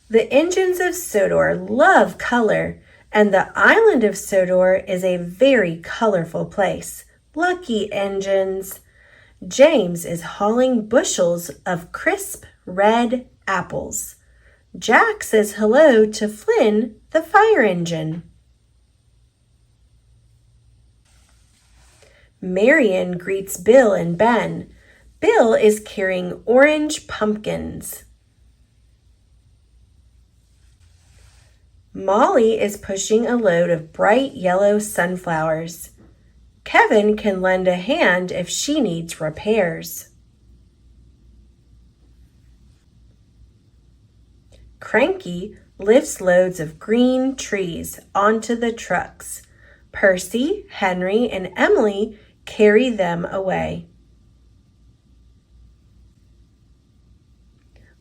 The engines of Sodor love color, and the island of Sodor is a very colorful place. Lucky engines! James is hauling bushels of crisp red apples. Jack says hello to Flynn, the fire engine. Marion greets Bill and Ben. Bill is carrying orange pumpkins. Molly is pushing a load of bright yellow sunflowers. Kevin can lend a hand if she needs repairs. Cranky lifts loads of green trees onto the trucks. Percy, Henry, and Emily carry them away.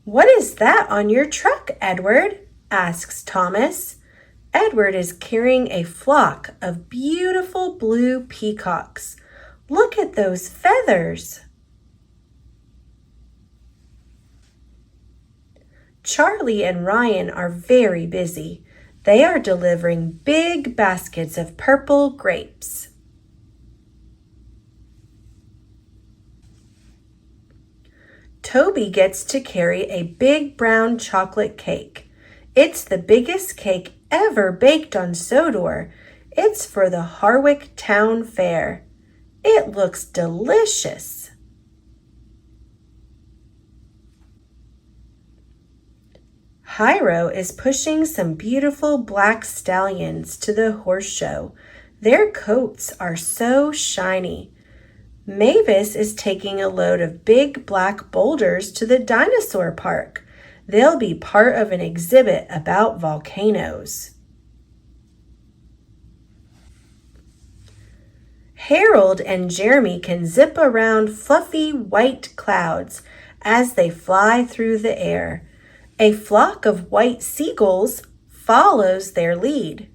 "What is that on your truck, Edward?" asks Thomas. Edward is carrying a flock of beautiful blue peacocks. Look at those feathers. Charlie and Ryan are very busy. They are delivering big baskets of purple grapes. Toby gets to carry a big brown chocolate cake. It's the biggest cake ever baked on Sodor. It's for the Harwick Town Fair. It looks delicious. Hiro is pushing some beautiful black stallions to the horse show. Their coats are so shiny. Mavis is taking a load of big black boulders to the dinosaur park. They'll be part of an exhibit about volcanoes. Harold and Jeremy can zip around fluffy white clouds as they fly through the air. A flock of white seagulls follows their lead.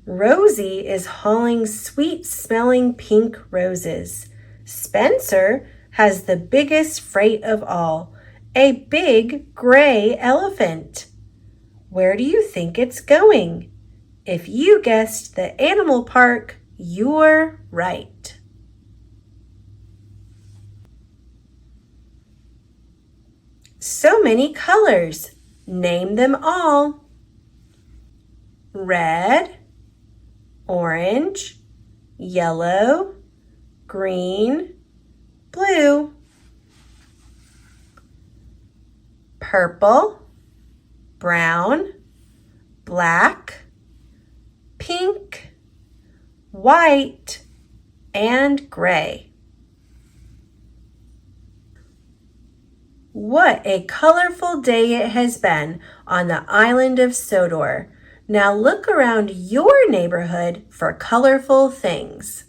Rosie is hauling sweet-smelling pink roses. Spencer has the biggest freight of all, a big gray elephant. Where do you think it's going? If you guessed the animal park, you're right. So many colors. Name them all. Red, orange, yellow, green, blue, purple, brown, black, pink, white, and gray. What a colorful day it has been on the island of Sodor. Now look around your neighborhood for colorful things.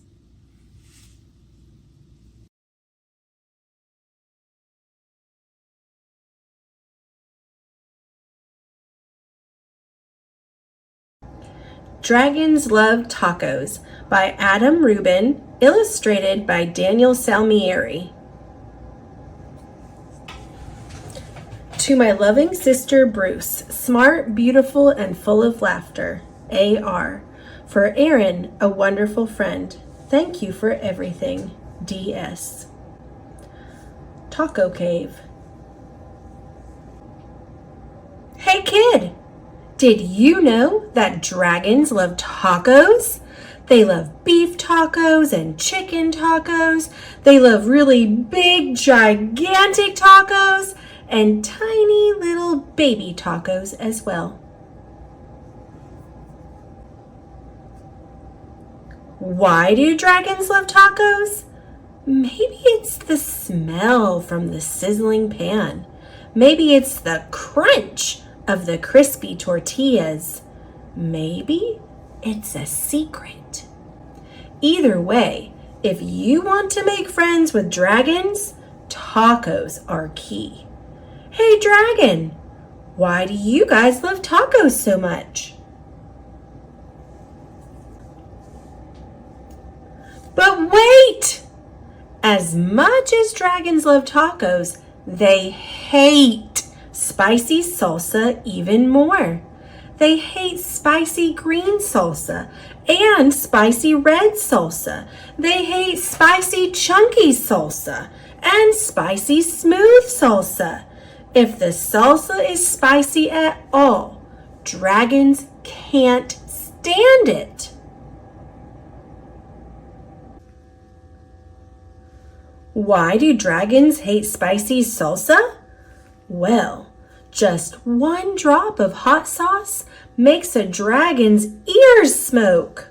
Dragons Love Tacos by Adam Rubin, illustrated by Daniel Salmieri. To my loving sister Bruce, smart, beautiful, and full of laughter, A.R. For Aaron, a wonderful friend, thank you for everything, D.S. Taco Cave. Hey kid, did you know that dragons love tacos? They love beef tacos and chicken tacos. They love really big, gigantic tacos and tiny little baby tacos as well. Why do dragons love tacos? Maybe it's the smell from the sizzling pan. Maybe it's the crunch of the crispy tortillas. Maybe it's a secret. Either way, if you want to make friends with dragons, tacos are key. Hey dragon, why do you guys love tacos so much? But wait! As much as dragons love tacos, they hate spicy salsa even more. They hate spicy green salsa and spicy red salsa. They hate spicy chunky salsa and spicy smooth salsa. If the salsa is spicy at all, dragons can't stand it. Why do dragons hate spicy salsa? Well, just one drop of hot sauce makes a dragon's ears smoke.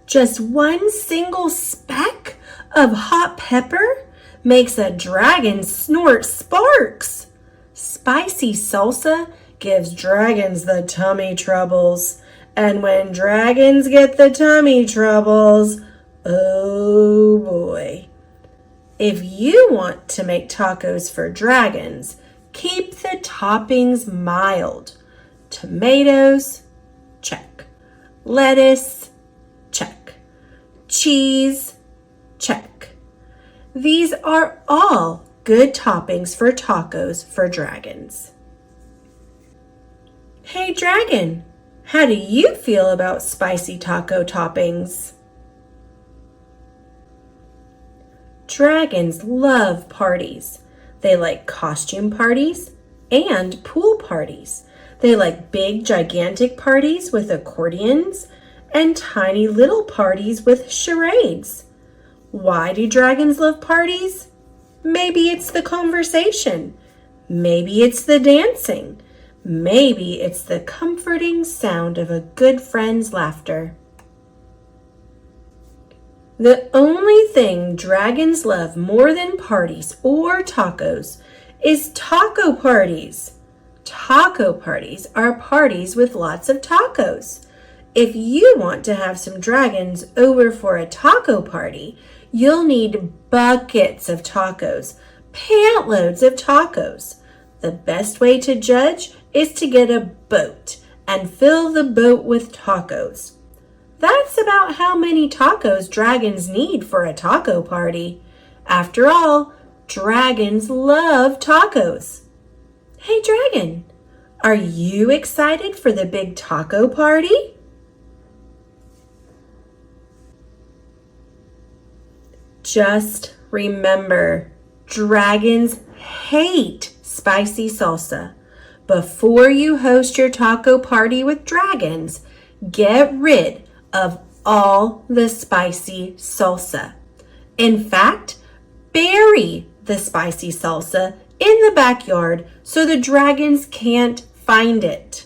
Just one single speck of hot pepper makes a dragon snort sparks. Spicy salsa gives dragons the tummy troubles. And when dragons get the tummy troubles, oh boy. If you want to make tacos for dragons, keep the toppings mild. Tomatoes, check. Lettuce, check. Cheese, check. These are all good toppings for tacos for dragons. Hey dragon, how do you feel about spicy taco toppings? Dragons love parties. They like costume parties and pool parties. They like big, gigantic parties with accordions and tiny little parties with charades. Why do dragons love parties? Maybe it's the conversation. Maybe it's the dancing. Maybe it's the comforting sound of a good friend's laughter. The only thing dragons love more than parties or tacos is taco parties. Taco parties are parties with lots of tacos. If you want to have some dragons over for a taco party, you'll need buckets of tacos, pant loads of tacos. The best way to judge is to get a boat and fill the boat with tacos. That's about how many tacos dragons need for a taco party. After all, dragons love tacos. Hey, dragon, are you excited for the big taco party? Just remember, dragons hate spicy salsa. Before you host your taco party with dragons, get rid of all the spicy salsa. In fact, bury the spicy salsa in the backyard so the dragons can't find it.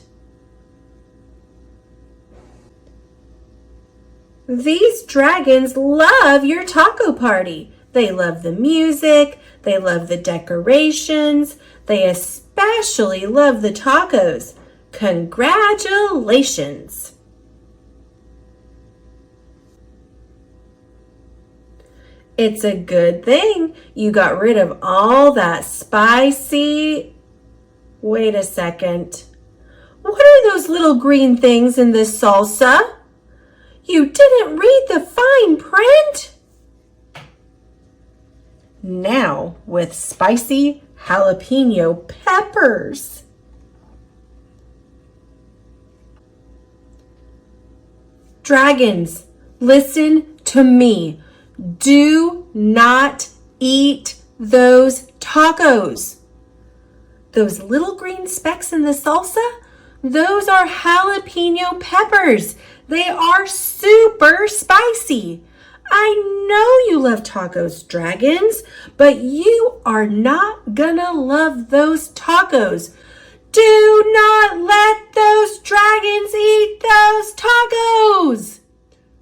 These dragons love your taco party. They love the music, they love the decorations, they especially love the tacos. Congratulations! It's a good thing you got rid of all that spicy... Wait a second. What are those little green things in this salsa? You didn't read the fine print? Now with spicy jalapeno peppers. Dragons, listen to me. Do not eat those tacos. Those little green specks in the salsa, those are jalapeno peppers. They are super spicy. I know you love tacos, dragons, but you are not gonna love those tacos. Do not let those dragons eat those tacos.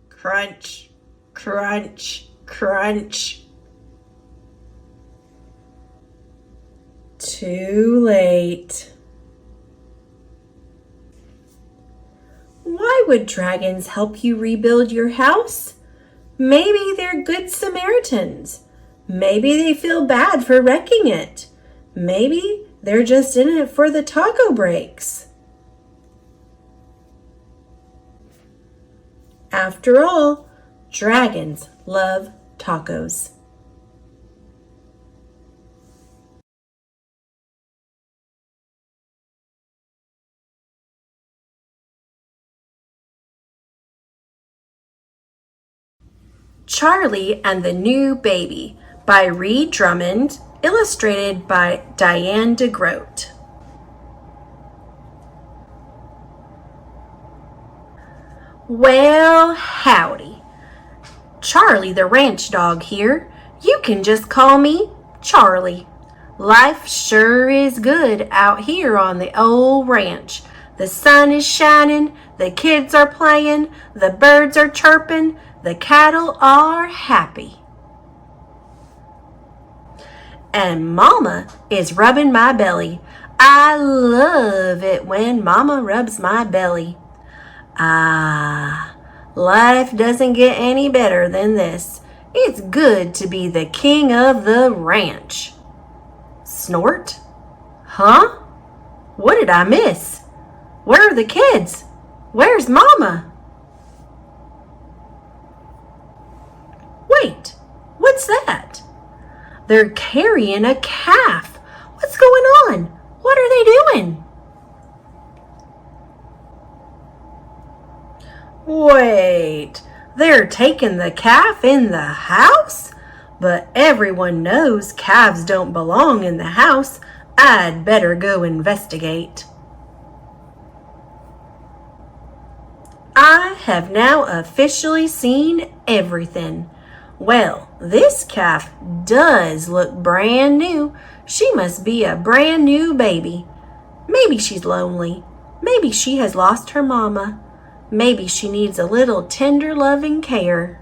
Crunch, crunch, crunch. Too late. Why would dragons help you rebuild your house? Maybe they're good Samaritans. Maybe they feel bad for wrecking it. Maybe they're just in it for the taco breaks. After all, dragons love tacos. Charlie and the New Baby by Reed Drummond, illustrated by Diane DeGroat. Well, howdy. Charlie the ranch dog here. You can just call me Charlie. Life sure is good out here on the old ranch. The sun is shining, the kids are playing, the birds are chirping, the cattle are happy. And Mama is rubbing my belly. I love it when Mama rubs my belly. Ah, life doesn't get any better than this. It's good to be the king of the ranch. Snort? Huh? What did I miss? Where are the kids? Where's Mama? Wait, what's that? They're carrying a calf. What's going on? What are they doing? Wait, they're taking the calf in the house? But everyone knows calves don't belong in the house. I'd better go investigate. I have now officially seen everything. Well, this calf does look brand new. She must be a brand new baby. Maybe she's lonely. Maybe she has lost her mama. Maybe she needs a little tender loving care.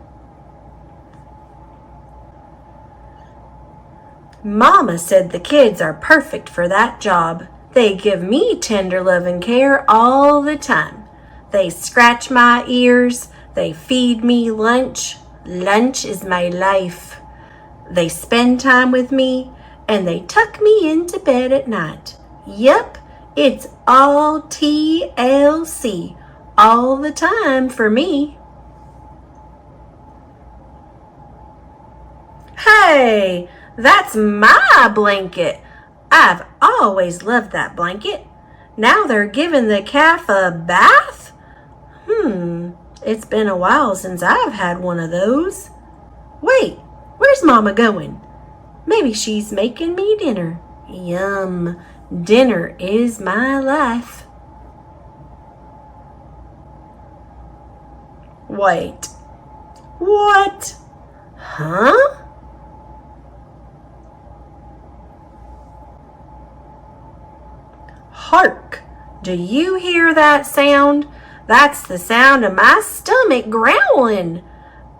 Mama said the kids are perfect for that job. They give me tender loving care all the time. They scratch my ears. They feed me lunch. Lunch is my life. They spend time with me, and they tuck me into bed at night. Yep, it's all TLC, all the time for me. Hey, that's my blanket. I've always loved that blanket. Now they're giving the calf a bath? It's been a while since I've had one of those. Wait, where's Mama going? Maybe she's making me dinner. Yum, dinner is my life. Wait, what? Huh? Hark! Do you hear that sound? That's the sound of my stomach growling.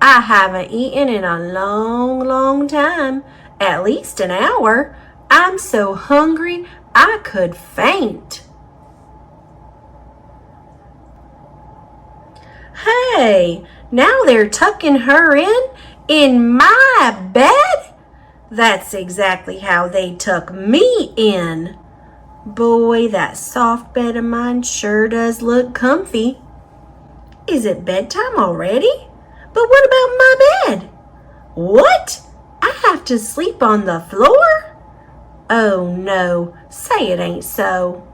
I haven't eaten in a long, long time, at least an hour. I'm so hungry I could faint. Hey, now they're tucking her in my bed? That's exactly how they tuck me in. Boy, that soft bed of mine sure does look comfy. Is it bedtime already? But what about my bed? What? I have to sleep on the floor? Oh no, say it ain't so.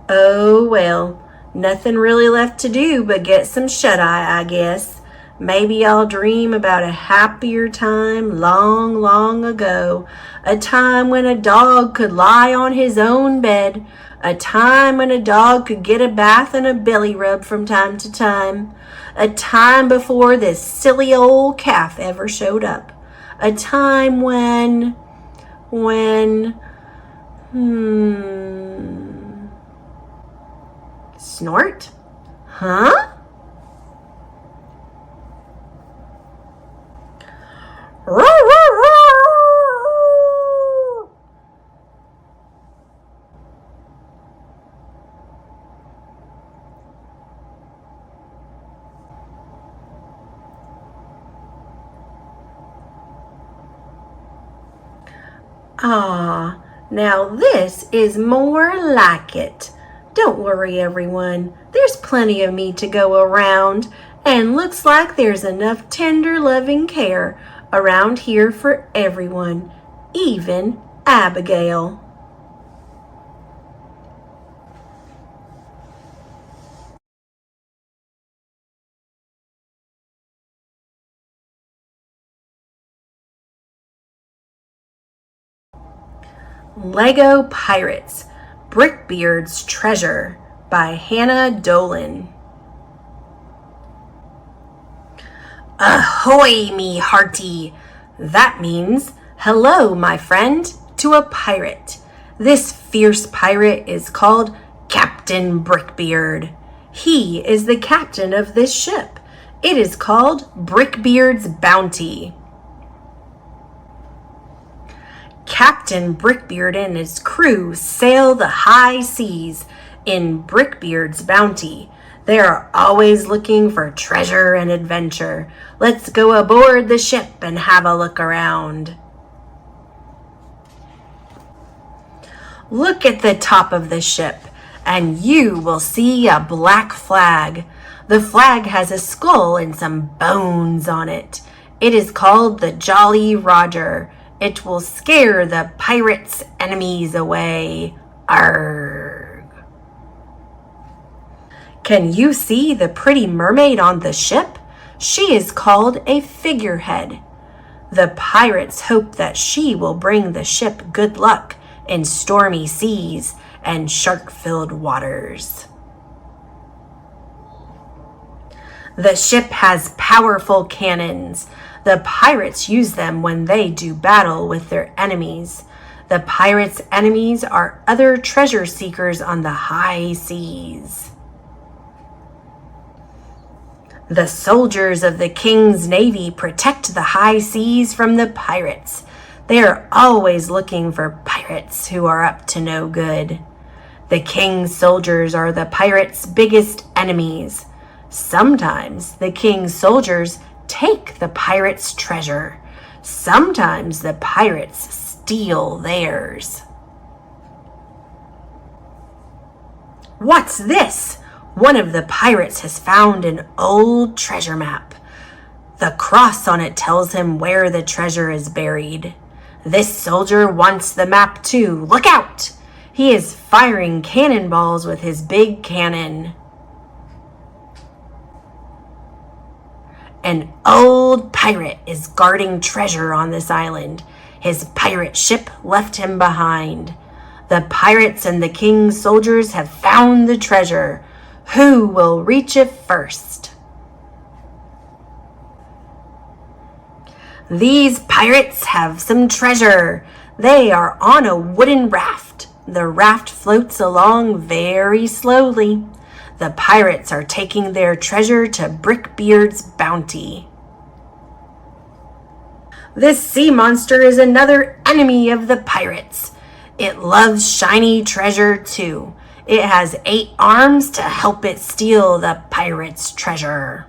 Oh well, nothing really left to do but get some shut-eye, I guess. Maybe I'll dream about a happier time long, long ago. A time when a dog could lie on his own bed. A time when a dog could get a bath and a belly rub from time to time. A time before this silly old calf ever showed up. A time when... Snort? Huh? Ah, now this is more like it. Don't worry, everyone. There's plenty of me to go around, and looks like there's enough tender, loving care around here for everyone, even Abigail. Lego Pirates, Brickbeard's Treasure by Hannah Dolan. Ahoy, me hearty! That means, hello, my friend, to a pirate. This fierce pirate is called Captain Brickbeard. He is the captain of this ship. It is called Brickbeard's Bounty. Captain Brickbeard and his crew sail the high seas in Brickbeard's Bounty. They are always looking for treasure and adventure. Let's go aboard the ship and have a look around. Look at the top of the ship, and you will see a black flag. The flag has a skull and some bones on it. It is called the Jolly Roger. It will scare the pirates' enemies away. Arrgh. Can you see the pretty mermaid on the ship? She is called a figurehead. The pirates hope that she will bring the ship good luck in stormy seas and shark-filled waters. The ship has powerful cannons. The pirates use them when they do battle with their enemies. The pirates' enemies are other treasure seekers on the high seas. The soldiers of the king's navy protect the high seas from the pirates. They are always looking for pirates who are up to no good. The king's soldiers are the pirates' biggest enemies. Sometimes the king's soldiers take the pirates' treasure. Sometimes the pirates steal theirs. What's this? One of the pirates has found an old treasure map. The cross on it tells him where the treasure is buried. This soldier wants the map too. Look out! He is firing cannonballs with his big cannon. An old pirate is guarding treasure on this island. His pirate ship left him behind. The pirates and the king's soldiers have found the treasure. Who will reach it first? These pirates have some treasure. They are on a wooden raft. The raft floats along very slowly. The pirates are taking their treasure to Brickbeard's bounty. This sea monster is another enemy of the pirates. It loves shiny treasure too. It has 8 arms to help it steal the pirates' treasure.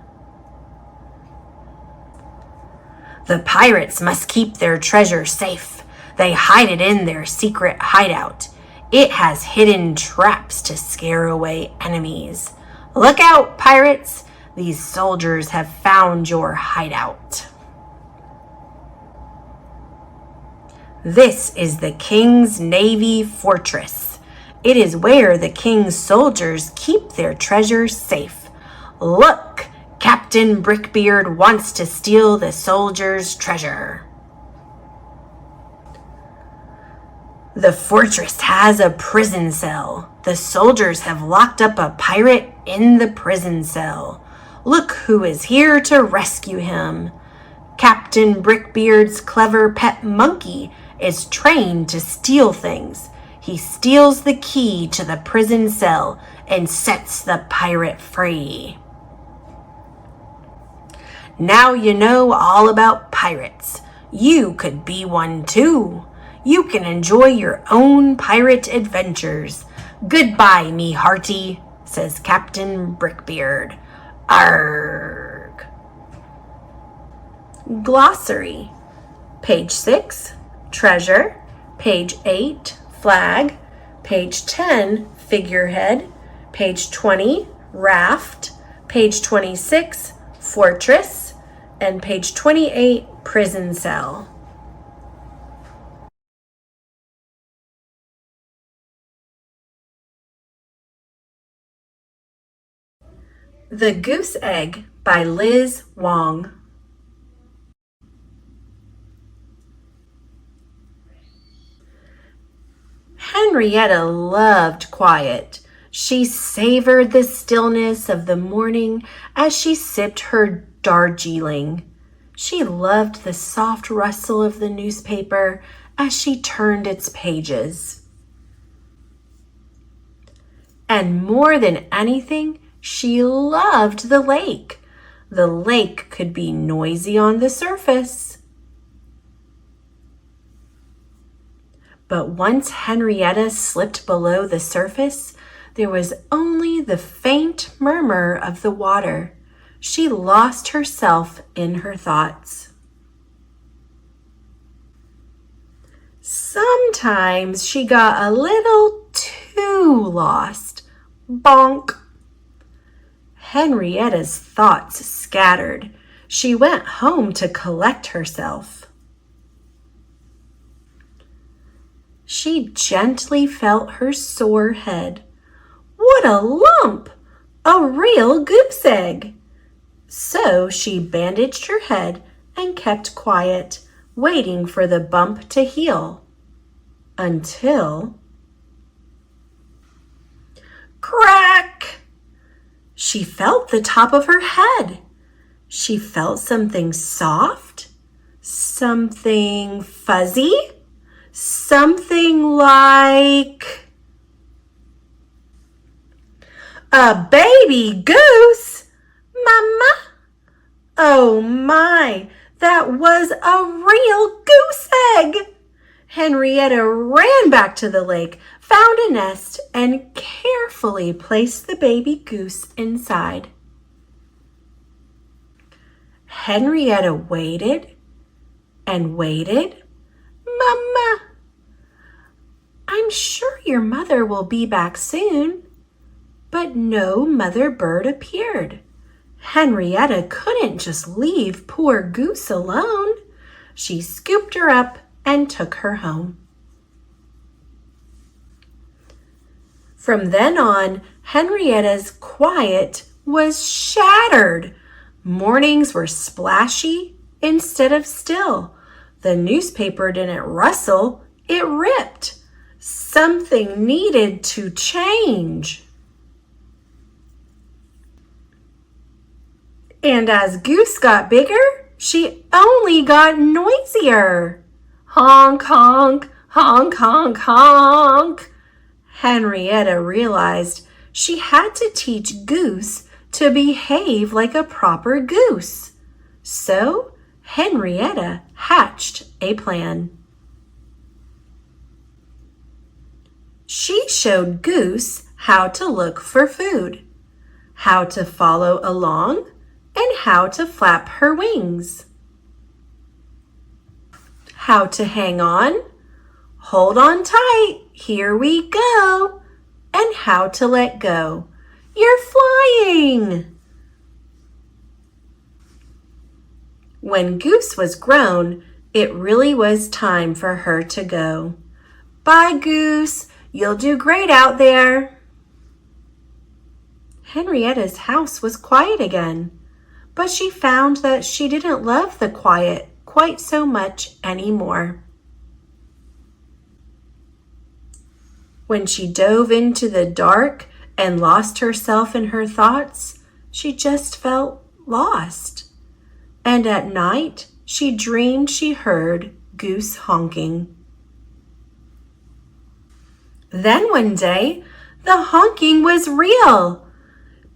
The pirates must keep their treasure safe. They hide it in their secret hideout. It has hidden traps to scare away enemies. Look out, pirates! These soldiers have found your hideout. This is the King's Navy Fortress. It is where the King's soldiers keep their treasure safe. Look, Captain Brickbeard wants to steal the soldiers' treasure. The fortress has a prison cell. The soldiers have locked up a pirate in the prison cell. Look who is here to rescue him. Captain Brickbeard's clever pet monkey is trained to steal things. He steals the key to the prison cell and sets the pirate free. Now you know all about pirates. You could be one too. You can enjoy your own pirate adventures. Goodbye, me hearty, says Captain Brickbeard. Arrgh. Glossary. Page 6, treasure. Page 8, flag. Page 10, figurehead. Page 20, raft. Page 26, fortress. And page 28, prison cell. The Goose Egg by Liz Wong. Henrietta loved quiet. She savored the stillness of the morning as she sipped her Darjeeling. She loved the soft rustle of the newspaper as she turned its pages. And more than anything, she loved the lake. The lake could be noisy on the surface. But once Henrietta slipped below the surface, there was only the faint murmur of the water. She lost herself in her thoughts. Sometimes she got a little too lost. Bonk. Henrietta's thoughts scattered. She went home to collect herself. She gently felt her sore head. What a lump! A real goose egg! So she bandaged her head and kept quiet, waiting for the bump to heal. Until... crack! She felt the top of her head. She felt something soft, something fuzzy, something like a baby goose. Mama! Oh my, that was a real goose egg! Henrietta ran back to the lake, found a nest, and carefully placed the baby goose inside. Henrietta waited and waited. Mama, I'm sure your mother will be back soon. But no mother bird appeared. Henrietta couldn't just leave poor Goose alone. She scooped her up and took her home. From then on, Henrietta's quiet was shattered. Mornings were splashy instead of still. The newspaper didn't rustle, it ripped. Something needed to change. And as Goose got bigger, she only got noisier. Honk, honk, honk, honk, honk. Henrietta realized she had to teach Goose to behave like a proper goose. So Henrietta hatched a plan. She showed Goose how to look for food, how to follow along, and how to flap her wings. How to hang on, hold on tight, here we go, and how to let go. You're flying! When Goose was grown, it really was time for her to go. Bye, Goose. You'll do great out there. Henrietta's house was quiet again, but she found that she didn't love the quiet quite so much anymore. When she dove into the dark and lost herself in her thoughts, she just felt lost. And at night, she dreamed she heard Goose honking. Then one day, the honking was real.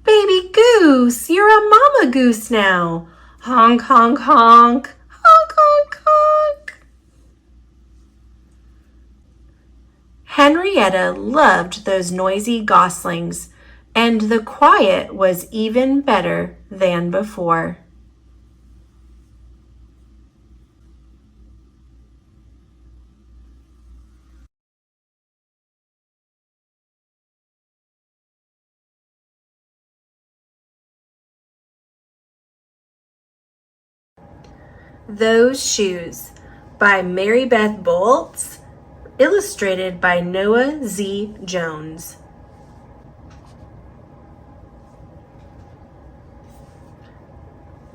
Baby Goose, you're a mama goose now. Honk, honk, honk, honk, honk, honk. Henrietta loved those noisy goslings, and the quiet was even better than before. Those Shoes by Mary Beth Boltz, illustrated by Noah Z. Jones.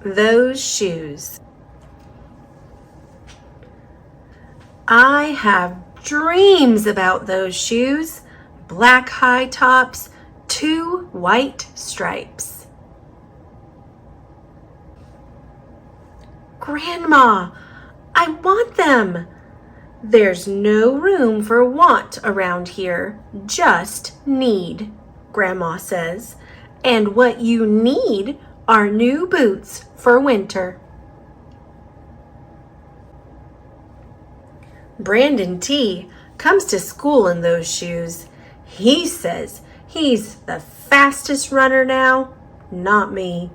Those shoes. I have dreams about those shoes. Black high tops, 2 white stripes. Grandma, I want them. There's no room for want around here, just need, Grandma says. And what you need are new boots for winter. Brandon T. comes to school in those shoes. He says he's the fastest runner now, not me.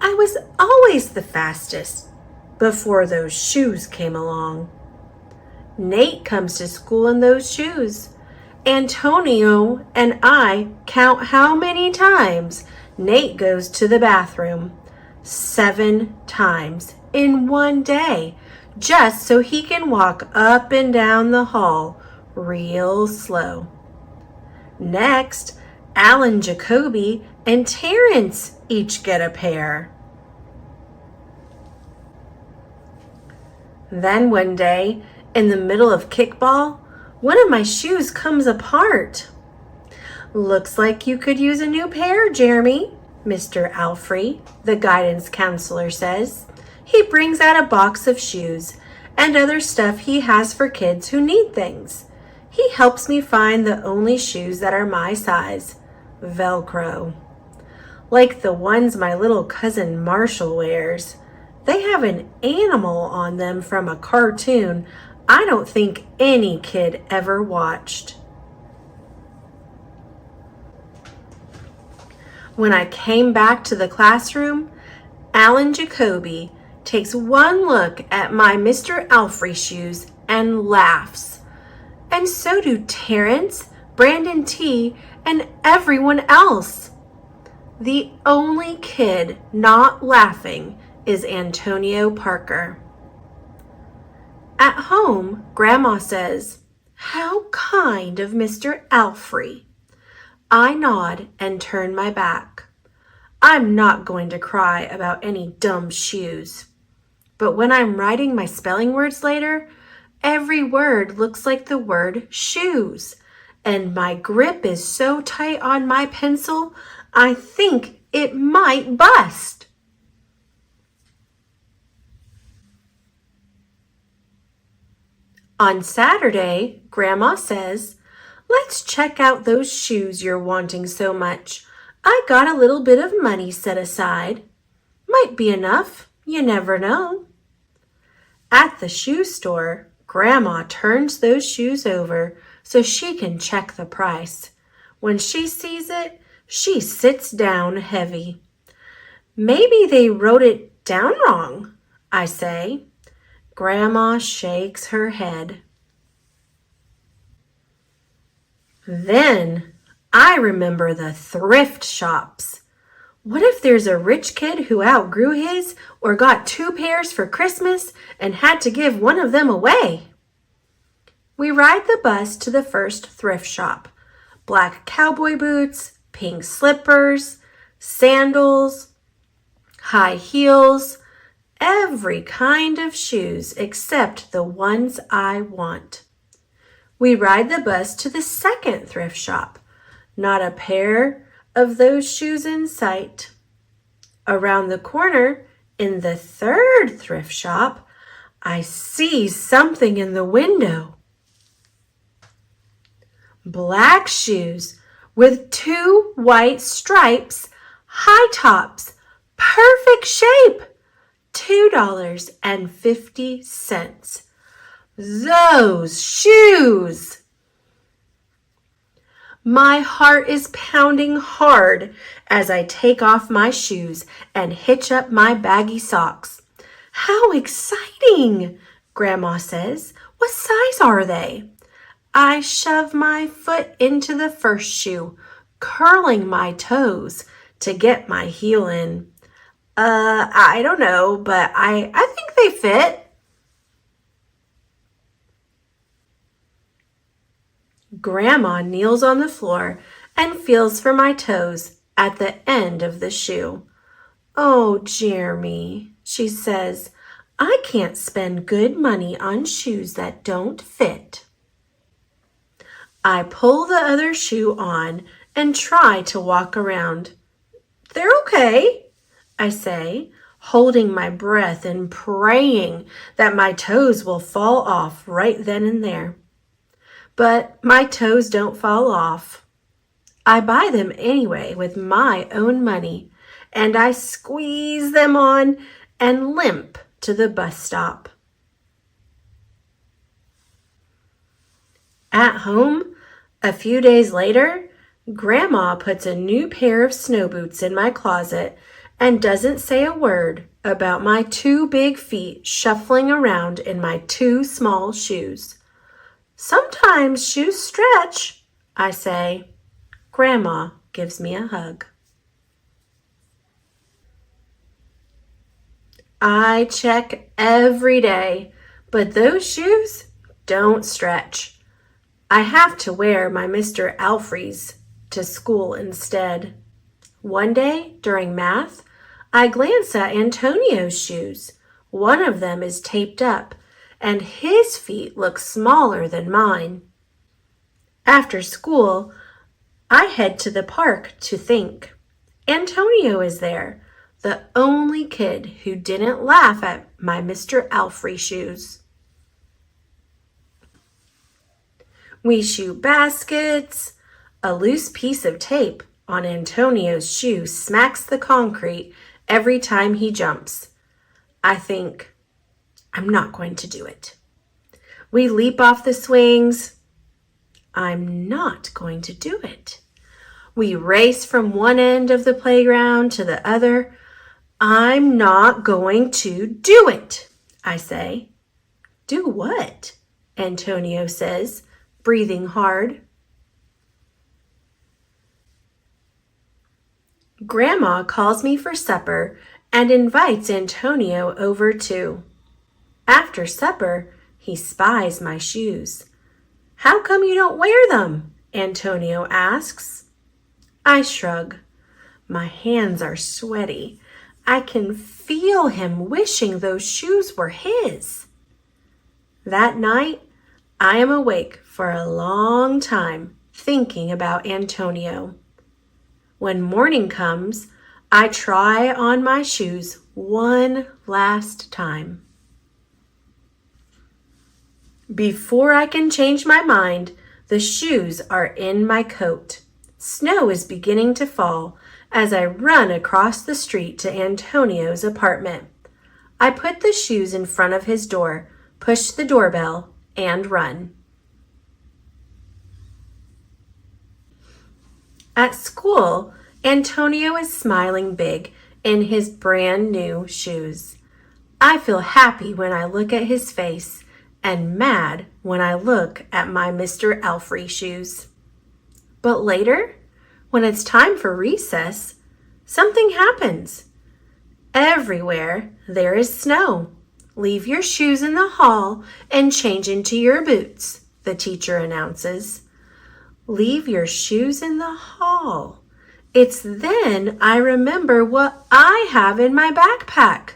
I was always the fastest before those shoes came along. Nate comes to school in those shoes. Antonio and I count how many times Nate goes to the bathroom. 7 times in one day, just so he can walk up and down the hall real slow. Next, Alan Jacoby and Terrence each get a pair. Then one day, in the middle of kickball, one of my shoes comes apart. "Looks like you could use a new pair, Jeremy," Mr. Alfrey, the guidance counselor, says. He brings out a box of shoes and other stuff he has for kids who need things. He helps me find the only shoes that are my size, Velcro. Like the ones my little cousin Marshall wears. They have an animal on them from a cartoon I don't think any kid ever watched. When I came back to the classroom, Alan Jacoby takes one look at my Mr. Alfrey shoes and laughs. And so do Terrence, Brandon T., and everyone else. The only kid not laughing is Antonio Parker. At home, Grandma says, "How kind of Mr. Alfrey." I nod and turn my back. I'm not going to cry about any dumb shoes. But when I'm writing my spelling words later, every word looks like the word shoes, and my grip is so tight on my pencil, I think it might bust. On Saturday, Grandma says, "Let's check out those shoes you're wanting so much. I got a little bit of money set aside. Might be enough, you never know." At the shoe store, Grandma turns those shoes over so she can check the price. When she sees it, she sits down heavy. "Maybe they wrote it down wrong," I say. Grandma shakes her head. Then I remember the thrift shops. What if there's a rich kid who outgrew his or got 2 pairs for Christmas and had to give one of them away? We ride the bus to the first thrift shop. Black cowboy boots, pink slippers, sandals, high heels, every kind of shoes except the ones I want. We ride the bus to the second thrift shop. Not a pair of those shoes in sight. Around the corner, in the third thrift shop, I see something in the window. Black shoes with 2 white stripes, high tops, perfect shape, $2.50. Those shoes! My heart is pounding hard as I take off my shoes and hitch up my baggy socks. "How exciting!" Grandma says. "What size are they?" I shove my foot into the first shoe, curling my toes to get my heel in. I don't know, but I think they fit. Grandma kneels on the floor and feels for my toes at the end of the shoe. "Oh, Jeremy," she says, "I can't spend good money on shoes that don't fit." I pull the other shoe on and try to walk around. "They're okay," I say, holding my breath and praying that my toes will fall off right then and there. But my toes don't fall off. I buy them anyway with my own money, and I squeeze them on and limp to the bus stop. At home, a few days later, Grandma puts a new pair of snow boots in my closet and doesn't say a word about my 2 big feet shuffling around in my 2 small shoes. "Sometimes shoes stretch," I say. Grandma gives me a hug. I check every day, but those shoes don't stretch. I have to wear my Mr. Alfrey's to school instead. One day, during math, I glance at Antonio's shoes. One of them is taped up, and his feet look smaller than mine. After school, I head to the park to think. Antonio is there, the only kid who didn't laugh at my Mr. Alfrey shoes. We shoot baskets. A loose piece of tape on Antonio's shoe smacks the concrete every time he jumps. I think, I'm not going to do it. We leap off the swings. I'm not going to do it. We race from one end of the playground to the other. I'm not going to do it, I say. Do what? Antonio says, breathing hard. Grandma calls me for supper and invites Antonio over too. After supper, he spies my shoes. How come you don't wear them? Antonio asks. I shrug. My hands are sweaty. I can feel him wishing those shoes were his. That night, I am awake for a long time thinking about Antonio. When morning comes, I try on my shoes one last time. Before I can change my mind, the shoes are in my coat. Snow is beginning to fall as I run across the street to Antonio's apartment. I put the shoes in front of his door, push the doorbell, and run. At school, Antonio is smiling big in his brand new shoes. I feel happy when I look at his face and mad when I look at my Mr. Alfrey shoes. But later, when it's time for recess, something happens. Everywhere there is snow. Leave your shoes in the hall and change into your boots, the teacher announces. Leave your shoes in the hall. It's then I remember what I have in my backpack.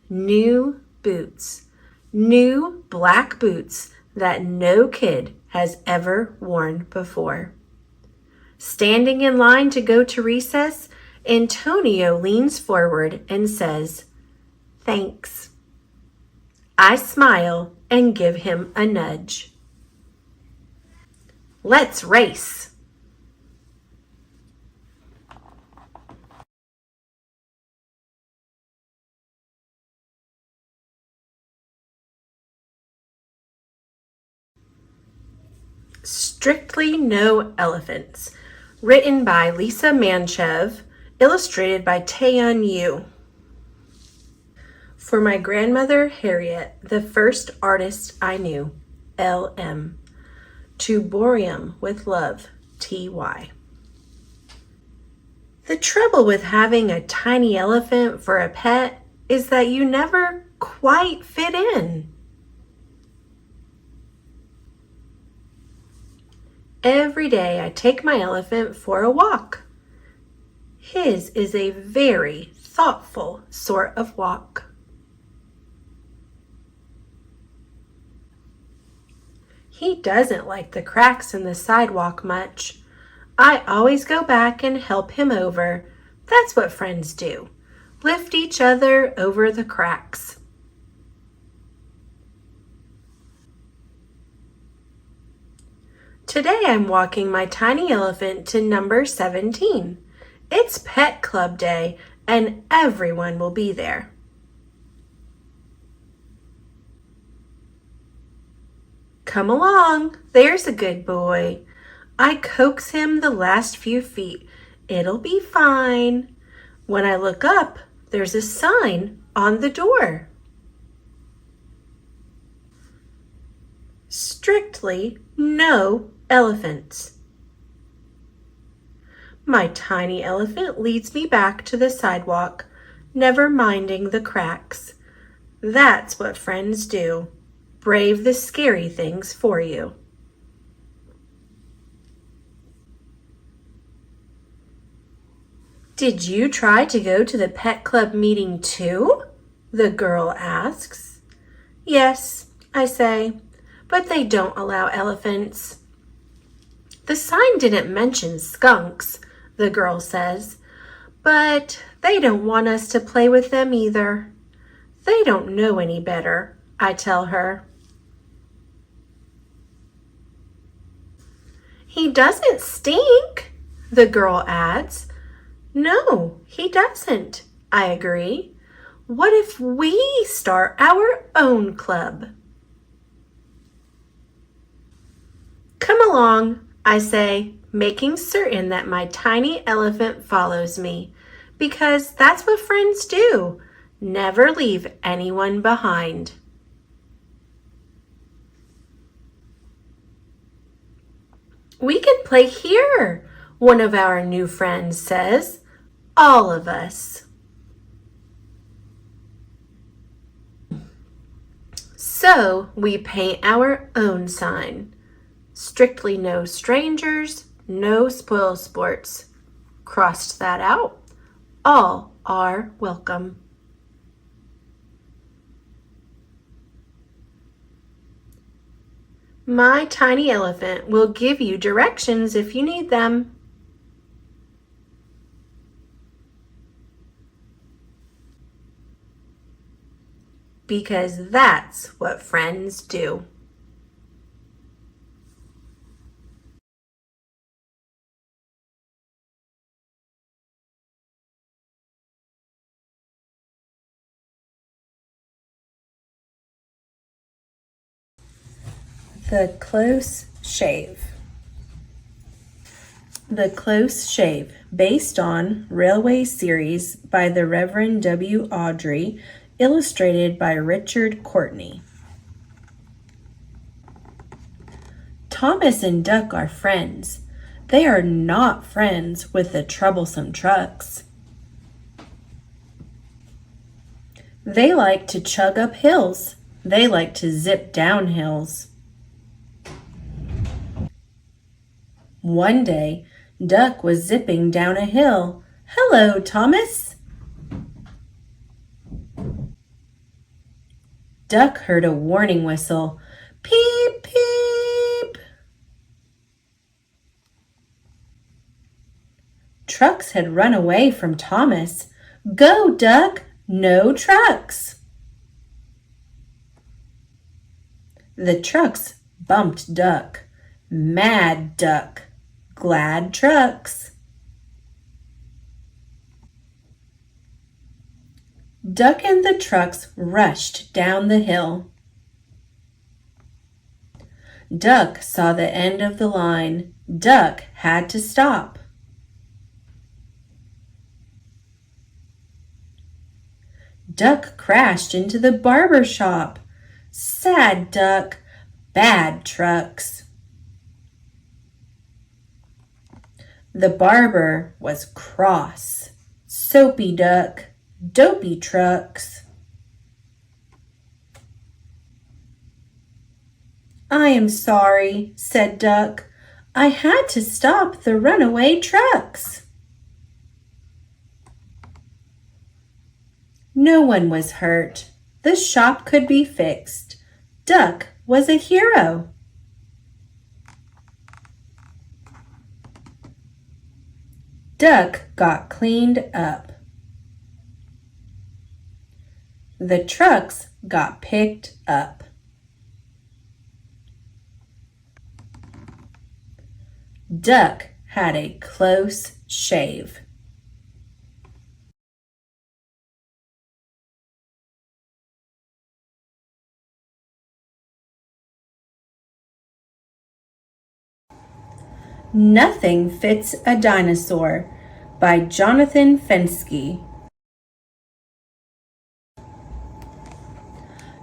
New boots. New black boots that no kid has ever worn before. Standing in line to go to recess, Antonio leans forward and says, "Thanks." I smile and give him a nudge. Let's race. Strictly No Elephants, written by Lisa Manchev, illustrated by Taeyeon Yu. For my grandmother, Harriet, the first artist I knew, L.M. To Boreum with Love, T.Y. The trouble with having a tiny elephant for a pet is that you never quite fit in. Every day I take my elephant for a walk. His is a very thoughtful sort of walk. He doesn't like the cracks in the sidewalk much. I always go back and help him over. That's what friends do. Lift each other over the cracks. Today I'm walking my tiny elephant to number 17. It's Pet Club Day and everyone will be there. Come along, there's a good boy. I coax him the last few feet. It'll be fine. When I look up, there's a sign on the door. Strictly no elephants. My tiny elephant leads me back to the sidewalk, never minding the cracks. That's what friends do. Brave the scary things for you. Did you try to go to the pet club meeting too? The girl asks. Yes, I say, but they don't allow elephants. The sign didn't mention skunks, the girl says, but they don't want us to play with them either. They don't know any better, I tell her. He doesn't stink, the girl adds. No, he doesn't, I agree. What if we start our own club? Come along, I say, making certain that my tiny elephant follows me, because that's what friends do. Never leave anyone behind. We can play here, one of our new friends says. All of us. So we paint our own sign. Strictly no strangers, no spoil sports. Crossed that out. All are welcome. My tiny elephant will give you directions if you need them. Because that's what friends do. The Close Shave. The Close Shave, based on Railway Series by the Reverend W. Audrey, illustrated by Richard Courtney. Thomas and Duck are friends. They are not friends with the troublesome trucks. They like to chug up hills. They like to zip down hills. One day, Duck was zipping down a hill. Hello, Thomas. Duck heard a warning whistle. Peep, peep. Trucks had run away from Thomas. Go, Duck, no trucks. The trucks bumped Duck. Mad Duck, glad trucks. Duck and the trucks rushed down the hill. Duck saw the end of the line. Duck had to stop. Duck crashed into the barber shop. Sad Duck, bad trucks. The barber was cross. Soapy Duck, dopey trucks. I am sorry, said Duck. I had to stop the runaway trucks. No one was hurt. The shop could be fixed. Duck was a hero. Duck got cleaned up. The trucks got picked up. Duck had a close shave. Nothing Fits a Dinosaur by Jonathan Fenske.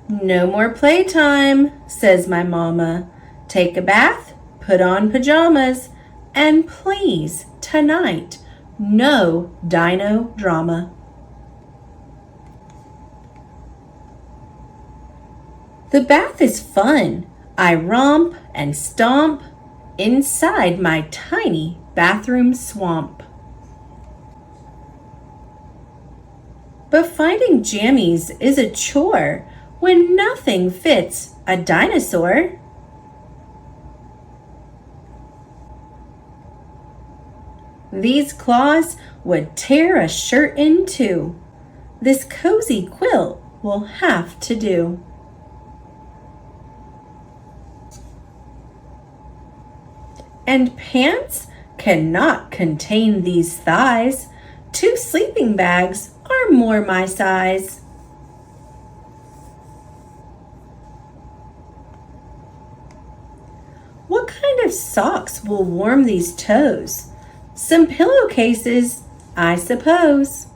No more playtime, says my mama. Take a bath, put on pajamas, and please, tonight, no dino drama. The bath is fun. I romp and stomp inside my tiny bathroom swamp. But finding jammies is a chore when nothing fits a dinosaur. These claws would tear a shirt in two. This cozy quilt will have to do. And pants cannot contain these thighs. 2 sleeping bags are more my size. What kind of socks will warm these toes? Some pillowcases, I suppose.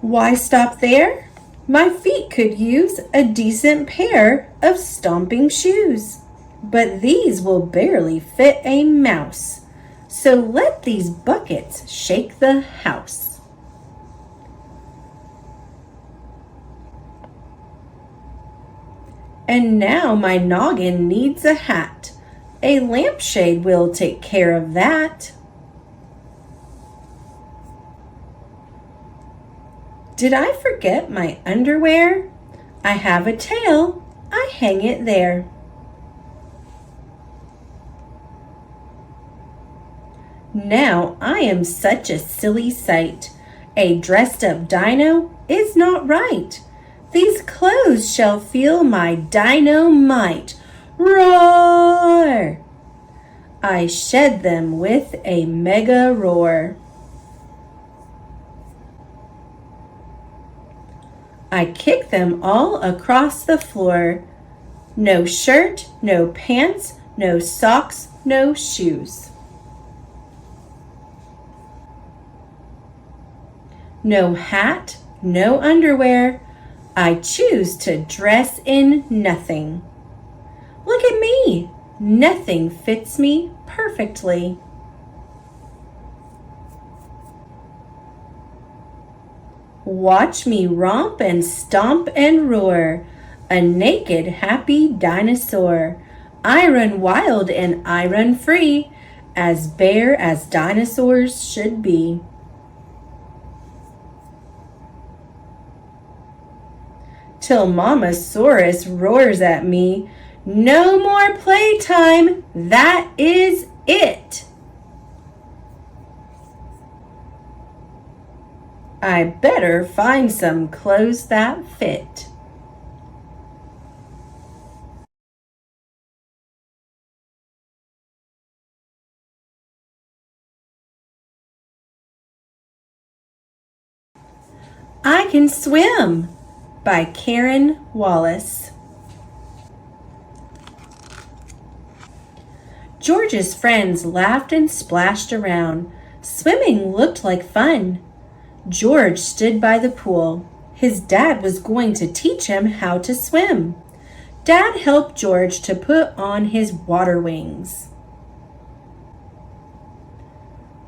Why stop there? My feet could use a decent pair of stomping shoes. But these will barely fit a mouse. So let these buckets shake the house. And now my noggin needs a hat. A lampshade will take care of that. Did I forget my underwear? I have a tail, I hang it there. Now I am such a silly sight. A dressed up dino is not right. These clothes shall feel my dino might. Roar! I shed them with a mega roar. I kick them all across the floor. No shirt, no pants, no socks, no shoes. No hat, no underwear. I choose to dress in nothing. Look at me. Nothing fits me perfectly. Watch me romp and stomp and roar, a naked, happy dinosaur. I run wild and I run free, as bare as dinosaurs should be. Till Mamasaurus roars at me, no more playtime, that is it. I better find some clothes that fit. I Can Swim by Karen Wallace. George's friends laughed and splashed around. Swimming looked like fun. George stood by the pool. His dad was going to teach him how to swim. Dad helped George to put on his water wings.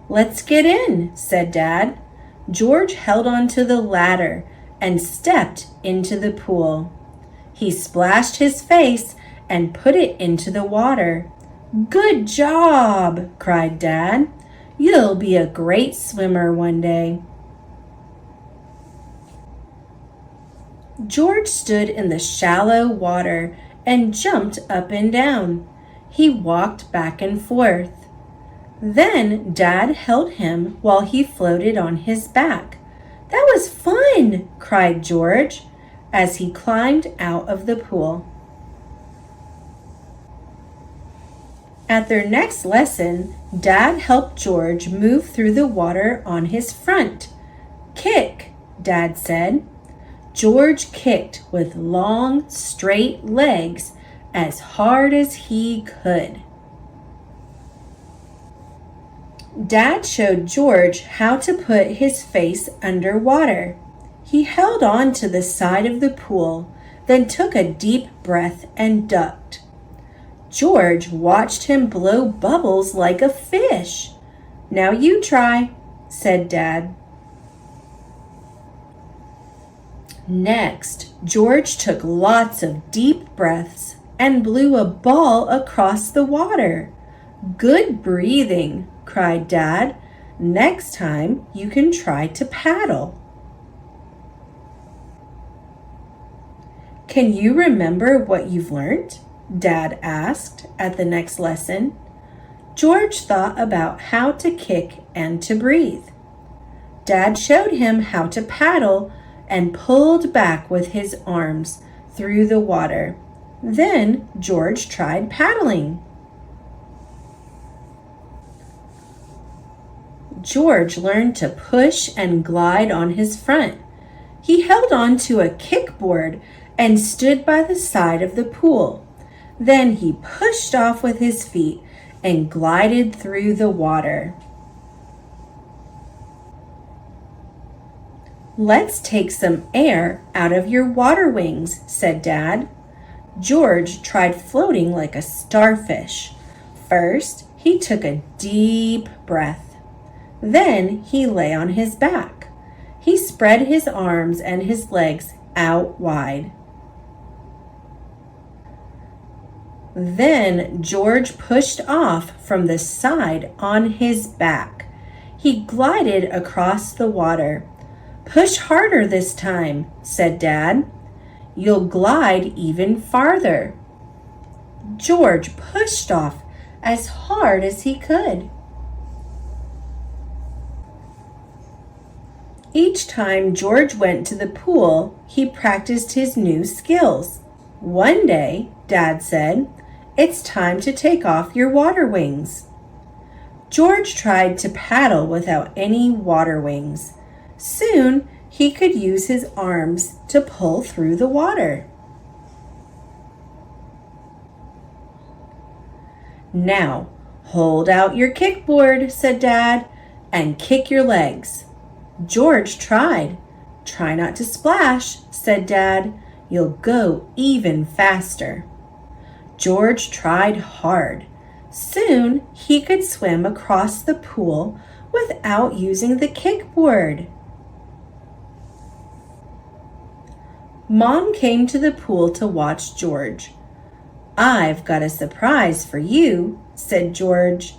"Let's get in," said Dad. George held onto the ladder and stepped into the pool. He splashed his face and put it into the water. "Good job!" cried Dad. "You'll be a great swimmer one day." George stood in the shallow water and jumped up and down. He walked back and forth. Then Dad held him while he floated on his back. "That was fun!" cried George as he climbed out of the pool. At their next lesson, Dad helped George move through the water on his front. "Kick," Dad said. George kicked with long, straight legs as hard as he could. Dad showed George how to put his face underwater. He held on to the side of the pool, then took a deep breath and ducked. George watched him blow bubbles like a fish. "Now you try," said Dad. Next, George took lots of deep breaths and blew a ball across the water. "Good breathing," cried Dad. "Next time you can try to paddle." Can you remember what you've learned? Dad asked at the next lesson. George thought about how to kick and to breathe. Dad showed him how to paddle and pulled back with his arms through the water. Then George tried paddling. George learned to push and glide on his front. He held on to a kickboard and stood by the side of the pool. Then he pushed off with his feet and glided through the water. Let's take some air out of your water wings, said Dad. George tried floating like a starfish. First, he took a deep breath. Then he lay on his back. He spread his arms and his legs out wide. Then George pushed off from the side on his back. He glided across the water. Push harder this time, said Dad. You'll glide even farther. George pushed off as hard as he could. Each time George went to the pool, he practiced his new skills. One day, Dad said, "It's time to take off your water wings." George tried to paddle without any water wings. Soon, he could use his arms to pull through the water. Now, hold out your kickboard, said Dad, and kick your legs. George tried. Try not to splash, said Dad. You'll go even faster. George tried hard. Soon he could swim across the pool without using the kickboard. Mom came to the pool to watch George. "I've got a surprise for you," said George.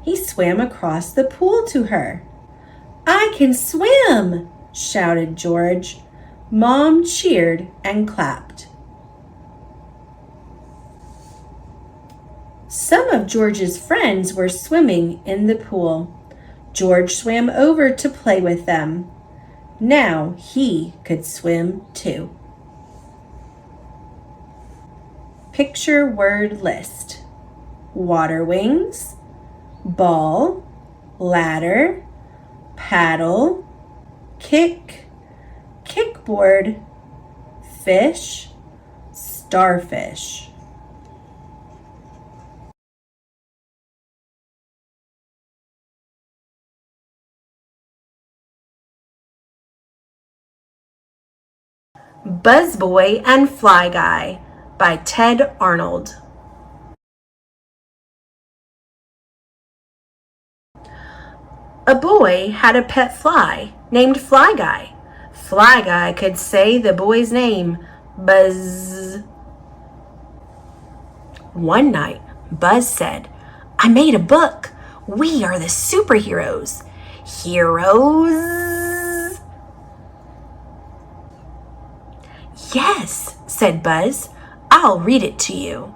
He swam across the pool to her. "I can swim!" shouted George. Mom cheered and clapped. Some of George's friends were swimming in the pool. George swam over to play with them. Now he could swim too. Picture word list: water wings, ball, ladder, paddle, kick, kickboard, fish, starfish. Buzzboy and Fly Guy by Ted Arnold. A boy had a pet fly named Fly Guy. Fly Guy could say the boy's name, Buzz. One night, Buzz said, "I made a book. We are the superheroes." Heroes? "Yes," said Buzz. "I'll read it to you.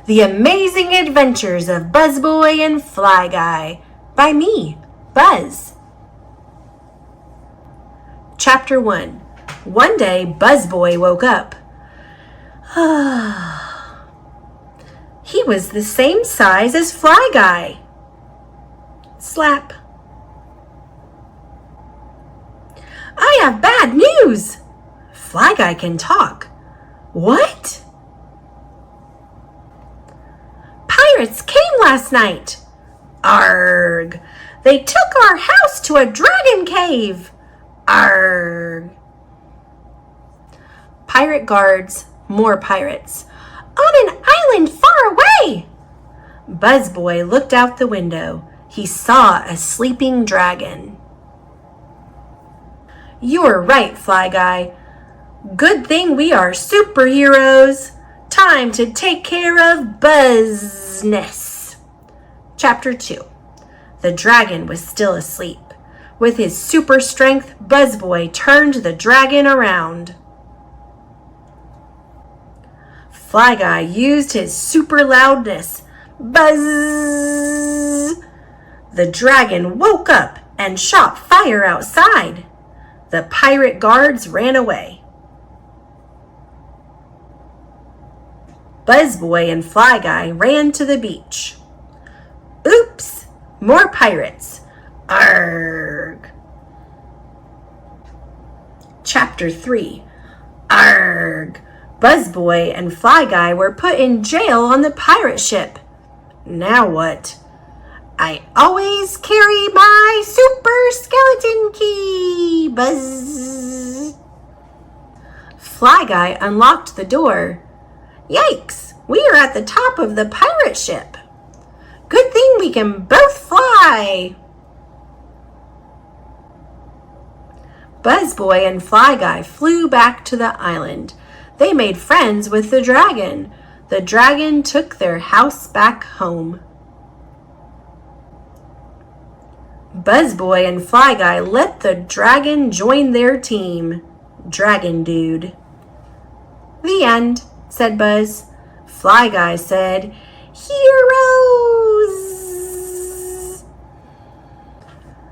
The Amazing Adventures of Buzzboy and Fly Guy by me, Buzz." Chapter 1. One day, Buzzboy woke up. He was the same size as Fly Guy. Slap. "I have bad news. Fly Guy can talk." "What?" "Pirates came last night." "Arg! They took our house to a dragon cave." "Arg!" Pirate guards, more pirates. "On an island far away." Buzzboy looked out the window. He saw a sleeping dragon. "You're right, Fly Guy. Good thing we are superheroes. Time to take care of business." Chapter 2. The dragon was still asleep. With his super strength, Buzzboy turned the dragon around. Fly Guy used his super loudness. Buzz! The dragon woke up and shot fire outside. The pirate guards ran away. Buzzboy and Fly Guy ran to the beach. Oops! More pirates. Arrgh! Chapter 3. Arrgh! Buzzboy and Fly Guy were put in jail on the pirate ship. Now what? I always carry my super skeleton key. Buzz! Fly Guy unlocked the door. Yikes! We are at the top of the pirate ship. Good thing we can both fly. Buzzboy and Fly Guy flew back to the island. They made friends with the dragon. The dragon took their house back home. Buzzboy and Fly Guy let the dragon join their team. Dragon Dude. The end, said Buzz. Fly Guy said, Heroes!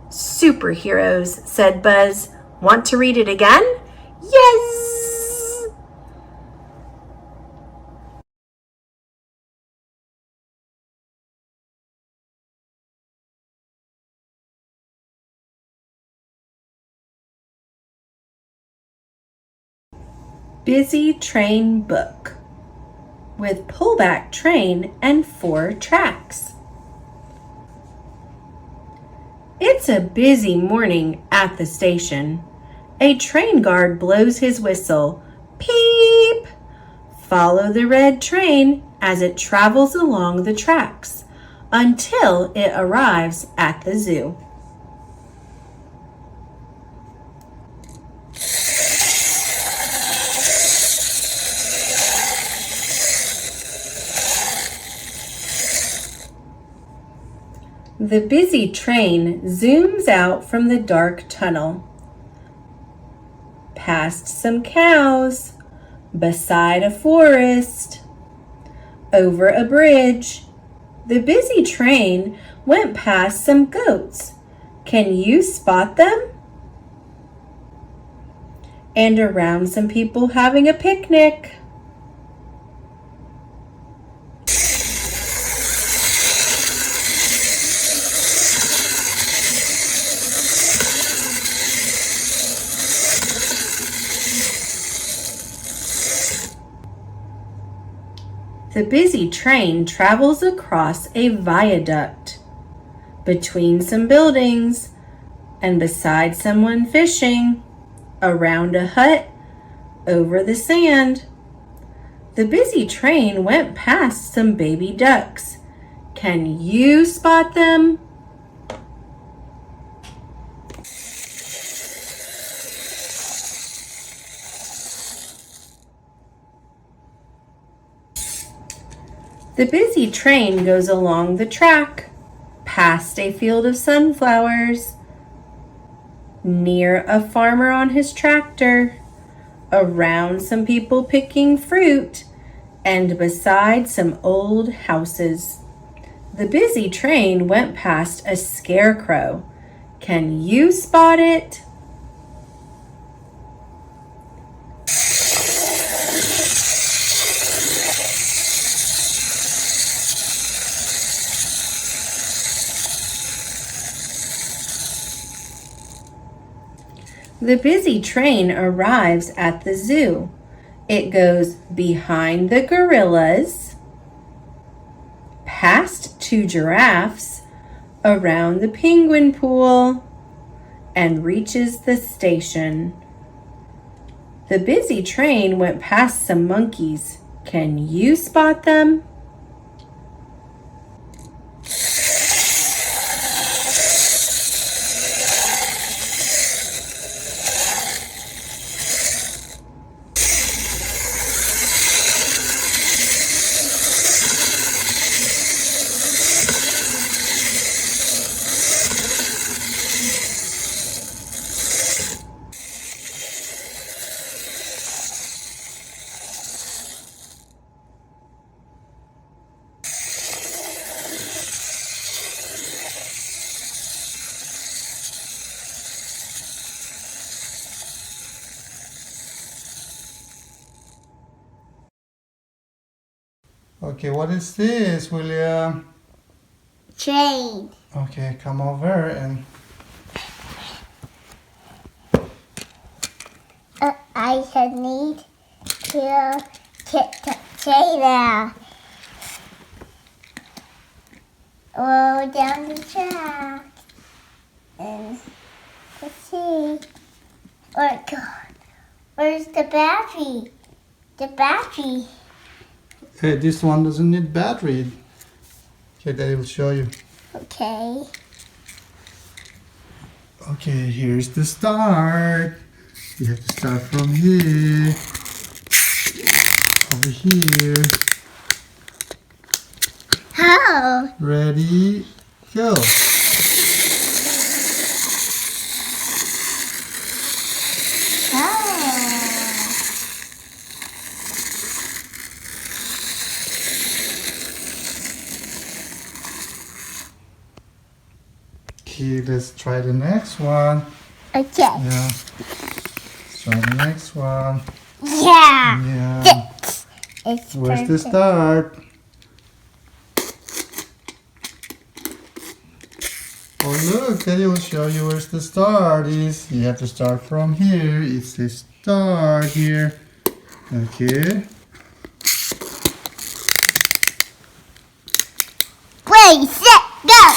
Superheroes, said Buzz. Want to read it again? Yes! Busy Train Book with pullback train and 4 tracks. It's a busy morning at the station. A train guard blows his whistle. Peep! Follow the red train as it travels along the tracks until it arrives at the zoo. The busy train zooms out from the dark tunnel. Past some cows, beside a forest, over a bridge. The busy train went past some goats. Can you spot them? And around some people having a picnic. The busy train travels across a viaduct, between some buildings, and beside someone fishing, around a hut, over the sand. The busy train went past some baby ducks. Can you spot them? The busy train goes along the track, past a field of sunflowers, near a farmer on his tractor, around some people picking fruit, and beside some old houses. The busy train went past a scarecrow. Can you spot it? The busy train arrives at the zoo. It goes behind the gorillas, past 2 giraffes, around the penguin pool, and reaches the station. The busy train went past some monkeys. Can you spot them? Okay, what is this, William? Train. Okay, come over and... I should need to get the train now. Roll down the track. And let's see. Oh God, where's the battery? The battery. Hey, this one doesn't need battery. Okay, Daddy will show you. Okay. Okay, here's the start. You have to start from here. Over here. How? Ready, go. Oh. Okay, let's try the next one. Okay. Yeah. Let's try the next one. Yeah. Yeah. This is Where's the perfect. start? Oh look, Daddy will show you where's the start is. You have to start from here. It's the start here. Okay. Ready, set, go.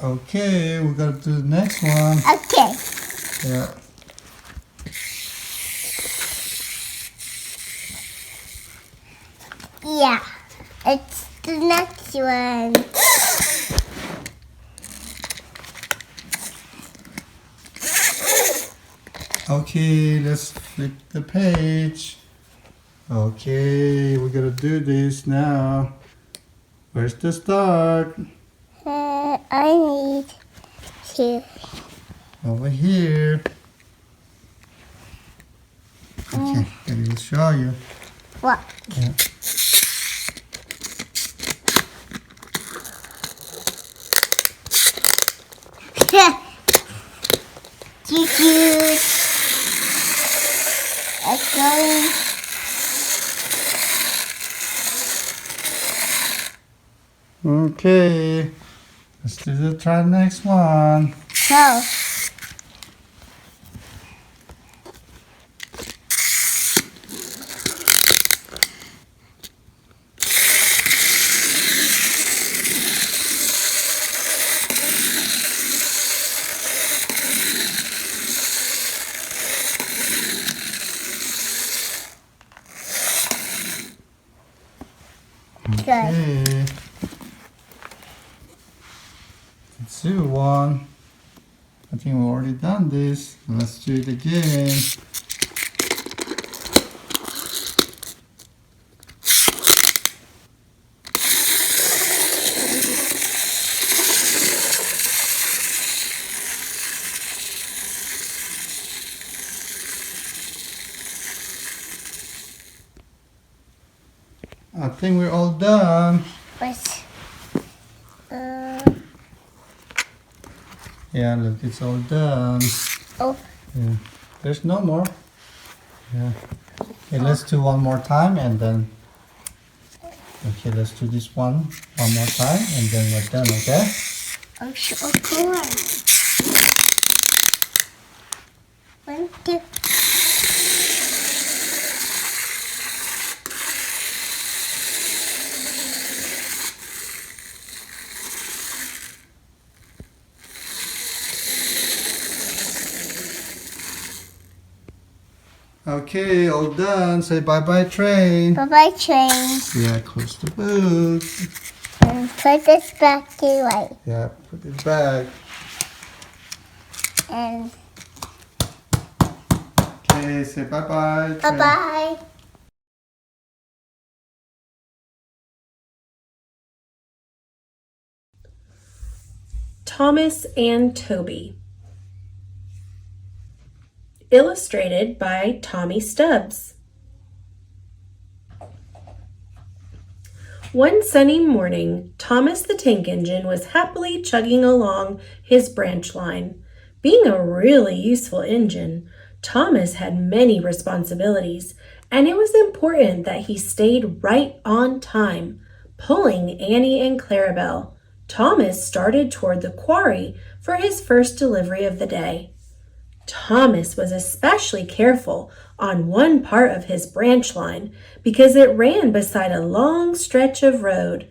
Okay, we gotta do the next one. Okay. Yeah. Yeah. It's the next one. Okay, let's flip the page. Okay, we gotta do this now. Where's the start? I need to. Over here. Okay, Daddy will show you. What? Yeah. Choo-choo. It's going. Okay, let's try the next one. Go. Good. Okay. Let's do one. I think we've already done this. Let's do it again. I think we're all done. Where's, Yeah, look, it's all done. oh, Yeah. There's no more. Yeah. Okay, let's do one more time and then. Okay, let's do this one more time and then we're done, okay? oh, sure, of course. 1, 2. Okay, all done. Say bye-bye, train. Bye-bye, train. Yeah, close the boot. And put this back away. Yeah, put it back. And Okay, say bye-bye. train. bye-bye. Thomas and Toby. Illustrated by Tommy Stubbs. One sunny morning, Thomas the Tank Engine was happily chugging along his branch line. Being a really useful engine, Thomas had many responsibilities, and it was important that he stayed right on time. Pulling Annie and Clarabelle, Thomas started toward the quarry for his first delivery of the day. Thomas was especially careful on one part of his branch line because it ran beside a long stretch of road.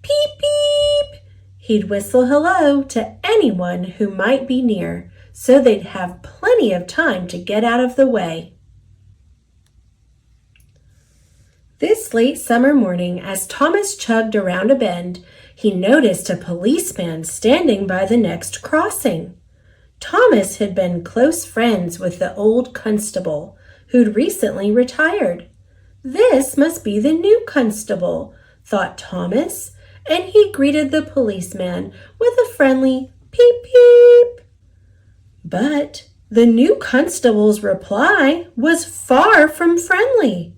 Peep, peep! He'd whistle hello to anyone who might be near so they'd have plenty of time to get out of the way. This late summer morning, as Thomas chugged around a bend, he noticed a policeman standing by the next crossing. Thomas had been close friends with the old constable, who'd recently retired. This must be the new constable, thought Thomas, and he greeted the policeman with a friendly peep peep. But the new constable's reply was far from friendly.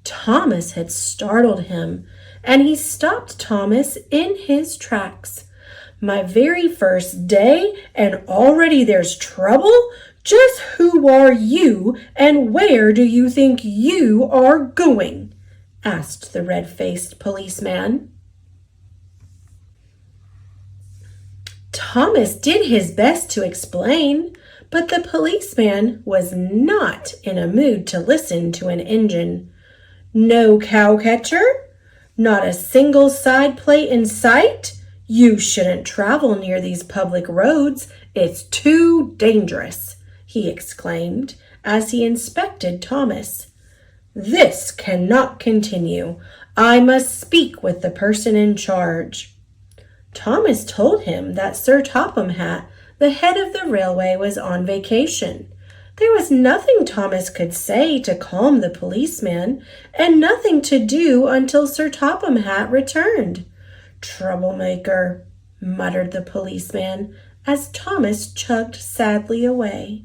Thomas had startled him, and he stopped Thomas in his tracks. My very first day, and already there's trouble? Just who are you, and where do you think you are going? Asked the red-faced policeman. Thomas did his best to explain, but the policeman was not in a mood to listen to an engine. No cow catcher? Not a single side plate in sight? You shouldn't travel near these public roads. It's too dangerous, he exclaimed as he inspected Thomas. This cannot continue. I must speak with the person in charge. Thomas told him that Sir Topham Hatt, the head of the railway, was on vacation. There was nothing Thomas could say to calm the policeman, and nothing to do until Sir Topham Hatt returned. Troublemaker, muttered the policeman as Thomas chugged sadly away.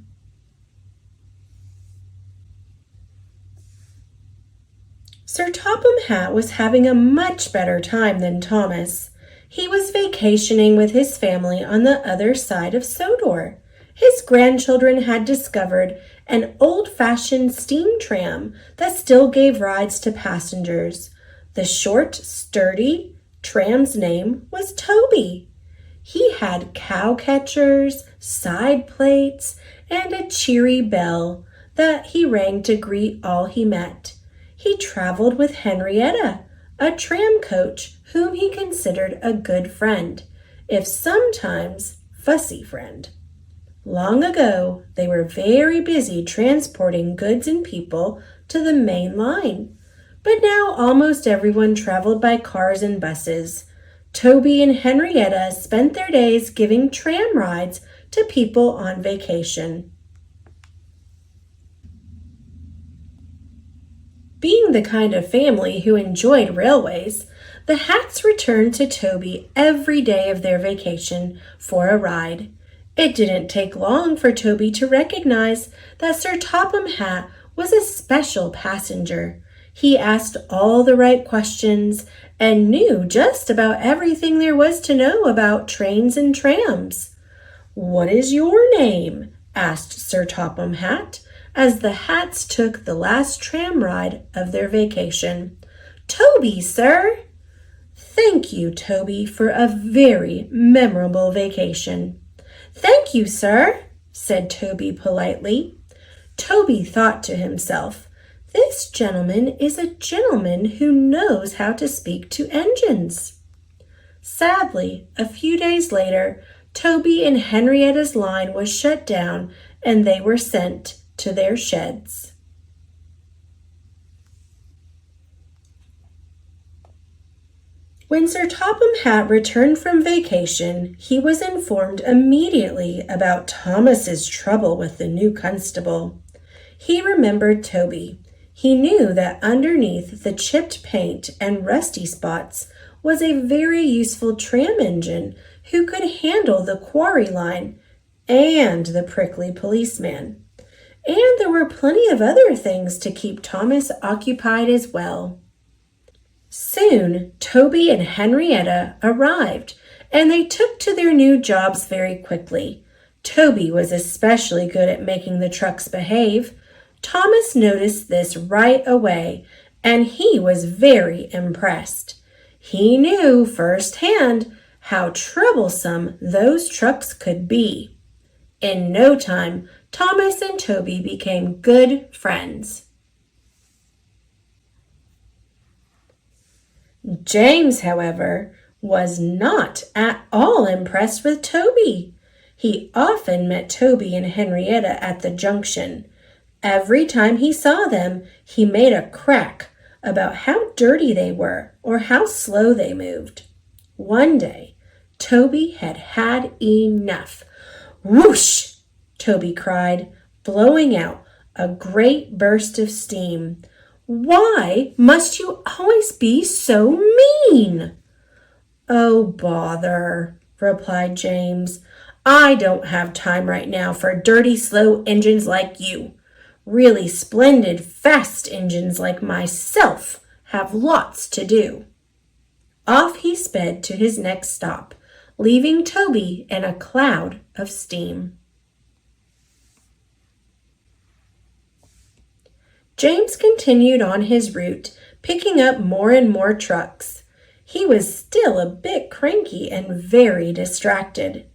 Sir Topham Hatt was having a much better time than Thomas. He was vacationing with his family on the other side of Sodor. His grandchildren had discovered an old-fashioned steam tram that still gave rides to passengers. The short, sturdy tram's name was Toby. He had cow catchers, side plates, and a cheery bell that he rang to greet all he met. He traveled with Henrietta, a tram coach whom he considered a good friend, if sometimes fussy friend. Long ago, they were very busy transporting goods and people to the main line. But now almost everyone traveled by cars and buses. Toby and Henrietta spent their days giving tram rides to people on vacation. Being the kind of family who enjoyed railways, the Hatts returned to Toby every day of their vacation for a ride. It didn't take long for Toby to recognize that Sir Topham Hatt was a special passenger. He asked all the right questions and knew just about everything there was to know about trains and trams. "What is your name?" asked Sir Topham Hatt as the Hatts took the last tram ride of their vacation. "Toby, sir." "Thank you, Toby, for a very memorable vacation." "Thank you, sir," said Toby politely. Toby thought to himself, "This gentleman is a gentleman who knows how to speak to engines." Sadly, a few days later, Toby and Henrietta's line was shut down and they were sent to their sheds. When Sir Topham Hatt returned from vacation, he was informed immediately about Thomas's trouble with the new constable. He remembered Toby. He knew that underneath the chipped paint and rusty spots was a very useful tram engine who could handle the quarry line and the prickly policeman. And there were plenty of other things to keep Thomas occupied as well. Soon, Toby and Henrietta arrived, and they took to their new jobs very quickly. Toby was especially good at making the trucks behave. Thomas noticed this right away, and he was very impressed. He knew firsthand how troublesome those trucks could be. In no time, Thomas and Toby became good friends. James, however, was not at all impressed with Toby. He often met Toby and Henrietta at the junction. Every time he saw them, he made a crack about how dirty they were or how slow they moved. One day, Toby had had enough. Whoosh! Toby cried, blowing out a great burst of steam. Why must you always be so mean? Oh, bother, replied James. I don't have time right now for dirty, slow engines like you. Really splendid, fast engines like myself have lots to do. Off he sped to his next stop, leaving Toby in a cloud of steam. James continued on his route, picking up more and more trucks. He was still a bit cranky and very distracted.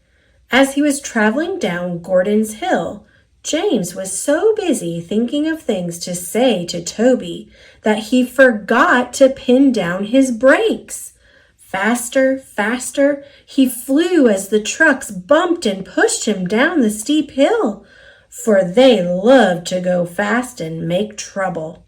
As he was traveling down Gordon's Hill, James was so busy thinking of things to say to Toby that he forgot to pin down his brakes. Faster, faster, he flew as the trucks bumped and pushed him down the steep hill, for they loved to go fast and make trouble.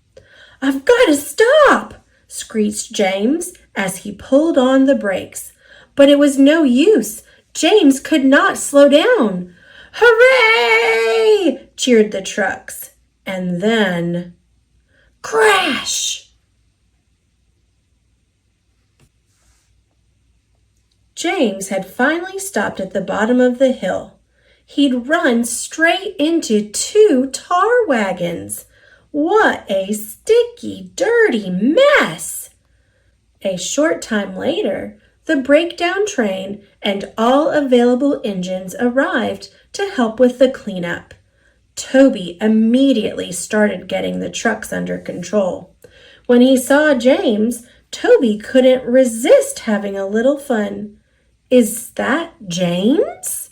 I've got to stop, screeched James as he pulled on the brakes. But it was no use. James could not slow down. Hooray! Cheered the trucks. And then, crash! James had finally stopped at the bottom of the hill. He'd run straight into 2 tar wagons. What a sticky, dirty mess! A short time later, the breakdown train and all available engines arrived to help with the cleanup. Toby immediately started getting the trucks under control. When he saw James, Toby couldn't resist having a little fun. Is that James?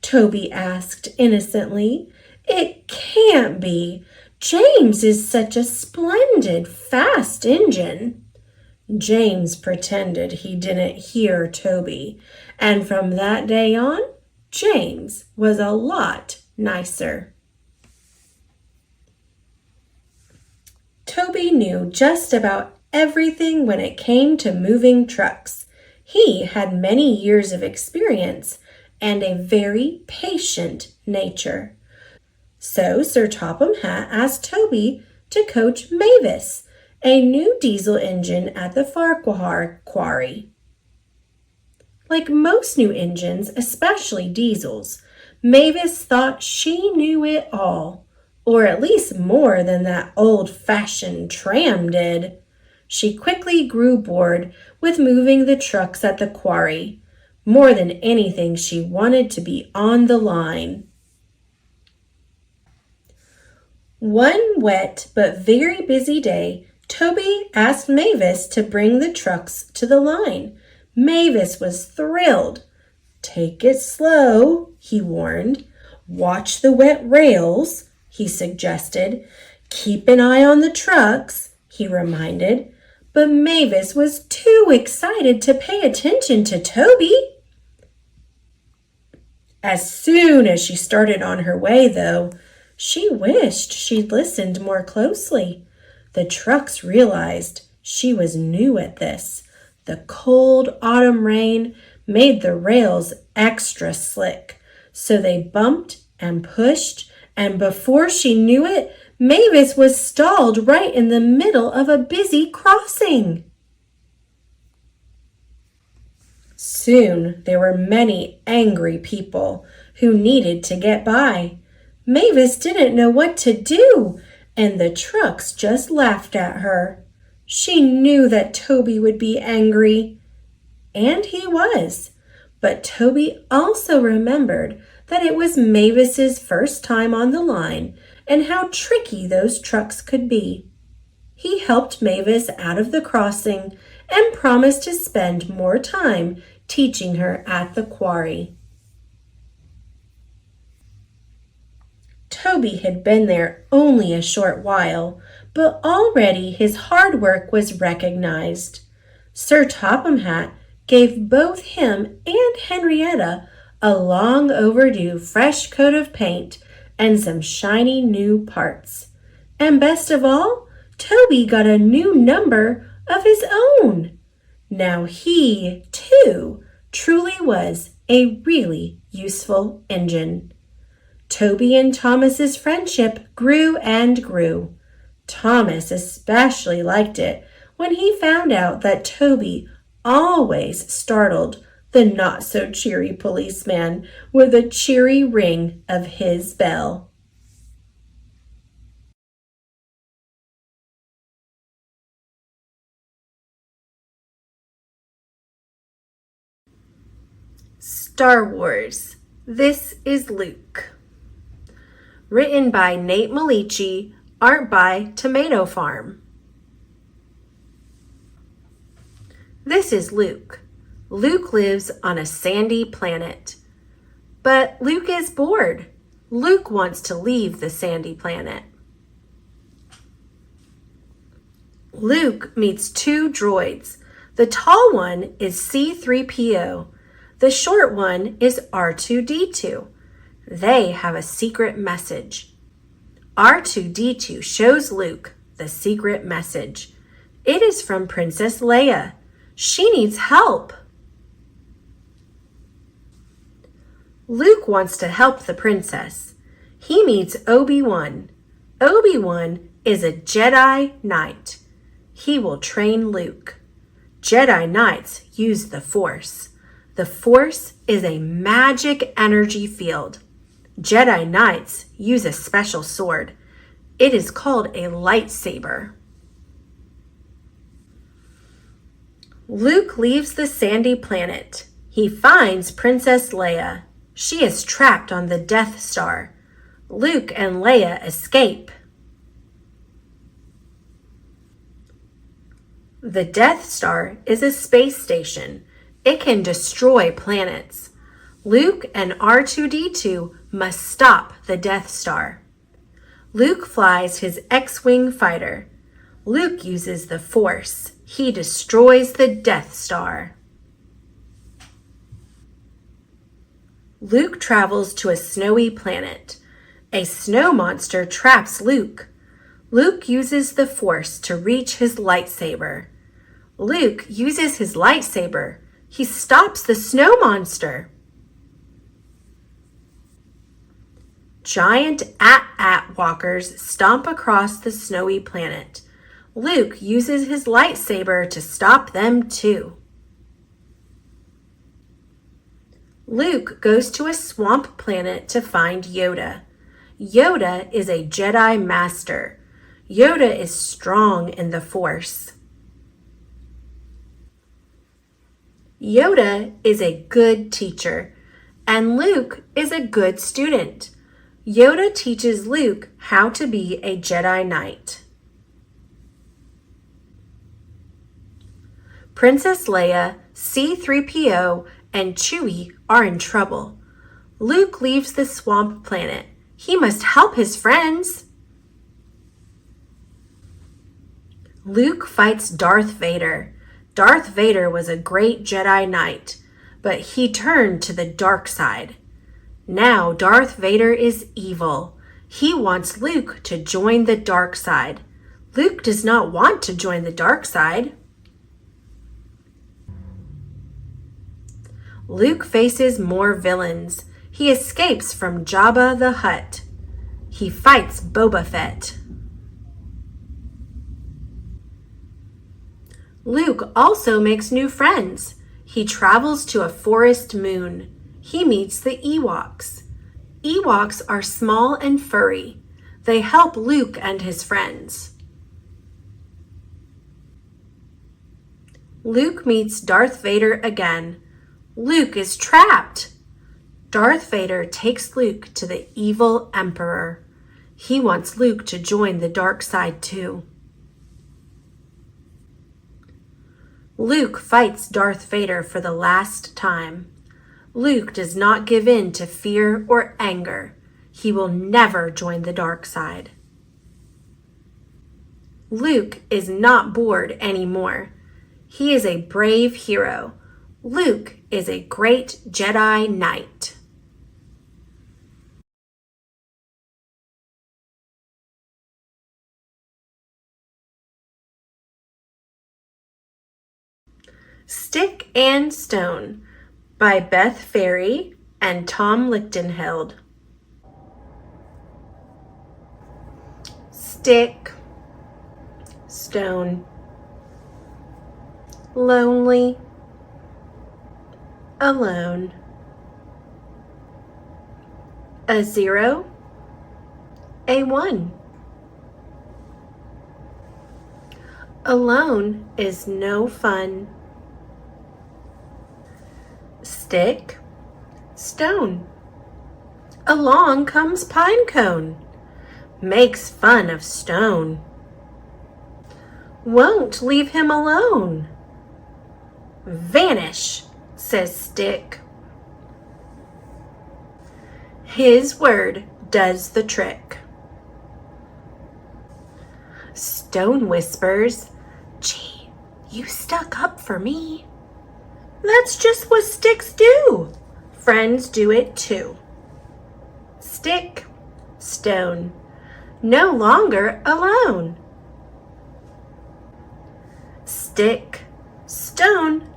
Toby asked innocently. It can't be. James is such a splendid, fast engine. James pretended he didn't hear Toby, and from that day on, James was a lot nicer. Toby knew just about everything when it came to moving trucks. He had many years of experience and a very patient nature. So Sir Topham Hatt asked Toby to coach Mavis, a new diesel engine at the Farquhar quarry. Like most new engines, especially diesels, Mavis thought she knew it all, or at least more than that old-fashioned tram did. She quickly grew bored with moving the trucks at the quarry. More than anything, she wanted to be on the line. One wet but very busy day, Toby asked Mavis to bring the trucks to the line. Mavis was thrilled. Take it slow, he warned. Watch the wet rails, he suggested. Keep an eye on the trucks, he reminded. But Mavis was too excited to pay attention to Toby. As soon as she started on her way, though, she wished she'd listened more closely. The trucks realized she was new at this. The cold autumn rain made the rails extra slick, so they bumped and pushed, and before she knew it, Mavis was stalled right in the middle of a busy crossing. Soon there were many angry people who needed to get by. Mavis didn't know what to do, and the trucks just laughed at her. She knew that Toby would be angry, and he was. But Toby also remembered that it was Mavis's first time on the line and how tricky those trucks could be. He helped Mavis out of the crossing and promised to spend more time teaching her at the quarry. Toby had been there only a short while, but already his hard work was recognized. Sir Topham Hatt gave both him and Henrietta a long overdue fresh coat of paint and some shiny new parts. And best of all, Toby got a new number of his own. Now he, too, truly was a really useful engine. Toby and Thomas's friendship grew and grew. Thomas especially liked it when he found out that Toby always startled the not-so-cheery policeman with a cheery ring of his bell. Star Wars. This is Luke. Written by Nate Malici, art by Tomato Farm. This is Luke. Luke lives on a sandy planet. But Luke is bored. Luke wants to leave the sandy planet. Luke meets two droids. The tall one is C-3PO. The short one is R2-D2. They have a secret message. R2-D2 shows Luke the secret message. It is from Princess Leia. She needs help. Luke wants to help the princess. He meets Obi-Wan. Obi-Wan is a Jedi Knight. He will train Luke. Jedi Knights use the Force. The Force is a magic energy field. Jedi Knights use a special sword. It is called a lightsaber. Luke leaves the sandy planet. He finds Princess Leia. She is trapped on the Death Star. Luke and Leia escape. The Death Star is a space station. It can destroy planets. Luke and R2-D2 must stop the Death Star. Luke flies his X-Wing fighter. Luke uses the Force. He destroys the Death Star. Luke travels to a snowy planet. A snow monster traps Luke. Luke uses the Force to reach his lightsaber. Luke uses his lightsaber. He stops the snow monster. Giant at walkers stomp across the snowy planet. Luke uses his lightsaber to stop them too. Luke goes to a swamp planet to find Yoda. Yoda is a Jedi Master. Yoda is strong in the Force. Yoda is a good teacher, and Luke is a good student. Yoda teaches Luke how to be a Jedi Knight. Princess Leia, C-3PO, and Chewie are in trouble. Luke leaves the swamp planet. He must help his friends. Luke fights Darth Vader. Darth Vader was a great Jedi Knight, but he turned to the dark side. Now Darth Vader is evil. He wants Luke to join the dark side. Luke does not want to join the dark side. Luke faces more villains. He escapes from Jabba the Hutt. He fights Boba Fett. Luke also makes new friends. He travels to a forest moon. He meets the Ewoks. Ewoks are small and furry. They help Luke and his friends. Luke meets Darth Vader again. Luke is trapped. Darth Vader takes Luke to the evil Emperor. He wants Luke to join the dark side too. Luke fights Darth Vader for the last time. Luke does not give in to fear or anger. He will never join the dark side. Luke is not bored anymore. He is a brave hero. Luke is a great Jedi Knight. Stick and Stone by Beth Ferry and Tom Lichtenheld. Stick, stone, lonely, alone. A 0, a 1. Alone is no fun. Stick, stone. Along comes pine cone. Makes fun of stone. Won't leave him alone. Vanish, says Stick. His word does the trick. Stone whispers, "Gee, you stuck up for me." That's just what sticks do. Friends do it too. Stick, stone, no longer alone. Stick, stone,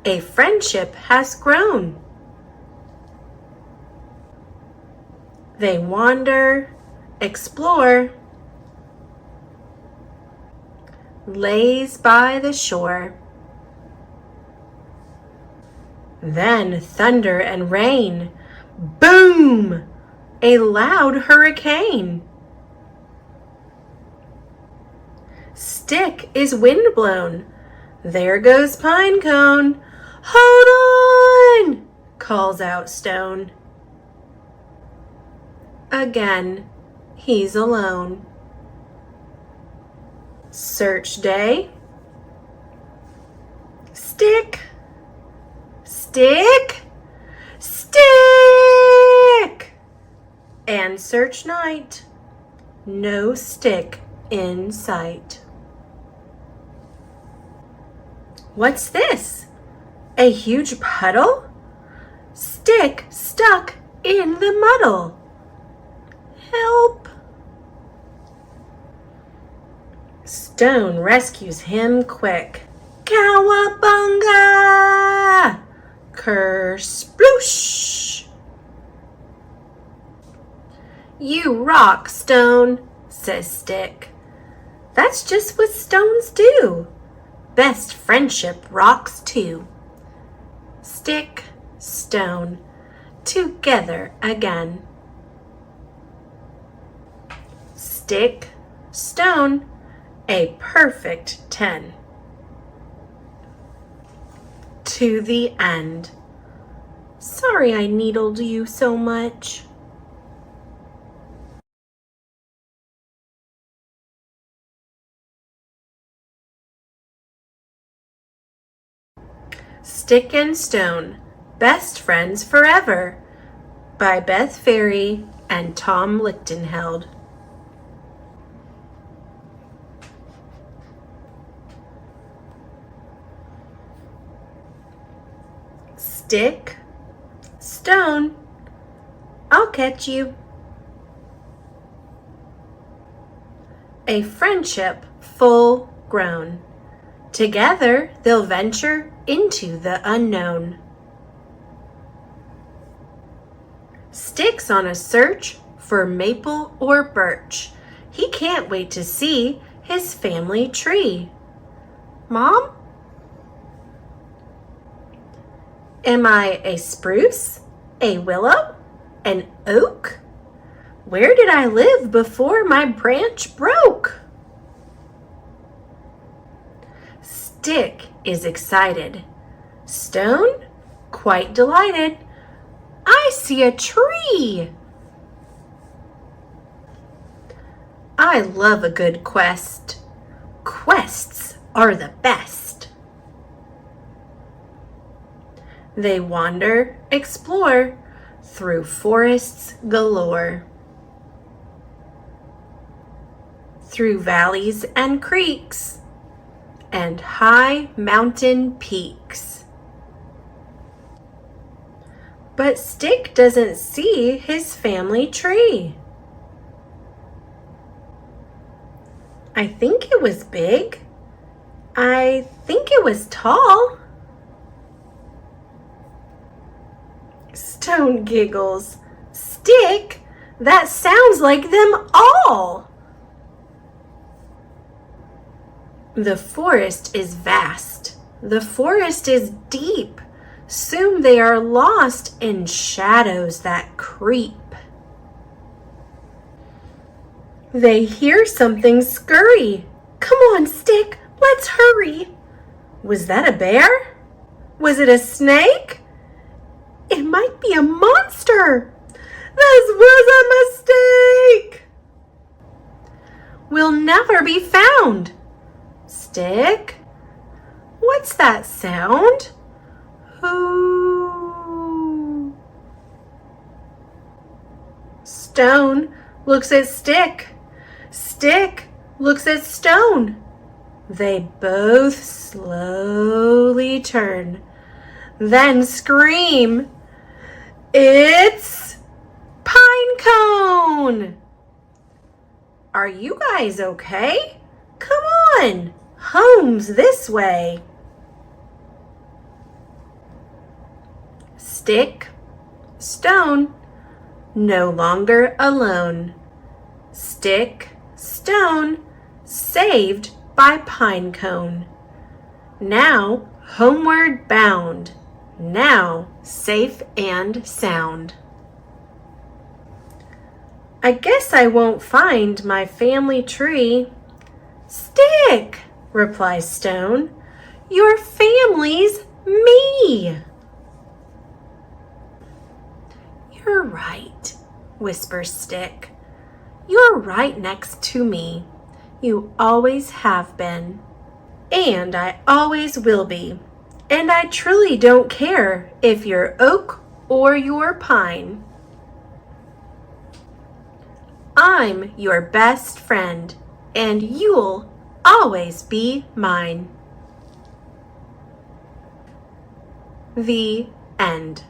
a friendship has grown. They wander, explore, lays by the shore. Then thunder and rain, boom, a loud hurricane. Stick is windblown, there goes pine cone. Hold on, calls out stone. Again, he's alone. Search day. Stick, stick, stick. And search night. No stick in sight. What's this? A huge puddle? Stick stuck in the muddle. Help! Stone rescues him quick. Cowabunga! Kersploosh! You rock, Stone, says Stick. That's just what stones do. Best friendship rocks too. Stick, stone, together again. Stick, stone, a perfect 10. To the end. Sorry I needled you so much. Stick and Stone, Best Friends Forever by Beth Ferry and Tom Lichtenheld. Stick, stone, I'll catch you. A friendship full grown. Together they'll venture into the unknown. Stick's on a search for maple or birch. He can't wait to see his family tree. Mom? Am I a spruce, a willow, an oak? Where did I live before my branch broke? Stick is excited. Stone, quite delighted. I see a tree. I love a good quest. Quests are the best. They wander, explore, through forests galore. Through valleys and creeks, and high mountain peaks. But Stick doesn't see his family tree. I think it was big. I think it was tall. Stone giggles. Stick? That sounds like them all. The forest is vast. The forest is deep. Soon they are lost in shadows that creep. They hear something scurry. Come on, Stick, let's hurry. Was that a bear? Was it a snake? It might be a monster. This was a mistake. We'll never be found. Stick? What's that sound? Who? Stone looks at Stick. Stick looks at Stone. They both slowly turn, then scream, "It's Pinecone!" Are you guys okay? Come on, home's this way. Stick, Stone, no longer alone. Stick, Stone, saved by Pinecone. Now homeward bound, now safe and sound. I guess I won't find my family tree. Stick, replies Stone, your family's me. You're right, whispers Stick. You're right next to me. You always have been. And I always will be. And I truly don't care if you're oak or you're pine. I'm your best friend, and you'll always be mine. The end.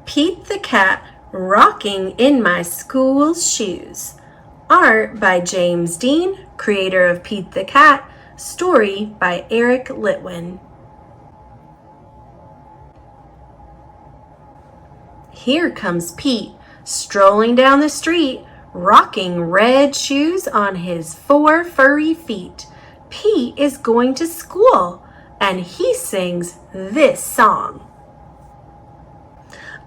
Pete the Cat, Rocking in My School's Shoes. Art by James Dean, creator of Pete the Cat. Story by Eric Litwin. Here comes Pete, strolling down the street, rocking red shoes on his 4 furry feet. Pete is going to school, and he sings this song.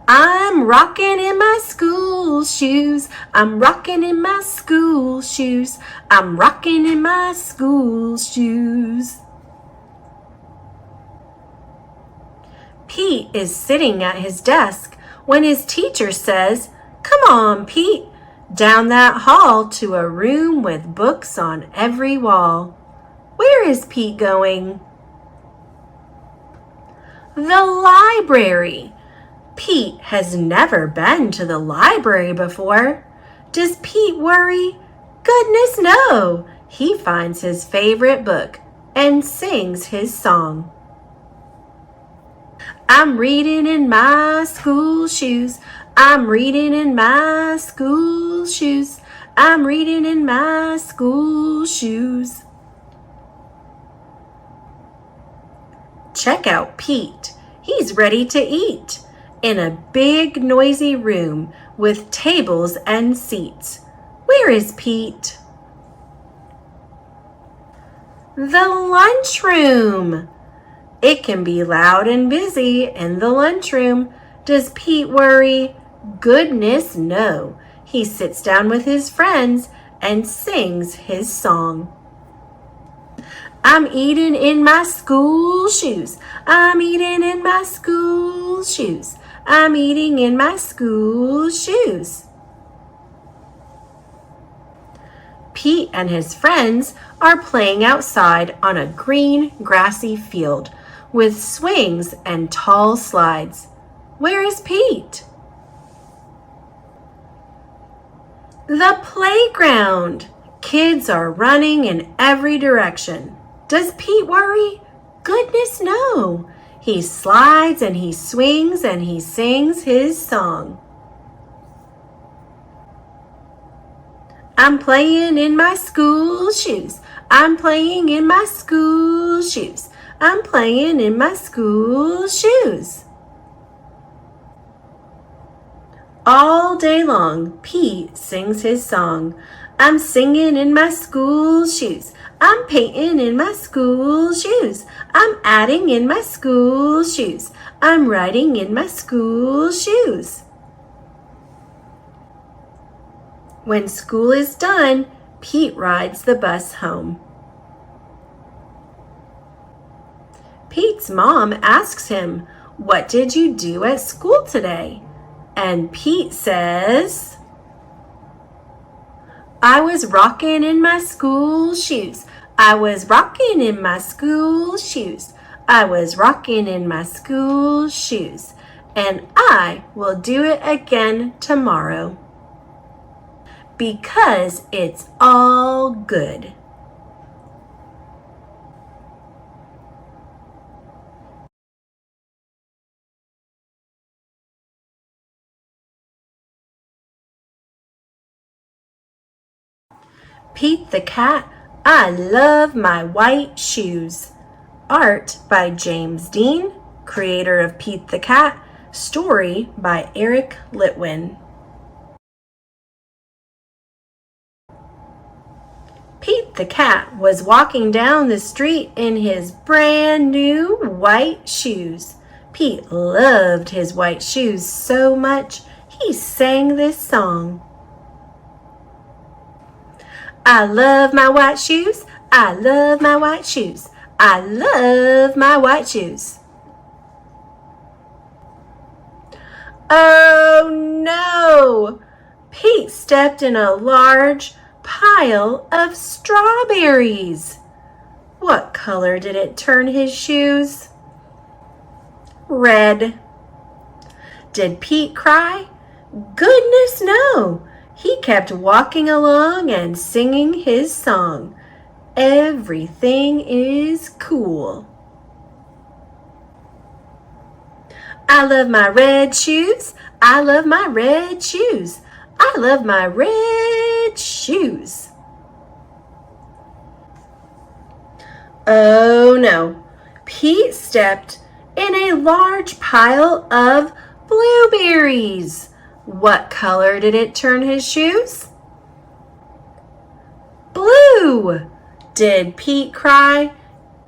I'm rocking in my school shoes. I'm rocking in my school shoes. I'm rocking in my school shoes. Pete is sitting at his desk when his teacher says, "Come on, Pete, down that hall to a room with books on every wall." Where is Pete going? The library. Pete has never been to the library before. Does Pete worry? Goodness no! He finds his favorite book and sings his song. I'm reading in my school shoes. I'm reading in my school shoes. I'm reading in my school shoes. Check out Pete. He's ready to eat. In a big noisy room with tables and seats. Where is Pete? The lunchroom. It can be loud and busy in the lunchroom. Does Pete worry? Goodness, no. He sits down with his friends and sings his song. I'm eating in my school shoes. I'm eating in my school shoes. I'm eating in my school shoes. Pete and his friends are playing outside on a green, grassy field with swings and tall slides. Where is Pete? The playground. Kids are running in every direction. Does Pete worry? Goodness, no. He slides and he swings and he sings his song. I'm playing in my school shoes. I'm playing in my school shoes. I'm playing in my school shoes. All day long, Pete sings his song. I'm singing in my school shoes. I'm painting in my school shoes. I'm adding in my school shoes. I'm writing in my school shoes. When school is done, Pete rides the bus home. Pete's mom asks him, "What did you do at school today?" And Pete says, I was rocking in my school shoes. I was rocking in my school shoes. I was rocking in my school shoes. And I will do it again tomorrow. Because it's all good. Pete the Cat, I love my white shoes. Art by James Dean, creator of Pete the Cat. Story by Eric Litwin. Pete the Cat was walking down the street in his brand new white shoes. Pete loved his white shoes so much, he sang this song. I love my white shoes. I love my white shoes. I love my white shoes. Oh no! Pete stepped in a large pile of strawberries. What color did it turn his shoes? Red. Did Pete cry? Goodness, no! He kept walking along and singing his song. Everything is cool. I love my red shoes. I love my red shoes. I love my red shoes. Oh no, Pete stepped in a large pile of blueberries. What color did it turn his shoes? Blue! Did Pete cry?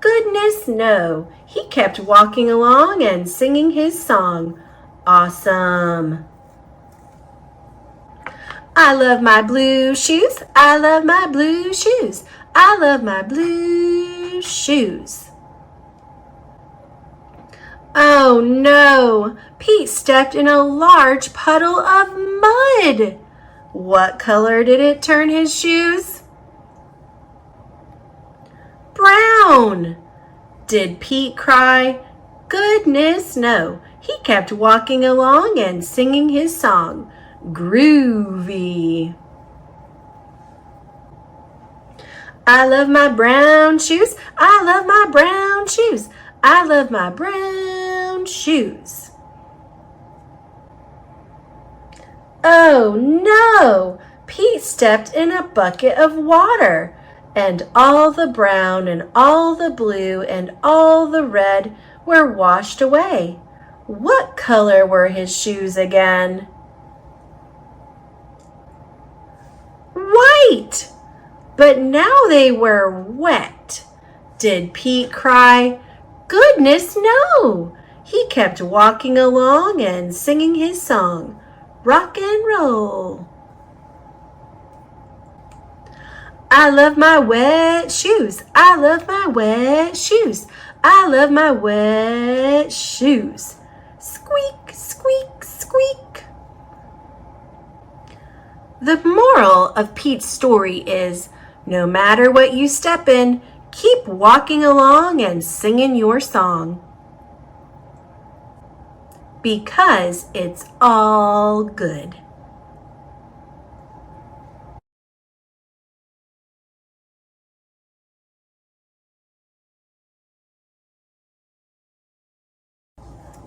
Goodness, no. He kept walking along and singing his song. Awesome! I love my blue shoes. I love my blue shoes. I love my blue shoes. Oh no! Pete stepped in a large puddle of mud. What color did it turn his shoes? Brown. Did Pete cry? Goodness, no. He kept walking along and singing his song. Groovy. I love my brown shoes. I love my brown shoes. I love my brown shoes. Oh no! Pete stepped in a bucket of water, and all the brown and all the blue and all the red were washed away. What color were his shoes again? White! But now they were wet. Did Pete cry? Goodness, no! He kept walking along and singing his song, rock and roll. I love my wet shoes. I love my wet shoes. I love my wet shoes. Squeak, squeak, squeak. The moral of Pete's story is, no matter what you step in, keep walking along and singing your song. Because it's all good.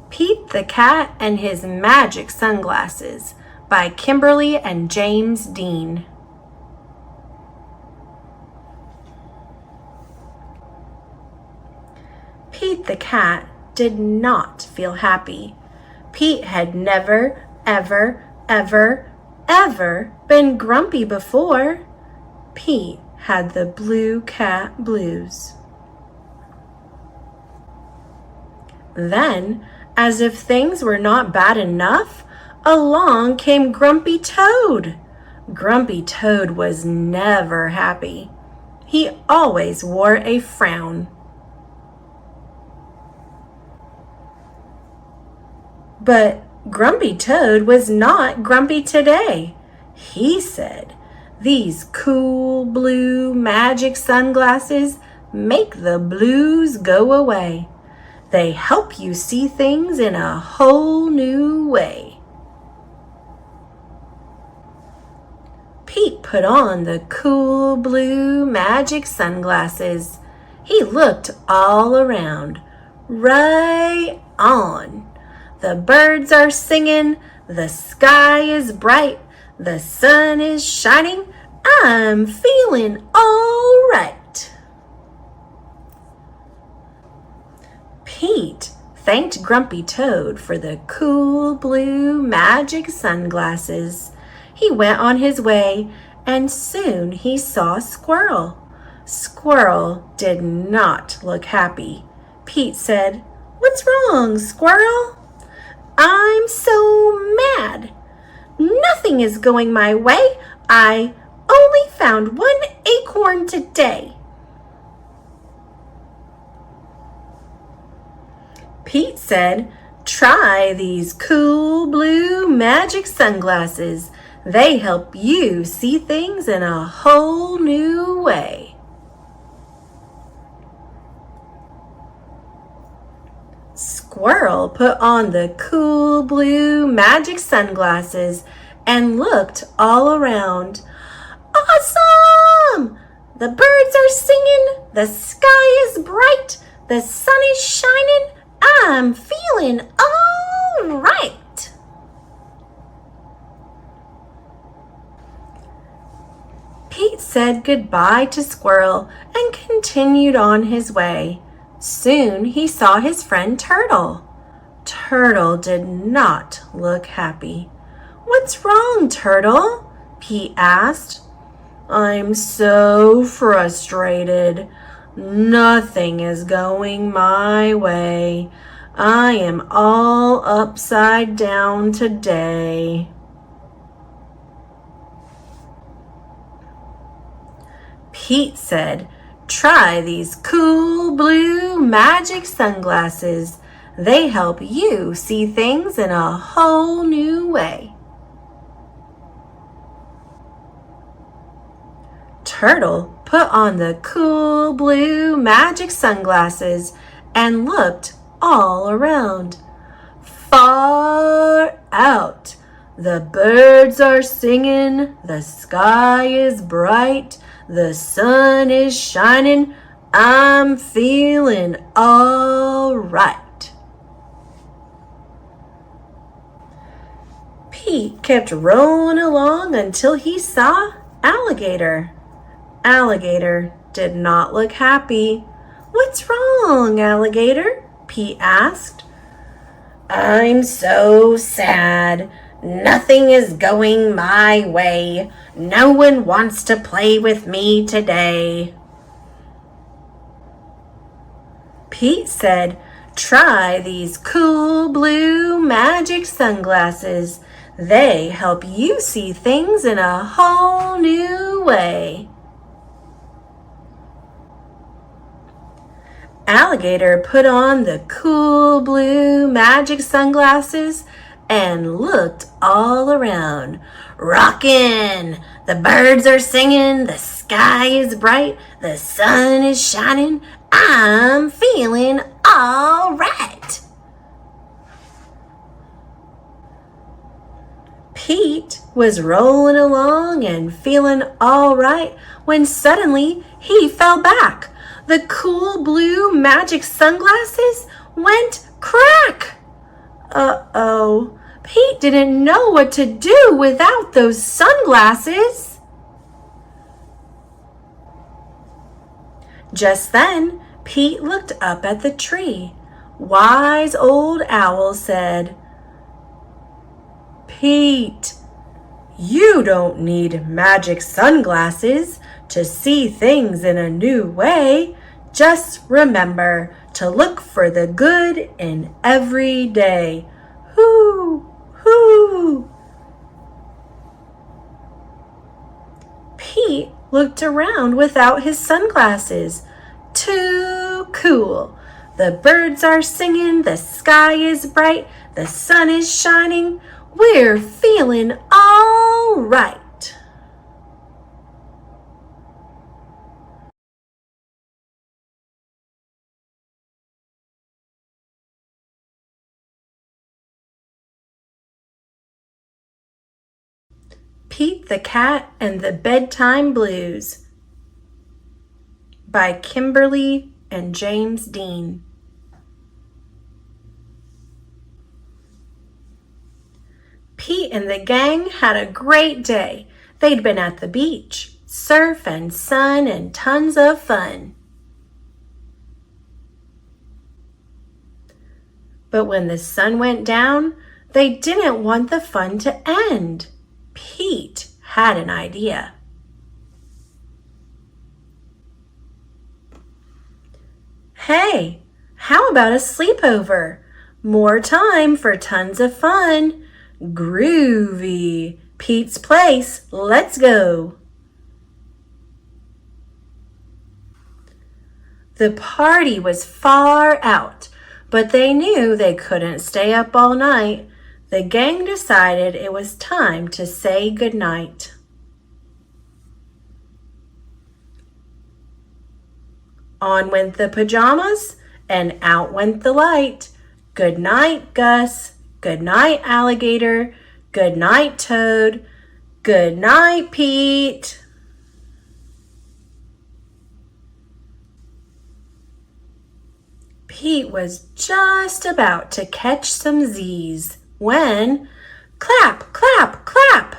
Pete the Cat and His Magic Sunglasses by Kimberly and James Dean. Pete the Cat did not feel happy. Pete had never, ever, ever, ever been grumpy before. Pete had the blue cat blues. Then, as if things were not bad enough, along came Grumpy Toad. Grumpy Toad was never happy. He always wore a frown. But Grumpy Toad was not grumpy today. He said, "These cool blue magic sunglasses make the blues go away. They help you see things in a whole new way." Pete put on the cool blue magic sunglasses. He looked all around. Right on. The birds are singing, the sky is bright, the sun is shining. I'm feeling all right. Pete thanked Grumpy Toad for the cool blue magic sunglasses. He went on his way, and soon he saw Squirrel. Squirrel did not look happy. Pete said, "What's wrong, Squirrel?" "I'm so mad. Nothing is going my way. I only found one acorn today." Pete said, "Try these cool blue magic sunglasses. They help you see things in a whole new way." Squirrel put on the cool blue magic sunglasses and looked all around. "Awesome! The birds are singing, the sky is bright, the sun is shining. I'm feeling all right." Pete said goodbye to Squirrel and continued on his way. Soon he saw his friend Turtle. Turtle did not look happy. "What's wrong, Turtle?" Pete asked. "I'm so frustrated. Nothing is going my way. I am all upside down today." Pete said, "Try these cool blue magic sunglasses. They help you see things in a whole new way." Turtle put on the cool blue magic sunglasses and looked all around. Far out, the birds are singing, the sky is bright, the sun is shining. I'm feeling all right. Pete kept rolling along until he saw Alligator. Alligator did not look happy. "What's wrong, Alligator?" Pete asked. "I'm so sad. Nothing is going my way. No one wants to play with me today." Pete said, Try these cool blue magic sunglasses. They help you see things in a whole new way. Alligator put on the cool blue magic sunglasses and looked all around. Rockin'! The birds are singing, the sky is bright, the sun is shining. I'm feeling all right. Pete was rolling along and feeling all right when suddenly he fell back. The cool blue magic sunglasses went crack. Uh-oh, Pete didn't know what to do without those sunglasses. Just then, Pete looked up at the tree. Wise old owl said, "Pete, you don't need magic sunglasses to see things in a new way. Just remember to look for the good in every day." Hoo, hoo. Pete looked around without his sunglasses. Too cool. The birds are singing, the sky is bright, the sun is shining. We're feeling all right. Pete the Cat and the Bedtime Blues by Kimberly and James Dean. Pete and the gang had a great day. They'd been at the beach, surf and sun and tons of fun. But when the sun went down, they didn't want the fun to end. Pete had an idea. Hey, how about a sleepover? More time for tons of fun. Groovy. Pete's place. Let's go. The party was far out, but they knew they couldn't stay up all night. The gang decided it was time to say goodnight. On went the pajamas and out went the light. Good night, Gus. Good night, Alligator. Good night, Toad. Good night, Pete. Pete was just about to catch some Z's when, clap, clap, clap.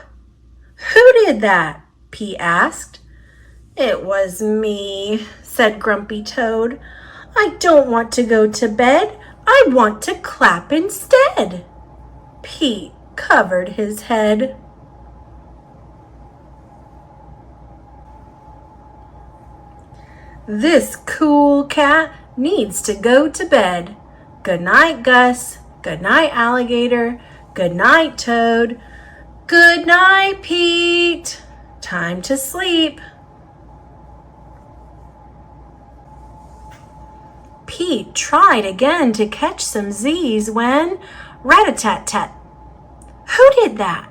Who did that? Pete asked. It was me, said Grumpy Toad. I don't want to go to bed. I want to clap instead. Pete covered his head. This cool cat needs to go to bed. Good night, Gus. Good night, Alligator. Good night, Toad. Good night, Pete. Time to sleep. Pete tried again to catch some Z's when, rat-a-tat-tat. Who did that?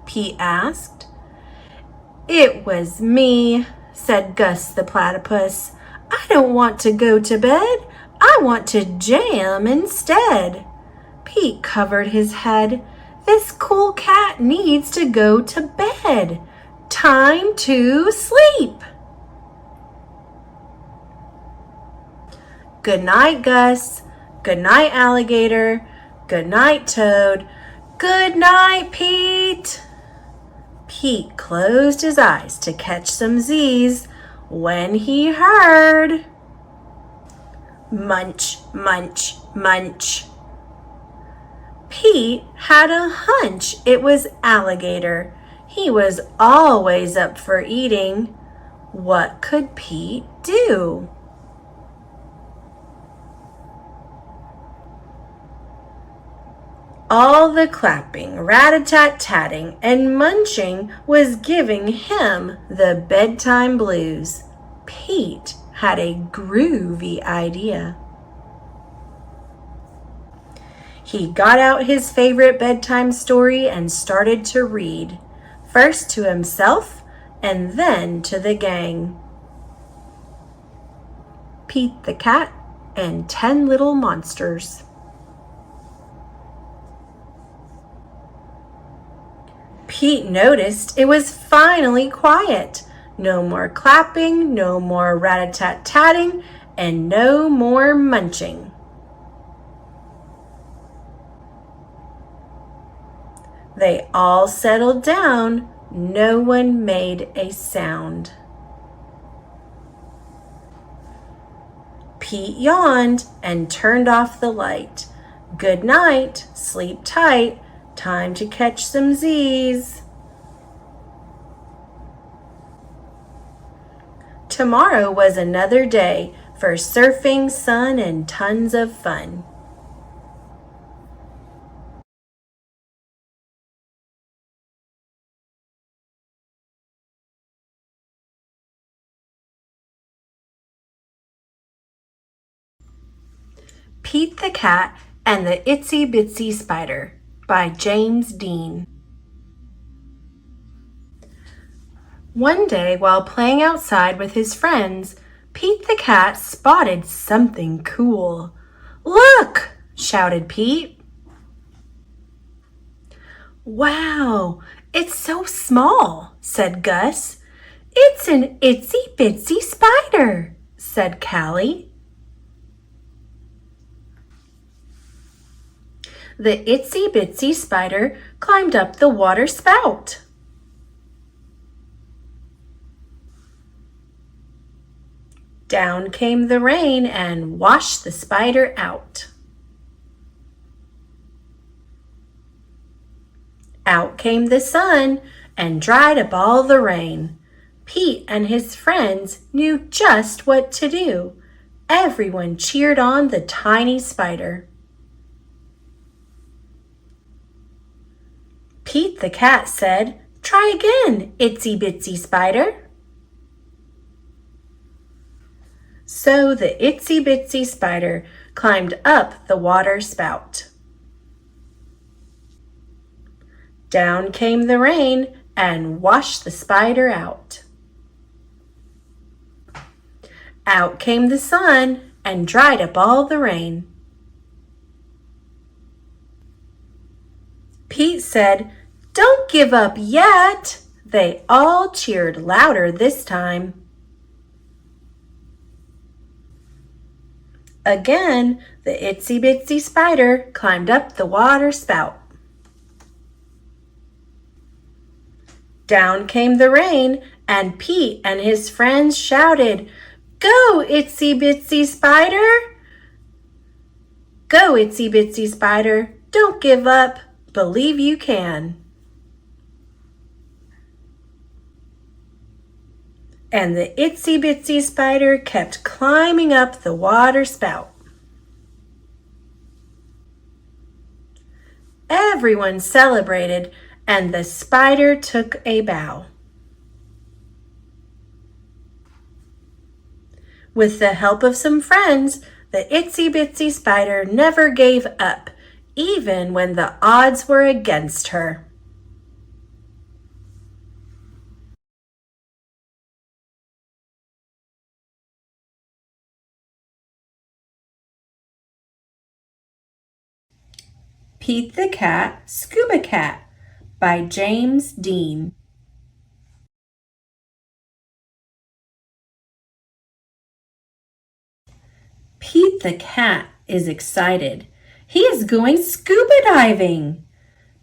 Pete asked. It was me, said Gus the platypus. I don't want to go to bed. I want to jam instead. Pete covered his head. This cool cat needs to go to bed. Time to sleep. Good night, Gus. Good night, Alligator. Good night, Toad. Good night, Pete. Pete closed his eyes to catch some Z's when he heard munch, munch, munch. Pete had a hunch it was Alligator. He was always up for eating. What could Pete do? All the clapping, rat-a-tat-tatting, and munching was giving him the bedtime blues. Pete had a groovy idea. He got out his favorite bedtime story and started to read, first to himself and then to the gang. Pete the Cat and 10 Little Monsters. Pete noticed it was finally quiet. No more clapping, no more rat-a-tat-tatting, and no more munching. They all settled down. No one made a sound. Pete yawned and turned off the light. Good night, sleep tight, time to catch some Z's. Tomorrow was another day for surfing, sun, and tons of fun. Pete the Cat and the Itsy Bitsy Spider by James Dean. One day, while playing outside with his friends, Pete the Cat spotted something cool. "Look!" shouted Pete. "Wow, it's so small," said Gus. "It's an itsy bitsy spider," said Callie. The itsy bitsy spider climbed up the water spout. Down came the rain and washed the spider out. Out came the sun and dried up all the rain. Pete and his friends knew just what to do. Everyone cheered on the tiny spider. Pete the Cat said, "Try again, itsy bitsy spider." So the itsy bitsy spider climbed up the water spout. Down came the rain and washed the spider out. Out came the sun and dried up all the rain. Pete said, "Don't give up yet." They all cheered louder this time. Again, the itsy bitsy spider climbed up the water spout. Down came the rain, and Pete and his friends shouted, "Go, itsy bitsy spider! Go, itsy bitsy spider! Don't give up! Believe you can!" And the itsy bitsy spider kept climbing up the water spout. Everyone celebrated, and the spider took a bow. With the help of some friends, the itsy bitsy spider never gave up, even when the odds were against her. Pete the Cat, Scuba Cat by James Dean. Pete the Cat is excited. He is going scuba diving.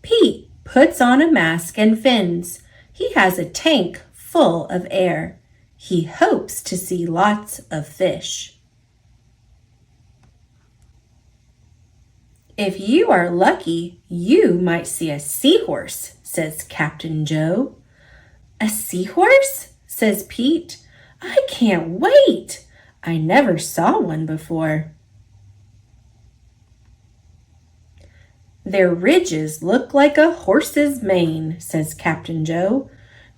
Pete puts on a mask and fins. He has a tank full of air. He hopes to see lots of fish. "If you are lucky, you might see a seahorse," says Captain Joe. "A seahorse?" says Pete. "I can't wait. I never saw one before." Their ridges look like a horse's mane, says Captain Joe.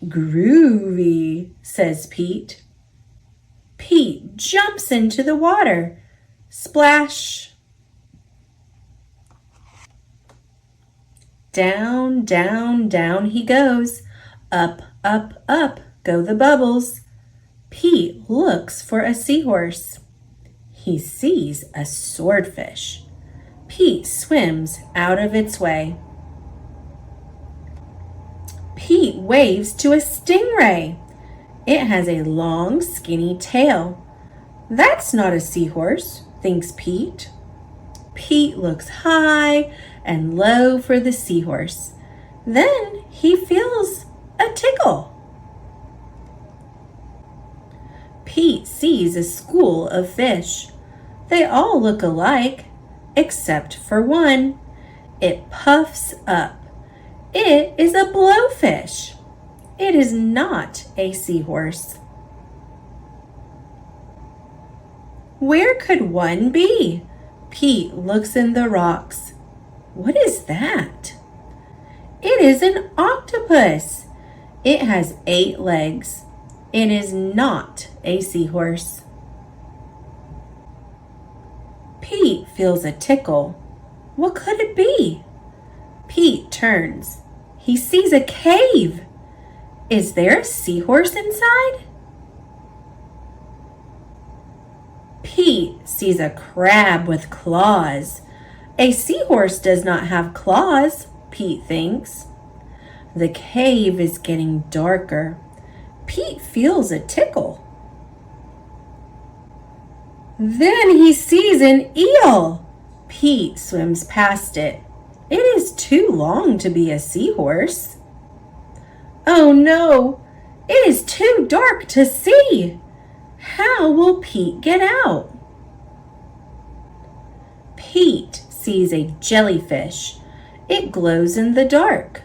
Groovy, says Pete. Pete jumps into the water. Splash. Down, down, down he goes. Up, up, up go the bubbles. Pete looks for a seahorse. He sees a swordfish. Pete swims out of its way. Pete waves to a stingray. It has a long, skinny tail. That's not a seahorse, thinks Pete. Pete looks high and low for the seahorse. Then he feels a tickle. Pete sees a school of fish. They all look alike, except for one. It puffs up. It is a blowfish. It is not a seahorse. Where could one be? Pete looks in the rocks. What is that? It is an octopus. It has 8 legs. It is not a seahorse. Pete feels a tickle. What could it be? Pete turns. He sees a cave. Is there a seahorse inside? Pete sees a crab with claws. A seahorse does not have claws, Pete thinks. The cave is getting darker. Pete feels a tickle. Then he sees an eel. Pete swims past it. It is too long to be a seahorse. Oh no, it is too dark to see. How will Pete get out? Pete sees a jellyfish. It glows in the dark.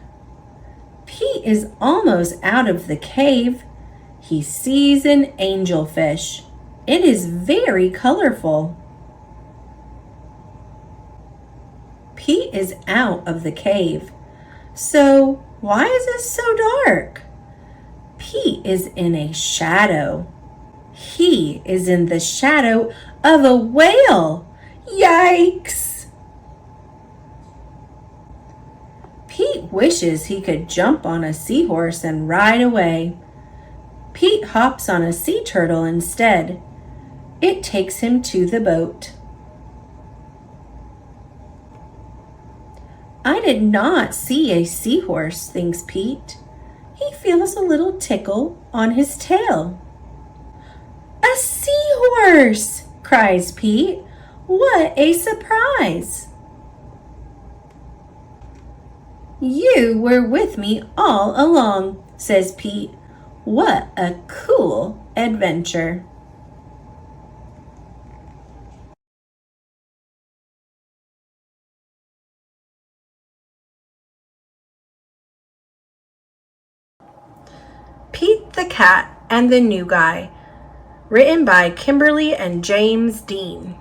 Pete is almost out of the cave. He sees an angelfish. It is very colorful. Pete is out of the cave. So why is it so dark? Pete is in a shadow. He is in the shadow of a whale. Yikes! Pete wishes he could jump on a seahorse and ride away. Pete hops on a sea turtle instead. It takes him to the boat. I did not see a seahorse, thinks Pete. He feels a little tickle on his tail. A seahorse! Cries Pete. What a surprise! You were with me all along, says Pete. What a cool adventure. Pete the Cat and the New Guy, written by Kimberly and James Dean.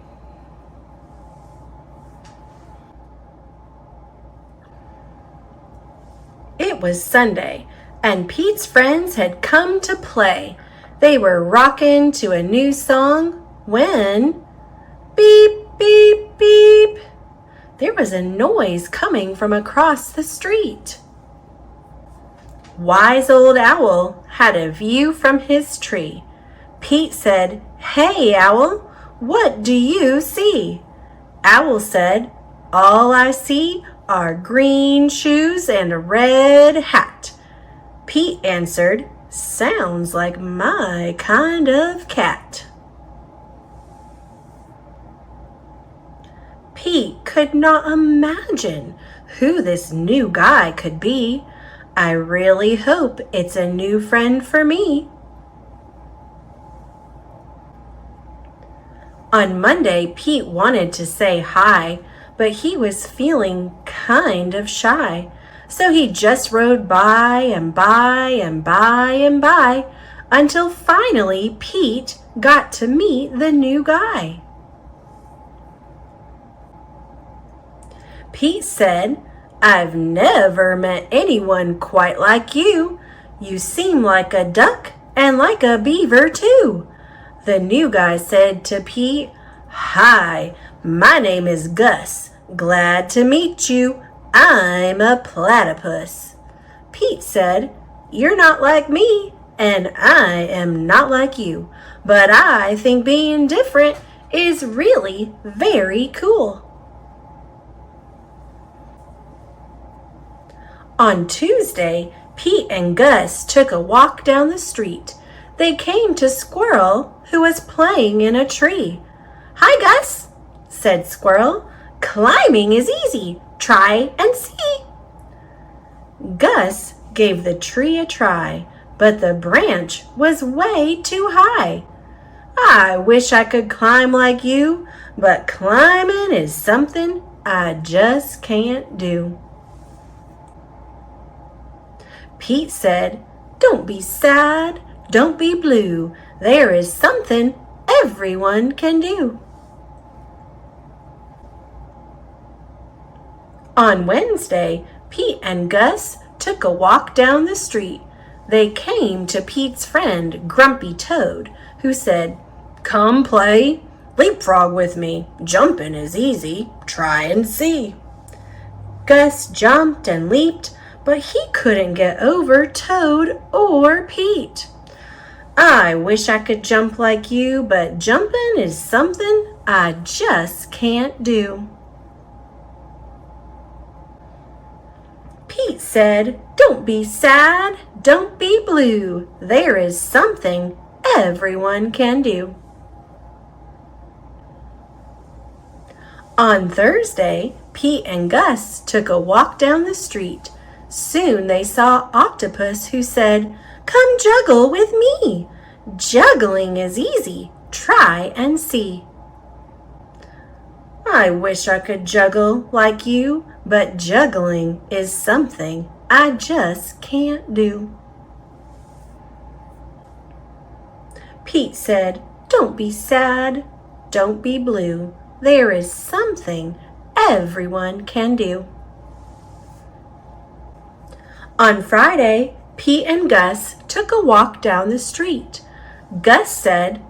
It was Sunday, and Pete's friends had come to play. They were rocking to a new song when, beep, beep, beep, there was a noise coming from across the street. Wise Old Owl had a view from his tree. Pete said, "Hey, Owl, what do you see?" Owl said, "All I see are green shoes and a red hat." Pete answered, "Sounds like my kind of cat." Pete could not imagine who this new guy could be. I really hope it's a new friend for me. On Monday, Pete wanted to say hi, but he was feeling kind of shy. So he just rode by and by and by and by until finally Pete got to meet the new guy. Pete said, "I've never met anyone quite like you. You seem like a duck and like a beaver too." The new guy said to Pete, "Hi, my name is Gus. Glad to meet you. I'm a platypus." Pete said, "You're not like me, and I am not like you, but I think being different is really very cool." On Tuesday, Pete and Gus took a walk down the street. They came to Squirrel, who was playing in a tree. "Hi, Gus," said Squirrel. "Climbing is easy. Try and see." Gus gave the tree a try, but the branch was way too high. "I wish I could climb like you, but climbing is something I just can't do." Pete said, "Don't be sad, don't be blue. There is something everyone can do." On Wednesday, Pete and Gus took a walk down the street. They came to Pete's friend, Grumpy Toad, who said, "Come play. Leapfrog with me. Jumping is easy. Try and see." Gus jumped and leaped, but he couldn't get over Toad or Pete. "I wish I could jump like you, but jumping is something I just can't do." Pete said, "Don't be sad, don't be blue. There is something everyone can do." On Thursday, Pete and Gus took a walk down the street. Soon they saw Octopus, who said, "Come juggle with me. Juggling is easy. Try and see." "I wish I could juggle like you, but juggling is something I just can't do." Pete said, "Don't be sad, don't be blue. There is something everyone can do." On Friday, Pete and Gus took a walk down the street. Gus said,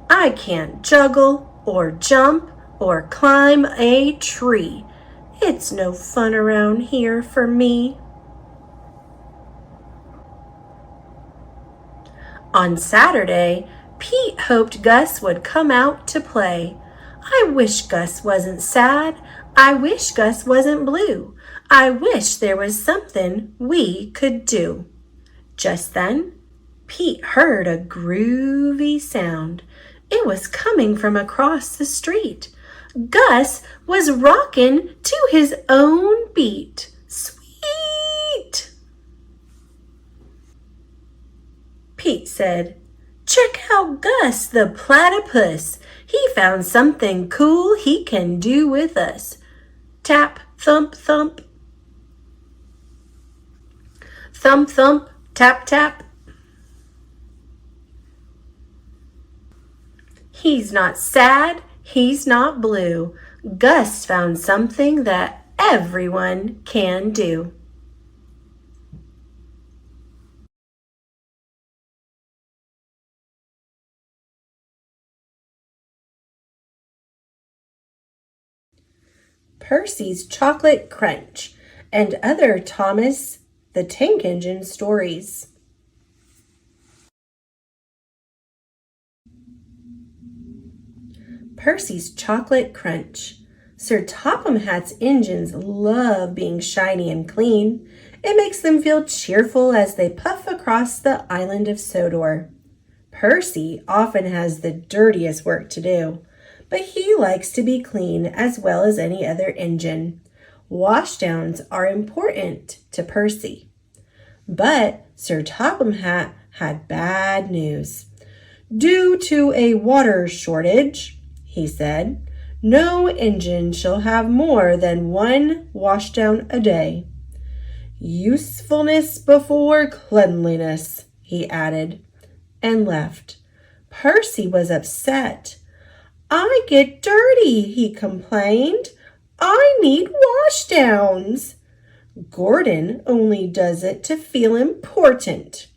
"I can't juggle or jump or climb a tree. It's no fun around here for me." On Saturday, Pete hoped Gus would come out to play. "I wish Gus wasn't sad. I wish Gus wasn't blue. I wish there was something we could do." Just then, Pete heard a groovy sound. It was coming from across the street. Gus was rocking to his own beat. Sweet! Pete said, "Check out Gus the platypus. He found something cool he can do with us." Tap, thump, thump. Thump, thump, tap, tap. He's not sad, he's not blue. Gus found something that everyone can do. Percy's Chocolate Crunch and other Thomas the Tank Engine stories. Percy's Chocolate Crunch. Sir Topham Hatt's engines love being shiny and clean. It makes them feel cheerful as they puff across the island of Sodor. Percy often has the dirtiest work to do, but he likes to be clean as well as any other engine. Washdowns are important to Percy. But Sir Topham Hatt had bad news. "Due to a water shortage," he said, "no engine shall have more than one washdown a day." "Usefulness before cleanliness," he added, and left. Percy was upset. "I get dirty," he complained. I need washdowns. Gordon only does it to feel important.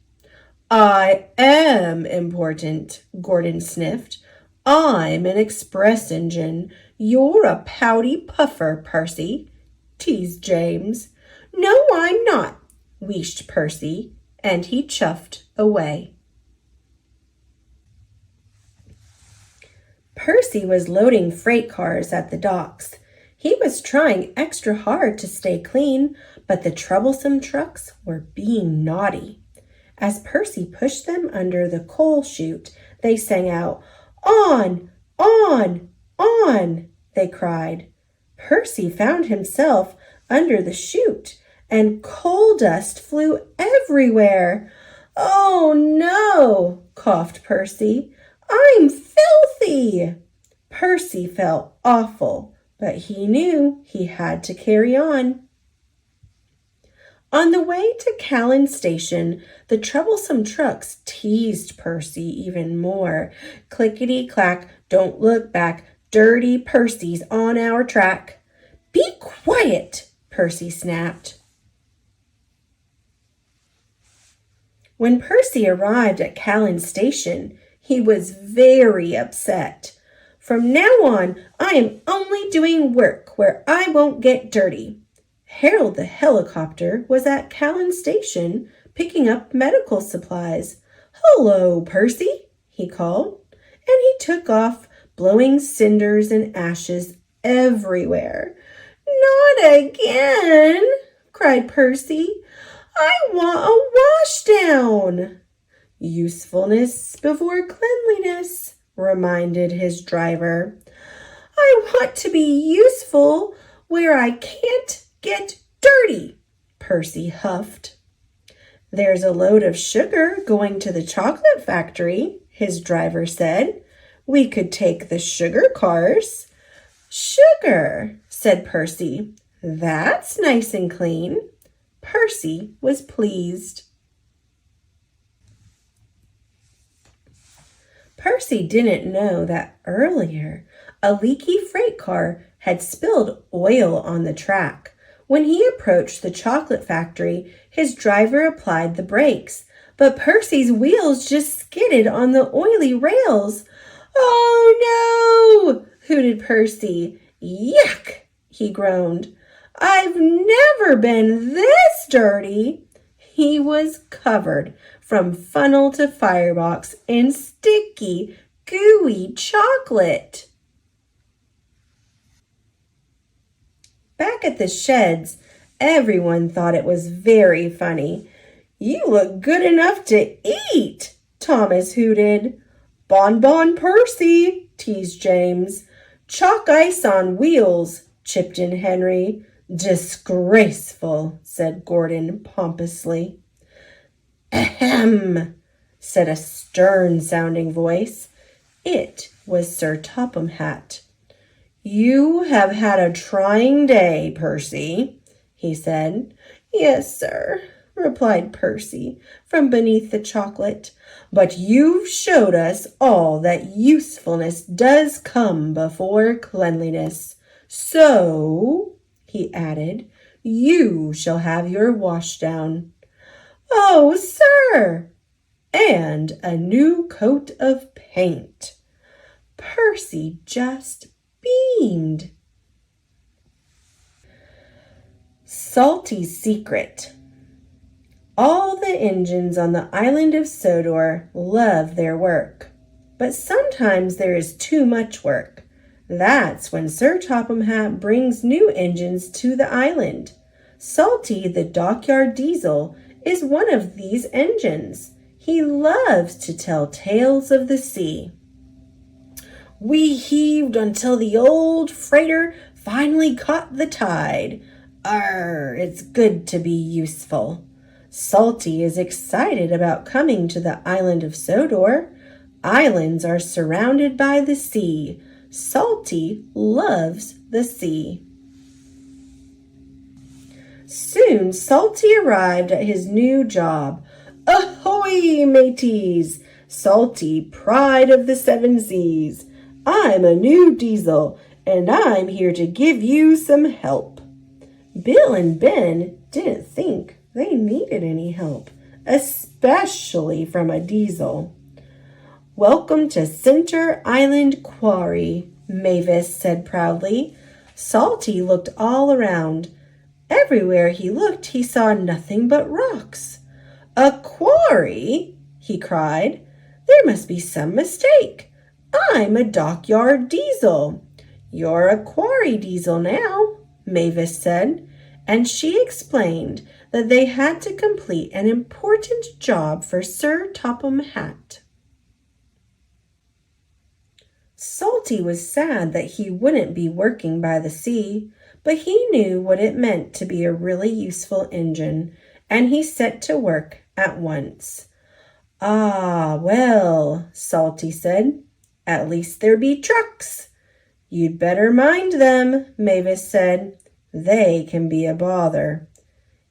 I am important, Gordon sniffed. I'm an express engine. You're a pouty puffer, Percy, teased James. No, I'm not, wheezed Percy, and he chuffed away. Percy was loading freight cars at the docks. He was trying extra hard to stay clean, but the troublesome trucks were being naughty. As Percy pushed them under the coal chute, they sang out, On, on, on, they cried. Percy found himself under the chute, and coal dust flew everywhere. Oh no, coughed Percy. I'm filthy. Percy felt awful, but he knew he had to carry on. On the way to Callan Station, the troublesome trucks teased Percy even more. Clickety-clack, don't look back, dirty Percy's on our track. Be quiet, Percy snapped. When Percy arrived at Callan Station, he was very upset. From now on, I am only doing work where I won't get dirty. Harold the helicopter was at Callan Station picking up medical supplies. Hello, Percy, he called, and he took off, blowing cinders and ashes everywhere. Not again, cried Percy. I want a washdown. Usefulness before cleanliness, reminded his driver. I want to be useful where I can't get dirty, Percy huffed. There's a load of sugar going to the chocolate factory, his driver said. We could take the sugar cars. Sugar, said Percy. That's nice and clean. Percy was pleased. Percy didn't know that earlier a leaky freight car had spilled oil on the track. When he approached the chocolate factory, his driver applied the brakes, but Percy's wheels just skidded on the oily rails. Oh no! hooted Percy. Yuck! he groaned. I've never been this dirty. He was covered from funnel to firebox in sticky, gooey chocolate. Back at the sheds, everyone thought it was very funny. You look good enough to eat, Thomas hooted. Bonbon Percy, teased James. Chalk ice on wheels, chipped in Henry. Disgraceful, said Gordon pompously. Ahem, said a stern-sounding voice. It was Sir Topham Hatt. You have had a trying day, Percy, he said. Yes, sir, replied Percy from beneath the chocolate. But you've showed us all that usefulness does come before cleanliness. So, he added, you shall have your washdown. Oh, sir! And a new coat of paint. Percy just beamed. Salty's secret. All the engines on the island of Sodor love their work, but sometimes there is too much work. That's when Sir Topham Hatt brings new engines to the island. Salty, the dockyard diesel, is one of these engines. He loves to tell tales of the sea. We heaved until the old freighter finally caught the tide. Arr, it's good to be useful. Salty is excited about coming to the island of Sodor. Islands are surrounded by the sea. Salty loves the sea. Soon Salty arrived at his new job. Ahoy, mateys! Salty, pride of the seven seas. I'm a new diesel, and I'm here to give you some help." Bill and Ben didn't think they needed any help, especially from a diesel. "Welcome to Center Island Quarry," Mavis said proudly. Salty looked all around. Everywhere he looked, he saw nothing but rocks. "A quarry?" he cried. "There must be some mistake. I'm a dockyard diesel." "You're a quarry diesel now," Mavis said, and she explained that they had to complete an important job for Sir Topham Hatt. Salty was sad that he wouldn't be working by the sea, but he knew what it meant to be a really useful engine, and he set to work at once. "Ah, well," Salty said, "at least there be trucks." "You'd better mind them," Mavis said. "They can be a bother."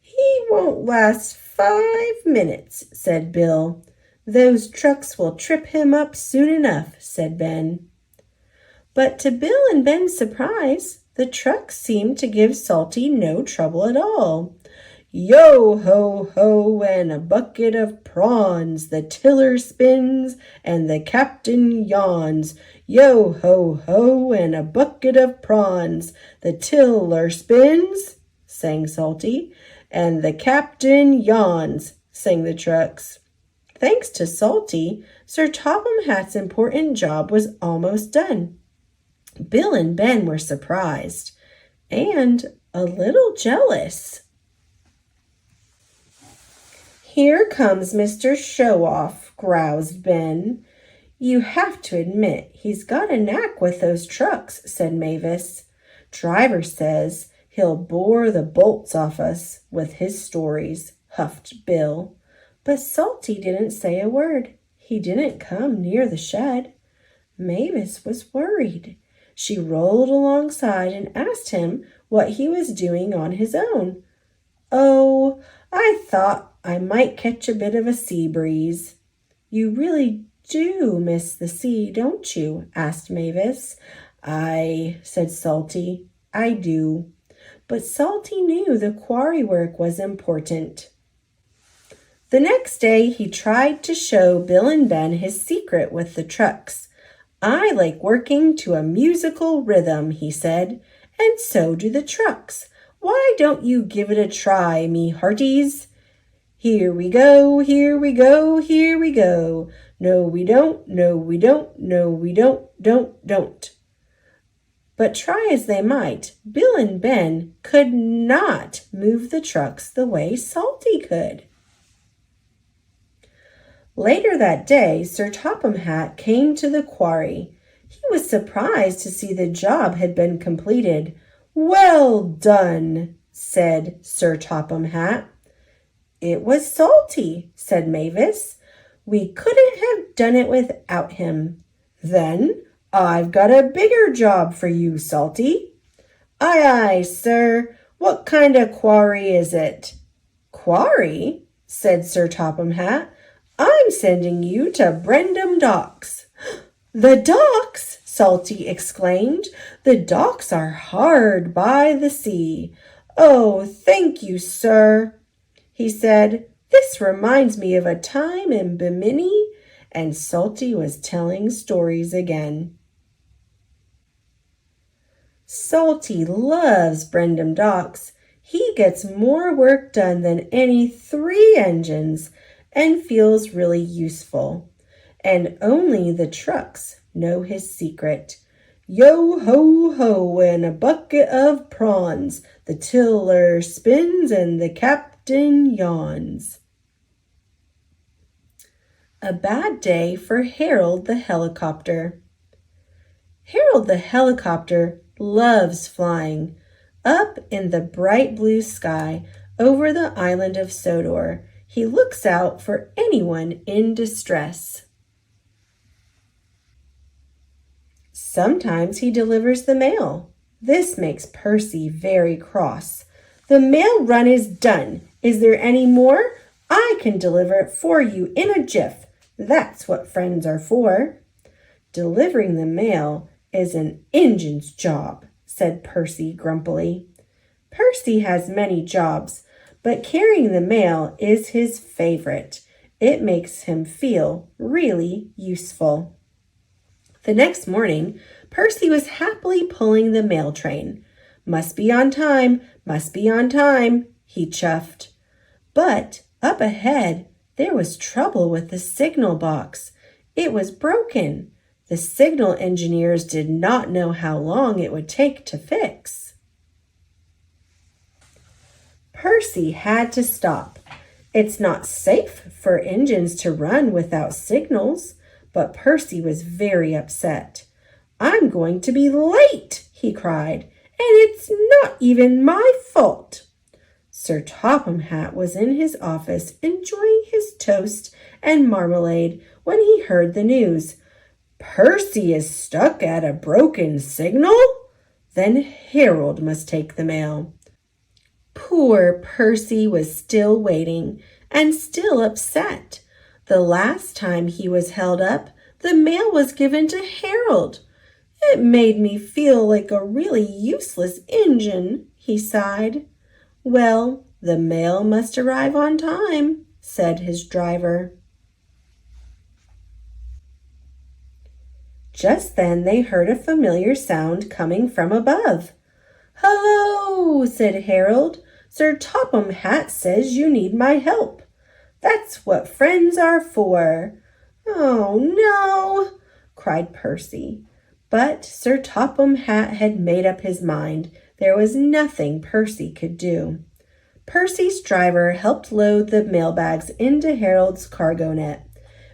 "He won't last 5 minutes," said Bill. "Those trucks will trip him up soon enough," said Ben. But to Bill and Ben's surprise, the trucks seemed to give Salty no trouble at all. "Yo ho ho and a bucket of prawns, the tiller spins and the captain yawns. Yo ho ho and a bucket of prawns, the tiller spins," sang Salty, "and the captain yawns," sang the trucks. Thanks to Salty, Sir Topham Hatt's important job was almost done. Bill and Ben were surprised and a little jealous. "Here comes Mr. Show-Off," groused Ben. "You have to admit he's got a knack with those trucks," said Mavis. "Driver says he'll bore the bolts off us with his stories," huffed Bill. But Salty didn't say a word. He didn't come near the shed. Mavis was worried. She rolled alongside and asked him what he was doing on his own. "Oh, I thought I might catch a bit of a sea breeze." "You really do miss the sea, don't you?" asked Mavis. Said Salty. "I do." But Salty knew the quarry work was important. The next day he tried to show Bill and Ben his secret with the trucks. "I like working to a musical rhythm," he said, "and so do the trucks. Why don't you give it a try, me hearties? Here we go, here we go, here we go. No, we don't, no, we don't, no, we don't." But try as they might, Bill and Ben could not move the trucks the way Salty could. Later that day, Sir Topham Hatt came to the quarry. He was surprised to see the job had been completed. "Well done," said Sir Topham Hatt. "It was Salty," said Mavis. "We couldn't have done it without him." "Then I've got a bigger job for you, Salty." "Aye, aye, sir. What kind of quarry is it?" "Quarry?" said Sir Topham Hatt. "I'm sending you to Brendam Docks." "The docks!" Salty exclaimed. "The docks are hard by the sea." "Oh, thank you, sir," he said. "This reminds me of a time in Bimini," and Salty was telling stories again. Salty loves Brendam Docks. He gets more work done than any 3 engines and feels really useful. And only the trucks know his secret. "Yo ho ho and a bucket of prawns, the tiller spins and the captain yawns." A bad day for Harold the helicopter. Harold the helicopter loves flying. Up in the bright blue sky over the island of Sodor, he looks out for anyone in distress. Sometimes he delivers the mail. This makes Percy very cross. "The mail run is done. Is there any more? I can deliver it for you in a jiff. That's what friends are for." Delivering the mail is an engine's job," said Percy grumpily. Percy has many jobs, but carrying the mail is his favorite. It makes him feel really useful. The next morning, Percy was happily pulling the mail train. "Must be on time, must be on time," he chuffed. But up ahead, there was trouble with the signal box. It was broken. The signal engineers did not know how long it would take to fix. Percy had to stop. It's not safe for engines to run without signals, but Percy was very upset. "I'm going to be late," he cried, "and it's not even my fault." Sir Topham Hatt was in his office enjoying his toast and marmalade when he heard the news. "Percy is stuck at a broken signal? Then Harold must take the mail." Poor Percy was still waiting and still upset. The last time he was held up, the mail was given to Harold. "It made me feel like a really useless engine," he sighed. "Well, the mail must arrive on time," said his driver. Just then they heard a familiar sound coming from above. "Hello," said Harold. "Sir Topham Hatt says you need my help. That's what friends are for." "Oh, no," cried Percy. But Sir Topham Hatt had made up his mind. There was nothing Percy could do. Percy's driver helped load the mailbags into Harold's cargo net.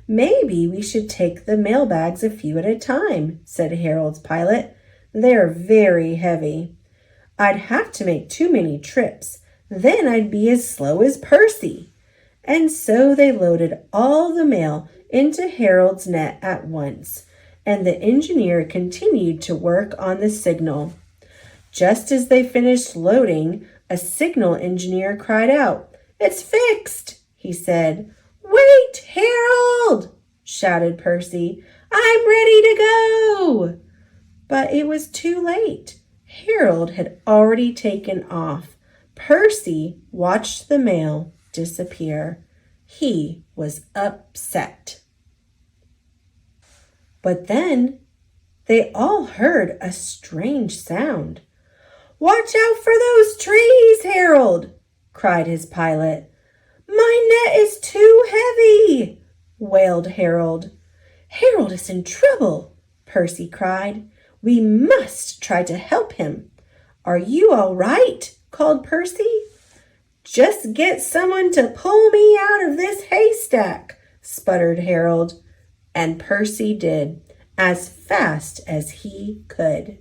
"Maybe we should take the mailbags a few at a time," said Harold's pilot. "They're very heavy." "I'd have to make too many trips. Then I'd be as slow as Percy." And so they loaded all the mail into Harold's net at once, and the engineer continued to work on the signal. Just as they finished loading, a signal engineer cried out. "It's fixed," he said. "Wait, Harold!" shouted Percy. "I'm ready to go!" But it was too late. Harold had already taken off. Percy watched the mail disappear. He was upset. But then they all heard a strange sound. "Watch out for those trees, Harold!" cried his pilot. "My net is too heavy!" wailed Harold. "Harold is in trouble!" Percy cried. "We must try to help him." "Are you all right?" called Percy. "Just get someone to pull me out of this haystack," sputtered Harold. And Percy did, as fast as he could.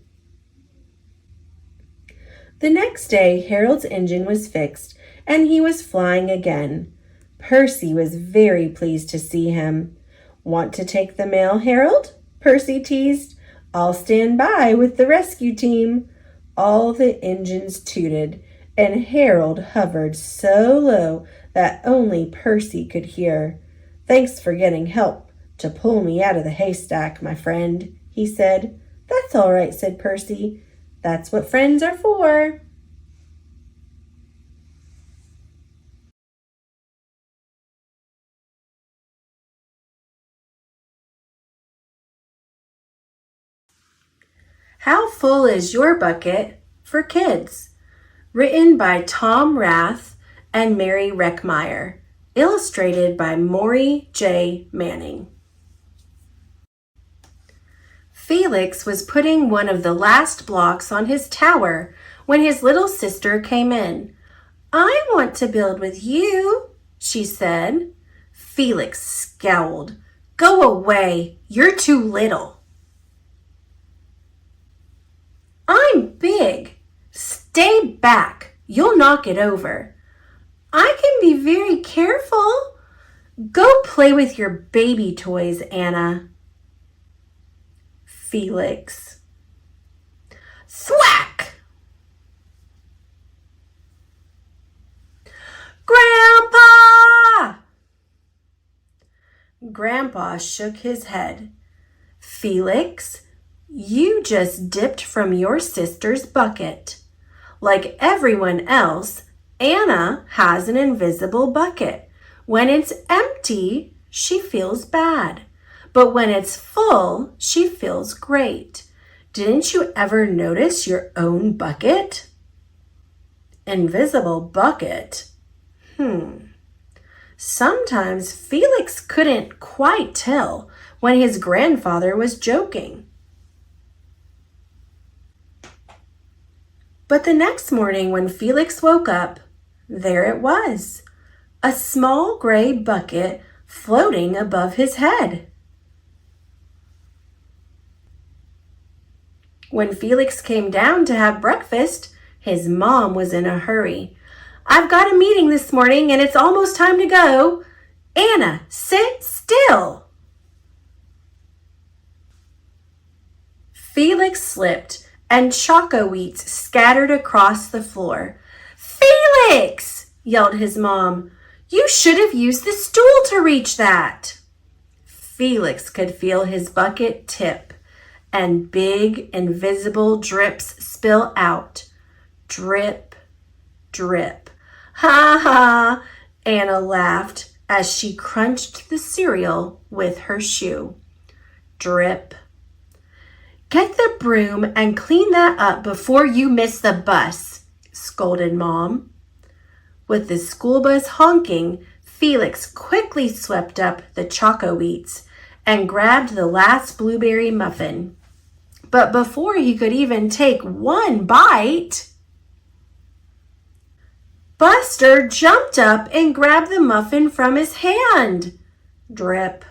The next day, Harold's engine was fixed, and he was flying again. Percy was very pleased to see him. "Want to take the mail, Harold?" Percy teased. "I'll stand by with the rescue team." All the engines tooted, and Harold hovered so low that only Percy could hear. "Thanks for getting help to pull me out of the haystack, my friend," he said. "That's all right," said Percy. "That's what friends are for." How Full is Your Bucket for Kids? Written by Tom Rath and Mary Reckmeyer. Illustrated by Maury J. Manning. Felix was putting one of the last blocks on his tower when his little sister came in. "I want to build with you," she said. Felix scowled. "Go away. You're too little." "I'm big. Stay back. You'll knock it over." "I can be very careful." "Go play with your baby toys, Anna." Felix. Thwack! "Grandpa!" Grandpa shook his head. "Felix, You just dipped from your sister's bucket. Like everyone else, Anna has an invisible bucket. When it's empty, she feels bad. But when it's full, she feels great. Didn't you ever notice your own bucket? Invisible bucket? Sometimes Felix couldn't quite tell when his grandfather was joking. But the next morning when Felix woke up, there it was, a small gray bucket floating above his head. When Felix came down to have breakfast, his mom was in a hurry. I've got a meeting this morning and it's almost time to go. Anna, sit still. Felix slipped and choco wheats scattered across the floor. Felix, yelled his mom, you should have used the stool to reach that. Felix could feel his bucket tip and big invisible drips spill out. Drip, drip. Ha ha, Anna laughed as she crunched the cereal with her shoe. Drip. Get the broom and clean that up before you miss the bus, scolded Mom. With the school bus honking, Felix quickly swept up the choco wheats and grabbed the last blueberry muffin. But before he could even take one bite, Buster jumped up and grabbed the muffin from his hand. Drip.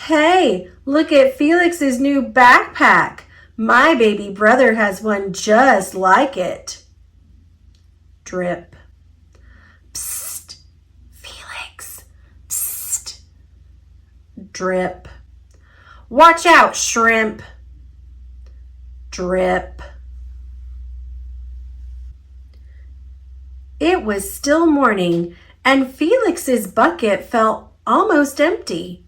Hey, look at Felix's new backpack. My baby brother has one just like it. Drip. Psst, Felix. Psst. Drip. Watch out, shrimp. Drip. It was still morning, and Felix's bucket felt almost empty.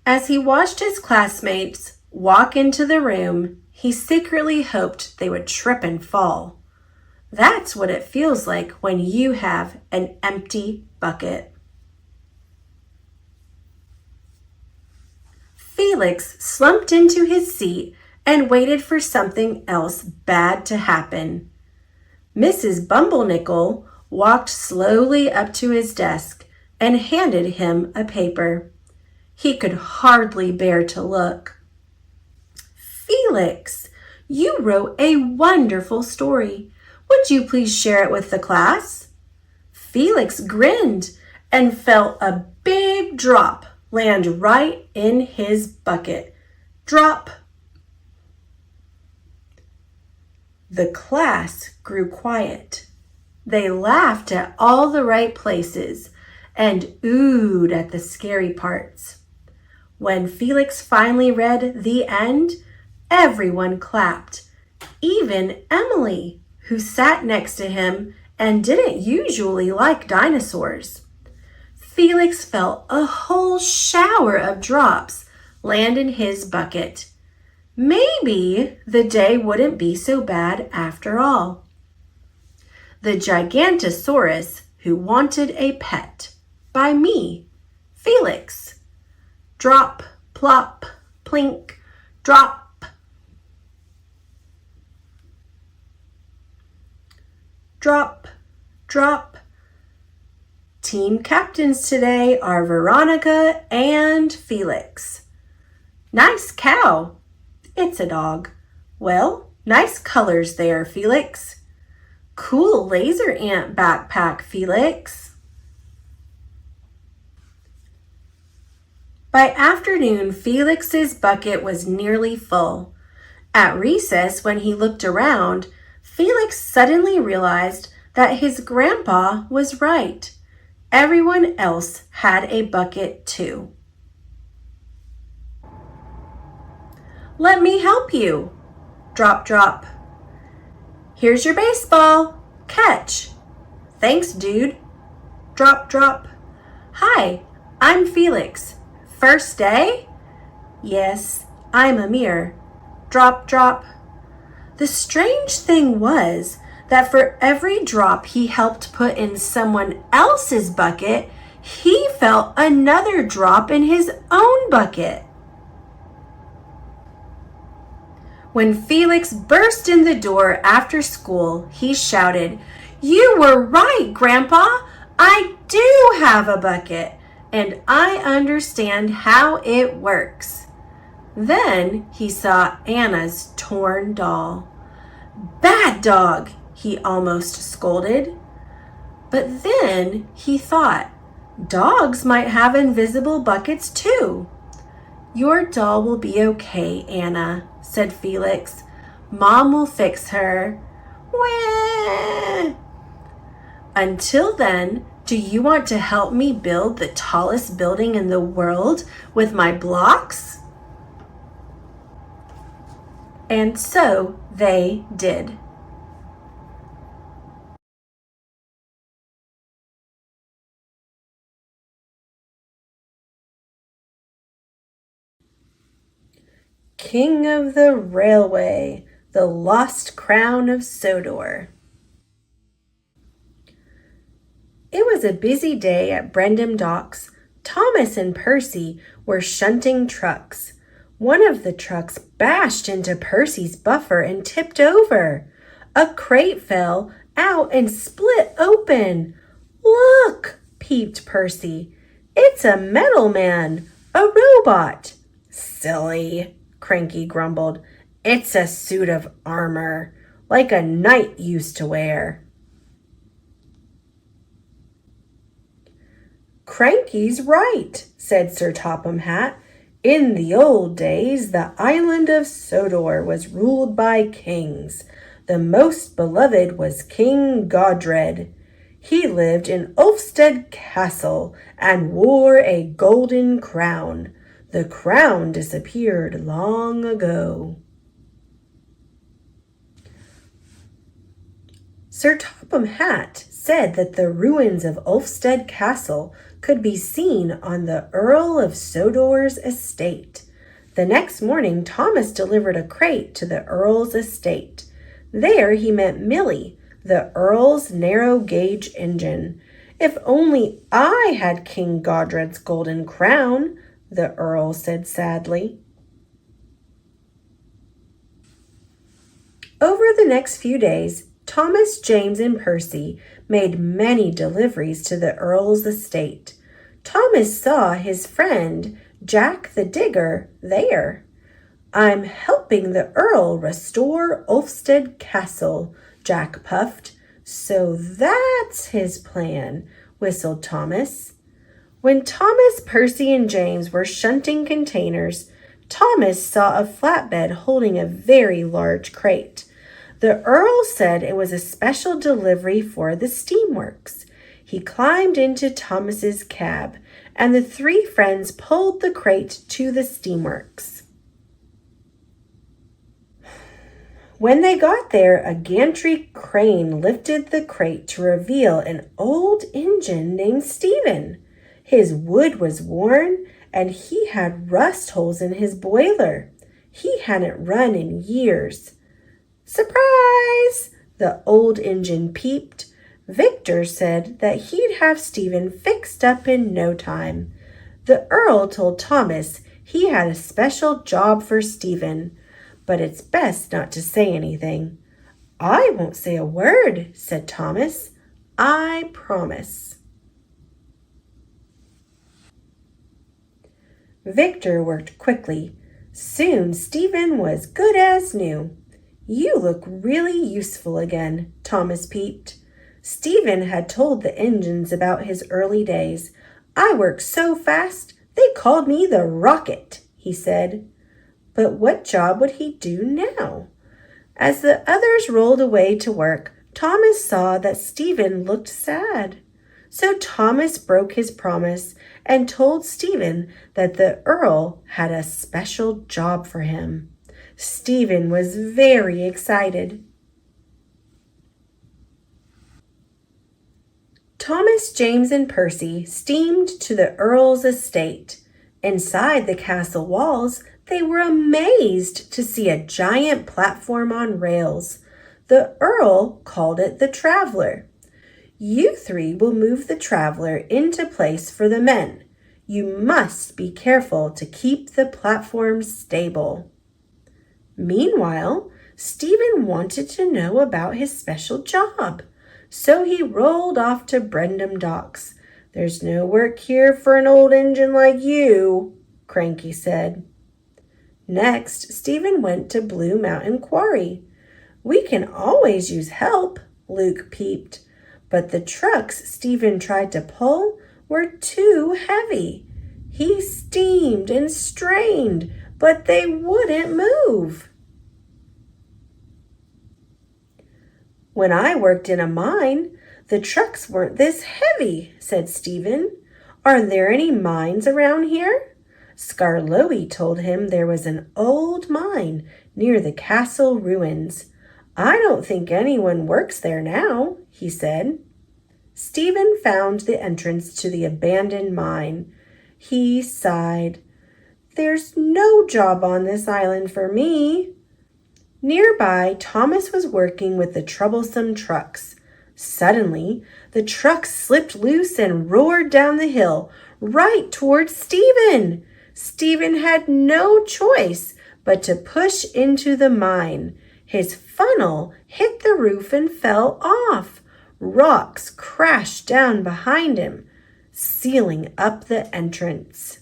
As he watched his classmates walk into the room, he secretly hoped they would trip and fall. That's what it feels like when you have an empty bucket. Felix slumped into his seat and waited for something else bad to happen. Mrs. Bumblenickel walked slowly up to his desk and handed him a paper. He could hardly bear to look. Felix, you wrote a wonderful story. Would you please share it with the class? Felix grinned and felt a big drop land right in his bucket. Drop. The class grew quiet. They laughed at all the right places and oohed at the scary parts. When Felix finally read the end, everyone clapped, even Emily, who sat next to him and didn't usually like dinosaurs. Felix felt a whole shower of drops land in his bucket. Maybe the day wouldn't be so bad after all. The Gigantosaurus Who Wanted a Pet by me, Felix. Drop, plop, plink, drop. Drop, drop. Team captains today are Veronica and Felix. Nice cow. It's a dog. Well, nice colors there, Felix. Cool laser ant backpack, Felix. By afternoon, Felix's bucket was nearly full. At recess, when he looked around, Felix suddenly realized that his grandpa was right. Everyone else had a bucket too. Let me help you. Drop, drop. Here's your baseball. Catch. Thanks, dude. Drop, drop. Hi, I'm Felix. first day? Yes, I'm a mirror. Drop, drop. The strange thing was that for every drop he helped put in someone else's bucket, he felt another drop in his own bucket. When Felix burst in the door after school, he shouted, "You were right, Grandpa! I do have a bucket, and I understand how it works." Then he saw Anna's torn doll. "Bad dog!" he almost scolded. But then he thought, dogs might have invisible buckets too. "Your doll will be okay, Anna," said Felix. "Mom will fix her." Wah! Until then, do you want to help me build the tallest building in the world with my blocks? And so they did. King of the Railway, the Lost Crown of Sodor. It was a busy day at Brendam Docks. Thomas and Percy were shunting trucks. One of the trucks bashed into Percy's buffer and tipped over. A crate fell out and split open. "Look!" peeped Percy. "It's a metal man, a robot." "Silly," Cranky grumbled. "It's a suit of armor, like a knight used to wear." "Cranky's right," said Sir Topham Hatt. "In the old days, the island of Sodor was ruled by kings. The most beloved was King Godred. He lived in Ulfstead Castle and wore a golden crown. The crown disappeared long ago." Sir Topham Hatt said that the ruins of Ulfstead Castle could be seen on the Earl of Sodor's estate. The next morning, Thomas delivered a crate to the Earl's estate. There he met Millie, the Earl's narrow-gauge engine. "If only I had King Godred's golden crown," the Earl said sadly. Over the next few days, Thomas, James, and Percy made many deliveries to the Earl's estate. Thomas saw his friend, Jack the Digger, there. "I'm helping the Earl restore Ulfstead Castle," Jack puffed. "So that's his plan," whistled Thomas. When Thomas, Percy, and James were shunting containers, Thomas saw a flatbed holding a very large crate. The Earl said it was a special delivery for the steamworks. He climbed into Thomas's cab, and the three friends pulled the crate to the steamworks. When they got there, a gantry crane lifted the crate to reveal an old engine named Stephen. His wood was worn, and he had rust holes in his boiler. He hadn't run in years. "Surprise!" the old engine peeped. Victor said that he'd have Stephen fixed up in no time. The Earl told Thomas he had a special job for Stephen, but it's best not to say anything. "I won't say a word," said Thomas. "I promise." Victor worked quickly. Soon Stephen was good as new. "You look really useful again," Thomas peeped. Stephen had told the engines about his early days. "I worked so fast, they called me the Rocket," he said. But what job would he do now? As the others rolled away to work, Thomas saw that Stephen looked sad. So Thomas broke his promise and told Stephen that the Earl had a special job for him. Stephen was very excited. Thomas, James, and Percy steamed to the Earl's estate. Inside the castle walls, they were amazed to see a giant platform on rails. The Earl called it the Traveler. You three will move the Traveler into place for the men. You must be careful to keep the platform stable. Meanwhile, Stephen wanted to know about his special job, so he rolled off to Brendam Docks. "There's no work here for an old engine like you," Cranky said. Next, Stephen went to Blue Mountain Quarry. "We can always use help," Luke peeped, but the trucks Stephen tried to pull were too heavy. He steamed and strained, but they wouldn't move. "When I worked in a mine, the trucks weren't this heavy," said Stephen. "Are there any mines around here?" Skarloey told him there was an old mine near the castle ruins. "I don't think anyone works there now," he said. Stephen found the entrance to the abandoned mine. He sighed. "There's no job on this island for me." Nearby, Thomas was working with the troublesome trucks. Suddenly, the trucks slipped loose and roared down the hill, right towards Stephen. Stephen had no choice but to push into the mine. His funnel hit the roof and fell off. Rocks crashed down behind him, sealing up the entrance.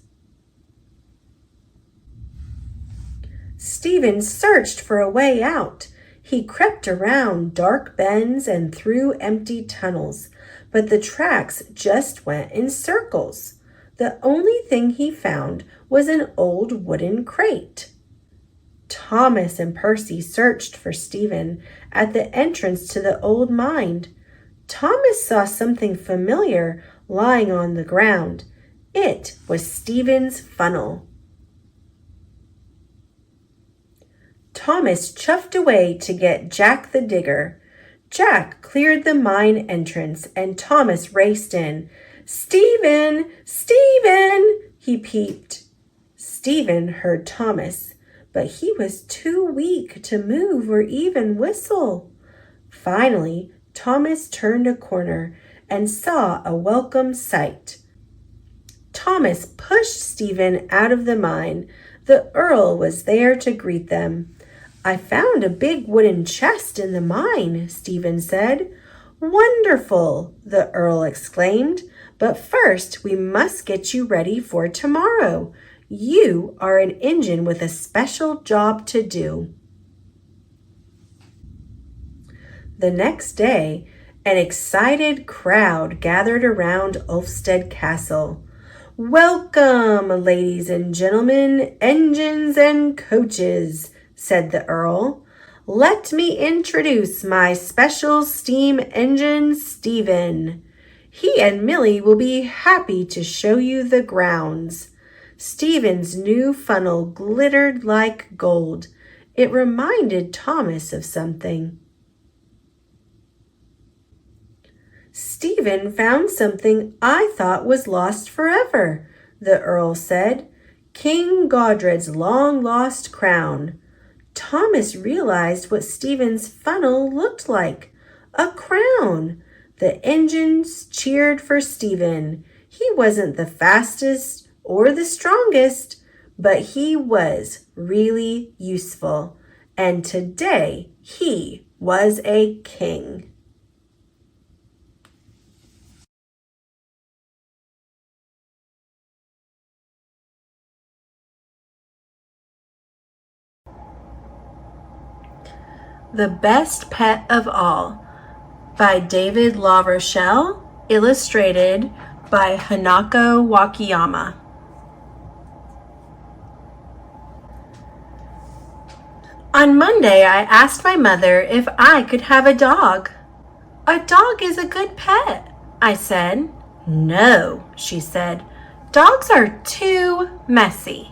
Stephen searched for a way out. He crept around dark bends and through empty tunnels, but the tracks just went in circles. The only thing he found was an old wooden crate. Thomas and Percy searched for Stephen at the entrance to the old mine. Thomas saw something familiar lying on the ground. It was Stephen's funnel. Thomas chuffed away to get Jack the Digger. Jack cleared the mine entrance and Thomas raced in. "Stephen! Stephen!" he peeped. Stephen heard Thomas, but he was too weak to move or even whistle. Finally, Thomas turned a corner and saw a welcome sight. Thomas pushed Stephen out of the mine. The Earl was there to greet them. "I found a big wooden chest in the mine," Stephen said. "Wonderful!" the Earl exclaimed. "But first we must get you ready for tomorrow. You are an engine with a special job to do." The next day, an excited crowd gathered around Ulfstead Castle. "Welcome, ladies and gentlemen, engines and coaches," said the Earl. "Let me introduce my special steam engine, Stephen. He and Millie will be happy to show you the grounds." Stephen's new funnel glittered like gold. It reminded Thomas of something. "Stephen found something I thought was lost forever," the Earl said. "King Godred's long-lost crown." Thomas realized what Stephen's funnel looked like. A crown. The engines cheered for Stephen. He wasn't the fastest or the strongest, but he was really useful. And today he was a king. The Best Pet of All by David LaRochelle, illustrated by Hanako Wakayama. On Monday, I asked my mother if I could have a dog. "A dog is a good pet," I said. "No," she said. "Dogs are too messy."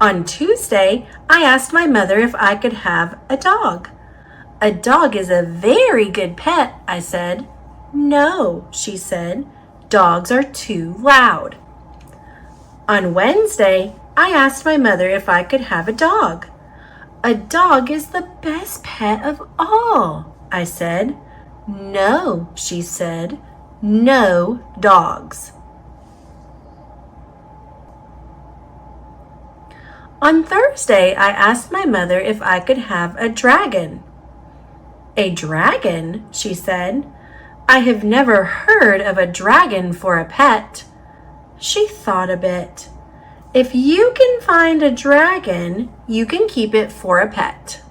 On Tuesday, I asked my mother if I could have a dog. "A dog is a very good pet," I said. "No," she said. Dogs are too loud. On Wednesday, I asked my mother if I could have a dog. A dog is the best pet of all, I said. No, she said. No dogs. On Thursday, I asked my mother if I could have a dragon. A dragon, she said. I have never heard of a dragon for a pet. She thought a bit. If you can find a dragon, you can keep it for a pet.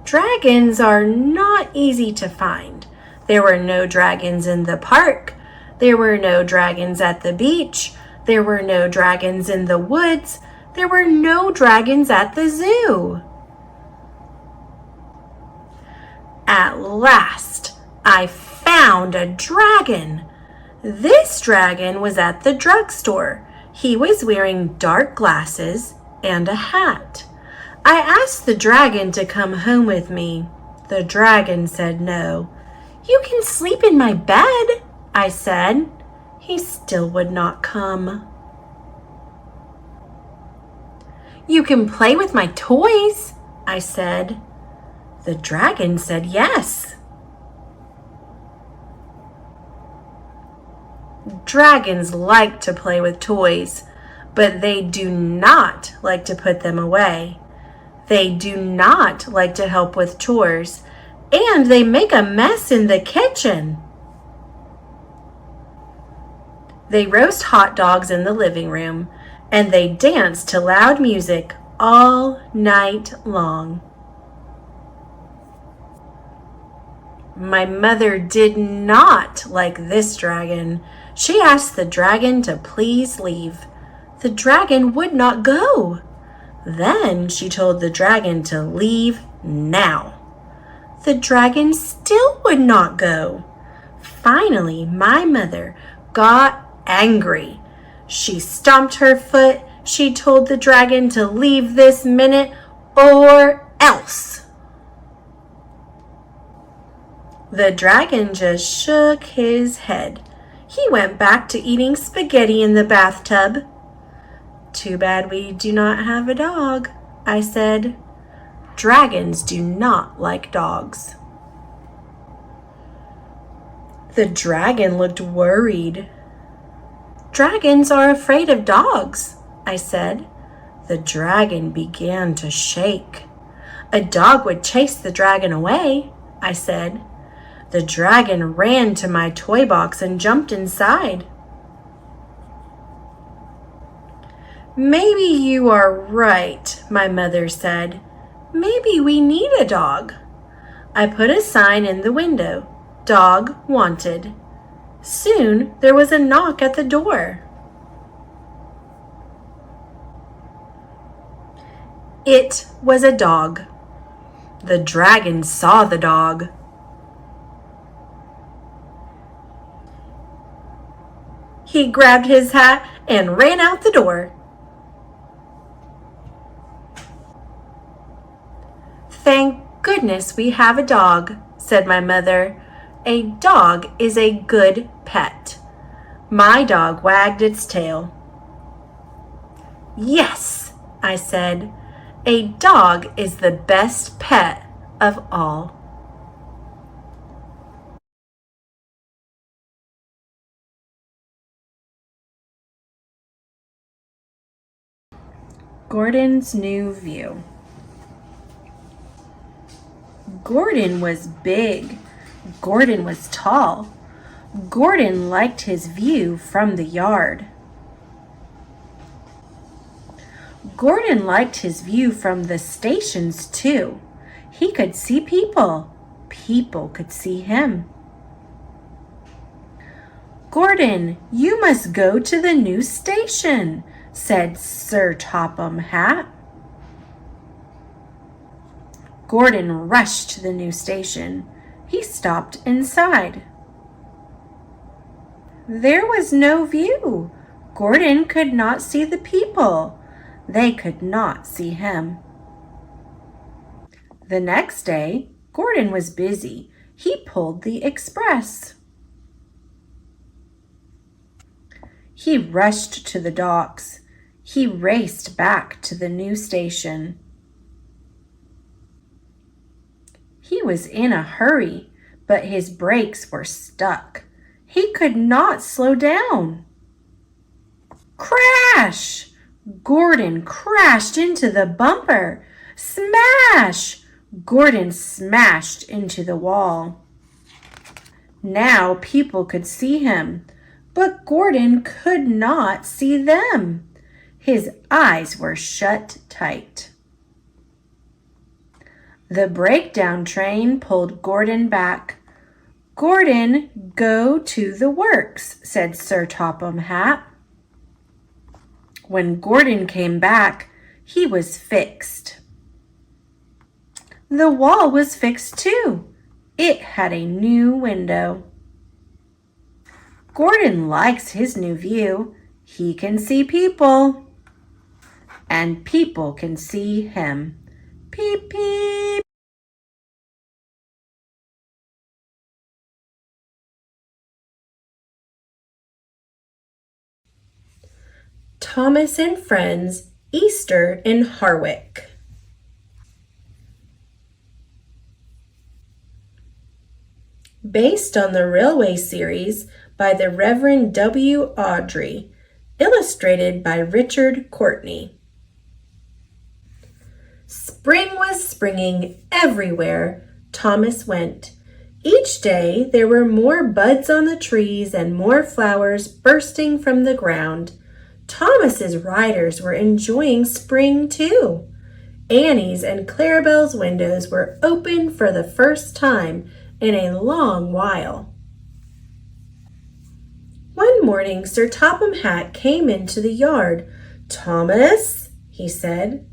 Dragons are not easy to find. There were no dragons in the park. There were no dragons at the beach. There were no dragons in the woods. There were no dragons at the zoo. At last, I found a dragon. This dragon was at the drugstore. He was wearing dark glasses and a hat. I asked the dragon to come home with me. The dragon said no. You can sleep in my bed, I said. He still would not come. You can play with my toys, I said. The dragon said yes. Dragons like to play with toys, but they do not like to put them away. They do not like to help with chores, and they make a mess in the kitchen. They roast hot dogs in the living room, and they dance to loud music all night long. My mother did not like this dragon. She asked the dragon to please leave. The dragon would not go. Then she told the dragon to leave now. The dragon still would not go. Finally, my mother got angry. She stomped her foot. She told the dragon to leave this minute or else. The dragon just shook his head. He went back to eating spaghetti in the bathtub. Too bad we do not have a dog, I said. Dragons do not like dogs. The dragon looked worried. Dragons are afraid of dogs, I said. The dragon began to shake. A dog would chase the dragon away, I said. The dragon ran to my toy box and jumped inside. Maybe you are right, my mother said. Maybe we need a dog. I put a sign in the window, Dog Wanted. Soon there was a knock at the door. It was a dog. The dragon saw the dog. He grabbed his hat and ran out the door. Thank goodness we have a dog, said my mother. A dog is a good pet. My dog wagged its tail. Yes, I said, a dog is the best pet of all. Gordon's new view. Gordon was big. Gordon was tall. Gordon liked his view from the yard. Gordon liked his view from the stations too. He could see people. People could see him. Gordon, you must go to the new station, said Sir Topham Hatt. Gordon rushed to the new station. He stopped inside. There was no view. Gordon could not see the people. They could not see him. The next day, Gordon was busy. he pulled the express. He rushed to the docks. He raced back to the new station. He was in a hurry, but his brakes were stuck. He could not slow down. Crash! Gordon crashed into the bumper. Smash! Gordon smashed into the wall. Now people could see him, but Gordon could not see them. His eyes were shut tight. The breakdown train pulled Gordon back. "Gordon, go to the works," said Sir Topham Hatt. When Gordon came back, he was fixed. The wall was fixed too. It had a new window. Gordon likes his new view. He can see people, and people can see him. Peep, peep. Thomas and Friends, Easter in Harwick. Based on the Railway series by the Reverend W. Awdry, illustrated by Richard Courtney. Spring was springing everywhere Thomas went. Each day there were more buds on the trees and more flowers bursting from the ground. Thomas's riders were enjoying spring too. Annie's and Clarabelle's windows were open for the first time in a long while. One morning Sir Topham Hatt came into the yard. "Thomas," he said,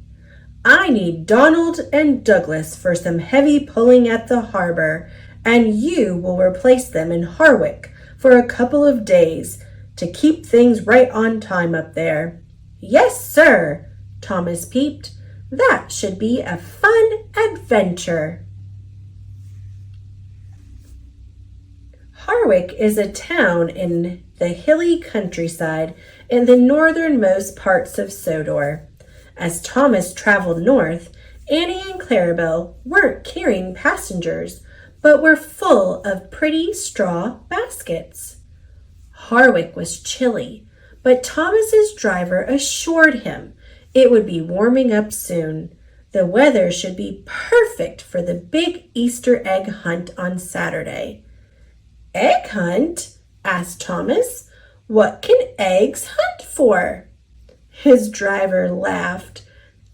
"I need Donald and Douglas for some heavy pulling at the harbor, and you will replace them in Harwick for a couple of days to keep things right on time up there." "Yes, sir," Thomas peeped. "That should be a fun adventure." Harwick is a town in the hilly countryside in the northernmost parts of Sodor. As Thomas traveled north, Annie and Clarabelle weren't carrying passengers, but were full of pretty straw baskets. Harwick was chilly, but Thomas's driver assured him it would be warming up soon. The weather should be perfect for the big Easter egg hunt on Saturday. "Egg hunt?" asked Thomas. "What can eggs hunt for?" His driver laughed.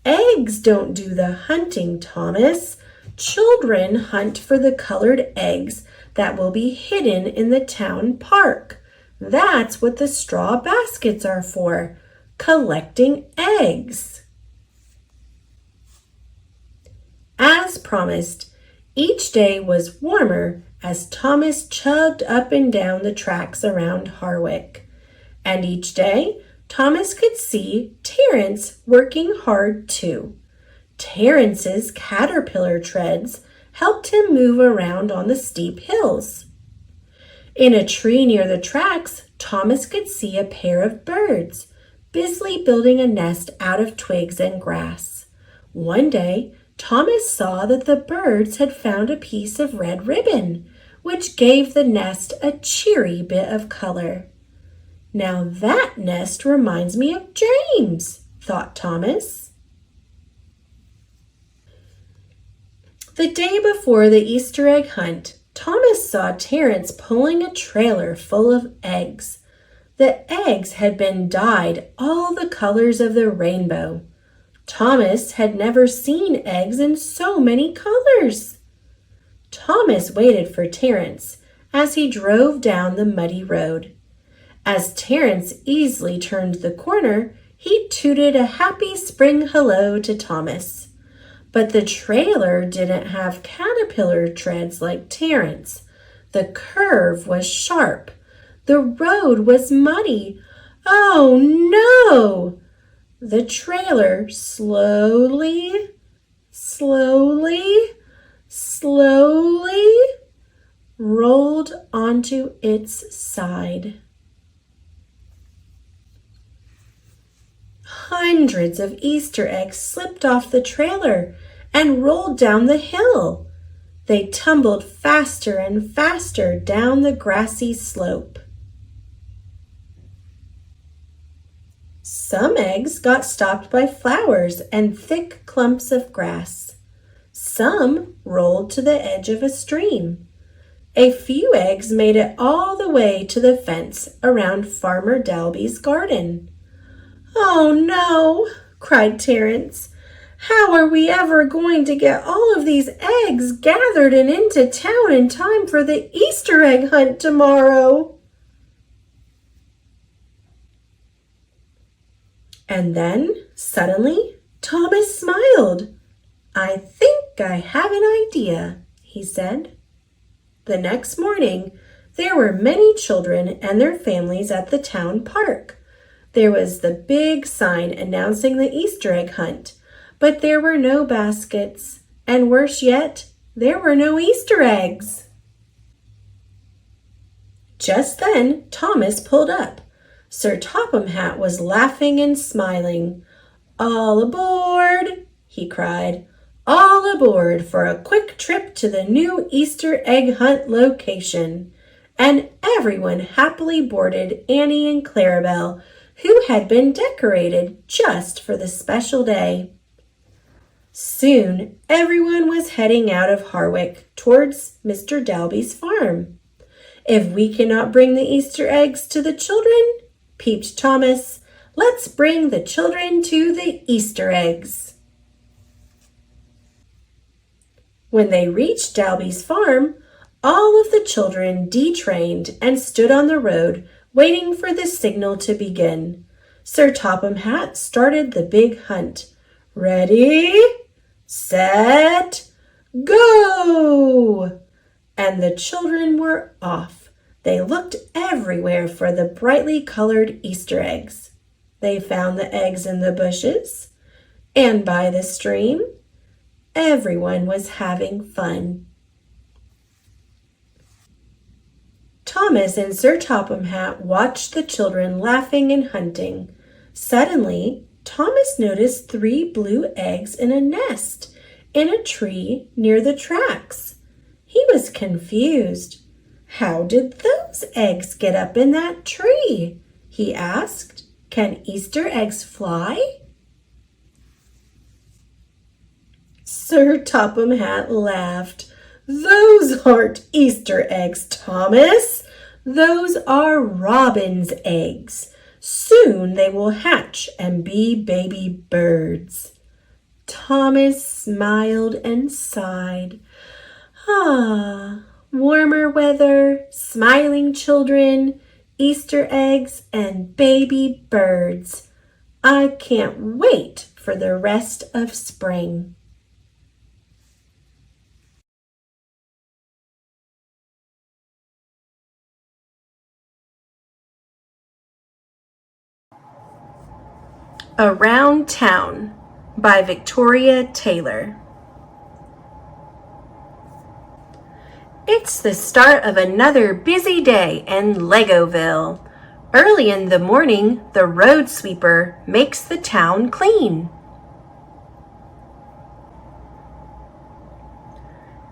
"Eggs don't do the hunting, Thomas. Children hunt for the colored eggs that will be hidden in the town park. That's what the straw baskets are for, collecting eggs." As promised, each day was warmer as Thomas chugged up and down the tracks around Harwick. And each day, Thomas could see Terence working hard too. Terence's caterpillar treads helped him move around on the steep hills. In a tree near the tracks, Thomas could see a pair of birds busily building a nest out of twigs and grass. One day, Thomas saw that the birds had found a piece of red ribbon, which gave the nest a cheery bit of color. "Now that nest reminds me of James," thought Thomas. The day before the Easter egg hunt, Thomas saw Terence pulling a trailer full of eggs. The eggs had been dyed all the colors of the rainbow. Thomas had never seen eggs in so many colors. Thomas waited for Terence as he drove down the muddy road. As Terence easily turned the corner, he tooted a happy spring hello to Thomas. But the trailer didn't have caterpillar treads like Terence. The curve was sharp. The road was muddy. Oh no! The trailer slowly rolled onto its side. Hundreds of Easter eggs slipped off the trailer and rolled down the hill. They tumbled faster and faster down the grassy slope. Some eggs got stopped by flowers and thick clumps of grass. Some rolled to the edge of a stream. A few eggs made it all the way to the fence around Farmer Dalby's garden. "Oh no," cried Terence. "How are we ever going to get all of these eggs gathered and into town in time for the Easter egg hunt tomorrow?" And then, suddenly, Thomas smiled. "I think I have an idea," he said. The next morning, there were many children and their families at the town park. There was the big sign announcing the Easter egg hunt, but there were no baskets, and worse yet, there were no Easter eggs. Just then, Thomas pulled up. Sir Topham Hatt was laughing and smiling. "All aboard!" he cried. "All aboard for a quick trip to the new Easter egg hunt location." And everyone happily boarded Annie and Clarabelle, who had been decorated just for the special day. Soon, everyone was heading out of Harwick towards Mr. Dalby's farm. "If we cannot bring the Easter eggs to the children," peeped Thomas, "let's bring the children to the Easter eggs." When they reached Dalby's farm, all of the children detrained and stood on the road waiting for the signal to begin. Sir Topham Hatt started the big hunt. "Ready, set, go!" And the children were off. They looked everywhere for the brightly colored Easter eggs. They found the eggs in the bushes and by the stream. Everyone was having fun. Thomas and Sir Topham Hatt watched the children laughing and hunting. Suddenly, Thomas noticed 3 blue eggs in a nest in a tree near the tracks. He was confused. "How did those eggs get up in that tree?" he asked. "Can Easter eggs fly?" Sir Topham Hatt laughed. "Those aren't Easter eggs, Thomas. Those are robin's eggs. Soon they will hatch and be baby birds." Thomas smiled and sighed. Warmer weather, smiling children, Easter eggs, and baby birds. I can't wait for the rest of spring. Around Town by Victoria Taylor. It's the start of another busy day in Legoville. Early in the morning, the road sweeper makes the town clean.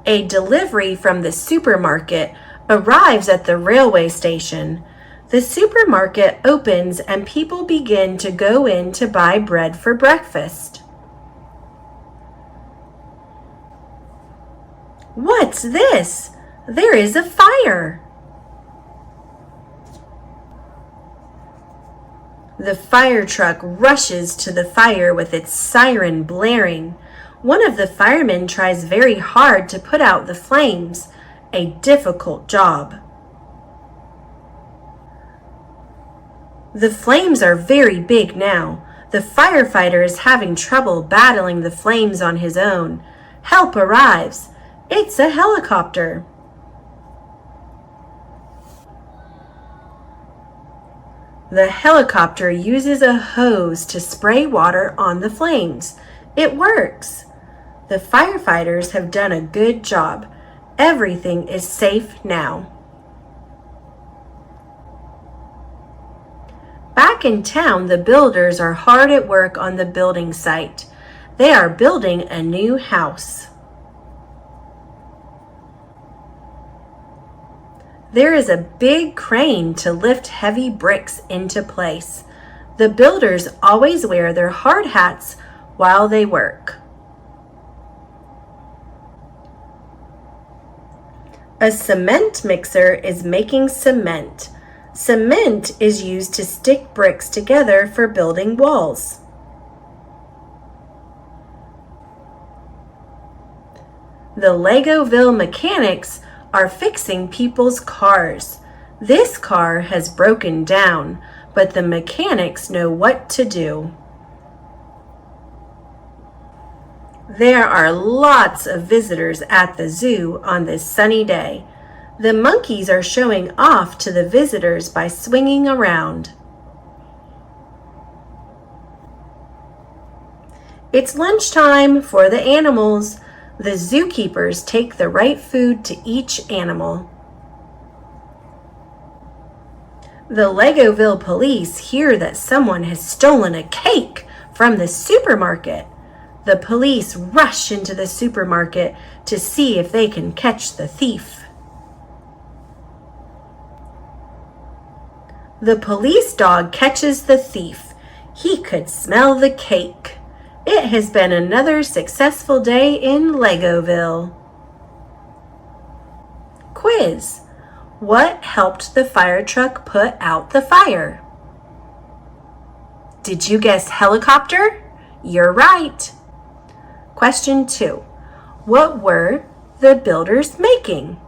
A delivery from the supermarket arrives at the railway station. The supermarket opens and people begin to go in to buy bread for breakfast. What's this? There is a fire. The fire truck rushes to the fire with its siren blaring. One of the firemen tries very hard to put out the flames, a difficult job. The flames are very big now. The firefighter is having trouble battling the flames on his own. Help arrives. It's a helicopter. The helicopter uses a hose to spray water on the flames. It works. The firefighters have done a good job. Everything is safe now. Back in town, the builders are hard at work on the building site. They are building a new house. There is a big crane to lift heavy bricks into place. The builders always wear their hard hats while they work. A cement mixer is making cement. Cement is used to stick bricks together for building walls. The Legoville mechanics are fixing people's cars. This car has broken down, but the mechanics know what to do. There are lots of visitors at the zoo on this sunny day. The monkeys are showing off to the visitors by swinging around. It's lunchtime for the animals. The zookeepers take the right food to each animal. The Legoville police hear that someone has stolen a cake from the supermarket. The police rush into the supermarket to see if they can catch the thief. The police dog catches the thief. He could smell the cake. It has been another successful day in Legoville. Quiz. What helped the fire truck put out the fire? Did you guess helicopter? You're right. Question 2. What were the builders making?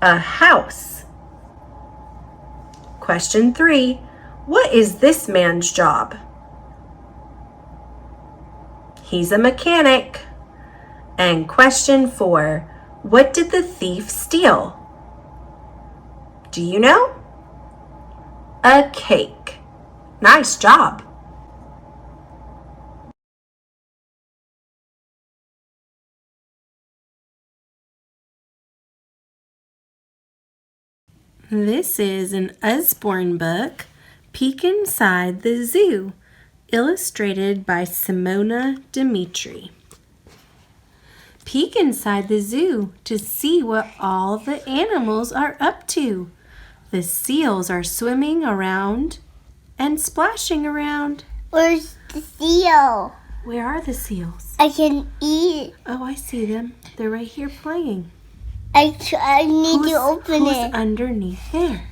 A house. Question 3. What is this man's job? He's a mechanic. And question 4. What did the thief steal? Do you know? A cake. Nice job. This is an Usborne book, Peek Inside the Zoo, illustrated by Simona Dimitri. Peek inside the zoo to see what all the animals are up to. The seals are swimming around and splashing around. Where's the seal? Where are the seals? I can eat. Oh, I see them. They're right here playing. I need to open who's it. Underneath there?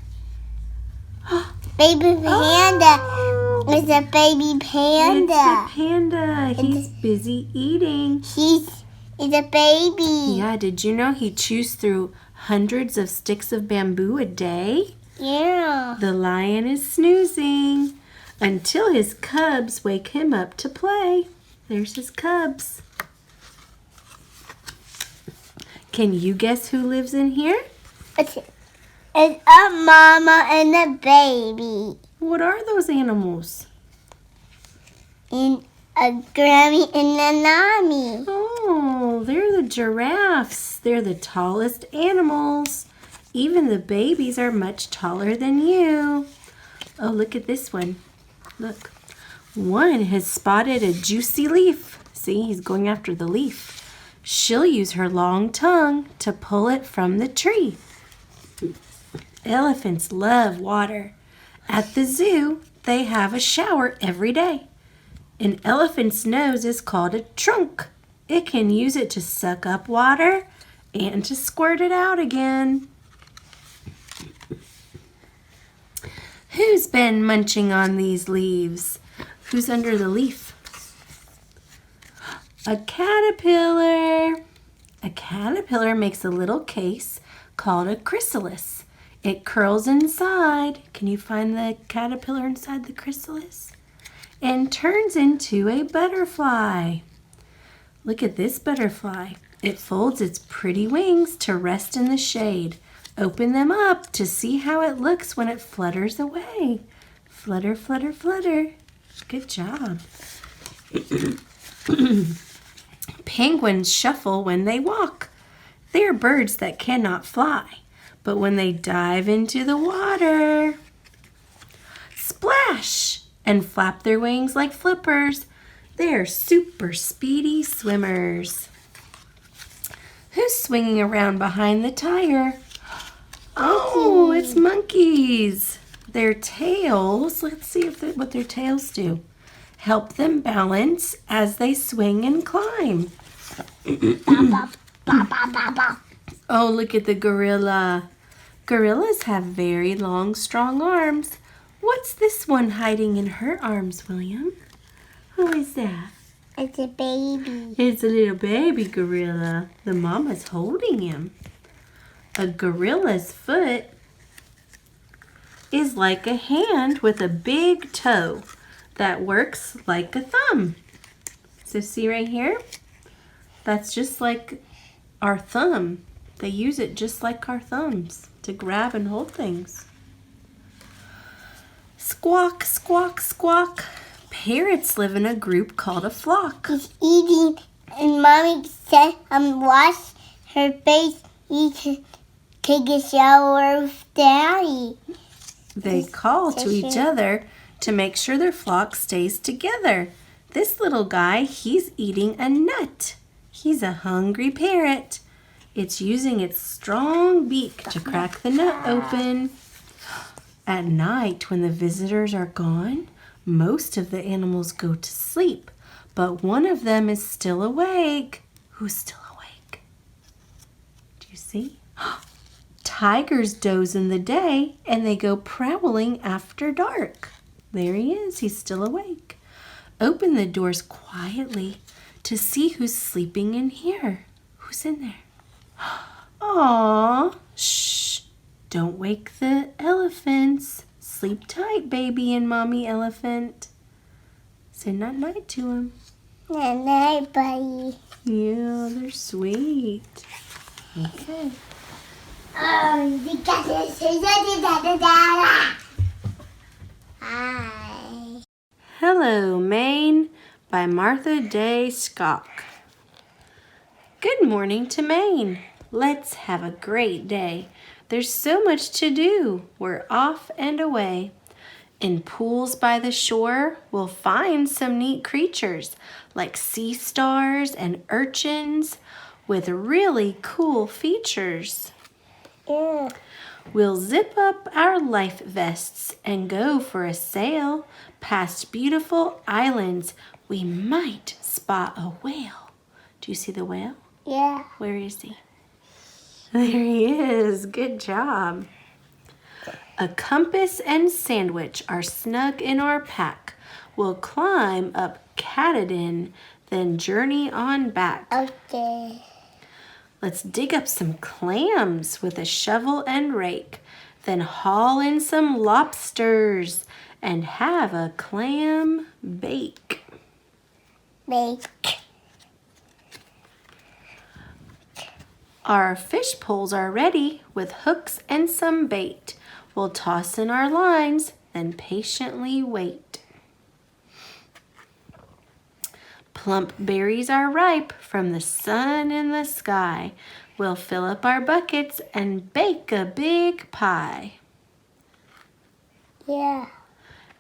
Baby panda. It's a baby panda. It's a panda. He's busy eating. It's a baby. Yeah, did you know he chews through hundreds of sticks of bamboo a day? Yeah. The lion is snoozing until his cubs wake him up to play. There's his cubs. Can you guess who lives in here? It's a mama and a baby. What are those animals? And a Grammy and a Nami. Oh, they're the giraffes. They're the tallest animals. Even the babies are much taller than you. Oh, look at this one. Look. One has spotted a juicy leaf. See, he's going after the leaf. She'll use her long tongue to pull it from the tree. Elephants love water. At the zoo, they have a shower every day. An elephant's nose is called a trunk. It can use it to suck up water and to squirt it out again. Who's been munching on these leaves? Who's under the leaf? A caterpillar. A caterpillar makes a little case called a chrysalis. It curls inside. Can you find the caterpillar inside the chrysalis? And turns into a butterfly. Look at this butterfly. It folds its pretty wings to rest in the shade. Open them up to see how it looks when it flutters away. Flutter, flutter, flutter. Good job. Penguins shuffle when they walk. They are birds that cannot fly, but when they dive into the water, splash, and flap their wings like flippers, they are super speedy swimmers. Who's swinging around behind the tire? Oh, it's monkeys. Their tails, let's see what their tails do. Help them balance as they swing and climb. Oh, look at the gorilla. Gorillas have very long, strong arms. What's this one hiding in her arms, William? Who is that? It's a baby. It's a little baby gorilla. The mama's holding him. A gorilla's foot is like a hand with a big toe that works like a thumb. So see right here? That's just like our thumb. They use it just like our thumbs to grab and hold things. Squawk, squawk, squawk. Parrots live in a group called a flock. He's eating, and Mommy said, wash her face, take a shower with Daddy. They call to each other to make sure their flock stays together. This little guy, he's eating a nut. He's a hungry parrot. It's using its strong beak to crack the nut open. At night, when the visitors are gone, most of the animals go to sleep, but one of them is still awake. Who's still awake? Do you see? Tigers doze in the day, and they go prowling after dark. There he is. He's still awake. Open the doors quietly to see who's sleeping in here. Who's in there? Aww. Shh. Don't wake the elephants. Sleep tight, baby and mommy elephant. Say night-night to him. Night-night, buddy. Yeah, they're sweet. Okay. Hi. Hello, Maine by Martha Day Scott. Good morning to Maine. Let's have a great day. There's so much to do. We're off and away. In pools by the shore, we'll find some neat creatures like sea stars and urchins with really cool features. Yeah. We'll zip up our life vests and go for a sail past beautiful islands. We might spot a whale. Do you see the whale? Yeah. Where is he? There he is. Good job. A compass and sandwich are snug in our pack. We'll climb up Katahdin, then journey on back. Okay. Let's dig up some clams with a shovel and rake, then haul in some lobsters and have a clam bake. Make. Our fish poles are ready with hooks and some bait. We'll toss in our lines, then patiently wait. Plump berries are ripe from the sun in the sky. We'll fill up our buckets and bake a big pie. Yeah.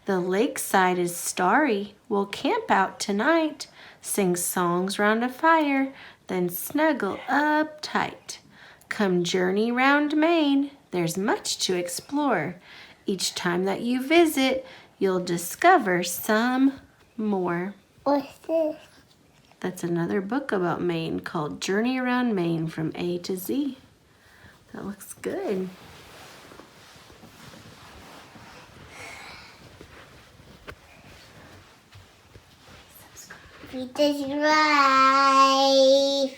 The lakeside is starry. We'll camp out tonight, sing songs round a fire, then snuggle up tight. Come journey round Maine. There's much to explore. Each time that you visit, you'll discover some more. What's this? That's another book about Maine called Journey Around Maine from A to Z. That looks good. Peter's right.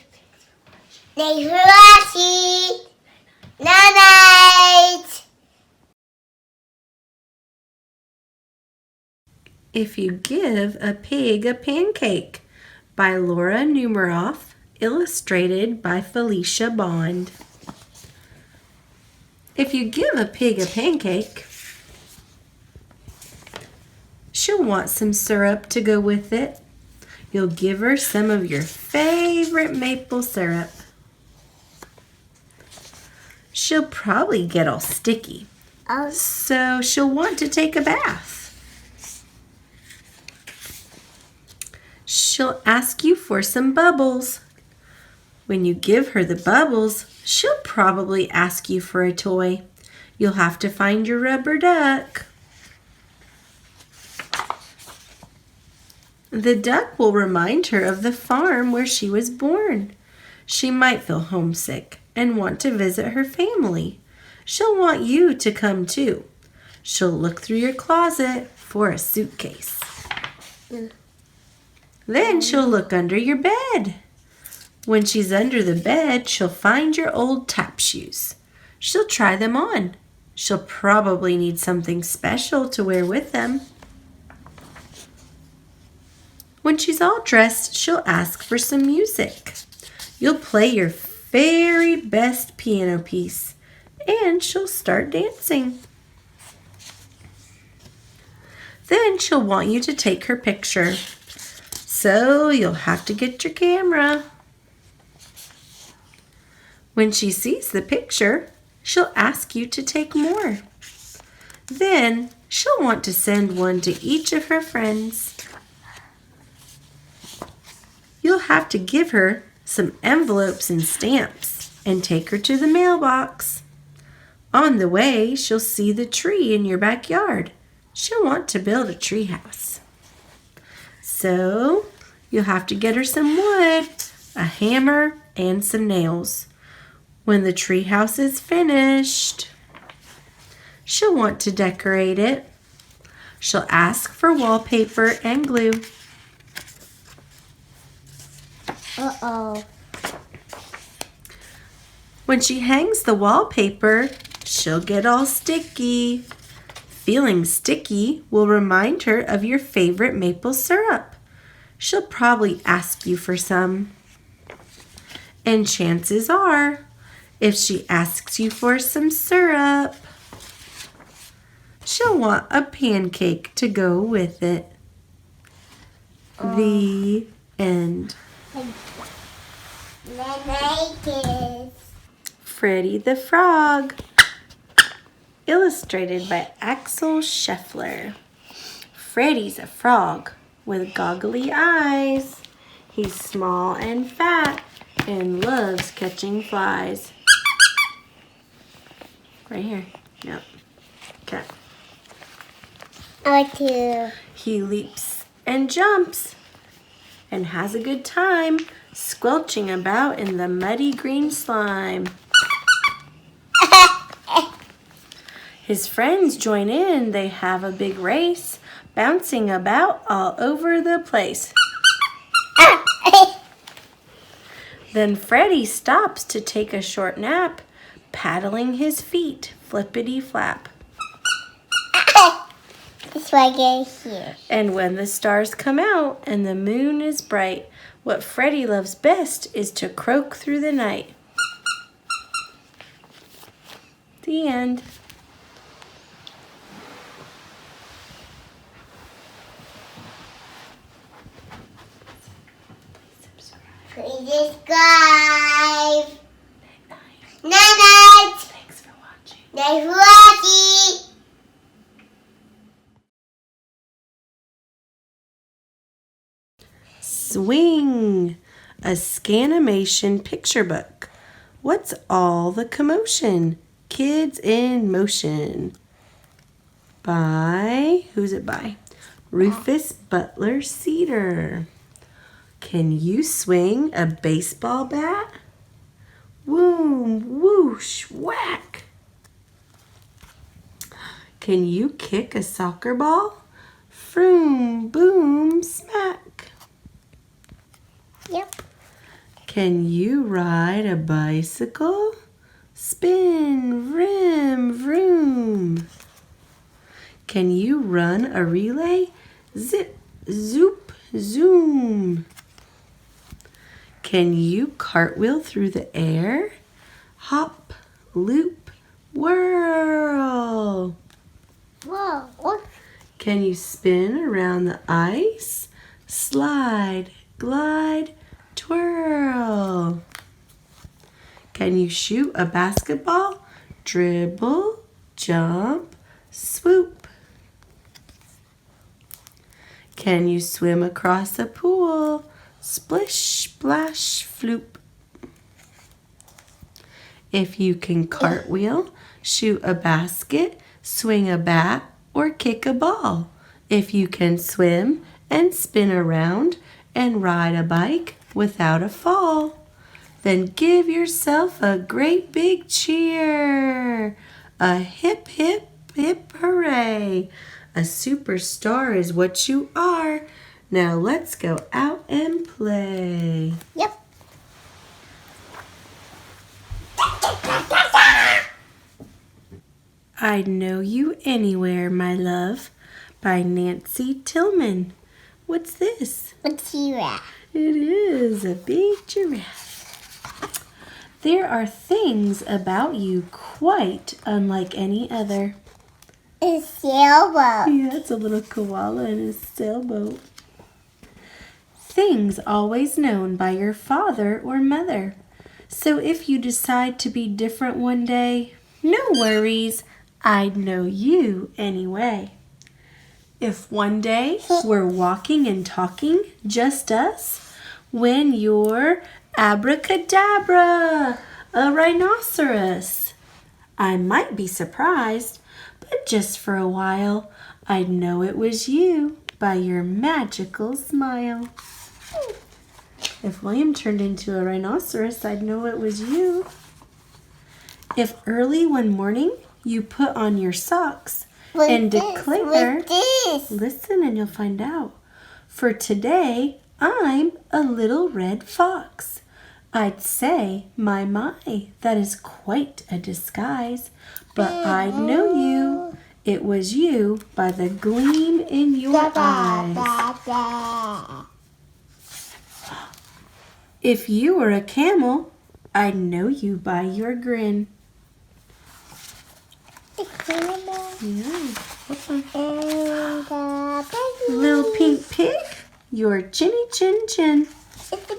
Thanks for watching. Night-night. If You Give a Pig a Pancake by Laura Numeroff, illustrated by Felicia Bond. If you give a pig a pancake, she'll want some syrup to go with it. You'll give her some of your favorite maple syrup. she'll probably get all sticky. Oh, So she'll want to take a bath. She'll ask you for some bubbles. When you give her the bubbles, she'll probably ask you for a toy. You'll have to find your rubber duck. The duck will remind her of the farm where she was born. She might feel homesick and want to visit her family. She'll want you to come too. She'll look through your closet for a suitcase. Then she'll look under your bed. When she's under the bed, she'll find your old tap shoes. She'll try them on. She'll probably need something special to wear with them. When she's all dressed, she'll ask for some music. You'll play your very best piano piece, and she'll start dancing. Then she'll want you to take her picture. So you'll have to get your camera. When she sees the picture, she'll ask you to take more. Then she'll want to send one to each of her friends. You'll have to give her some envelopes and stamps and take her to the mailbox. On the way, she'll see the tree in your backyard. She'll want to build a tree house. So you'll have to get her some wood, a hammer, and some nails. When the tree house is finished, she'll want to decorate it. She'll ask for wallpaper and glue. uh-oh. When she hangs the wallpaper, she'll get all sticky. Feeling sticky will remind her of your favorite maple syrup. She'll probably ask you for some. And chances are, if she asks you for some syrup, she'll want a pancake to go with it. The end. Freddie the Frog. Illustrated by Axel Scheffler. Freddie's a frog with goggly eyes. He's small and fat and loves catching flies. Right here. Yep. Okay. I like to. He leaps and jumps and has a good time squelching about in the muddy green slime. His friends join in. They have a big race, bouncing about all over the place. Then Freddie stops to take a short nap, paddling his feet, flippity-flap. It's right here. And when the stars come out and the moon is bright, what Freddie loves best is to croak through the night. The end. Please subscribe. Night. Thanks for watching. Thanks for watching. Swing, a Scanimation picture book. What's all the commotion? Kids in Motion. By, who's it by? Rufus Butler Cedar. Can you swing a baseball bat? Boom, whoosh, whack. Can you kick a soccer ball? Froom, boom, smack. Yep. Can you ride a bicycle? Spin, vrim, vroom. Can you run a relay? Zip, zoop, zoom. Can you cartwheel through the air? Hop, loop, whirl. Whoa. What? Can you spin around the ice? Slide, glide, twirl. Can you shoot a basketball? Dribble, jump, swoop. Can you swim across a pool? Splish, splash, floop. If you can cartwheel, shoot a basket, swing a bat, or kick a ball. If you can swim and spin around and ride a bike without a fall, then give yourself a great big cheer. A hip, hip, hip, hooray. A superstar is what you are. Now let's go out and play. Yep. I'd Know You Anywhere, My Love by Nancy Tillman. What's this? A giraffe. It is a big giraffe. There are things about you quite unlike any other. A sailboat. Yeah, it's a little koala in a sailboat. Things always known by your father or mother. So if you decide to be different one day, no worries, I'd know you anyway. If one day we're walking and talking, just us, when you're abracadabra, a rhinoceros, I might be surprised, but just for a while, I'd know it was you by your magical smile. If William turned into a rhinoceros, I'd know it was you. If early one morning you put on your socks and declare, listen and you'll find out. For today, I'm a little red fox. I'd say, my, that is quite a disguise. But I'd know you. It was you by the gleam in your eyes. If you were a camel, I'd know you by your grin. Yeah. Little pink pig, your chinny chin chin. It's the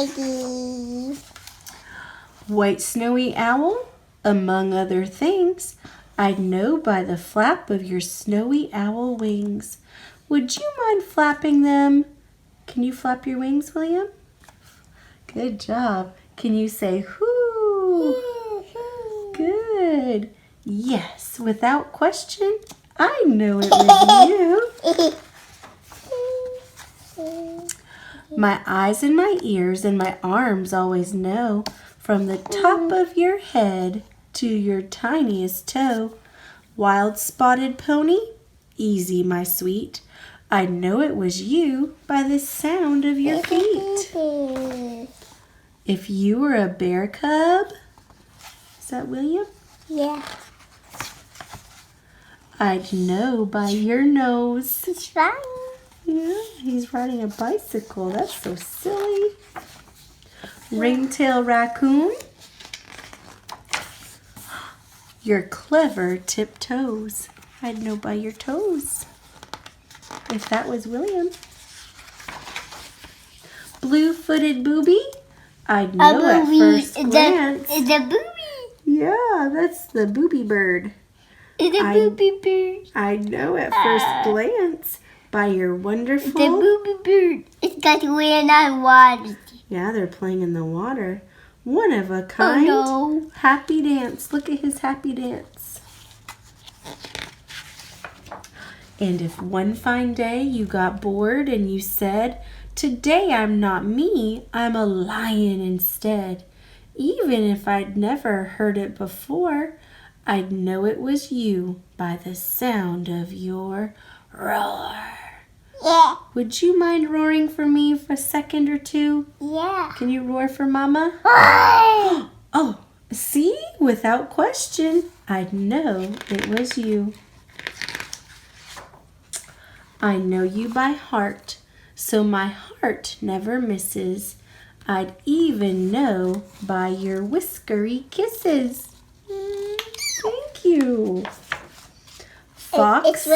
baby. White snowy owl, among other things, I'd know by the flap of your snowy owl wings. Would you mind flapping them? Can you flap your wings, William? Good job. Can you say whoo? Good. Yes, without question, I know it was you. My eyes and my ears and my arms always know, from the top of your head to your tiniest toe. Wild spotted pony, easy my sweet, I know it was you by the sound of your feet. If you were a bear cub, is that William? Yeah. I'd know by your nose. He's fine. Yeah, he's riding a bicycle. That's so silly. Ringtail raccoon. Your clever tiptoes. I'd know by your toes. If that was William. Blue-footed booby. I'd know at first glance. It's a booby. Yeah, that's the booby bird. It's a booby bird. I'd know at first glance by your wonderful... The booby bird. It's got weird on water. Yeah, they're playing in the water. One of a kind. Oh, no. Happy dance. Look at his happy dance. And if one fine day you got bored and you said, today I'm not me, I'm a lion instead. Even if I'd never heard it before, I'd know it was you by the sound of your roar. Yeah. Would you mind roaring for me for a second or two? Yeah. Can you roar for Mama? Oh, see? Without question, I'd know it was you. I know you by heart, so my heart never misses. I'd even know by your whiskery kisses. Thank you. Fox.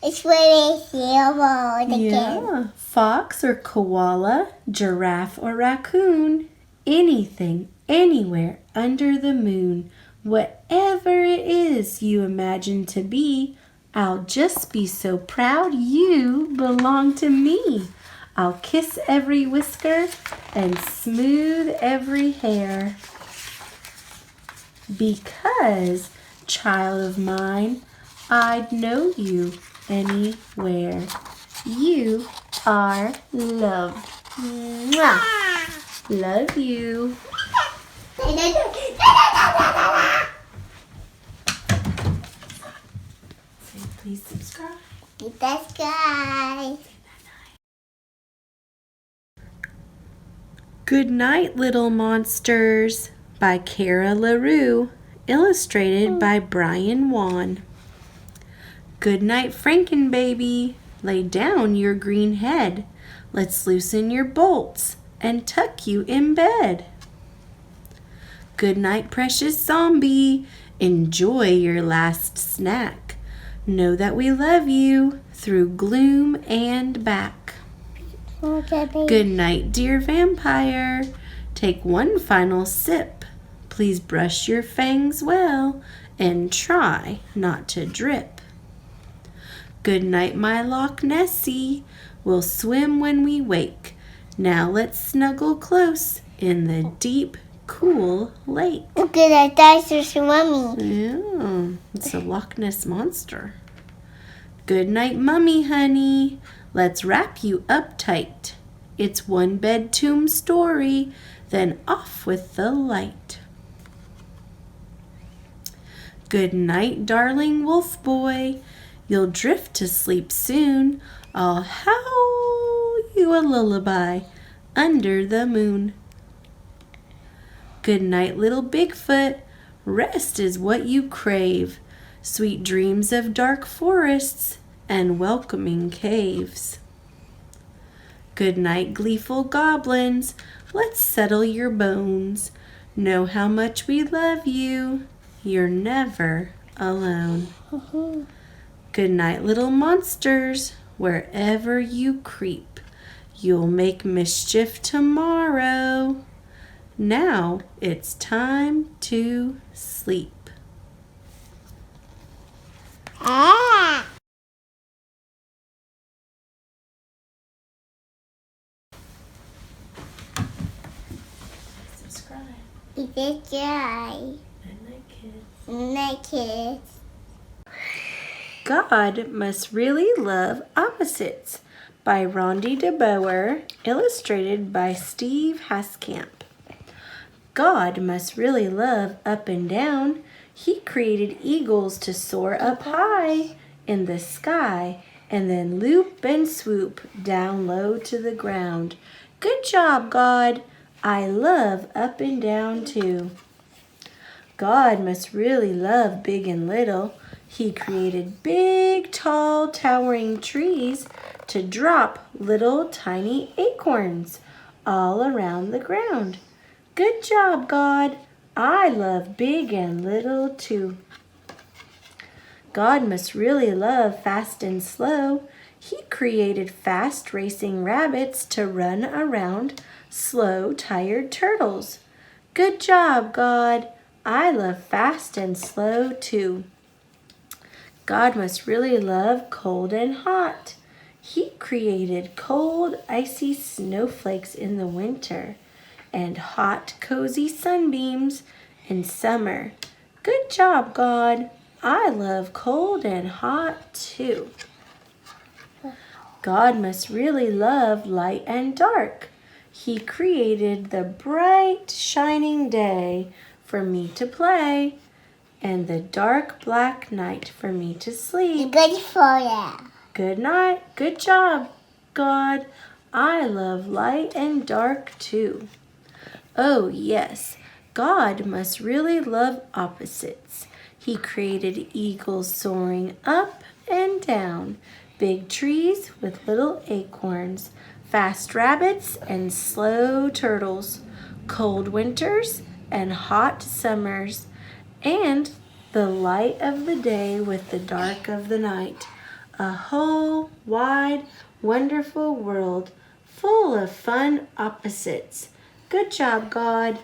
It's really sailboat again. Yeah. Fox or koala, giraffe or raccoon. Anything, anywhere under the moon. Whatever it is you imagine to be, I'll just be so proud you belong to me. I'll kiss every whisker and smooth every hair. Because, child of mine, I'd know you anywhere. You are loved. Mwah! Love you. Please subscribe. Hit that sky. Good night, little monsters, by Kara LaRue, illustrated by Brian Wan. Good night, Frankenbaby. Lay down your green head. Let's loosen your bolts and tuck you in bed. Good night, precious zombie. Enjoy your last snack. Know that we love you through gloom and back. Good night, dear vampire. Take one final sip. Please brush your fangs well and try not to drip. Good night, my Loch Nessie. We'll swim when we wake. Now let's snuggle close in the deep, cool lake. Look at that dinosaur's mummy. Yeah, it's a Loch Ness monster. Good night, mummy honey. Let's wrap you up tight. It's one bed tomb story, then off with the light. Good night, darling wolf boy. You'll drift to sleep soon. I'll howl you a lullaby under the moon. Good night, little Bigfoot. Rest is what you crave. Sweet dreams of dark forests and welcoming caves. Good night, gleeful goblins. Let's settle your bones. Know how much we love you. You're never alone. Good night, little monsters. Wherever you creep, you'll make mischief tomorrow. Now it's time to sleep. Ah. Subscribe. Hit that sky. Night, kids. Night, kids. God Must Really Love Opposites by Rondi DeBoer, illustrated by Steve Haskamp. God must really love up and down. He created eagles to soar up high in the sky and then loop and swoop down low to the ground. Good job, God. I love up and down too. God must really love big and little. He created big, tall, towering trees to drop little tiny acorns all around the ground. Good job, God. I love big and little too. God must really love fast and slow. He created fast racing rabbits to run around slow, tired turtles. Good job, God. I love fast and slow too. God must really love cold and hot. He created cold, icy snowflakes in the winter and hot, cozy sunbeams in summer. Good job, God. I love cold and hot too. God must really love light and dark. He created the bright, shining day for me to play and the dark, black night for me to sleep. Good for you. Good night. Good job, God. I love light and dark too. Oh, yes, God must really love opposites. He created eagles soaring up and down, big trees with little acorns, fast rabbits and slow turtles, cold winters and hot summers, and the light of the day with the dark of the night. A whole, wide, wonderful world full of fun opposites. Good job, God.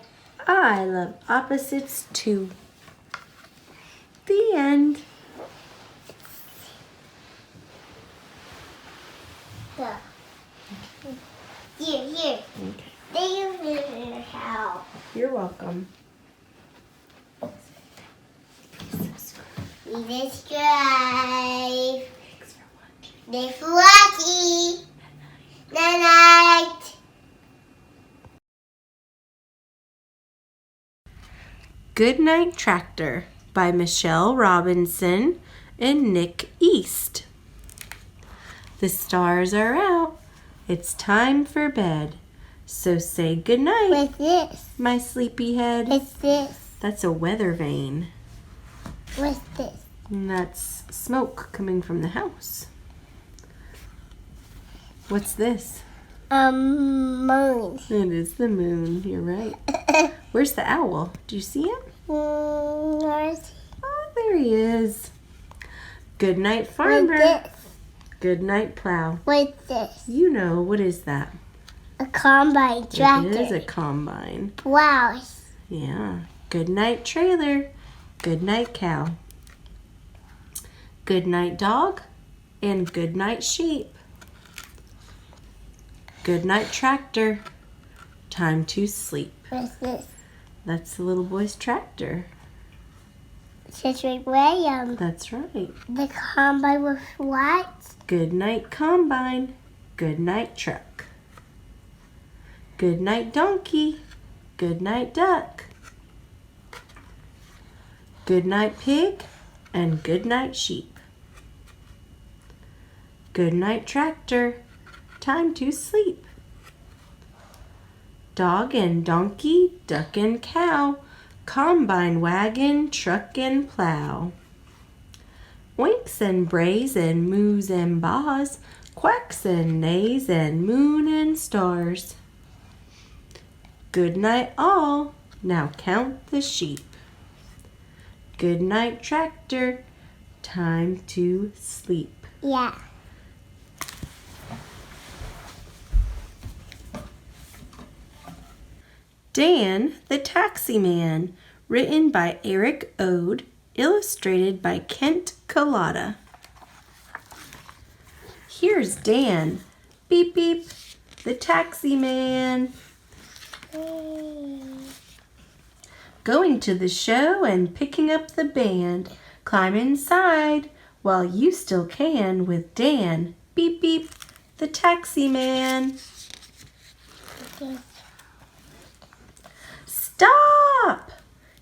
I love opposites too. The end. Go. Here. Okay. Thank you for your help. You're welcome. Please subscribe. Thanks for watching. Thanks for watching. Night night. Goodnight Tractor by Michelle Robinson and Nick East. The stars are out. It's time for bed. So say goodnight, What's this? my sleepyhead. What's this? That's a weather vane. What's this? And that's smoke coming from the house. What's this? Moon. It is the moon. You're right. Where's the owl? Do you see it? What's Oh, there he is. Good night, farmer. this? Good night, plow. What's this? You know, what is that? A combine tractor. It is a combine. Wow. Yeah. Good night, trailer. Good night, cow. Good night, dog. And good night, sheep. Good night, tractor. Time to sleep. What's this? That's the little boy's tractor. Says right where That's right. the combine with what? Good night, combine. Good night, truck. Good night, donkey. Good night, duck. Good night, pig. And good night, sheep. Good night, tractor. Time to sleep. Dog and donkey, duck and cow, combine, wagon, truck and plow. Oinks and brays and moos and baws, quacks and neighs and moon and stars. Good night all, now count the sheep. Good night tractor, time to sleep. Yeah. Dan the Taxi Man, written by Eric Ode, illustrated by Kent Collada. Here's Dan, beep beep, the taxi man, going to the show and picking up the band. Climb inside while you still can with Dan, beep beep, the taxi man. Stop!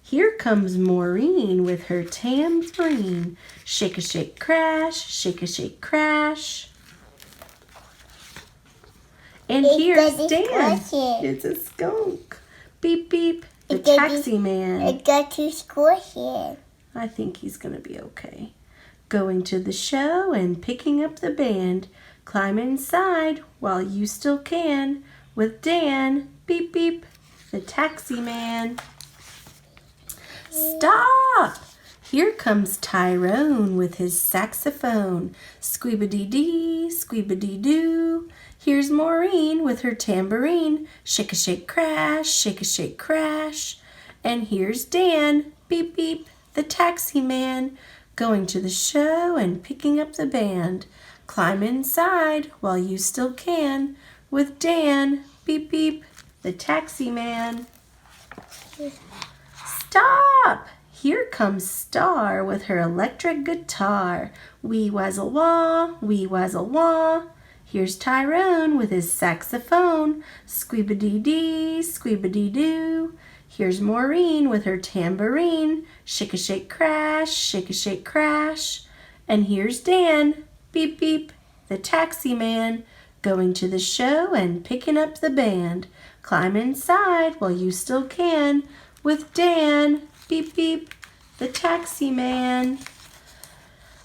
Here comes Maureen with her tambourine. Shake a shake crash, shake a shake crash. And here's Dan. It's a skunk. Beep beep, the taxi man. It got too squishy. I think he's gonna be okay. Going to the show and picking up the band. Climb inside while you still can with Dan, beep beep, the taxi man. Stop! Here comes Tyrone with his saxophone. Squeeba-dee-dee, squeeba-dee-doo. Here's Maureen with her tambourine. Shake a shake crash, shake a shake crash. And here's Dan, beep beep, the taxi man, going to the show and picking up the band. Climb inside while you still can with Dan, beep beep, the taxi man. Stop! Here comes Star with her electric guitar. Wee wazzle wah, wee wazzle wah. Here's Tyrone with his saxophone. Squeeba-dee-dee, squeeba-dee-doo. Here's Maureen with her tambourine. Shake a shake crash, shake a shake crash. And here's Dan, beep beep, the taxi man, going to the show and picking up the band. Climb inside while you still can with Dan, beep beep, the taxi man.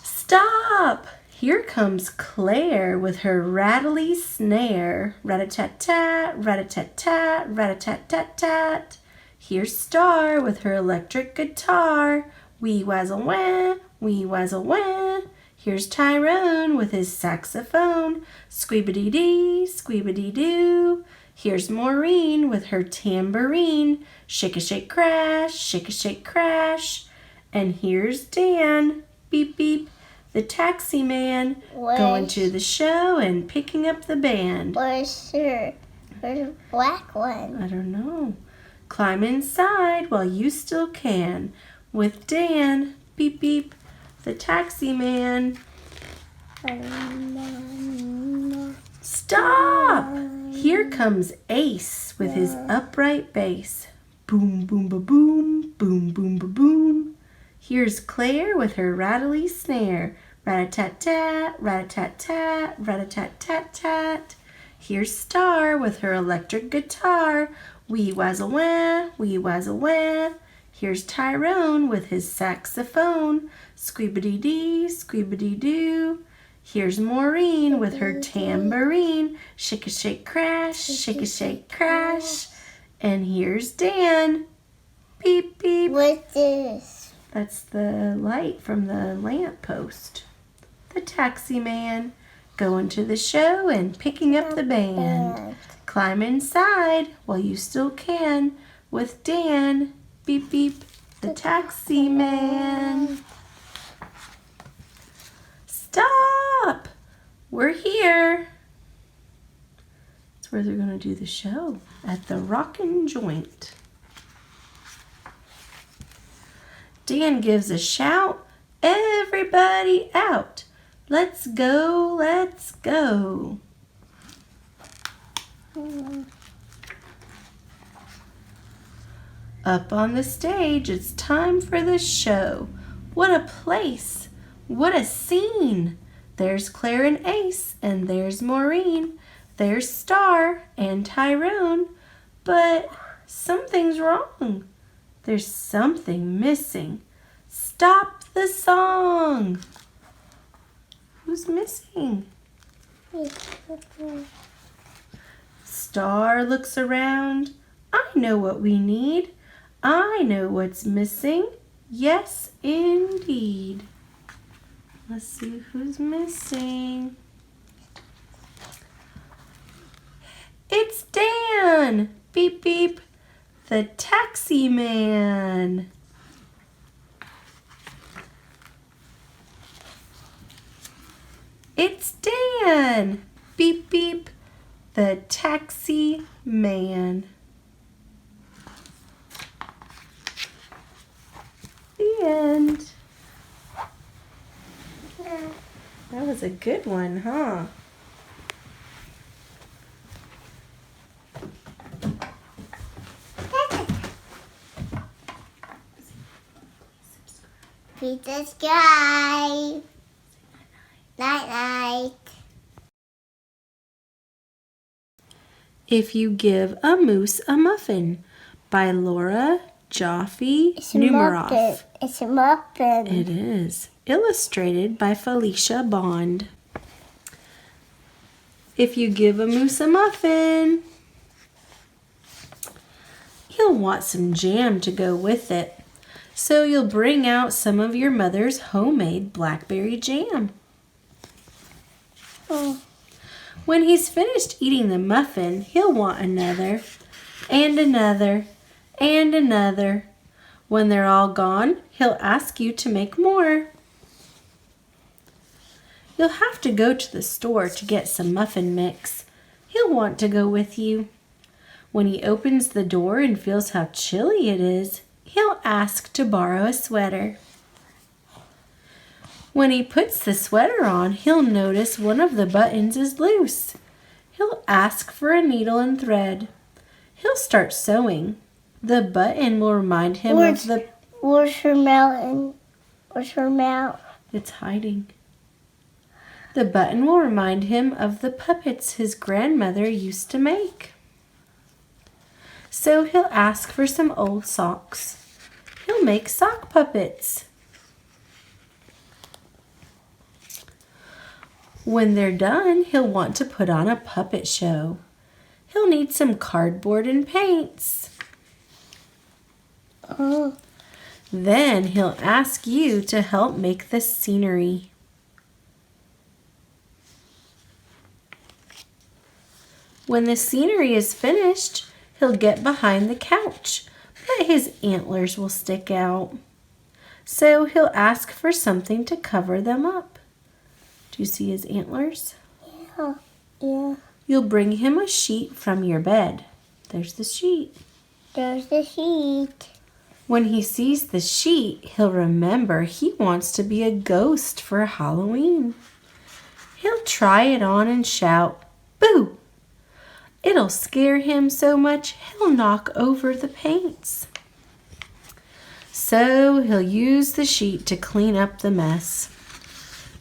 Stop! Here comes Claire with her rattly snare. Rat-a-tat-tat, rat-a-tat-tat, rat-a-tat-tat-tat. Here's Star with her electric guitar. Wee wazzle wah, wee wazzle wah. Here's Tyrone with his saxophone. Squeeba-dee-dee, squeeba-dee-doo. Here's Maureen with her tambourine. Shake a shake crash, shake a shake crash. And here's Dan, beep beep, the taxi man, going to the show and picking up the band. Where's the black one? I don't know. Climb inside while you still can with Dan, beep beep, the taxi man. Stop! Here comes Ace with his upright bass. Boom, boom, ba boom, boom, boom, ba boom. Here's Claire with her rattly snare. Rat-a-tat-tat, rat-a-tat-tat, rat-a-tat-tat-tat. Here's Star with her electric guitar. Wee wazzle-wah, wee wazzle-wah. Here's Tyrone with his saxophone. Squeebity-dee, squeebity-doo. Here's Maureen with her tambourine. Shake-a-shake crash, shake-a-shake crash. And here's Dan. Beep, beep. What's this? That's the light from the lamp post. The taxi man going to the show and picking up the band. Climb inside while you still can with Dan. Beep, beep, the taxi man. Stop! We're here. That's where they're going to do the show, at the Rockin' Joint. Dan gives a shout. Everybody out. Let's go, let's go. Up on the stage, it's time for the show. What a place. What a scene. There's Claire and Ace, and there's Maureen. There's Star and Tyrone. But something's wrong. There's something missing. Stop the song. Who's missing? Star looks around. I know what we need. I know what's missing. Yes, indeed. Let's see who's missing. It's Dan. Beep, beep. The taxi man. It's Dan. Beep, beep. The taxi man. The end. That was a good one, huh? Please subscribe. Night night. If You Give a Moose a Muffin by Laura Joffe Numeroff. It's a muffin. It is. Illustrated by Felicia Bond. If you give a moose a muffin, he'll want some jam to go with it. So you'll bring out some of your mother's homemade blackberry jam. When he's finished eating the muffin, he'll want another, and another, and another. When they're all gone, he'll ask you to make more. You'll have to go to the store to get some muffin mix. He'll want to go with you. When he opens the door and feels how chilly it is, he'll ask to borrow a sweater. When he puts the sweater on, he'll notice one of the buttons is loose. He'll ask for a needle and thread. He'll start sewing. The button will remind him of the... Where's her mouth? Where's her mouth? It's hiding. The button will remind him of the puppets his grandmother used to make. So he'll ask for some old socks. He'll make sock puppets. When they're done, he'll want to put on a puppet show. He'll need some cardboard and paints. Then he'll ask you to help make the scenery. When the scenery is finished, he'll get behind the couch, but his antlers will stick out. So he'll ask for something to cover them up. Do you see his antlers? Yeah. You'll bring him a sheet from your bed. There's the sheet. There's the sheet. When he sees the sheet, he'll remember he wants to be a ghost for Halloween. He'll try it on and shout, "Boo!" It'll scare him so much he'll knock over the paints. So he'll use the sheet to clean up the mess.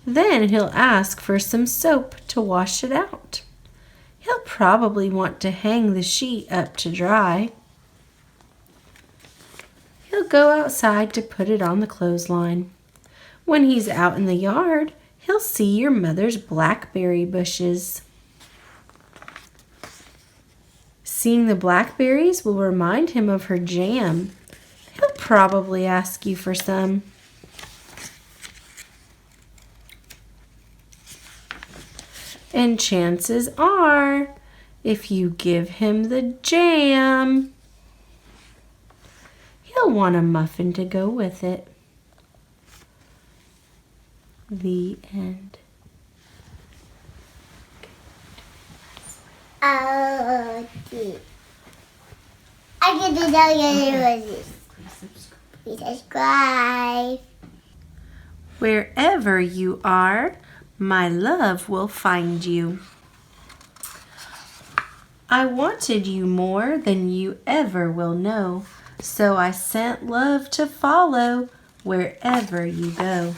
Then he'll ask for some soap to wash it out. He'll probably want to hang the sheet up to dry. He'll go outside to put it on the clothesline. When he's out in the yard, he'll see your mother's blackberry bushes. Seeing the blackberries will remind him of her jam. He'll probably ask you for some. And chances are, if you give him the jam, he'll want a muffin to go with it. The end. Oh, gee. I get to tell you what this. Please subscribe. Wherever you are, my love will find you. I wanted you more than you ever will know, so I sent love to follow wherever you go.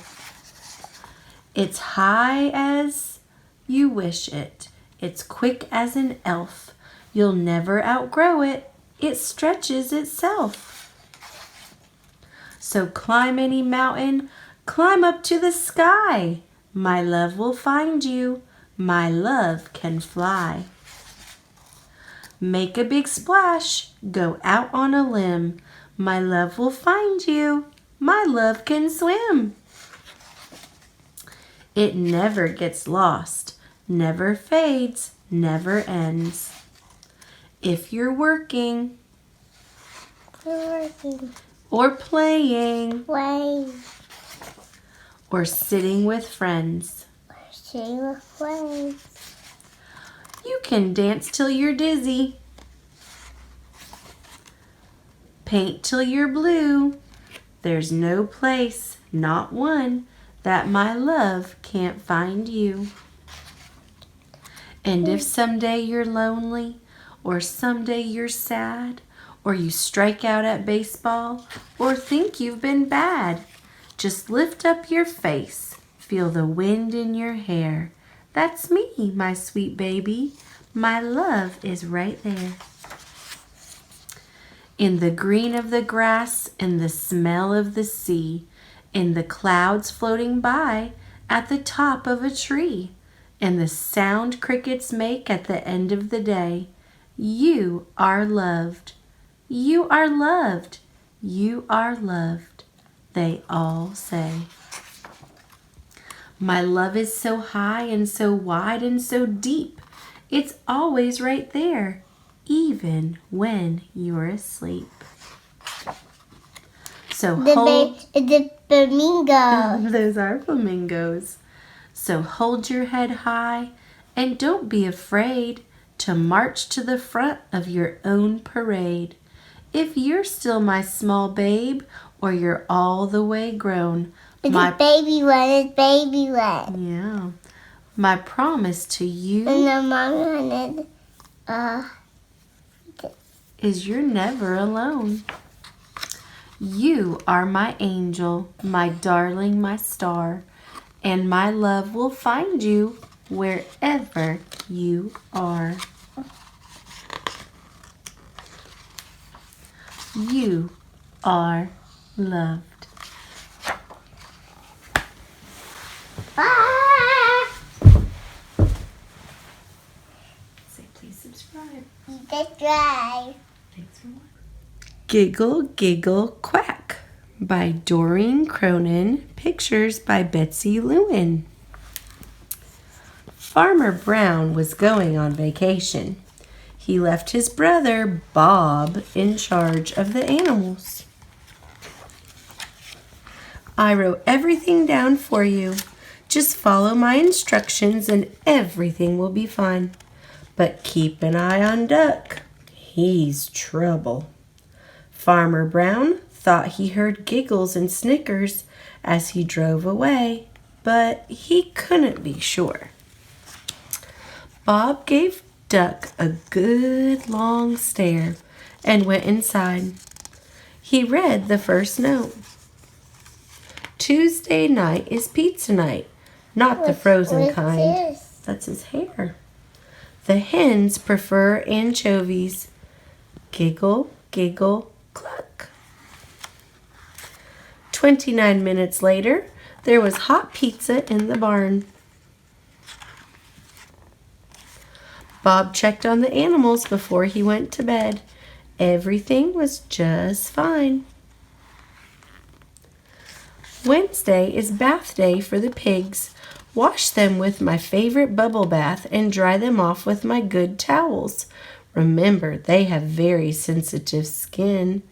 It's high as you wish it. It's quick as an elf. You'll never outgrow it. It stretches itself. So climb any mountain, climb up to the sky. My love will find you. My love can fly. Make a big splash. Go out on a limb. My love will find you. My love can swim. It never gets lost, never fades, never ends. If you're working or playing or sitting with friends, you can dance till you're dizzy, paint till you're blue. There's no place, not one, that my love can't find you. And if someday you're lonely, or someday you're sad, or you strike out at baseball, or think you've been bad, just lift up your face, feel the wind in your hair. That's me, my sweet baby. My love is right there. In the green of the grass, in the smell of the sea, in the clouds floating by at the top of a tree, and the sound crickets make at the end of the day. You are loved. You are loved. You are loved, they all say. My love is so high and so wide and so deep. It's always right there, even when you're asleep. So hold... The flamingo. Those are flamingos. So hold your head high and don't be afraid to march to the front of your own parade. If you're still my small babe or you're all the way grown, It's baby one. Yeah. My promise to you And the mom wanted, is you're never alone. You are my angel, my darling, my star, and my love will find you wherever you are. You are loved. Say please subscribe. Subscribe. Thanks for watching. Giggle, Giggle, Quack by Doreen Cronin. Pictures by Betsy Lewin. Farmer Brown was going on vacation. He left his brother, Bob, in charge of the animals. I wrote everything down for you. Just follow my instructions and everything will be fine. But keep an eye on Duck. He's trouble. Farmer Brown thought he heard giggles and snickers as he drove away, but he couldn't be sure. Bob gave Duck a good long stare and went inside. He read the first note. Tuesday night is pizza night, not the frozen kind. That's his hair. The hens prefer anchovies. Giggle, giggle, cluck. 29 minutes later, there was hot pizza in the barn. Bob checked on the animals before he went to bed. Everything was just fine. Wednesday is bath day for the pigs. Wash them with my favorite bubble bath and dry them off with my good towels. Remember, they have very sensitive skin.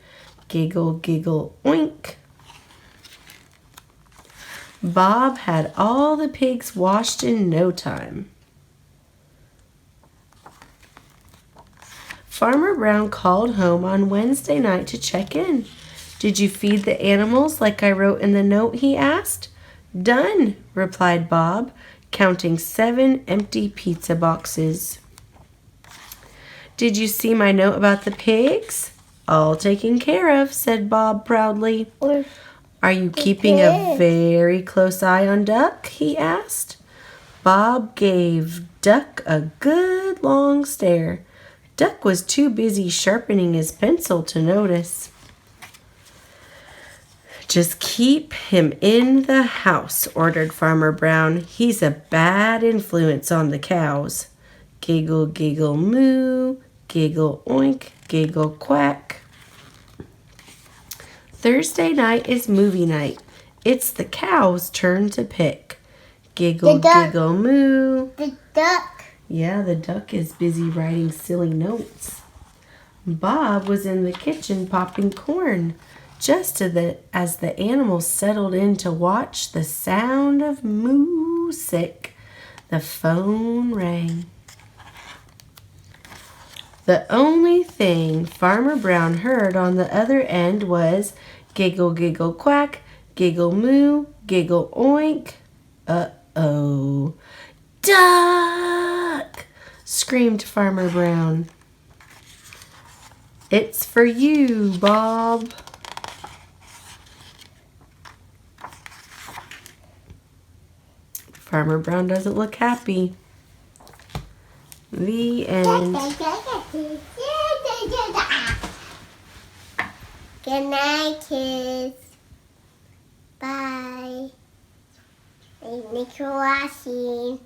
Giggle, giggle, oink. Bob had all the pigs washed in no time. Farmer Brown called home on Wednesday night to check in. Did you feed the animals like I wrote in the note, he asked. Done, replied Bob, counting 7 empty pizza boxes. Did you see my note about the pigs? All taken care of, said Bob proudly. Are you keeping a very close eye on Duck? He asked. Bob gave Duck a good long stare. Duck was too busy sharpening his pencil to notice. Just keep him in the house, ordered Farmer Brown. He's a bad influence on the cows. Giggle, giggle, moo. Giggle, oink. Giggle, quack. Thursday night is movie night. It's the cow's turn to pick. Giggle, giggle, moo. The duck. Yeah, the duck is busy writing silly notes. Bob was in the kitchen popping corn. Just as the animals settled in to watch the sound of music, the phone rang. The only thing Farmer Brown heard on the other end was giggle, giggle, quack, giggle, moo, giggle, oink. Uh-oh. Duck! Screamed Farmer Brown. It's for you, Bob. Farmer Brown doesn't look happy. The end. Good night, kids. Bye. Thanks for watching.